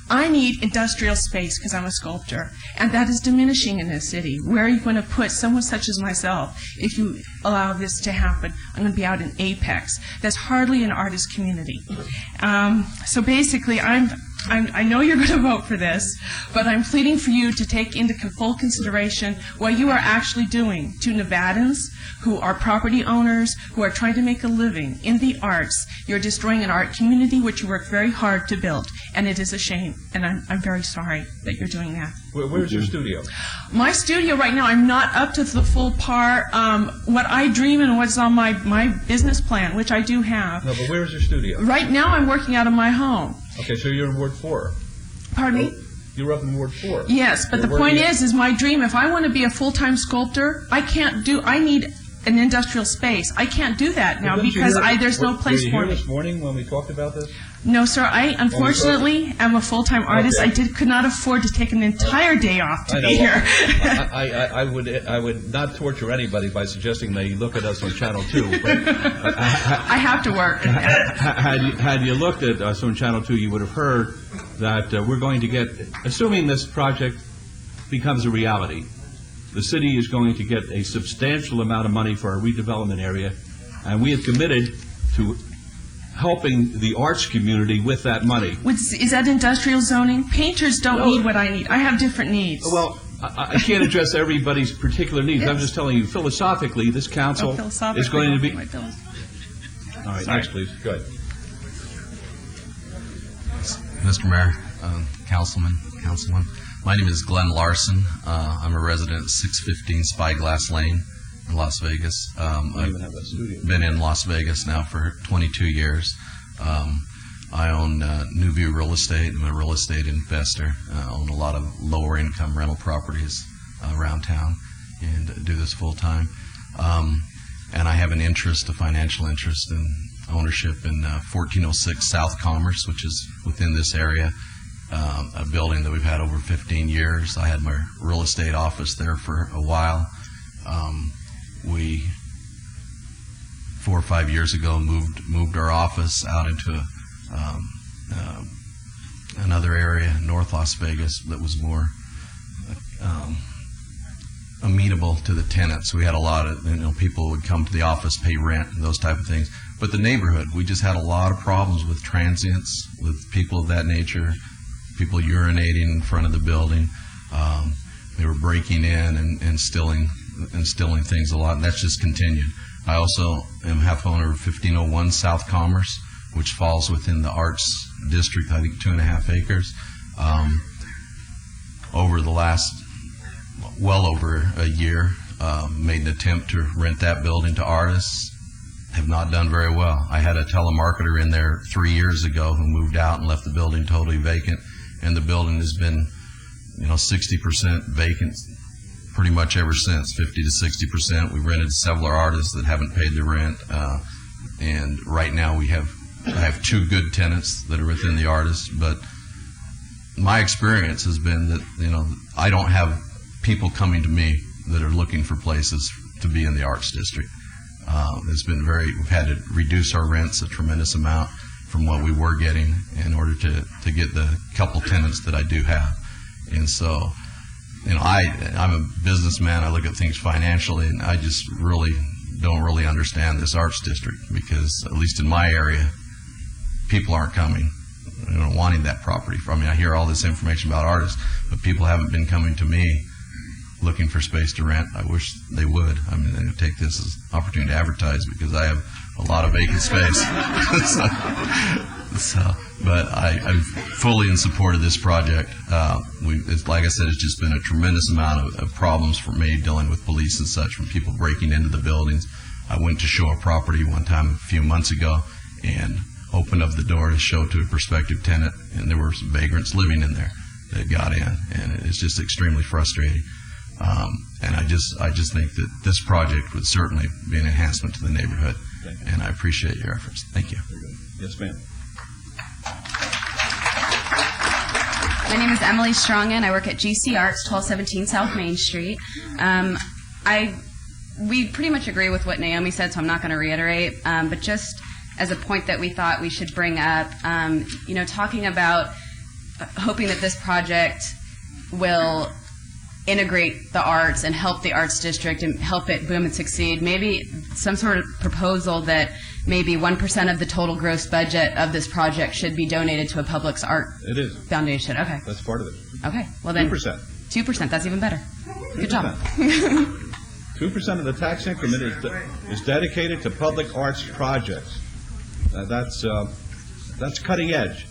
I need industrial space because I'm a sculptor, and that is diminishing in this city. Where are you going to put someone such as myself if you allow this to happen? I'm going to be out in Apex. That's hardly an artist community. So basically, I know you're going to vote for this, but I'm pleading for you to take into full consideration what you are actually doing to Nevadans who are property owners, who are trying to make a living in the arts. You're destroying an art community which you worked very hard to build, and it is a shame, and I'm very sorry that you're doing that. Where's your studio? My studio right now, I'm not up to the full par. What I dream and what's on my business plan, which I do have. No, but where's your studio? Right now I'm working out of my home. Okay, so you're in Ward 4. Pardon me? You're up in Ward 4. Yes, but the point is my dream, if I want to be a full-time sculptor, I need an industrial space. I can't do that now because there's no place for me. Were you here this morning when we talked about this? No, sir. I unfortunately am a full-time artist. Okay. I could not afford to take an entire day off to be here. I would not torture anybody by suggesting they look at us on Channel 2. But, I have to work. Had you looked at us on Channel 2, you would have heard that we're going to get, assuming this project becomes a reality, the city is going to get a substantial amount of money for our redevelopment area, and we have committed to helping the arts community with that money. Is that industrial zoning? Painters don't need what I need. I have different needs. Well, I can't address everybody's particular needs. Yes. I'm just telling you, philosophically, this council is going to be... All right, sorry. Next, please. Go ahead. Mr. Mayor, Councilman, my name is Glenn Larson. I'm a resident at 615 Spyglass Lane in Las Vegas. I've been in Las Vegas now for 22 years. I own New View Real Estate. I'm a real estate investor. I own a lot of lower income rental properties around town and do this full time. And I have an interest, a financial interest in ownership in 1406 South Commerce, which is within this area. A building that we've had over 15 years. I had my real estate office there for a while. We 4 or 5 years ago moved our office out into another area, North Las Vegas, that was more amenable to the tenants. We had a lot of, people would come to the office, pay rent, and those type of things. But the neighborhood, we just had a lot of problems with transients, with people of that nature, people urinating in front of the building. They were breaking in and stealing things a lot, and that's just continued. I also am half owner of 1501 South Commerce, which falls within the Arts District, I think 2.5 acres. Over the last, well over a year, made an attempt to rent that building to artists. Have not done very well. I had a telemarketer in there 3 years ago who moved out and left the building totally vacant, and the building has been 60% vacant pretty much ever since, 50 to 60%. We've rented several artists that haven't paid their rent, and right now I have 2 good tenants that are within the artists, but my experience has been that, I don't have people coming to me that are looking for places to be in the Arts District. It's been we've had to reduce our rents a tremendous amount from what we were getting in order to get the couple tenants that I do have. And so, I'm a businessman, I look at things financially, and I just don't really understand this Arts District, because at least in my area, people aren't coming, wanting that property from me. I hear all this information about artists, but people haven't been coming to me looking for space to rent. I wish they would. They would take this as an opportunity to advertise, because I have a lot of vacant space. But I'm fully in support of this project. Like I said, it's just been a tremendous amount of problems for me dealing with police and such, from people breaking into the buildings. I went to show a property one time a few months ago and opened up the door to show to a prospective tenant, and there were some vagrants living in there that got in, and it's just extremely frustrating. And I just think that this project would certainly be an enhancement to the neighborhood, and I appreciate your efforts. Thank you. Yes, ma'am. My name is Emily Strongen. I work at GC Arts, 1217 South Main Street. We pretty much agree with what Naomi said, so I'm not going to reiterate, but just as a point that we thought we should bring up, talking about hoping that this project will integrate the arts and help the Arts District and help it boom and succeed. Maybe some sort of proposal that maybe 1% of the total gross budget of this project should be donated to a public art foundation. Okay. That's part of it. Okay. Well then, 2%. 2%. That's even better. Good job. 2% of the tax increment is dedicated to public arts projects. That's cutting edge.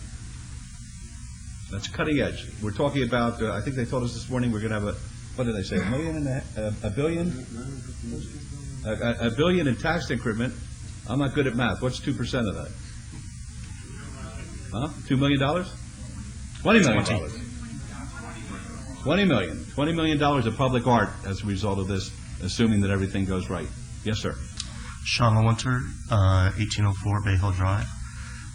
That's cutting edge. We're talking about, I think they told us this morning we're going to have what did they say, a billion? A billion in tax increment. I'm not good at math. What's 2% of that? Huh? $2 million? $20 million. $20 million of public art as a result of this, assuming that everything goes right. Yes, sir. Sean Lewinter, 1804 Bay Hill Drive.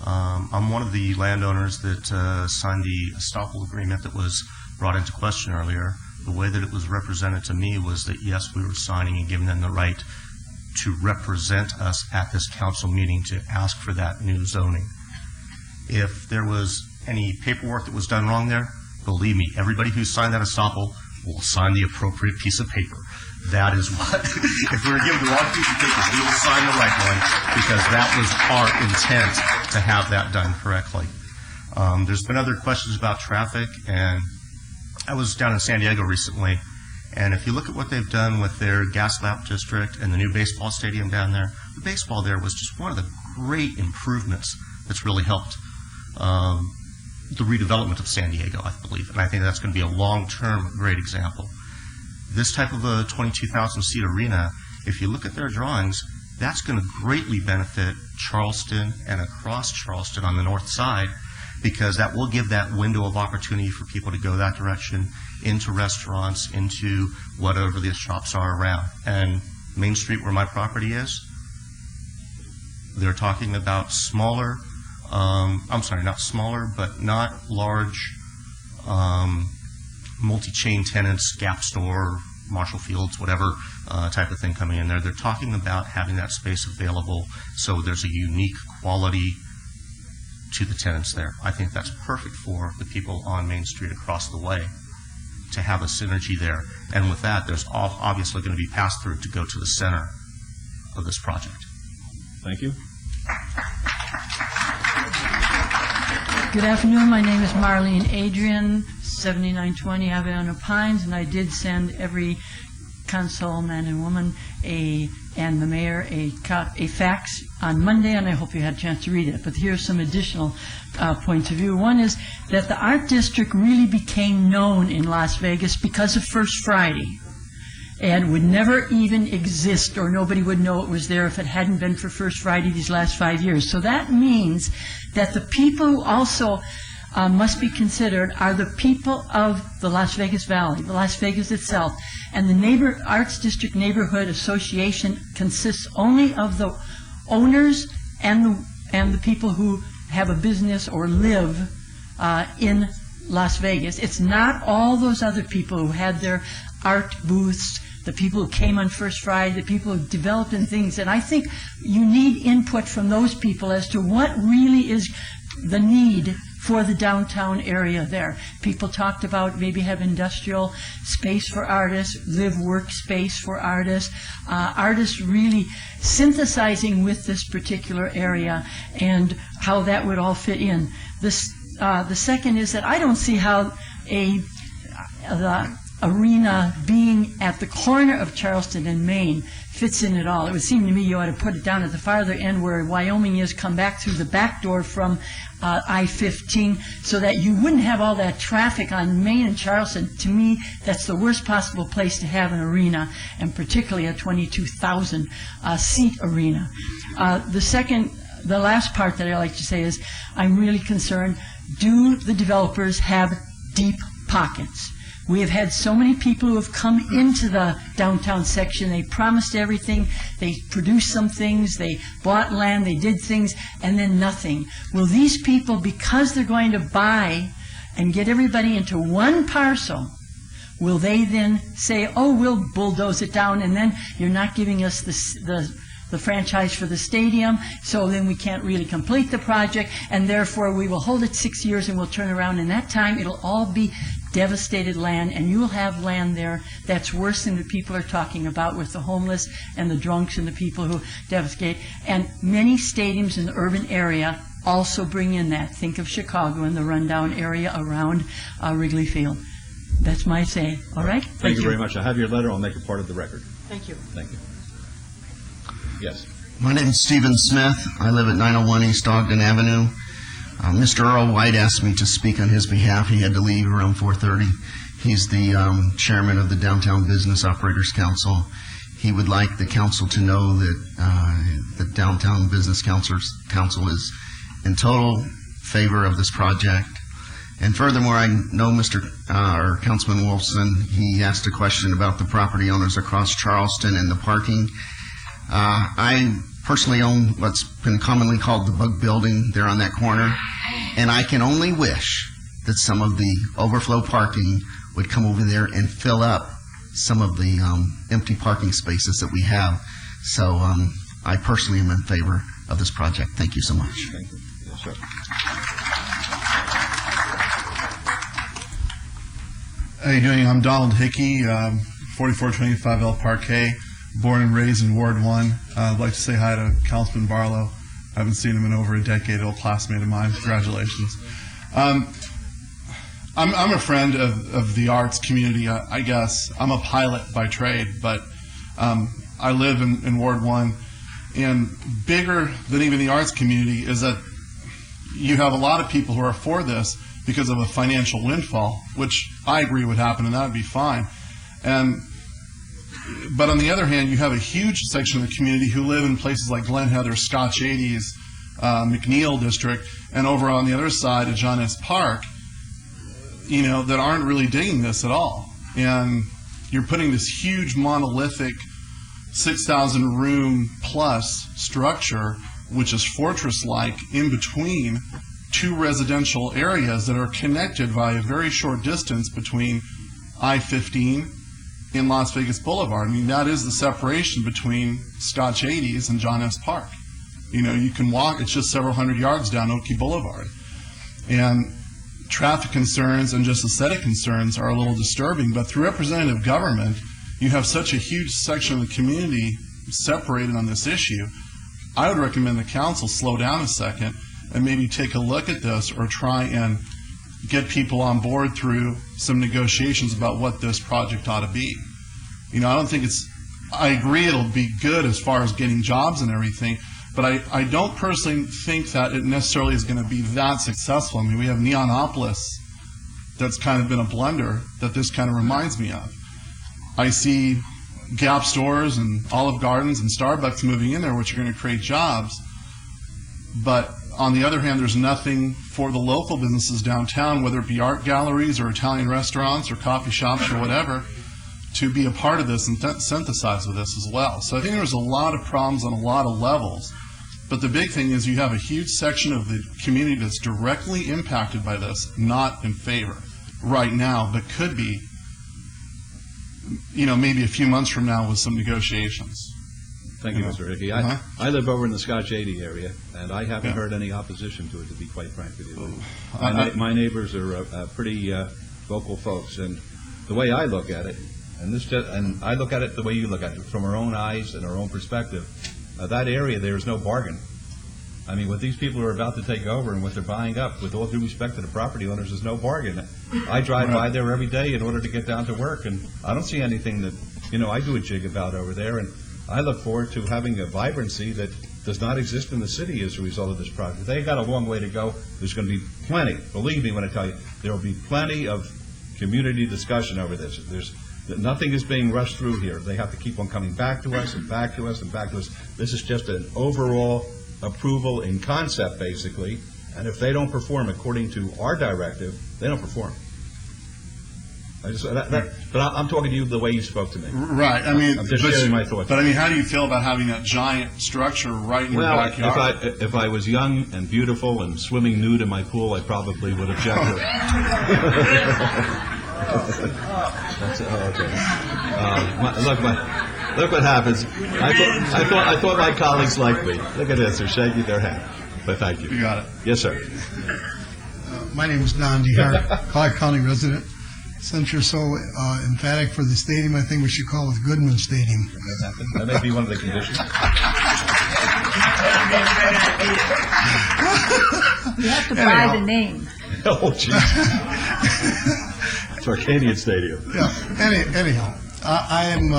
I'm one of the landowners that signed the estoppel agreement that was brought into question earlier. The way that it was represented to me was that, yes, we were signing and giving them the right to represent us at this council meeting to ask for that new zoning. If there was any paperwork that was done wrong there, believe me, everybody who signed that estoppel will sign the appropriate piece of paper. That is what, if we were given the wrong piece of paper, we will sign the right one, because that was our intent to have that done correctly. There's been other questions about traffic, and I was down in San Diego recently, and if you look at what they've done with their gas lap district and the new baseball stadium down there, the baseball there was just one of the great improvements that's really helped the redevelopment of San Diego, I believe, and I think that's going to be a long-term great example. This type of a 22,000-seat arena, if you look at their drawings, that's going to greatly benefit Charleston and across Charleston on the north side, because that will give that window of opportunity for people to go that direction into restaurants, into whatever the shops are around. And Main Street, where my property is, they're talking about smaller, not smaller, but not large multi-chain tenants, Gap Store, Marshall Fields, whatever type of thing coming in there. They're talking about having that space available so there's a unique quality to the tenants there. I think that's perfect for the people on Main Street across the way to have a synergy there. And with that, there's obviously going to be pass-through to go to the center of this project. Thank you. Good afternoon. My name is Marlene Adrian, 7920 Aviano Pines, and I did send every council man and woman and the mayor a fax on Monday, and I hope you had a chance to read it. But here's some additional points of view. One is that the Art District really became known in Las Vegas because of First Friday, and would never even exist, or nobody would know it was there if it hadn't been for First Friday these last 5 years. So that means that the people who also must be considered are the people of the Las Vegas Valley, the Las Vegas itself. And the Arts District Neighborhood Association consists only of the owners and the people who have a business or live in Las Vegas. It's not all those other people who had their art booths, the people who came on First Friday, the people who developed in things. And I think you need input from those people as to what really is the need for the downtown area there. People talked about maybe have industrial space for artists, live-work space for artists, artists really synthesizing with this particular area and how that would all fit in. The second is that I don't see how the arena being at the corner of Charleston and Main fits in at all. It would seem to me you ought to put it down at the farther end where Wyoming is, come back through the back door from I-15, so that you wouldn't have all that traffic on Main and Charleston. To me, that's the worst possible place to have an arena, and particularly a 22,000 seat arena. The last part that I like to say is I'm really concerned, do the developers have deep pockets? We have had so many people who have come into the downtown section. They promised everything. They produced some things. They bought land. They did things, and then nothing. Will these people, because they're going to buy and get everybody into one parcel, will they then say, oh, we'll bulldoze it down, and then you're not giving us the franchise for the stadium, so then we can't really complete the project, and therefore we will hold it 6 years and we'll turn around. In that time, it'll all be devastated land, and you'll have land there that's worse than the people are talking about with the homeless and the drunks and the people who devastate. And many stadiums in the urban area also bring in that. Think of Chicago and the rundown area around Wrigley Field. That's my say. All right? Thank you very much. I have your letter. I'll make it part of the record. Thank you. Thank you. Yes. My name is Stephen Smith. I live at 901 East Ogden Avenue. Mr. Earl White asked me to speak on his behalf. He had to leave around 4:30. He's the chairman of the Downtown Business Operators Council. He would like the council to know that the Downtown Business Council is in total favor of this project. And furthermore, I know or Councilman Wolfson, he asked a question about the property owners across Charleston and the parking. I personally own what's been commonly called the Bug Building there on that corner, and I can only wish that some of the overflow parking would come over there and fill up some of the empty parking spaces that we have. So I personally am in favor of this project. Thank you so much. Thank you. Yes, sir. How you doing? I'm Donald Hickey, 4425 El Parquet. Born and raised in Ward 1. I'd like to say hi to Councilman Barlow. I haven't seen him in over a decade. Old classmate of mine. Congratulations. I'm a friend of the arts community, I guess. I'm a pilot by trade, but I live in Ward 1. And bigger than even the arts community is that you have a lot of people who are for this because of a financial windfall, which I agree would happen, and that would be fine. But on the other hand, you have a huge section of the community who live in places like Glen Heather, Scotch 80s, McNeil District, and over on the other side of John S. Park, that aren't really digging this at all. And you're putting this huge monolithic 6,000 room plus structure, which is fortress-like, in between two residential areas that are connected by a very short distance between I-15 in Las Vegas Boulevard. I mean, that is the separation between Scotch 80s and John S. Park. You know, you can walk, it's just several hundred yards down Oakey Boulevard. And traffic concerns and just aesthetic concerns are a little disturbing, but through representative government, you have such a huge section of the community separated on this issue. I would recommend the council slow down a second and maybe take a look at this, or try and get people on board through some negotiations about what this project ought to be. You know, I agree it'll be good as far as getting jobs and everything, but I don't personally think that it necessarily is going to be that successful. I mean, we have Neonopolis that's kind of been a blunder that this kind of reminds me of. I see Gap stores and Olive Gardens and Starbucks moving in there, which are going to create jobs. But on the other hand, there's nothing for the local businesses downtown, whether it be art galleries or Italian restaurants or coffee shops or whatever, to be a part of this and synthesize with this as well. So I think there's a lot of problems on a lot of levels. But the big thing is you have a huge section of the community that's directly impacted by this, not in favor right now, but could be, you know, maybe a few months from now with some negotiations. Thank you, Mr. Hickey. I live over in the Scotch 80 area, and I haven't heard any opposition to it, to be quite frank with you. My neighbors are pretty vocal folks, and the way I look at it, and I look at it the way you look at it, from our own eyes and our own perspective, that area there is no bargain. I mean, what these people are about to take over and what they're buying up, with all due respect to the property owners, is no bargain. I drive by there every day in order to get down to work, and I don't see anything that, you know, I do a jig about over there, and I look forward to having a vibrancy that does not exist in the city as a result of this project. They got a long way to go. There's going to be plenty, believe me when I tell you, there will be plenty of community discussion over this. Nothing is being rushed through here. They have to keep on coming back to us and back to us and back to us. This is just an overall approval in concept, basically, and if they don't perform according to our directive, they don't perform. But I'm talking to you the way you spoke to me. Right. I mean, I'm just sharing my thoughts. But I mean, how do you feel about having that giant structure right in your backyard? If I was young and beautiful and swimming nude in my pool, I probably would object to it. Okay. Look what happens. I thought my colleagues liked me. Look at this. They're shaking their head. But thank you. You got it. Yes, sir. My name is Don DeHart, Clark County resident. Since you're so emphatic for the stadium, I think we should call it Goodman Stadium. That may be one of the conditions. You have to buy the name. Oh, jeez. It's Arcadian Stadium. Yeah. Anyhow, I am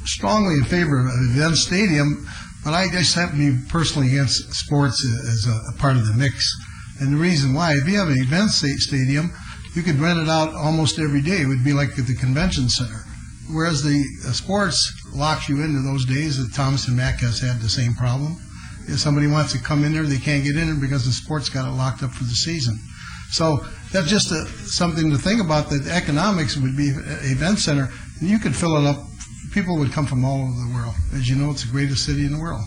strongly in favor of an event stadium, but I just happen to be personally against sports as a part of the mix. And the reason why, if you have an event stadium, you could rent it out almost every day. It would be like at the convention center. Whereas the sports locks you into those days. That Thomas and Mack has had the same problem. If somebody wants to come in there, they can't get in there because the sports got it locked up for the season. So that's just something to think about, that the economics would be an event center. And you could fill it up. People would come from all over the world. As you know, it's the greatest city in the world.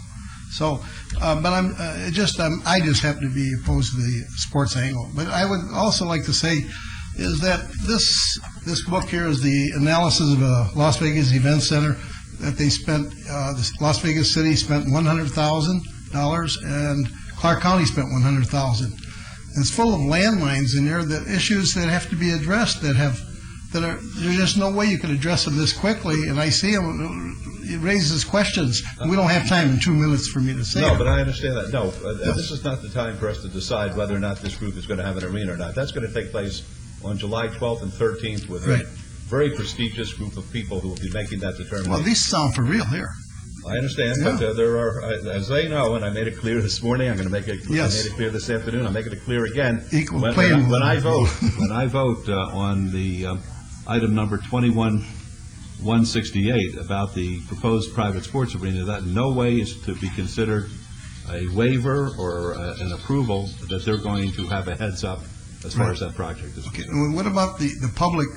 So, but I just happen to be opposed to the sports angle. But I would also like to say is that this book here is the analysis of a Las Vegas event center that they spent. The Las Vegas City spent $100,000 and Clark County spent $100,000. It's full of landmines in there, that issues that have to be addressed there's just no way you can address them this quickly. And I see them. It raises questions. We don't have time in 2 minutes for me to say. No, but I understand that. No, this is not the time for us to decide whether or not this group is going to have an arena or not. That's going to take place on July 12th and 13th with a very prestigious group of people who will be making that determination. Well, these sound for real here. I understand, but there are, as they know, and I made it clear this morning, I'm going to make it. Yes. I made it clear this afternoon. I'm making it clear again. Equal when I vote on the item number 21-168 about the proposed private sports arena, that in no way is to be considered a waiver or an approval that they're going to have a heads up as far as that project is concerned. Okay. What about the public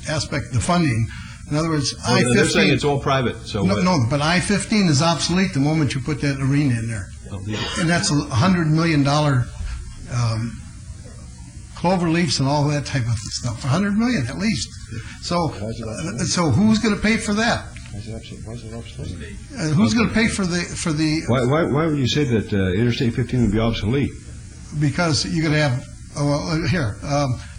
aspect, the funding? In other words, I-15... They're saying it's all private. So no, but I-15 is obsolete the moment you put that arena in there. And that's $100 million clover leaves and all that type of stuff. $100 million at least. So who's going to pay for that? Who's going to pay for the? Why would you say that Interstate 15 would be obsolete? Because you're going to have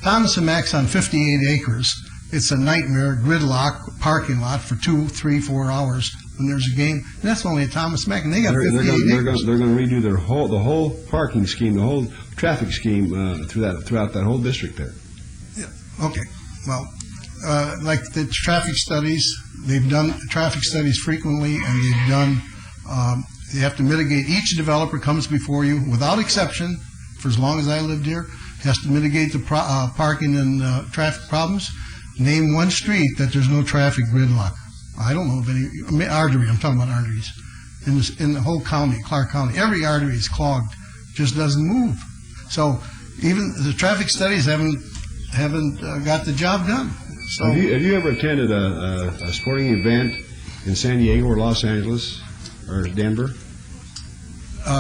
Thomas and Mack's on 58 acres. It's a nightmare, gridlock parking lot for 2, 3, 4 hours when there's a game. And that's only a Thomas Mack, and they got 58 acres. They're going to redo the whole parking scheme, the whole traffic scheme throughout that whole district there. Yeah. Okay. Well, like the traffic studies, they've done traffic studies frequently, and they've done. You have to mitigate. Each developer comes before you, without exception, for as long as I lived here, has to mitigate the parking and traffic problems. Name one street that there's no traffic gridlock. I don't know of any artery. I'm talking about arteries in the whole county, Clark County. Every artery is clogged, just doesn't move. So even the traffic studies haven't got the job done. So have you ever attended a sporting event in San Diego or Los Angeles or Denver?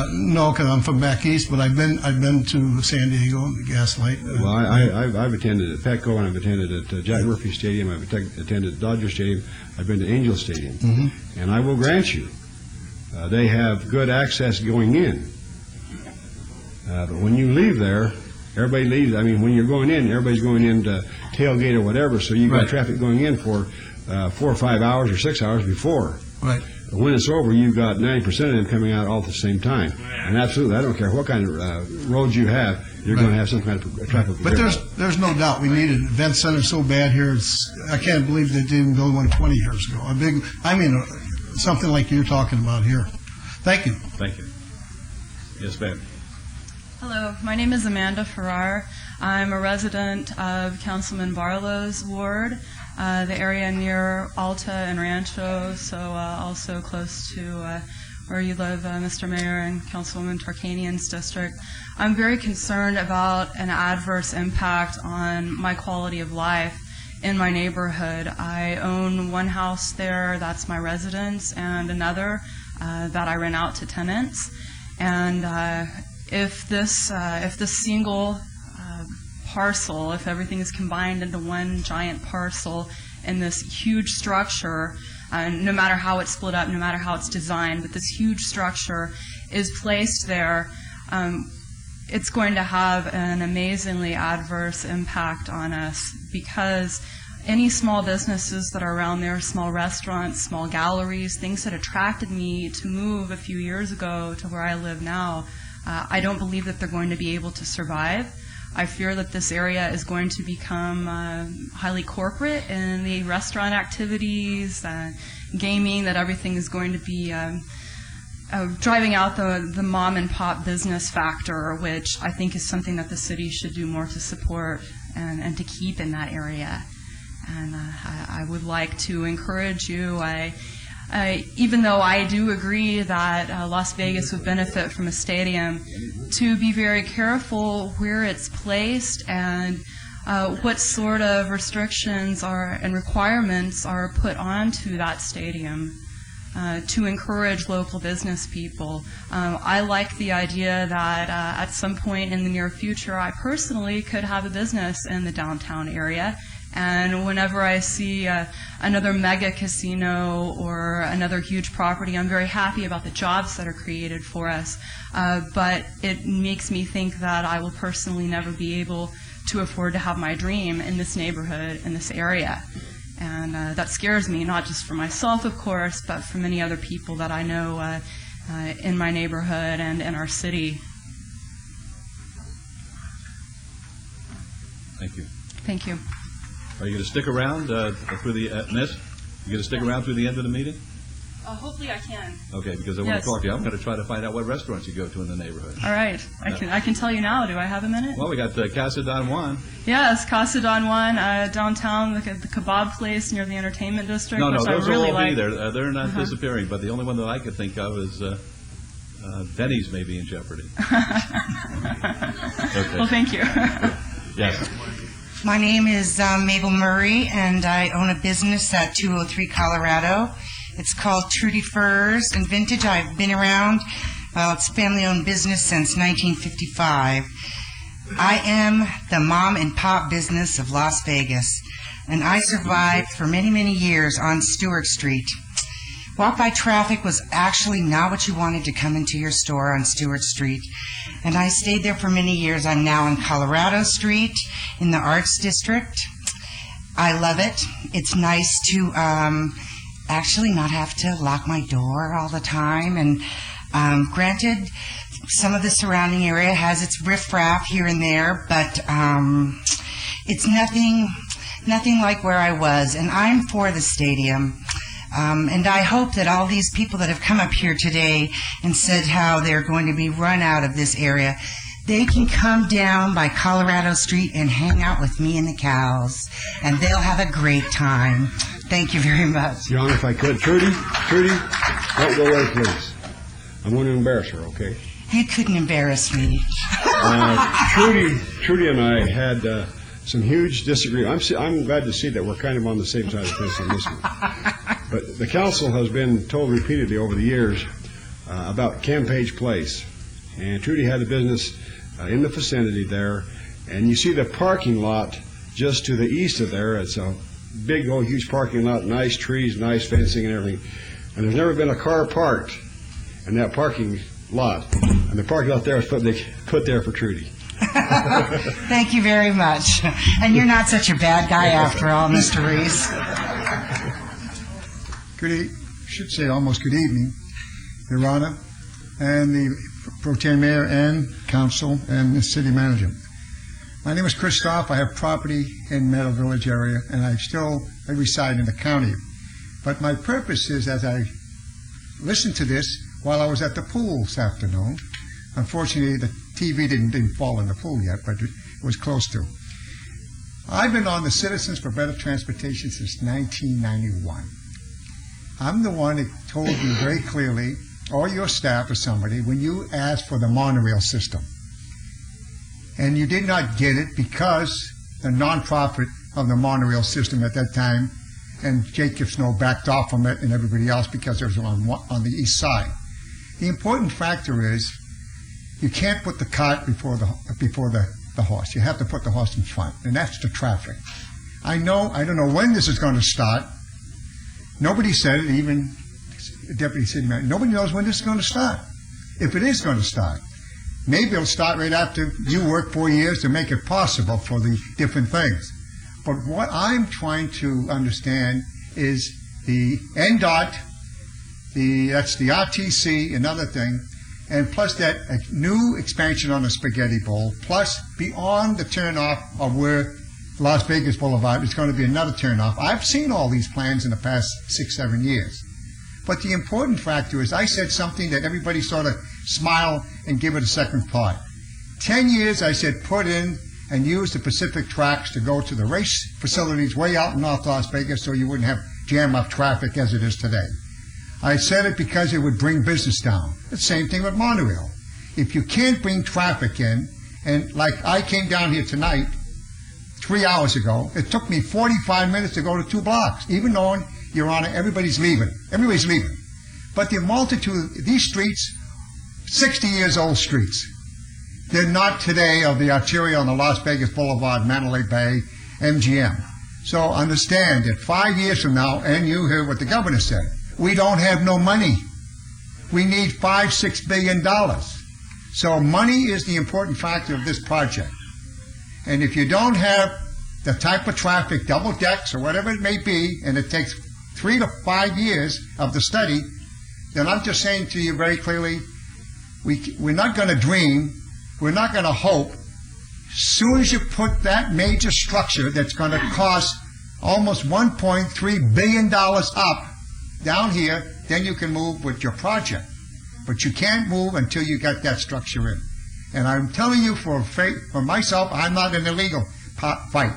No, because I'm from back east, but I've been to San Diego and the Gaslight. Well, I've attended at Petco, and I've attended at Jack Murphy Stadium. I've attended Dodger Stadium. I've been to Angel Stadium, and I will grant you, they have good access going in. But when you leave there, everybody leaves. I mean, when you're going in, everybody's going in to tailgate or whatever. So you've got traffic going in for 4 or 5 hours or 6 hours before. Right. When it's over, you've got 90% of them coming out all at the same time. And absolutely, I don't care what kind of roads you have, you're going to have some kind of traffic. But there's no doubt we need an event center so bad here. I can't believe they didn't build one 20 years ago. Something like you're talking about here. Thank you. Thank you. Yes, ma'am. Hello, my name is Amanda Farrar. I'm a resident of Councilman Barlow's ward, the area near Alta and Rancho, so also close to where you live, Mr. Mayor, and Councilwoman Tarkanian's district. I'm very concerned about an adverse impact on my quality of life in my neighborhood. I own one house there, that's my residence, and another that I rent out to tenants. And if this single parcel, if everything is combined into one giant parcel in this huge structure, no matter how it's split up, no matter how it's designed, but this huge structure is placed there, it's going to have an amazingly adverse impact on us, because any small businesses that are around there, small restaurants, small galleries, things that attracted me to move a few years ago to where I live now, I don't believe that they're going to be able to survive. I fear that this area is going to become highly corporate in the restaurant activities, gaming, that everything is going to be driving out the mom and pop business factor, which I think is something that the city should do more to support and to keep in that area. And I would like to encourage you, even though I do agree that Las Vegas would benefit from a stadium, to be very careful where it's placed and what sort of restrictions and requirements are put onto that stadium to encourage local business people. I like the idea that at some point in the near future, I personally could have a business in the downtown area. And whenever I see another mega casino or another huge property, I'm very happy about the jobs that are created for us. But it makes me think that I will personally never be able to afford to have my dream in this neighborhood, in this area. And that scares me, not just for myself, of course, but for many other people that I know in my neighborhood and in our city. Thank you. Thank you. Are you going to stick around through the Miss? You going to stick around through the end of the meeting? Hopefully I can. Okay, because I want to talk to you. I'm going to try to find out what restaurants you go to in the neighborhood. All right. I can tell you now. Do I have a minute? Well, we got Casa Don Juan. Yes, Casa Don Juan, downtown, the kebab place near the entertainment district. No, which those I really will all like. be there. They're not disappearing, but the only one that I could think of is Denny's may be in jeopardy. Okay. Well, thank you. Yes. My name is Mabel Murray, and I own a business at 203 Colorado. It's called Trudy Furs and Vintage. I've been around. It's a family-owned business since 1955. I am the mom and pop business of Las Vegas, and I survived for many, many years on Stewart Street. Walk-by traffic was actually not what you wanted to come into your store on Stewart Street. And I stayed there for many years. I'm now on Colorado Street in the Arts District. I love it. It's nice to actually not have to lock my door all the time. And granted, some of the surrounding area has its riffraff here and there, but it's nothing like where I was. And I'm for the stadium. And I hope that all these people that have come up here today and said how they're going to be run out of this area, they can come down by Colorado Street and hang out with me and the cows, and they'll have a great time. Thank you very much. Your Honor, if I could. Trudy, don't go away, please. I'm going to embarrass her, okay? You couldn't embarrass me. Trudy and I had some huge disagreement. I'm glad to see that we're kind of on the same side of the fence on this one. But the council has been told repeatedly over the years about Campage Place. And Trudy had a business in the vicinity there. And you see the parking lot just to the east of there. It's a big, old, huge parking lot, nice trees, nice fencing and everything. And there's never been a car parked in that parking lot. And the parking lot there is put there for Trudy. Thank you very much. And you're not such a bad guy after all, Mr. Reese. Should say almost good evening, Your Honor, and the Pro Tem Mayor and Council and the City Manager. My name is Christoph. I have property in Meadow Village area, and I reside in the county. But my purpose is, as I listened to this while I was at the pool this afternoon, unfortunately the TV didn't fall in the pool yet, but it was close to. I've been on the Citizens for Better Transportation since 1991. I'm the one that told you very clearly, or your staff or somebody, when you asked for the monorail system. And you did not get it because the nonprofit of the monorail system at that time, and Jacob Snow backed off from it and everybody else because it was on the east side. The important factor is you can't put the cart before the horse. You have to put the horse in front, and that's the traffic. I don't know when this is going to start. Nobody said it, even Deputy City Manager. Nobody knows when this is going to start. If it is going to start, maybe it'll start right after you work 4 years to make it possible for the different things. But what I'm trying to understand is the NDOT, that's the RTC, another thing, and plus that new expansion on the Spaghetti Bowl, plus beyond the turnoff of where Las Vegas Boulevard is going to be another turnoff. I've seen all these plans in the past 6-7 years. But the important factor is I said something that everybody sort of smiled and give it a second thought. 10 years, I said, put in and use the Pacific tracks to go to the race facilities way out in North Las Vegas so you wouldn't have jam-up traffic as it is today. I said it because it would bring business down. The same thing with monorail. If you can't bring traffic in, and like I came down here tonight, 3 hours ago, it took me 45 minutes to go to 2 blocks, even though, Your Honor, everybody's leaving. Everybody's leaving. But the multitude, these streets, 60 years old streets, they're not today of the arterial on the Las Vegas Boulevard, Mandalay Bay, MGM. So understand that 5 years from now, and you heard what the governor said, we don't have no money. We need $5-6 billion. So money is the important factor of this project. And if you don't have the type of traffic, double decks or whatever it may be, and it takes 3 to 5 years of the study, then I'm just saying to you very clearly, we're not going to dream, we're not going to hope. As soon as you put that major structure that's going to cost almost $1.3 billion up down here, then you can move with your project. But you can't move until you get that structure in. And I'm telling you for myself, I'm not in a legal fight.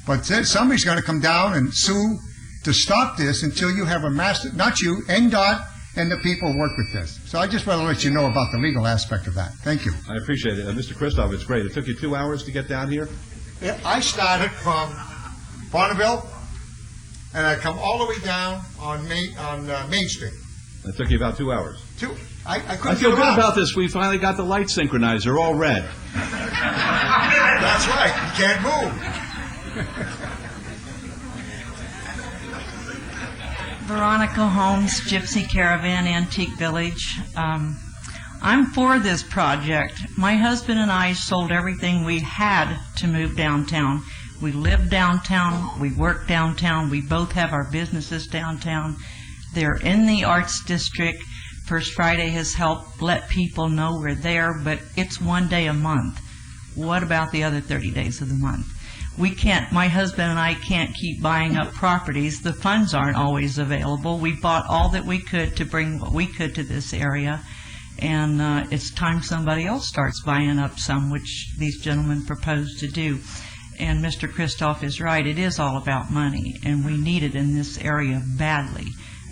But somebody's going to come down and sue to stop this until you have a master, not you, NDOT, and the people who work with this. So I just want to let you know about the legal aspect of that. Thank you. I appreciate it. Mr. Christoph, it's great. It took you 2 hours to get down here? Yeah, I started from Bonneville, and I come all the way down on Main Street. It took you about 2 hours. I feel good about this. We finally got the lights synchronized. They're all red. That's right. You can't move. Veronica Holmes, Gypsy Caravan Antique Village. I'm for this project. My husband and I sold everything we had to move downtown. We live downtown, we work downtown, we both have our businesses downtown. They're in the Arts District. First Friday has helped let people know we're there, but it's one day a month. What about the other 30 days of the month? We can't, my husband and I can't keep buying up properties. The funds aren't always available. We bought all that we could to bring what we could to this area, and it's time somebody else starts buying up some, which these gentlemen propose to do. And Mr. Christoph is right, it is all about money, and we need it in this area badly.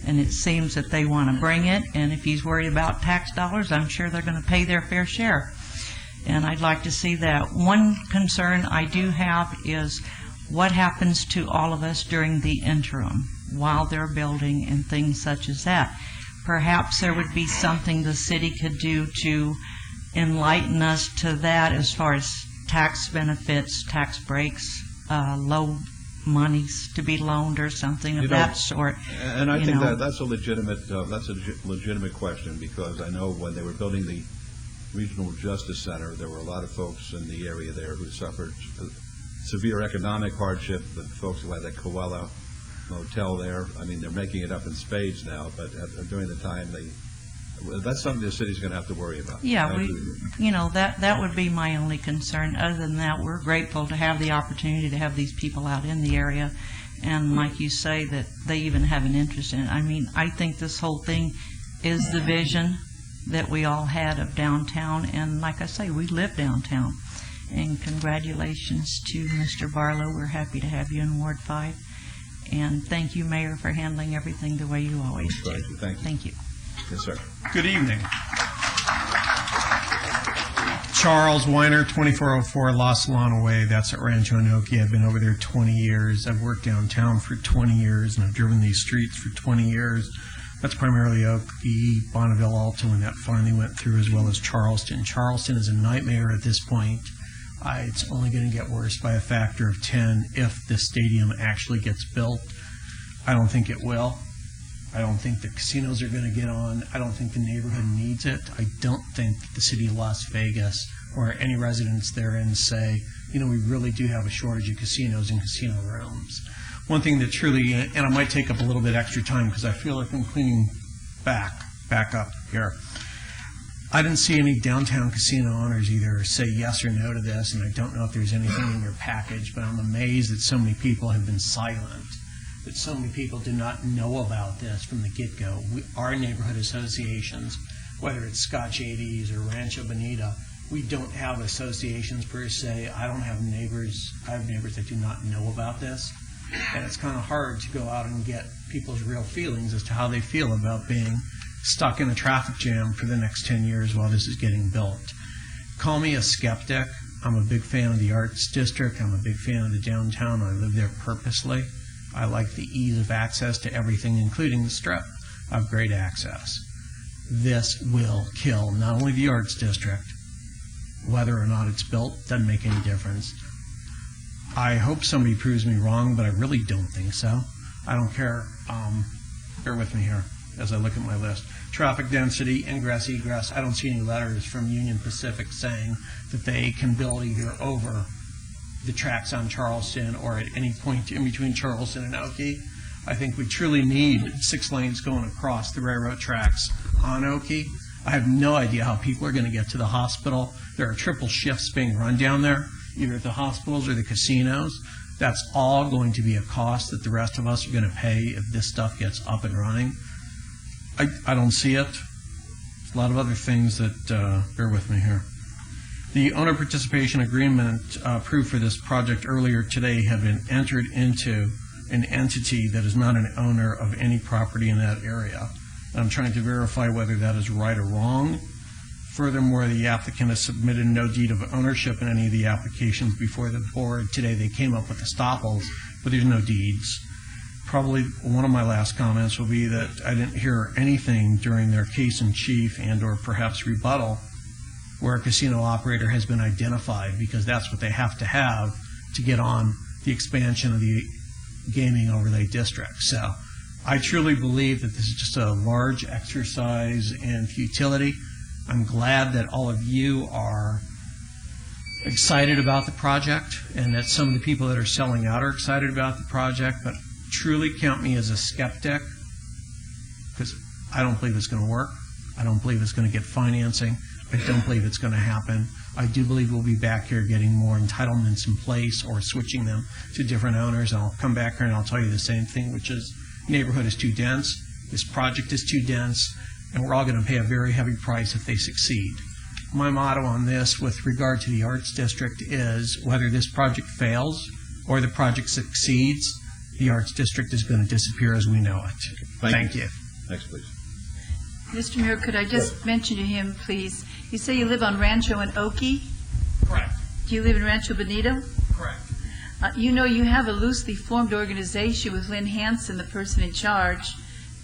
And it seems that they want to bring it, and if he's worried about tax dollars, I'm sure they're going to pay their fair share. And I'd like to see that. One concern I do have is what happens to all of us during the interim while they're building and things such as that. Perhaps there would be something the city could do to enlighten us to that as far as tax benefits, tax breaks, low monies to be loaned or something of that sort. And I think that's a legitimate question, because I know when they were building the Regional Justice Center, there were a lot of folks in the area there who suffered severe economic hardship. The folks who had that Coella motel there, I mean, they're making it up in spades now, but during the time that's something the city's going to have to worry about. Yeah, that would be my only concern. Other than that, we're grateful to have the opportunity to have these people out in the area, and like you say, that they even have an interest in it. I mean, I think this whole thing is the vision that we all had of downtown, and like I say, we live downtown. And congratulations to Mr. Barlow. We're happy to have you in Ward 5. And thank you, Mayor, for handling everything the way you always do. Thank you. Thank you. Yes, sir. Good evening. Charles Weiner, 2404 La Solana Way. That's at Rancho Anoki. I've been over there 20 years. I've worked downtown for 20 years, and I've driven these streets for 20 years. That's primarily Oakey, Bonneville, Alto, and that finally went through, as well as Charleston. Charleston is a nightmare at this point. It's only going to get worse by a factor of 10 if the stadium actually gets built. I don't think it will. I don't think the casinos are going to get on. I don't think the neighborhood needs it. I don't think the city of Las Vegas or any residents therein say, we really do have a shortage of casinos and casino rooms. One thing that truly, and I might take up a little bit extra time because I feel like I'm cleaning back up here. I didn't see any downtown casino owners either say yes or no to this, and I don't know if there's anything in your package, but I'm amazed that so many people have been silent, that so many people do not know about this from the get-go. Our neighborhood associations, whether it's Scotch 80s or Rancho Bonita, we don't have associations per se. I don't have neighbors. I have neighbors that do not know about this. And it's kind of hard to go out and get people's real feelings as to how they feel about being stuck in a traffic jam for the next 10 years while this is getting built. Call me a skeptic. I'm a big fan of the Arts District. I'm a big fan of the downtown. I live there purposely. I like the ease of access to everything, including the Strip. I have great access. This will kill not only the Arts District, whether or not it's built doesn't make any difference. I hope somebody proves me wrong, but I really don't think so. I don't care. Bear with me here as I look at my list. Traffic density, ingress, egress. I don't see any letters from Union Pacific saying that they can build either over the tracks on Charleston or at any point in between Charleston and Oakey. I think we truly need 6 lanes going across the railroad tracks on Oakey. I have no idea how people are going to get to the hospital. There are triple shifts being run down there, either at the hospitals or the casinos. That's all going to be a cost that the rest of us are going to pay if this stuff gets up and running. I don't see it. A lot of other things that, bear with me here. The owner participation agreement approved for this project earlier today have been entered into an entity that is not an owner of any property in that area. I'm trying to verify whether that is right or wrong. Furthermore, the applicant has submitted no deed of ownership in any of the applications before the board. Today they came up with estoppels, but there's no deeds. Probably one of my last comments will be that I didn't hear anything during their case in chief and or perhaps rebuttal where a casino operator has been identified, because that's what they have to get on the expansion of the gaming overlay district. So I truly believe that this is just a large exercise in futility. I'm glad that all of you are excited about the project and that some of the people that are selling out are excited about the project, but truly count me as a skeptic because I don't believe it's going to work. I don't believe it's going to get financing. I don't believe it's going to happen. I do believe we'll be back here getting more entitlements in place or switching them to different owners. And I'll come back here and I'll tell you the same thing, which is neighborhood is too dense, this project is too dense, and we're all going to pay a very heavy price if they succeed. My motto on this with regard to the Arts District is whether this project fails or the project succeeds, the Arts District is going to disappear as we know it. Thank you. Next, please. Mr. Mayor, could I just mention to him, please, you say you live on Rancho and Okie? Correct. Do you live in Rancho Bonito? Correct. You know, you have a loosely formed organization with Lynn Hanson, the person in charge.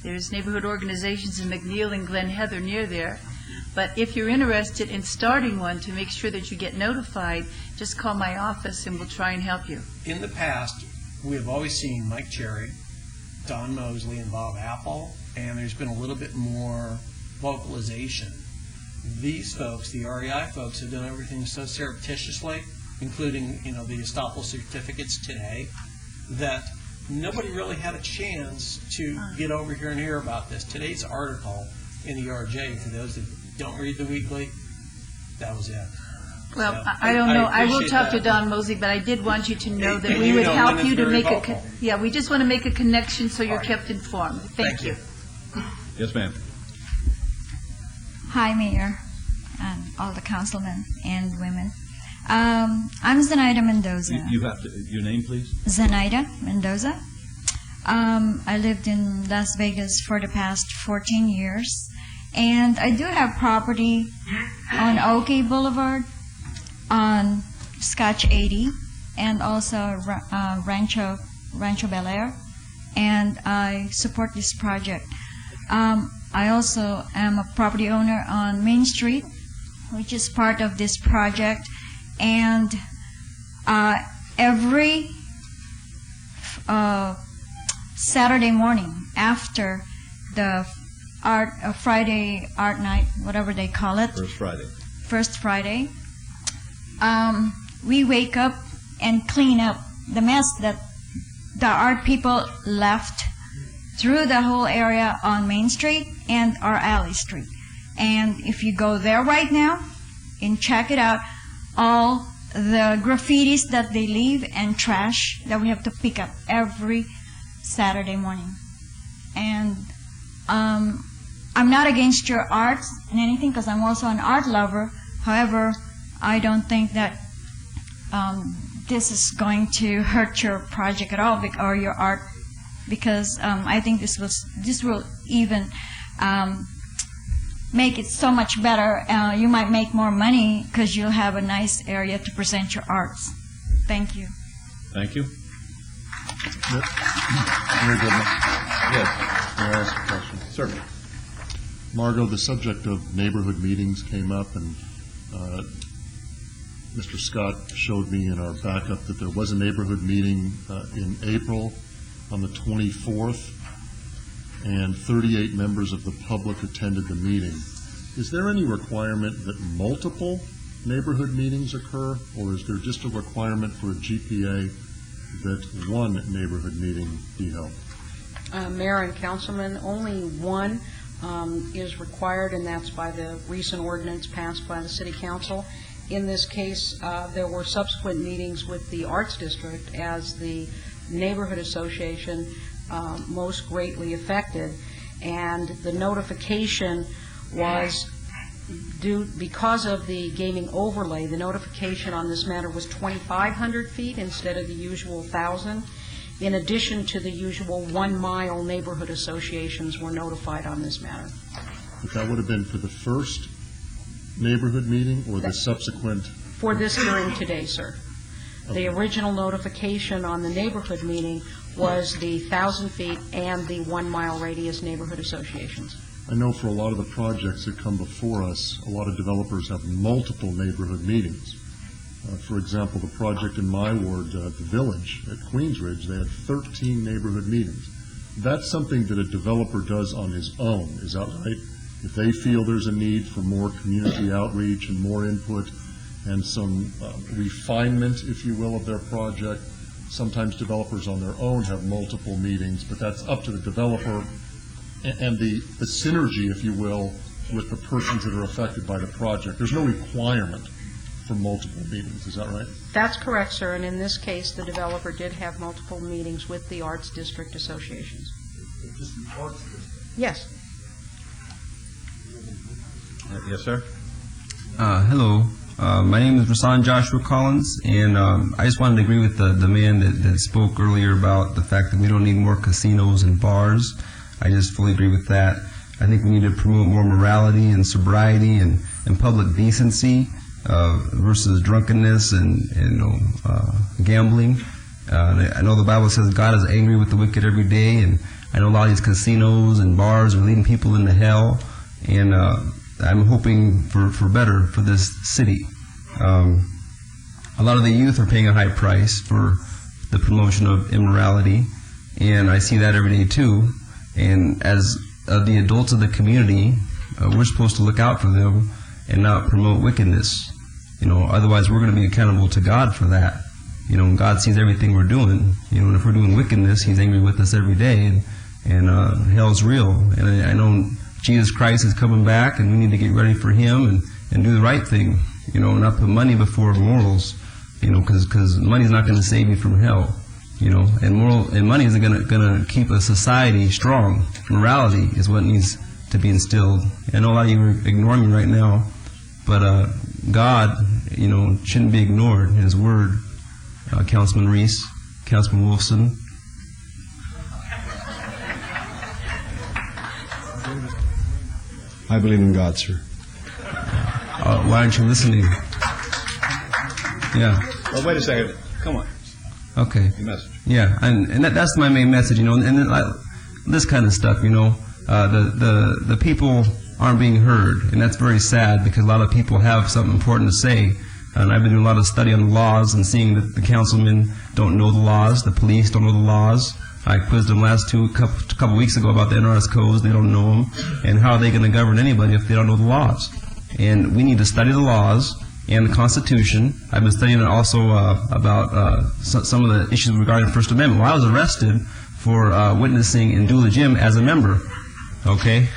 There's neighborhood organizations in McNeil and Glen Heather near there. But if you're interested in starting one to make sure that you get notified, just call my office and we'll try and help you. In the past, we have always seen Mike Cherry, Don Mosley, and Bob Apple, and there's been a little bit more vocalization. These folks, the REI folks, have done everything so surreptitiously, including, the estoppel certificates today, that nobody really had a chance to get over here and hear about this. Today's article in the RJ, for those that don't read the weekly, that was it. Well, So, I don't know. I will appreciate talk to that. Don Mosley, but I did want you to know that And we you would know help Lynn is you to very make vocal. we just want to make a connection so you're kept informed. Thank you. Yes, ma'am. Hi, Mayor, and all the councilmen and women. I'm Zenaida Mendoza. You have to, your name, please? Zenaida Mendoza. I lived in Las Vegas for the past 14 years, and I do have property on Oakey Boulevard, on Scotch 80, and also Rancho Bel Air, and I support this project. I also am a property owner on Main Street, which is part of this project, and every Saturday morning after the Friday art night, whatever they call it. First Friday. We wake up and clean up the mess that the art people left through the whole area on Main Street and our alley street. And if you go there right now and check it out, all the graffitis that they leave and trash that we have to pick up every Saturday morning. And I'm not against your arts and anything because I'm also an art lover. However, I don't think that this is going to hurt your project at all or your art, because I think this will even make it so much better. You might make more money because you'll have a nice area to present your arts. Thank you. Thank you. Very good. Yes. May I ask a question? Certainly. Margot, the subject of neighborhood meetings came up, and Mr. Scott showed me in our backup that there was a neighborhood meeting in April on the 24th, and 38 members of the public attended the meeting. Is there any requirement that multiple neighborhood meetings occur, or is there just a requirement for a GPA that one neighborhood meeting be held? Mayor and Councilman, only one is required, and that's by the recent ordinance passed by the City Council. In this case, there were subsequent meetings with the Arts District as the neighborhood association most greatly affected, and the notification was due because of the gaming overlay. The notification on this matter was 2,500 feet instead of the usual 1,000. In addition to the usual 1 mile neighborhood associations were notified on this matter. But that would have been for the first neighborhood meeting or the subsequent? For this hearing today, sir. The original notification on the neighborhood meeting was the 1,000 feet and the 1 mile radius neighborhood associations. I know for a lot of the projects that come before us, a lot of developers have multiple neighborhood meetings. For example, the project in my ward, the Village at Queensridge, they had 13 neighborhood meetings. that's something that a developer does on his own, is that right? If they feel there's a need for more community outreach and more input and some refinement, if you will, of their project, sometimes developers on their own have multiple meetings, but that's up to the developer and the synergy, if you will, with the persons that are affected by the project. There's no requirement for multiple meetings, is that right? That's correct, sir, and in this case, the developer did have multiple meetings with the Arts District associations. Yes. Yes, sir. Hello. My name is Rasan Joshua Collins, and I just wanted to agree with the man that spoke earlier about the fact that we don't need more casinos and bars. I just fully agree with that. I think we need to promote more morality and sobriety and public decency versus drunkenness and gambling. I know the Bible says God is angry with the wicked every day, and I know a lot of these casinos and bars are leading people into hell, and I'm hoping for better for this city. A lot of the youth are paying a high price for the promotion of immorality, and I see that every day too. And as the adults of the community, we're supposed to look out for them and not promote wickedness. Otherwise we're going to be accountable to God for that. And God sees everything we're doing. And if we're doing wickedness, He's angry with us every day, and hell's real. And I know Jesus Christ is coming back, and we need to get ready for Him and do the right thing. Not put money before morals. Because money's not going to save you from hell. And money isn't going to keep a society strong. Morality is what needs to be instilled. I know a lot of you are ignoring me right now, but God, shouldn't be ignored. His word, Councilman Reese, Councilman Wolfson. I believe in God, sir. Why aren't you listening? Yeah. Well, wait a second. Come on. Okay. Your message. Yeah, and that's my main message, and then this kind of stuff, the people aren't being heard, and that's very sad because a lot of people have something important to say. And I've been doing a lot of study on the laws and seeing that the councilmen don't know the laws, the police don't know the laws. I quizzed them last couple weeks ago about the NRS codes. They don't know them, and how are they going to govern anybody if they don't know the laws? And we need to study the laws and the Constitution. I've been studying it also about some of the issues regarding the First Amendment. Well, I was arrested for witnessing in Dula Gym as a member. Okay,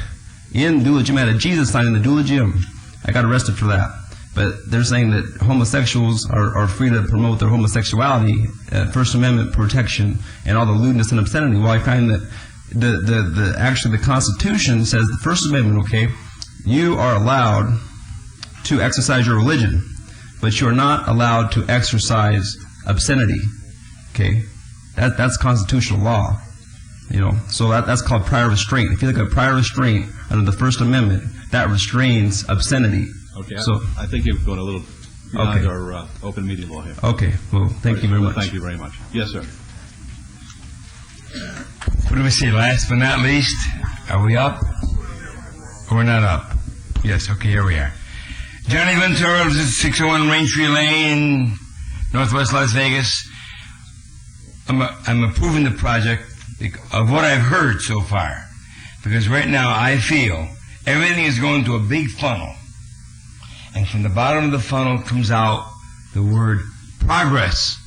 in Dula Gym, I had a Jesus sign in the Dula Gym. I got arrested for that. But they're saying that homosexuals are free to promote their homosexuality, First Amendment protection, and all the lewdness and obscenity. Well, I find that actually the Constitution says the First Amendment, okay, you are allowed to exercise your religion, but you are not allowed to exercise obscenity. Okay, that's constitutional law. So that's called prior restraint. If you look at prior restraint under the First Amendment, that restrains obscenity. Okay, so I think you've gone a little beyond our open meeting law here. Okay, well, thank you very much. Thank you very much. Yes, sir. What do we see? Last but not least, are we up? Or we're not up? Yes, okay, here we are. Johnny Ventura, 601 Raintree Lane, Northwest Las Vegas. I'm approving the project of what I've heard so far. Because right now I feel everything is going to a big funnel. And from the bottom of the funnel comes out the word progress.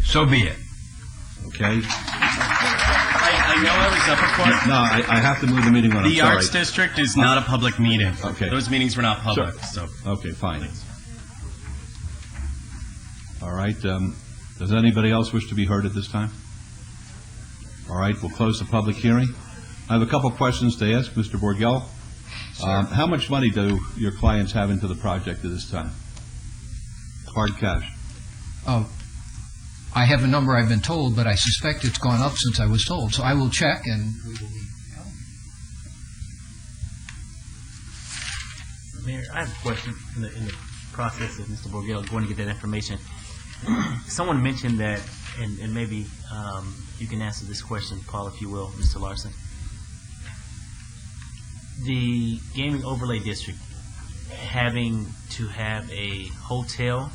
So be it. Okay. I know I was up before. No, I have to move the meeting on. The Arts District is not a public meeting. Okay. Those meetings were not public. Sure. So. Okay, fine. All right. Does anybody else wish to be heard at this time? All right, we'll close the public hearing. I have a couple questions to ask Mr. Borgel. How much money do your clients have into the project at this time? Hard cash. I have a number I've been told, but I suspect it's gone up since I was told. So I will check, and we will be. Mayor, I have a question in the process of Mr. Borgel going to get that information. Someone mentioned that, and maybe you can answer this question, Paul, if you will, Mr. Larson. The Gaming Overlay District having to have a hotel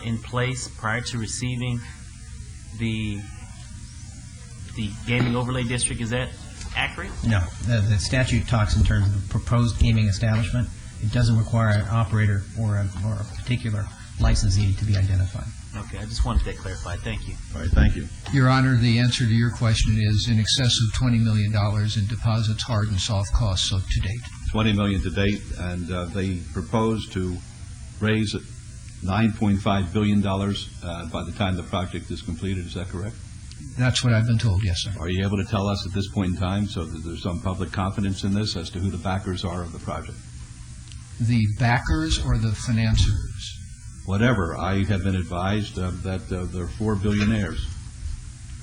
in place prior to receiving the the gaming overlay district. Is that accurate? No, the statute talks in terms of proposed gaming establishment. It doesn't require an operator or a particular licensee to be identified. Okay, I just wanted that clarified. Thank you. All right, thank you. Your Honor, the answer to your question is in excess of $20 million in deposits, hard and soft costs to date. $20 million to date, and they propose to raise $9.5 billion by the time the project is completed. Is that correct? That's what I've been told, yes, sir. Are you able to tell us at this point in time, so that there's some public confidence in this, as to who the backers are of the project? The backers or the financiers? Whatever. I have been advised that there are 4 billionaires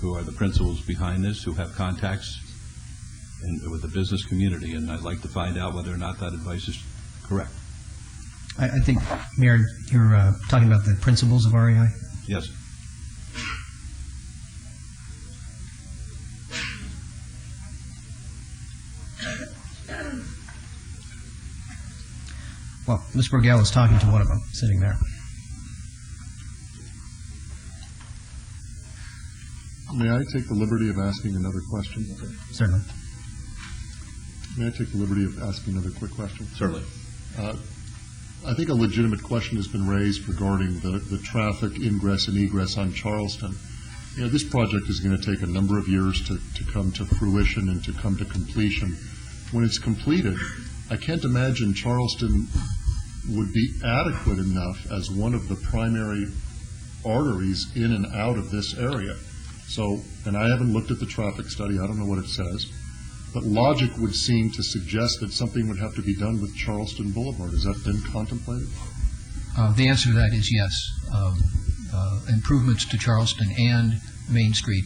who are the principals behind this, who have contacts with the business community, and I'd like to find out whether or not that advice is correct. I think, Mayor, you're talking about the principles of REI? Yes. Well, Ms. Borgell is talking to one of them, sitting there. May I take the liberty of asking another question? Certainly. May I take the liberty of asking another quick question? Certainly. I think a legitimate question has been raised regarding the traffic ingress and egress on Charleston. You know, this project is going to take a number of years to come to fruition and to come to completion. When it's completed, I can't imagine Charleston would be adequate enough as one of the primary arteries in and out of this area. So, and I haven't looked at the traffic study, I don't know what it says, but logic would seem to suggest that something would have to be done with Charleston Boulevard. Has that been contemplated? The answer to that is yes. Improvements to Charleston and Main Street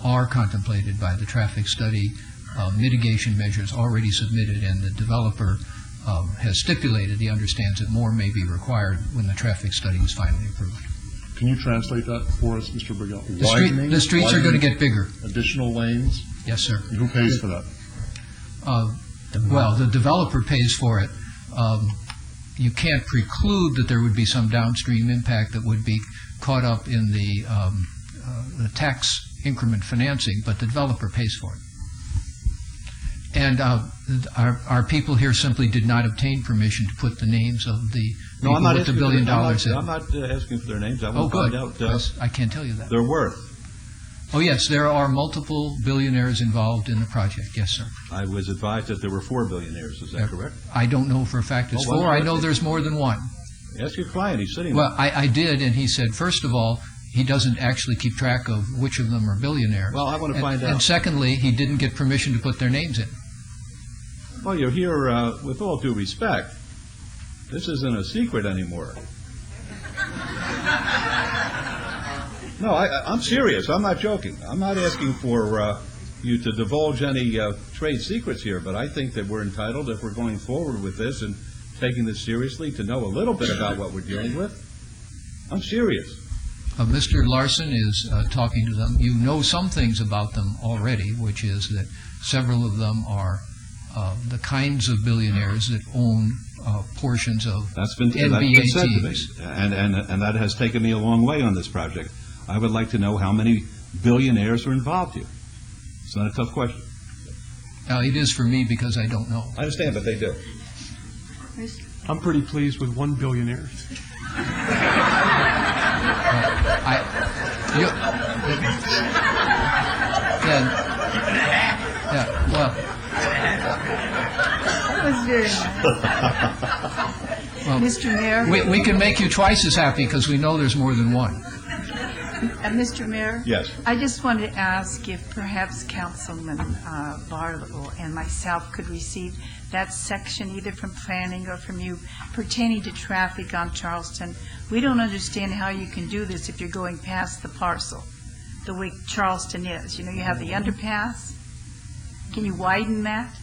are contemplated by the traffic study. Mitigation measures already submitted, and the developer has stipulated he understands that more may be required when the traffic study is finally approved. Can you translate that for us, Mr. Borgell? The streets are going to get bigger. Additional lanes? Yes, sir. And who pays for that? Well, the developer pays for it. You can't preclude that there would be some downstream impact that would be caught up in the tax increment financing, but the developer pays for it. And our people here simply did not obtain permission to put the names of the people with the $1 billion in. I'm not asking for their names. I Oh, want to good. find out I can't tell you that. their worth. Oh, yes, there are multiple billionaires involved in the project. Yes, sir. I was advised that there were 4 billionaires. Is that correct? I don't know for a fact it's Oh, well, 4. I know there's more than one. Ask your client. He's sitting Well, there. I did, and he said, first of all, he doesn't actually keep track of which of them are billionaires. Well, I want to find out. And secondly, he didn't get permission to put their names in. Well, you're here, with all due respect, this isn't a secret anymore. No, I'm serious. I'm not joking. I'm not asking for you to divulge any trade secrets here, but I think that we're entitled, if we're going forward with this and taking this seriously, to know a little bit about what we're dealing with. I'm serious. Mr. Larson is talking to them. You know some things about them already, which is that several of them are the kinds of billionaires that own portions of NBA said teams. to me, and that has taken me a long way on this project. I would like to know how many billionaires are involved here. It's not a tough question. It is for me because I don't know. I understand, but they do. I'm pretty pleased with 1 billionaire. That was very nice. Well, Mr. Mayor? We can make you twice as happy because we know there's more than one. Mr. Mayor? Yes. I just wanted to ask if perhaps Councilman Barlow and myself could receive that section either from planning or from you pertaining to traffic on Charleston. We don't understand how you can do this if you're going past the parcel, the way Charleston is. You know, you have the underpass. Can you widen that?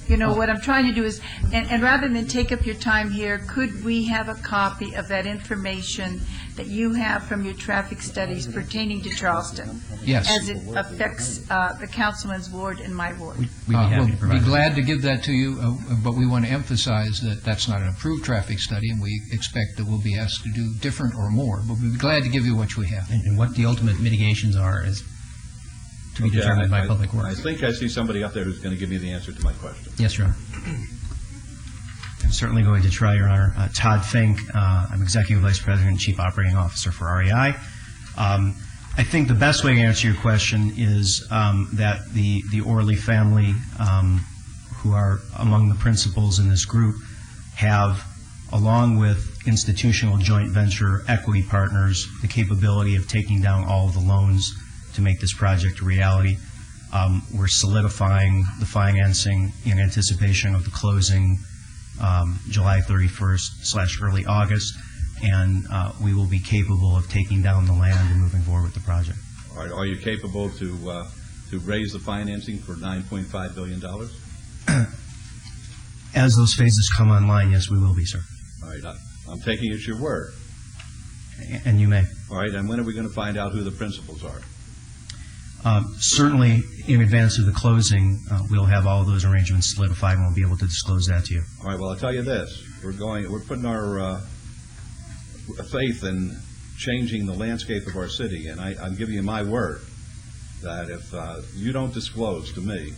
You know, what I'm trying to do is, and rather than take up your time here, could we have a copy of that information that you have from your traffic studies pertaining to Charleston? Yes. As it affects the councilman's ward and my ward? We'll be glad to give that to you, but we want to emphasize that that's not an approved traffic study, and we expect that we'll be asked to do different or more, but we'll be glad to give you what we have. And what the ultimate mitigations are is to be determined by Public I Works. think I see somebody up there who's going to give me the answer to my question. Yes, Your Honor. I'm certainly going to try, Your Honor. Todd Fink, I'm Executive Vice President and Chief Operating Officer for REI. I think the best way to answer your question is that the Orley family, who are among the principals in this group, have, along with institutional joint venture equity partners, the capability of taking down all of the loans to make this project a reality. We're solidifying the financing in anticipation of the closing July 31st / early August, and we will be capable of taking down the land and moving forward with the project. Are you capable to raise the financing for $9.5 billion? As those phases come online, yes, we will be, sir. All right, I'm taking it at your word. And you may. All right, and when are we going to find out who the principals are? Certainly, in advance of the closing, we'll have all of those arrangements solidified, and we'll be able to disclose that to you. All right, well, I'll tell you this. We're putting our faith in changing the landscape of our city, and I'm giving you my word that if you don't disclose to me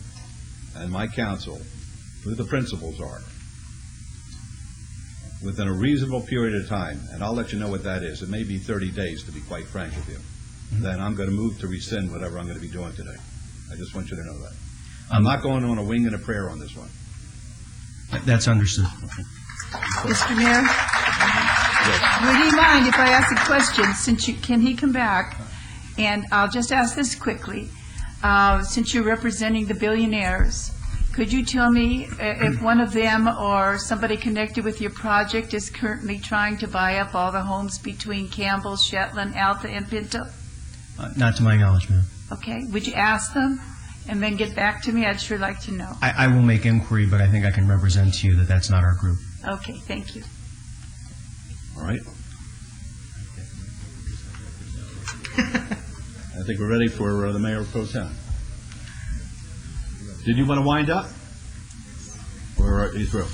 and my council who the principals are within a reasonable period of time, and I'll let you know what that is. It may be 30 days, to be quite frank with you. Then I'm going to move to rescind whatever I'm going to be doing today. I just want you to know that. I'm not going on a wing and a prayer on this one. That's understood. Mr. Mayor, would you mind if I ask a question? Can he come back? And I'll just ask this quickly. Since you're representing the billionaires, could you tell me if one of them or somebody connected with your project is currently trying to buy up all the homes between Campbell, Shetland, Alta, and Pinto? Not to my knowledge, ma'am. Okay. Would you ask them and then get back to me? I'd sure like to know. I will make inquiry, but I think I can represent to you that that's not our group. Okay. Thank you. All right. I think we're ready for the Mayor Pro Tem. Did you want to wind up? Or are you through?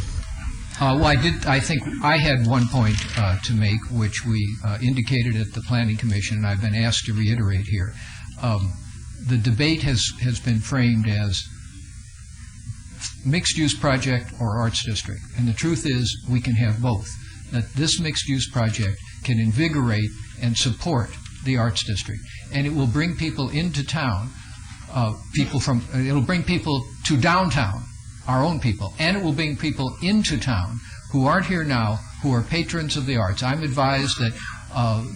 Well, I think I had one point to make, which we indicated at the Planning Commission, and I've been asked to reiterate here. The debate has been framed as mixed-use project or arts district, and the truth is we can have both. That this mixed-use project can invigorate and support the arts district, and it will bring people into town. It'll bring people to downtown, our own people, and it will bring people into town who aren't here now, who are patrons of the arts. I'm advised that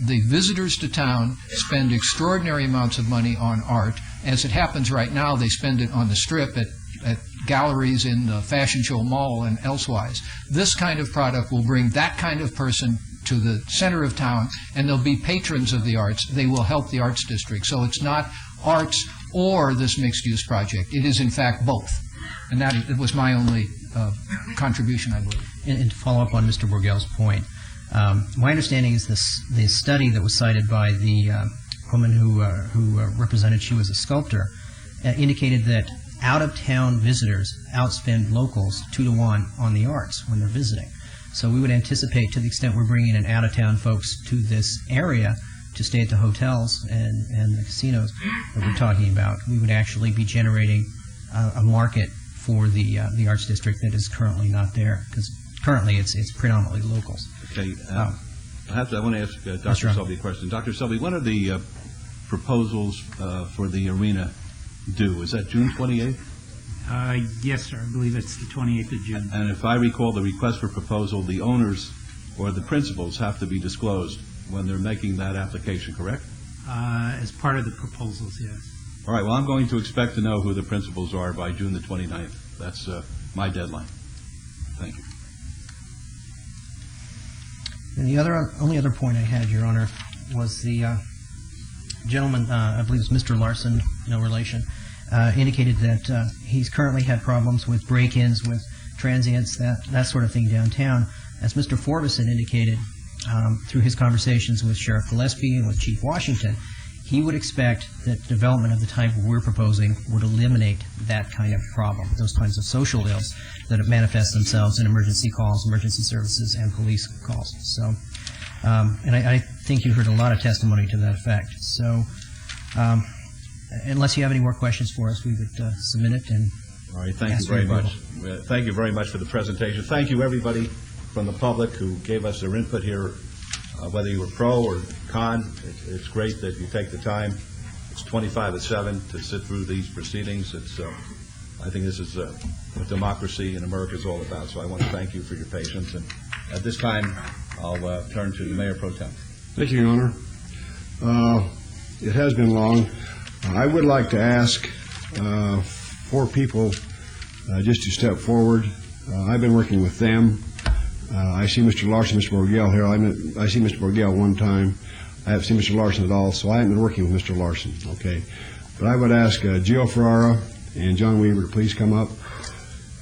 the visitors to town spend extraordinary amounts of money on art. As it happens right now, they spend it on the Strip at galleries in the Fashion Show Mall and elsewise. This kind of product will bring that kind of person to the center of town, and they'll be patrons of the arts. They will help the arts district. So it's not arts or this mixed-use project. It is, in fact, both. And that was my only contribution, I believe. And to follow up on Mr. Borgel's point, my understanding is the study that was cited by the woman who represented, she was a sculptor, indicated that out-of-town visitors outspend locals 2 to 1 on the arts when they're visiting. So we would anticipate, to the extent we're bringing in out-of-town folks to this area to stay at the hotels and the casinos that we're talking about, we would actually be generating a market for the arts district that is currently not there, because currently it's predominantly locals. Okay. I want to ask Dr. Selby a question. Dr. Selby, when are the proposals for the arena due? Is that June 28th? Yes, sir. I believe it's the 28th of June. And if I recall the request for proposal, the owners or the principals have to be disclosed when they're making that application, correct? As part of the proposals, yes. All right. Well, I'm going to expect to know who the principals are by June the 29th. That's my deadline. Thank you. And the only other point I had, Your Honor, was the gentleman, I believe it's Mr. Larson, no relation, indicated that he's currently had problems with break-ins, with transients, that sort of thing downtown. As Mr. Forbes had indicated through his conversations with Sheriff Gillespie and with Chief Washington, he would expect that development of the type we're proposing would eliminate that kind of problem, those kinds of social ills that manifest themselves in emergency calls, emergency services, and police calls. So, and I think you heard a lot of testimony to that effect. So, unless you have any more questions for us, we would submit it and. All right, thank you ask for very approval. much. Thank you very much for the presentation. Thank you, everybody from the public who gave us their input here, whether you were pro or con. It's great that you take the time. It's 25 at 7 to sit through these proceedings. I think this is what democracy in America is all about. So I want to thank you for your patience. And at this time, I'll turn to the Mayor Pro Tem. Thank you, Your Honor. It has been long. I would like to ask 4 people just to step forward. I've been working with them. I see Mr. Larson, Mr. Borgell here. I see Mr. Borgell one time. I haven't seen Mr. Larson at all, so I haven't been working with Mr. Larson, okay? But I would ask Gio Ferrara and John Weaver to please come up,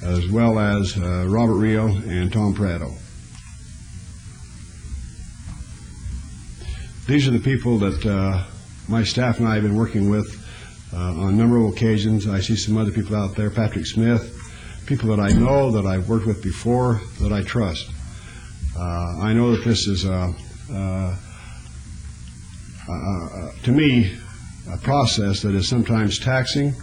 as well as Robert Rio and Tom Prado. These are the people that my staff and I have been working with on a number of occasions. I see some other people out there, Patrick Smith, people that I know, that I've worked with before, that I trust. I know that this is, to me, a process that is sometimes taxing,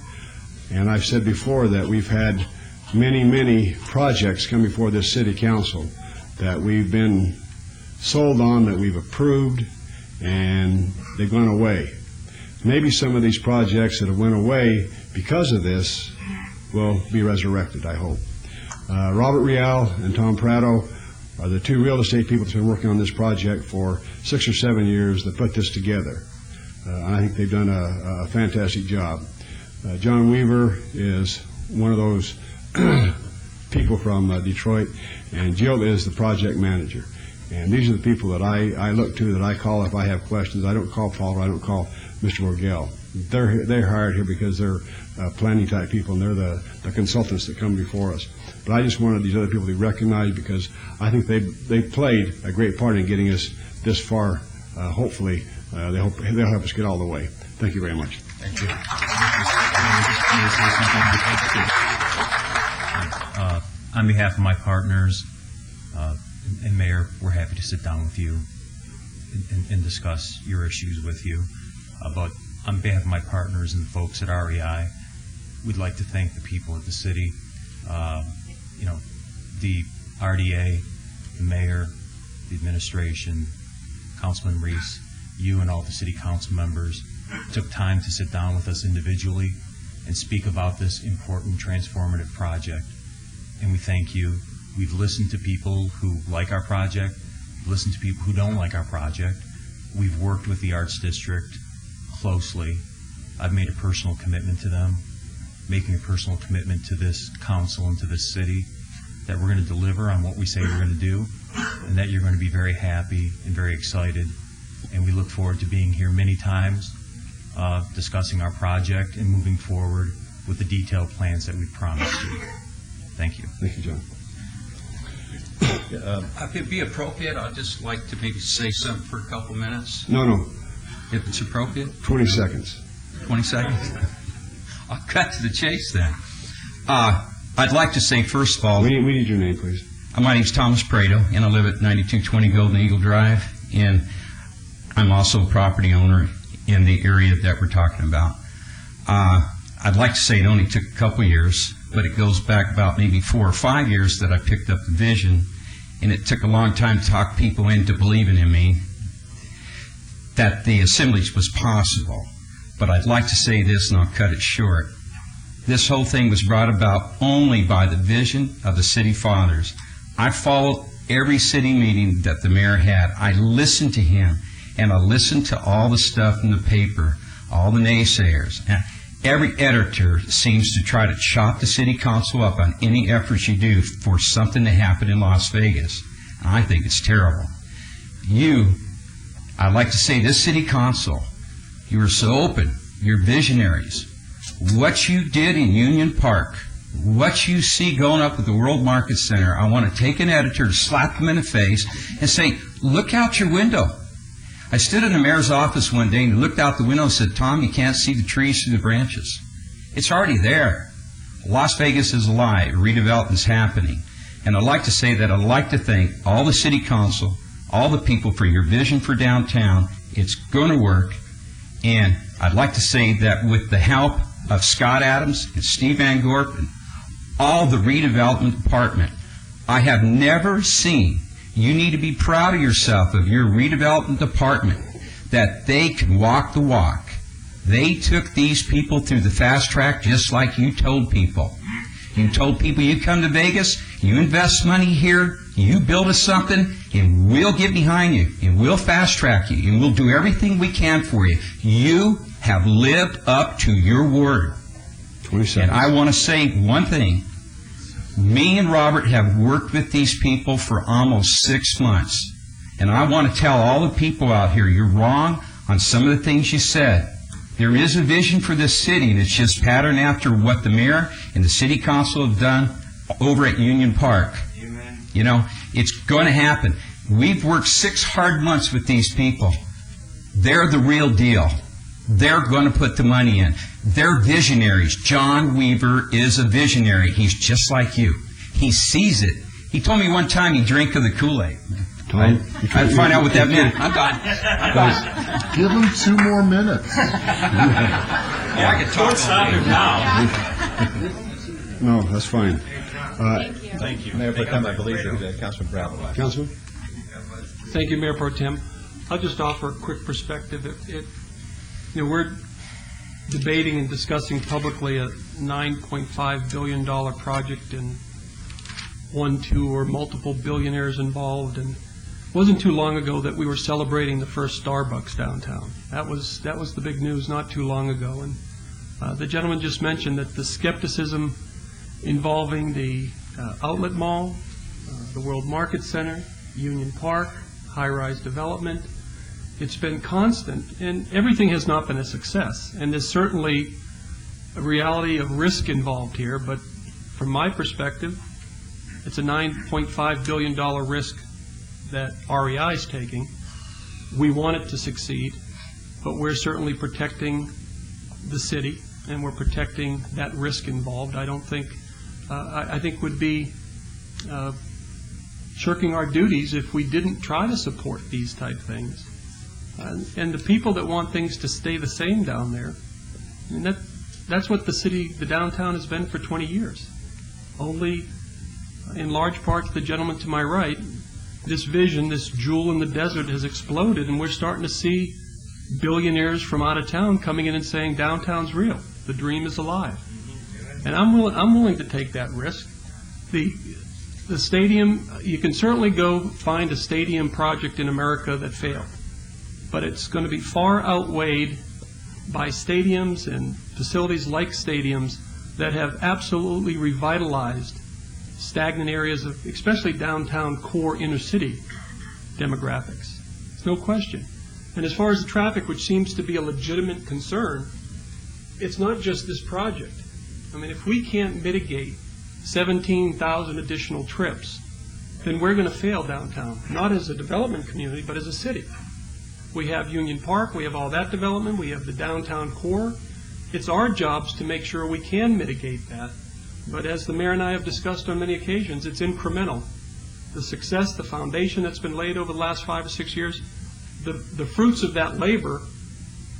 and I've said before that we've had many, many projects come before this city council that we've been sold on, that we've approved, and they've gone away. Maybe some of these projects that have went away because of this will be resurrected, I hope. Robert Rial and Tom Prado are the 2 real estate people that's been working on this project for 6 or 7 years that put this together. And I think they've done a fantastic job. John Weaver is one of those people from Detroit, and Jill is the project manager. And these are the people that I look to, that I call if I have questions. I don't call Paul, or I don't call Mr. Borgell. They're hired here because they're planning type people, and they're the consultants that come before us. But I just wanted these other people to be recognized because I think they played a great part in getting us this far. Hopefully, they'll help us get all the way. Thank you very much. Thank you. On behalf of my partners and Mayor, we're happy to sit down with you and discuss your issues with you. But on behalf of my partners and the folks at REI, we'd like to thank the people at the city, the RDA, the mayor, the administration, Councilman Reese, you and all the city council members took time to sit down with us individually and speak about this important transformative project. And we thank you. We've listened to people who like our project, listened to people who don't like our project. We've worked with the Arts District closely. I've made a personal commitment to them, making a personal commitment to this council and to this city, that we're going to deliver on what we say we're going to do, and that you're going to be very happy and very excited. And we look forward to being here many times, discussing our project and moving forward with the detailed plans that we've promised you. Thank you. Thank you, John. If it'd be appropriate, I'd just like to maybe say something for a couple minutes. No. If it's appropriate? 20 seconds. 20 seconds? I'll cut to the chase then. I'd like to say, first of all... We need your name, please. My name's Thomas Prado, and I live at 9220 Golden Eagle Drive, and I'm also a property owner in the area that we're talking about. I'd like to say it only took a couple years, but it goes back about maybe 4 or 5 years that I picked up the vision, and it took a long time to talk people into believing in me that the assemblies was possible. But I'd like to say this, and I'll cut it short. This whole thing was brought about only by the vision of the city fathers. I followed every city meeting that the mayor had. I listened to him, and I listened to all the stuff in the paper, all the naysayers. And every editor seems to try to chop the city council up on any efforts you do for something to happen in Las Vegas. I think it's terrible. I'd like to say this city council, you were so open, you're visionaries. What you did in Union Park, what you see going up at the World Market Center, I want to take an editor to slap them in the face and say, look out your window. I stood in the mayor's office one day and looked out the window and said, Tom, you can't see the trees through the branches. It's already there. Las Vegas is alive. Redevelopment's happening. And I'd like to say that I'd like to thank all the city council, all the people for your vision for downtown. It's going to work. And I'd like to say that with the help of Scott Adams and Steve Van Gorp and all the redevelopment department, I have never seen, you need to be proud of yourself, of your redevelopment department, that they can walk the walk. They took these people through the fast track just like you told people. You told people, you come to Vegas, you invest money here, you build us something, and we'll get behind you, and we'll fast track you, and we'll do everything we can for you. You have lived up to your word. 20 seconds. And I want to say one thing. Me and Robert have worked with these people for almost 6 months. And I want to tell all the people out here, you're wrong on some of the things you said. There is a vision for this city, and it's just patterned after what the mayor and the city council have done over at Union Park. Amen. You know, it's going to happen. We've worked 6 hard months with these people. They're the real deal. They're going to put the money in. They're visionaries. John Weaver is a visionary. He's just like you. He sees it. He told me one time he drank of the Kool-Aid. I had to find out what that meant. I'm done. I'm done. Give him 2 more minutes. Yeah, I can talk now. No, that's fine. Thank you. Mayor Pro Tem, I believe that Councilman Brown will. Councilman? Thank you, Mayor Pro Tem. I'll just offer a quick perspective. We're debating and discussing publicly a $9.5 billion project and 1, 2, or multiple billionaires involved. And it wasn't too long ago that we were celebrating the first Starbucks downtown. That was the big news not too long ago. And the gentleman just mentioned that the skepticism involving the outlet mall, the World Market Center, Union Park, high-rise development, it's been constant, and everything has not been a success. And there's certainly a reality of risk involved here, but from my perspective, it's a $9.5 billion risk that REI is taking. We want it to succeed, but we're certainly protecting the city, and we're protecting that risk involved. I don't think, I think would be shirking our duties if we didn't try to support these type things. And the people that want things to stay the same down there, I mean, that's what the downtown has been for 20 years. Only, in large part, the gentleman to my right, this vision, this jewel in the desert has exploded, and we're starting to see billionaires from out of town coming in and saying downtown's real, the dream is alive. And I'm willing to take that risk. The stadium, you can certainly go find a stadium project in America that failed, but it's going to be far outweighed by stadiums and facilities like stadiums that have absolutely revitalized stagnant areas of, especially downtown core inner city demographics. There's no question. And as far as the traffic, which seems to be a legitimate concern, it's not just this project. I mean, if we can't mitigate 17,000 additional trips, then we're going to fail downtown, not as a development community, but as a city. We have Union Park, we have all that development, we have the downtown core. It's our jobs to make sure we can mitigate that. But as the mayor and I have discussed on many occasions, it's incremental. The success, the foundation that's been laid over the last 5 or 6 years, the fruits of that labor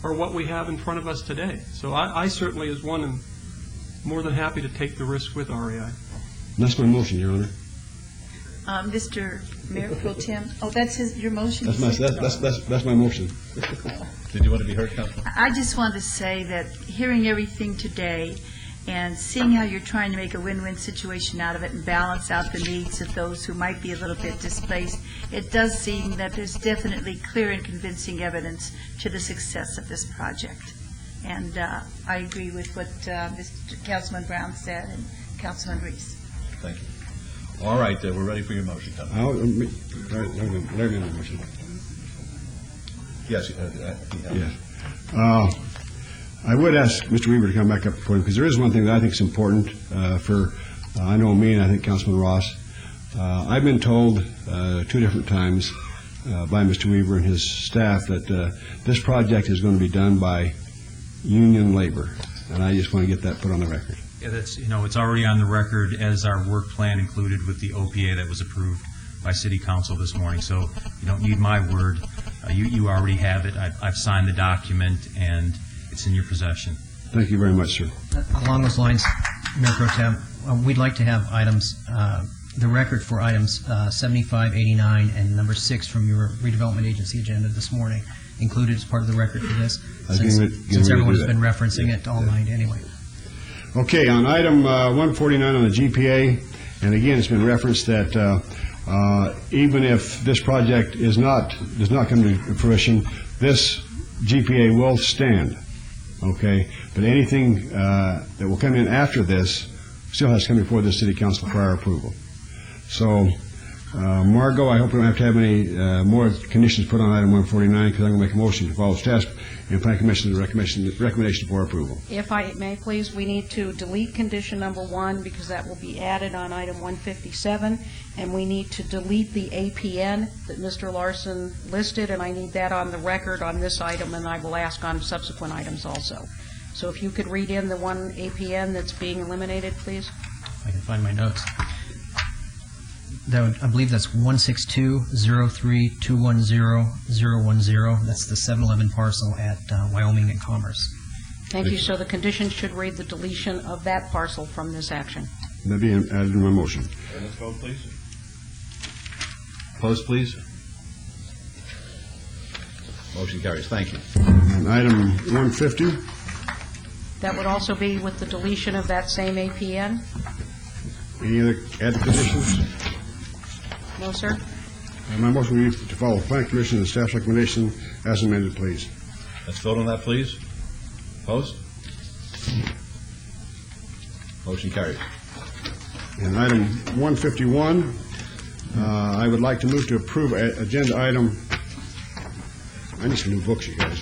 are what we have in front of us today. So I certainly, as one, am more than happy to take the risk with REI. That's my motion, Your Honor. Mr. Mayor Pro Tem, that's your motion? That's my motion. Did you want to be heard, Councilman? I just wanted to say that hearing everything today and seeing how you're trying to make a win-win situation out of it and balance out the needs of those who might be a little bit displaced, it does seem that there's definitely clear and convincing evidence to the success of this project. And I agree with what Mr. Councilman Brown said and Councilman Reese. Thank you. All right, we're ready for your motion, Councilman. Let me know motion. Yes. Yes. I would ask Mr. Weaver to come back up before him, because there is one thing that I think is important for, I know me and I think Councilman Ross. I've been told 2 different times by Mr. Weaver and his staff that this project is going to be done by union labor, and I just want to get that put on the record. Yeah, that's, it's already on the record as our work plan included with the OPA that was approved by City Council this morning. So you don't need my word. You already have it. I've signed the document, and It's in your possession. Thank you very much, sir. Along those lines, Mayor Pro Tem, we'd like to have items, the record for items 75, 89, and number 6 from your redevelopment agency agenda this morning included as part of the record for this, since everyone's been referencing it all night anyway. Okay, on item 149 on the GPA, and again, it's been referenced that even if this project does not come to fruition, this GPA will stand, okay? But anything that will come in after this still has to come before the City Council for our approval. So, Margot, I hope we don't have to have any more conditions put on item 149, because I'm going to make a motion to follow staff and Plan Commission's recommendation for approval. If I may, please, we need to delete condition number 1 because that will be added on item 157, and we need to delete the APN that Mr. Larson listed, and I need that on the record on this item, and I will ask on subsequent items also. So if you could read in the one APN that's being eliminated, please. I can find my notes. I believe that's 162-03-210-010. That's the 7-Eleven parcel at Wyoming and Commerce. Thank you. So the condition should read the deletion of that parcel from this action. That'll be added in my motion. Let's vote, please. Opposed, please. Motion carries. Thank you. And item 150. That would also be with the deletion of that same APN? Any other added conditions? No, sir. My motion will be to follow Plan Commission and staff's recommendation as amended, please. Let's vote on that, please. Opposed? Motion carries. And item 151, I would like to move to approve agenda item. I need some new books, you guys.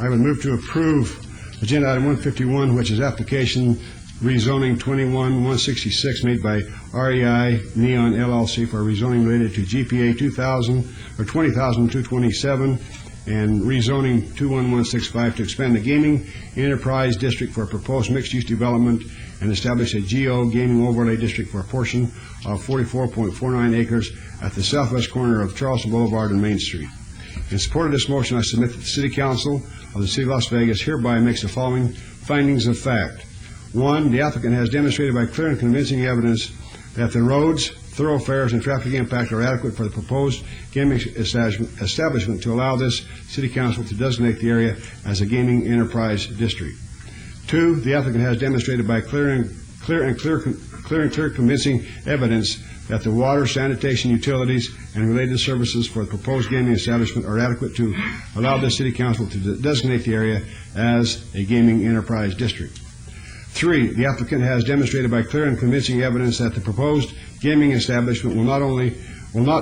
I would move to approve agenda item 151, which is application rezoning 21-166 made by REI Neon LLC for rezoning related to GPA 20,227 and rezoning 21165 to expand the gaming enterprise district for a proposed mixed-use development and establish a GO gaming overlay district for a portion of 44.49 acres at the southwest corner of Charleston Boulevard and Main Street. In support of this motion, I submit that the City Council of the City of Las Vegas hereby makes the following findings of fact. 1, the applicant has demonstrated by clear and convincing evidence that the roads, thoroughfares, and traffic impact are adequate for the proposed gaming establishment to allow this City Council to designate the area as a gaming enterprise district. 2, the applicant has demonstrated by clear and convincing evidence that the water, sanitation, utilities, and related services for the proposed gaming establishment are adequate to allow the City Council to designate the area as a gaming enterprise district. 3, the applicant has demonstrated by clear and convincing evidence that the proposed gaming establishment will not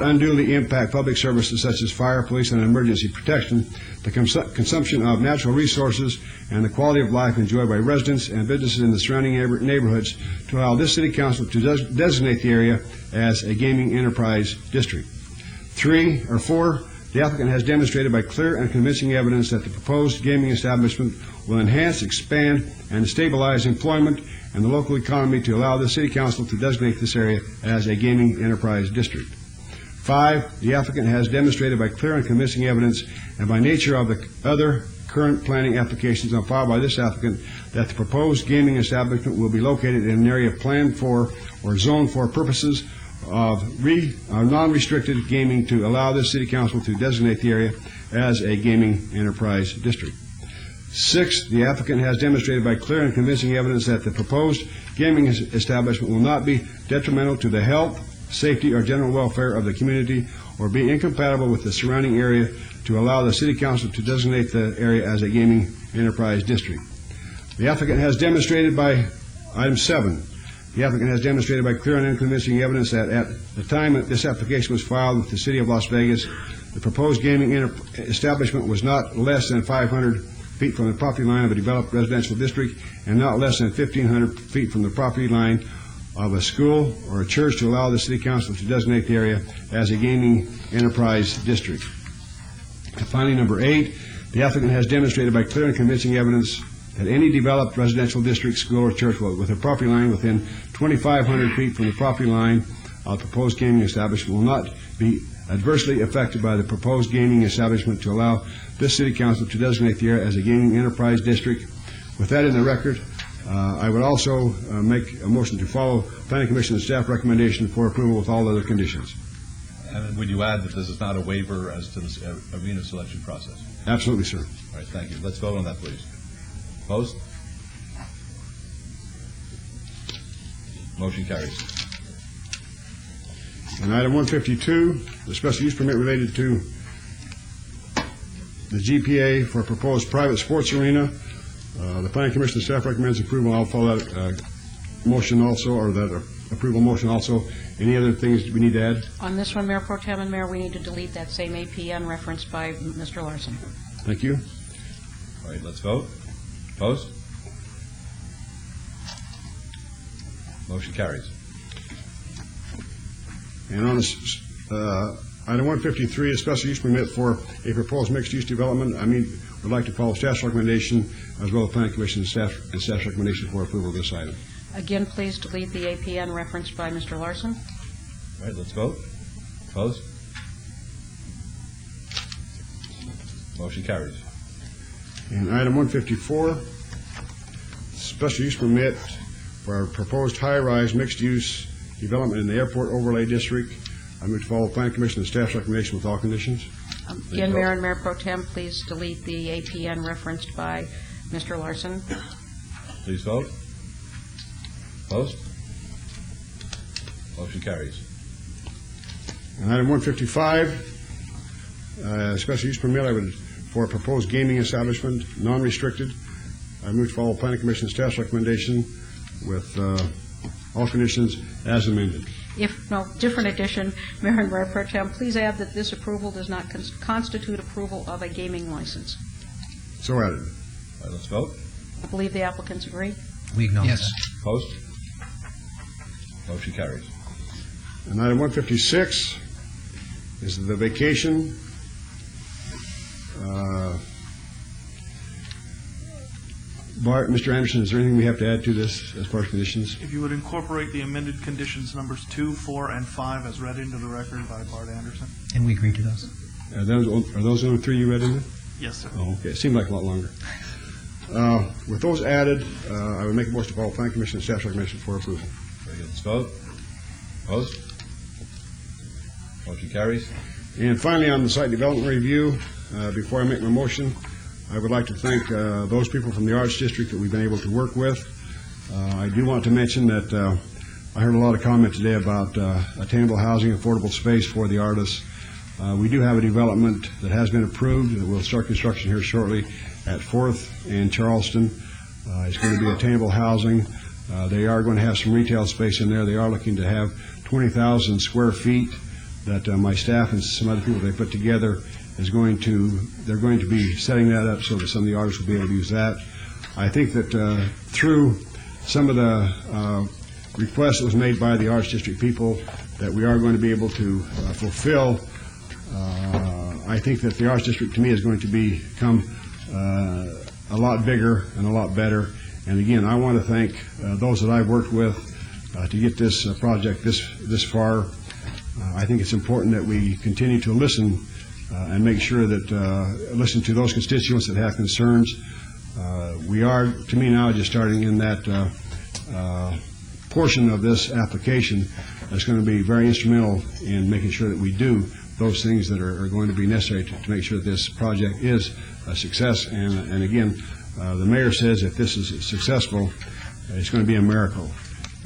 unduly impact public services such as fire, police, and emergency protection, the consumption of natural resources, and the quality of life enjoyed by residents and businesses in the surrounding neighborhoods to allow this City Council to designate the area as a gaming enterprise district. 4, the applicant has demonstrated by clear and convincing evidence that the proposed gaming establishment will enhance, expand, and stabilize employment and the local economy to allow the City Council to designate this area as a gaming enterprise district. 5, the applicant has demonstrated by clear and convincing evidence and by nature of the other current planning applications on file by this applicant that the proposed gaming establishment will be located in an area planned for or zoned for purposes of non-restricted gaming to allow this City Council to designate the area as a gaming enterprise district. 6, the applicant has demonstrated by clear and convincing evidence that the proposed gaming establishment will not be detrimental to the health, safety, or general welfare of the community or be incompatible with the surrounding area to allow the City Council to designate the area as a gaming enterprise district. The applicant has demonstrated by item 7, the applicant has demonstrated by clear and convincing evidence that at the time that this application was filed with the City of Las Vegas, the proposed gaming establishment was not less than 500 feet from the property line of a developed residential district and not less than 1,500 feet from the property line of a school or a church to allow the City Council to designate the area as a gaming enterprise district. And finally, number 8, the applicant has demonstrated by clear and convincing evidence that any developed residential district, school, or church with a property line within 2,500 feet from the property line of the proposed gaming establishment will not be adversely affected by the proposed gaming establishment to allow this city council to designate the area as a gaming enterprise district. With that in the record, I would also make a motion to follow Planning Commission and staff recommendation for approval with all other conditions. And would you add that this is not a waiver as to the arena selection process? Absolutely, sir. All right, thank you. Let's vote on that, please. Opposed? Motion carries. And item 152, the special use permit related to the GPA for a proposed private sports arena. The Planning Commission staff recommends approval. I'll follow that motion also, or that approval motion also. Any other things we need to add? On this one, Mayor Pro Tem and Mayor, we need to delete that same APN referenced by Mr. Larson. Thank you. All right, let's vote. Opposed? Motion carries. And on this, item 153, a special use permit for a proposed mixed-use development. Would like to follow staff's recommendation as well as Planning Commission and staff's recommendation for approval of this item. Again, please delete the APN referenced by Mr. Larson. All right, let's vote. Opposed? Motion carries. And item 154, special use permit for a proposed high-rise mixed-use development in the Airport Overlay District. I move to follow Planning Commission and staff's recommendation with all conditions. Again, Mayor and Mayor Pro Tem, please delete the APN referenced by Mr. Larson. Please vote. Opposed? Motion carries. And item 155, special use permit for a proposed gaming establishment, non-restricted. I move to follow Planning Commission and staff's recommendation with all conditions as amended. If no, different addition, Mayor and Mayor Pro Tem, please add that this approval does not constitute approval of a gaming license. So added. All right, let's vote. I believe the applicants agree. We acknowledge Yes. that. Opposed? Motion carries. And item 156 is the vacation. Bart, Mr. Anderson, is there anything we have to add to this as far as conditions? If you would incorporate the amended conditions numbers 2, 4, and 5 as read into the record by Bart Anderson. And we agree to those. Are those only three you read in? Yes, sir. Oh, okay. It seemed like a lot longer. With those added, I would make a motion to follow Planning Commission and staff's recommendation for approval. Very good. Let's vote. Opposed? Motion carries. And finally, on the site development review, before I make my motion, I would like to thank those people from the Arts District that we've been able to work with. I do want to mention that I heard a lot of comment today about attainable housing, affordable space for the artists. We do have a development that has been approved that will start construction here shortly at 4th and Charleston. It's going to be attainable housing. They are going to have some retail space in there. They are looking to have 20,000 square feet that my staff and some other people they put together they're going to be setting that up so that some of the artists will be able to use that. I think that through some of the requests that was made by the Arts District people that we are going to be able to fulfill. I think that the Arts District to me is going to become a lot bigger and a lot better. And again, I want to thank those that I've worked with to get this project this far. I think it's important that we continue to listen and make sure that listen to those constituents that have concerns. We are, to me now, just starting in that portion of this application that's going to be very instrumental in making sure that we do those things that are going to be necessary to make sure that this project is a success. And again, the mayor says if this is successful, it's going to be a miracle.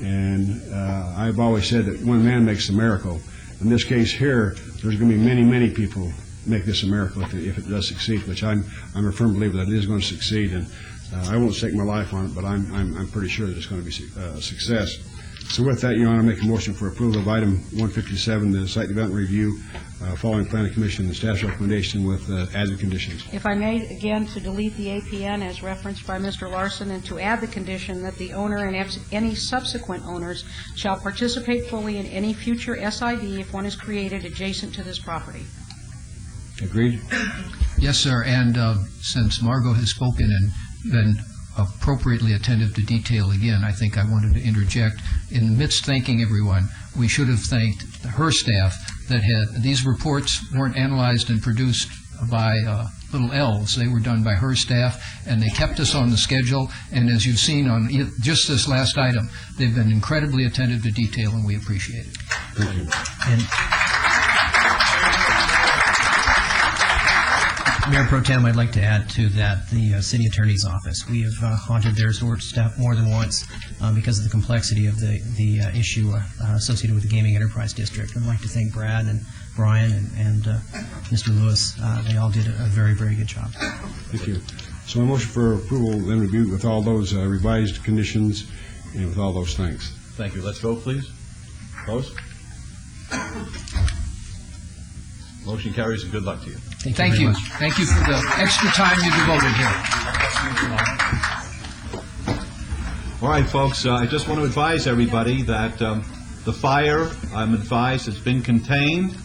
And I've always said that one man makes a miracle. In this case here, there's going to be many, many people make this a miracle if it does succeed, which I'm a firm believer that it is going to succeed. And I won't stake my life on it, but I'm pretty sure that it's going to be a success. So with that, Your Honor, I make a motion for approval of item 157, the site development review, following Planning Commission and staff's recommendation with added conditions. If I may, again, to delete the APN as referenced by Mr. Larson and to add the condition that the owner and any subsequent owners shall participate fully in any future SID if one is created adjacent to this property. Agreed? Yes, sir. And since Margot has spoken and been appropriately attentive to detail again, I think I wanted to interject. In the midst of thanking everyone, we should have thanked her staff that had, these reports weren't analyzed and produced by little elves. They were done by her staff, and they kept us on the schedule. And as you've seen on just this last item, they've been incredibly attentive to detail, and we appreciate it. Thank you. And Mayor Pro Tem, I'd like to add to that the city attorney's office. We have haunted their staff more than once because of the complexity of the issue associated with the Gaming Enterprise District. I'd like to thank Brad and Brian and Mr. Lewis. They all did a very, very good job. Thank you. So my motion for approval and review with all those revised conditions and with all those things. Thank you. Let's vote, please. Opposed? Motion carries, and good luck to you. Thank you. Thank you for the extra time you devoted here. All right, folks, I just want to advise everybody that the fire, I'm advised, has been contained,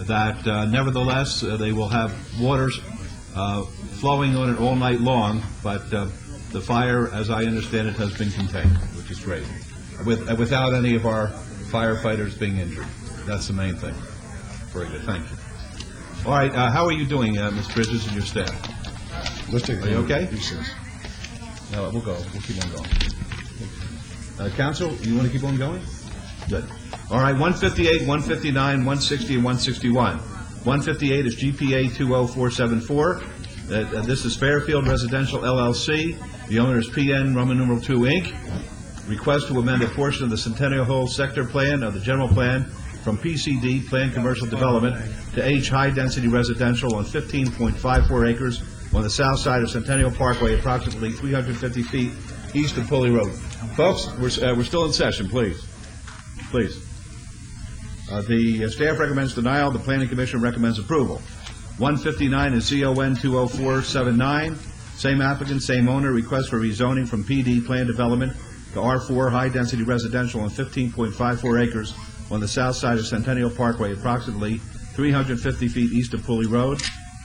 that nevertheless they will have waters flowing on it all night long, but the fire, as I understand it, has been contained, which is great, without any of our firefighters being injured. That's the main thing. Very good. Thank you. All right, how are you doing, Ms. Bridges and your staff? Let's take Are you okay? Recess. No, we'll go. We'll keep on going. Council, you want to keep on going? Good. All right, 158, 159, 160, and 161. 158 is GPA 20474. This is Fairfield Residential LLC. The owner is PN Roman numeral 2 Inc. Request to amend a portion of the Centennial Hall Sector Plan of the General Plan from PCD, Planned Commercial Development, to H High Density Residential on 15.54 acres on the south side of Centennial Parkway, approximately 350 feet east of Pulley Road. Folks, we're still in session, please. Please. The staff recommends denial. The Planning Commission recommends approval. 159 is ZON 20479. Same applicant, same owner. Request for rezoning from PD Planned Development to R4 High Density Residential on 15.54 acres on the south side of Centennial Parkway, approximately 350 feet east of Pulley Road.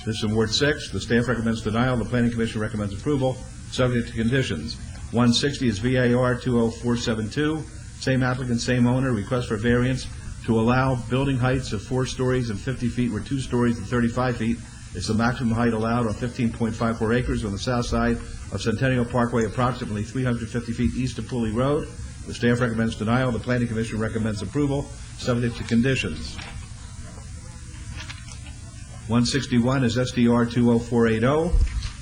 This is in Ward 6. The staff recommends denial. The Planning Commission recommends approval, subject to conditions. 160 is VAR 20472. Same applicant, same owner. Request for variance to allow building heights of 4 stories and 50 feet where 2 stories and 35 feet is the maximum height allowed on 15.54 acres on the south side of Centennial Parkway, approximately 350 feet east of Pulley Road. The staff recommends denial. The Planning Commission recommends approval, subject to conditions. 161 is SDR 20480.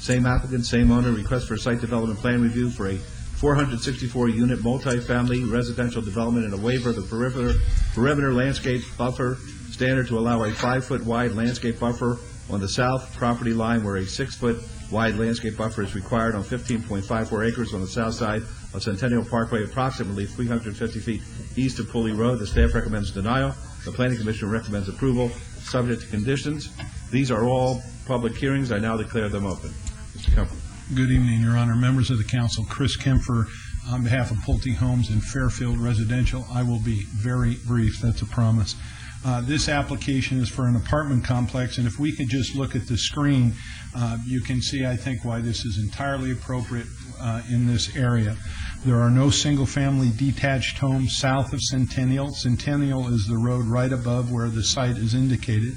Same applicant, same owner. Request for a site development plan review for a 464-unit multifamily residential development and a waiver of the perimeter landscape buffer standard to allow a 5-foot wide landscape buffer on the south property line where a 6-foot wide landscape buffer is required on 15.54 acres on the south side of Centennial Parkway, approximately 350 feet east of Pulley Road. The staff recommends denial. The Planning Commission recommends approval, subject to conditions. These are all public hearings. I now declare them open. Mr. Kemper. Good evening, Your Honor. Members of the council, Chris Kemper on behalf of Pulte Homes and Fairfield Residential. I will be very brief. That's a promise. This application is for an apartment complex, and if we could just look at the screen, you can see, I think, why this is entirely appropriate in this area. There are no single-family detached homes south of Centennial. Centennial is the road right above where the site is indicated.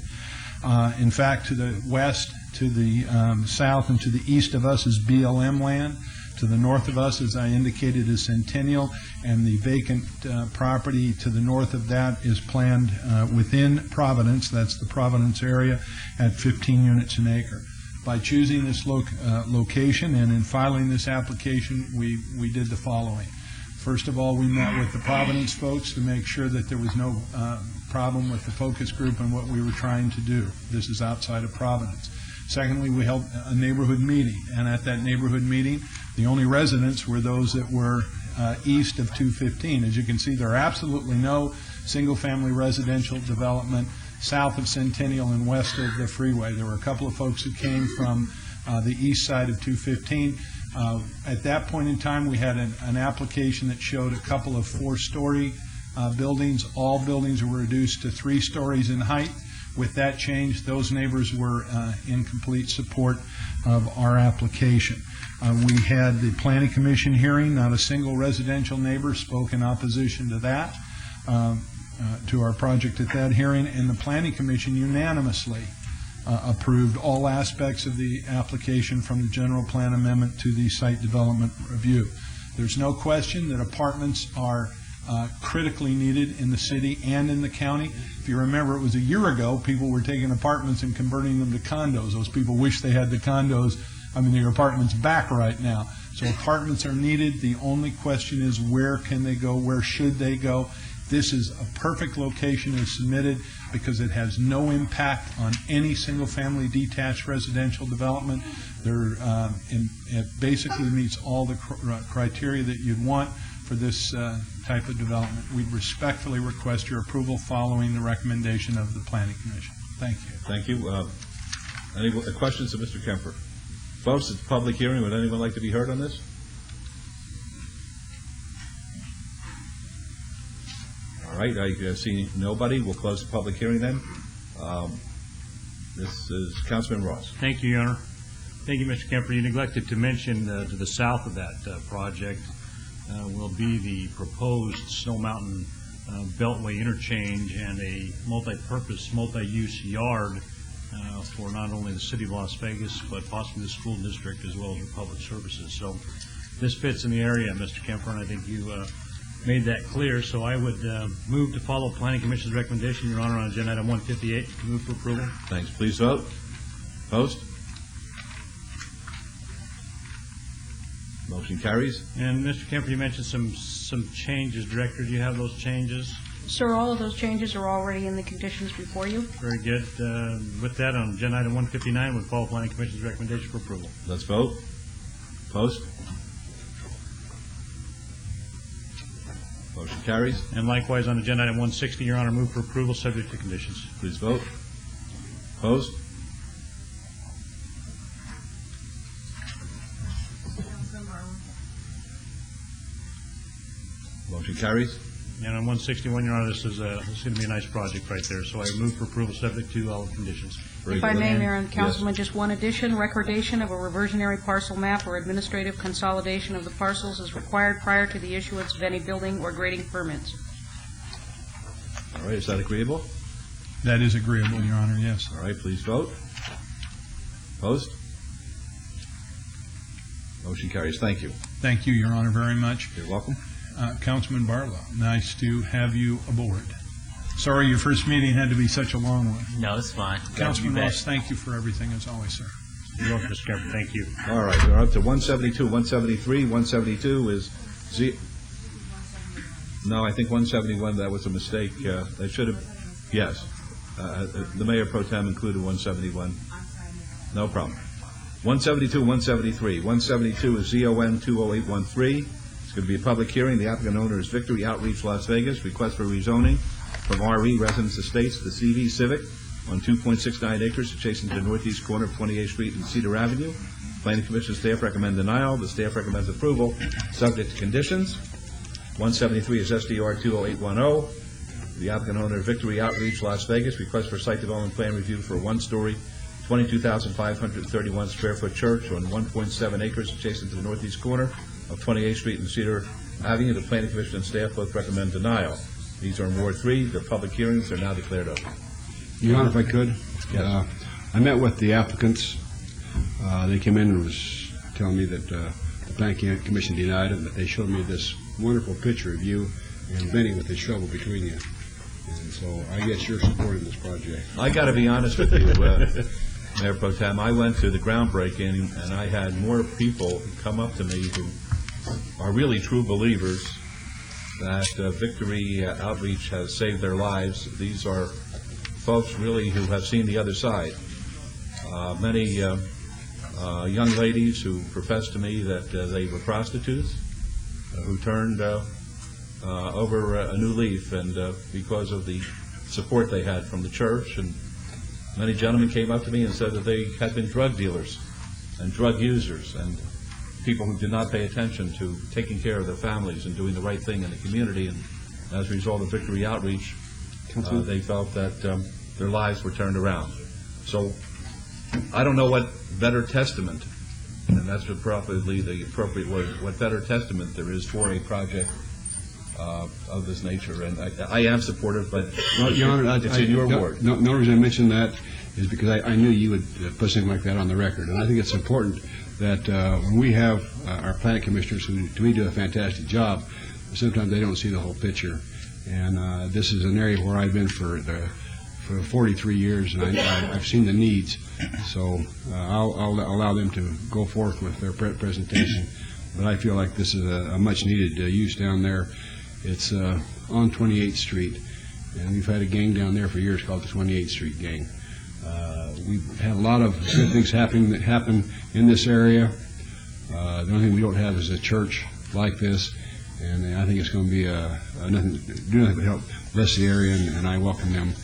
In fact, to the west, to the south, and to the east of us is BLM land. To the north of us, as I indicated, is Centennial, and the vacant property to the north of that is planned within Providence. That's the Providence area at 15 units an acre. By choosing this location and in filing this application, we did the following. First of all, we met with the Providence folks to make sure that there was no problem with the focus group and what we were trying to do. This is outside of Providence. Secondly, we held a neighborhood meeting, and at that neighborhood meeting, the only residents were those that were east of 215. As you can see, there are absolutely no single-family residential development south of Centennial and west of the freeway. There were a couple of folks who came from the east side of 215. At that point in time, we had an application that showed a couple of 4-story buildings. All buildings were reduced to 3 stories in height. With that change, those neighbors were in complete support of our application. We had the Planning Commission hearing. Not a single residential neighbor spoke in opposition to that, to our project at that hearing, and the Planning Commission unanimously approved all aspects of the application from the general plan amendment to the site development review. There's no question that apartments are critically needed in the city and in the county. If you remember, it was a year ago, people were taking apartments and converting them to condos. Those people wish they had the condos, their apartments back right now. So apartments are needed. The only question is, where can they go? Where should they go? This is a perfect location as submitted because it has no impact on any single-family detached residential development. It basically meets all the criteria that you'd want for this type of development. We'd respectfully request your approval following the recommendation of the Planning Commission. Thank you. Thank you. Any questions of Mr. Kemper? Folks, it's a public hearing. Would anyone like to be heard on this? All right, I see nobody. We'll close the public hearing then. This is Councilman Ross. Thank you, Your Honor. Thank you, Mr. Kemper. You neglected to mention to the south of that project will be the proposed Snow Mountain Beltway interchange and a multi-purpose, multi-use yard for not only the city of Las Vegas, but possibly the school district as well as the public services. So this fits in the area, Mr. Kemper, and I think you made that clear. So I would move to follow Planning Commission's recommendation, Your Honor, on agenda item 158. Move for approval. Thanks. Please vote. Opposed? Motion carries. And Mr. Kemper, you mentioned some changes. Director, do you have those changes? Sir, all of those changes are already in the conditions before you. Very good. With that, on agenda item 159, we'll follow Planning Commission's recommendation for approval. Let's vote. Opposed? Motion carries. And likewise, on agenda item 160, Your Honor, move for approval subject to conditions. Please vote. Opposed? Motion carries. And on 161, Your Honor, this is going to be a nice project right there. So I move for approval subject to all conditions. If I may, Mayor and Councilman, just one addition. Recordation of a reversionary parcel map or administrative consolidation of the parcels is required prior to the issuance of any building or grading permits. All right. Is that agreeable? That is agreeable, Your Honor, yes. All right. Please vote. Opposed? Motion carries. Thank you. Thank you, Your Honor, very much. You're welcome. Councilman Barlow, nice to have you aboard. Sorry your first meeting had to be such a long one. No, it's fine. Councilman Ross, thank you for everything as always, sir. You're welcome, Mr. Kemper. Thank you. All right. We're up to 172, 173. 172 is No, I think 171, that was a mistake. They should have, yes. The Mayor Pro Tem included 171. No problem. 172, 173. 172 is ZON 20813. It's going to be a public hearing. The applicant owner is Victory Outreach Las Vegas. Request for rezoning from RE Residence Estates to CV Civic on 2.69 acres adjacent to the northeast corner of 28th Street and Cedar Avenue. Planning Commission staff recommend denial. The staff recommends approval, subject to conditions. 173 is SDR 20810. The applicant owner, Victory Outreach Las Vegas, request for site development plan review for a one-story, 22,531 square foot church on 1.7 acres adjacent to the northeast corner of 28th Street and Cedar Avenue. The Planning Commission and staff both recommend denial. These are in Ward 3. The public hearings are now declared open. Your Honor, if I could? Yes. I met with the applicants. They came in and was telling me that the Planning Commission denied it, but they showed me this wonderful picture of you and Benny with the shovel between you. And so I guess you're supporting this project. I got to be honest with you, Mayor Pro Tem. I went to the groundbreaking, and I had more people come up to me who are really true believers that Victory Outreach has saved their lives. These are folks really who have seen the other side. Many young ladies who professed to me that they were prostitutes, who turned over a new leaf, and because of the support they had from the church. And many gentlemen came up to me and said that they had been drug dealers and drug users and people who did not pay attention to taking care of their families and doing the right thing in the community. And as a result of Victory Outreach, they felt that their lives were turned around. So I don't know what better testament, and that's probably the appropriate word, what better testament there is for a project of this nature. And I am supportive, but Your Honor, it's in your ward. The only reason I mentioned that is because I knew you would put something like that on the record. And I think it's important that when we have our planning commissioners who, to me, do a fantastic job, sometimes they don't see the whole picture. And this is an area where I've been for 43 years, and I've seen the needs. So I'll allow them to go forth with their presentation. But I feel like this is a much-needed use down there. It's on 28th Street, and we've had a gang down there for years called the 28th Street Gang. We've had a lot of good things happen in this area. The only thing we don't have is a church like this, and I think it's going to be nothing but help bless the area, and I welcome them.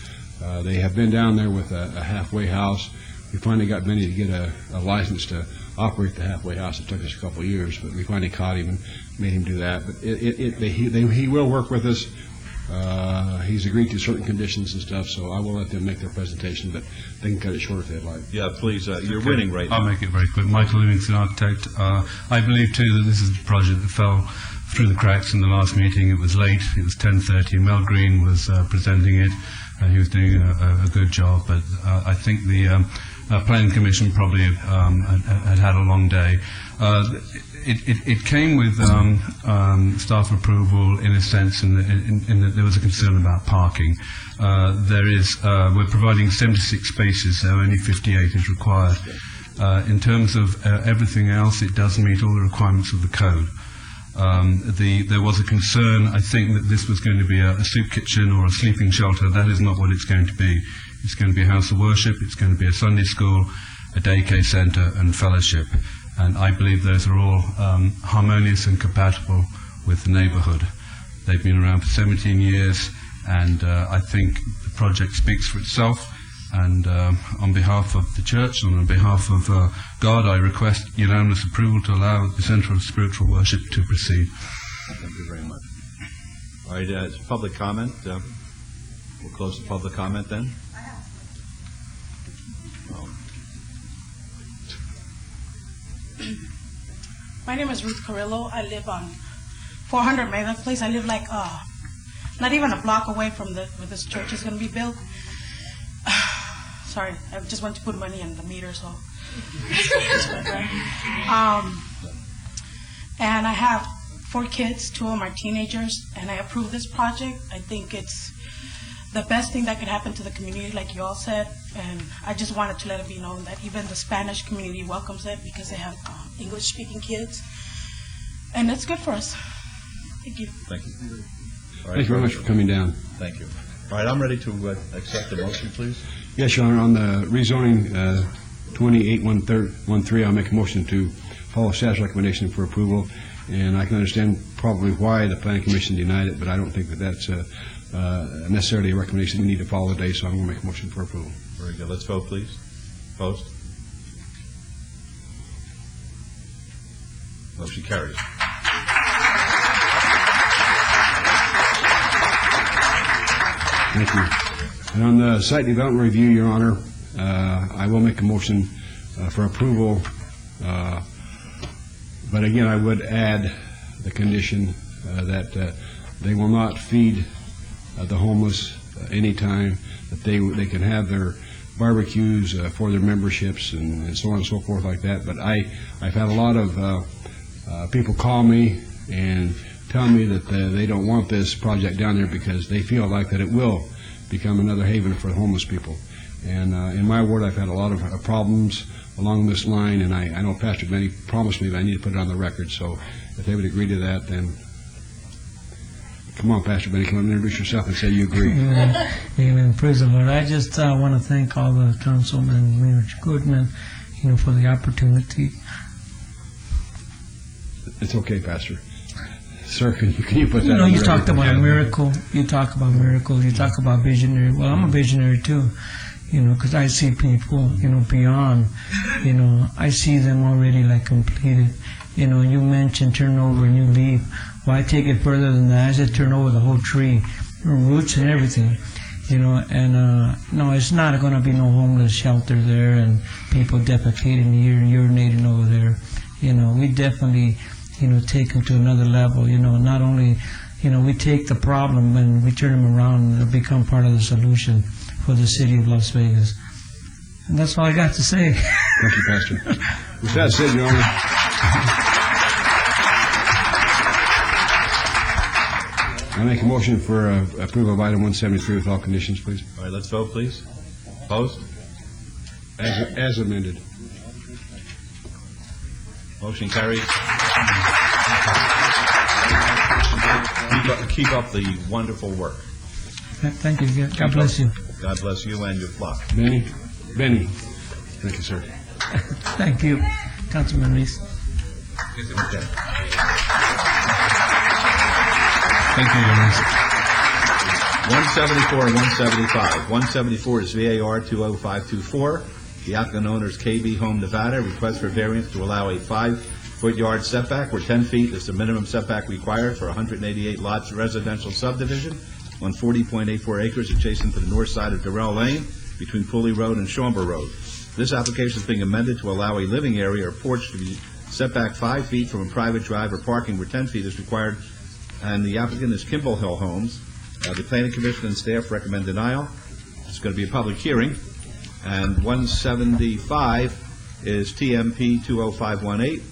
They have been down there with a halfway house. We finally got Benny to get a license to operate the halfway house. It took us a couple of years, but we finally caught him and made him do that. But he will work with us. He's agreed to certain conditions and stuff, so I will let them make their presentation, but they can cut it short if they'd like. Yeah, please. You're winning right now. I'll make it very quick. Michael Livingston, architect. I believe, too, that this is a project that fell through the cracks in the last meeting. It was late. It was 10:30. Mel Green was presenting it. He was doing a good job, but I think the Planning Commission probably had a long day. It came with staff approval in a sense, in that there was a concern about parking. We're providing 76 spaces, so only 58 is required. In terms of everything else, it does meet all the requirements of the code. There was a concern, I think, that this was going to be a soup kitchen or a sleeping shelter. That is not what it's going to be. It's going to be a house of worship, it's going to be a Sunday school, a daycare center, and fellowship. And I believe those are all harmonious and compatible with the neighborhood. They've been around for 17 years, and I think the project speaks for itself. And on behalf of the church and on behalf of God, I request unanimous approval to allow the Center of Spiritual Worship to proceed. Thank you very much. All right, it's public comment. We'll close the public comment then. My name is Ruth Carrillo. I live on 400 Mega Place. I live like not even a block away from where this church is going to be built. Sorry, I just want to put money in the meter, so. And I have 4 kids, 2 of them are teenagers, and I approve this project. I think it's the best thing that could happen to the community, like you all said, and I just wanted to let it be known that even the Spanish community welcomes it because they have English-speaking kids, and it's good for us. Thank you. Thank you. All right, Thank you very much for coming down. Thank you. All right, I'm ready to accept the motion, please. Yes, Your Honor, on the rezoning 2813, I'll make a motion to follow staff's recommendation for approval, and I can understand probably why the Planning Commission denied it, but I don't think that that's necessarily a recommendation we need to follow today, so I'm going to make a motion for approval. Very good. Let's vote, please. Opposed? Motion carries. Thank you. And on the site development review, Your Honor, I will make a motion for approval, but again, I would add the condition that they will not feed the homeless anytime, that they can have their barbecues for their memberships and so on and so forth like that. But I've had a lot of people call me and tell me that they don't want this project down there because they feel like that it will become another haven for homeless people. And in my ward, I've had a lot of problems along this line, and I know Pastor Benny promised me that I need to put it on the record, so if they would agree to that, then come on, Pastor Benny, come on and introduce yourself and say you agree. Amen. Praise the Lord. I just want to thank all the councilmen, Mayor Goodman, for the opportunity. It's okay, Pastor. Sir, can you put that on the you record? talked about a miracle. You talk about miracles. You talk about visionary. Well, I'm a visionary too, because I see people, beyond. I see them already like completed. You mentioned turn over a new leaf. Well, I take it further than that. I said turn over the whole tree, roots and everything. And no, it's not going to be no homeless shelter there and people defecating here and urinating over there. We definitely, take them to another level. Not only, we take the problem and we turn them around and they become part of the solution for the city of Las Vegas. And that's all I got to say. Thank you, Pastor. With that said, Your Honor, I make a motion for approval of item 173 with all conditions, please. All right, let's vote, please. Opposed? As amended. Motion carries. Keep up the wonderful work. Thank you. God bless you. God bless you and your flock. Benny. Thank you, sir. Thank you, Councilman Reese. Okay. Thank you, Your Honor. 174 and 175. 174 is VAR 20524. The applicant owner is KB Home Nevada. Request for variance to allow a 5-foot yard setback where 10 feet is the minimum setback required for 188 lots residential subdivision on 40.84 acres adjacent to the north side of Durrell Lane between Pooley Road and Schaumburg Road. This application is being amended to allow a living area or porch to be set back 5 feet from a private drive or parking where 10 feet is required, and the applicant is Kimball Hill Homes. The Planning Commission and staff recommend denial. It's going to be a public hearing. And 175 is TMP 20518.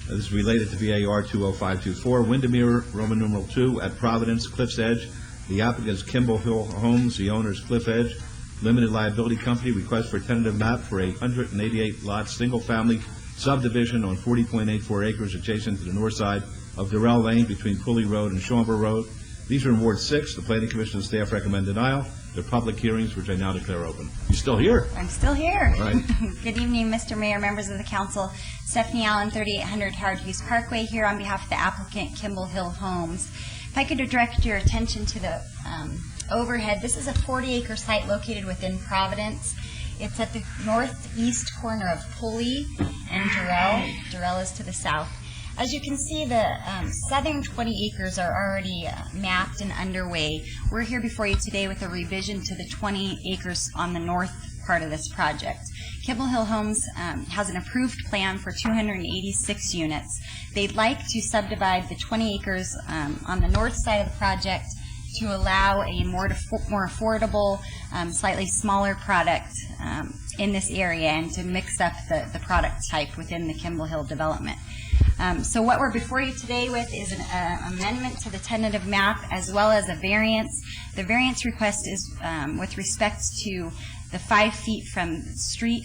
This is related to VAR 20524. Windermere, Roman numeral 2, at Providence, Cliff's Edge. The applicant is Kimball Hill Homes. The owner is Cliff Edge Limited Liability Company. Request for a tentative map for a 188-lot single-family subdivision on 40.84 acres adjacent to the north side of Durrell Lane between Pooley Road and Schaumburg Road. These are in Ward 6. The Planning Commission and staff recommend denial. They're public hearings, which I now declare open. You still here? I'm still here. All right. Good evening, Mr. Mayor, members of the council. Stephanie Allen, 3800 Howard Hughes Parkway, here on behalf of the applicant, Kimball Hill Homes. If I could direct your attention to the overhead, this is a 40-acre site located within Providence. It's at the northeast corner of Pulley and Durrell. Durrell is to the south. As you can see, the southern 20 acres are already mapped and underway. We're here before you today with a revision to the 20 acres on the north part of this project. Kimball Hill Homes has an approved plan for 286 units. They'd like to subdivide the 20 acres on the north side of the project to allow a more affordable, slightly smaller product in this area and to mix up the product type within the Kimball Hill development. So what we're before you today with is an amendment to the tentative map as well as a variance. The variance request is with respect to the 5 feet from the street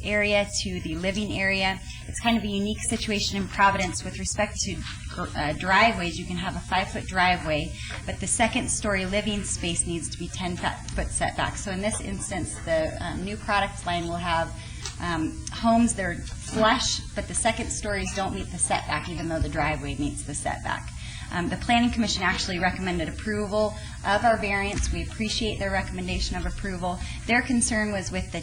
area to the living area. It's kind of a unique situation in Providence with respect to driveways. You can have a 5-foot driveway, but the second-story living space needs to be 10-foot setback. So in this instance, the new product line will have homes that are flush, but the second stories don't meet the setback, even though the driveway meets the setback. The Planning Commission actually recommended approval of our variance. We appreciate their recommendation of approval. Their concern was with the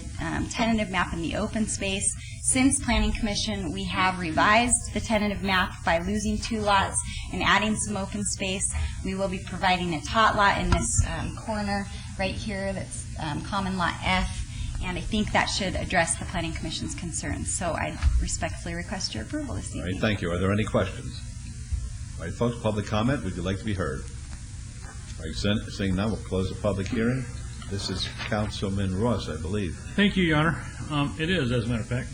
tentative map in the open space. Since Planning Commission, we have revised the tentative map by losing 2 lots and adding some open space. We will be providing a tot lot in this corner right here that's common lot F. And I think that should address the Planning Commission's concerns. So I respectfully request your approval this evening. All right, thank you. Are there any questions? All right, folks, public comment. Would you like to be heard? All right, seeing none, we'll close the public hearing. This is Councilman Ross, I believe. Thank you, Your Honor. It is, as a matter of fact.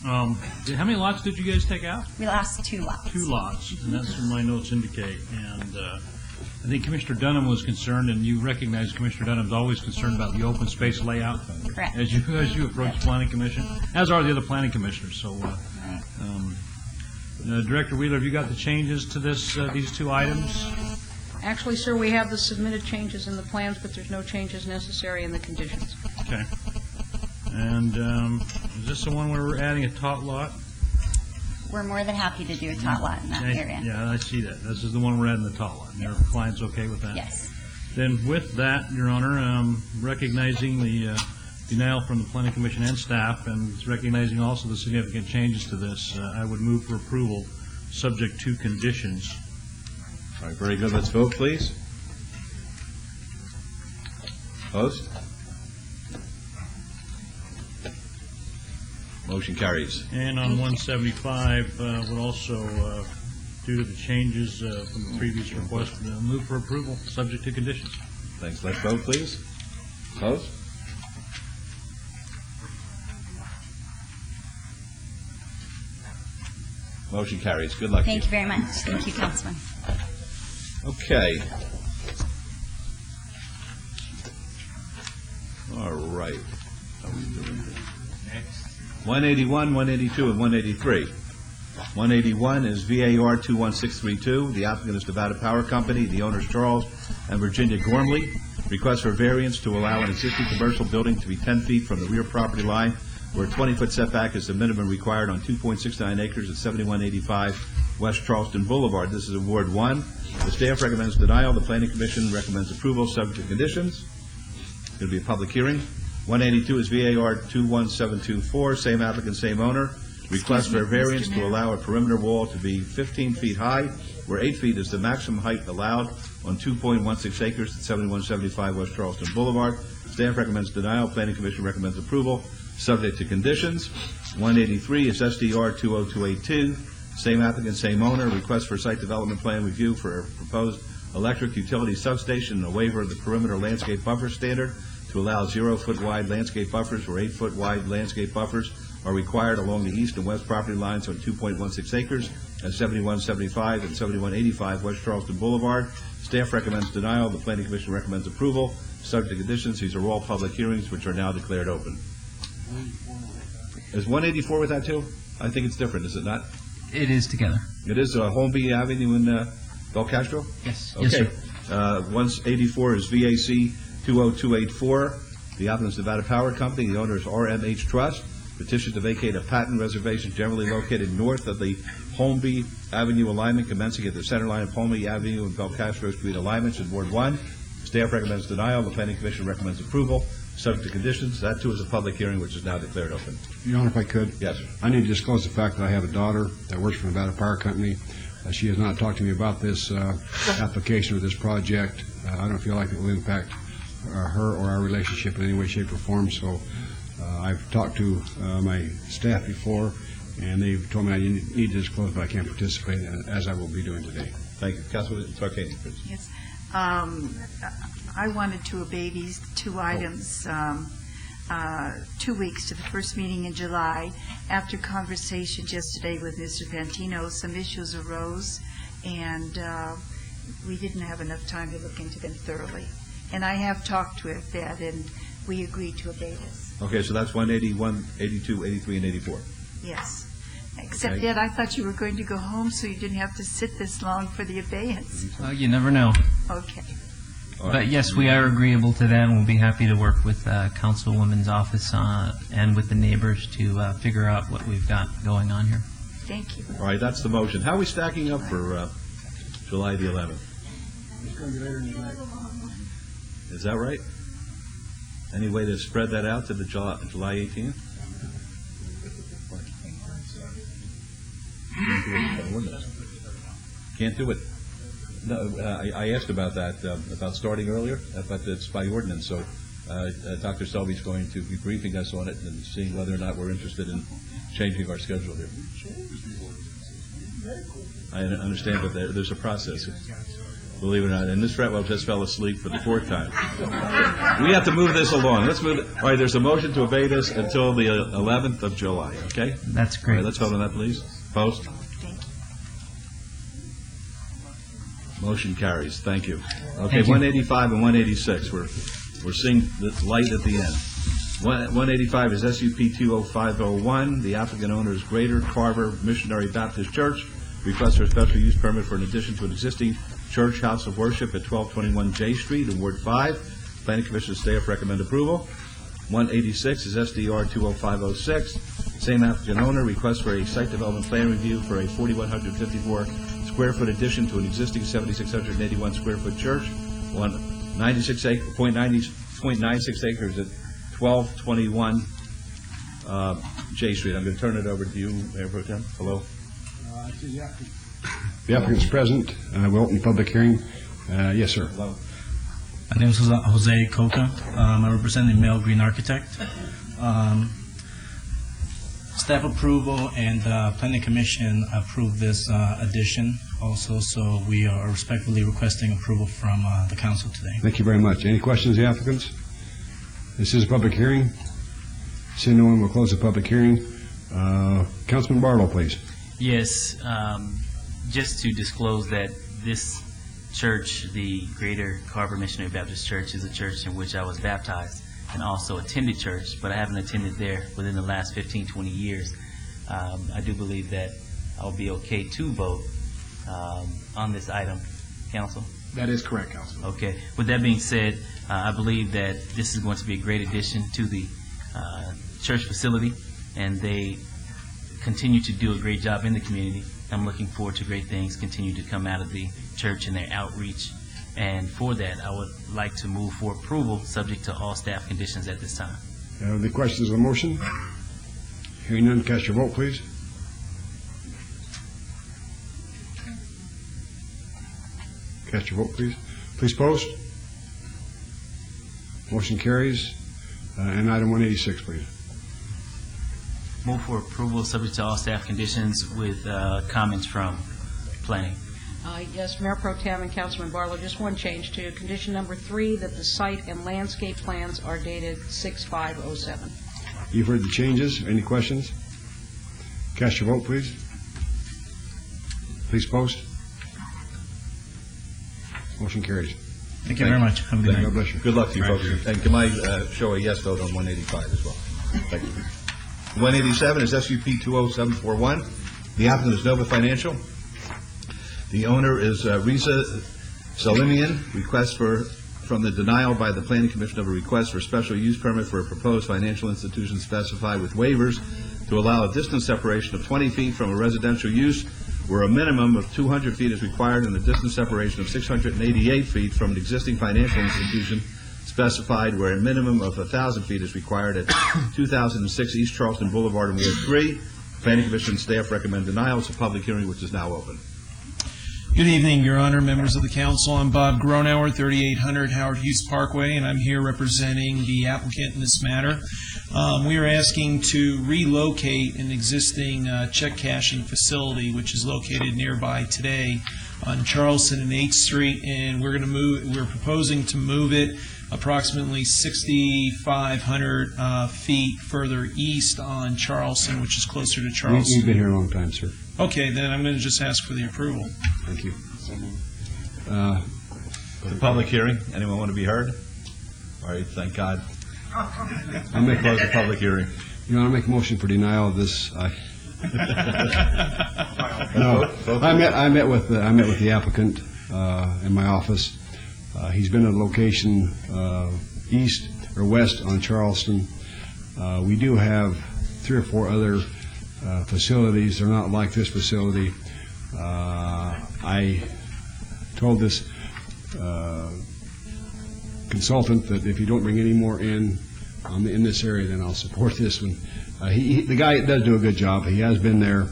How many lots did you guys take out? We lost 2 lots. 2 lots, and that's what my notes indicate. And I think Commissioner Dunham was concerned, and you recognize Commissioner Dunham's always concerned about the open space layout. Correct. As you approach the Planning Commission, as are the other planning commissioners. So, Director Wheeler, have you got the changes to this these 2 items? Actually, sir, we have the submitted changes in the plans, but there's no changes necessary in the conditions. Okay. And is this the one where we're adding a tot lot? We're more than happy to do a tot lot in that area. Yeah, I see that. This is the one we're adding the tot lot. And your client's okay with that? Yes. Then with that, Your Honor, recognizing the denial from the Planning Commission and staff, and recognizing also the significant changes to this, I would move for approval subject to conditions. All right, very good. Let's vote, please. Opposed? Motion carries. And on 175, would also, due to the changes from the previous request, move for approval, subject to conditions. Thanks. Let's vote, please. Opposed? Motion carries. Good luck to Thank you very much. Thank you, Councilman. Okay. All right. 181, 182, and 183. 181 is VAR 21632. The applicant is Nevada Power Company. The owners Charles and Virginia Gormley. Request for variance to allow an existing commercial building to be 10 feet from the rear property line, where a 20-foot setback is the minimum required on 2.69 acres at 7185 West Charleston Boulevard. This is in Ward 1. The staff recommends denial. The Planning Commission recommends approval, subject to conditions. It's going to be a public hearing. 182 is VAR 21724, same applicant, same owner. Request for a variance to allow a perimeter wall to be 15 feet high, where 8 feet is the maximum height allowed on 2.16 acres at 7175 West Charleston Boulevard. Staff recommends denial. Planning Commission recommends approval, subject to conditions. 183 is SDR 20282, same applicant, same owner. Request for site development plan review for a proposed electric utility substation and a waiver of the perimeter landscape buffer standard to allow 0-foot wide landscape buffers where 8-foot wide landscape buffers are required along the east and west property lines on 2.16 acres at 7175 and 7185 West Charleston Boulevard. Staff recommends denial. The Planning Commission recommends approval, subject to conditions. These are all public hearings which are now declared open. Is 184 with that too? I think it's different, is it not? It is together. It is Holmby Avenue in Belcastro? Yes. Okay. Yes, sir. 184 is VAC 20284. The applicant is Nevada Power Company. The owner is RMH Trust. Petition to vacate a patent reservation generally located north of the Holmby Avenue alignment commencing at the center line of Holmby Avenue and Belcastro Street alignments in Ward 1. Staff recommends denial. The Planning Commission recommends approval, subject to conditions. That too is a public hearing which is now declared open. Your Honor, if I could. Yes, sir. I need to disclose the fact that I have a daughter that works for Nevada Power Company. She has not talked to me about this application or this project. I don't feel like it will impact her or our relationship in any way, shape, or form. So I've talked to my staff before, and they've told me I need to disclose, but I can't participate, as I will be doing today. Thank you. Councilman Tarkanian. Yes. I wanted to obey these two items 2 weeks to the first meeting in July. After conversations yesterday with Mr. Fantino, some issues arose, and we didn't have enough time to look into them thoroughly. And I have talked with Ed, and we agreed to obey this. Okay, so that's 181, 82, 83, and 84. Yes. Except, Okay. Ed, I thought you were going to go home so you didn't have to sit this long for the abeyance. Well, you never know. Okay. But yes, we are agreeable to that, and we'll be happy to work with Councilwoman's office and with the neighbors to figure out what we've got going on here. Thank you. All right, that's the motion. How are we stacking up for July the 11th? Is that right? Any way to spread that out to the July 18th? Can't do it. No, I asked about that, about starting earlier, but it's by ordinance, so Dr. Selby's going to be briefing us on it and seeing whether or not we're interested in changing our schedule here. I understand, but there's a process. Believe it or not, and Ms. Fretwell just fell asleep for the fourth time. We have to move this along. Let's move it. All right, there's a motion to obey this until the 11th of July, okay? That's great. All right, let's vote on that, please. Opposed? Motion carries. Thank you. Okay, Thank you. 185 and 186. We're seeing the light at the end. 185 is SUP 20501. The applicant owner is Greater Carver Missionary Baptist Church. Request for a special use permit for an addition to an existing church house of worship at 1221 J Street in Ward 5. Planning Commission staff recommend approval. 186 is SDR 20506. Same applicant owner. Request for a site development plan review for a 4,154 square foot addition to an existing 7,681 square foot church on 0.96 acres at 1221 J Street. I'm going to turn it over to you, Mayor Pro Tem. Hello. The applicant's present. We'll open the public hearing. Yes, sir. Hello. My name is Jose Coca. I represent the Mel Green Architect. Staff approval and Planning Commission approved this addition also, so we are respectfully requesting approval from the council today. Thank you very much. Any questions, the applicants? This is a public hearing. Seeing no one, will close the public hearing. Councilman Barlow, please. Yes, just to disclose that this church, the Greater Carver Missionary Baptist Church, is a church in which I was baptized and also attended church, but I haven't attended there within the last 15, 20 years. I do believe that I'll be okay to vote on this item. Council? That is correct, Council. Okay. With that being said, I believe that this is going to be a great addition to the church facility, and they continue to do a great job in the community. I'm looking forward to great things continue to come out of the church and their outreach. And for that, I would like to move for approval, subject to all staff conditions at this time. The questions on the motion? Hearing none, cast your vote, please. Cast your vote, please. Please post. Motion carries. And item 186, please. Move for approval, subject to all staff conditions with comments from planning. Yes, Mayor Pro Tem and Councilman Barlow, just one change to condition number 3, that the site and landscape plans are dated 6/5/07. You've heard the changes. Any questions? Cast your vote, please. Please post. Motion carries. Thank you very much. Have a good night. God bless you. Good luck to you, folks. And can I show a yes vote on 185 as well? Thank you. 187 is SUP 20741. The applicant is Nova Financial. The owner is Risa Salimian. Request from the denial by the Planning Commission of a request for special use permit for a proposed financial institution specified with waivers to allow a distance separation of 20 feet from a residential use where a minimum of 200 feet is required and a distance separation of 688 feet from an existing financial institution specified where a minimum of 1,000 feet is required at 2006 East Charleston Boulevard in Ward 3. Planning Commission staff recommend denial. It's a public hearing which is now open. Good evening, Your Honor, members of the council. I'm Bob Gronauer, 3800 Howard Hughes Parkway, and I'm here representing the applicant in this matter. We are asking to relocate an existing check cashing facility, which is located nearby today on Charleston and 8th Street, and we're proposing to move it approximately 6,500 feet further east on Charleston, which is closer to Charleston. You've been here a long time, sir. Okay, then I'm going to just ask for the approval. Thank you. The public hearing. Anyone want to be heard? All right, thank God. I'll make close the public hearing. You want to make a motion for denial of this? No, I met with the applicant in my office. He's been at a location east or west on Charleston. We do have 3 or 4 other facilities. They're not like this facility. I told this consultant that if you don't bring any more in this area, then I'll support this one. The guy does do a good job. He has been there.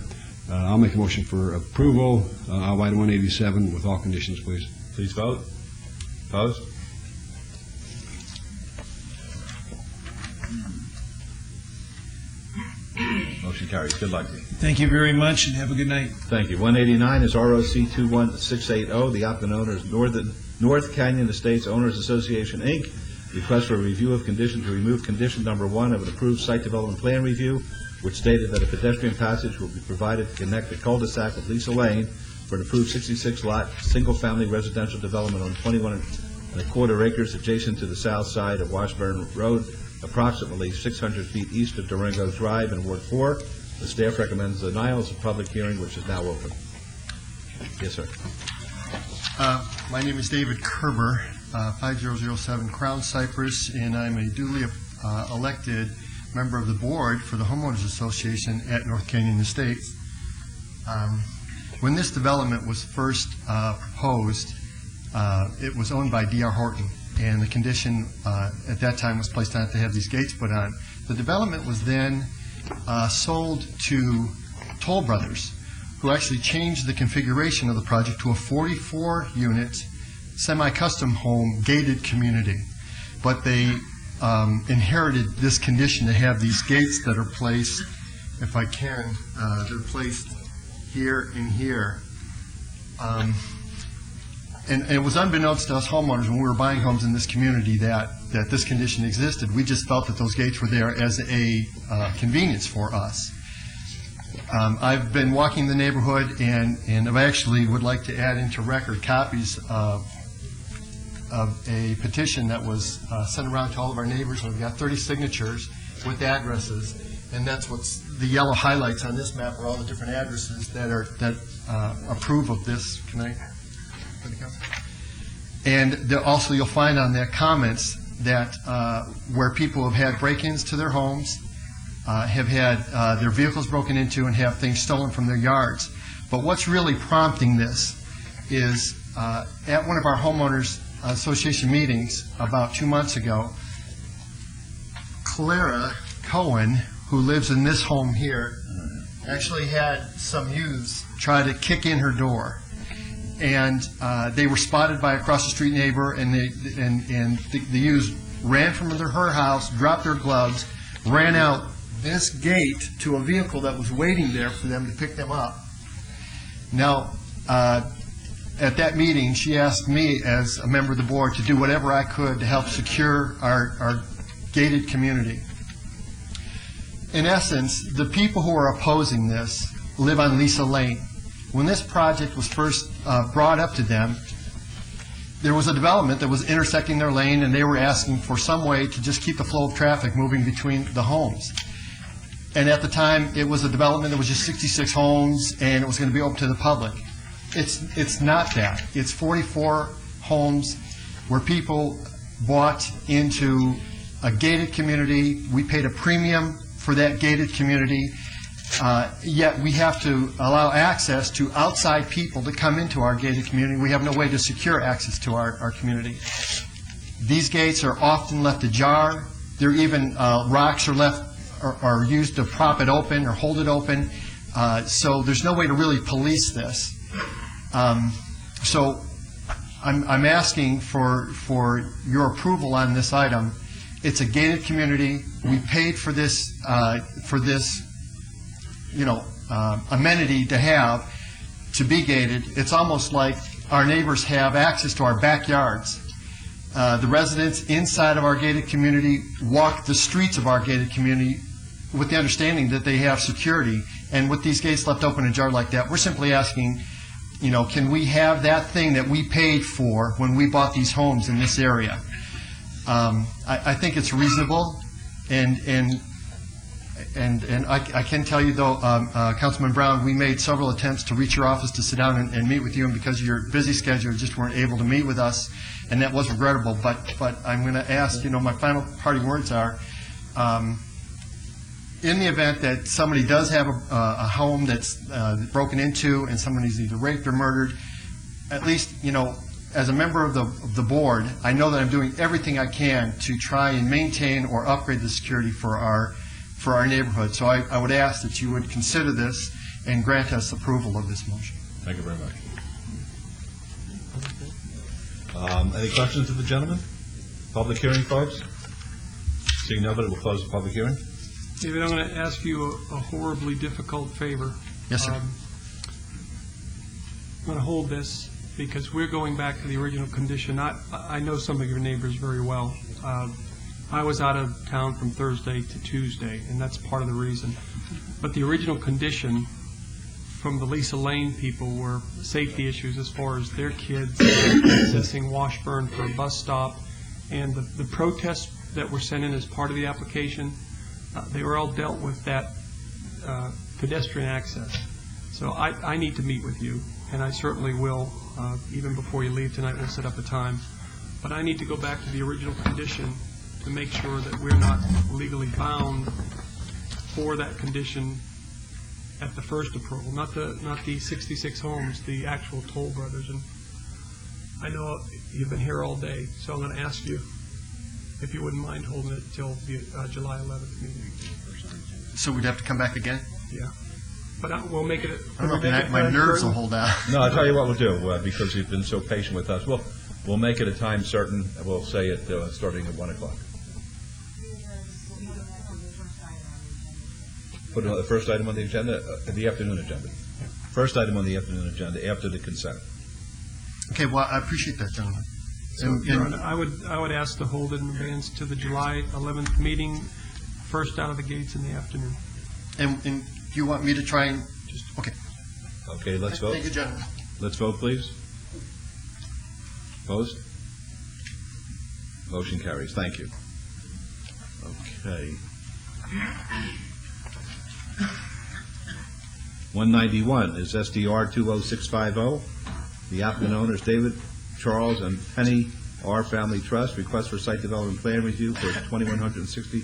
I'll make a motion for approval of item 187 with all conditions, please. Please vote. Opposed? Motion carries. Good luck to you. Thank you very much, and have a good night. Thank you. 189 is ROC 21680. The applicant owner is North Canyon Estates Owners Association, Inc. Request for a review of condition to remove condition number 1 of an approved site development plan review, which stated that a pedestrian passage will be provided to connect the cul-de-sac with Lisa Lane for an approved 66-lot single-family residential development on 21.25 acres adjacent to the south side of Washburn Road, approximately 600 feet east of Durango Drive in Ward 4. The staff recommends denial. It's a public hearing which is now open. Yes, sir. My name is David Kerber, 5007 Crown Cypress, and I'm a duly elected member of the board for the Homeowners Association at North Canyon Estates. When this development was first proposed, it was owned by D.R. Horton, and the condition at that time was placed on it to have these gates put on. The development was then sold to Toll Brothers, who actually changed the configuration of the project to a 44-unit semi-custom home gated community, but they inherited this condition to have these gates that are placed, if I can, they're placed here and here. And it was unbeknownst to us homeowners when we were buying homes in this community that this condition existed. We just felt that those gates were there as a convenience for us. I've been walking the neighborhood, and I actually would like to add into record copies of a petition that was sent around to all of our neighbors. We've got 30 signatures with addresses, and that's what's the yellow highlights on this map are all the different addresses that approve of this. Can I? And also you'll find on there comments that where people have had break-ins to their homes, have had their vehicles broken into, and have things stolen from their yards. But what's really prompting this is at one of our homeowners association meetings about 2 months ago, Clara Cohen, who lives in this home here, actually had some youths try to kick in her door. And they were spotted by a cross-the-street neighbor, and the youths ran from her house, dropped their gloves, ran out this gate to a vehicle that was waiting there for them to pick them up. Now, at that meeting, she asked me as a member of the board to do whatever I could to help secure our gated community. In essence, the people who are opposing this live on Lisa Lane. When this project was first brought up to them, there was a development that was intersecting their lane, and they were asking for some way to just keep the flow of traffic moving between the homes. And at the time, it was a development that was just 66 homes, and it was going to be open to the public. It's not that. It's 44 homes where people bought into a gated community. We paid a premium for that gated community. Yet we have to allow access to outside people to come into our gated community. We have no way to secure access to our community. These gates are often left ajar. There even rocks are left or used to prop it open or hold it open. So there's no way to really police this. So I'm asking for your approval on this item. It's a gated community. We paid for this amenity to be gated. It's almost like our neighbors have access to our backyards. The residents inside of our gated community walk the streets of our gated community with the understanding that they have security. And with these gates left open and ajar like that, we're simply asking, can we have that thing that we paid for when we bought these homes in this area? I think it's reasonable, and I can tell you, though, Councilman Brown, we made several attempts to reach your office to sit down and meet with you, and because of your busy schedule, you just weren't able to meet with us, and that was regrettable. But I'm going to ask, my final parting words are, in the event that somebody does have a home that's broken into and somebody's either raped or murdered, at least, as a member of the board, I know that I'm doing everything I can to try and maintain or upgrade the security for our neighborhood. So I would ask that you would consider this and grant us approval of this motion. Thank you very much. Any questions of the gentleman? Public hearing, folks? Seeing nobody, we'll close the public hearing. David, I'm going to ask you a horribly difficult favor. Yes, sir. I'm going to hold this because we're going back to the original condition. I know some of your neighbors very well. I was out of town from Thursday to Tuesday, and that's part of the reason. But the original condition from the Lisa Lane people were safety issues as far as their kids accessing Washburn for a bus stop. And the protests that were sent in as part of the application, they were all dealt with that pedestrian access. So I need to meet with you, and I certainly will. Even before you leave tonight, we'll set up a time. But I need to go back to the original condition to make sure that we're not legally bound for that condition at the first approval, not the 66 homes, the actual Toll Brothers. And I know you've been here all day, so I'm going to ask you if you wouldn't mind holding it until the July 11th meeting. So we'd have to come back again? Yeah. But we'll make it. I don't know if my nerves will hold out. No, I'll tell you what we'll do, because you've been so patient with us. We'll We'll make it a time certain, and we'll say it starting at 1 o'clock. Put it on the first item on the agenda, the afternoon agenda. First item on the afternoon agenda, after the consent. Okay, well, I appreciate that, gentlemen. So, Your Honor, I would ask to hold it in advance to the July 11th meeting, first out of the gates in the afternoon. And do you want me to try and just, okay. Okay, let's vote. Thank you, gentlemen. Let's vote, please. Opposed? Motion carries. Thank you. Okay. 191 is SDR 20650. The applicant owner is David Charles and Penny R. Family Trust. Request for site development plan review for a 2,160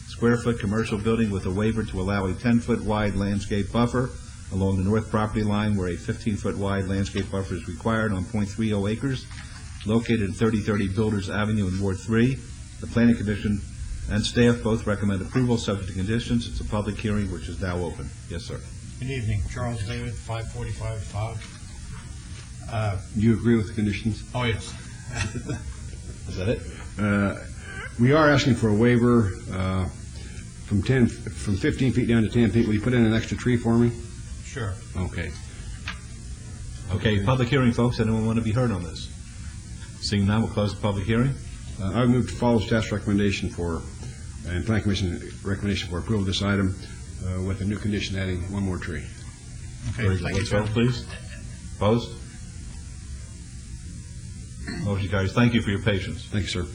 square foot commercial building with a waiver to allow a 10-foot wide landscape buffer along the north property line where a 15-foot wide landscape buffer is required on .30 acres located in 3030 Builders Avenue in Ward 3. The Planning Commission and staff both recommend approval subject to conditions. It's a public hearing which is now open. Yes, sir. Good evening, Charles David, 545 Fog. Do you agree with the conditions? Oh, yes. Is that it? We are asking for a waiver from 15 feet down to 10 feet. Will you put in an extra tree for me? Sure. Okay. Okay, public hearing, folks. Anyone want to be heard on this? Seeing none, we'll close the public hearing. I would move to follow staff's recommendation and Planning Commission recommendation for approval of this item with a new condition adding one more tree. Okay, let's vote, please. Opposed? Motion carries. Thank you for your patience. Thank you, sir.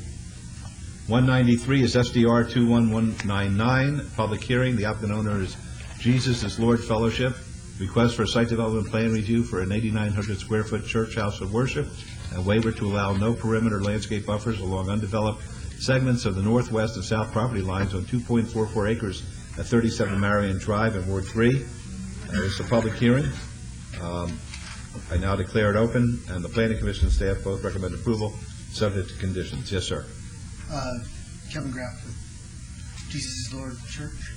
193 is SDR 21199, public hearing. The applicant owner is Jesus is Lord Fellowship. Request for a site development plan review for an 8,900 square foot church house of worship and waiver to allow no perimeter landscape buffers along undeveloped segments of the northwest and south property lines on 2.44 acres at 37 Marion Drive in Ward 3. It's a public hearing. I now declare it open, and the Planning Commission staff both recommend approval, subject to conditions. Yes, sir. Kevin Graff with Jesus is Lord Church.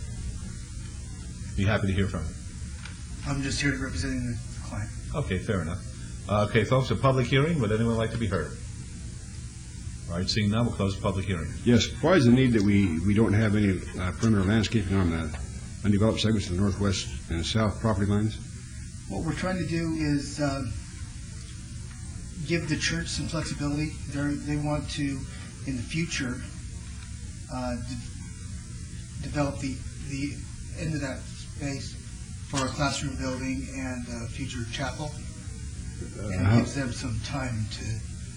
Be happy to hear from you. I'm just here representing the client. Okay, fair enough. Okay, folks, a public hearing. Would anyone like to be heard? All right, seeing none, we'll close the public hearing. Yes. Why is the need that we don't have any perimeter landscaping on the undeveloped segments of the northwest and south property lines? What we're trying to do is give the church some flexibility. They want to, in the future, develop the end of that space for a classroom building and a future chapel. And it gives them some time to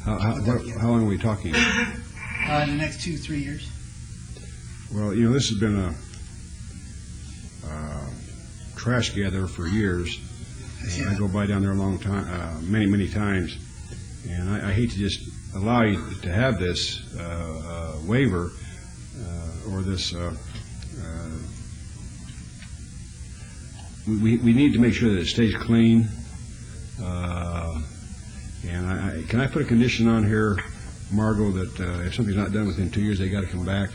How long are we talking? in the next 2-3 years. Well, this has been a trash gatherer for years. Yeah. I go by down there a long time, many times, and I hate to just allow you to have this waiver or this. We need to make sure that it stays clean. And can I put a condition on here, Margot, that if something's not done within 2 years, they got to come back?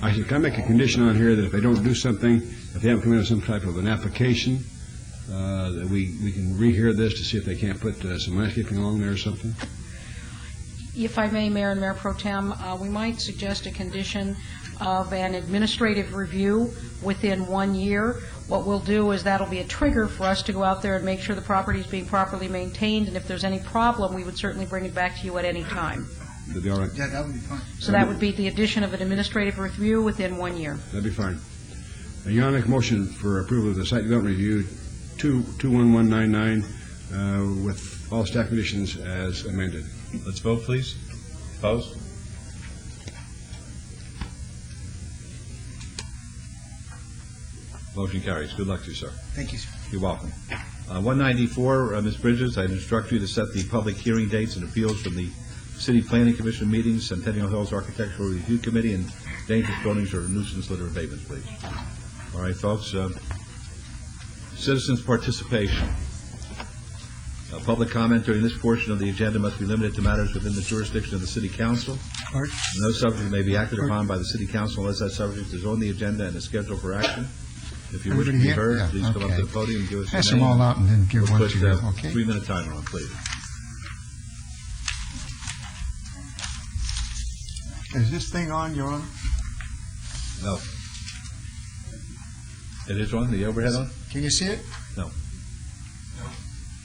I said, can I make a condition on here that if they don't do something, if they haven't come in with some type of an application, that we can rehear this to see if they can't put some landscaping along there or something? If I may, Mayor and Mayor Pro Tem, we might suggest a condition of an administrative review within 1 year. What we'll do is that'll be a trigger for us to go out there and make sure the property is being properly maintained, and if there's any problem, we would certainly bring it back to you at any time. That'd be all right? Yeah, that would be fine. So that would be the addition of an administrative review within 1 year. That'd be fine. You want to make a motion for approval of the site development review 21199 with all staff conditions as amended. Let's vote, please. Opposed? Motion carries. Good luck to you, sir. Thank you, sir. You're welcome. 194, Ms. Bridges, I'd instruct you to set the public hearing dates and appeals from the City Planning Commission meetings, Centennial Hills Architectural Review Committee, and dangerous buildings or nuisance litter abatements, please. All right, folks. Citizens' participation. Public comment during this portion of the agenda must be limited to matters within the jurisdiction of the City Council. No subject may be acted upon by the City Council unless that subject is on the agenda and is scheduled for action. If you wish to be heard, please come up to the podium and give us your name. Pass them all out and then give We'll one put to you. a Okay. 3-minute timer on, please. Is this thing on, Your Honor? No. It is on, the overhead on? Can you see it? No.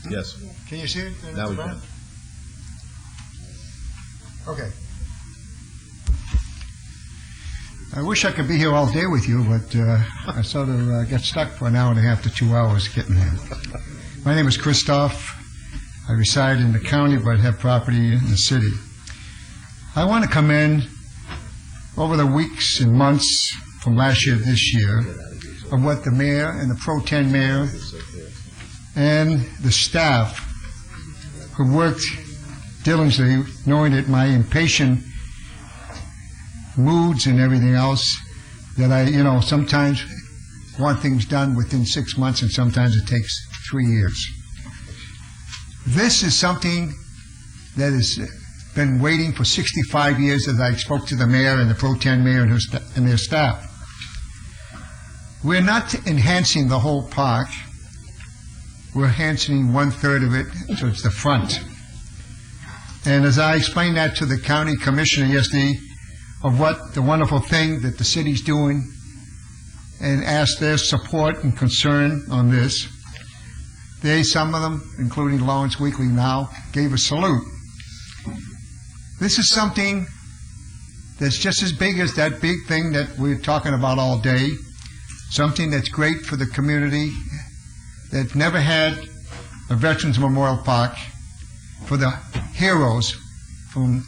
Yes. Can you see it? Now we can. Okay. I wish I could be here all day with you, but I sort of get stuck for an hour and a half to 2 hours getting there. My name is Christoph. I reside in the county, but have property in the city. I want to come in over the weeks and months from last year to this year of what the mayor and the pro tem mayor and the staff who worked diligently, knowing that my impatient moods and everything else, that I, sometimes want things done within 6 months and sometimes it takes 3 years. This is something that has been waiting for 65 years as I spoke to the mayor and the pro tem mayor and their staff. We're not enhancing the whole park. We're enhancing 1/3 of it towards the front. And as I explained that to the county commissioner yesterday, of what the wonderful thing that the city's doing, and asked their support and concern on this, some of them, including Lawrence Weekly now, gave a salute. This is something that's just as big as that big thing that we're talking about all day, something that's great for the community, that never had a Veterans Memorial Park, for the heroes from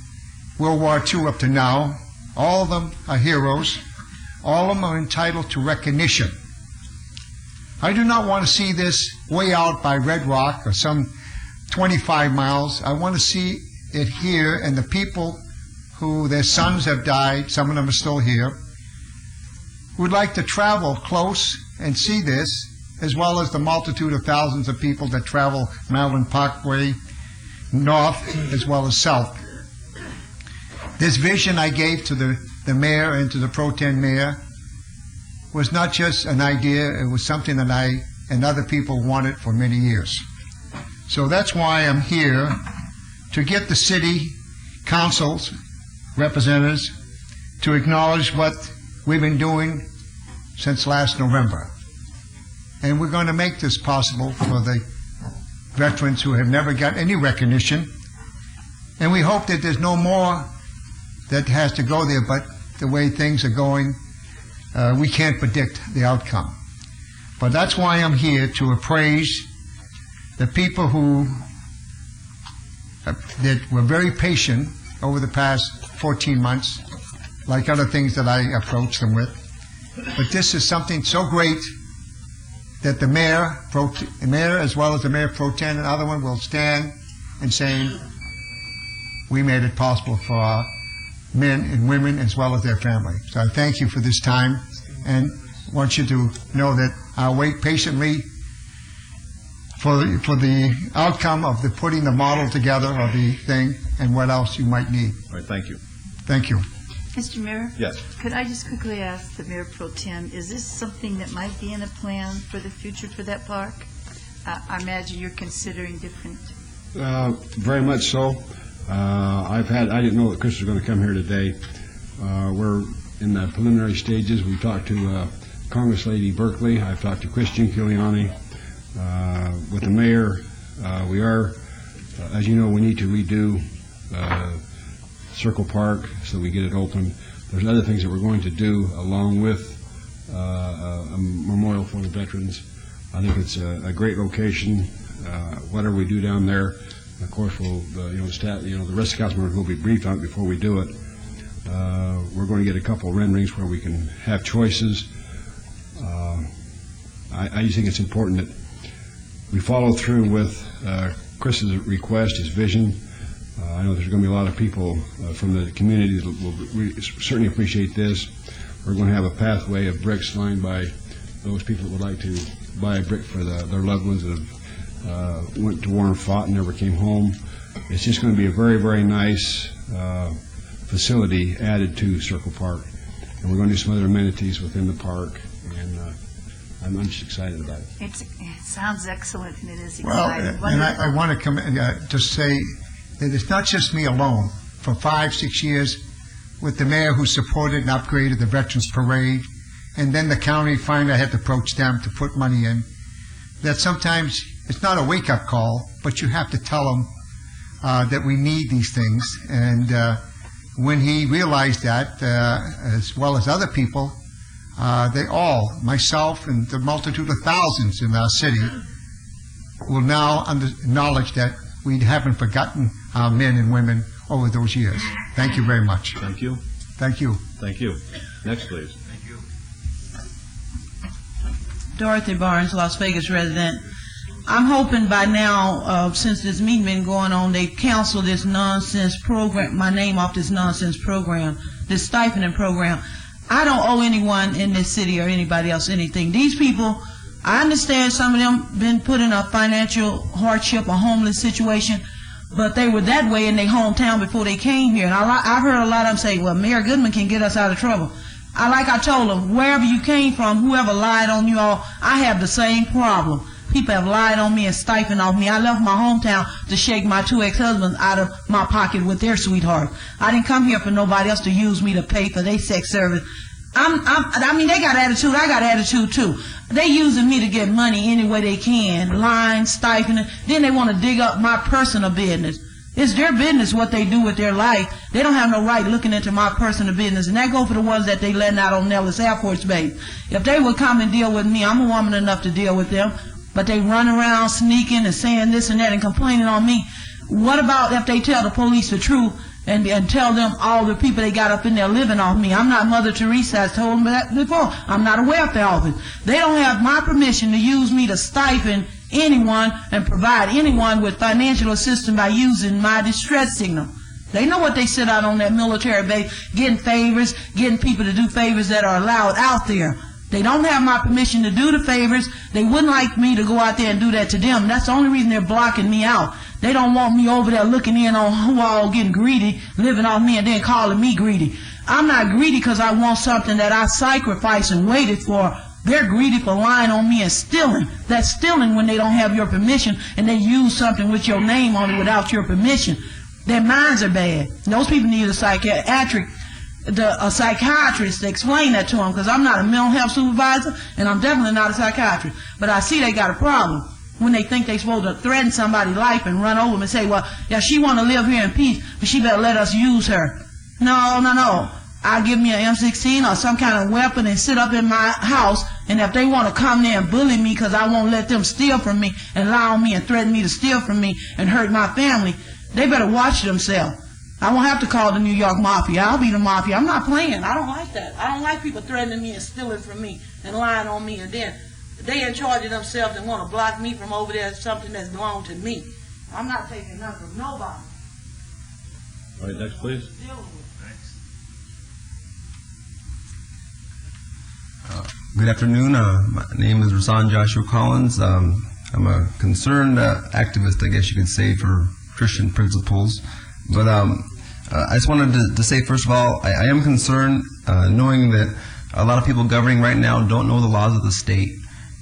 World War II up to now. All of them are heroes. All of them are entitled to recognition. I do not want to see this way out by Red Rock or some 25 miles. I want to see it here, and the people who their sons have died, some of them are still here, would like to travel close and see this, as well as the multitude of thousands of people that travel Maryland Parkway north as well as south. This vision I gave to the mayor and to the pro tem mayor was not just an idea, it was something that I and other people wanted for many years. So that's why I'm here, to get the city council's representatives to acknowledge what we've been doing since last November. And we're going to make this possible for the veterans who have never got any recognition. And we hope that there's no more that has to go there, but the way things are going, we can't predict the outcome. But that's why I'm here, to appraise the people who that were very patient over the past 14 months, like other things that I approached them with. But this is something so great that the mayor as well as the mayor pro tem and other one will stand and saying, we made it possible for our men and women as well as their family. So I thank you for this time, and want you to know that I'll wait patiently for the outcome of the putting the model together of the thing and what else you might need. All right, thank you. Thank you. Mr. Mayor? Yes. Could I just quickly ask the Mayor Pro Tem, is this something that might be in a plan for the future for that park? I imagine you're considering different. Very much so. I didn't know that Chris was going to come here today. We're in the preliminary stages. We talked to Congress Lady Berkeley. I've talked to Christian Giuliani. With the mayor, we are, as you know, we need to redo Circle Park so we get it open. There's other things that we're going to do along with a memorial for the veterans. I think it's a great location. Whatever we do down there, of course, the rest of the council members will be briefed on it before we do it. We're going to get a couple of renderings where we can have choices. I just think it's important that we follow through with Chris's request, his vision. I know there's going to be a lot of people from the community that will certainly appreciate this. We're going to have a pathway of bricks lined by those people that would like to buy a brick for their loved ones that have went to war and fought and never came home. It's just going to be a very, very nice facility added to Circle Park. And we're going to do some other amenities within the park, and I'm just excited about it. It sounds excellent, and it is Well, exciting. and I want to come just say that it's not just me alone. For 5-6 years, with the mayor who supported and upgraded the Veterans Parade, and then the county finally had to approach them to put money in, that sometimes it's not a wake-up call, but you have to tell them that we need these things. And when he realized that, as well as other people, they all, myself and the multitude of thousands in our city, will now acknowledge that we haven't forgotten our men and women over those years. Thank you very much. Thank you. Thank you. Thank you. Next, please. Dorothy Barnes, Las Vegas resident. I'm hoping by now, since this meeting been going on, they've canceled this nonsense program, my name off this nonsense program, this stipending program. I don't owe anyone in this city or anybody else anything. These people, I understand some of them been put in a financial hardship, a homeless situation, but they were that way in their hometown before they came here. And I've heard a lot of them say, well, Mayor Goodman can get us out of trouble. Like I told them, wherever you came from, whoever lied on you all, I have the same problem. People have lied on me and stipend off me. I left my hometown to shake my 2 ex-husbands out of my pocket with their sweetheart. I didn't come here for nobody else to use me to pay for their sex service. I mean, they got attitude. I got attitude too. They using me to get money any way they can, lying, stifling. Then they want to dig up my personal business. It's their business what they do with their life. They don't have no right looking into my personal business. And that go for the ones that they letting out on Nellis Air Force Base. If they would come and deal with me, I'm a woman enough to deal with them. But they run around sneaking and saying this and that and complaining on me. What about if they tell the police the truth and tell them all the people they got up in there living off me? I'm not Mother Teresa. I told them that before. I'm not a welfare office. They don't have my permission to use me to stipend anyone and provide anyone with financial assistance by using my distress signal. They know what they sit out on that military base, getting favors, getting people to do favors that are allowed out there. They don't have my permission to do the favors. They wouldn't like me to go out there and do that to them. That's the only reason they're blocking me out. They don't want me over there looking in on who all getting greedy, living off me, and then calling me greedy. I'm not greedy because I want something that I sacrificed and waited for. They're greedy for lying on me and stealing. That's stealing when they don't have your permission and they use something with your name on it without your permission. Their minds are bad. Those people need a psychiatrist to explain that to them, because I'm not a mental health supervisor and I'm definitely not a psychiatrist. But I see they got a problem when they think they're supposed to threaten somebody's life and run over them and say, well, yeah, she want to live here in peace, but she better let us use her. No. I give me an M16 or some kind of weapon and sit up in my house, and if they want to come there and bully me because I won't let them steal from me and lie on me and threaten me to steal from me and hurt my family, they better watch themselves. I won't have to call the New York Mafia. I'll be the Mafia. I'm not playing. I don't like that. I don't like people threatening me and stealing from me and lying on me, and then they in charge of themselves and want to block me from over there something that's belonged to me. I'm not taking nothing from nobody. All right, next, please. Good afternoon. My name is Rasan Joshua Collins. I'm a concerned activist, I guess you could say, for Christian principles. But I just wanted to say, first of all, I am concerned knowing that a lot of people governing right now don't know the laws of the state.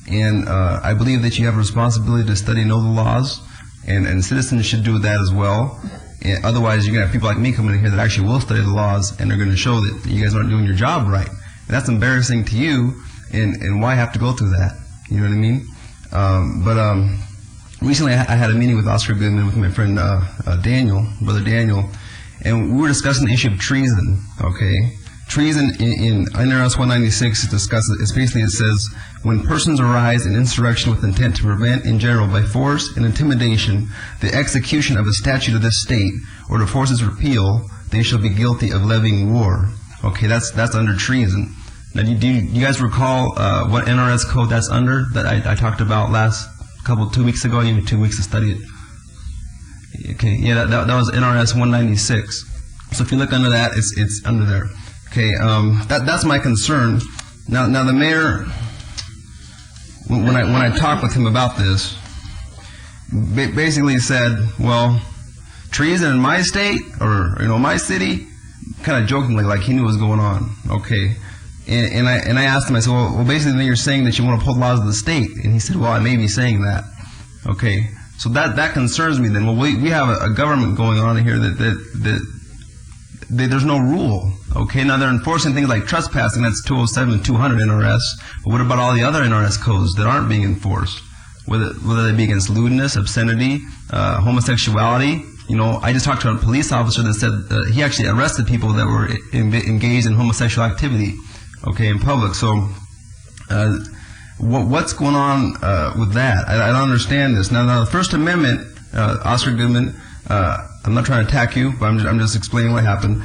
And I believe that you have a responsibility to study and know the laws, and citizens should do that as well. And otherwise, you're going to have people like me coming in here that actually will study the laws, and they're going to show that you guys aren't doing your job right. And that's embarrassing to you, and why have to go through that? You know what I mean? Recently I had a meeting with Oscar Goodman with my friend Daniel, Brother Daniel, and we were discussing the issue of treason, okay? Treason in NRS 196 discusses, basically it says, when persons arise in insurrection with intent to prevent in general by force and intimidation the execution of a statute of this state or to force its repeal, they shall be guilty of levying war. Okay, that's under treason. Now, do you guys recall what NRS code that's under that I talked about last 2 weeks ago? You had 2 weeks to study it. Okay, yeah, that was NRS 196. So if you look under that, it's under there. Okay, that's my concern. Now the mayor, when I talked with him about this, basically said, well, treason in my state or my city, kind of jokingly, like he knew what was going on. Okay. And I asked him, I said, well, basically then you're saying that you want to uphold laws of the state. And he said, well, I may be saying that. Okay. So that concerns me then. Well, we have a government going on here that there's no rule. Okay, now they're enforcing things like trespassing. That's 207 and 200 NRS. But what about all the other NRS codes that aren't being enforced? Whether they be against lewdness, obscenity, homosexuality. You know, I just talked to a police officer that said he actually arrested people that were engaged in homosexual activity, okay, in public. So, what's going on with that? I don't understand this. Now, the First Amendment, Oscar Goodman, I'm not trying to attack you, but I'm just explaining what happened.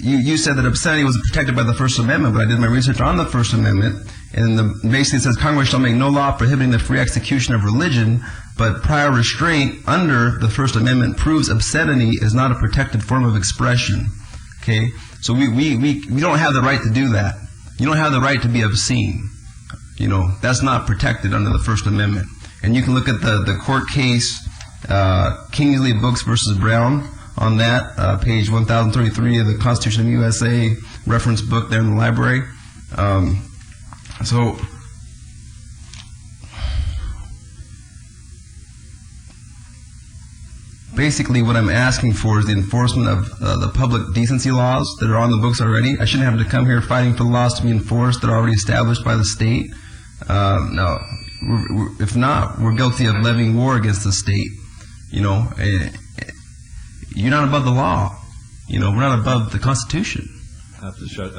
You said that obscenity was protected by the First Amendment, but I did my research on the First Amendment, and basically it says Congress shall make no law prohibiting the free execution of religion, but prior restraint under the First Amendment proves obscenity is not a protected form of expression. Okay, so we don't have the right to do that. You don't have the right to be obscene. You know, that's not protected under the First Amendment. And you can look at the court case, Kingsley Books versus Brown, on that, page 1033 of the Constitution of the USA reference book there in the library. So, basically what I'm asking for is the enforcement of the public decency laws that are on the books already. I shouldn't have to come here fighting for the laws to be enforced that are already established by the state. No, if not, we're guilty of levying war against the state. You know, you're not above the law. You know, we're not above the Constitution. I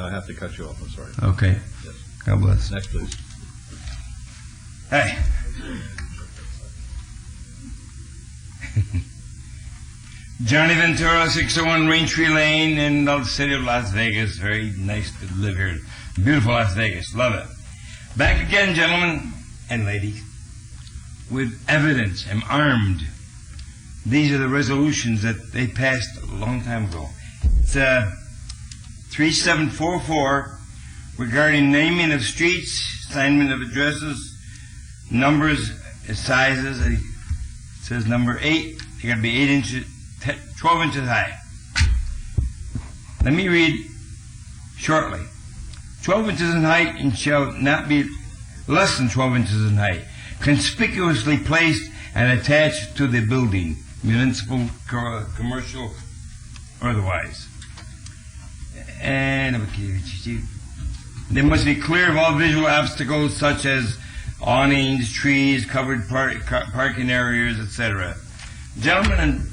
have to cut you off. I'm sorry. Okay. Yes. God bless. Next, please. Hey. Johnny Ventura, 601 Raintree Lane in the city of Las Vegas. Very nice to live here. Beautiful Las Vegas. Love it. Back again, gentlemen and ladies, with evidence. I'm armed. These are the resolutions that they passed a long time ago. It's 3744 regarding naming of streets, assignment of addresses, numbers, sizes. It says number 8. They got to be 12 inches high. Let me read shortly. 12 inches in height and shall not be less than 12 inches in height. Conspicuously placed and attached to the building, municipal, commercial, or otherwise. And they must be clear of all visual obstacles such as awnings, trees, covered parking areas, etc. Gentlemen,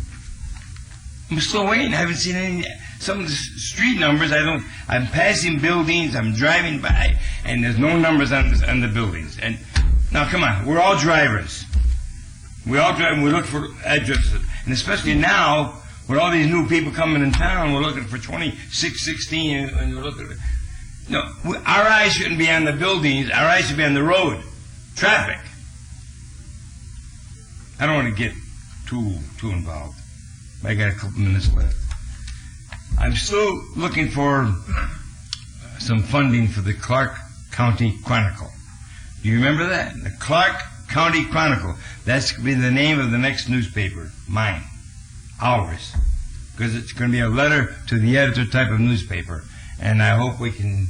I'm still waiting. I haven't seen any. Some of the street numbers, I'm passing buildings, I'm driving by, and there's no numbers on the buildings. And now, come on, we're all drivers. We all drive and we look for addresses. And especially now, with all these new people coming in town, we're looking for 2616, and we're looking at. No, our eyes shouldn't be on the buildings, our eyes should be on the road. Traffic. I don't want to get too involved. I got a couple minutes left. I'm still looking for some funding for the Clark County Chronicle. Do you remember that? The Clark County Chronicle. That's going to be the name of the next newspaper. Mine. Ours. Because it's going to be a letter to the editor type of newspaper. And I hope we can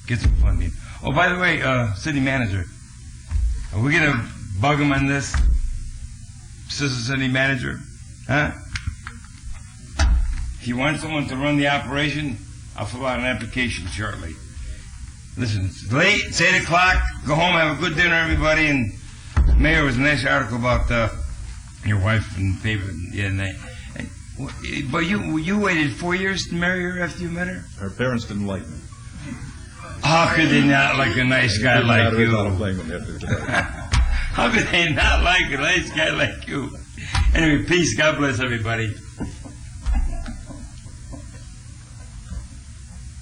get some funding. Oh, by the way, city manager, are we going to bug him on this? Assistant city manager? Huh? If you want someone to run the operation, I'll fill out an application shortly. Listen, it's late, it's 8 o'clock, go home, have a good dinner, everybody, and Mayor, was a nice article about your wife in the paper the other night. But you waited 4 years to marry her after you met her? Her parents didn't like me. How could they not like a nice guy like you? How How could they not like a nice guy like you? Anyway, peace, God bless everybody.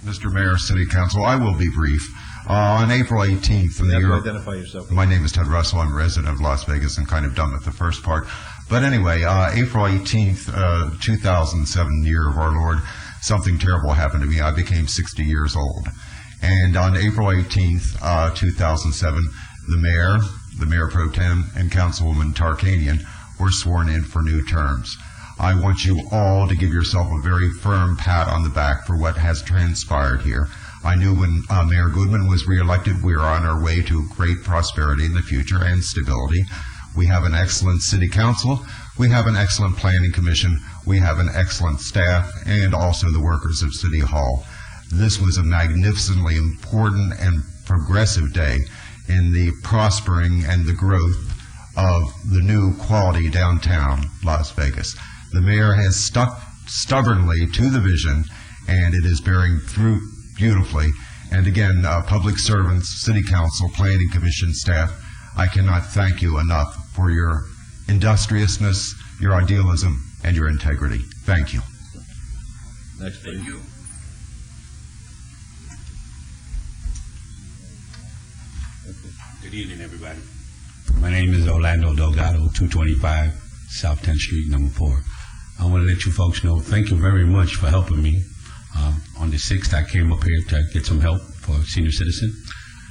Mr. Mayor, City Council, I will be brief. On April 18th, you have to identify yourself. My name is Ted Russell. I'm a resident of Las Vegas and kind of done with the first part. But anyway, April 18th, 2007, year of our Lord, something terrible happened to me. I became 60 years old. And on April 18th, 2007, the Mayor Pro Tem, and Councilwoman Tarkanian were sworn in for new terms. I want you all to give yourself a very firm pat on the back for what has transpired here. I knew when Mayor Goodman was reelected, we were on our way to great prosperity in the future and stability. We have an excellent city council. We have an excellent planning commission. We have an excellent staff and also the workers of City Hall. This was a magnificently important and progressive day in the prospering and the growth of the new quality downtown Las Vegas. The mayor has stuck stubbornly to the vision, and it is bearing fruit beautifully. And again, public servants, city council, planning commission staff, I cannot thank you enough for your industriousness, your idealism, and your integrity. Thank you. Next, please. Thank you. Good evening, everybody. My name is Orlando Delgado, 225 South 10th Street, number 4. I want to let you folks know, thank you very much for helping me. On the 6th, I came up here to get some help for a senior citizen.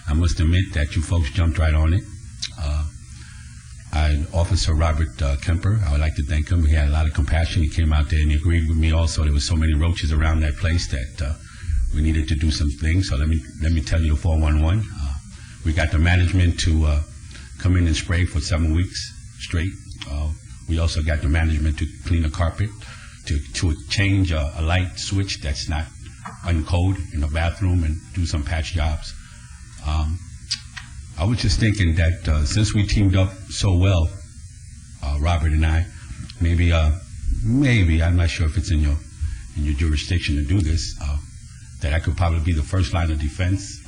I must admit that you folks jumped right on it. Officer Robert Kemper, I would like to thank him. He had a lot of compassion. He came out there and he agreed with me also. There was so many roaches around that place that we needed to do some things. So let me tell you the 411. We got the management to come in and spray for 7 weeks straight. We also got the management to clean a carpet, to change a light switch that's not uncode in the bathroom, and do some patch jobs. I was just thinking that since we teamed up so well, Robert and I, maybe I'm not sure if it's in your jurisdiction to do this, that I could probably be the first line of defense.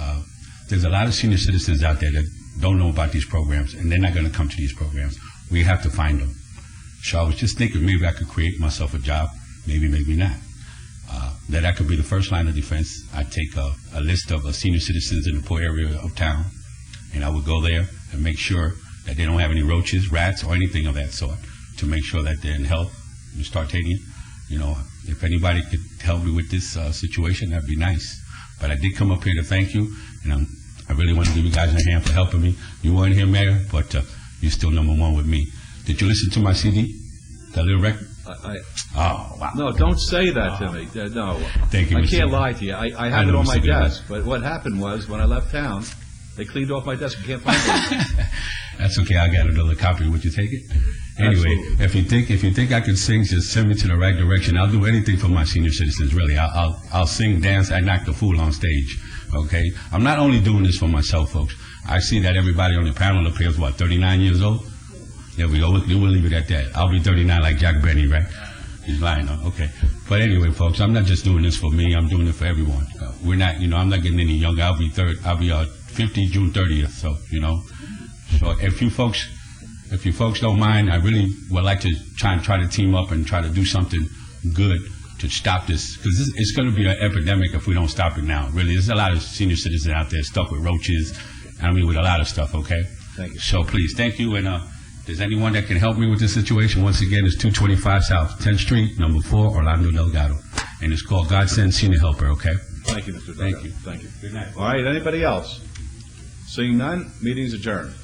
There's a lot of senior citizens out there that don't know about these programs, and they're not going to come to these programs. We have to find them. So I was just thinking maybe I could create myself a job, maybe not. That I could be the first line of defense. I'd take a list of senior citizens in the poor area of town, and I would go there and make sure that they don't have any roaches, rats, or anything of that sort, to make sure that they're in health. Mr. Tartanian, if anybody could help me with this situation, that'd be nice. But I did come up here to thank you, and I really want to give you guys a hand for helping me. You weren't here, Mayor, but you're still number one with me. Did you listen to my CD? That little record? Oh, wow. No, don't say that to me. No. Thank you, I Mr. can't lie to you. I have it on my desk, but what happened was when I left town, they cleaned off my desk. I can't find it. That's okay. I got another copy. Would you take it? Anyway, Absolutely. if you think I can sing, just send me to the right direction. I'll do anything for my senior citizens. Really, I'll sing, dance, and act the fool on stage. Okay. I'm not only doing this for myself, folks. I see that everybody on the panel up here is 39 years old. There we go. We'll leave it at that. I'll be 39 like Jack Benny, right? He's lying, huh? Okay. But anyway, folks, I'm not just doing this for me. I'm doing it for everyone. We're not, I'm not getting any younger. I'll be 50 June 30th. So, So if you folks don't mind, I really would like to try to team up and try to do something good to stop this, because it's going to be an epidemic if we don't stop it now. Really, there's a lot of senior citizens out there stuck with roaches. With a lot of stuff. Okay. Thank you. So please, thank you. And there's anyone that can help me with this situation, once again, it's 225 South 10th Street, number 4, Orlando Delgado, and it's called Godsend Senior Helper. Okay. Thank you, Mr. Delgado. Thank you. Thank you. Good night. All right. Anybody else? Seeing none, meeting's adjourned.